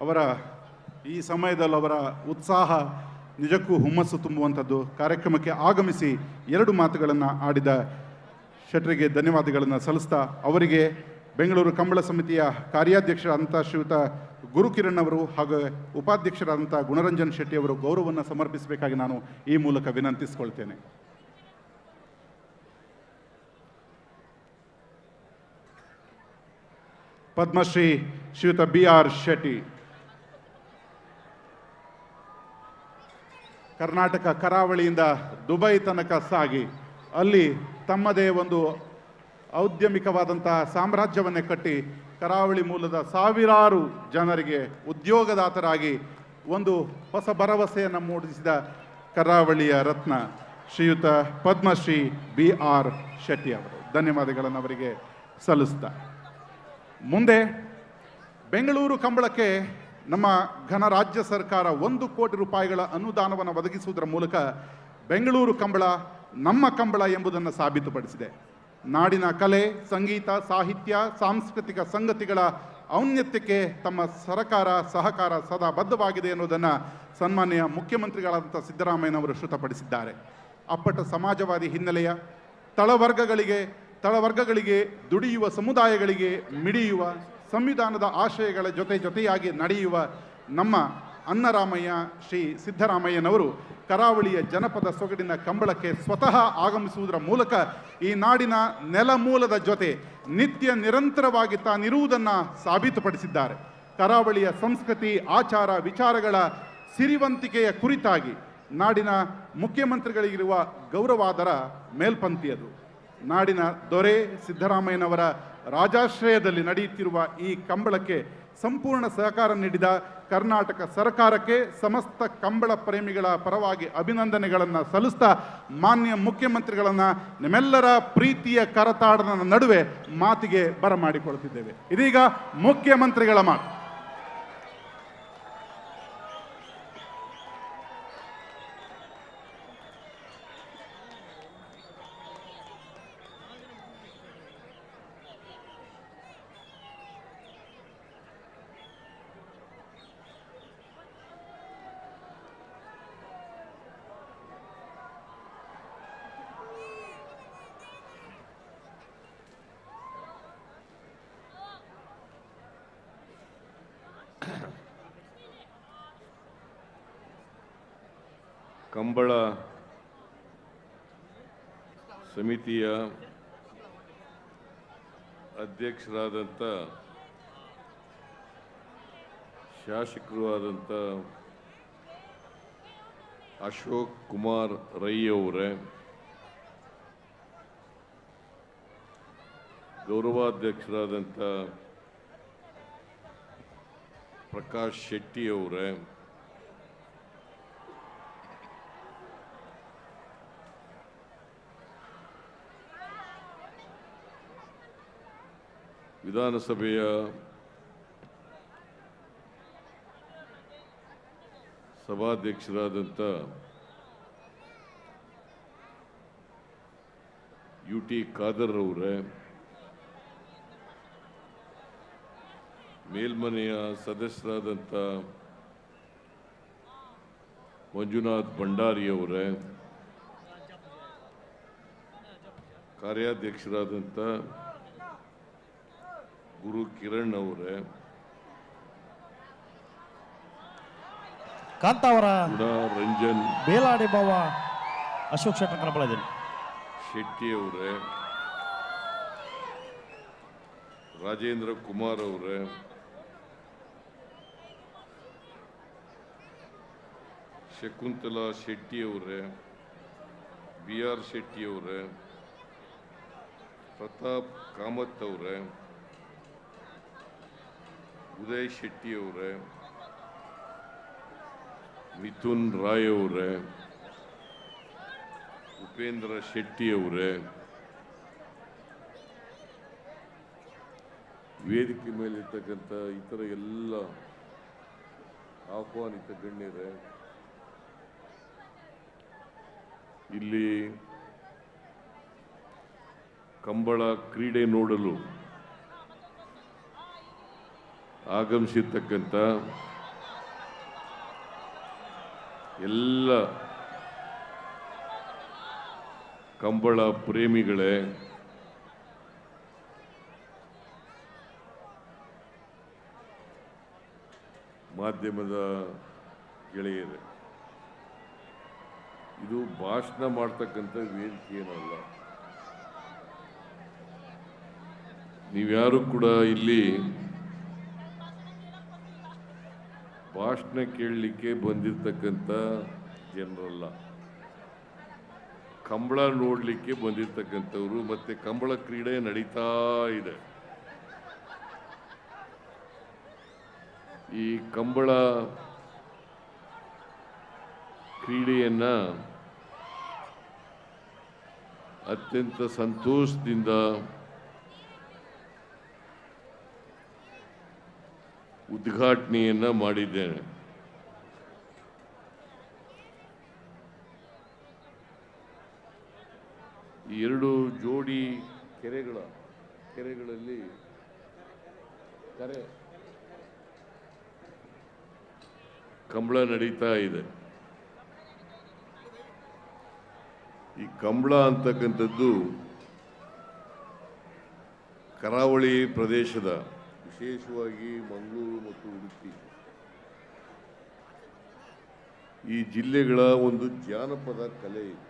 ಅವರ ಈ ಸಮಯದಲ್ಲಿ ಅವರ ಉತ್ಸಾಹ ನಿಜಕ್ಕೂ ಹುಮ್ಮಸ್ಸು ತುಂಬುವಂಥದ್ದು. ಕಾರ್ಯಕ್ರಮಕ್ಕೆ ಆಗಮಿಸಿ 2 ಮಾತುಗಳನ್ನು ಆಡಿದ ಶೆಟ್ಟರಿಗೆ ಧನ್ಯವಾದಗಳನ್ನು ಸಲ್ಲಿಸ್ತಾ ಅವರಿಗೆ ಬೆಂಗಳೂರು ಕಂಬಳ ಸಮಿತಿಯ ಕಾರ್ಯಾಧ್ಯಕ್ಷರಾದಂಥ ಶ್ರೀಯುತ ಗುರುಕಿರಣ್ ಅವರು ಹಾಗೂ ಉಪಾಧ್ಯಕ್ಷರಾದಂಥ ಗುಣರಂಜನ್ ಶೆಟ್ಟಿ ಅವರು ಗೌರವವನ್ನು ಸಮರ್ಪಿಸಬೇಕಾಗಿ ನಾನು ಈ ಮೂಲಕ ವಿನಂತಿಸಿಕೊಳ್ತೇನೆ. ಪದ್ಮಶ್ರೀ ಶ್ರೀಯುತ BR ಶೆಟ್ಟಿ ಕರ್ನಾಟಕ ಕರಾವಳಿಯಿಂದ ದುಬೈ ತನಕ ಸಾಗಿ ಅಲ್ಲಿ ತಮ್ಮದೇ ಒಂದು ಔದ್ಯಮಿಕವಾದಂತಹ ಸಾಮ್ರಾಜ್ಯವನ್ನೇ ಕಟ್ಟಿ ಕರಾವಳಿ ಮೂಲದ ಸಾವಿರಾರು ಜನರಿಗೆ ಉದ್ಯೋಗದಾತರಾಗಿ ಒಂದು ಹೊಸ ಭರವಸೆಯನ್ನು ಮೂಡಿಸಿದ ಕರಾವಳಿಯ ರತ್ನ ಶ್ರೀಯುತ ಪದ್ಮಶ್ರೀ BR ಶೆಟ್ಟಿ ಅವರು. ಧನ್ಯವಾದಗಳನ್ನು ಅವರಿಗೆ ಸಲ್ಲಿಸ್ತಾ ಮುಂದೆ ಬೆಂಗಳೂರು ಕಂಬಳಕ್ಕೆ ನಮ್ಮ ಘನ ರಾಜ್ಯ ಸರ್ಕಾರ 1 ಕೋಟಿ ರೂಪಾಯಿಗಳ ಅನುದಾನವನ್ನು ಒದಗಿಸುವುದರ ಮೂಲಕ ಬೆಂಗಳೂರು ಕಂಬಳ ನಮ್ಮ ಕಂಬಳ ಎಂಬುದನ್ನು ಸಾಬೀತುಪಡಿಸಿದೆ. ನಾಡಿನ ಕಲೆ, ಸಂಗೀತ, ಸಾಹಿತ್ಯ, ಸಾಂಸ್ಕೃತಿಕ ಸಂಗತಿಗಳ ಔನ್ನತ್ಯಕ್ಕೆ ತಮ್ಮ ಸಹಕಾರ ಸದಾ ಬದ್ಧವಾಗಿದೆ ಎನ್ನುವುದನ್ನು ಸನ್ಮಾನ್ಯ ಮುಖ್ಯಮಂತ್ರಿಗಳಾದಂಥ ಸಿದ್ದರಾಮಯ್ಯನವರು ಶ್ರುತಪಡಿಸಿದ್ದಾರೆ. ಅಪ್ಪಟ ಸಮಾಜವಾದಿ ಹಿನ್ನೆಲೆಯ ತಳವರ್ಗಗಳಿಗೆ ದುಡಿಯುವ ಸಮುದಾಯಗಳಿಗೆ ಮಿಡಿಯುವ ಸಂವಿಧಾನದ ಆಶಯಗಳ ಜೊತೆಯಾಗಿ ನಡೆಯುವ ನಮ್ಮ ಅನ್ನರಾಮಯ್ಯ ಶ್ರೀ ಸಿದ್ದರಾಮಯ್ಯನವರು ಕರಾವಳಿಯ ಜನಪದ ಸೊಗಡಿನ ಕಂಬಳಕ್ಕೆ ಸ್ವತಃ ಆಗಮಿಸುವುದರ ಮೂಲಕ ಈ ನಾಡಿನ ನೆಲಮೂಲದ ಜೊತೆ ನಿತ್ಯ ನಿರಂತರವಾಗಿ ತಾನಿರುವುದನ್ನು ಸಾಬೀತುಪಡಿಸಿದ್ದಾರೆ. ಕರಾವಳಿಯ ಸಂಸ್ಕೃತಿ, ಆಚಾರ, ವಿಚಾರಗಳ ಸಿರಿವಂತಿಕೆಯ ಕುರಿತಾಗಿ ನಾಡಿನ ಮುಖ್ಯಮಂತ್ರಿಗಳಿಗಿರುವ ಗೌರವಾದರ ಮೇಲ್ಪಂಕ್ತಿಯದು. ನಾಡಿನ ದೊರೆ ಸಿದ್ದರಾಮಯ್ಯನವರ ರಾಜಾಶ್ರಯದಲ್ಲಿ ನಡೆಯುತ್ತಿರುವ ಈ ಕಂಬಳಕ್ಕೆ ಸಂಪೂರ್ಣ ಸಹಕಾರ ನೀಡಿದ ಕರ್ನಾಟಕ ಸರ್ಕಾರಕ್ಕೆ ಸಮಸ್ತ ಕಂಬಳ ಪ್ರೇಮಿಗಳ ಪರವಾಗಿ ಅಭಿನಂದನೆಗಳನ್ನು ಸಲ್ಲಿಸ್ತಾ ಮಾನ್ಯ ಮುಖ್ಯಮಂತ್ರಿಗಳನ್ನು ನಿಮ್ಮೆಲ್ಲರ ಪ್ರೀತಿಯ ಕರತಾಡದ ನಡುವೆ ಮಾತಿಗೆ ಬರಮಾಡಿಕೊಳ್ತಿದ್ದೇವೆ. ಇದೀಗ ಮುಖ್ಯಮಂತ್ರಿಗಳ ಮಾತು. ಕಂಬಳ ಸಮಿತಿಯ ಅಧ್ಯಕ್ಷರಾದಂಥ ಶಾಸಕರು ಆದಂಥ ಅಶೋಕ್ ಕುಮಾರ್ ರೈ ಅವರೇ, ಗೌರವಾಧ್ಯಕ್ಷರಾದಂಥ ಪ್ರಕಾಶ್ ಶೆಟ್ಟಿ ಅವರೇ, ವಿಧಾನಸಭೆಯ ಸಭಾಧ್ಯಕ್ಷರಾದಂಥ UT ಖಾದರ್ ಅವರೇ, ಮೇಲ್ಮನೆಯ ಸದಸ್ಯರಾದಂಥ ಮಂಜುನಾಥ್ ಭಂಡಾರಿ ಅವರೇ, ಕಾರ್ಯಾಧ್ಯಕ್ಷರಾದಂಥ ಗುರು ಕಿರಣ್ ಅವರೇ, ಕಾಂತಾವರ ರಂಜನ್ ಬೇಲಾಡಿ ಬಾವ ಅಶೋಕ್ ಶೆಟ್ಟರ್ ಕಂಬಳ ಶೆಟ್ಟಿ ಅವರೇ, ರಾಜೇಂದ್ರ ಕುಮಾರ್ ಅವರೇ, ಶಕುಂತಲಾ ಶೆಟ್ಟಿ ಅವರೇ, BR ಶೆಟ್ಟಿ ಅವರೇ, ಪ್ರತಾಪ್ ಕಾಮತ್ ಅವರೇ, ಉದಯ್ ಶೆಟ್ಟಿ ಅವರೇ, ಮಿಥುನ್ ರಾಯ್ ಅವರೇ, ಉಪೇಂದ್ರ ಶೆಟ್ಟಿ ಅವರೇ, ವೇದಿಕೆ ಮೇಲಿರ್ತಕ್ಕಂಥ ಇತರ ಎಲ್ಲ ಆಹ್ವಾನಿತ ಗಣ್ಯರೇ, ಇಲ್ಲಿ ಕಂಬಳ ಕ್ರೀಡೆ ನೋಡಲು ಆಗಮಿಸಿರ್ತಕ್ಕಂಥ ಎಲ್ಲ ಕಂಬಳ ಪ್ರೇಮಿಗಳೇ, ಮಾಧ್ಯಮದ ಗೆಳೆಯರೇ, ಇದು ಭಾಷಣ ಮಾಡ್ತಕ್ಕಂಥ ವೇದಿಕೆ ಏನಲ್ಲ. ನೀವ್ಯಾರು ಕೂಡ ಇಲ್ಲಿ ಭಾಷಣ ಕೇಳಲಿಕ್ಕೆ ಬಂದಿರತಕ್ಕಂಥ ಜನರಲ್ಲ, ಕಂಬಳ ನೋಡಲಿಕ್ಕೆ ಬಂದಿರತಕ್ಕಂಥವ್ರು. ಮತ್ತೆ ಕಂಬಳ ಕ್ರೀಡೆ ನಡೀತಾ ಇದೆ. ಈ ಕಂಬಳ ಕ್ರೀಡೆಯನ್ನ ಅತ್ಯಂತ ಸಂತೋಷದಿಂದ ಉದ್ಘಾಟನೆಯನ್ನ ಮಾಡಿದ್ದೇನೆ. ಈ ಎರಡು ಜೋಡಿ ಕೆರೆಗಳಲ್ಲಿ ಕಂಬಳ ನಡೀತಾ ಇದೆ. ಈ ಕಂಬಳ ಅಂತಕ್ಕಂಥದ್ದು ಕರಾವಳಿ ಪ್ರದೇಶದ, ವಿಶೇಷವಾಗಿ ಮಂಗಳೂರು ಮತ್ತು ಉಡುಪಿ ಈ ಜಿಲ್ಲೆಗಳ ಒಂದು ಜಾನಪದ ಕಲೆ ಇದೆ.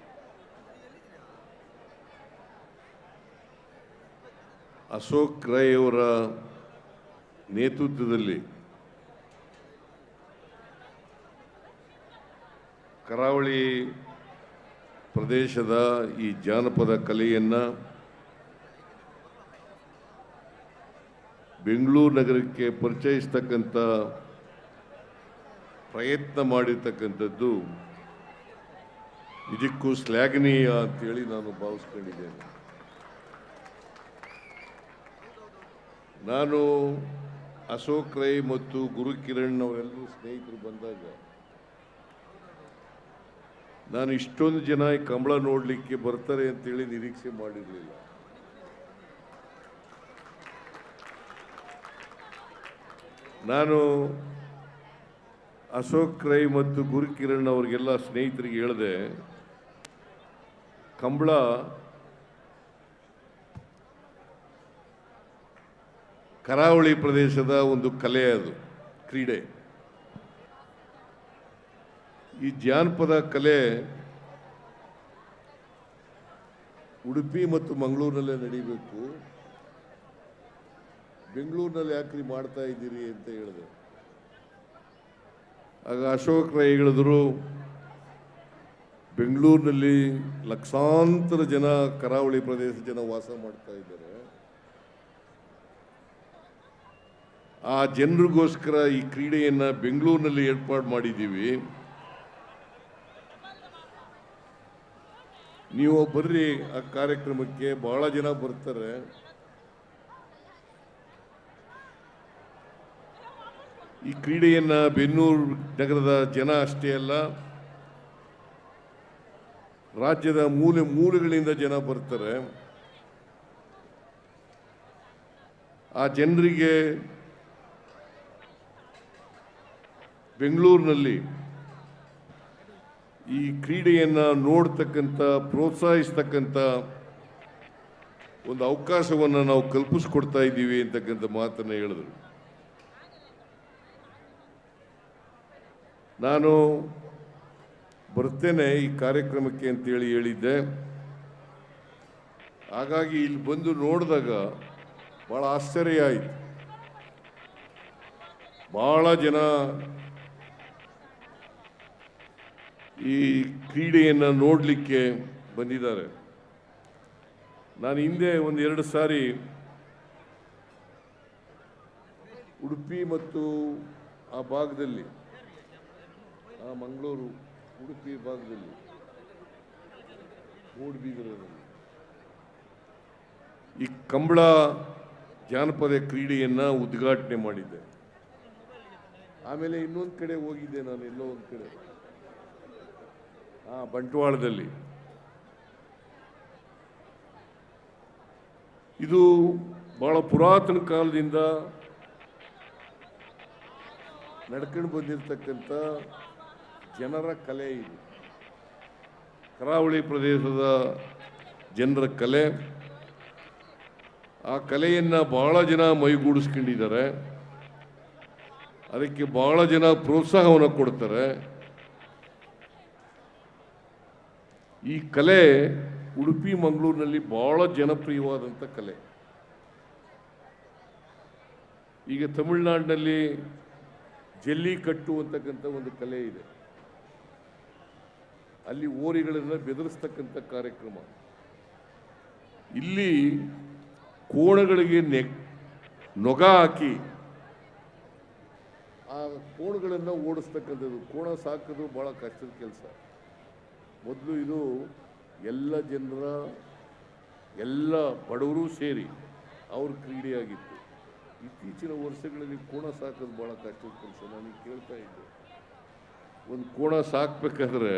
ಅಶೋಕ್ ರೈ ಅವರ ನೇತೃತ್ವದಲ್ಲಿ ಕರಾವಳಿ ಪ್ರದೇಶದ ಈ ಜಾನಪದ ಕಲೆಯನ್ನು ಬೆಂಗಳೂರು ನಗರಕ್ಕೆ ಪರಿಚಯಿಸ್ತಕ್ಕಂಥ ಪ್ರಯತ್ನ ಮಾಡಿರ್ತಕ್ಕಂಥದ್ದು ನಿಜಕ್ಕೂ ಶ್ಲಾಘನೀಯ ಅಂತೇಳಿ ನಾನು ಭಾವಿಸ್ಕೊಂಡಿದ್ದೇನೆ. ನಾನು ಅಶೋಕ್ ರೈ ಮತ್ತು ಗುರುಕಿರಣ್ ಅವರೆಲ್ಲರೂ ಸ್ನೇಹಿತರು ಬಂದಾಗ ನಾನು ಇಷ್ಟೊಂದು ಜನ ಈ ಕಂಬಳ ನೋಡಲಿಕ್ಕೆ ಬರ್ತಾರೆ ಅಂತೇಳಿ ನಿರೀಕ್ಷೆ ಮಾಡಿರಲಿಲ್ಲ. ನಾನು ಅಶೋಕ್ ರೈ ಮತ್ತು ಗುರುಕಿರಣ್ ಅವ್ರಿಗೆಲ್ಲ ಸ್ನೇಹಿತರಿಗೆ ಹೇಳಿದೆ, ಕಂಬಳ ಕರಾವಳಿ ಪ್ರದೇಶದ ಒಂದು ಕಲೆ, ಅದು ಕ್ರೀಡೆ. ಈ ಜಾನಪದ ಕಲೆ ಉಡುಪಿ ಮತ್ತು ಮಂಗಳೂರಿನಲ್ಲೇ ನಡೀಬೇಕು, ಬೆಂಗಳೂರಿನಲ್ಲಿ ಯಾಕ್ರಿ ಮಾಡ್ತಾ ಇದ್ದೀರಿ ಅಂತ ಹೇಳಿದೆ. ಆಗ ಅಶೋಕ್ ರೈ ಹೇಳಿದ್ರು, ಬೆಂಗಳೂರಿನಲ್ಲಿ ಲಕ್ಷಾಂತರ ಜನ ಕರಾವಳಿ ಪ್ರದೇಶದ ಜನ ವಾಸ ಮಾಡ್ತಾ ಇದ್ದಾರೆ, ಆ ಜನರಿಗೋಸ್ಕರ ಈ ಕ್ರೀಡೆಯನ್ನು ಬೆಂಗಳೂರಿನಲ್ಲಿ ಏರ್ಪಾಡು ಮಾಡಿದ್ದೀವಿ, ನೀವು ಬರ್ರಿ ಆ ಕಾರ್ಯಕ್ರಮಕ್ಕೆ, ಬಹಳ ಜನ ಬರ್ತಾರೆ. ಈ ಕ್ರೀಡೆಯನ್ನ ಬೆನ್ನೂರು ನಗರದ ಜನ ಅಷ್ಟೇ ಅಲ್ಲ, ರಾಜ್ಯದ ಮೂಲೆ ಮೂಲೆಗಳಿಂದ ಜನ ಬರ್ತಾರೆ. ಆ ಜನರಿಗೆ ಬೆಂಗಳೂರಿನಲ್ಲಿ ಈ ಕ್ರೀಡೆಯನ್ನು ನೋಡ್ತಕ್ಕಂಥ, ಪ್ರೋತ್ಸಾಹಿಸ್ತಕ್ಕಂಥ ಒಂದು ಅವಕಾಶವನ್ನು ನಾವು ಕಲ್ಪಿಸ್ಕೊಡ್ತಾ ಇದ್ದೀವಿ ಅಂತಕ್ಕಂಥ ಮಾತನ್ನು ಹೇಳಿದರು. ನಾನು ಬರ್ತೇನೆ ಈ ಕಾರ್ಯಕ್ರಮಕ್ಕೆ ಅಂತೇಳಿ ಹೇಳಿದ್ದೆ. ಹಾಗಾಗಿ ಇಲ್ಲಿ ಬಂದು ನೋಡಿದಾಗ ಭಾಳ ಆಶ್ಚರ್ಯ ಆಯಿತು. ಭಾಳ ಜನ ಈ ಕ್ರೀಡೆಯನ್ನು ನೋಡಲಿಕ್ಕೆ ಬಂದಿದ್ದಾರೆ. ನಾನು ಹಿಂದೆ ಒಂದು 2 ಸಾರಿ ಉಡುಪಿ ಮತ್ತು ಆ ಭಾಗದಲ್ಲಿ, ಆ ಮಂಗಳೂರು ಉಡುಪಿ ಭಾಗದಲ್ಲಿ ಮೂಡುಬಿದಿರೆಯಲ್ಲಿ ಈ ಕಂಬಳ ಜಾನಪದ ಕ್ರೀಡೆಯನ್ನು ಉದ್ಘಾಟನೆ ಮಾಡಿದ್ದೆ. ಆಮೇಲೆ ಇನ್ನೊಂದು ಕಡೆ ಹೋಗಿದ್ದೆ ನಾನು, ಎಲ್ಲೋ ಒಂದು ಕಡೆ ಬಂಟ್ವಾಳದಲ್ಲಿ. ಇದು ಬಹಳ ಪುರಾತನ ಕಾಲದಿಂದ ನಡ್ಕೊಂಡು ಬಂದಿರತಕ್ಕಂಥ ಜನರ ಕಲೆ. ಇದು ಕರಾವಳಿ ಪ್ರದೇಶದ ಜನರ ಕಲೆ. ಆ ಕಲೆಯನ್ನು ಬಹಳ ಜನ ಮೈಗೂಡಿಸ್ಕೊಂಡಿದ್ದಾರೆ, ಅದಕ್ಕೆ ಬಹಳ ಜನ ಪ್ರೋತ್ಸಾಹವನ್ನು ಕೊಡ್ತಾರೆ. ಈ ಕಲೆ ಉಡುಪಿ ಮಂಗಳೂರಿನಲ್ಲಿ ಬಹಳ ಜನಪ್ರಿಯವಾದಂಥ ಕಲೆ. ಈಗ ತಮಿಳುನಾಡಿನಲ್ಲಿ ಜಲ್ಲಿಕಟ್ಟು ಅಂತಕ್ಕಂಥ ಒಂದು ಕಲೆ ಇದೆ. ಅಲ್ಲಿ ಓರಿಗಳನ್ನು ಬೆದರಿಸ್ತಕ್ಕಂಥ ಕಾರ್ಯಕ್ರಮ. ಇಲ್ಲಿ ಕೋಣಗಳಿಗೆ ನೊಗ ಹಾಕಿ ಆ ಕೋಣಗಳನ್ನು ಓಡಿಸ್ತಕ್ಕಂಥದ್ದು. ಕೋಣ ಸಾಕೋದು ಭಾಳ ಕಷ್ಟದ ಕೆಲಸ. ಮೊದಲು ಇದು ಎಲ್ಲ ಜನರ, ಎಲ್ಲ ಬಡವರು ಸೇರಿ ಅವ್ರ ಕ್ರೀಡೆಯಾಗಿತ್ತು. ಇತ್ತೀಚಿನ ವರ್ಷಗಳಲ್ಲಿ ಕೋಣ ಸಾಕೋದು ಭಾಳ ಕಷ್ಟದ ಕೆಲಸ. ನನಗೆ ಕೇಳ್ತಾ ಇದ್ದೆ, ಒಂದು ಕೋಣ ಸಾಕಬೇಕಾದ್ರೆ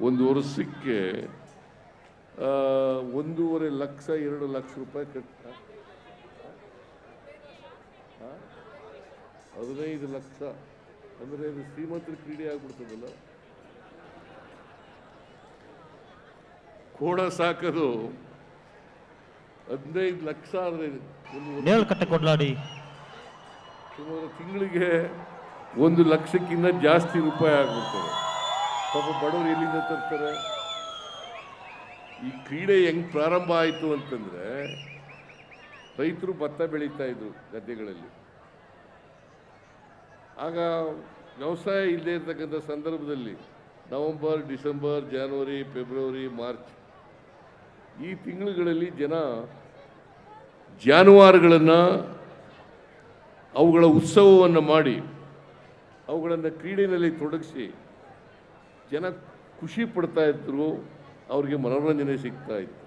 ಒಂದು ವರ್ಷಕ್ಕೆ 1.5 ಲಕ್ಷ 2 ಲಕ್ಷ ರೂಪಾಯಿ ಕಟ್ಟ, 15 ಲಕ್ಷ ಅಂದರೆ ಇದು ಶ್ರೀಮಂತರ ಕ್ರೀಡೆ ಆಗ್ಬಿಡ್ತದಲ್ಲ. ಕೋಣ ಸಾಕೋದು 15 ಲಕ್ಷ ಅಂದರೆ ಸುಮಾರು ತಿಂಗಳಿಗೆ 1 ಲಕ್ಷಕ್ಕಿಂತ ಜಾಸ್ತಿ ರೂಪಾಯಿ ಆಗ್ಬಿಡ್ತದೆ. ಪಾಪ ಬಡವರು ಎಲ್ಲಿಂದ ತರ್ತಾರೆ? ಈ ಕ್ರೀಡೆ ಹೆಂಗೆ ಪ್ರಾರಂಭ ಆಯಿತು ಅಂತಂದರೆ, ರೈತರು ಭತ್ತ ಬೆಳೀತಾ ಇದ್ರು ಗದ್ದೆಗಳಲ್ಲಿ. ಆಗ ವ್ಯವಸಾಯ ಇಲ್ಲದೆ ಇರತಕ್ಕಂಥ ಸಂದರ್ಭದಲ್ಲಿ ನವೆಂಬರ್, ಡಿಸೆಂಬರ್, ಜನವರಿ, ಫೆಬ್ರವರಿ, ಮಾರ್ಚ್ ಈ ತಿಂಗಳುಗಳಲ್ಲಿ ಜನ ಜಾನುವಾರುಗಳನ್ನು ಅವುಗಳ ಉತ್ಸವವನ್ನು ಮಾಡಿ ಅವುಗಳನ್ನು ಕ್ರೀಡೆಯಲ್ಲಿ ತೊಡಗಿಸಿ ಜನ ಖುಷಿ ಪಡ್ತಾ ಇದ್ರು, ಅವ್ರಿಗೆ ಮನೋರಂಜನೆ ಸಿಗ್ತಾ ಇತ್ತು.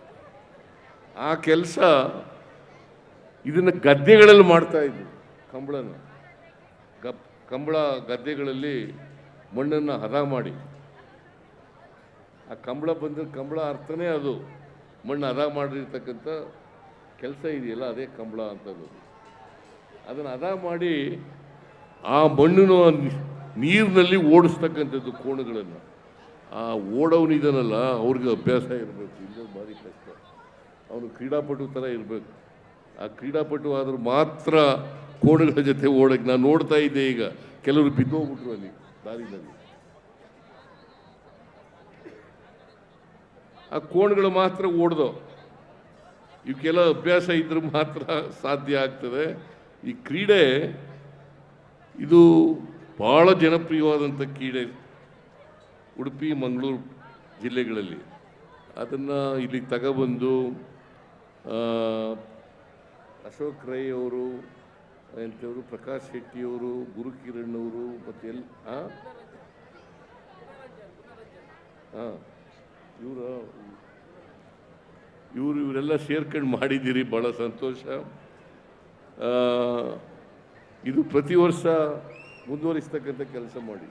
ಆ ಕೆಲಸ ಇದನ್ನು ಗದ್ದೆಗಳಲ್ಲಿ ಮಾಡ್ತಾ ಇದ್ರು. ಕಂಬಳ ಗದ್ದೆಗಳಲ್ಲಿ ಮಣ್ಣನ್ನು ಹದ ಮಾಡಿ, ಆ ಕಂಬಳ ಬಂದರೆ ಕಂಬಳ ಅರ್ಥನೇ ಅದು, ಮಣ್ಣು ಹದ ಮಾಡಿರ್ತಕ್ಕಂಥ ಕೆಲಸ ಇದೆಯಲ್ಲ ಅದೇ ಕಂಬಳ ಅಂತದ್ದು. ಅದನ್ನು ಹದ ಮಾಡಿ ಆ ಮಣ್ಣನ್ನು ನೀರಿನಲ್ಲಿ ಓಡಿಸ್ತಕ್ಕಂಥದ್ದು ಕೋಣಗಳನ್ನು. ಆ ಓಡೋನಿದನಲ್ಲ ಅವ್ರಿಗೆ ಅಭ್ಯಾಸ ಇರಬೇಕು, ಇಲ್ಲ ಭಾರಿ ಕಷ್ಟ. ಅವನು ಕ್ರೀಡಾಪಟು ಥರ ಇರಬೇಕು. ಆ ಕ್ರೀಡಾಪಟು ಆದರೂ ಮಾತ್ರ ಕೋಣಗಳ ಜೊತೆ ಓಡಕ್ಕೆ. ನಾನು ನೋಡ್ತಾ ಇದ್ದೆ, ಈಗ ಕೆಲವರು ಬಿದ್ದೋಗ್ಬಿಟ್ರು ಅಲ್ಲಿ ದಾರಿನಲ್ಲಿ. ಆ ಕೋಣಗಳು ಮಾತ್ರ ಓಡ್ದೋ. ಇವಕ್ಕೆಲ್ಲ ಅಭ್ಯಾಸ ಇದ್ರೂ ಮಾತ್ರ ಸಾಧ್ಯ ಆಗ್ತದೆ. ಈ ಕ್ರೀಡೆ ಇದು ಭಾಳ ಜನಪ್ರಿಯವಾದಂಥ ಕ್ರೀಡೆ ಉಡುಪಿ ಮಂಗಳೂರು ಜಿಲ್ಲೆಗಳಲ್ಲಿ. ಅದನ್ನು ಇಲ್ಲಿ ತಗೊಬಂದು ಅಶೋಕ್ ರೈ ಅವರು ಎಂಥವರು, ಪ್ರಕಾಶ್ ಶೆಟ್ಟಿಯವರು, ಗುರುಕಿರಣ್ ಅವರು ಮತ್ತು ಇವರೆಲ್ಲ ಸೇರ್ಕೊಂಡು ಮಾಡಿದ್ದೀರಿ, ಭಾಳ ಸಂತೋಷ. ಇದು ಪ್ರತಿ ವರ್ಷ ಮುಂದುವರಿಸ್ತಕ್ಕಂಥ ಕೆಲಸ ಮಾಡಿ,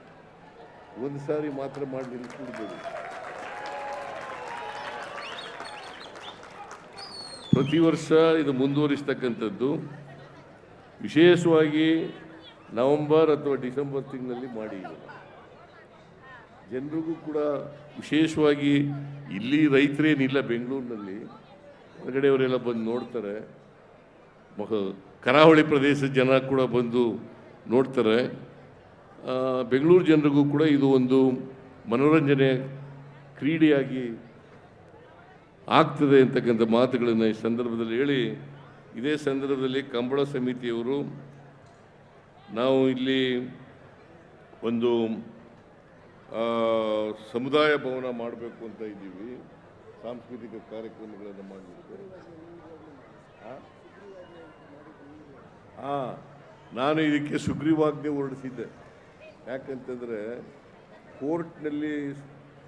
ಒಂದು ಸಾರಿ ಮಾತ್ರ ಮಾಡಿ ನಿಲ್ಲಿಸ್ಬಿಡ್ಬೋದು. ಪ್ರತಿ ವರ್ಷ ಇದು ಮುಂದುವರಿಸ್ತಕ್ಕಂಥದ್ದು. ವಿಶೇಷವಾಗಿ ನವೆಂಬರ್ ಅಥವಾ ಡಿಸೆಂಬರ್ ತಿಂಗಳಲ್ಲಿ ಮಾಡಿ. ಜನರಿಗೂ ಕೂಡ ವಿಶೇಷವಾಗಿ ಇಲ್ಲಿ ರೈತರೇನಿಲ್ಲ, ಬೆಂಗಳೂರಿನಲ್ಲಿ ಹೊರಗಡೆಯವರೆಲ್ಲ ಬಂದು ನೋಡ್ತಾರೆ. ಕರಾವಳಿ ಪ್ರದೇಶದ ಜನ ಕೂಡ ಬಂದು ನೋಡ್ತಾರೆ. ಬೆಂಗಳೂರು ಜನರಿಗೂ ಕೂಡ ಇದು ಒಂದು ಮನೋರಂಜನೆ ಕ್ರೀಡೆಯಾಗಿ ಆಗ್ತದೆ ಅಂತಕ್ಕಂಥ ಮಾತುಗಳನ್ನು ಈ ಸಂದರ್ಭದಲ್ಲಿ ಹೇಳಿ, ಇದೇ ಸಂದರ್ಭದಲ್ಲಿ ಕಂಬಳ ಸಮಿತಿಯವರು ನಾವು ಇಲ್ಲಿ ಒಂದು ಸಮುದಾಯ ಭವನ ಮಾಡಬೇಕು ಅಂತ ಇದ್ದೀವಿ, ಸಾಂಸ್ಕೃತಿಕ ಕಾರ್ಯಕ್ರಮಗಳನ್ನು ಮಾಡಬೇಕು. ನಾನು ಇದಕ್ಕೆ ಸುಗ್ರೀವಾಜ್ಞೆ ಹೊರಡಿಸಿದ್ದೆ. ಯಾಕಂತಂದರೆ ಕೋರ್ಟ್ನಲ್ಲಿ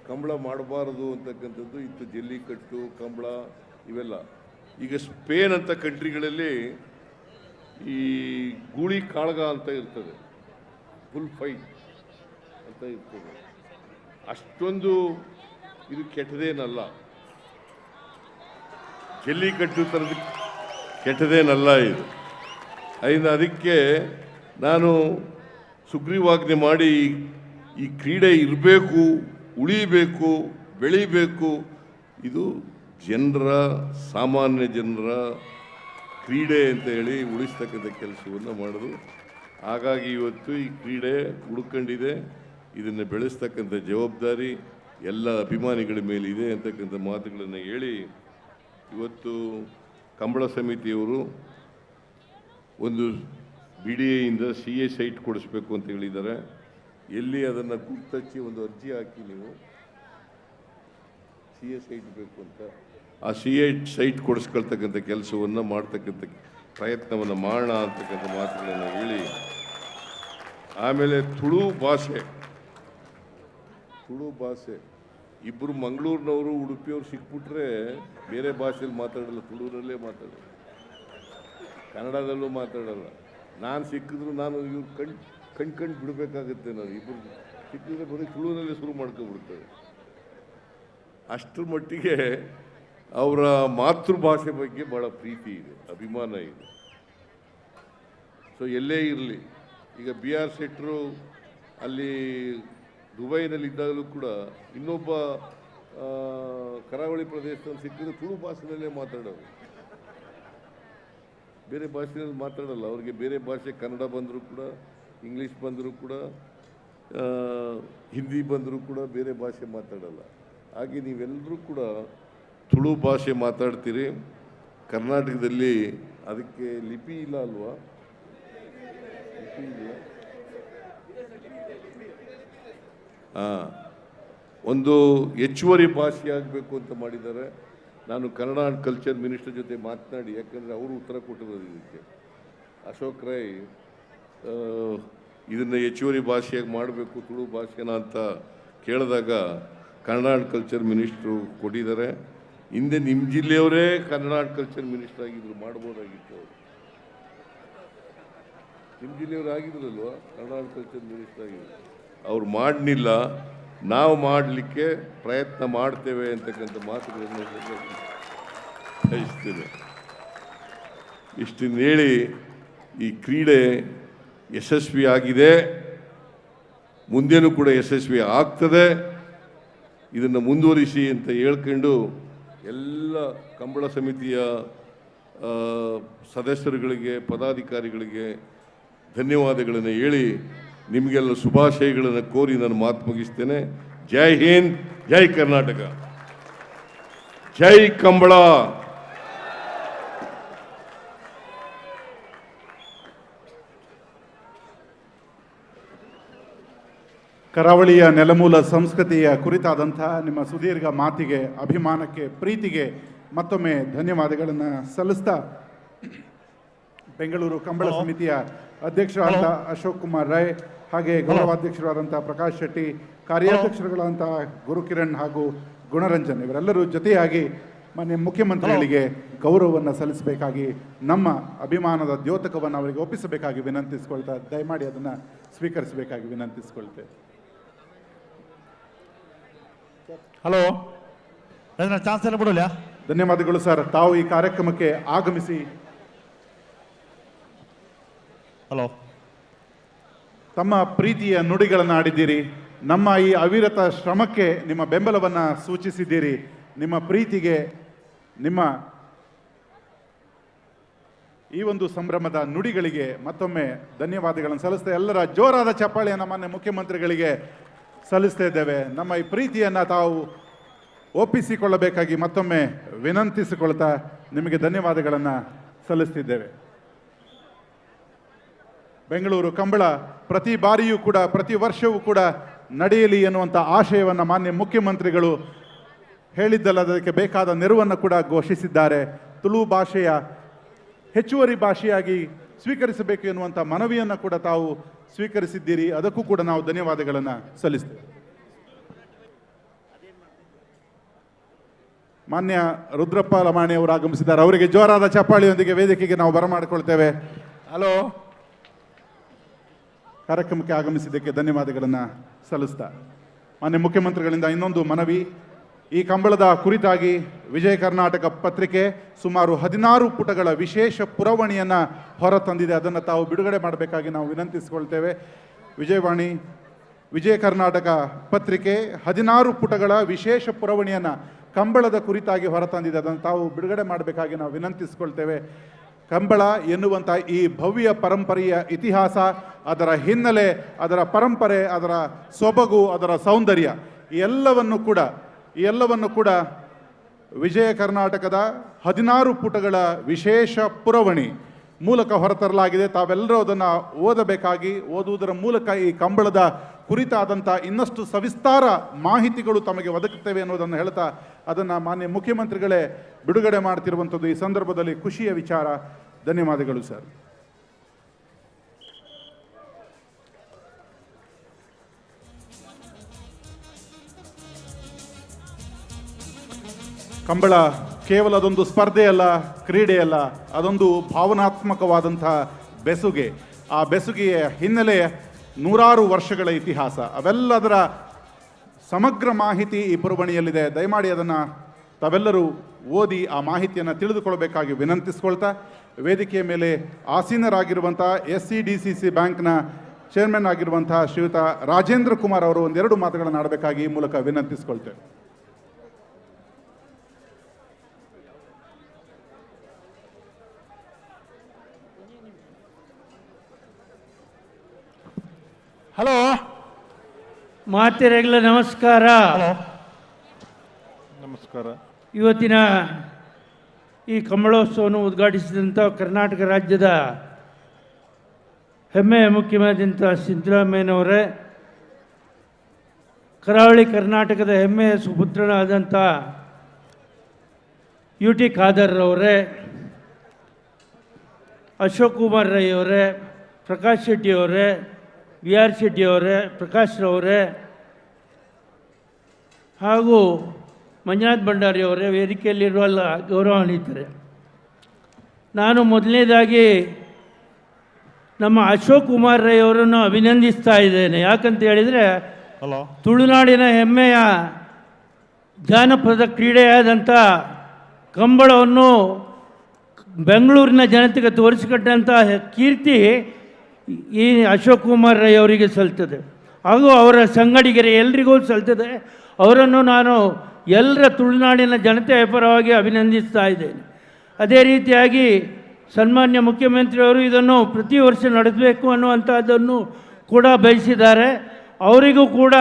ಕಂಬಳ ಮಾಡಬಾರದು ಅಂತಕ್ಕಂಥದ್ದು ಇತ್ತು. ಜಲ್ಲಿಕಟ್ಟು, ಕಂಬಳ ಇವೆಲ್ಲ. ಈಗ ಸ್ಪೇನ್ ಅಂತ ಕಂಟ್ರಿಗಳಲ್ಲಿ ಈ ಗೂಳಿ ಕಾಳಗ ಅಂತ ಇರ್ತದೆ, ಫುಲ್ ಫೈಟ್ ಅಂತ ಇರ್ತದೆ. ಅಷ್ಟೊಂದು ಇದು ಕೆಟ್ಟದೇನಲ್ಲ, ಜಲ್ಲಿಕಟ್ಟು ಥರದ ಕೆಟ್ಟದೇನಲ್ಲ ಇದು. ಅದಕ್ಕೆ ನಾನು ಸುಗ್ರೀವಾಜ್ಞೆ ಮಾಡಿ ಈ ಕ್ರೀಡೆ ಇರಬೇಕು, ಉಳಿಬೇಕು, ಬೆಳಿಬೇಕು. ಇದು ಜನರ, ಸಾಮಾನ್ಯ ಜನರ ಕ್ರೀಡೆ ಅಂತ ಹೇಳಿ ಉಳಿಸ್ತಕ್ಕಂಥ ಕೆಲಸವನ್ನು ಮಾಡೋದು. ಹಾಗಾಗಿ ಇವತ್ತು ಈ ಕ್ರೀಡೆ ಉಳ್ಕೊಂಡಿದೆ. ಇದನ್ನು ಬೆಳೆಸ್ತಕ್ಕಂಥ ಜವಾಬ್ದಾರಿ ಎಲ್ಲ ಅಭಿಮಾನಿಗಳ ಮೇಲಿದೆ ಅಂತಕ್ಕಂಥ ಮಾತುಗಳನ್ನು ಹೇಳಿ, ಇವತ್ತು ಕಂಬಳ ಸಮಿತಿಯವರು ಒಂದು BDAಯಿಂದ CA ಸೈಟ್ ಕೊಡಿಸ್ಬೇಕು ಅಂತ ಹೇಳಿದ್ದಾರೆ. ಎಲ್ಲಿ ಅದನ್ನು ಗುರ್ತಚ್ಚಿ ಒಂದು ಅರ್ಜಿ ಹಾಕಿ ನೀವು CA ಸೈಟ್ ಬೇಕು ಅಂತ, ಆ CA ಸೈಟ್ ಕೊಡಿಸ್ಕೊಳ್ತಕ್ಕಂಥ ಕೆಲಸವನ್ನು ಮಾಡ್ತಕ್ಕಂಥ ಪ್ರಯತ್ನವನ್ನು ಮಾಡೋಣ ಅಂತಕ್ಕಂಥ ಮಾತುಗಳನ್ನು ಹೇಳಿ, ಆಮೇಲೆ ತುಳು ಭಾಷೆ ಇಬ್ಬರು ಮಂಗಳೂರಿನವರು ಉಡುಪಿಯವರು ಸಿಕ್ಬಿಟ್ರೆ ಬೇರೆ ಭಾಷೆಯಲ್ಲಿ ಮಾತಾಡಲ್ಲ, ತುಳುನಲ್ಲೇ ಮಾತಾಡೋದು, ಕನ್ನಡದಲ್ಲೂ ಮಾತಾಡಲ್ಲ. ನಾನು ಸಿಕ್ಕಿದ್ರು ನಾನು ಇವ್ರು ಕಣ್ ಬಿಡಬೇಕಾಗುತ್ತೆ. ನಾನು ಇಬ್ಬರು ಸಿಕ್ಕಿದ್ರೆ ಬರೀ ತುಳುನಲ್ಲೇ ಶುರು ಮಾಡ್ಕೊಬಿಡ್ತಾರೆ. ಅಷ್ಟರ ಮಟ್ಟಿಗೆ ಅವರ ಮಾತೃಭಾಷೆ ಬಗ್ಗೆ ಭಾಳ ಪ್ರೀತಿ ಇದೆ, ಅಭಿಮಾನ ಇದೆ. ಸೊ ಎಲ್ಲೇ ಇರಲಿ, ಈಗ BR ಶೆಟ್ಟರು ಅಲ್ಲಿ ದುಬೈನಲ್ಲಿದ್ದಾಗಲೂ ಕೂಡ ಇನ್ನೊಬ್ಬ ಕರಾವಳಿ ಪ್ರದೇಶದಲ್ಲಿ ಸಿಕ್ಕಿದ್ರೆ ತುಳು ಭಾಷೆಯಲ್ಲೇ ಮಾತಾಡೋರು, ಬೇರೆ ಭಾಷೆಯಲ್ಲಿ ಮಾತಾಡಲ್ಲ. ಅವ್ರಿಗೆ ಬೇರೆ ಭಾಷೆ, ಕನ್ನಡ ಬಂದರೂ ಕೂಡ, ಇಂಗ್ಲೀಷ್ ಬಂದರೂ ಕೂಡ, ಹಿಂದಿ ಬಂದರೂ ಕೂಡ ಬೇರೆ ಭಾಷೆ ಮಾತಾಡಲ್ಲ. ಹಾಗೆ ನೀವೆಲ್ಲರೂ ಕೂಡ ತುಳು ಭಾಷೆ ಮಾತಾಡ್ತೀರಿ. ಕರ್ನಾಟಕದಲ್ಲಿ ಅದಕ್ಕೆ ಲಿಪಿ ಇಲ್ಲ ಅಲ್ವಾ? ಲಿಪಿ ಇಲ್ಲ. ಒಂದು ಹೆಚ್ಚುವರಿ ಭಾಷೆ ಆಗಬೇಕು ಅಂತ ಮಾಡಿದ್ದಾರೆ. ನಾನು ಕನ್ನಡ ಆ್ಯಂಡ್ ಕಲ್ಚರ್ ಮಿನಿಸ್ಟರ್ ಜೊತೆ ಮಾತನಾಡಿ, ಯಾಕಂದರೆ ಅವರು ಉತ್ತರ ಕೊಟ್ಟಿರೋದು ಇದಕ್ಕೆ. ಅಶೋಕ್ ರೈ ಇದನ್ನು ಹೆಚ್ಚುವರಿ ಭಾಷೆಯಾಗಿ ಮಾಡಬೇಕು ತುಳು ಭಾಷೆನ ಅಂತ ಕೇಳಿದಾಗ ಕನ್ನಡ ಆ್ಯಂಡ್ ಕಲ್ಚರ್ ಮಿನಿಸ್ಟ್ರು ಕೊಟ್ಟಿದ್ದಾರೆ. ಹಿಂದೆ ನಿಮ್ಮ ಜಿಲ್ಲೆಯವರೇ ಕನ್ನಡ ಆ್ಯಂಡ್ ಕಲ್ಚರ್ ಮಿನಿಸ್ಟರ್ ಆಗಿದ್ರು, ಮಾಡ್ಬೋದಾಗಿತ್ತು. ಅವರು ನಿಮ್ಮ ಜಿಲ್ಲೆಯವರು ಆಗಿದ್ರಲ್ವ ಕನ್ನಡ ಆ್ಯಂಡ್ ಕಲ್ಚರ್ ಮಿನಿಸ್ಟರ್ ಆಗಿದ್ರು, ಅವ್ರು ಮಾಡಲಿಲ್ಲ. ನಾವು ಮಾಡಲಿಕ್ಕೆ ಪ್ರಯತ್ನ ಮಾಡ್ತೇವೆ ಅಂತಕ್ಕಂಥ ಮಾತುಗಳನ್ನು ಬಯಸ್ತೇನೆ. ಇಷ್ಟನ್ನು ಹೇಳಿ ಈ ಕ್ರೀಡೆ ಯಶಸ್ವಿ ಆಗಿದೆ, ಮುಂದೇನೂ ಕೂಡ ಯಶಸ್ವಿ ಆಗ್ತದೆ. ಇದನ್ನು ಮುಂದುವರಿಸಿ ಅಂತ ಹೇಳ್ಕೊಂಡು ಎಲ್ಲ ಕಂಬಳ ಸಮಿತಿಯ ಸದಸ್ಯರುಗಳಿಗೆ ಪದಾಧಿಕಾರಿಗಳಿಗೆ ಧನ್ಯವಾದಗಳನ್ನು ಹೇಳಿ ನಿಮಗೆಲ್ಲ ಶುಭಾಶಯಗಳನ್ನು ಕೋರಿ ನಾನು ಮಾತು ಮುಗಿಸ್ತೇನೆ. ಜೈ ಹಿಂದ್, ಜೈ ಕರ್ನಾಟಕ, ಜೈ ಕಂಬಳ. ಕರಾವಳಿಯ ನೆಲಮೂಲ ಸಂಸ್ಕೃತಿಯ ಕುರಿತಾದಂಥ ನಿಮ್ಮ ಸುದೀರ್ಘ ಮಾತಿಗೆ, ಅಭಿಮಾನಕ್ಕೆ, ಪ್ರೀತಿಗೆ ಮತ್ತೊಮ್ಮೆ ಧನ್ಯವಾದಗಳನ್ನು ಸಲ್ಲಿಸ್ತಾ ಬೆಂಗಳೂರು ಕಂಬಳ ಸಮಿತಿಯ ಅಧ್ಯಕ್ಷರಾದಂಥ ಅಶೋಕ್ ಕುಮಾರ್ ರೈ, ಹಾಗೆ ಗೌರವಾಧ್ಯಕ್ಷರಾದಂಥ ಪ್ರಕಾಶ್ ಶೆಟ್ಟಿ, ಕಾರ್ಯಾಧ್ಯಕ್ಷರುಗಳಂಥ ಗುರುಕಿರಣ್ ಹಾಗೂ ಗುಣರಂಜನ್ ಇವರೆಲ್ಲರೂ ಜೊತೆಯಾಗಿ ಮಾನ್ಯ ಮುಖ್ಯಮಂತ್ರಿಗಳಿಗೆ ಗೌರವವನ್ನು ಸಲ್ಲಿಸಬೇಕಾಗಿ, ನಮ್ಮ ಅಭಿಮಾನದ ದ್ಯೋತಕವನ್ನು ಅವರಿಗೆ ಒಪ್ಪಿಸಬೇಕಾಗಿ ವಿನಂತಿಸ್ಕೊಳ್ತಾ ದಯಮಾಡಿ ಅದನ್ನು ಸ್ವೀಕರಿಸಬೇಕಾಗಿ ವಿನಂತಿಸ್ಕೊಳ್ತೇವೆ. ಹಲೋ, ಚಾನ್ಸ್ ಎಲ್ಲ ಬಿಡಲ್ಲ. ಧನ್ಯವಾದಗಳು ಸರ್, ತಾವು ಈ ಕಾರ್ಯಕ್ರಮಕ್ಕೆ ಆಗಮಿಸಿ ಹಲೋ ತಮ್ಮ ಪ್ರೀತಿಯ ನುಡಿಗಳನ್ನು ಆಡಿದ್ದೀರಿ. ನಮ್ಮ ಈ ಅವಿರತ ಶ್ರಮಕ್ಕೆ ನಿಮ್ಮ ಬೆಂಬಲವನ್ನು ಸೂಚಿಸಿದ್ದೀರಿ. ನಿಮ್ಮ ಪ್ರೀತಿಗೆ, ನಿಮ್ಮ ಈ ಒಂದು ಸಂಭ್ರಮದ ನುಡಿಗಳಿಗೆ ಮತ್ತೊಮ್ಮೆ ಧನ್ಯವಾದಗಳನ್ನು ಸಲ್ಲಿಸ್ತಾ ಎಲ್ಲರ ಜೋರಾದ ಚಪ್ಪಾಳೆಯನ್ನು ಮಾನ್ಯ ಮುಖ್ಯಮಂತ್ರಿಗಳಿಗೆ ಸಲ್ಲಿಸ್ತಾ ಇದ್ದೇವೆ. ನಮ್ಮ ಈ ಪ್ರೀತಿಯನ್ನು ತಾವು ಒಪ್ಪಿಸಿಕೊಳ್ಳಬೇಕಾಗಿ ಮತ್ತೊಮ್ಮೆ ವಿನಂತಿಸಿಕೊಳ್ತಾ ನಿಮಗೆ ಧನ್ಯವಾದಗಳನ್ನು ಸಲ್ಲಿಸ್ತಿದ್ದೇವೆ. ಬೆಂಗಳೂರು ಕಂಬಳ ಪ್ರತಿ ಬಾರಿಯೂ ಕೂಡ, ಪ್ರತಿ ವರ್ಷವೂ ಕೂಡ ನಡೆಯಲಿ ಎನ್ನುವಂಥ ಆಶಯವನ್ನು ಮಾನ್ಯ ಮುಖ್ಯಮಂತ್ರಿಗಳು ಹೇಳಿದ್ದಲ್ಲದಕ್ಕೆ ಬೇಕಾದ ನೆರವನ್ನು ಕೂಡ ಘೋಷಿಸಿದ್ದಾರೆ. ತುಳು ಭಾಷೆಯ ಹೆಚ್ಚುವರಿ ಭಾಷೆಯಾಗಿ ಸ್ವೀಕರಿಸಬೇಕು ಎನ್ನುವಂಥ ಮನವಿಯನ್ನು ಕೂಡ ತಾವು ಸ್ವೀಕರಿಸಿದ್ದೀರಿ. ಅದಕ್ಕೂ ಕೂಡ ನಾವು ಧನ್ಯವಾದಗಳನ್ನು ಸಲ್ಲಿಸ್ತೇವೆ. ಮಾನ್ಯ ರುದ್ರಪ್ಪ ಲಮಾಣಿ ಅವರು ಆಗಮಿಸಿದ್ದಾರೆ. ಅವರಿಗೆ ಜೋರಾದ ಚಪ್ಪಾಳಿಯೊಂದಿಗೆ ವೇದಿಕೆಗೆ ನಾವು ಬರಮಾಡಿಕೊಳ್ತೇವೆ. ಹಲೋ, ಕಾರ್ಯಕ್ರಮಕ್ಕೆ ಆಗಮಿಸಿದ್ದಕ್ಕೆ ಧನ್ಯವಾದಗಳನ್ನು ಸಲ್ಲಿಸ್ತಾ ಮಾನ್ಯ ಮುಖ್ಯಮಂತ್ರಿಗಳಿಂದ ಇನ್ನೊಂದು ಮನವಿ. ಈ ಕಂಬಳದ ಕುರಿತಾಗಿ ವಿಜಯ ಕರ್ನಾಟಕ ಪತ್ರಿಕೆ ಸುಮಾರು 16 ಪುಟಗಳ ವಿಶೇಷ ಪುರವಣಿಯನ್ನು ಹೊರತಂದಿದೆ. ಅದನ್ನು ತಾವು ಬಿಡುಗಡೆ ಮಾಡಬೇಕಾಗಿ ನಾವು ವಿನಂತಿಸಿಕೊಳ್ತೇವೆ. ವಿಜಯವಾಣಿ ವಿಜಯ ಕರ್ನಾಟಕ ಪತ್ರಿಕೆ 16 ಪುಟಗಳ ವಿಶೇಷ ಪುರವಣಿಯನ್ನು ಕಂಬಳದ ಕುರಿತಾಗಿ ಹೊರತಂದಿದೆ. ಅದನ್ನು ತಾವು ಬಿಡುಗಡೆ ಮಾಡಬೇಕಾಗಿ ನಾವು ವಿನಂತಿಸಿಕೊಳ್ತೇವೆ. ಕಂಬಳ ಎನ್ನುವಂಥ ಈ ಭವ್ಯ ಪರಂಪರೆಯ ಇತಿಹಾಸ, ಅದರ ಹಿನ್ನೆಲೆ, ಅದರ ಪರಂಪರೆ, ಅದರ ಸೊಬಗು, ಅದರ ಸೌಂದರ್ಯ ಈ ಎಲ್ಲವನ್ನು ಕೂಡ ವಿಜಯ ಕರ್ನಾಟಕದ 16 ಪುಟಗಳ ವಿಶೇಷ ಪುರವಣಿ ಮೂಲಕ ಹೊರತರಲಾಗಿದೆ. ತಾವೆಲ್ಲರೂ ಅದನ್ನು ಓದಬೇಕಾಗಿ, ಓದುವುದರ ಮೂಲಕ ಈ ಕಂಬಳದ ಕುರಿತಾದಂಥ ಇನ್ನಷ್ಟು ಸವಿಸ್ತಾರ ಮಾಹಿತಿಗಳು ತಮಗೆ ಒದಗುತ್ತವೆ ಅನ್ನೋದನ್ನು ಹೇಳ್ತಾ ಅದನ್ನು ಮಾನ್ಯ ಮುಖ್ಯಮಂತ್ರಿಗಳೇ ಬಿಡುಗಡೆ ಮಾಡ್ತಿರುವಂಥದ್ದು ಈ ಸಂದರ್ಭದಲ್ಲಿ ಖುಷಿಯ ವಿಚಾರ. ಧನ್ಯವಾದಗಳು ಸರ್. ಕಂಬಳ ಕೇವಲ ಅದೊಂದು ಸ್ಪರ್ಧೆಯಲ್ಲ, ಕ್ರೀಡೆಯಲ್ಲ, ಅದೊಂದು ಭಾವನಾತ್ಮಕವಾದಂಥ ಬೆಸುಗೆ. ಆ ಬೆಸುಗೆಯ ಹಿನ್ನೆಲೆ ನೂರಾರು ವರ್ಷಗಳ ಇತಿಹಾಸ, ಅವೆಲ್ಲದರ ಸಮಗ್ರ ಮಾಹಿತಿ ಈ ಪುರವಣಿಯಲ್ಲಿದೆ. ದಯಮಾಡಿ ಅದನ್ನು ತಾವೆಲ್ಲರೂ ಓದಿ ಆ ಮಾಹಿತಿಯನ್ನು ತಿಳಿದುಕೊಳ್ಬೇಕಾಗಿ ವಿನಂತಿಸ್ಕೊಳ್ತಾ ವೇದಿಕೆಯ ಮೇಲೆ ಆಸೀನರಾಗಿರುವಂಥ SCDCC ಬ್ಯಾಂಕ್ನ ಚೇರ್ಮನ್ ಆಗಿರುವಂಥ ಶ್ರೀಯುತ ರಾಜೇಂದ್ರ ಕುಮಾರ್ ಅವರು ಒಂದೆರಡು ಮಾತುಗಳನ್ನು ಆಡಬೇಕಾಗಿ ಈ ಮೂಲಕ ವಿನಂತಿಸ್ಕೊಳ್ತೇವೆ. ಹಲೋ ಮಾತೆರೆಗಳ ನಮಸ್ಕಾರ. ನಮಸ್ಕಾರ. ಇವತ್ತಿನ ಈ ಕಂಬಳೋತ್ಸವವನ್ನು ಉದ್ಘಾಟಿಸಿದಂಥ ಕರ್ನಾಟಕ ರಾಜ್ಯದ ಹೆಮ್ಮೆಯ ಮುಖ್ಯಮಂತ್ರಿಯಾದಂಥ ಸಿದ್ದರಾಮಯ್ಯನವರೇ, ಕರಾವಳಿ ಕರ್ನಾಟಕದ ಹೆಮ್ಮೆಯ ಸುಪುತ್ರನಾದಂಥ UT ಖಾದರ್ ಅವರೇ, ಅಶೋಕ್ ಕುಮಾರ್ ರೈ ಅವರೇ, ಪ್ರಕಾಶ್ ಶೆಟ್ಟಿಯವರೇ, ವಿ ಆರ್ ಶೆಟ್ಟಿಯವರೇ, ಪ್ರಕಾಶ್ರವರೇ ಹಾಗೂ ಮಂಜುನಾಥ್ ಭಂಡಾರಿಯವರೇ, ವೇದಿಕೆಯಲ್ಲಿರುವ ಗೌರವಾನ್ವಿತರೆ, ನಾನು ಮೊದಲನೇದಾಗಿ ನಮ್ಮ ಅಶೋಕ್ ಕುಮಾರ್ ರೈ ಅವರನ್ನು ಅಭಿನಂದಿಸ್ತಾ ಇದ್ದೇನೆ. ಯಾಕಂತ ಹೇಳಿದರೆ ತುಳುನಾಡಿನ ಹೆಮ್ಮೆಯ ಜಾನಪದ ಕ್ರೀಡೆಯಾದಂಥ ಕಂಬಳವನ್ನು ಬೆಂಗಳೂರಿನ ಜನತೆಗೆ ತೋರಿಸಿಕೊಟ್ಟಂಥ ಕೀರ್ತಿ ಈ ಅಶೋಕ್ ಕುಮಾರ್ ರೈ ಅವರಿಗೆ ಸಲ್ತದೆ, ಹಾಗೂ ಅವರ ಸಂಗಡಿಗರಿಗೆ ಎಲ್ರಿಗೂ ಸಲ್ತದೆ. ಅವರನ್ನು ನಾನು ಎಲ್ಲರ ತುಳುನಾಡಿನ ಜನತೆಯ ಪರವಾಗಿ ಅಭಿನಂದಿಸ್ತಾ ಇದ್ದೇನೆ. ಅದೇ ರೀತಿಯಾಗಿ ಸನ್ಮಾನ್ಯ ಮುಖ್ಯಮಂತ್ರಿಯವರು ಇದನ್ನು ಪ್ರತಿ ವರ್ಷ ನಡೆಸಬೇಕು ಅನ್ನುವಂಥದ್ದನ್ನು ಕೂಡ ಬಯಸಿದ್ದಾರೆ. ಅವರಿಗೂ ಕೂಡ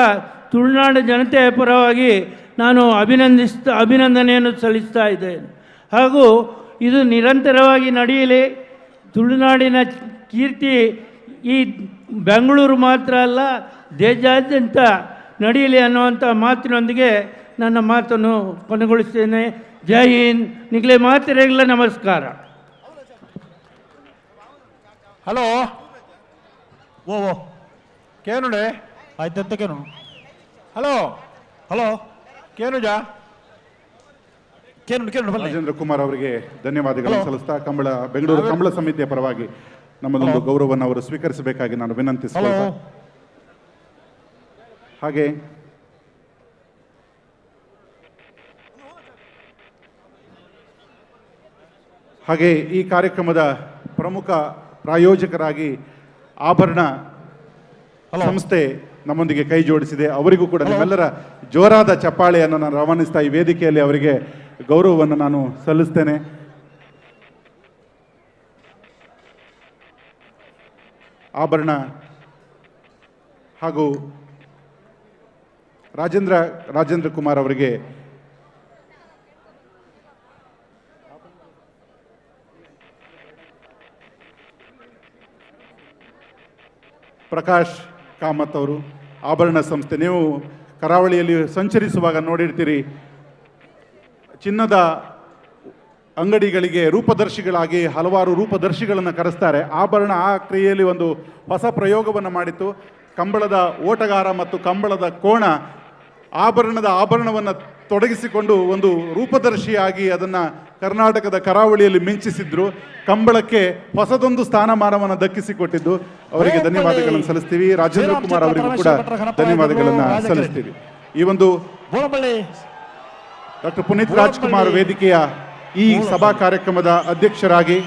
ತುಳುನಾಡು ಜನತೆಯ ಪರವಾಗಿ ನಾನು ಅಭಿನಂದನೆಯನ್ನು ಸಲ್ಲಿಸ್ತಾ ಇದ್ದೇನೆ. ಹಾಗೂ ಇದು ನಿರಂತರವಾಗಿ ನಡೆಯಲಿ, ತುಳುನಾಡಿನ ಕೀರ್ತಿ ಈ ಬೆಂಗಳೂರು ಮಾತ್ರ ಅಲ್ಲ ದೇಶಾದ್ಯಂತ ನಡೆಯಲಿ ಅನ್ನುವಂಥ ಮಾತಿನೊಂದಿಗೆ ನನ್ನ ಮಾತನ್ನು ಕೊನೆಗೊಳಿಸ್ತೇನೆ. ಜೈ ಹಿಂದ್, ನಿಗಲೇ ಮಾತಿರಲಿಲ್ಲ, ನಮಸ್ಕಾರ. ಹಲೋ ಓ ಕೇನುಡೆ ಆಯ್ತಂತ ಕೇನು. ಹಲೋ ಹಲೋ ಕೇನುಜಾ ರಾಜೇಂದ್ರ ಕುಮಾರ್ ಅವರಿಗೆ ಧನ್ಯವಾದಗಳನ್ನು ಸಲ್ಲಿಸ್ತಾ ಬೆಂಗಳೂರು ಕಂಬಳ ಸಮಿತಿಯ ಪರವಾಗಿ ನಮ್ಮದೊಂದು ಗೌರವವನ್ನು ಅವರು ಸ್ವೀಕರಿಸಬೇಕಾಗಿ ನಾನು ವಿನಂತಿಸ್ತೀನಿ. ಹಾಗೆ ಈ ಕಾರ್ಯಕ್ರಮದ ಪ್ರಮುಖ ಪ್ರಾಯೋಜಕರಾಗಿ ಆಭರಣ ಸಂಸ್ಥೆ ನಮ್ಮೊಂದಿಗೆ ಕೈ ಜೋಡಿಸಿದೆ. ಅವರಿಗೂ ಕೂಡ ನಿಮ್ಮೆಲ್ಲರ ಜೋರಾದ ಚಪ್ಪಾಳೆಯನ್ನು ನಾನು ರವಾನಿಸ್ತಾ ಈ ವೇದಿಕೆಯಲ್ಲಿ ಅವರಿಗೆ ಗೌರವವನ್ನು ನಾನು ಸಲ್ಲಿಸ್ತೇನೆ. ಆಭರಣ ಹಾಗೂ ರಾಜೇಂದ್ರ ಕುಮಾರ್ ಅವರಿಗೆ ಪ್ರಕಾಶ್ ಕಾಮತ್ ಅವರು, ಆಭರಣ ಸಂಸ್ಥೆ. ನೀವು ಕರಾವಳಿಯಲ್ಲಿ ಸಂಚರಿಸುವಾಗ ನೋಡಿರ್ತೀರಿ, ಚಿನ್ನದ ಅಂಗಡಿಗಳಿಗೆ ರೂಪದರ್ಶಿಗಳಾಗಿ ಹಲವಾರು ರೂಪದರ್ಶಿಗಳನ್ನು ಕರೆಸ್ತಾರೆ. ಆಭರಣ ಆ ಕ್ರಿಯೆಯಲ್ಲಿ ಒಂದು ಹೊಸ ಪ್ರಯೋಗವನ್ನು ಮಾಡಿತ್ತು. ಕಂಬಳದ ಓಟಗಾರ ಮತ್ತು ಕಂಬಳದ ಕೋಣ ಆಭರಣವನ್ನು ತೊಡಗಿಸಿಕೊಂಡು ಒಂದು ರೂಪದರ್ಶಿಯಾಗಿ ಅದನ್ನು ಕರ್ನಾಟಕದ ಕರಾವಳಿಯಲ್ಲಿ ಮಿಂಚಿಸಿದ್ರು. ಕಂಬಳಕ್ಕೆ ಹೊಸದೊಂದು ಸ್ಥಾನಮಾನವನ್ನು ದಕ್ಕಿಸಿಕೊಟ್ಟಿದ್ದು ಅವರಿಗೆ ಧನ್ಯವಾದಗಳನ್ನು ಸಲ್ಲಿಸ್ತೀವಿ. ರಾಜೇಂದ್ರ ಕುಮಾರ್ ಅವರಿಗೂ ಕೂಡ ಧನ್ಯವಾದಗಳನ್ನು ಸಲ್ಲಿಸ್ತೀವಿ. ಈ ಒಂದು ಡಾಕ್ಟರ್ ಪುನೀತ್ ರಾಜ್ಕುಮಾರ್ ವೇದಿಕೆಯ ಈ ಸಭಾ ಕಾರ್ಯಕ್ರಮದ ಅಧ್ಯಕ್ಷರಾಗಿ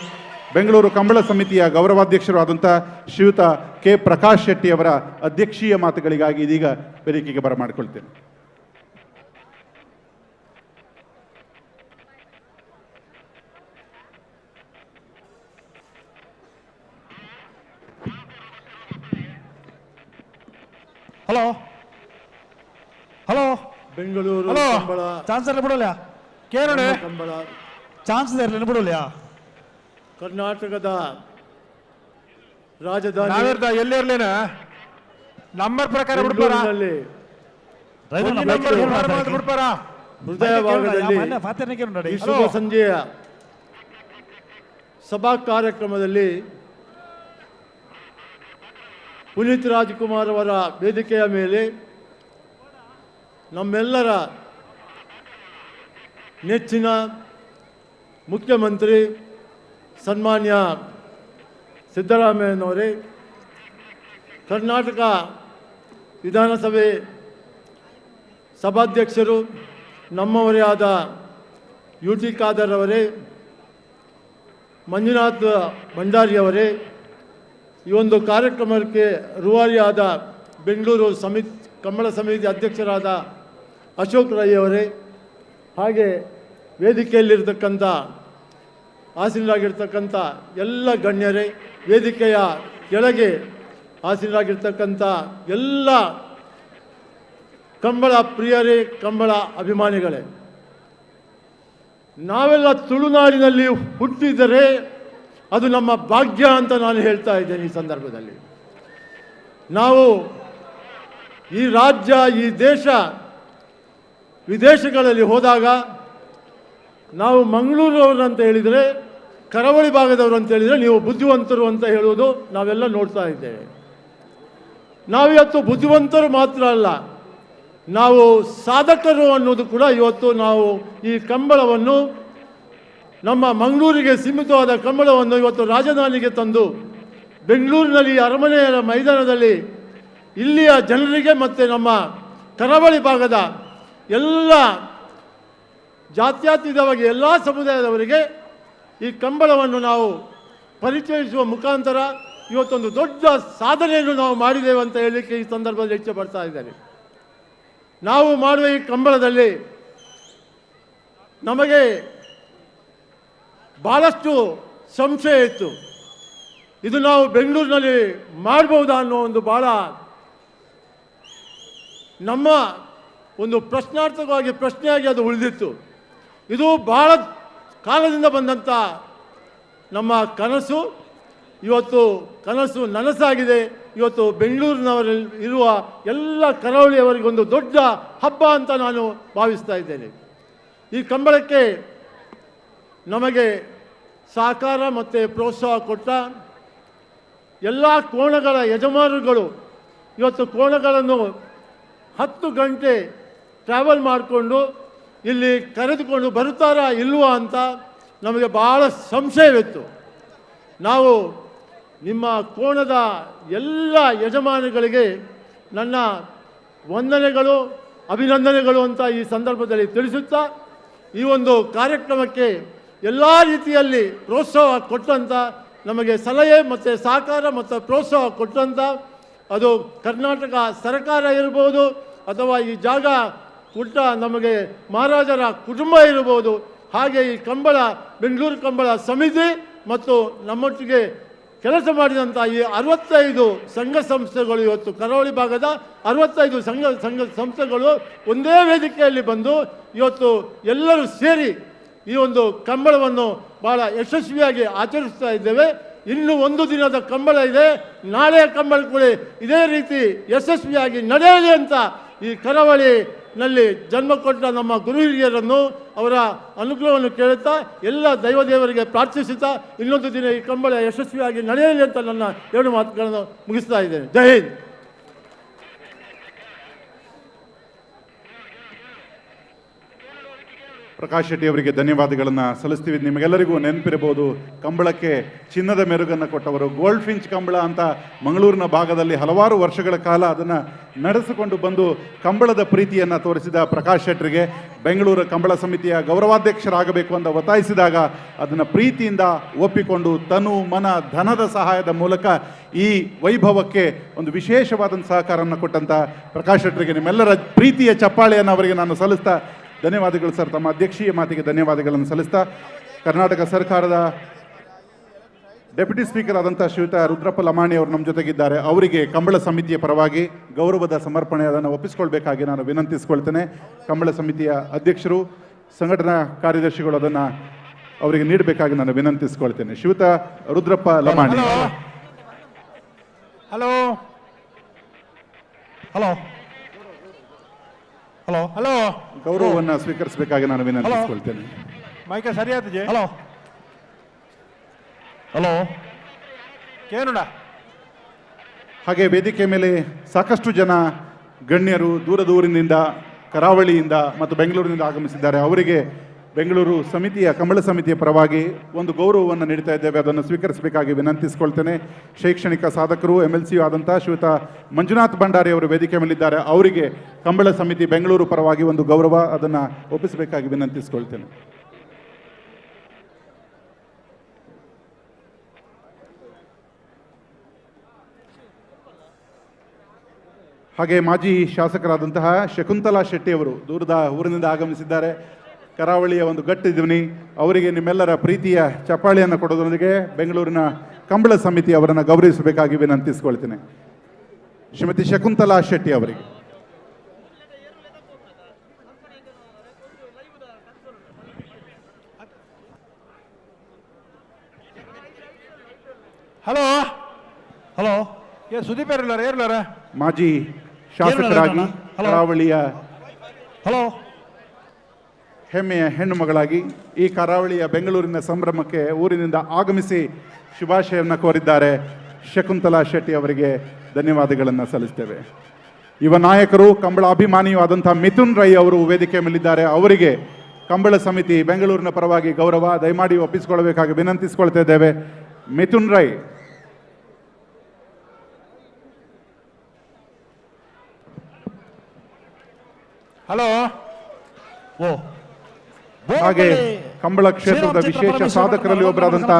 ಬೆಂಗಳೂರು ಕಂಬಳ ಸಮಿತಿಯ ಗೌರವಾಧ್ಯಕ್ಷರು ಆದಂಥ ಶ್ರೀಯುತ ಕೆ ಪ್ರಕಾಶ್ ಶೆಟ್ಟಿ ಅವರ ಅಧ್ಯಕ್ಷೀಯ ಮಾತುಗಳಿಗಾಗಿ ಇದೀಗ ವೇದಿಕೆಗೆ ಬರಮಾಡಿಕೊಳ್ತೇನೆ. Hello hello Bengaluru Kambala chance ಇರಲಿ ಬಿಡೋಲ್ಲ ಕೇರಳ ಕಂಬಳ ಚಾನ್ಸ್ ಇರಲಿ ಬಿಡೋಲ್ಲ. ಕರ್ನಾಟಕದ ರಾಜಧಾನಿ ಎಲ್ಲಿರ್ಲೇನ ನಂಬರ್ ಪ್ರಕಾರ ಬೆಂಗಳೂರಿನಲ್ಲಿ ಹೃದಯ ಭಾಗದಲ್ಲಿ ಈ ಶುಭ ಸಂಜೆಯ ಸಭಾ ಕಾರ್ಯಕ್ರಮದಲ್ಲಿ ಪುನೀತ್ ರಾಜ್ಕುಮಾರ್ ಅವರ ವೇದಿಕೆಯ ಮೇಲೆ ನಮ್ಮೆಲ್ಲರ ನೆಚ್ಚಿನ ಮುಖ್ಯಮಂತ್ರಿ ಸನ್ಮಾನ್ಯ ಸಿದ್ದರಾಮಯ್ಯನವರೇ, ಕರ್ನಾಟಕ ವಿಧಾನಸಭೆ ಸಭಾಧ್ಯಕ್ಷರು ನಮ್ಮವರೇ ಆದ ಯು ಟಿ ಖಾದರ್ ಅವರೇ, ಮಂಜುನಾಥ್ ಭಂಡಾರಿಯವರೇ, ಈ ಒಂದು ಕಾರ್ಯಕ್ರಮಕ್ಕೆ ರೂವಾರಿಯಾದ ಬೆಂಗಳೂರು ಕಂಬಳ ಸಮಿತಿ ಅಧ್ಯಕ್ಷರಾದ ಅಶೋಕ್ ರೈ ಅವರೇ, ಹಾಗೆ ವೇದಿಕೆಯಲ್ಲಿರ್ತಕ್ಕಂಥ ಆಸೀನರಾಗಿರ್ತಕ್ಕಂಥ ಎಲ್ಲ ಗಣ್ಯರೇ, ವೇದಿಕೆಯ ಕೆಳಗೆ ಆಸೀನರಾಗಿರ್ತಕ್ಕಂಥ ಎಲ್ಲ ಕಂಬಳ ಪ್ರಿಯರೇ, ಕಂಬಳ ಅಭಿಮಾನಿಗಳೇ, ನಾವೆಲ್ಲ ತುಳುನಾಡಿನಲ್ಲಿ ಹುಟ್ಟಿದರೆ ಅದು ನಮ್ಮ ಭಾಗ್ಯ ಅಂತ ನಾನು ಹೇಳ್ತಾ ಇದ್ದೇನೆ. ಈ ಸಂದರ್ಭದಲ್ಲಿ ನಾವು ಈ ರಾಜ್ಯ, ಈ ದೇಶ, ವಿದೇಶಗಳಲ್ಲಿ ಹೋದಾಗ ನಾವು ಮಂಗಳೂರವರು ಅಂತ ಹೇಳಿದರೆ ಕರಾವಳಿ ಭಾಗದವರು ಅಂತ ಹೇಳಿದರೆ ನೀವು ಬುದ್ಧಿವಂತರು ಅಂತ ಹೇಳುವುದು ನಾವೆಲ್ಲ ನೋಡ್ತಾ ಇದ್ದೇವೆ. ನಾವಿವತ್ತು ಬುದ್ಧಿವಂತರು ಮಾತ್ರ ಅಲ್ಲ, ನಾವು ಸಾಧಕರು ಅನ್ನೋದು ಕೂಡ ಇವತ್ತು ನಾವು ಈ ಕಂಬಳವನ್ನು ನಮ್ಮ ಮಂಗಳೂರಿಗೆ ಸೀಮಿತವಾದ ಕಂಬಳವನ್ನು ಇವತ್ತು ರಾಜಧಾನಿಗೆ ತಂದು ಬೆಂಗಳೂರಿನಲ್ಲಿ ಅರಮನೆಯ ಮೈದಾನದಲ್ಲಿ ಇಲ್ಲಿಯ ಜನರಿಗೆ ಮತ್ತು ನಮ್ಮ ಕರಾವಳಿ ಭಾಗದ ಎಲ್ಲ ಜಾತ್ಯತೀತವಾಗಿ ಎಲ್ಲ ಸಮುದಾಯದವರಿಗೆ ಈ ಕಂಬಳವನ್ನು ನಾವು ಪರಿಚಯಿಸುವ ಮುಖಾಂತರ ಇವತ್ತೊಂದು ದೊಡ್ಡ ಸಾಧನೆಯನ್ನು ನಾವು ಮಾಡಿದ್ದೇವೆ ಅಂತ ಹೇಳಲಿಕ್ಕೆ ಈ ಸಂದರ್ಭದಲ್ಲಿ ಇಚ್ಛೆ ಪಡ್ತಾ ಇದ್ದೇನೆ. ನಾವು ಮಾಡುವ ಈ ಕಂಬಳದಲ್ಲಿ ನಮಗೆ ಭಾಳಷ್ಟು ಸಂಶಯ ಇತ್ತು. ಇದು ನಾವು ಬೆಂಗಳೂರಿನಲ್ಲಿ ಮಾಡ್ಬೋದಾ ಅನ್ನೋ ಒಂದು ಭಾಳ ನಮ್ಮ ಒಂದು ಪ್ರಶ್ನಾರ್ಥಕವಾಗಿ ಪ್ರಶ್ನೆಯಾಗಿ ಅದು ಉಳಿದಿತ್ತು. ಇದು ಬಹಳ ಕಾಲದಿಂದ ಬಂದಂಥ ನಮ್ಮ ಕನಸು. ಇವತ್ತು ಕನಸು ನನಸಾಗಿದೆ. ಇವತ್ತು ಬೆಂಗಳೂರಿನವರಲ್ಲಿ ಇರುವ ಎಲ್ಲ ಕರಾವಳಿಯವರಿಗೊಂದು ದೊಡ್ಡ ಹಬ್ಬ ಅಂತ ನಾನು ಭಾವಿಸ್ತಾ ಇದ್ದೇನೆ. ಈ ಕಂಬಳಕ್ಕೆ ನಮಗೆ ಸಹಕಾರ ಮತ್ತು ಪ್ರೋತ್ಸಾಹ ಕೊಟ್ಟ ಎಲ್ಲ ಕೋಣಗಳ ಯಜಮಾನರುಗಳು ಇವತ್ತು ಕೋಣಗಳನ್ನು 10 ಗಂಟೆ ಟ್ರಾವೆಲ್ ಮಾಡಿಕೊಂಡು ಇಲ್ಲಿ ಕರೆದುಕೊಂಡು ಬರುತ್ತಾರಾ ಇಲ್ವಾ ಅಂತ ನಮಗೆ ಭಾಳ ಸಂಶಯವಿತ್ತು. ನಾವು ನಿಮ್ಮ ಕೋಣದ ಎಲ್ಲ ಯಜಮಾನಿಗಳಿಗೆ ನನ್ನ ವಂದನೆಗಳು, ಅಭಿನಂದನೆಗಳು ಅಂತ ಈ ಸಂದರ್ಭದಲ್ಲಿ ತಿಳಿಸುತ್ತಾ, ಈ ಒಂದು ಕಾರ್ಯಕ್ರಮಕ್ಕೆ ಎಲ್ಲ ರೀತಿಯಲ್ಲಿ ಪ್ರೋತ್ಸಾಹ ಕೊಟ್ಟಂಥ, ನಮಗೆ ಸಲಹೆ ಮತ್ತು ಸಹಕಾರ ಮತ್ತು ಪ್ರೋತ್ಸಾಹ ಕೊಟ್ಟಂಥ ಅದು ಕರ್ನಾಟಕ ಸರ್ಕಾರ ಇರ್ಬೋದು ಅಥವಾ ಈ ಜಾಗ ಕೊಟ್ಟ ನಮಗೆ ಮಹಾರಾಜರ ಕುಟುಂಬ ಇರ್ಬೋದು, ಹಾಗೆ ಈ ಕಂಬಳ ಬೆಂಗಳೂರು ಕಂಬಳ ಸಮಿತಿ ಮತ್ತು ನಮ್ಮೊಟ್ಟಿಗೆ ಕೆಲಸ ಮಾಡಿದಂಥ ಈ 65 ಸಂಘ ಸಂಸ್ಥೆಗಳು, ಇವತ್ತು ಕರಾವಳಿ ಭಾಗದ 65 ಸಂಘ ಸಂಸ್ಥೆಗಳು ಒಂದೇ ವೇದಿಕೆಯಲ್ಲಿ ಬಂದು ಇವತ್ತು ಎಲ್ಲರೂ ಸೇರಿ ಈ ಒಂದು ಕಂಬಳವನ್ನು ಭಾಳ ಯಶಸ್ವಿಯಾಗಿ ಆಚರಿಸ್ತಾ ಇದ್ದೇವೆ. ಇನ್ನು 1 ದಿನದ ಕಂಬಳ ಇದೆ. ನಾಳೆಯ ಕಂಬಳ ಕೂಡ ಇದೇ ರೀತಿ ಯಶಸ್ವಿಯಾಗಿ ನಡೆಯಲಿ ಅಂತ ಈ ಕರಾವಳಿನಲ್ಲಿ ಜನ್ಮ ಕೊಟ್ಟ ನಮ್ಮ ಗುರು ಹಿರಿಯರನ್ನು ಅವರ ಅನುಗ್ರಹವನ್ನು ಕೇಳುತ್ತಾ ಎಲ್ಲ ದೈವದೇವರಿಗೆ ಪ್ರಾರ್ಥಿಸುತ್ತಾ ಇನ್ನೊಂದು ದಿನ ಈ ಕಂಬಳ ಯಶಸ್ವಿಯಾಗಿ ನಡೆಯಲಿ ಅಂತ ನನ್ನ 2 ಮಾತುಗಳನ್ನು ಮುಗಿಸ್ತಾ ಇದ್ದೇನೆ. ಜೈ ಹಿಂದ್. ಪ್ರಕಾಶ್ ಶೆಟ್ಟಿ ಅವರಿಗೆ ಧನ್ಯವಾದಗಳನ್ನು ಸಲ್ಲಿಸ್ತೀವಿ. ನಿಮಗೆಲ್ಲರಿಗೂ ನೆನಪಿರಬಹುದು, ಕಂಬಳಕ್ಕೆ ಚಿನ್ನದ ಮೆರುಗನ್ನು ಕೊಟ್ಟವರು. ಗೋಲ್ಡ್ ಫಿಂಚ್ ಕಂಬಳ ಅಂತ ಮಂಗಳೂರಿನ ಭಾಗದಲ್ಲಿ ಹಲವಾರು ವರ್ಷಗಳ ಕಾಲ ಅದನ್ನು ನಡೆಸಿಕೊಂಡು ಬಂದು ಕಂಬಳದ ಪ್ರೀತಿಯನ್ನು ತೋರಿಸಿದ ಪ್ರಕಾಶ್ ಶೆಟ್ಟರಿಗೆ ಬೆಂಗಳೂರು ಕಂಬಳ ಸಮಿತಿಯ ಗೌರವಾಧ್ಯಕ್ಷರಾಗಬೇಕು ಅಂತ ಒತ್ತಾಯಿಸಿದಾಗ ಅದನ್ನು ಪ್ರೀತಿಯಿಂದ ಒಪ್ಪಿಕೊಂಡು ತನು ಮನ ಧನದ ಸಹಾಯದ ಮೂಲಕ ಈ ವೈಭವಕ್ಕೆ ಒಂದು ವಿಶೇಷವಾದಂಥ ಸಹಕಾರವನ್ನು ಕೊಟ್ಟಂಥ ಪ್ರಕಾಶ್ ಶೆಟ್ಟರಿಗೆ ನಿಮ್ಮೆಲ್ಲರ ಪ್ರೀತಿಯ ಚಪ್ಪಾಳೆಯನ್ನು ಅವರಿಗೆ ನಾನು ಸಲ್ಲಿಸ್ತಾ, ಧನ್ಯವಾದಗಳು ಸರ್. ತಮ್ಮ ಅಧ್ಯಕ್ಷೀಯ ಮಾತಿಗೆ ಧನ್ಯವಾದಗಳನ್ನು ಸಲ್ಲಿಸ್ತಾ, ಕರ್ನಾಟಕ ಸರ್ಕಾರದ ಡೆಪ್ಯೂಟಿ ಸ್ಪೀಕರ್ ಆದಂಥ ಶ್ರೀಯುತ ರುದ್ರಪ್ಪ ಲಮಾಣಿ ಅವರು ನಮ್ಮ ಜೊತೆಗಿದ್ದಾರೆ. ಅವರಿಗೆ ಕಂಬಳ ಸಮಿತಿಯ ಪರವಾಗಿ ಗೌರವದ ಸಮರ್ಪಣೆ ಅದನ್ನು ಒಪ್ಪಿಸಿಕೊಳ್ಬೇಕಾಗಿ ನಾನು ವಿನಂತಿಸಿಕೊಳ್ತೇನೆ. ಕಂಬಳ ಸಮಿತಿಯ ಅಧ್ಯಕ್ಷರು, ಸಂಘಟನಾ ಕಾರ್ಯದರ್ಶಿಗಳು ಅದನ್ನು ಅವರಿಗೆ ನೀಡಬೇಕಾಗಿ ನಾನು ವಿನಂತಿಸಿಕೊಳ್ತೇನೆ. ಶ್ರೀಯುತ Rudrappa Lamani. Hello hello hello hello ಗೌರವವನ್ನು ಸ್ವೀಕರಿಸಬೇಕಾಗಿ ನಾನು ವಿನಂತಿಸಿಕೊಳ್ತೇನೆ. ಮೈಕ ಸರಿಯಾದ ಜೆ. ಹಲೋ ಹಲೋ ಕೇಳೋಣ. ಹಾಗೆ ವೇದಿಕೆ ಮೇಲೆ ಸಾಕಷ್ಟು ಜನ ಗಣ್ಯರು ದೂರದಿಂದ ಕರಾವಳಿಯಿಂದ ಮತ್ತು ಬೆಂಗಳೂರಿನಿಂದ ಆಗಮಿಸಿದ್ದಾರೆ. ಅವರಿಗೆ ಬೆಂಗಳೂರು ಸಮಿತಿಯ ಕಂಬಳ ಸಮಿತಿಯ ಪರವಾಗಿ ಒಂದು ಗೌರವವನ್ನು ನೀಡ್ತಾ ಇದ್ದೇವೆ, ಅದನ್ನು ಸ್ವೀಕರಿಸಬೇಕಾಗಿ ವಿನಂತಿಸಿಕೊಳ್ತೇನೆ. ಶೈಕ್ಷಣಿಕ ಸಾಧಕರು MLC ಆದಂಥ ಶ್ರೀಯುತ ಮಂಜುನಾಥ್ ಭಂಡಾರಿ ಅವರು ವೇದಿಕೆ ಮೇಲಿದ್ದಾರೆ. ಅವರಿಗೆ ಕಂಬಳ ಸಮಿತಿ ಬೆಂಗಳೂರು ಪರವಾಗಿ ಒಂದು ಗೌರವ ಅದನ್ನು ಒಪ್ಪಿಸಬೇಕಾಗಿ ವಿನಂತಿಸಿಕೊಳ್ತೇನೆ. ಹಾಗೆ ಮಾಜಿ ಶಾಸಕರಾದಂತಹ ಶಕುಂತಲಾ ಶೆಟ್ಟಿ ಅವರು ದೂರದ ಊರಿನಿಂದ ಆಗಮಿಸಿದ್ದಾರೆ. ಕರಾವಳಿಯ ಒಂದು ಗಟ್ಟಿ ಧ್ವನಿ. ಅವರಿಗೆ ನಿಮ್ಮೆಲ್ಲರ ಪ್ರೀತಿಯ ಚಪ್ಪಾಳೆಯನ್ನು ಕೊಡೋದರೊಂದಿಗೆ ಬೆಂಗಳೂರಿನ ಕಂಬಳ ಸಮಿತಿ ಅವರನ್ನು ಗೌರವಿಸಬೇಕಾಗಿ ವಿನಂತಿಸಿಕೊಳ್ತೇನೆ. ಶ್ರೀಮತಿ ಶಕುಂತಲಾ ಶೆಟ್ಟಿ ಅವರಿಗೆ. ಹಲೋ ಹಲೋ ಸುದೀಪ್ ಏರ್ಲಾರ ಮಾಜಿ ಶಾಸಕರಾಗಿ ಕರಾವಳಿಯ ಹಲೋ ಹೆಮ್ಮೆಯ ಹೆಣ್ಣು ಮಗಳಾಗಿ ಈ ಕರಾವಳಿಯ ಬೆಂಗಳೂರಿನ ಸಂಭ್ರಮಕ್ಕೆ ಊರಿನಿಂದ ಆಗಮಿಸಿ ಶುಭಾಶಯವನ್ನು ಕೋರಿದ್ದಾರೆ ಶಕುಂತಲಾ ಶೆಟ್ಟಿ ಅವರಿಗೆ ಧನ್ಯವಾದಗಳನ್ನು ಸಲ್ಲಿಸ್ತೇವೆ. ಯುವ ನಾಯಕರು ಕಂಬಳ ಅಭಿಮಾನಿಯೂ ಆದಂಥ ಮಿಥುನ್ ರೈ ಅವರು ವೇದಿಕೆ ಮೇಲಿದ್ದಾರೆ. ಅವರಿಗೆ ಕಂಬಳ ಸಮಿತಿ ಬೆಂಗಳೂರಿನ ಪರವಾಗಿ ಗೌರವ ದಯಮಾಡಿ ಒಪ್ಪಿಸಿಕೊಳ್ಳಬೇಕಾಗಿ ವಿನಂತಿಸಿಕೊಳ್ತಾ ಇದ್ದೇವೆ. ಮಿಥುನ್ ರೈ. ಹಲೋ. ಹಾಗೆ ಕಂಬಳ ಕ್ಷೇತ್ರದ ವಿಶೇಷ ಸಾಧಕರಲ್ಲಿ ಒಬ್ಬರಾದಂಥ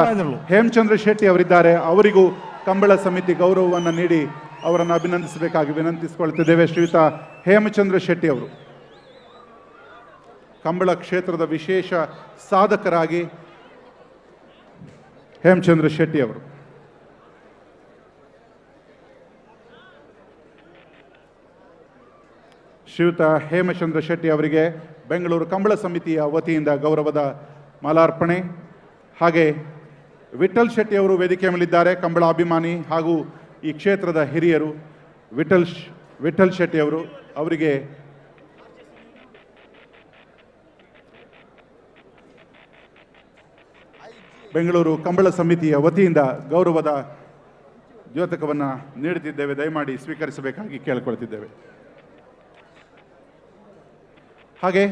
ಹೇಮಚಂದ್ರ ಶೆಟ್ಟಿ ಅವರಿದ್ದಾರೆ. ಅವರಿಗೂ ಕಂಬಳ ಸಮಿತಿ ಗೌರವವನ್ನು ನೀಡಿ ಅವರನ್ನು ಅಭಿನಂದಿಸಬೇಕಾಗಿ ವಿನಂತಿಸಿಕೊಳ್ತಿದ್ದೇವೆ. ಶ್ರೀಯುತ ಹೇಮಚಂದ್ರ ಶೆಟ್ಟಿ ಅವರು ಕಂಬಳ ಕ್ಷೇತ್ರದ ವಿಶೇಷ ಸಾಧಕರಾಗಿ ಹೇಮಚಂದ್ರ ಶೆಟ್ಟಿ ಅವರು. ಶ್ರೀಯುತ ಹೇಮಚಂದ್ರ ಶೆಟ್ಟಿ ಅವರಿಗೆ ಬೆಂಗಳೂರು ಕಂಬಳ ಸಮಿತಿಯ ವತಿಯಿಂದ ಗೌರವದ ಮಾಲಾರ್ಪಣೆ. ಹಾಗೆ ವಿಠಲ್ ಶೆಟ್ಟಿ ಅವರು ವೇದಿಕೆ ಮೇಲಿದ್ದಾರೆ. ಕಂಬಳ ಅಭಿಮಾನಿ ಹಾಗೂ ಈ ಕ್ಷೇತ್ರದ ಹಿರಿಯರು ವಿಠಲ್ ಶೆಟ್ಟಿ ಅವರು. ಅವರಿಗೆ ಬೆಂಗಳೂರು ಕಂಬಳ ಸಮಿತಿಯ ವತಿಯಿಂದ ಗೌರವದ ದ್ಯೋತಕವನ್ನು ನೀಡುತ್ತಿದ್ದೇವೆ. ದಯಮಾಡಿ ಸ್ವೀಕರಿಸಬೇಕಾಗಿ ಕೇಳಿಕೊಳ್ತಿದ್ದೇವೆ. ಹಾಗೆ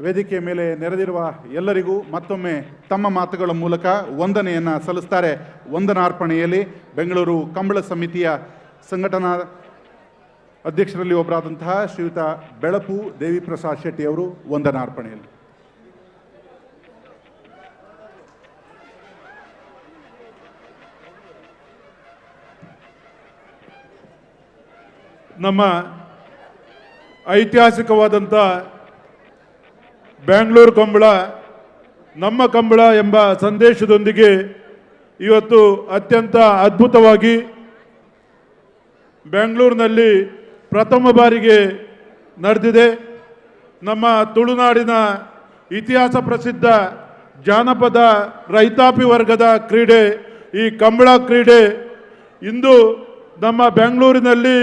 ವೇದಿಕೆ ಮೇಲೆ ನೆರೆದಿರುವ ಎಲ್ಲರಿಗೂ ಮತ್ತೊಮ್ಮೆ ತಮ್ಮ ಮಾತುಗಳ ಮೂಲಕ ವಂದನೆಯನ್ನು ಸಲ್ಲಿಸ್ತಾರೆ. ವಂದನಾರ್ಪಣೆಯಲ್ಲಿ ಬೆಂಗಳೂರು ಕಂಬಳ ಸಮಿತಿಯ ಸಂಘಟನಾ ಅಧ್ಯಕ್ಷರಲ್ಲಿ ಒಬ್ಬರಾದಂತಹ ಶ್ರೀಯುತ ಬೆಳಪು ದೇವಿಪ್ರಸಾದ್ ಶೆಟ್ಟಿ ಅವರು ವಂದನಾರ್ಪಣೆಯಲ್ಲಿ. ನಮ್ಮ ಐತಿಹಾಸಿಕವಾದಂಥ ಬೆಂಗಳೂರು ಕಂಬಳ ನಮ್ಮ ಕಂಬಳ ಎಂಬ ಸಂದೇಶದೊಂದಿಗೆ ಇವತ್ತು ಅತ್ಯಂತ ಅದ್ಭುತವಾಗಿ ಬೆಂಗಳೂರಿನಲ್ಲಿ ಪ್ರಥಮ ಬಾರಿಗೆ ನಡೆದಿದೆ. ನಮ್ಮ ತುಳುನಾಡಿನ ಇತಿಹಾಸ ಪ್ರಸಿದ್ಧ ಜಾನಪದ ರೈತಾಪಿ ವರ್ಗದ ಕ್ರೀಡೆ ಈ ಕಂಬಳ ಕ್ರೀಡೆ ಇಂದು ನಮ್ಮ ಬೆಂಗಳೂರಿನಲ್ಲಿ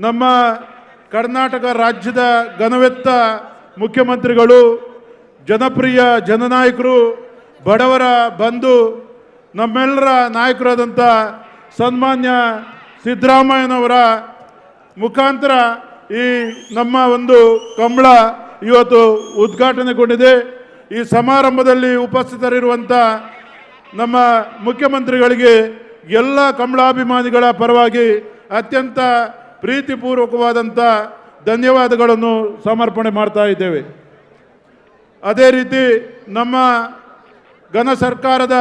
ನಮ್ಮ ಕರ್ನಾಟಕ ರಾಜ್ಯದ ಘನವೆತ್ತ ಮುಖ್ಯಮಂತ್ರಿಗಳು, ಜನಪ್ರಿಯ ಜನನಾಯಕರು, ಬಡವರ ಬಂಧು, ನಮ್ಮೆಲ್ಲರ ನಾಯಕರಾದಂಥ ಸನ್ಮಾನ್ಯ ಸಿದ್ದರಾಮಯ್ಯನವರ ಮುಖಾಂತರ ಈ ನಮ್ಮ ಒಂದು ಕಂಬಳ ಇವತ್ತು ಉದ್ಘಾಟನೆಗೊಂಡಿದೆ. ಈ ಸಮಾರಂಭದಲ್ಲಿ ಉಪಸ್ಥಿತರಿರುವಂಥ ನಮ್ಮ ಮುಖ್ಯಮಂತ್ರಿಗಳಿಗೆ ಎಲ್ಲ ಕಂಬಳಾಭಿಮಾನಿಗಳ ಪರವಾಗಿ ಅತ್ಯಂತ ಪ್ರೀತಿಪೂರ್ವಕವಾದಂಥ ಧನ್ಯವಾದಗಳನ್ನು ಸಮರ್ಪಣೆ ಮಾಡ್ತಾ ಇದ್ದೇವೆ. ಅದೇ ರೀತಿ ನಮ್ಮ ಘನ ಸರ್ಕಾರದ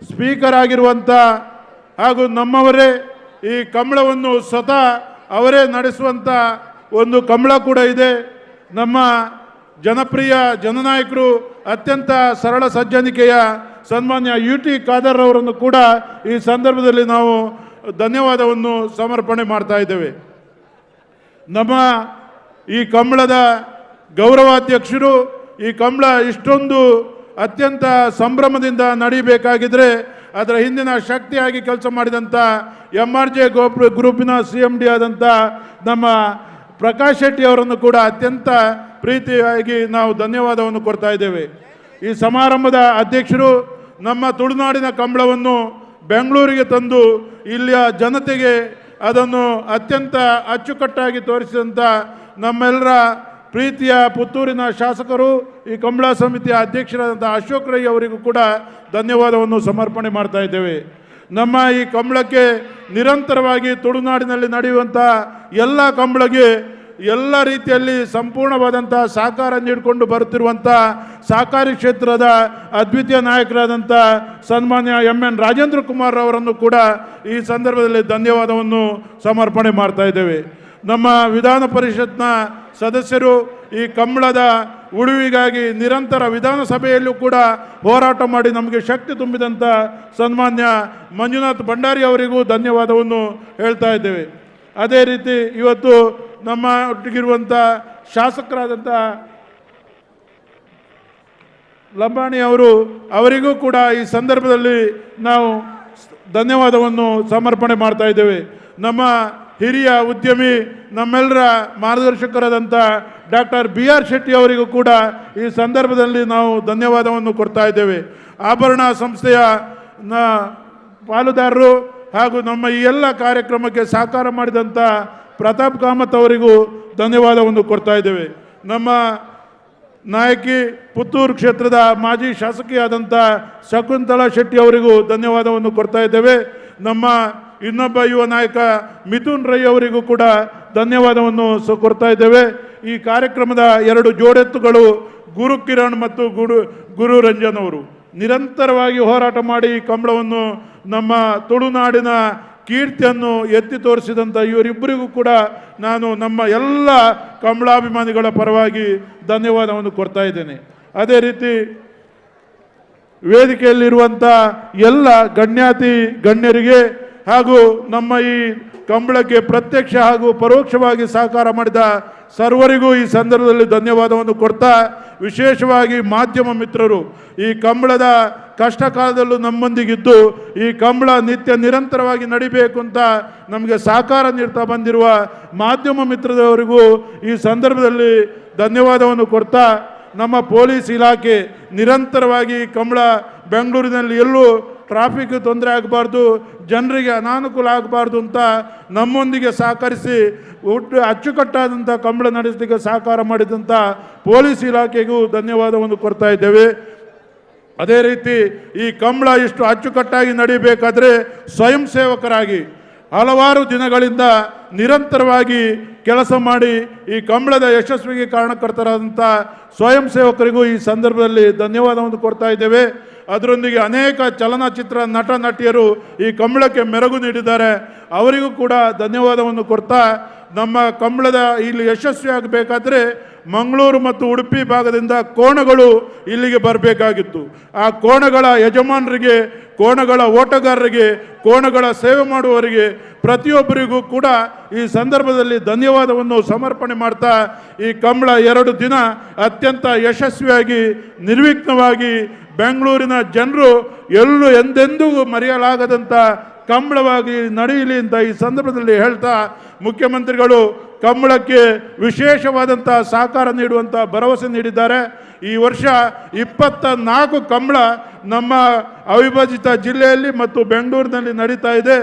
ಸ್ಪೀಕರ್ ಆಗಿರುವಂಥ ಹಾಗೂ ನಮ್ಮವರೇ ಈ ಕಂಬಳವನ್ನು ಸ್ವತಃ ಅವರೇ ನಡೆಸುವಂಥ ಒಂದು ಕಂಬಳ ಕೂಡ ಇದೆ. ನಮ್ಮ ಜನಪ್ರಿಯ ಜನನಾಯಕರು ಅತ್ಯಂತ ಸರಳ ಸಜ್ಜನಿಕೆಯ ಸನ್ಮಾನ್ಯ UT ಖಾದರ್ ಅವರನ್ನು ಕೂಡ ಈ ಸಂದರ್ಭದಲ್ಲಿ ನಾವು ಧನ್ಯವಾದವನ್ನು ಸಮರ್ಪಣೆ ಮಾಡ್ತಾ ಇದ್ದೇವೆ. ನಮ್ಮ ಈ ಕಂಬಳದ ಗೌರವಾಧ್ಯಕ್ಷರು ಈ ಕಂಬಳ ಇಷ್ಟೊಂದು ಅತ್ಯಂತ ಸಂಭ್ರಮದಿಂದ ನಡೀಬೇಕಾಗಿದ್ರೆ ಅದರ ಹಿಂದಿನ ಶಕ್ತಿಯಾಗಿ ಕೆಲಸ ಮಾಡಿದಂಥ MRJ ಗ್ರೂಪಿನ CMD ಆದಂಥ ನಮ್ಮ ಪ್ರಕಾಶ್ ಶೆಟ್ಟಿ ಅವರನ್ನು ಕೂಡ ಅತ್ಯಂತ ಪ್ರೀತಿಯಾಗಿ ನಾವು ಧನ್ಯವಾದವನ್ನು ಕೊಡ್ತಾ ಇದ್ದೇವೆ. ಈ ಸಮಾರಂಭದ ಅಧ್ಯಕ್ಷರು ನಮ್ಮ ತುಳುನಾಡಿನ ಕಂಬಳವನ್ನು ಬೆಂಗಳೂರಿಗೆ ತಂದು ಇಲ್ಲಿಯ ಜನತೆಗೆ ಅದನ್ನು ಅತ್ಯಂತ ಅಚ್ಚುಕಟ್ಟಾಗಿ ತೋರಿಸಿದಂಥ ನಮ್ಮೆಲ್ಲರ ಪ್ರೀತಿಯ ಪುತ್ತೂರಿನ ಶಾಸಕರು ಈ ಕಂಬಳ ಸಮಿತಿಯ ಅಧ್ಯಕ್ಷರಾದಂಥ ಅಶೋಕ್ ರೈ ಅವರಿಗೂ ಕೂಡ ಧನ್ಯವಾದವನ್ನು ಸಮರ್ಪಣೆ ಮಾಡ್ತಾ ಇದ್ದೇವೆ. ನಮ್ಮ ಈ ಕಂಬಳಕ್ಕೆ ನಿರಂತರವಾಗಿ ತುಳುನಾಡಿನಲ್ಲಿ ನಡೆಯುವಂಥ ಎಲ್ಲ ಕಂಬಳಗೆ ಎಲ್ಲ ರೀತಿಯಲ್ಲಿ ಸಂಪೂರ್ಣವಾದಂಥ ಸಹಕಾರ ನೀಡಿಕೊಂಡು ಬರುತ್ತಿರುವಂಥ ಸಹಕಾರಿ ಕ್ಷೇತ್ರದ ಅದ್ವಿತೀಯ ನಾಯಕರಾದಂಥ ಸನ್ಮಾನ್ಯ MN ರಾಜೇಂದ್ರ ಕುಮಾರ್ ಅವರನ್ನು ಕೂಡ ಈ ಸಂದರ್ಭದಲ್ಲಿ ಧನ್ಯವಾದವನ್ನು ಸಮರ್ಪಣೆ ಮಾಡ್ತಾ ಇದ್ದೇವೆ. ನಮ್ಮ ವಿಧಾನ ಪರಿಷತ್ನ ಸದಸ್ಯರು ಈ ಕಂಬಳದ ಉಳಿವಿಗಾಗಿ ನಿರಂತರ ವಿಧಾನಸಭೆಯಲ್ಲೂ ಕೂಡ ಹೋರಾಟ ಮಾಡಿ ನಮಗೆ ಶಕ್ತಿ ತುಂಬಿದಂಥ ಸನ್ಮಾನ್ಯ ಮಂಜುನಾಥ್ ಭಂಡಾರಿ ಅವರಿಗೂ ಧನ್ಯವಾದವನ್ನು ಹೇಳ್ತಾ ಇದ್ದೇವೆ. ಅದೇ ರೀತಿ ಇವತ್ತು ನಮ್ಮ ಒಟ್ಟಿಗಿರುವಂಥ ಶಾಸಕರಾದಂಥ ಲಂಬಾಣಿ ಅವರಿಗೂ ಕೂಡ ಈ ಸಂದರ್ಭದಲ್ಲಿ ನಾವು ಧನ್ಯವಾದವನ್ನು ಸಮರ್ಪಣೆ ಮಾಡ್ತಾ ಇದ್ದೇವೆ. ನಮ್ಮ ಹಿರಿಯ ಉದ್ಯಮಿ ನಮ್ಮೆಲ್ಲರ ಮಾರ್ಗದರ್ಶಕರಾದಂಥ ಡಾಕ್ಟರ್ BR ಶೆಟ್ಟಿ ಅವರಿಗೂ ಕೂಡ ಈ ಸಂದರ್ಭದಲ್ಲಿ ನಾವು ಧನ್ಯವಾದವನ್ನು ಕೊಡ್ತಾ ಇದ್ದೇವೆ. ಆಭರಣ ಸಂಸ್ಥೆಯ ಪಾಲುದಾರರು ಹಾಗೂ ನಮ್ಮ ಈ ಎಲ್ಲ ಕಾರ್ಯಕ್ರಮಕ್ಕೆ ಸಹಕಾರ ಮಾಡಿದಂಥ ಪ್ರತಾಪ್ ಕಾಮತ್ ಅವರಿಗೂ ಧನ್ಯವಾದವನ್ನು ಕೊಡ್ತಾ ಇದ್ದೇವೆ. ನಮ್ಮ ನಾಯಕಿ ಪುತ್ತೂರು ಕ್ಷೇತ್ರದ ಮಾಜಿ ಶಾಸಕಿಯಾದಂಥ ಶಕುಂತಲಾ ಶೆಟ್ಟಿ ಅವರಿಗೂ ಧನ್ಯವಾದವನ್ನು ಕೊಡ್ತಾ ಇದ್ದೇವೆ. ನಮ್ಮ ಇನ್ನೊಬ್ಬ ಯುವ ನಾಯಕ ಮಿಥುನ್ ರೈ ಅವರಿಗೂ ಕೂಡ ಧನ್ಯವಾದವನ್ನು ಕೊಡ್ತಾ ಇದ್ದೇವೆ. ಈ ಕಾರ್ಯಕ್ರಮದ 2 ಜೋಡೆತ್ತುಗಳು ಗುರು ಕಿರಣ್ ಮತ್ತು ಗುರು ರಂಜನ್ ಅವರು ನಿರಂತರವಾಗಿ ಹೋರಾಟ ಮಾಡಿ ಈ ಕಂಬಳವನ್ನು ನಮ್ಮ ತುಳುನಾಡಿನ ಕೀರ್ತಿಯನ್ನು ಎತ್ತಿ ತೋರಿಸಿದಂಥ ಇವರಿಬ್ಬರಿಗೂ ಕೂಡ ನಾನು ನಮ್ಮ ಎಲ್ಲ ಕಂಬಳಾಭಿಮಾನಿಗಳ ಪರವಾಗಿ ಧನ್ಯವಾದವನ್ನು ಕೊಡ್ತಾ ಇದ್ದೇನೆ. ಅದೇ ರೀತಿ ವೇದಿಕೆಯಲ್ಲಿರುವಂಥ ಎಲ್ಲ ಗಣ್ಯಾತಿ ಗಣ್ಯರಿಗೆ ಹಾಗೂ ನಮ್ಮ ಈ ಕಂಬಳಕ್ಕೆ ಪ್ರತ್ಯಕ್ಷ ಹಾಗೂ ಪರೋಕ್ಷವಾಗಿ ಸಹಕಾರ ಮಾಡಿದ ಸರ್ವರಿಗೂ ಈ ಸಂದರ್ಭದಲ್ಲಿ ಧನ್ಯವಾದವನ್ನು ಕೊಡ್ತಾ, ವಿಶೇಷವಾಗಿ ಮಾಧ್ಯಮ ಮಿತ್ರರು ಈ ಕಂಬಳದ ಕಷ್ಟ ಕಾಲದಲ್ಲೂ ನಮ್ಮೊಂದಿಗಿದ್ದು ಈ ಕಂಬಳ ನಿತ್ಯ ನಿರಂತರವಾಗಿ ನಡಿಬೇಕು ಅಂತ ನಮಗೆ ಸಹಕಾರ ನೀಡ್ತಾ ಬಂದಿರುವ ಮಾಧ್ಯಮ ಮಿತ್ರದವರಿಗೂ ಈ ಸಂದರ್ಭದಲ್ಲಿ ಧನ್ಯವಾದವನ್ನು ಕೊಡ್ತಾ, ನಮ್ಮ ಪೊಲೀಸ್ ಇಲಾಖೆ ನಿರಂತರವಾಗಿ ಕಂಬಳ ಬೆಂಗಳೂರಿನಲ್ಲಿ ಎಲ್ಲೂ ಟ್ರಾಫಿಕ್ ತೊಂದರೆ ಆಗಬಾರ್ದು, ಜನರಿಗೆ ಅನಾನುಕೂಲ ಆಗಬಾರ್ದು ಅಂತ ನಮ್ಮೊಂದಿಗೆ ಸಹಕರಿಸಿ ಅಚ್ಚುಕಟ್ಟಾದಂಥ ಕಂಬಳ ನಡೆಸಲಿಕ್ಕೆ ಸಹಕಾರ ಮಾಡಿದಂಥ ಪೊಲೀಸ್ ಇಲಾಖೆಗೂ ಧನ್ಯವಾದವನ್ನು ಕೊಡ್ತಾ ಇದ್ದೇವೆ. ಅದೇ ರೀತಿ ಈ ಕಂಬಳ ಇಷ್ಟು ಅಚ್ಚುಕಟ್ಟಾಗಿ ನಡೀಬೇಕಾದ್ರೆ ಸ್ವಯಂ ಸೇವಕರಾಗಿ ಹಲವಾರು ದಿನಗಳಿಂದ ನಿರಂತರವಾಗಿ ಕೆಲಸ ಮಾಡಿ ಈ ಕಂಬಳದ ಯಶಸ್ವಿಗೆ ಕಾರಣಕರ್ತರಾದಂಥ ಸ್ವಯಂ ಸೇವಕರಿಗೂ ಈ ಸಂದರ್ಭದಲ್ಲಿ ಧನ್ಯವಾದವನ್ನು ಕೊಡ್ತಾ ಇದ್ದೇವೆ. ಅದರೊಂದಿಗೆ ಅನೇಕ ಚಲನಚಿತ್ರ ನಟ ನಟಿಯರು ಈ ಕಂಬಳಕ್ಕೆ ಮೆರುಗು ನೀಡಿದ್ದಾರೆ, ಅವರಿಗೂ ಕೂಡ ಧನ್ಯವಾದವನ್ನು ಕೊಡ್ತಾ, ನಮ್ಮ ಕಂಬಳದ ಇಲ್ಲಿ ಯಶಸ್ವಿ ಆಗಬೇಕಾದ್ರೆ ಮಂಗಳೂರು ಮತ್ತು ಉಡುಪಿ ಭಾಗದಿಂದ ಕೋಣಗಳು ಇಲ್ಲಿಗೆ ಬರಬೇಕಾಗಿತ್ತು. ಆ ಕೋಣಗಳ ಯಜಮಾನರಿಗೆ, ಕೋಣಗಳ ಓಟಗಾರರಿಗೆ, ಕೋಣಗಳ ಸೇವೆ ಮಾಡುವವರಿಗೆ ಪ್ರತಿಯೊಬ್ಬರಿಗೂ ಕೂಡ ಈ ಸಂದರ್ಭದಲ್ಲಿ ಧನ್ಯವಾದವನ್ನು ಸಮರ್ಪಣೆ ಮಾಡ್ತಾ, ಈ ಕಂಬಳ 2 ದಿನ ಅತ್ಯಂತ ಯಶಸ್ವಿಯಾಗಿ ನಿರ್ವಿಘ್ನವಾಗಿ ಬೆಂಗಳೂರಿನ ಜನರು ಎಂದೆಂದೂ ಮರೆಯಲಾಗದಂಥ ಕಂಬಳವಾಗಿ ನಡೆಯಲಿ ಅಂತ ಈ ಸಂದರ್ಭದಲ್ಲಿ ಹೇಳ್ತಾ, ಮುಖ್ಯಮಂತ್ರಿಗಳು ಕಂಬಳಕ್ಕೆ ವಿಶೇಷವಾದಂಥ ಸಹಕಾರ ನೀಡುವಂಥ ಭರವಸೆ ನೀಡಿದ್ದಾರೆ. ಈ ವರ್ಷ 24 ಕಂಬಳ ನಮ್ಮ ಅವಿಭಜಿತ ಜಿಲ್ಲೆಯಲ್ಲಿ ಮತ್ತು ಬೆಂಗಳೂರಿನಲ್ಲಿ ನಡೀತಾ ಇದೆ.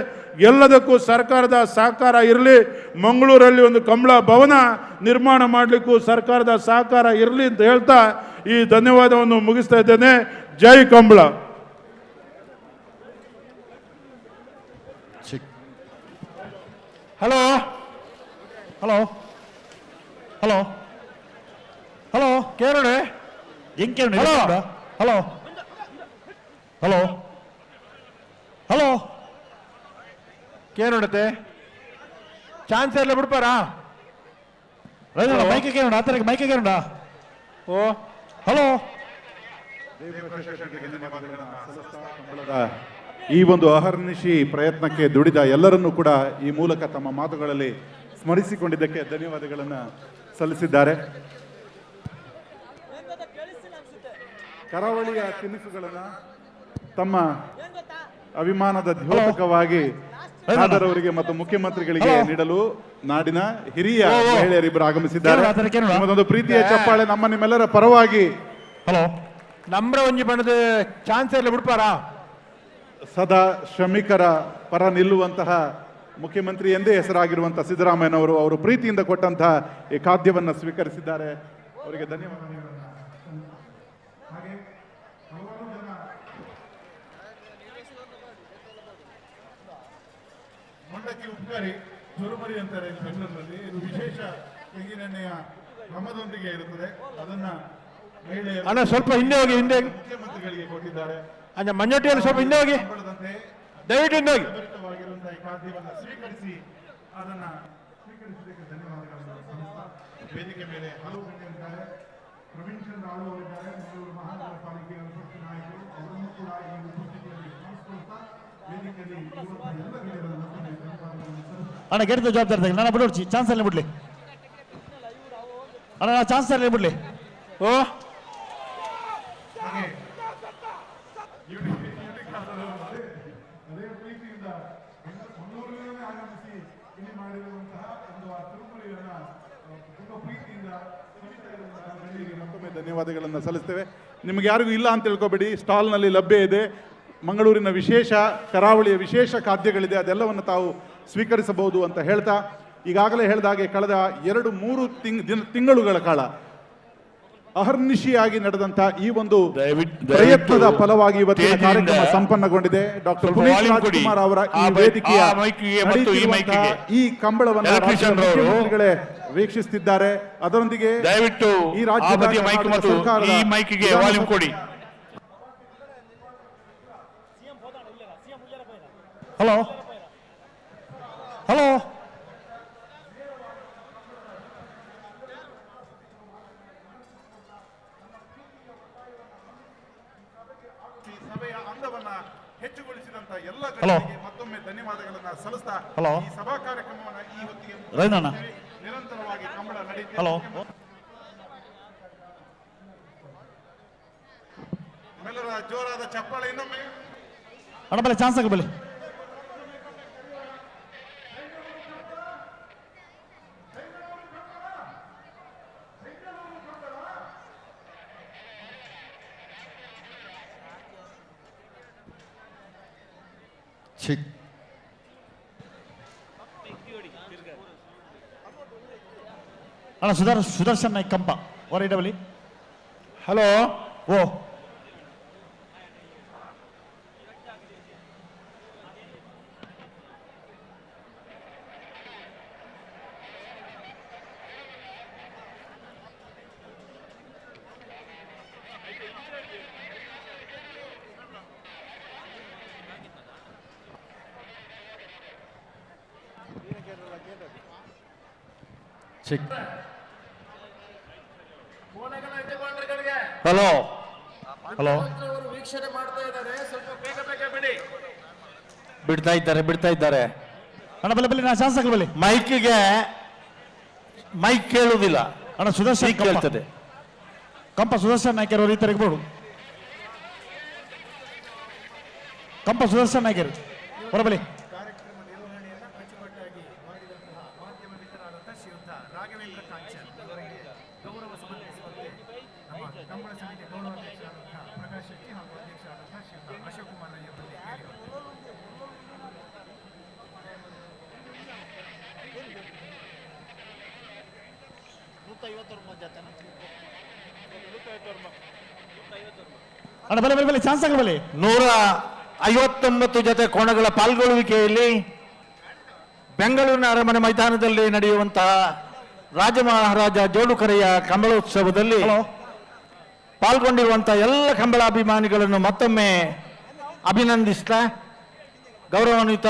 ಎಲ್ಲದಕ್ಕೂ ಸರ್ಕಾರದ ಸಹಕಾರ ಇರಲಿ, ಮಂಗಳೂರಲ್ಲಿ ಒಂದು ಕಂಬಳ ಭವನ ನಿರ್ಮಾಣ ಮಾಡಲಿಕ್ಕೂ ಸರ್ಕಾರದ ಸಹಕಾರ ಇರಲಿ ಅಂತ ಹೇಳ್ತಾ ಈ ಧನ್ಯವಾದವನ್ನು ಮುಗಿಸ್ತಾ ಇದ್ದೇನೆ. ಜೈ Kambala. Hello hello hello hello Kerala ಹೆಂಗ್ ಕೇರಳ ಹಲೋ ಹಲೋ ಹಲೋ ಕೇರಳತೆ ಚಾನ್ಸ್ ಎಲ್ಲ ಬಿಡ್ಪಾರಾ ಮೈಕೆ ಕೇರೋಣ ಆತರಕ್ಕೆ ಮೈಕೆ ಕೇರೋಣ ಓ ಹಲೋ ಈ ಒಂದು ಅಹರ್ನಿಶಿ ಪ್ರಯತ್ನಕ್ಕೆ ದುಡಿದ ಎಲ್ಲರನ್ನೂ ಕೂಡ ಈ ಮೂಲಕ ತಮ್ಮ ಮಾತುಗಳಲ್ಲಿ ಸ್ಮರಿಸಿಕೊಂಡಿದ್ದಕ್ಕೆ ಧನ್ಯವಾದಗಳನ್ನು ಸಲ್ಲಿಸಿದ್ದಾರೆ. ಕರಾವಳಿಯ ತಿನಿಸುಗಳನ್ನು ತಮ್ಮ ಅಭಿಮಾನದ ದ್ಯೋತಕವಾಗಿ ಅವರಿಗೆ ಮತ್ತು ಮುಖ್ಯಮಂತ್ರಿಗಳಿಗೆ ನೀಡಲು ನಾಡಿನ ಹಿರಿಯ ಮಹಿಳೆಯರಿಬ್ಬರು ಆಗಮಿಸಿದ್ದಾರೆ. ನಿಮ್ಮದೊಂದು ಪ್ರೀತಿಯ ಚಪ್ಪಾಳೆ ನಮ್ಮ ನಿಮ್ಮೆಲ್ಲರ ಪರವಾಗಿ. ಹಲೋ ನಮ್ರ ಒಂಜಿ ಬಣ್ಣದ ಚಾನ್ಸ್ ಎಲ್ಲ ಬಿಡ್ಪಾರಾ? ಸದಾ ಶ್ರಮಿಕರ ಪರ ನಿಲ್ಲುವಂತಹ ಮುಖ್ಯಮಂತ್ರಿ ಎಂದೇ ಹೆಸರಾಗಿರುವಂತಹ ಸಿದ್ದರಾಮಯ್ಯನವರು ಅವರು ಪ್ರೀತಿಯಿಂದ ಕೊಟ್ಟಂತಹ ಈ ಖಾದ್ಯವನ್ನು ಸ್ವೀಕರಿಸಿದ್ದಾರೆ. ಅವರಿಗೆ ಧನ್ಯವಾದಗಳು. ಮಂಡಕ್ಕಿ ಉಪ್ಕಾರಿ ಚುರುಮರಿ ಅಂತಾರೆ ಬೆಂಗಳೂರಿನಲ್ಲಿ. ಇದು ವಿಶೇಷ ತೆಂಗಿನೆಣ್ಣೆಯ ಕ್ರಮದೊಂದಿಗೆ ಇರುತ್ತದೆ. ಅದನ್ನ ಅಣ್ಣ ಸ್ವಲ್ಪ ಹಿಂದೆ ಹೋಗಿ, ಹಿಂದೆ ಮುಖ್ಯಮಂತ್ರಿಗಳಿಗೆ ಕೊಟ್ಟಿದ್ದಾರೆ. ಅಣ್ಣ ಮಂಜಟ್ಟಿಯಲ್ಲಿ ಸ್ವಲ್ಪ ಹಿಂದೆ ಹೋಗಿ, ದಯವಿಟ್ಟು ಹಿಂದೆ ಹೋಗಿ. ಖಾದ್ಯವನ್ನು ಸ್ವೀಕರಿಸಿ ಅದನ್ನ ಸ್ವೀಕರಿಸಿದ್ದಕ್ಕೆ ಧನ್ಯವಾದಗಳನ್ನು. ವೇದಿಕೆ ಮೇಲೆ ಹಲವು ಗಣ್ಯರಿದ್ದಾರೆ. ಪ್ರವೀಣ್ ಚಂದ್ರ ಆಳು ಅವರಿದ್ದಾರೆ, ಮಂಗಳೂರು ಮಹಾನಗರ ಪಾಲಿಕೆಯ ವಿಪಕ್ಷ ನಾಯಕರು. ಅವರನ್ನು ಕೂಡ ಈ ಉಪಸ್ಥಿತಿಯಲ್ಲಿ ಸ್ಮರಿಸಿಕೊಳ್ತಾ ವೇದಿಕೆಯಲ್ಲಿ ಇರುವಂತಹ ಎಲ್ಲ ಗಣ್ಯರನ್ನು ಧನ್ಯವಾದಗಳನ್ನು. ಅಣ್ಣ ಗೆದ್ದ ಜವಾಬ್ದಾರಿ ನಾನು ಬಿಡೋಡ್ಸಿ ಚಾನ್ಸ್ ಅಲ್ಲೇ ಬಿಡ್ಲಿ ಅಣ್ಣ, ಚಾನ್ಸ್ ಅಲ್ಲೇ ಬಿಡ್ಲಿ. ಓ ಅದೇ ಪ್ರೀತಿಯಿಂದ ಮಂಗಳೂರಿನಲ್ಲಿ ಆಗಮಿಸಿ ಇಲ್ಲಿ ಮಾಡಿರುವ ಮತ್ತೊಮ್ಮೆ ಧನ್ಯವಾದಗಳನ್ನು ಸಲ್ಲಿಸ್ತೇವೆ. ನಿಮ್ಗೆ ಯಾರಿಗೂ ಇಲ್ಲ ಅಂತ ತಿಳ್ಕೊಬೇಡಿ, ಸ್ಟಾಲ್ನಲ್ಲಿ ಲಭ್ಯ ಇದೆ. ಮಂಗಳೂರಿನ ವಿಶೇಷ, ಕರಾವಳಿಯ ವಿಶೇಷ ಖಾದ್ಯಗಳಿದೆ, ಅದೆಲ್ಲವನ್ನು ತಾವು ಸ್ವೀಕರಿಸಬಹುದು ಅಂತ ಹೇಳ್ತಾ, ಈಗಾಗಲೇ ಹೇಳಿದ ಹಾಗೆ ಕಳೆದ 2-3 ತಿಂಗಳುಗಳ ಕಾಲ ಅಹರ್ನಿಶಿಯಾಗಿ ನಡೆದಂತ ಈ ಒಂದು ಪ್ರಯತ್ನದ ಫಲವಾಗಿ ಇವತ್ತಿನ ಕಾರ್ಯಕ್ರಮ ಸಂಪನ್ನಗೊಂಡಿದೆ. ಡಾಕ್ಟರ್ ಪುನೀತ್ ರಾಜ್ಕುಮಾರ್ ಅವರ ಈ ವೇದಿಕೆಯ ಈ ಕಂಬಳವನ್ನು ಮುಖ್ಯಮಂತ್ರಿಗಳೇ ವೀಕ್ಷಿಸುತ್ತಿದ್ದಾರೆ. ಅದರೊಂದಿಗೆ ದಯವಿಟ್ಟು ಈ ರಾಜ್ಯದ ಈ ಮೈಕಿಗೆ ವಾಲ್ಯೂಮ್ ಕೊಡಿ. ಹಲೋ ಹಲೋ ಸಭೆಯ ಅಂದವನ್ನ ಹೆಚ್ಚುಗೊಳಿಸಿದಂತ ಎಲ್ಲ ಹಲೋ ಮತ್ತೊಮ್ಮೆ ಧನ್ಯವಾದಗಳನ್ನ ಸಲ್ಲಿಸ್ತಾ ಹಲೋ ಈ ಸಭಾ ಕಾರ್ಯಕ್ರಮವನ್ನು ಈ ಹೊತ್ತಿಗೆ ರೈನಣ್ಣ ನಿರಂತರವಾಗಿ ಕಂಬಳ ನಡೆಯುತ್ತೆ. ಹಲೋ ನಮ್ಮೆಲ್ಲರ ಜೋರಾದ ಚಪ್ಪಾಳೆ ಇನ್ನೊಮ್ಮೆ. ಅಣ್ಣ ಬಲೆ ಚಾನ್ಸ್ ಆಗಿ ಬಲಿ. ಅಣ್ಣ ಸುದರ್ಶನ್ ನಾಯ್ಕ್ ಕಂಪ ಹೊರಡಬಲಿ. ಹಲೋ ಓ ಹಲೋ ಹಲೋ ವೀಕ್ಷಣೆ ಮಾಡ್ತಾ ಇದ್ದಾರೆ, ಸ್ವಲ್ಪ ಬೇಗ ಬೇಗ ಬಿಡಿ. ಬಿಡ್ತಾ ಇದ್ದಾರೆ. ಅಣ್ಣ ಬಲೆ ಬಲಿ ನಾ ಚಾನ್ಸ್ ಆಗಲಿ ಬಲಿ. ಮೈಕಿಗೆ ಮೈಕ್ ಕೇಳುವುದಿಲ್ಲ ಅಣ್ಣ. ಸುದರ್ಶನ್ ಕೇಳ್ತದೆ. ಕಂಪ ಸುದರ್ಶನ್ ನಾಯ್ಕರು ಈ ತೆರಗಬಹುದು. ಕಂಪ ಸುದರ್ಶನ್ ನಾಯ್ಕರು ಹೊರಬಲಿ. ಕಾರ್ಯಕ್ರಮ ನಿರ್ವಹಣೆಯನ್ನು ಅಚ್ಚುಕಟ್ಟಾಗಿ ಮಾಡಿದಂತಹ ಮಾಧ್ಯಮ ಮಿತ್ರರಾದಂತಹ ಶ್ರೀಯುತ ರಾಘವೇಂದ್ರ ಕಾಂಚನ್ ಅವರಿಗೆ ಗೌರವ ಸಮರ್ಪಿಸುವಂತೆ ನಮ್ಮ ಕಂಬಳ ಸಮಿತಿ ಗೌರವಾಧ್ಯಕ್ಷರಾದಂತಹ ಪ್ರಕಾಶ್ ಶೆಟ್ಟಿ ಹಾಗೂ ಅಧ್ಯಕ್ಷರಾದಂತಹ ಶ್ರೀಯುತ ಅಶೋಕ್ ಕುಮಾರ್ ರೈ ಅವರಲ್ಲಿ ಕೇಳಿರುತ್ತದೆ. ಅಣ್ಣ ಬಲೆ ಬಲೆ ಬಲೆ ಚಾನ್ಸ್ ಆಗಲಿ ಬಲಿ. 159 ಜೊತೆ ಕೋಣಗಳ ಪಾಲ್ಗೊಳ್ಳುವಿಕೆಯಲ್ಲಿ ಬೆಂಗಳೂರಿನ ಅರಮನೆ ಮೈದಾನದಲ್ಲಿ ನಡೆಯುವಂತಹ ರಾಜಮಹಾರಾಜ ಜೋಡುಕರೆಯ ಕಂಬಳೋತ್ಸವದಲ್ಲಿ ಪಾಲ್ಗೊಂಡಿರುವಂತಹ ಎಲ್ಲ ಕಂಬಳಾಭಿಮಾನಿಗಳನ್ನು ಮತ್ತೊಮ್ಮೆ ಅಭಿನಂದಿಸ್ತಾ, ಗೌರವಾನ್ವಿತ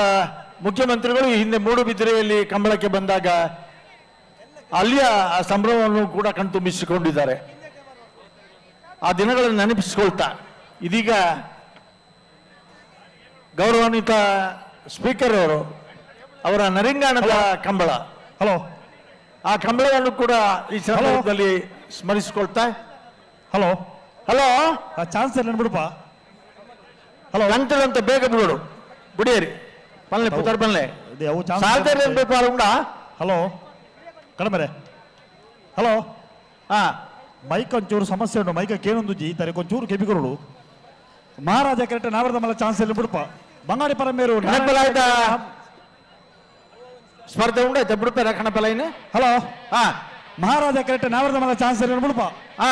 ಮುಖ್ಯಮಂತ್ರಿಗಳು ಈ ಹಿಂದೆ ಮೂಡುಬಿದಿರೆಯಲ್ಲಿ ಕಂಬಳಕ್ಕೆ ಬಂದಾಗ ಅಲ್ಲಿಯ ಸಂಭ್ರಮವನ್ನು ಕೂಡ ಕಣ್ತುಂಬಿಸಿಕೊಂಡಿದ್ದಾರೆ. ಆ ದಿನಗಳನ್ನು ನೆನಪಿಸಿಕೊಳ್ತಾ ಇದೀಗ ಗೌರವಾನ್ವಿತ ಸ್ಪೀಕರ್ ಅವರು ಅವರ ನರಿಂಗಾಣದ ಕಂಬಳ, ಹಲೋ, ಆ ಕಂಬಳವನ್ನು ಕೂಡ ಈ ಸಂದರ್ಭದಲ್ಲಿ ಸ್ಮರಿಸಿಕೊಳ್ತಾ, ಹಲೋ ಹಲೋ ಚಾನ್ಸ್ ಬಿಡಪ್ಪ. ಹಲೋ ಗಂಟೆದಂತ ಬೇಗ ಬಿಡು ಬಿಡಿಯರಿ ಪಲ್ಲೆ ಪುತ್ತರ್ ಬಲ್ಲೆ ಸಾಲ್ತಾರೆ. ಹಲೋ ಕಡಿಮೆ. ಹಲೋ ಹಾ ಮೈಕ್ ಒಂಚೂರು ಸಮಸ್ಯೆ ಉಂಟು. ಮೈಕ್ ಕೇಳೊಂದು ಜಿ ತಾರೆ ಕೊಂಚೂರು ಕೆಬಿಕೊರಡು ಮಹಾರಾಜ ಕರೆಕ್ಟ್ ನಾವರದ ಮಲ್ಲ ಚಾನ್ಸ್ ಎಲ್ಲ ಬಿಡಪ್ಪ. ಬಂಗಾಡಿ ಪರಮೇರು ಸ್ಪರ್ಧೆ ಉಂಡಾಯ್ತಾ ಬಿಡ್ತಾರೆ ಕಣಪಲೈನ. ಹಲೋ ಹಾ ಮಹಾರಾಜ ಕರೆಕ್ಟ್ ನಾವರದ ಮಲ್ಲ ಚಾನ್ಸ್ ಎಲ್ಲ ಬಿಡಪ್ಪ. ಹಾ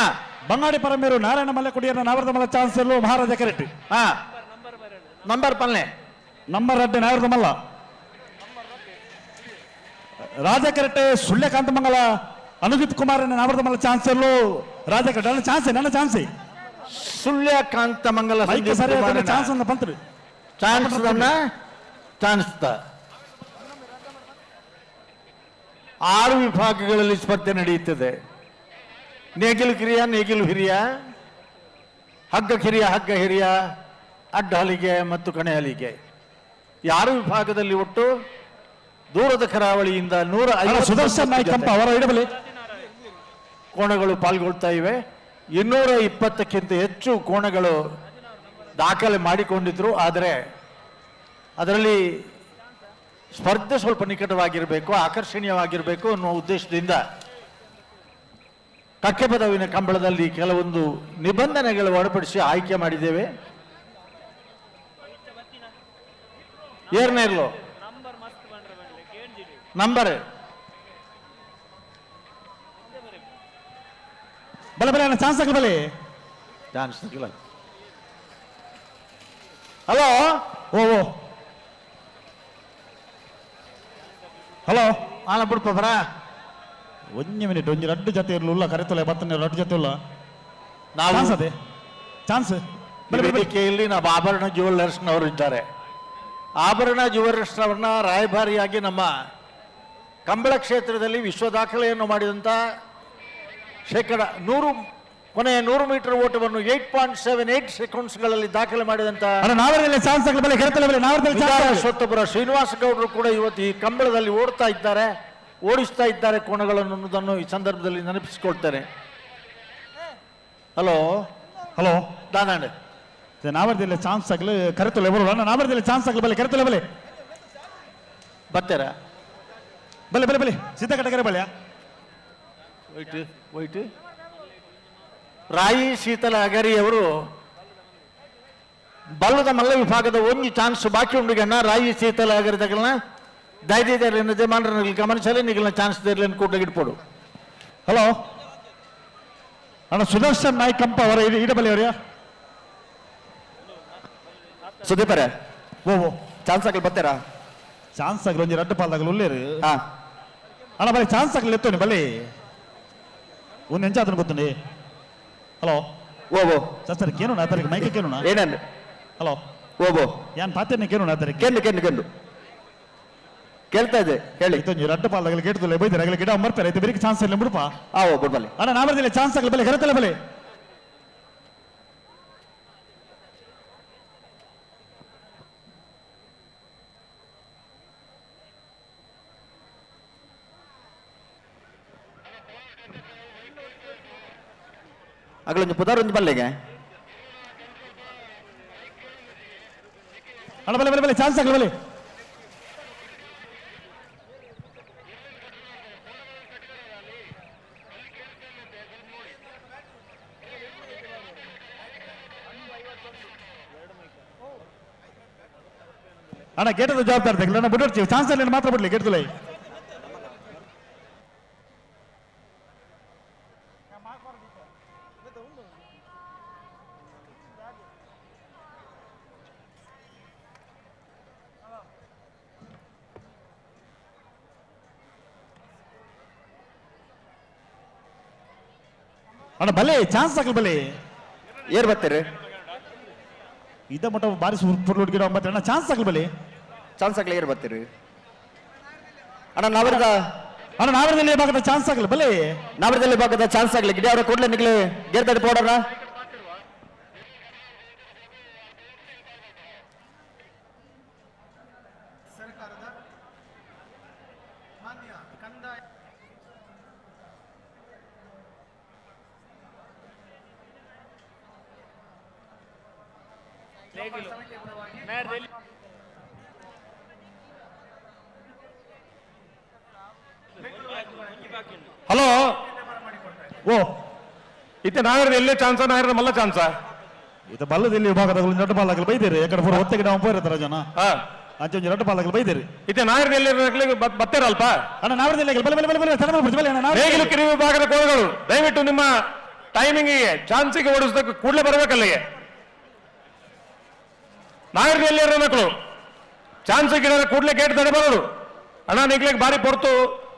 ಬಂಗಾಡಿ ಪರಮೇರು ನಾರಾಯಣ ಮಲ್ಲ ಕುಡಿಯರ ನಾವರದ ಮಲ್ಲ ಚಾನ್ಸ್ ಎಲ್ಲೂ ಮಹಾರಾಜ ಕರೆಕ್ಟ್. ಹಾ ನಂಬರ್ ಪಲ್ಲೆ ನಂಬರ್ 2 ನಾವರದ ಮಲ್ಲ ರಾಜ ಕರೆಕ್ಟ್ ಸುಳ್ಯಕಾಂತ ಮಂಗಲ ಅನುಜಿತ್ ಕುಮಾರ್ ನಾವರದ ಮಲ್ಲ ಚಾನ್ಸ್ ಎಲ್ಲೂ ರಾಜ ಕರೆಕ್ಟ್. ನನ್ನ ಚಾನ್ಸ್ ನನ್ನ ಚಾನ್ಸ್ ಸುಳ್ಯಕಾಂತ ಮಂಗಲ ಸರಿ ಚಾನ್ಸ್ ಅಂತ ಬಂತ್ರಿ. ಚಾನ್ಸ್ ಚಾನ್ಸ್ 6 ವಿಭಾಗಗಳಲ್ಲಿ ಸ್ಪರ್ಧೆ ನಡೆಯುತ್ತದೆ. ನೇಗಿಲು ಕಿರಿಯ, ನೇಗಿಲು ಹಿರಿಯ, ಹಗ್ಗ ಕಿರಿಯ, ಹಗ್ಗ ಹಿರಿಯ, ಅಡ್ಡ ಹಲಿಗೆ ಮತ್ತು ಕಣೆ ಹಲಿಗೆ 6 ವಿಭಾಗದಲ್ಲಿ ಒಟ್ಟು ದೂರದ ಕರಾವಳಿಯಿಂದ 150 ಕೋಣಗಳು ಪಾಲ್ಗೊಳ್ತಾ ಇವೆ. 220ಕ್ಕಿಂತ ಹೆಚ್ಚು ಕೋಣಗಳು ದಾಖಲೆ ಮಾಡಿಕೊಂಡಿದ್ರು. ಆದರೆ ಅದರಲ್ಲಿ ಸ್ಪರ್ಧೆ ಸ್ವಲ್ಪ ನಿಕಟವಾಗಿರಬೇಕು, ಆಕರ್ಷಣೀಯವಾಗಿರಬೇಕು ಅನ್ನುವ ಉದ್ದೇಶದಿಂದ ಕಕ್ಕೆ ಪದವಿನ ಕಂಬಳದಲ್ಲಿ ಕೆಲವೊಂದು ನಿಬಂಧನೆಗಳು ಒಳಪಡಿಸಿ ಆಯ್ಕೆ ಮಾಡಿದ್ದೇವೆ. ಏರ್ನೇರ್ಲು ನಂಬರ್ ಬಲೆ ಬಲೆ ಚಾನ್ಸ್ ಆಗಲಿ ಬಲೆ ಚಾನ್ಸ್ ಸಿಗಲ್ಲ. ಹಲೋ ಓ ಹಲೋ ಆಲ ಬಿಡ್ಪ ಬರ ಒಂಜಿ ಮಿನಿಟ್ ಒಂಜಿ ರಡ್ಡು ಜೊತೆ ಇರ್ಲಿಲ್ಲ ಕರೆತೊಲೆ ಬತ್ತನೆ ರಡ್ಡು ಜೊತೆ ಇಲ್ಲ ನಾವು ಚಾನ್ಸ್ ಅದೇ ಚಾನ್ಸ್ ವೇದಿಕೆಯಲ್ಲಿ ನಾವು ಆಭರಣ ಜ್ಯುವೆಲ್ಲರ್ಸ್ನವರು ಇದ್ದಾರೆ. ಆಭರಣ ಜ್ಯುವೆಲ್ಲರ್ಸ್ನವ್ರನ್ನ ರಾಯಭಾರಿಯಾಗಿ ನಮ್ಮ ಕಂಬಳ ಕ್ಷೇತ್ರದಲ್ಲಿ ವಿಶ್ವ ದಾಖಲೆಯನ್ನು ಮಾಡಿದಂಥ ಕೊನೆಯ 100 ಮೀಟರ್ ಓಟವನ್ನು 8.78 ಸೆಕೆಂಡ್ಸ್ಗಳಲ್ಲಿ ದಾಖಲೆ ಮಾಡಿದಂಥ ಸ್ವತ್ತಪುರ ಶ್ರೀನಿವಾಸ ಗೌಡರು ಕೂಡ ಇವತ್ತು ಈ ಕಂಬಳದಲ್ಲಿ ಓಡಿಸ್ತಾ ಇದ್ದಾರೆ ಕೋಣಗಳನ್ನು ಅನ್ನೋದನ್ನು ಈ ಸಂದರ್ಭದಲ್ಲಿ ನೆನಪಿಸಿಕೊಳ್ತೇನೆ. ಹಲೋ ಹಲೋ ದಾನಂಡೆ ನಾವರ್ದಲ್ಲಿ ಚಾನ್ಸ್ ಆಗಲಿ ಕರೆತೊಲೆ ಬರೋಣ ನಾವರ್ದಲ್ಲಿ ಚಾನ್ಸ್ ಆಗಲಿ ಬಲೆ ಕರೆತೊಲೆ ಬಲೆ ಬರ್ತಾರ ಬಲೆ ಬಲೆ ಬಲೆ ಸಿದ್ಧಕಟಗರೆ ಬಲೆಯ ವೈಟ್ ರಾಯಿ ಶೀತಲ ಅಗರಿಯವರು ಬಲ್ಲದ ಮಲ್ಲ ವಿಭಾಗದ ಒಂದು ಚಾನ್ಸ್ ಬಾಕಿ ಉಂಡುಗಣ್ಣ ರಾಯಿ ಶೀತಲ ಅಗರಿದಗಳನ್ನ ದಯದಿದ್ದಾರೆ ಯಜಮಾನರಲ್ಲಿ ಗಮನಿಸಲಿ ನಿಗಲಿನ ಚಾನ್ಸ್ ದೇರ್ಲಿನ ಕೂಟಗಿಟ್ಪೋಡು. ಹಲೋ ಅಣ್ಣ ಸುದರ್ಶನ್ ನಾಯ್ಕ್ ಕಂಪ ಅವರ ಇಡಬಲೆಯವರಿಯ ಸುದೀಪರ ಓ ಚಾನ್ಸ್ ಆಗಲಿ ಬರ್ತೀರಾ? ಚಾನ್ಸ್ ಆಗಲಿ ಒಂಜಿ ರಡ್ಡು ಪಾಲ್ದಾಗಲು ಉಳ್ಳೇರು ಅಣ್ಣ ಬಲೆ ಚಾನ್ಸ್ ಆಗಲಿ ಎತ್ತೋನಿ ಬಲೆ ಒಂದು ಎಂಚ ಅದನ್ನು ಗೊತ್ತುಂಡಿ. ಹಲೋ ಓ ಸರ್ ಕೇನೋಣ ಆತರಿಗೆ ಮೈಕೆ ಕೇನೋಣ ಏನಂದ್ರೆ ಹಲೋ ಓ ಯಾನ್ ಪಾತ್ಯನೆ ಕೇನೋಣ ಆತರಿಗೆ ಕೆಂಡು ಕೇಳ್ತಾ ಇದೆ ಹೇಳಿ. ಒಂಜಿ ರಡ್ಡು ಪಾಲ್ದಾಗಲಿ ಕೇಳ್ತಲೆ ಬೈದರೆ ಆಗಲಿ ಗಿಡ ಮರ್ತಾರೆ ಐತೆ ಬೇರೆ ಚಾನ್ಸ್ ಇಲ್ಲ ಬಿಡುಪ ಬಿಡ್ಬಲ್ಲಿ ಅಣ್ಣ ನಾವರ್ದಿಲ್ಲ ಚಾನ್ಸ್ ಆಗಲಿ ಬಲೆ ಕರೆತಲೆ ಬಲೆ ಅಗಳೊಂದು ಪುದಾರ್ ಒಂದು ಬಲ್ಲೆಗೆ ಅಣ್ಣ ಬಲೆ ಬಲೆ ಬಲೆ ಚಾನ್ಸ್ ಆಗಲಿ ಬಲೆ ಅಣ್ಣ ಗೇಟದ ಜವಾಬ್ದಾರಿ ತೆಗಲಿ ಅಣ್ಣ ಬಿಡ್ತೀವಿ ಚಾನ್ಸ್ ಅಲ್ಲಿ ಮಾತ್ರ ಬಿಡ್ಲಿ ಗೇಟ್ದಲ್ಲ ಅಣ್ಣ ಬಲೆ ಚಾನ್ಸ್ ಆಗಲಿ ಬಲೆ ಏರ್ ಬರ್ತೀರಿ ಇದ ಮಟ್ಟ ಬಾರಿ ಪುರ್ಲುಡ್ ಗಿಡ ಒಂಬತ್ತು ಅಣ್ಣ ಚಾನ್ಸ್ ಆಗಲಿ ಬಲೆ ಚಾನ್ಸ್ ಆಗಲಿ ಏರ್ ಬರ್ತೀರಿ ಅಣ್ಣ ನಾವರದಲ್ಲಿ ಭಾಗದ ಚಾನ್ಸ್ ಆಗಲಿ ಬಲೆ ನಾವರದಲ್ಲಿ ಭಾಗದ ಚಾನ್ಸ್ ಆಗಲಿ ಗಿಡ ಅವರ ಕೂಡಲೇ ನಿಗ್ಲಿ ಗೇರ್ ತಡಿ ಪೋಡೋಣ ಹಲೋ ಓ ಇತ್ತೆ ನಾಗರದ ಎಲ್ಲೇ ಚಾನ್ಸ ನಾಗರದ ಮಲ್ಲ ಚಾನ್ಸ ಇದು ಬಲ್ಲದಲ್ಲಿ ವಿಭಾಗದ ರಡ್ಡು ಪಾಲಾಗಲು ಬೈದೇರಿ ಯಾಕಡೆ ಪೂರ ಒತ್ತಿಗೆ ನಾವು ಹೋಗಿರ್ತಾರ ಜನ ಅಂಚೆ ರಡ್ಡು ಪಾಲಾಗಲು ಬೈದೇರಿ ಇತ್ತೆ ನಾಗರದ ಎಲ್ಲೇ ಬತ್ತೇರಲ್ಪ ಅಣ್ಣ ನಾವರದಲ್ಲಿ ಬಲೆ ಬಲೆ ಬಲೆ ಬಲೆ ತಡ ಮಾಡ್ಬಿಡ್ತೀವಿ ಬಲೆ ಅಣ್ಣ ನೇಗಿಲು ಕಿರಿ ವಿಭಾಗದ ಕೋಣಗಳು ದಯವಿಟ್ಟು ನಿಮ್ಮ ಟೈಮಿಂಗಿಗೆ ಚಾನ್ಸಿಗೆ ಓಡಿಸಿದ ಕೂಡಲೇ ಬರಬೇಕಲ್ಲಿಗೆ ನಾಗರದ ಎಲ್ಲೇ ಮಕ್ಕಳು ಚಾನ್ಸ್ ಗಿಡ ಕೂಡಲೇ ಗೇಟ್ ತಡೆ ಬರೋದು ಅಣ್ಣ ನಿಗ್ಲಿಕ್ಕೆ ಬಾರಿ ಪೊರ್ತು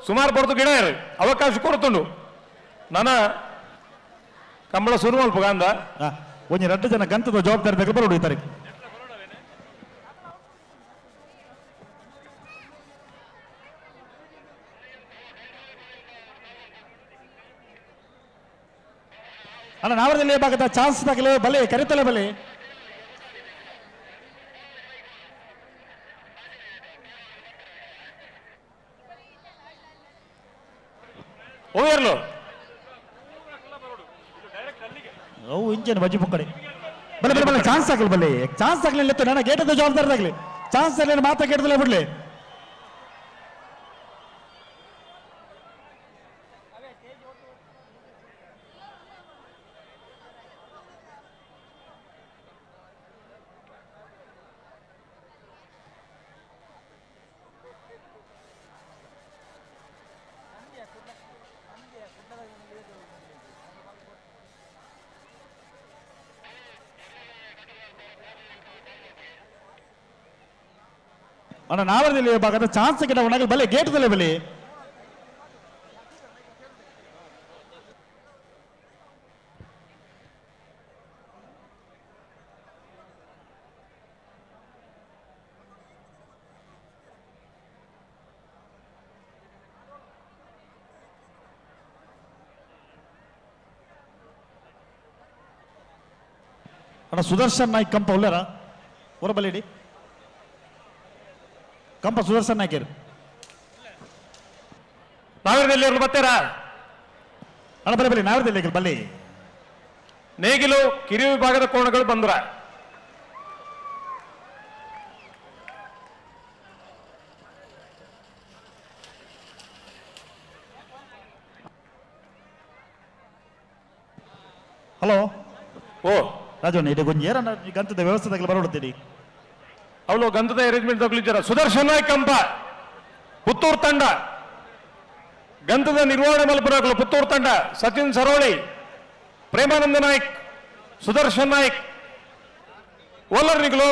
ಸುಮಾರು ಪೊರ್ತು ಗಿಡ ಇರು ಅವಕಾಶ ಕೊಡ್ತುಂಡು ನನ್ನ ಕಂಬಳ ಶುರು ಅಲ್ಪ ಗಾಂಧ ಒಂಜಿ ರಡ್ಡು ಜನ ಗಂತದ ಜವಾಬ್ದಾರಿ ತೆಗೆದು ಬರೋಡು ಈ ತಾರೀಕು ಅಣ್ಣ ನಾವರದಲ್ಲಿ ಭಾಗದ ಚಾನ್ಸ್ ತಗಲು ಬಲೆ ಕರಿತಲೆ ಬಲೆ ಹೋಗಿರ್ಲು ಅವು ಇಂಚೇನು ಬಜ್ಜಿ ಪುಕ್ಕಡೆ ಬಲೆ ಬಲೆ ಬಲೆ ಚಾನ್ಸ್ ಆಗಲಿ ಬಲೆ ಚಾನ್ಸ್ ಆಗಲಿಲ್ಲ ನನ್ನ ಗೇಟದ ಜವಾಬ್ದಾರಿ ಆಗಲಿ ಚಾನ್ಸ್ ಆಗಲಿ ಮಾತಾ ಗೇಟದಲ್ಲೇ ಬಿಡ್ಲಿ ಅಣ್ಣ ನಾವರದಲ್ಲಿ ಭಾಗದ ಚಾನ್ಸ್ ಗಿಡ ಒಣಗಲ್ ಬಲೆ ಗೇಟ್ ದಲೆ ಬಲೆ ಅಣ್ಣ ಸುದರ್ಶನ್ ನಾಯ್ಕ್ ಕಂಪ ಉಳ್ಳರ ಹೊರಬಲ್ಲಿಡಿ ಕಂಪ ಸುದರ್ಶನ್ ನಾಯ್ಕರು ನಾವೇರಲ್ಲಿ ಬರ್ತೀರಾ ಅಣ್ಣ ಬರಲಿ ಬರಲಿ ನಾವೇರಲ್ಲಿ ಬಲ್ಲಿ ನೇಗಿಲು ಕಿರಿಯ ವಿಭಾಗದ ಕೋಣಗಳು ಬಂದ್ರ ಹಲೋ ಓ ರಾಜವಣ್ಣ ಇದು ಗೊಂಜಿ ಏರಣ್ಣ ಈ ಗಂತದ ವ್ಯವಸ್ಥೆದಾಗಲಿ ಬರೋಡ್ತೀರಿ ಅವಳು ಗಂಧದ ಅರೇಂಜ್ಮೆಂಟ್ ತಗೊಳಿದ್ದಾರ ಸುದರ್ಶನ್ ನಾಯ್ಕ್ ಕಂಪ ಪುತ್ತೂರು ತಂಡ ಗಂಧದ ನಿರ್ವಹಣೆ ಮಲ್ಪುರಗಳು ಪುತ್ತೂರು ತಂಡ ಸಚಿನ್ ಸರೋಳಿ ಪ್ರೇಮಾನಂದ ನಾಯ್ಕ್ ಸುದರ್ಶನ್ ನಾಯ್ಕ್ ಓಲರ್ನಿಗಳು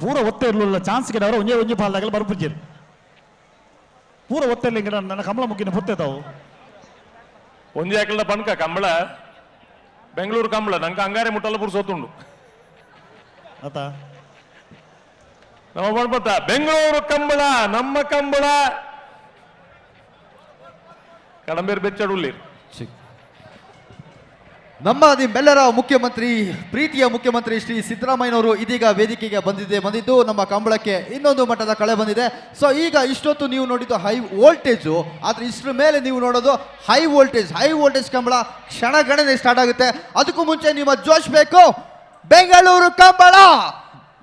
ಪೂರ ಒತ್ತೆ ಇರಲಿಲ್ಲ ಚಾನ್ಸ್ ಗಿಡ ಅವರ ಒಂಜೆ ಒಂಜೆ ಪಾಲ್ದಾಗಲಿ ಬರ್ಪುಜ್ಜಿರು ಪೂರ ಒತ್ತೆ ಇರಲಿ ಗಿಡ ನನ್ನ ಕಮಲ ಮುಗಿನ ಪುತ್ತೇತಾವು ಒಂಜಿ ಹಾಕಲ್ದ ಪನ್ಕ ಕಂಬಳ ಬೆಂಗಳೂರು ಕಂಬಳ ನಂಗೆ ಅಂಗಾರೆ ಮುಟ್ಟಲ್ಲ ಪುರ್ಸೋತುಂಡು ಆತ ನಮ್ಮ ಬಣ್ಪತ್ತ ಬೆಂಗಳೂರು ಕಂಬಳ ನಮ್ಮ ಕಂಬಳ ಕಡಂಬೇರು ಬೆಚ್ಚಡುಲ್ಲಿ ನಮ್ಮ ನಿಮ್ಮೆಲ್ಲರ ಮುಖ್ಯಮಂತ್ರಿ ಪ್ರೀತಿಯ ಮುಖ್ಯಮಂತ್ರಿ ಶ್ರೀ ಸಿದ್ದರಾಮಯ್ಯನವರು ಇದೀಗ ವೇದಿಕೆಗೆ ಬಂದಿದ್ದು ನಮ್ಮ ಕಂಬಳಕ್ಕೆ ಇನ್ನೊಂದು ಮಟ್ಟದ ಕಳೆ ಬಂದಿದೆ. ಸೊ ಈಗ ಇಷ್ಟೊತ್ತು ನೀವು ನೋಡಿದ್ದು ಹೈ ವೋಲ್ಟೇಜು, ಆದ್ರೆ ಇಷ್ಟರ ಮೇಲೆ ನೀವು ನೋಡೋದು ಹೈ ವೋಲ್ಟೇಜ್ ಕಂಬಳ ಕ್ಷಣಗಣನೆ ಸ್ಟಾರ್ಟ್ ಆಗುತ್ತೆ. ಅದಕ್ಕೂ ಮುಂಚೆ ನಿಮ್ಮ ಜೋಶ್ ಬೇಕು. ಬೆಂಗಳೂರು ಕಂಬಳ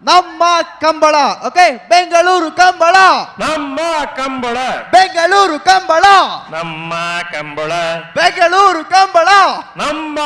ನಮ್ಮ ಕಂಬಳ, ಓಕೆ? ಬೆಂಗಳೂರು ಕಂಬಳ ನಮ್ಮ ಕಂಬಳ, ಬೆಂಗಳೂರು ಕಂಬಳ ನಮ್ಮ ಕಂಬಳ, ಬೆಂಗಳೂರು ಕಂಬಳ ನಮ್ಮ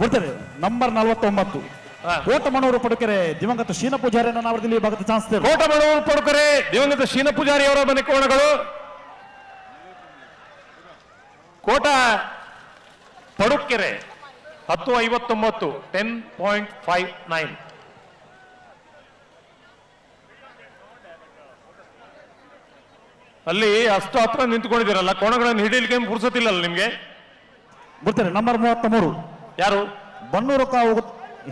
ಕೊಡ್ತಾರೆ ನಂಬರ್ 49 ಕೋಟಮನೂರು ಪಡುಕೆರೆ ದಿವಂಗತ ಶೀನ ಪೂಜಾರಿಯನ್ನ ನಾವರದಲ್ಲಿ ಭಾಗದ ಚಾನ್ಸ್ ಇದೆ. ಕೋಟಮನೂರು ಪಡುಕೆರೆ ದಿವಂಗತ ಶೀನ ಪೂಜಾರಿ ಅವರ ಮನೆ ಕೋಣಗಳು. ಕೋಟ ಪಡುಕೆರೆ 10:59 10.59. ಅಲ್ಲಿ ಅಷ್ಟು ಹತ್ರ ನಿಂತ್ಕೊಂಡಿದ್ದೀರಲ್ಲ, ಕೋಣಗಳನ್ನು ಹಿಡಿಯಲಿಕ್ಕೆ ಪುರ್ಸತಿಲ್ಲಲ್ಲ ನಿಮ್ಗೆ. ಬರ್ತಾರೆ ನಂಬರ್ 33 ಯಾರು? ಬನ್ನೂರು ಕಾವು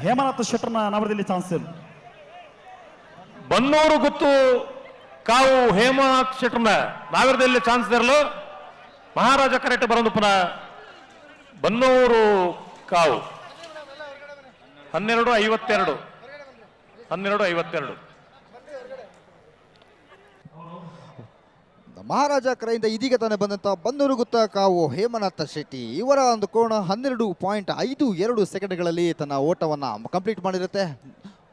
ಹೇಮನಾಥ ಶೆಟ್ಟರ್ನ ನಾವರದಲ್ಲಿ ಚಾನ್ಸ್ ಇದೆ. ಬನ್ನೂರು ಗುತ್ತು ಕಾವು ಹೇಮನಾಥ್ ಶೆಟ್ಟರ್ನ ನಾವಿರದಲ್ಲಿ ಚಾನ್ಸ್ ಇರಲು ಮಹಾರಾಜ ಕರೆಕ್ಟ್ ಬರೋದು ಪುನಃ ಬನ್ನೂರು ಕಾವು 12:52 12:52. ಮಹಾರಾಜ ಕರೆಯಿಂದ ಇದೀಗ ತಾನೇ ಬಂದಂತ ಬನ್ನೂರು ಗುತ್ತ ಕಾವು ಹೇಮನಾಥ ಶೆಟ್ಟಿ ಇವರ ಒಂದು ಕೋಣ 12.52 ಸೆಕೆಂಡ್ಗಳಲ್ಲಿ ತನ್ನ ಓಟವನ್ನು ಕಂಪ್ಲೀಟ್ ಮಾಡಿರುತ್ತೆ.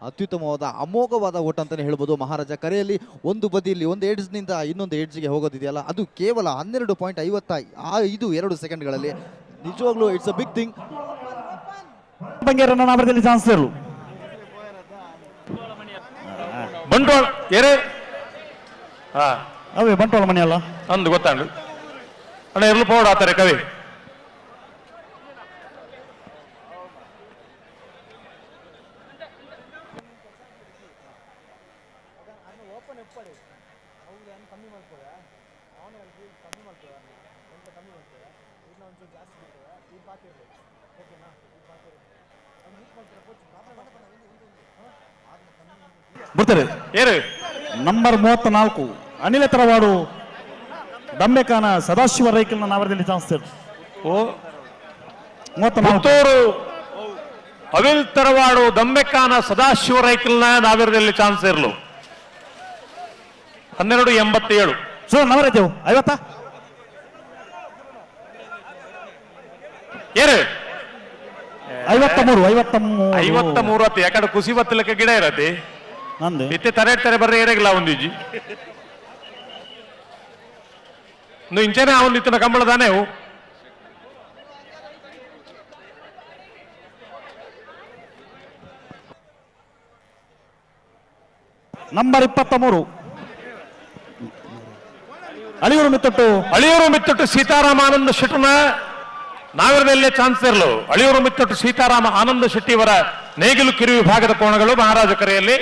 ಅತ್ಯುತ್ತಮವಾದ ಅಮೋಘವಾದ ಓಟ ಅಂತಲೇ ಹೇಳ್ಬೋದು. ಮಹಾರಾಜ ಕರೆಯಲ್ಲಿ ಒಂದು ಬದಿಯಲ್ಲಿ ಒಂದು ಎಡ್ಜ್ನಿಂದ ಇನ್ನೊಂದು ಎಡ್ಜ್ಗೆ ಹೋಗೋದಿದೆಯಲ್ಲ, ಅದು ಕೇವಲ 12.52 ಸೆಕೆಂಡ್ಗಳಲ್ಲಿ. ನಿಜವಾಗ್ಲೂ ಇಟ್ಸ್ ಅ ಬಿಗ್ ಥಿಂಗ್. ಬಂಗೇರನ್ನ ನಾವರದಲ್ಲಿ ಚಾನ್ಸ್ ಇರಲು ಬಂಟ್ವಾಳ ಏರೆ ಅವೇ ಬಂಟ್ವಾಳ ಮನೆ ಅಲ್ಲ ಅಂದು ಗೊತ್ತಾಂಡು ಅಣ್ಣ ಇರ್ಲು ಪೌಡ್ ಆತಾರೆ ಕವಿ. ಬರ್ತಾರೆ ಏರು ನಂಬರ್ 34 ಅನಿಲ ತರವಾಡು ದಮ್ಮೆಕಾನ ಸದಾಶಿವ ರೈಕಲ್ನ ನಾವರದಲ್ಲಿ ಚಾನ್ಸ್ ಇದೆ. ಓ 34 ಅವಿಲ್ ತರವಾಡು ದಮ್ಮೆಕಾನ ಸದಾಶಿವ ರೈಕಲ್ನ ನಾವಿರದಲ್ಲಿ ಚಾನ್ಸ್ ಇರಲು 12:87. ಸೊ ನವರದೇವು 50 ಏರು 53 ಅತಿ ಯಾಕಡೆ ಕುಸಿ ಬತ್ತಲಕ್ಕೆ ಗಿಡ ಇರತ್ತೆ ನಂದು ಇತ್ತೆ ತಾರೆ ಬರ್ರಿ ಏರೆಗಿಲ್ಲ ಒಂದಿಜ್ಜಿ ಇಂಚೆನೆ ಅವನು ಇತ್ತನ ಕಂಬಳದಾನೆ ನಂಬರ್ 23 ಅಳಿಯೂರು ಮಿತ್ತೊಟ್ಟು ಸೀತಾರಾಮ ಆನಂದ ಶೆಟ್ಟರ್ನ ನಾವಿರದಲ್ಲೇ ಚಾನ್ಸ್ ಇರಲು. ಅಳಿಯೂರು ಮಿತ್ತೊಟ್ಟು ಸೀತಾರಾಮ ಆನಂದ ಶೆಟ್ಟಿ ಅವರ ನೇಗಿಲು ಕಿರು ವಿಭಾಗದ ಕೋಣಗಳು ಮಹಾರಾಜ ಕರೆಯಲ್ಲಿ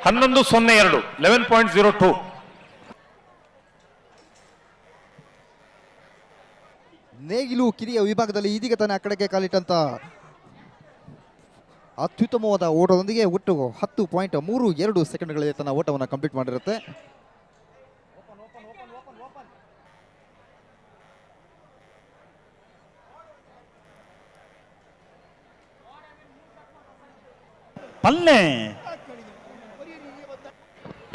11:02 11.02. ನೇಗಿಲು ಕಿರಿಯ ವಿಭಾಗದಲ್ಲಿ ಇದೀಗ ತಾನೇ ಆ ಕಡೆಗೆ ಕಾಲಿಟ್ಟಂತ ಅತ್ಯುತ್ತಮವಾದ ಓಟದೊಂದಿಗೆ ಒಟ್ಟು 10.32 ಸೆಕೆಂಡ್ಗಳಲ್ಲಿ ತನ್ನ ಓಟವನ್ನು ಕಂಪ್ಲೀಟ್ ಮಾಡಿರುತ್ತೆ. ಪಲ್ಲೆ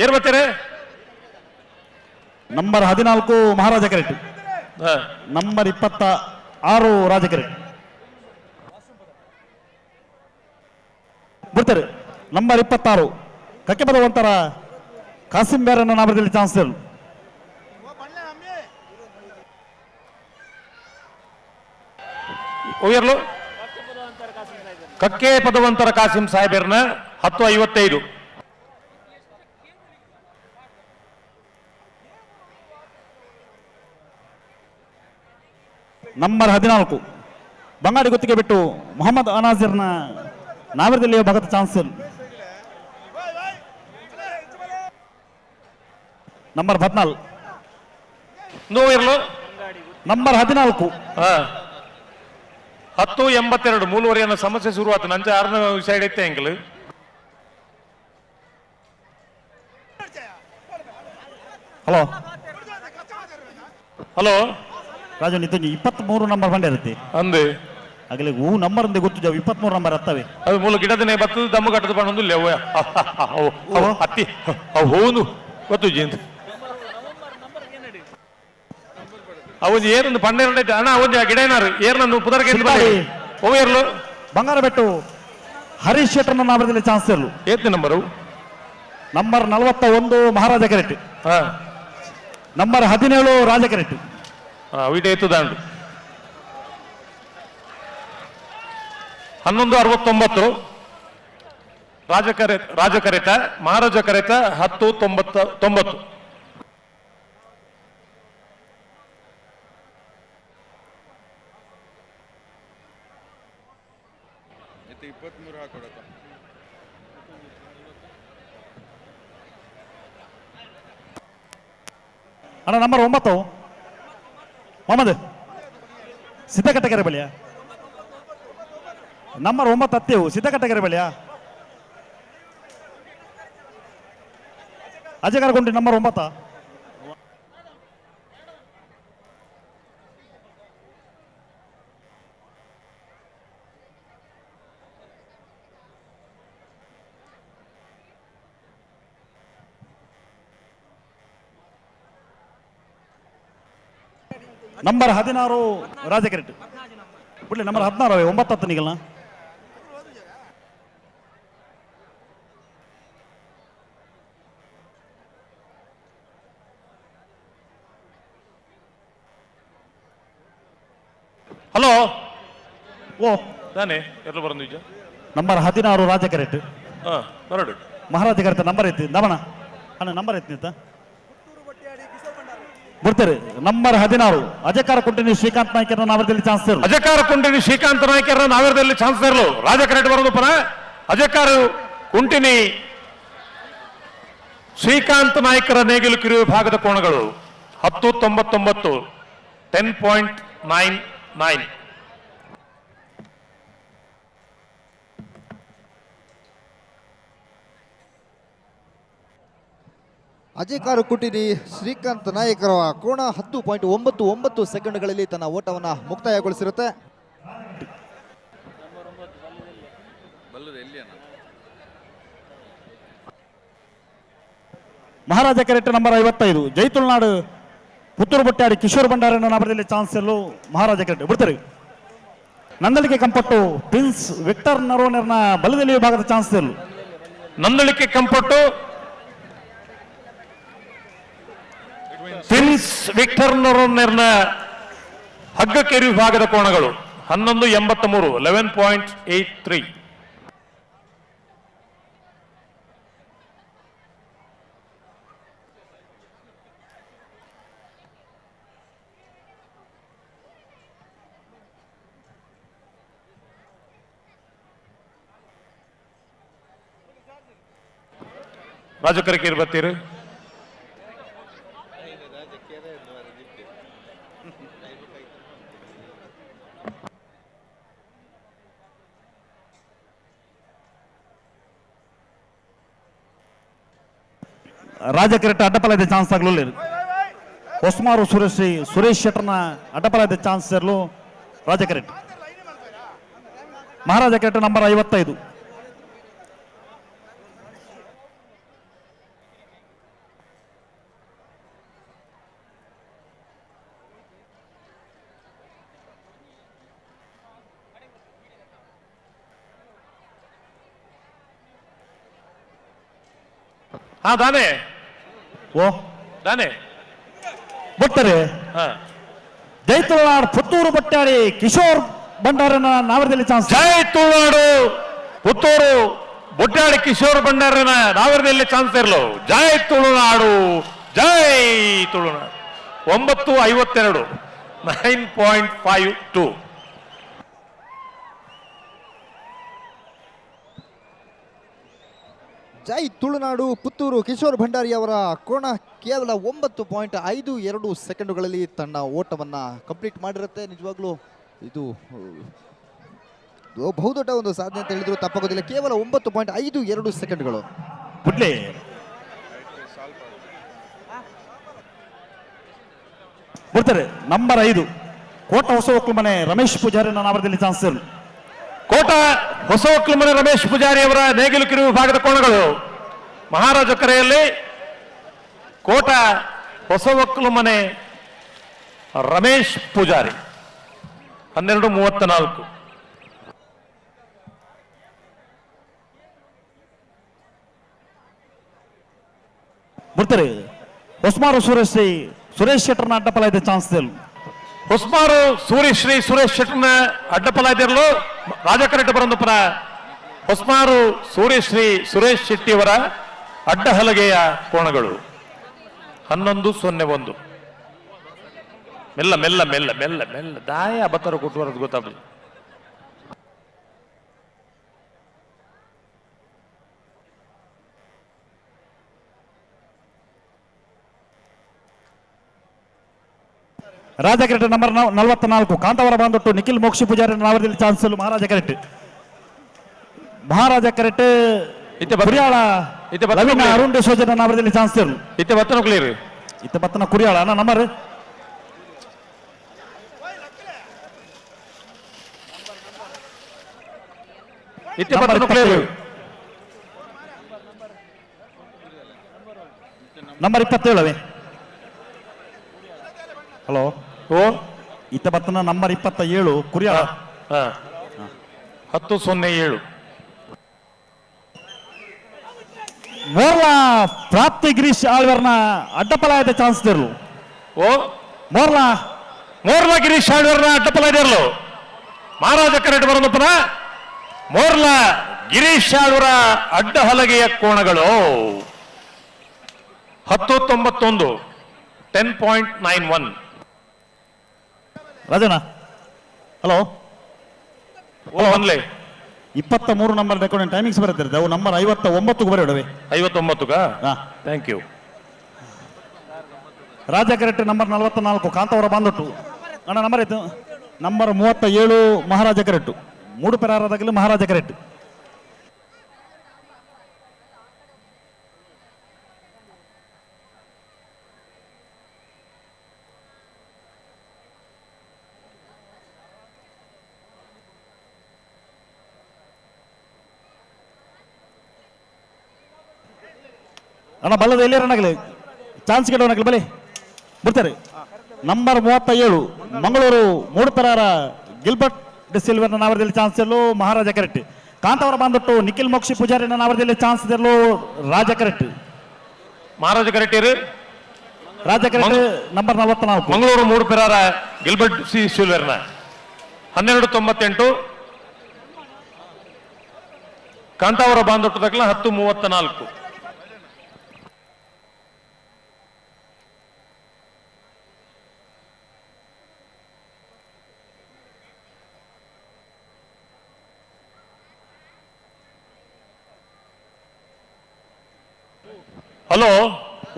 ಏರ್ ಬರ್ತಾರೆ ನಂಬರ್ 14 ಮಹಾರಾಜ ಕೆರೆಟ್, ನಂಬರ್ 26 ರಾಜ ಕೆರೆಟ್. ಬರ್ತಾರೆ ನಂಬರ್ 26 ಕಕ್ಕೆ ಬದವಂತರ ಕಾಸಿಂ ಬೇರನ್ನ ನಾವರದಲ್ಲಿ ಚಾನ್ಸ್ ಇಲ್ಲ. ಹೋಗಿರ್ಲು ಕಕ್ಕೆ ಪದವಂತರ ಕಾಸಿಂ ಸಾಹೇಬರ್ನ 10:55. ನಂಬರ್ 14 ಬಂಗಾಡಿ ಗುತ್ತಿಗೆ ಬಿಟ್ಟು ಮೊಹಮ್ಮದ್ ಅನಾಜಿರ್ನ ನಾವರದಲ್ಲಿ ಭಾಗದ ಚಾನ್ಸ್ ಇಲ್ಲ. ನಂಬರ್ 14 ನೋವಿರ್ಲು ನಂಬರ್ 14 10:82 3:15 ಸಮಸ್ಯೆ ಶುರುವಾತು. ನಂಚ 6ನೇ ಸೈಡ್ ಐತೆ ಎಂಕಲ್. ಹಲೋ ಹಲೋ ರಾಜು ನಿತಂಜಿ 23 ನಂಬರ್ ಬಂಡೆ ಇರುತ್ತೆ ಅಂದೆ ಆಗಲೇ ಹೂ ನಂಬರ್ ಅಂದೆ ಗೊತ್ತು 23 ನಂಬರ್ ಹತ್ತವೆ ಅದು ಮೂಲ ಗಿಡದನೆ ಬತ್ತದ ದಮ್ಮು ಕಟ್ಟದ ಬಣ್ಣದು ಲೆವ ಅತ್ತಿ ಹೂನು ಗೊತ್ತು ಜೀಂತ ಅವನು ಏರನ್ನು ಪನ್ನೆರಡು ಅಣ್ಣ ಅವನು ಗಿಡ ಏನಾರು ಏರ್ನನ್ನು ಪುದರ್ಗೆ ಹೋಗಿರ್ಲು ಬಂಗಾರ ಬೆಟ್ಟು ಹರೀಶ್ ಶೆಟ್ಟರ್ನ ನಾವರದಲ್ಲಿ ಚಾನ್ಸ್ ಇರಲು. ಏತ್ ನಂಬರು ನಂಬರ್ 41 ಮಹಾರಾಜ ಕೆರೆಟ್, ನಂಬರ್ 17 ರಾಜ ಕೆರೆಟ್. ವೀಟ ಎತ್ತುದಾಂಡು 11:69 ರಾಜಕರಿತ ಮಹಾರಾಜ ಕರೆತ 10:90. ಅಣ್ಣ ನಂಬರ್ 9 ಮೊಹಮ್ಮದ್ ಸಿದ್ದಕಟ್ಟಗೆರೆ ಬಳಿಯ ನಂಬರ್ 9 ಹತ್ತೇವು ಸಿದ್ದಕಟ್ಟಗೆರೆ ಬಳಿಯ ಅಜಯಗಾರಗುಂಡಿ ನಂಬರ್ 9. ನಂಬರ್ 16 ರಾಜಕೆರೆಟ್ ಬಿಡ್ಲಿ ನಂಬರ್ 16 9 10 ನಿಗಲ್ನ ಹಲೋ ಓ ನಾನೇ ಎಲ್ಲ ಬರಂದು ಈಗ ನಂಬರ್ 16 ರಾಜಕೆರೆಟ್ ಹೊರಡು ಮಹಾರಾಜ ಕರೆತ ನಂಬರ್ ಐತಿ ನಮಣ ಅಣ್ಣ ನಂಬರ್ ಐತಿ ಅಂತ ಬರ್ತಾರೆ ನಂಬರ್ 16 ಅಜಕಾರ ಕುಂಟಿನಿ ಶ್ರೀಕಾಂತ್ ನಾಯ್ಕರ ನಾವರದಲ್ಲಿ ಚಾನ್ಸ್ ಇರಲು ಅಜಕಾರ ಕುಂಟಿನಿ ಶ್ರೀಕಾಂತ್ ನಾಯ್ಕರ ನಾವರದಲ್ಲಿ ಚಾನ್ಸ್ ಇರಲು ರಾಜಕರೆಟ್ ಬರೋದು ಪರ ಅಜಕಾರ ಕುಂಟಿನಿ ಶ್ರೀಕಾಂತ್ ನಾಯ್ಕರ ನೇಗಿಲು ಕಿರಿಯ ವಿಭಾಗದ ಕೋಣಗಳು 10:99 10.99. ಅಜಯ್ ಕುಟಿನಿ ಶ್ರೀಕಾಂತ್ ನಾಯಕರ ಕೋಣ 10.99 ಸೆಕೆಂಡ್ಗಳಲ್ಲಿ ತನ್ನ ಓಟವನ್ನು ಮುಕ್ತಾಯಗೊಳಿಸಿರುತ್ತೆ. ಮಹಾರಾಜ ಕೆರೆಟ್ ನಂಬರ್ 55 ಜೈತುಲ್ನಾಡು ಪುತ್ತೂರು ಬಟ್ಟಾಡಿ ಕಿಶೋರ್ ಭಂಡಾರನ ನಂಬರದಲ್ಲಿ ಚಾನ್ಸ್ ಎಲ್ಲೂ ಮಹಾರಾಜ ಕೆರೆಟ್ ಬಿಡ್ತಾರೆ. ನಂದಳಿಕೆ ಕಂಪಟ್ಟು ಪ್ರಿನ್ಸ್ ವಿಕ್ಟರ್ ನರೋನರ್ನ ಬಲದಲ್ಲಿ ವಿಭಾಗದ ಚಾನ್ಸ್ ಎಲ್ಲೂ ನಂದಳಿಕೆ ಕಂಪಟ್ಟು ಪ್ರಿನ್ಸ್ ವಿಕ್ಟರ್ ನರೋನರ್ನ ಹಗ್ಗಕೇರಿ ವಿಭಾಗದ ಕೋಣಗಳು 11:83 11.83. ರಾಜಕರಿಕೇರಿ ಬರ್ತೀರಿ ರಾಜ ಕೆರೆಟ್ ಅಡ್ಡಪಲದ ಚಾನ್ಸ್ ಆಗಲಿಲ್ಲ. ಹೊಸ್ಮಾರು ಸುರೇಶ್ ಶೆಟ್ಟರ್ನ ಅಡ್ಡಪಲದ ಚಾನ್ಸ್ ಇರಲು ರಾಜ ಕೆರೆಟ್ ಮಹಾರಾಜ ಕೆರೆಟ್ ನಂಬರ್ 55 ದಾನೆ ಓ ದಾನೆ ಬಿಡ್ತಾರೆ. ಜೈತುಳನಾಡು ಪುತ್ತೂರು ಬಟ್ಟಾಡಿ ಕಿಶೋರ್ ಭಂಡಾರನ ನಾವರದಲ್ಲಿ ಚಾನ್ಸ್. ಜೈತುಳನಾಡು ಪುತ್ತೂರು ಬೊಟ್ಟಾಡಿ ಕಿಶೋರ್ ಭಂಡಾರನ ನಾವರದಲ್ಲಿ ಚಾನ್ಸ್ ಇರಲು ಜೈ ತುಳುನಾಡು 9:52 9.52. ಜೈ ತುಳುನಾಡು ಪುತ್ತೂರು ಕಿಶೋರ್ ಭಂಡಾರಿ ಅವರ ಕೋಣ ಕೇವಲ 9.52 ಸೆಕೆಂಡುಗಳಲ್ಲಿ ತನ್ನ ಓಟವನ್ನು ಕಂಪ್ಲೀಟ್ ಮಾಡಿರುತ್ತೆ. ನಿಜವಾಗ್ಲೂ ಇದು ಬಹುದೊಡ್ಡ ಒಂದು ಸಾಧನೆ ಅಂತ ಹೇಳಿದ್ರು ತಪ್ಪಾಗೋದಿಲ್ಲ. ಕೇವಲ 9.52 ಸೆಕೆಂಡ್ಗಳು. ಬರ್ತಾರೆ ನಂಬರ್ 5 ಕೋಟ ಹೊಸ ಒಕ್ಕಲಮನೆ ರಮೇಶ್ ಪೂಜಾರಿ ನಾವರದಲ್ಲಿ ಚಾನ್ಸ್ ಇರಲು ಕೋಟ ಹೊಸ ಒಕ್ಕಲಮನೆ ರಮೇಶ್ ಪೂಜಾರಿ ಅವರ ನೇಗಿಲು ಕಿರು ವಿಭಾಗದ ಕೋಣಗಳು ಮಹಾರಾಜ ಕರೆಯಲ್ಲಿ ಕೋಟ ಹೊಸ ಒಕ್ಕಲಮನೆ ರಮೇಶ್ ಪೂಜಾರಿ 12:34. ಬರ್ತಾರೆ ಹೊಸ್ಮಾರು ಸುರೇಶ್ ಶೆಟ್ಟರ್ನ ಅಡ್ಡಪಲ ಇದೆ ಚಾನ್ಸ್. ಹೊಸ್ಮಾರು ಸುರೇಶ್ ಶೆಟ್ಟರ್ನ ಅಡ್ಡಪಲ ಇದಿರಲು ರಾಜಕರೆಟ್ ಬರಂದಪುರ ಹೊಸ್ಮಾರು ಸೂರ್ಯಶ್ರೀ ಸುರೇಶ್ ಶೆಟ್ಟಿಯವರ ಅಡ್ಡ ಹಲಗೆಯ ಕೋಣಗಳು 11-01. ಮೆಲ್ಲ ಮೆಲ್ಲ ಮೆಲ್ಲ ಮೆಲ್ಲ ಮೆಲ್ಲ ದಾಯ ಬತ್ತರ ಕೊಟ್ಟುವರದು ಗೊತ್ತಾಗ್ಲಿ. ರಾಜ ಕೆರೆಟ್ ನಂಬರ್ 44 ಕಾಂತಾವರ ಬಾಂದೊಟ್ಟು ನಿಖಿಲ್ ಮೋಕ್ಷಿ ಪೂಜಾರಿ ನಾವರದಲ್ಲಿ ಚಾನ್ಸಲ್ ಮಹಾರಾಜ ಕೆರೆಟ್. ಮಹಾರಾಜ ಕೆರೆಟ್ ಕುರಿಯಾಳ ರವೀನಾ ಅರುಣ್ ಡಿಸೋಜನ ನಾವರದಲ್ಲಿ ಚಾನ್ಸಲ್ ಇತ್ತೆ ಬತ್ತನ ಕ್ಲಿಯರ್ ಇತ್ತೆ ಬತ್ತನ ಕುರಿಯಾಳ ಅಣ್ಣ ನಂಬರ್ ಇತ್ತೆ ಬತ್ತನ ಕ್ಲಿಯರ್ ನಂಬರ್ 27 ಹಲೋ ಓ ಇತ್ತ ಬತ್ತನ ನಂಬರ್ 27 ಕುರಿಯಾಳ 10-07. ಮೋರ್ಲ ಪ್ರಾಪ್ತಿ ಗಿರೀಶ್ ಆಳ್ವರ್ನ ಅಡ್ಡಪಲಾಯದ ಚಾನ್ಸ್ ಇರಲು ಓ ಮೋರ್ಲ ಗಿರೀಶ್ ಆಳ್ವರ್ನ ಅಡ್ಡಪಲ ಇರಲು ಮಹಾರಾಜ ಕರೆಟ್ ಬರೋದಪ್ಪನ ಮೋರ್ಲ ಗಿರೀಶ್ ಆಳ್ವರ ಅಡ್ಡ ಹಲಗೆಯ ಕೋಣಗಳು 10-91 10.91. Rajanna hello only 23 number record timings ಬರುತ್ತೆ ಅವು ನಂಬರ್ 59 ಬರೋಡವೆ 59 ಥ್ಯಾಂಕ್ ಯು. ರಾಜ ಕೆರೆಟ್ ನಂಬರ್ 44 ಕಾಂತಾವರ ಬಾಂದೊಟ್ಟು ಅಣ್ಣ ನಂಬರ್ ಆಯ್ತು ನಂಬರ್ 37 ಮಹಾರಾಜ ಕೆರೆಟ್ ಮೂಡು ಪೆರಾರದಾಗಲಿ ಮಹಾರಾಜ ಕೆರೆಟ್. ಅಣ್ಣ ಬಲ್ಲದ ಎಲ್ಲಿರನಾಗಲಿ ಚಾನ್ಸ್ ಗೆಡೋನಾಗಲಿ ಬಲಿ ಬರ್ತಾರೆ. ನಂಬರ್ 37 ಮಂಗಳೂರು ಮೂಡುಪೆರಾರ ಗಿಲ್ಬರ್ಟ್ ಡಿಸಿಲ್ವರ್ನ ನಾವರದಲ್ಲಿ ಚಾನ್ಸ್ ಎಲ್ಲೋ ಮಹಾರಾಜ ಕೆರೆಟ್. ಕಾಂತಾವರ ಬಾಂದೊಟ್ಟು ನಿಖಿಲ್ ಮೋಕ್ಷಿ ಪೂಜಾರಿನ ನಾವರದಲ್ಲಿ ಚಾನ್ಸ್ ಇದೆಲ್ಲೋ ರಾಜ ಕೆರೆಟ್. ಮಹಾರಾಜ ಕೆರೆಟ್ ರಾಜ ಕೆರೆಟ್ ನಂಬರ್ 44 ಮಂಗಳೂರು ಮೂಡುಪೆರಾರ ಗಿಲ್ಬರ್ಟ್ ಸಿ ಸಿಲ್ವರ್ನ 12-98. ಕಾಂತಾವರ ಬಾಂದೊಟ್ಟದಾಗಲ 10-34. హలో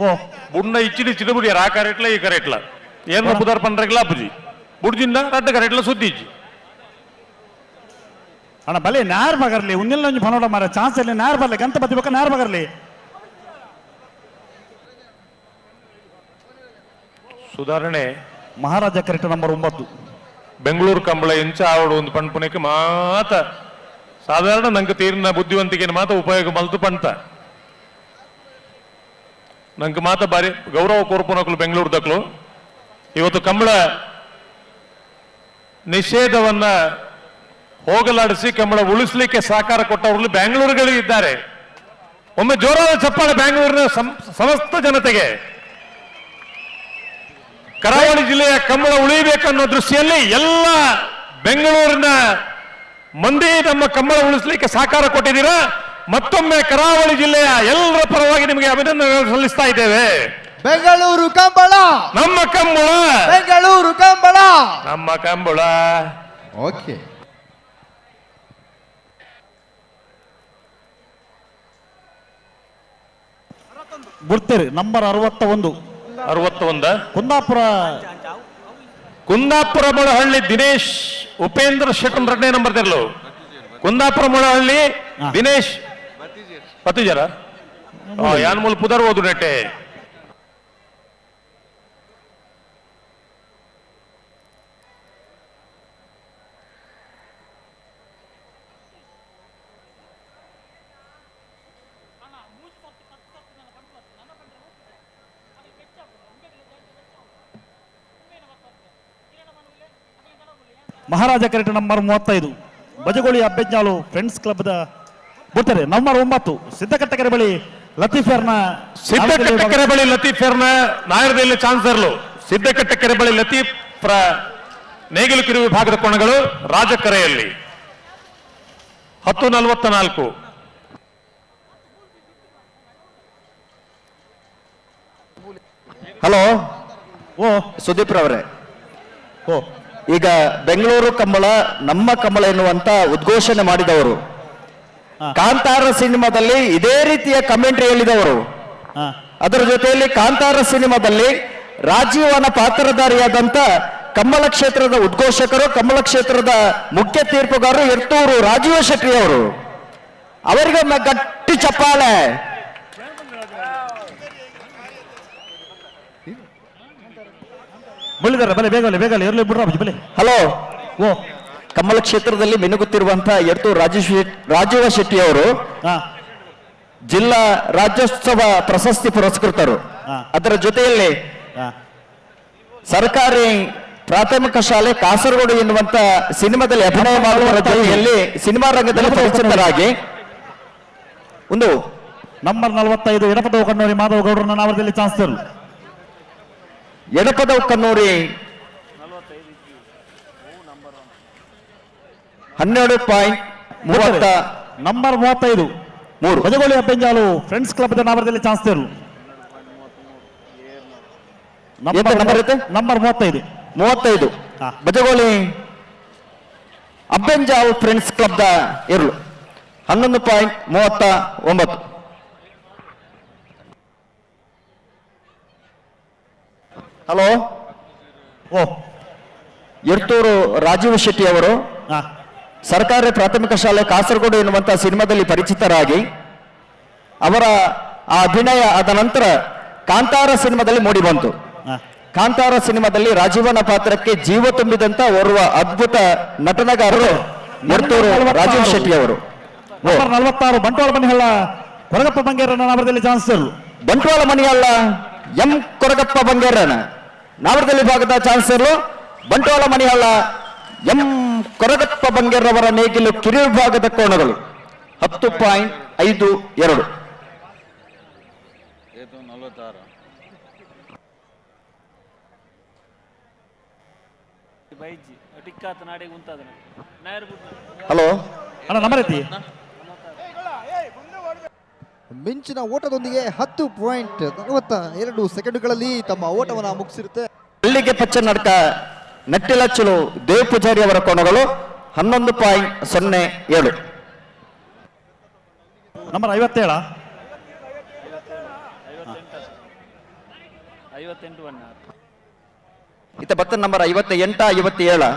ఓ బున్న ఇచ్చిడి చిడుబుడి రా కరెట్ల ఈ కరెట్ల ఏం బుదార్ పండ్రగల అప్పుజి బుడిజింದ ರಡ್ಡ ಕರೆಟ್ಲ ಸುದ್ದಿಜ್ಜಿ ಅಣ್ಣ ಬಲೆ ನ್ಯಾರ್ ಬಗರ್ಲಿ ಉನ್ನೆಲ್ಲ ಒಂಜಿ ಪನೋಡ ಮಾರ ಚಾನ್ಸ್ ಅಲ್ಲಿ ನ್ಯಾರ್ ಬರ್ಲಿ ಗಂತ ಬತ್ತಿ ಬಕ್ಕ ನ್ಯಾರ್ ಬಗರ್ಲಿ ಸುಧಾರಣೆ ಮಹಾರಾಜ ಕರೆಕ್ಟ್ ನಂಬರ್ 9 ಬೆಂಗಳೂರು ಕಂಬಳ ಎಂಚ ಆವಡು ಒಂದು ಪಣ್ಪುನಕ್ಕೆ ಮಾತ ಸಾಧಾರಣ ನಂಗೆ ತೀರಿನ ಬುದ್ಧಿವಂತಿಕೆನ ಮಾತ ಉಪಯೋಗ ಮಲ್ತು ಪಂತ ನಂಗೆ ಮಾತ ಬಾರಿ ಗೌರವ ಕೋರ್ಪುನಕ್ಲು ಬೆಂಗಳೂರು ದಕ್ಲು ಇವತ್ತು ಕಂಬಳ ನಿಷೇಧವನ್ನ ಹೋಗಲಾಡಿಸಿ ಕಂಬಳ ಉಳಿಸ್ಲಿಕ್ಕೆ ಸಹಕಾರ ಕೊಟ್ಟವರು ಬೆಂಗಳೂರುಗಳು ಇದ್ದಾರೆ. ಒಮ್ಮೆ ಜೋರಾದ ಚಪ್ಪಾಳೆ ಬೆಂಗಳೂರಿನ ಸಮಸ್ತ ಜನತೆಗೆ. ಕರಾವಳಿ ಜಿಲ್ಲೆಯ ಕಂಬಳ ಉಳಿಬೇಕನ್ನೋ ದೃಷ್ಟಿಯಲ್ಲಿ ಎಲ್ಲ ಬೆಂಗಳೂರಿನ ಮಂದಿ ನಮ್ಮ ಕಂಬಳ ಉಳಿಸ್ಲಿಕ್ಕೆ ಸಹಕಾರ ಕೊಟ್ಟಿದ್ದೀರಾ. ಮತ್ತೊಮ್ಮೆ ಕರಾವಳಿ ಜಿಲ್ಲೆಯ ಎಲ್ಲರ ಪರವಾಗಿ ನಿಮಗೆ ಅಭಿನಂದನೆ ಸಲ್ಲಿಸ್ತಾ ಇದ್ದೇವೆ. ಬೆಂಗಳೂರು ಕಂಬಳ ನಮ್ಮ ಕಂಬಳ, ಬೆಂಗಳೂರು ಕಂಬಳ ನಮ್ಮ ಕಂಬಳ. ಓಕೆ ಗುರ್ತೇರಿ ನಂಬರ್ 61 ಕುಂದಾಪುರ ಮೊಳಹಳ್ಳಿ ದಿನೇಶ್ ಉಪೇಂದ್ರ ಶೆಟ್ಟನ್ 2ನೇ ನಂಬರ್ ತೆರಲು. ಕುಂದಾಪುರ ಮೊಳಹಳ್ಳಿ ದಿನೇಶ್ ಪತಿಜರ ಯಾನ್ ಮೂಲ ಪುದರ್ ಓದು ನೆಟ್ಟೆ. ಮಹಾರಾಜ ಕೆರೆಟ್ number 35 Bajagoli Abbejjalu friends club ದ ಬರ್ತಾರೆ. ನಂಬರ್ 9 ಸಿದ್ದಕಟ್ಟಕೆರೆ ಬಳಿ ಲತೀಫರ್ನ ನಾಯರದಲ್ಲಿ ಚಾನ್ಸರ್ಲು. ಸಿದ್ದಕಟ್ಟಕೆರೆ ಬಳಿ ಲತೀಫ್ರ ನೇಗಿಲು ಕಿರು ವಿಭಾಗದ ಕೋಣಗಳು ರಾಜಕರೆಯಲ್ಲಿ 10:44. ಹಲೋ ಓ ಸುದೀಪ್ ರವರೇ ಓ ಈಗ ಬೆಂಗಳೂರು ಕಮಲ ನಮ್ಮ ಕಮಲ ಎನ್ನುವಂತ ಉದ್ಘೋಷಣೆ ಮಾಡಿದವರು ಕಾಂತಾರ ಸಿನಿಮಾದಲ್ಲಿ ಇದೇ ರೀತಿಯ ಕಮೆಂಟ್ರಿ ಹೇಳಿದವರು. ಅದರ ಜೊತೆಯಲ್ಲಿ ಕಾಂತಾರ ಸಿನಿಮಾದಲ್ಲಿ ರಾಜೀವನ ಪಾತ್ರಧಾರಿಯಾದಂತ ಕಮಲ ಕ್ಷೇತ್ರದ ಉದ್ಘೋಷಕರು, ಕಮಲ ಕ್ಷೇತ್ರದ ಮುಖ್ಯ ತೀರ್ಪುಗಾರರು ಎರ್ತೂರು ರಾಜೀವ ಶೆಟ್ಟಿ ಅವರು. ಅವರಿಗೆ ಗಟ್ಟಿ ಚಪ್ಪಾಳೆ. ಹಲೋ ಓ ಕಮಲ ಕ್ಷೇತ್ರದಲ್ಲಿ ಮಿನುಗುತ್ತಿರುವಂತಹ ಎರ್ತೂರು ರಾಜೀವ ಶೆಟ್ಟಿ ಅವರು ಜಿಲ್ಲಾ ರಾಜ್ಯೋತ್ಸವ ಪ್ರಶಸ್ತಿ ಪುರಸ್ಕೃತರು. ಅದರ ಜೊತೆಯಲ್ಲಿ ಸರ್ಕಾರಿ ಪ್ರಾಥಮಿಕ ಶಾಲೆ ಕಾಸರಗೋಡು ಎನ್ನುವಂತ ಸಿನಿಮಾದಲ್ಲಿ ಅಭಿನಯ ಮಾಡುವ ಜೊತೆಯಲ್ಲಿ ಸಿನಿಮಾ ರಂಗದಲ್ಲಿ ಪರಿಚಿತರಾಗಿ ಒಂದು ನಂಬರ್ 45 ಎಡಪದವು ಕಣ್ಣೂರಿ ಮಾಧವ ಗೌಡರನ್ನ ನಾವದಲ್ಲಿ ಚಾನ್ಸ್ಲರ್. ಎಡಪದವು ಕಣ್ಣೂರಿ 12.30 number 35 Bajagoli Abbenjalu friends club ನಾವರದಲ್ಲಿ ಚಾನ್ಸ್ಲರ್. Number 35 Bajagoli Abbenjal friends club ದ ಇರ್ಲು 11.39. ಹಲೋ ಓ ಎರ್ತೂರು ರಾಜೀವ್ ಶೆಟ್ಟಿ ಅವರು ಸರ್ಕಾರಿ ಪ್ರಾಥಮಿಕ ಶಾಲೆ ಕಾಸರಗೋಡು ಎನ್ನುವಂತಹ ಸಿನಿಮಾದಲ್ಲಿ ಪರಿಚಿತರಾಗಿ ಅವರ ಆ ಅಭಿನಯ ಆದ ನಂತರ ಕಾಂತಾರ ಸಿನಿಮಾದಲ್ಲಿ ಮೂಡಿ ಬಂತು. ಕಾಂತಾರ ಸಿನಿಮಾದಲ್ಲಿ ರಾಜೀವನ ಪಾತ್ರಕ್ಕೆ ಜೀವ ತುಂಬಿದಂತ ಓರ್ವ ಅದ್ಭುತ ನಟನಗಾರರು ಎರ್ತೂರು ರಾಜೀವ್ ಶೆಟ್ಟಿ ಅವರು. 46 ಬಂಟ್ವಾಳ ಮನಿಹಳ್ಳ ಕೊರಗಪ್ಪ ಬಂಗೇರನ ನಾವರದಲ್ಲಿ ಚಾನ್ಸ್ಲರ್. ಬಂಟ್ವಾಳ ಮನಿಹಳ್ಳ ಎಂ ಕೊರಗಪ್ಪ ಬಂಗೇರನ ನಾವರದಲ್ಲಿ ಭಾಗದ ಚಾನ್ಸಲರ್. ಬಂಟ್ವಾಳ ಮನಿಹಳ್ಳ ಎಂ ಕೊರಗಪ್ಪ ಬಂಗೇರವರ ನೇಗಿಲು ಕಿರಿವಿಭಾಗದ ಕೋಣಗಳು 10.52. ಹಲೋ ಅಣ್ಣ ನಂಬರ್ ಐತಿ. ಮಿಂಚಿನ ಓಟದೊಂದಿಗೆ 10.42 ತಮ್ಮ ಓಟವನ್ನು ಮುಗಿಸಿರುತ್ತೆ. ಅಲ್ಲಿಗೆ ಪಚ್ಚನಡ್ಕ ನಟ್ಟಿಲಚ್ಚಲು ದೇವ್ ಪೂಜಾರಿ ಅವರ ಕೋಣಗಳು 11.07. ನಂಬರ್ 57 ಇತ್ತ ಬತ್ತ ನಂಬರ್ 58 57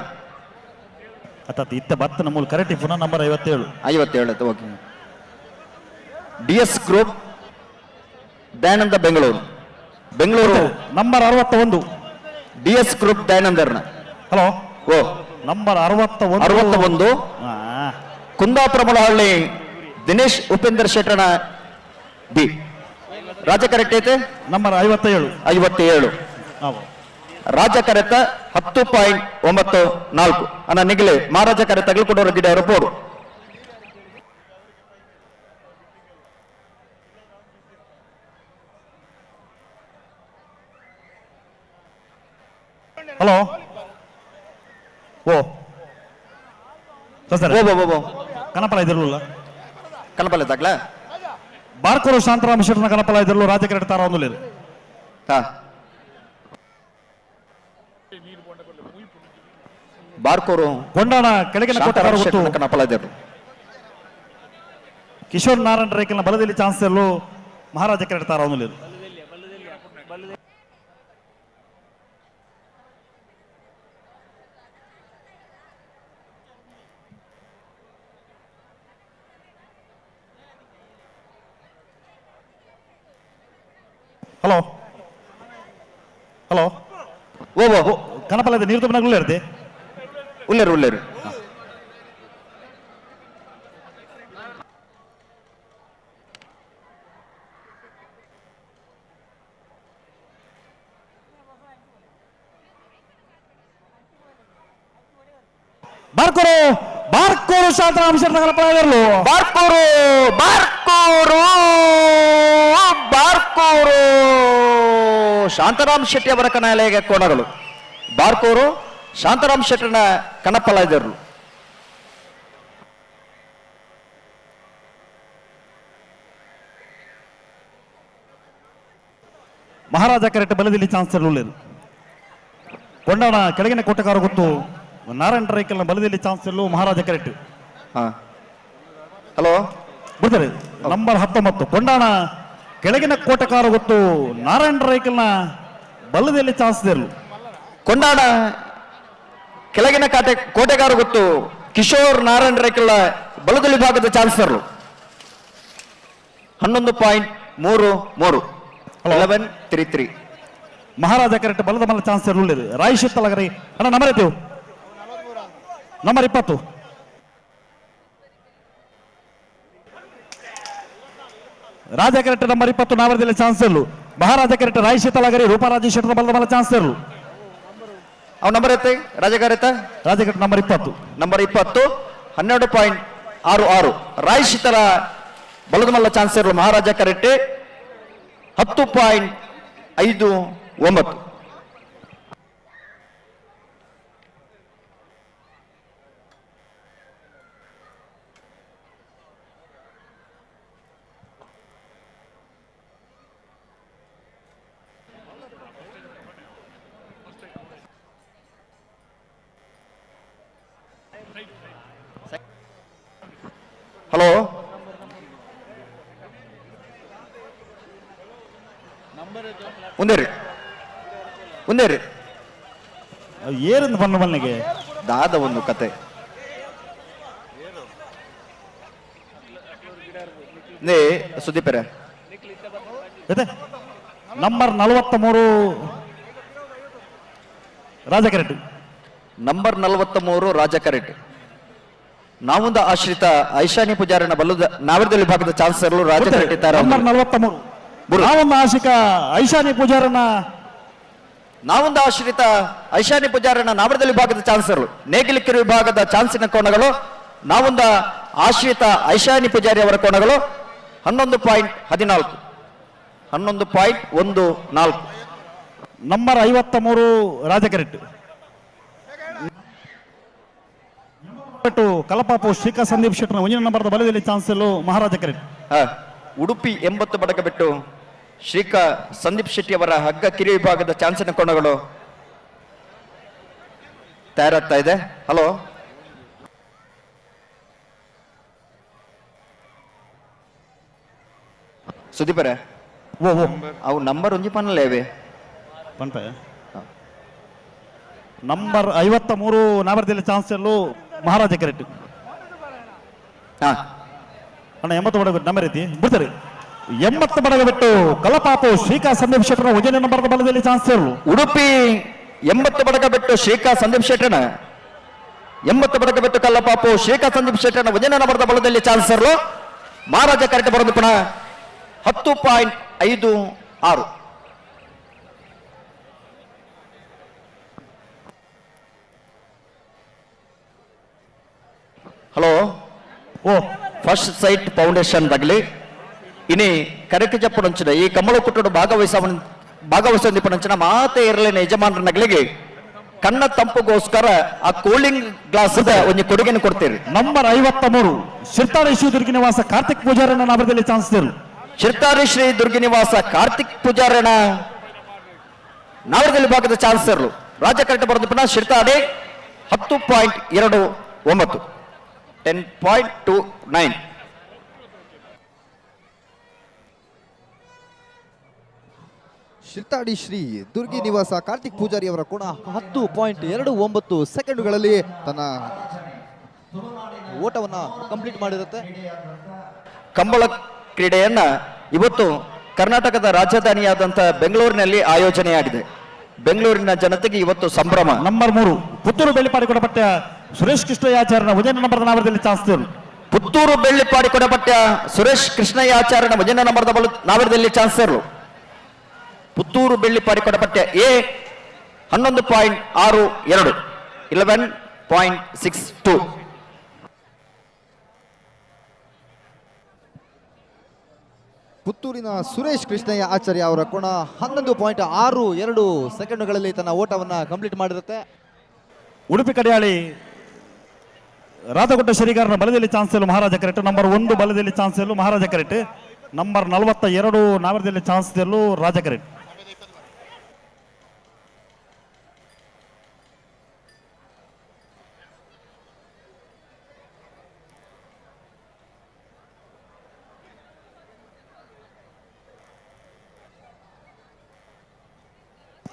ಅತ್ತ ಇತ್ತ ಬತ್ತ ನಮ್ಮ ಕರೆಕ್ಟ್ ಪುನಃ number 57 okay. DS group Dayananda Bengaluru number 61 DS group ದಯಾನಂದರ್ನ. ಹಲೋ ಓ ನಂಬರ್ 61 ಕುಂದಾಪುರ ಮುಳಹಳ್ಳಿ ದಿನೇಶ್ ಉಪೇಂದರ್ ಶೆಟ್ಟಣ ಬಿ ರಾಜ ಕರೆಕ್ಟ್ ಐತೆ. ನಂಬರ್ 57 ರಾಜ ಕರೆತ 10.94 ಅನ್ನ ನಿಗಲೆ ಮಹಾರಾಜ ಕರೆ ತಗಲ್ಕೊಡೋರ ಗಿಡ ಅವರ ಬೋರ್ಡು. ಹಲೋ ಓ ಕನಪಲ ಇದಿರಲಿಲ್ಲ ಕನಪಲ ಇದ್ದಾಗ್ಲ ಬಾರ್ಕೋರು ಶಾಂತರಾಮ ಶೆಟ್ಟನ ಕನಪಲ ಇದಿರಲು ರಾಜಕೀಯ ತಾರ ಒಂದು ಬಾರ್ಕೋರು ಕೊಂಡಾಣ ಕೆಳಗಿನ ಕನಪಲ ಇದ್ದರು. ಕಿಶೋರ್ ನಾರಾಯಣ ರೇಖಲ್ನ ಬಲದಲ್ಲಿ ಚಾನ್ಸರ್ಲು ಮಹಾರಾಜ ಕೆರಟ ತಾರ ಒಂದು ಹಲೋ ಹಲೋ ಓ ಕನಪಲ ನೀರು ತುಂಬ ಇರುತ್ತೆ ಉಳ್ಳೇರು ಬಾರ್ಕೋರು ಶಾಂತರಾಮ ಶೆಟ್ಟನ ಕನಪಲ ಇರಲು ಬಾರ್ಕೋರು ಶಾಂತರಾಮ್ ಶೆಟ್ಟಿ ಅವರ ಕನಾಲಯ ಕೋಣಗಳು. ಬಾರ್ಕೋರು ಶಾಂತರಾಮ್ ಶೆಟ್ಟನ ಕನಪಲ ಇದ್ದರು. ಮಹಾರಾಜ ಕರೆಕ್ಟ್ ಬಲದಲ್ಲಿ ಚಾನ್ಸರ್ ಒಳ್ಳೆಯದು. ಕೊಂಡಾಣ ಕೆಳಗಿನ ಕೋಟೆಕಾರ ಗೊತ್ತು ನಾರಾಯಣ ರೈಕಲ್ನ ಬಲದಲ್ಲಿ ಚಾನ್ಸರ್ ಮಹಾರಾಜ ಕರೆಕ್ಟ್. ಹಲೋ ಬರ್ತಾರೆ ನಂಬರ್ 19 ಕೊಂಡಾಣ ಕೆಳಗಿನ ಕೋಟೆಕಾರ ಗೊತ್ತು ನಾರಾಯಣ ರೈಕಲ್ನ ಬಲದಲ್ಲಿ ಚಾನ್ಸರ್. ಕೊಂಡಾಣ ಕೆಳಗಿನ ಕೋಟೆಗಾರ ಗೊತ್ತು ಕಿಶೋರ್ ನಾರಾಯಣ ರೈಕಲ್ ಬಲದಲ್ಲಿ ಭಾಗದ ಚಾನ್ಸರ್ 11.33 11.33. ಮಹಾರಾಜ ಕರೆಕ್ಟ್ ಬಲದ ಮಲ್ಲ ಚಾನ್ಸರ್ ಒಳ್ಳೆಯದು. ರಾಯ್ ಶಿತ್ತಲಗರಿ ಅಣ್ಣ ನಂಬರ್ ಎತ್ತೇವು ನಂಬರ್ 20 ರಾಜ ಕರೆಕ್ಟ್ ನಂಬರ್ 20 ನಾವರದಲ್ಲಿ ಚಾನ್ಸರ್. ಮಹಾರಾಜ ಕರೆಕ್ಟ್ ರಾಯ್ ಶಿತ್ತಲಗರಿ ರೂಪರಾಜೇಶ್ವರ ಬಲದ ಮಲ್ಲ ಚಾನ್ಸರ್. ಅವ್ ನಂಬರ್ ಎತ್ತೆ ರಾಜಗಾರ ರಾಜ ಕರೆಕ್ಟ್ ನಂಬರ್ 20 12.66. ರಾಯ್ ಶಿತರ ಬಲದ ಮಲ್ಲ ಚಾನ್ಸರ್ ಮಹಾರಾಜ ಕರೆಕ್ಟ್ 10.59. ಹಲೋ ಒಂದೇರಿ ಏರಿಂದ ಬಂದ ಮಲ್ಲಿಗೆ ದಾದ ಒಂದು ಕತೆ ಸುದೀಪರ ನಂಬರ್ 43 ರಾಜ ಕರೆಕ್ಟ್. ನಂಬರ್ 43 ರಾಜ ಕರೆಕ್ಟ್. ನಾವುಂದ ಆಶ್ರಿತ ಐಶಾನಿ ಪೂಜಾರನ ಬಲ್ಲದ ನಾವರದಲ್ಲಿ ಭಾಗದ ಚಾನ್ಸರ್ ರಾಜ ಕರೆಕ್ಟ್ ಇದ್ದಾರೆ. ನಂಬರ್ 43 ನಾವೊಂದು ಆಶಿಕ ಐಶಾನಿ ಪೂಜಾರನ ನಾವೊಂದು ಆಶ್ರಿತ ಐಶಾನಿ ಪೂಜಾರನ ನಾವರದಲ್ಲಿ ಭಾಗದ ಚಾನ್ಸರ್ ನೇಗಿಲಿಕೆರೆ ವಿಭಾಗದ ಚಾನ್ಸಿನ ಕೋಣಗಳು ನಾವೊಂದ ಆಶ್ರಿತ ಐಶಾನಿ ಪೂಜಾರಿ ಅವರ ಕೋಣಗಳು 11.14 11.14. ನಂಬರ್ 53 ರಾಜ ಕರೆಕ್ಟ್. ಕಲಪಾಪು ಶ್ರೀಕಾ ಸಂದೀಪ್ ಶೆಟ್ಟರ್ನ ಒಂಜಿನ ನಂಬರ್ದ ಬಲದಲ್ಲಿ ಚಾನ್ಸರ್ ಮಹಾರಾಜ ಕರೆಕ್ಟ್. ಉಡುಪಿ 80 ಬಡಕ ಬಿಟ್ಟು ಶ್ರೀಕಾ ಸಂದೀಪ್ ಶೆಟ್ಟಿ ಅವರ ಹಗ್ಗ ಕಿರಿ ವಿಭಾಗದ ಚಾನ್ಸಿನ ಕೋಣಗಳು ತಯಾರಾಗ್ತಾ ಇದೆ. ಹಲೋ ಸುದೀಪರೇ ಅವು ನಂಬರ್ ಒಂಜಿ ಪನ್ನಲೇವೆ ಪನ್ಪ ನಂಬರ್ 53 ನಾವರದಲ್ಲಿ ಚಾನ್ಸರ್ ಮಹಾರಾಜ ಕರೆಕ್ಟ್. ಅಣ್ಣ 80 ಬಡಗ ನಂಬರ್ ಐತಿ ಬಿಡ್ತಾರೆ 80 ಬಡಗ ಬಿಟ್ಟು ಕಲಪಾಪು ಶ್ರೀಕಾ ಸಂದೀಪ್ ಶೆಟ್ಟರ್ನ ಒಂಜನೇ ನಂಬರ್ದ ಬಲದಲ್ಲಿ ಚಾನ್ಸರ್. ಉಡುಪಿ 80 ಬಡಗ ಬಿಟ್ಟು ಶ್ರೀಕಾ ಸಂದೀಪ್ ಶೆಟ್ಟರ್ನ 80 ಬಡಗ ಬಿಟ್ಟು ಕಲ್ಲಪಾಪು ಶ್ರೀಕಾ ಸಂದೀಪ್ ಶೆಟ್ಟರ್ನ ಒಂಜನೇ ನಂಬರ್ದ ಬಲದಲ್ಲಿ ಚಾನ್ಸರ್ ಮಹಾರಾಜ ಕರೆಕ್ಟ್ ಬರೋದು ಪುನಃ 10.56. ಹಲೋ ಫಸ್ಟ್ ಸೈಟ್ ಫೌಂಡೇಶನ್ ತಗಲಿ ಇನಿ ಕರೆಕ್ಟ್ చెప్పడంచిన ಈ ಕಮಲ ಕುಟ್ಟುಡು ಭಾಗವಹಿಸೊಂದಿಪ್ಪನಂಚಿನ ಮಾತೆ ಇರಲಿನ ಯಜಮಾನರ ನಗಲಿಗೆ ಕಣ್ಣ ತಂಪುಗೋಸ್ಕರ ಆ ಕೂಲಿಂಗ್ ಗ್ಲಾಸ್ ಒಂದು ಕೊಡುಗೆಯನ್ನು ಕೊಡ್ತೀರಿ. ನಂಬರ್ 53 ಶಿರ್ತಾಡಿ ಶ್ರೀ ದುರ್ಗಿನಿವಾಸ ಕಾರ್ತಿಕ್ ಪೂಜಾರನ ನಾವರದಲ್ಲಿ ಚಾನ್ಸರ್. ಶಿರ್ತಾಡಿ ಶ್ರೀ ದುರ್ಗಿನಿವಾಸ ಕಾರ್ತಿಕ್ ಪೂಜಾರನ ನಾವರದಲ್ಲಿ ಭಾಗದ ಚಾನ್ಸರ್ ರಾಜ ಕರೆಕ್ಟ್ ಬರೋದು ಪುನಃ ಶಿರ್ತಾಡಿ 10.29 10.29. ಶಿರ್ತಾಡಿ ಶ್ರೀ ದುರ್ಗಿ ನಿವಾಸ ಕಾರ್ತಿಕ್ ಪೂಜಾರಿ ಅವರ ಕೋಣ 10.29 ಸೆಕೆಂಡುಗಳಲ್ಲಿ ತನ್ನ ಓಟವನ್ನ ಕಂಪ್ಲೀಟ್ ಮಾಡಿರುತ್ತೆ. ಕಂಬಳ ಕ್ರೀಡೆಯನ್ನ ಇವತ್ತು ಕರ್ನಾಟಕದ ರಾಜಧಾನಿಯಾದಂತಹ ಬೆಂಗಳೂರಿನಲ್ಲಿ ಆಯೋಜನೆಯಾಗಿದೆ. ಬೆಂಗಳೂರಿನ ಜನತೆಗೆ ಇವತ್ತು ಸಂಭ್ರಮ. ನಂಬರ್ 3 ಪುತ್ತೂರು ಬೆಳ್ಳಿಪಾಡಿ ಕೊಡಪಟ್ಟ ಸುರೇಶ್ ಕೃಷ್ಣಯ್ಯಾಚಾರ್ಯನ ಒಂಜನೇ ನಂಬರ್ದ ನಾವರದಲ್ಲಿ ಚಾನ್ಸರ್. ಪುತ್ತೂರು ಬೆಳ್ಳಿಪಾಡಿ ಕೊಡಪಟ್ಟ ಸುರೇಶ್ ಕೃಷ್ಣಯ್ಯಾಚಾರ್ಯನ ಒಂಜನೇ ನಂಬರ್ದ ನಾವರದಲ್ಲಿ ಚಾನ್ಸರ್. ಪುತ್ತೂರು ಬೆಳ್ಳಿಪಾಡಿ ಕೊಡಪಟ್ಟ ಎ 11.62 11.62. ಪುತ್ತೂರಿನ ಸುರೇಶ್ ಕೃಷ್ಣಯ್ಯ ಆಚಾರ್ಯ ಅವರ ಕೋಣ 11.62 ಸೆಕೆಂಡುಗಳಲ್ಲಿ ತನ್ನ ಓಟವನ್ನ ಕಂಪ್ಲೀಟ್ ಮಾಡಿರುತ್ತೆ. ಉಡುಪಿ ಕಡಿಯಾಳಿ ರಾಧಗುಡ್ಡ ಶರಿಗಾರನ ಬಲದಲ್ಲಿ ಚಾನ್ಸಲ್ ಮಹಾರಾಜ ಕರೆಕ್ಟ್. ನಂಬರ್ 1 ಬಲದಲ್ಲಿ ಚಾನ್ಸಲ್ ಮಹಾರಾಜ ಕರೆಕ್ಟ್. ನಂಬರ್ 42 ನಾವರದಲ್ಲಿ ಚಾನ್ಸಲ್ ರಾಜ ಕರೆಕ್ಟ್.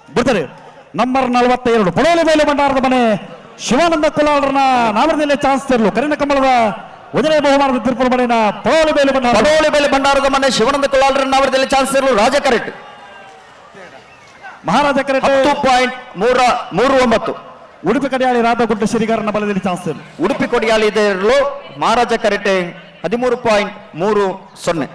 ಬರ್ತಾರೆ ನಂಬರ್ 42 ಪಡೋಲಿ ಮೇಲೆ ಭಂಡಾರದ ಮನೆ ಶಿವಾನಂದ ಕುಲಾಳರನ್ನ ನಾವರದಲ್ಲಿ ಚಾನ್ಸ್ ತೆರಲು ಕರಿನ ಕಂಬಳದ ಒಂದನೇ ಬಹುಮಾನದ ತೀರ್ಪು ಮನೆಯ ಪಡೋಲಿ ಮೇಲೆ ಭಂಡಾರದ ಮನೆ ಶಿವಾನಂದ ಕುಲಾಳರನ್ನ ನಾವರದಲ್ಲಿ ಚಾನ್ಸ್ ತೆರಲು ರಾಜ ಕರೆಕ್ಟ್ ಮಹಾರಾಜ ಕರೆಕ್ಟ್ 10.39 ಉಡುಪಿ ಕಡಿಯಾಳಿ ರಾಧಗುಡ್ಡ ಶ್ರೀಗಾರನ ಬಲದಲ್ಲಿ ಚಾನ್ಸ್ ತೆರಲು ಉಡುಪಿ ಕೊಡಿಯಾಳಿ ಇರಲು ಮಹಾರಾಜ ಕರೆಕ್ಟ್ 13.30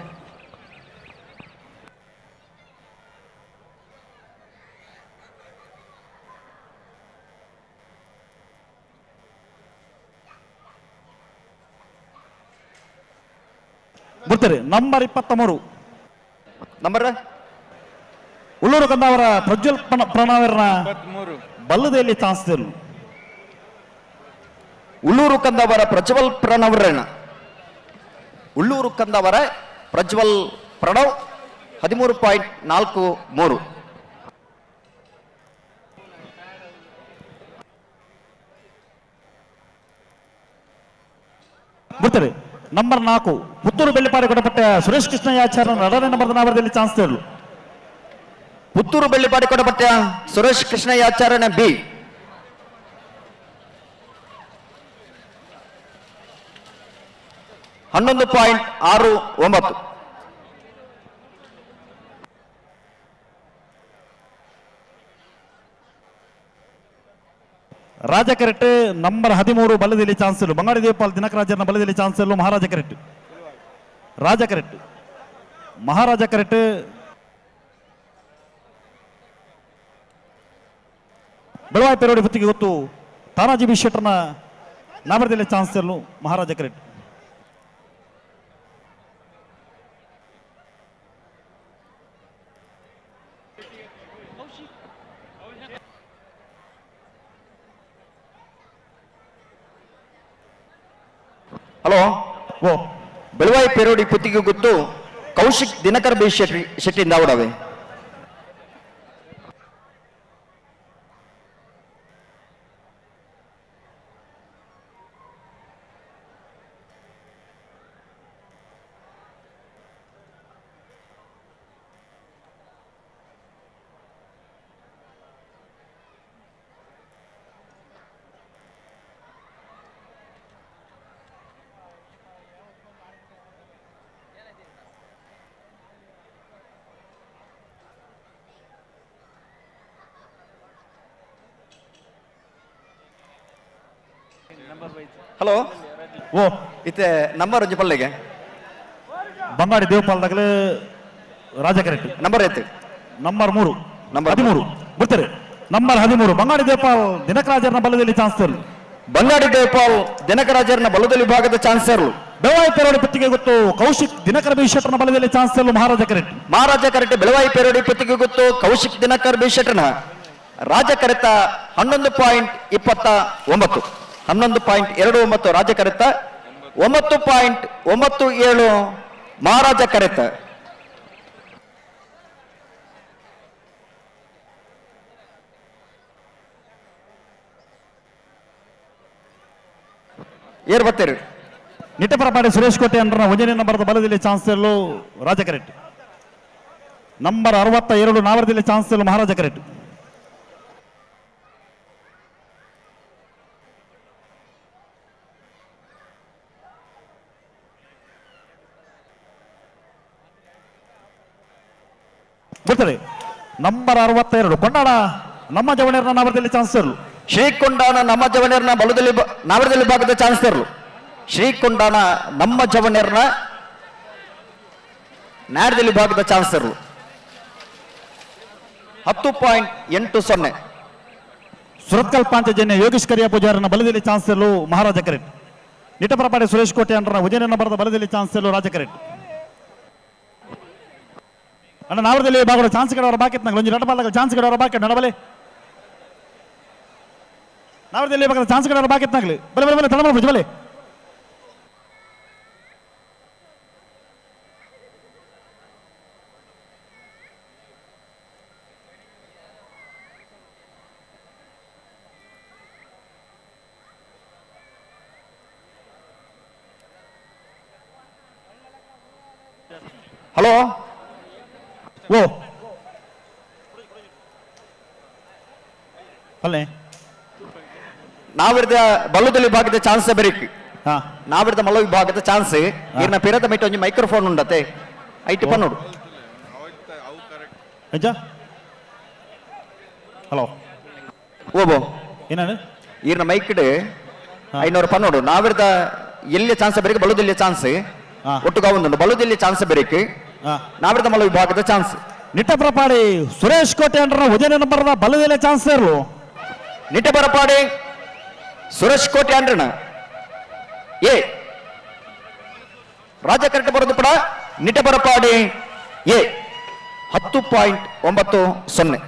ಬರ್ತಾರೆ ನಂಬರ್ 23 ನಂಬರ್ ಉಳ್ಳೂರು ಕಂದಾವರ ಪ್ರಜ್ವಲ್ ಪ್ರಣಾವರನ ಬಲ್ಲದೆಯಲ್ಲಿ ಚಾನ್ಸ್ ತೆರಲು ಉಳ್ಳೂರು ಕಂದಾವರ ಪ್ರಜ್ವಲ್ ಪ್ರಣವರನ ಉಳ್ಳೂರು ಕಂದಾವರ ಪ್ರಜ್ವಲ್ ಪ್ರಣವ್ 13.43 ಬರ್ತಾರೆ ನಂಬರ್ 4 ಪುತ್ತೂರು ಬೆಳ್ಳಿಪಾಡಿ ಕೊಡಪಟ್ಟ ಸುರೇಶ್ ಕೃಷ್ಣಯ್ಯಾಚಾರ್ಯ 2ನೇ ನಂಬರ್ ನಾವರದಲ್ಲಿ ಚಾನ್ಸ್ ತೆರಲು ಪುತ್ತೂರು ಬೆಳ್ಳಿಪಾಡಿ ಕೊಡಪಟ್ಟ ಸುರೇಶ್ ಕೃಷ್ಣಯ್ಯಾಚಾರ್ಯನ ಬಿ 11.69 ರಾಜ ಕೆರೆಟ್ ನಂಬರ್ 13 ಬಲದಲ್ಲಿ ಚಾನ್ಸಲ್ ಬಂಗಾಡಿ ದೇವಪಾಲ್ ದಿನಕರಾಜನ ಬಲದಲ್ಲಿ ಚಾನ್ಸಲ್ ಮಹಾರಾಜ ಕೆರೆಟ್ ರಾಜ ಕೆರೆಟ್ ಮಹಾರಾಜ ಕೆರೆಟ್ ಬೆಳವಾಯಿ ಪೆರೋಡಿ ಹೊತ್ತಿಗೆ ಗೊತ್ತು ತಾನಾಜಿ ಬಿ ಶೆಟ್ಟರ್ನ ನಾಮರದಲ್ಲಿ ಚಾನ್ಸಲ್ ಮಹಾರಾಜ ಕೆರೆಟ್ ಹಲೋ ಓ ಬೆಳವಾಯಿ ಪೆರೋಡಿ ಪುತ್ತಿಗೆ ಗೊತ್ತು ಕೌಶಿಕ್ ದಿನಕರ್ ಬಿ ಶೆಟ್ಟಿಯಿಂದ ಔಡವೆ ಹಲೋ ಓ ಇತ್ತೆ ನಂಬರ್ ಒಂಜಿ ಪಲ್ಲೆಗೆ ಬಂಗಾಡಿ ದೇವಪಾಲ್ದಾಗಲೇ ರಾಜ ಕರೆಕ್ಟ್ ನಂಬರ್ ಐತೆ ನಂಬರ್ 3 ನಂಬರ್ 13 ಬರ್ತಾರೆ ನಂಬರ್ 13 ಬಂಗಾಡಿ ದೇವಪಾಲ್ ದಿನಕರಾಜರ್ನ ಬಲದಲ್ಲಿ ಚಾನ್ಸರ್ ಬಂಗಾಡಿ ದೇವಪಾಲ್ ದಿನಕರಾಜರ್ನ ಬಲದಲ್ಲಿ ಭಾಗದ ಚಾನ್ಸರ್ ಬೆಳವಾಯಿ ಪೆರೋಡಿ ಪತ್ತಿಗೆ ಗೊತ್ತು ಕೌಶಿಕ್ ದಿನಕರ್ ಬಿ ಶೆಟ್ಟರ್ನ ಬಲದಲ್ಲಿ ಚಾನ್ಸರ್ ಮಹಾರಾಜ ಕರೆಕ್ಟ್ ಮಹಾರಾಜ ಕರೆಕ್ಟ್ ಬೆಳವಾಯಿ ಪೆರೋಡಿ ಪತ್ತಿಗೆ ಗೊತ್ತು ಕೌಶಿಕ್ ದಿನಕರ್ ಬಿ ಶೆಟ್ಟರ್ನ ರಾಜ ಕರೆತ 11.29 11.29 ರಾಜ ಕರೆತ 9.97 ಮಹಾರಾಜ ಕರೆತ ಏರ್ ಬತ್ತೇರಿ ನಿಟ್ಟಪರಪಾಡಿ ಸುರೇಶ್ ಕೋಟೆ ಅಂಡ್ರ 1ನೇ ನಂಬರ್ದ ಬಲದಲ್ಲಿ ಚಾನ್ಸೆಲ್ಲು ರಾಜ ಕರೆಕ್ಟ್ ನಂಬರ್ 62 ನಾವರದಲ್ಲಿ ಚಾನ್ಸೆಲ್ಲು ಮಹಾರಾಜ ಕರೆಕ್ಟ್ ಬರ್ತಾರೆ ನಂಬರ್ 62 ಕೊಂಡಾಣ ನಮ್ಮ ಜವಣೇರ್ನ ನಾವರದಲ್ಲಿ ಚಾನ್ಸರ್ಲು ಶ್ರೀಕೊಂಡಾಣ ನಮ್ಮ ಜವಣೇರ್ನ ಬಲದಲ್ಲಿ ನಾವರದಲ್ಲಿ ಭಾಗದ ಚಾನ್ಸರ್ಲು ಶ್ರೀಕೊಂಡಾಣ ನಮ್ಮ ಜವಣೇರ್ನ ನ್ಯಾಡದಲ್ಲಿ ಭಾಗದ ಚಾನ್ಸರ್ಲು 10.80 ಸುರತ್ಕಲ್ ಪಾಂಚಜನ್ಯ ಯೋಗೇಶ್ ಕರಿಯ ಪೂಜಾರನ ಬಲದಲ್ಲಿ ಚಾನ್ಸರ್ಲು ಮಹಾರಾಜ ಕರೆಕ್ಟ್ ನಿಟಪರಪಾಡಿ ಸುರೇಶ್ ಕೋಟೆ ಅಂಡ್ರ 1ನೇ ನಂಬರ್ದ ಬಲದಲ್ಲಿ ಚಾನ್ಸರ್ಲು ರಾಜ ಕರೆಕ್ಟ್ ಅಣ್ಣ ನಾವರದಲ್ಲಿ ಭಾಗದ ಚಾನ್ಸ್ ಕಡೆ ಅವರ ಬಾಕಿತ್ ನಂಗೆ ಒಂದು ನಡಬಲ್ಲ ಚಾನ್ಸ್ ಕಡೆ ಅವರ ಬಾಕಿ ನಡಬಲೆ ನಾವರದಲ್ಲಿ ಭಾಗದ ಚಾನ್ಸ್ ಕಡೆ ಅವರ ಬಾಕಿತ್ ನಾಗಲಿ ಬಲೆ ಬಲೆ ಬಲೆ ತಡಬಲ ಬಲೆ ಹಲೋ ಓ ಅಲ್ಲೇ ನಾವಿರ್ದ ಬಲ್ಲುದಲ್ಲಿ ವಿಭಾಗದ ಚಾನ್ಸ್ ಬರೀಕ್ ನಾವಿರ್ದ ಮಲ್ಲ ವಿಭಾಗದ ಚಾನ್ಸ್ ಇರ್ನ ಪಿರದ ಮಿಟ್ಟು ಒಂಜಿ ಮೈಕ್ರೋಫೋನ್ ಉಂಡತೆ ಐಟಿ ಪನ್ನೋಡು ಅಜ್ಜ ಹಲೋ ಓಬೋ ಏನಾണ് ಈರ್ನ ಮೈಕ್ಡ್ 500 ಪನ್ನೋಡು ನಾವಿರ್ದ ಎಲ್ಲಿ ಚಾನ್ಸ್ ಬರೀಕ್ ಬಲ್ಲುದಲ್ಲಿ ಚಾನ್ಸ್ ಒಟ್ಟುಗ ಒಂದು ಬಲ್ಲುದಲ್ಲಿ ಚಾನ್ಸ್ ಬರೀಕ್ ನಾವಿರ್ದ ಮಲ್ಲ ವಿಭಾಗದ ಚಾನ್ಸ್ ನಿಟ್ಟಪರಪಾಡಿ ಸುರೇಶ್ ಕೋಟೆ ಅಂಡ್ರ ಉದಯನ ನಂಬರ್ದ ಬಲ್ಲದಲ್ಲಿ ಚಾನ್ಸ್ ಇರಲು ನಿಟ್ಟಪರಪಾಡಿ ಸುರೇಶ್ ಕೋಟೆ ಅಂಡ್ರನ ಏ ರಾಜ ಕರೆಕ್ಟ್ ಬರೋದು ಕೂಡ ನಿಟ್ಟಪರಪಾಡಿ ಎ 10.90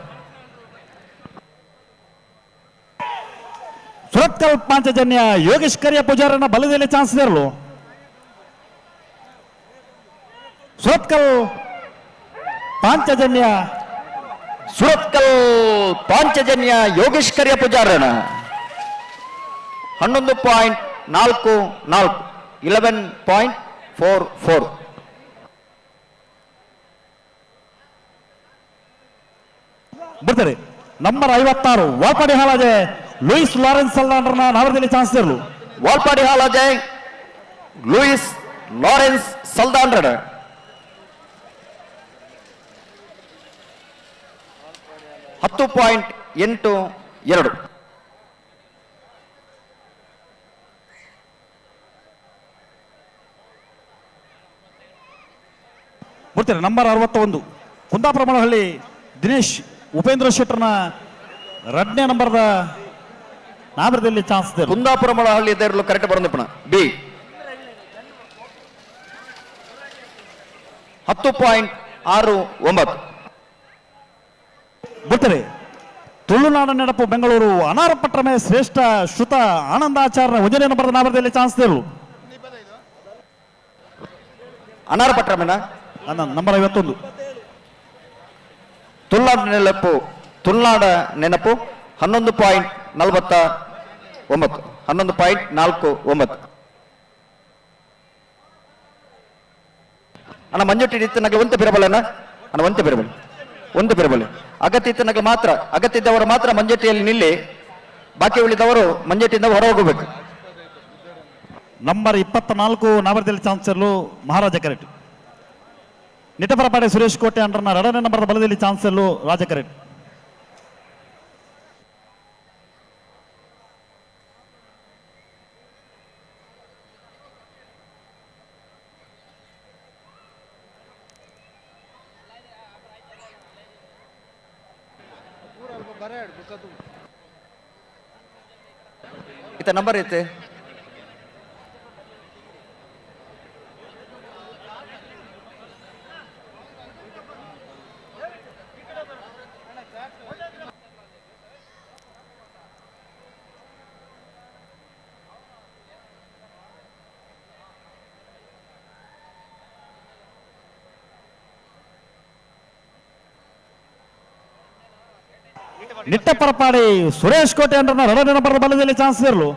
ಸುರತ್ಕಲ್ ಪಾಂಚಜನ್ಯ ಯೋಗೇಶ್ ಕರಿಯ ಪೂಜಾರನ ಬಲದಲ್ಲಿ ಚಾನ್ಸ್ ಇರಲು ಸುರತ್ಕಲ್ ಪಾಂಚಜನ್ಯ ಯೋಗೇಶ್ ಕರಿಯ ಪೂಜಾರನ 11.44 ಬರ್ತಾರೆ number 56 Walpadi Halaje Louis Lawrence ಸಲ್ದಾಂಡ್ರನ ನಾವರದಲ್ಲಿ ಚಾನ್ಸ್ ಇರಲು ವಾಲ್ಪಾಡಿ ಹಾಲಾಜೆ ಲೂಯಿಸ್ ಲಾರೆನ್ಸ್ ಸಲ್ದಾಂಡ್ರನ 10.82 ಬರ್ತಾರೆ ನಂಬರ್ 61 ಕುಂದಾಪುರ ಮಳಹಳ್ಳಿ ದಿನೇಶ್ ಉಪೇಂದ್ರ ಶೆಟ್ಟರ್ನ 2ನೇ ನಂಬರ್ದ ನಾವರದಲ್ಲಿ ಚಾನ್ಸ್ ಇದೆ ಕುಂದಾಪುರ ಮಳಹಳ್ಳಿ ಇದ್ದಿರಲು ಕರೆಕ್ಟ್ ಬರೋದಪ್ಪಣ ಬಿ 10.69 ಬರ್ತಾರೆ ತುಳುನಾಡ ನೆನಪು ಬೆಂಗಳೂರು ಅನಾರಪಟ್ಟಮೆ ಶ್ರೇಷ್ಠ ಶ್ರುತ ಆನಂದಾಚಾರ್ಯ 1ನೇ ನಂಬರ್ದ ನಾವರದಲ್ಲಿ ಚಾನ್ಸ್ ಇದೆ ಅನಾರಪಟ್ಟಮೆನ ನಂಬರ್ 51 ತುಳುನಾಡ ನೆನಪು 11.49 ಅಣ್ಣ ಮಂಜುಟ್ಟಿ ನನಗೆ ಒಂದು ಬಿರಬಲ್ಲ ಅಣ್ಣ ಒಂದು ಬಿರಬಲ್ಲ ಅಗತ್ಯ ಇತ್ತನಾಗ ಮಾತ್ರ ಅಗತ್ಯ ಇದ್ದವರು ಮಾತ್ರ ಮಂಜಟ್ಟಿಯಲ್ಲಿ ನಿಲ್ಲಿ ಬಾಕಿ ಉಳಿದವರು ಮಂಜಟ್ಟಿಯಿಂದ ಹೊರ ಹೋಗಬೇಕು ನಂಬರ್ 24 ನಾವರದಲ್ಲಿ ಚಾನ್ಸ್ ಇರಲು ಮಹಾರಾಜ ಕರೆಕ್ಟ್ ನಿಟಪರಪಾಡೆ ಸುರೇಶ್ ಕೋಟೆ ಅಂಡ್ರನ 2ನೇ ನಂಬರ್ದ ಬಲದಲ್ಲಿ ಚಾನ್ಸ್ ಇರಲು ರಾಜ ಕರೆಕ್ಟ್ ಇತ್ತ ನಂಬರ್ ಐತೆ ನಿಟ್ಟಪರಪಾಡಿ ಸುರೇಶ್ ಕೋಟೆ ಅಂಡ್ರನ 2ನೇ ನಂಬರ್ದ ಬಲದಲ್ಲಿ ಚಾನ್ಸ್ ಇರಲು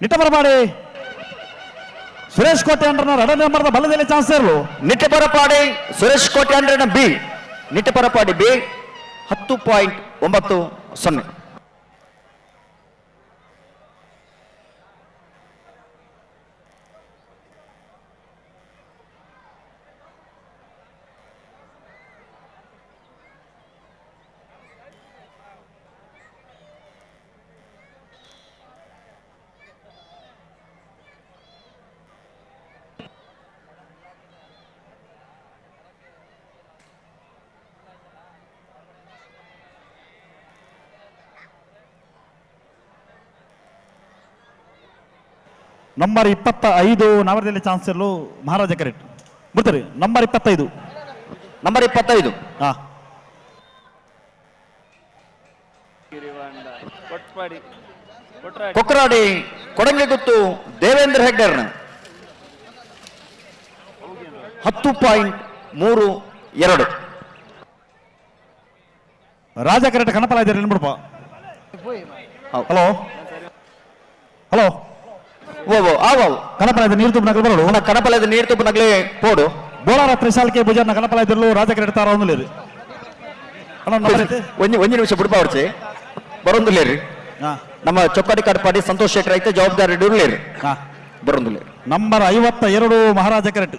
ನಿಟ್ಟಪರಪಾಡಿ ಸುರೇಶ್ ಕೋಟೆ ಅಂಡ್ರನ 2ನೇ ನಂಬರ್ದ ಬಲದಲ್ಲಿ ಚಾನ್ಸ್ ಇರಲು ನಿಟ್ಟಪರಪಾಡಿ ಸುರೇಶ್ ಕೋಟೆ ಅಂಡ್ರನ ಬಿ ನಿಟ್ಟಪರಪಾಡಿ ಬಿ 10.90 ನಂಬರ್ 25 ನಾವರದಲ್ಲಿ ಚಾನ್ಸ್ ಇರಲು ಮಹಾರಾಜ ಕರೆಕ್ಟ್ ಬರ್ತಾರೆ ನಂಬರ್ 25 ಕೊಕ್ಕರಾಡಿ ಕೊಡಂಗೆಗುತ್ತು ದೇವೇಂದ್ರ ಹೆಗ್ಡರ್ನ 10.32 ರಾಜ ಕರೆಕ್ಟ್ ಕಣಪಲ ಇದ್ದಾರೆ ನೆನ್ಬಿಡಪ್ಪ ಹಲೋ ಹಲೋ ಕಣಪಲ ನೀರು ತುಪ್ಪ ನಗಲು ಬರೋಡು ಕಣಪಲದ ನೀರು ತುಪ್ಪ ನಗಲೇ ಪೋಡು ಬೋಳಾರ ತ್ರಿಶಾಲ್ಕೆ ಭುಜಾರ್ನ ಕಣಪಲ ಇದ್ರಲು ರಾಜ ಕರೆಕ್ಟ್ ತಾರ ಒಂದಿಲ್ಲ ಒಂದು ನಿಮಿಷ ಬಿಡ್ಬಾ ಅವ್ರಚೆ ಬರೋದಿಲ್ಲೇರಿ ನಮ್ಮ ಚೊಕ್ಕಾಡಿ ಕಾಡ್ಪಾಡಿ ಸಂತೋಷ್ ಶೆಟ್ಟರ್ ಐತೆ ಜವಾಬ್ದಾರಿ ಇಡಲೇರಿ ಬರೋದಿಲ್ಲ ನಂಬರ್ 52 ಮಹಾರಾಜ ಕೆರೆಟ್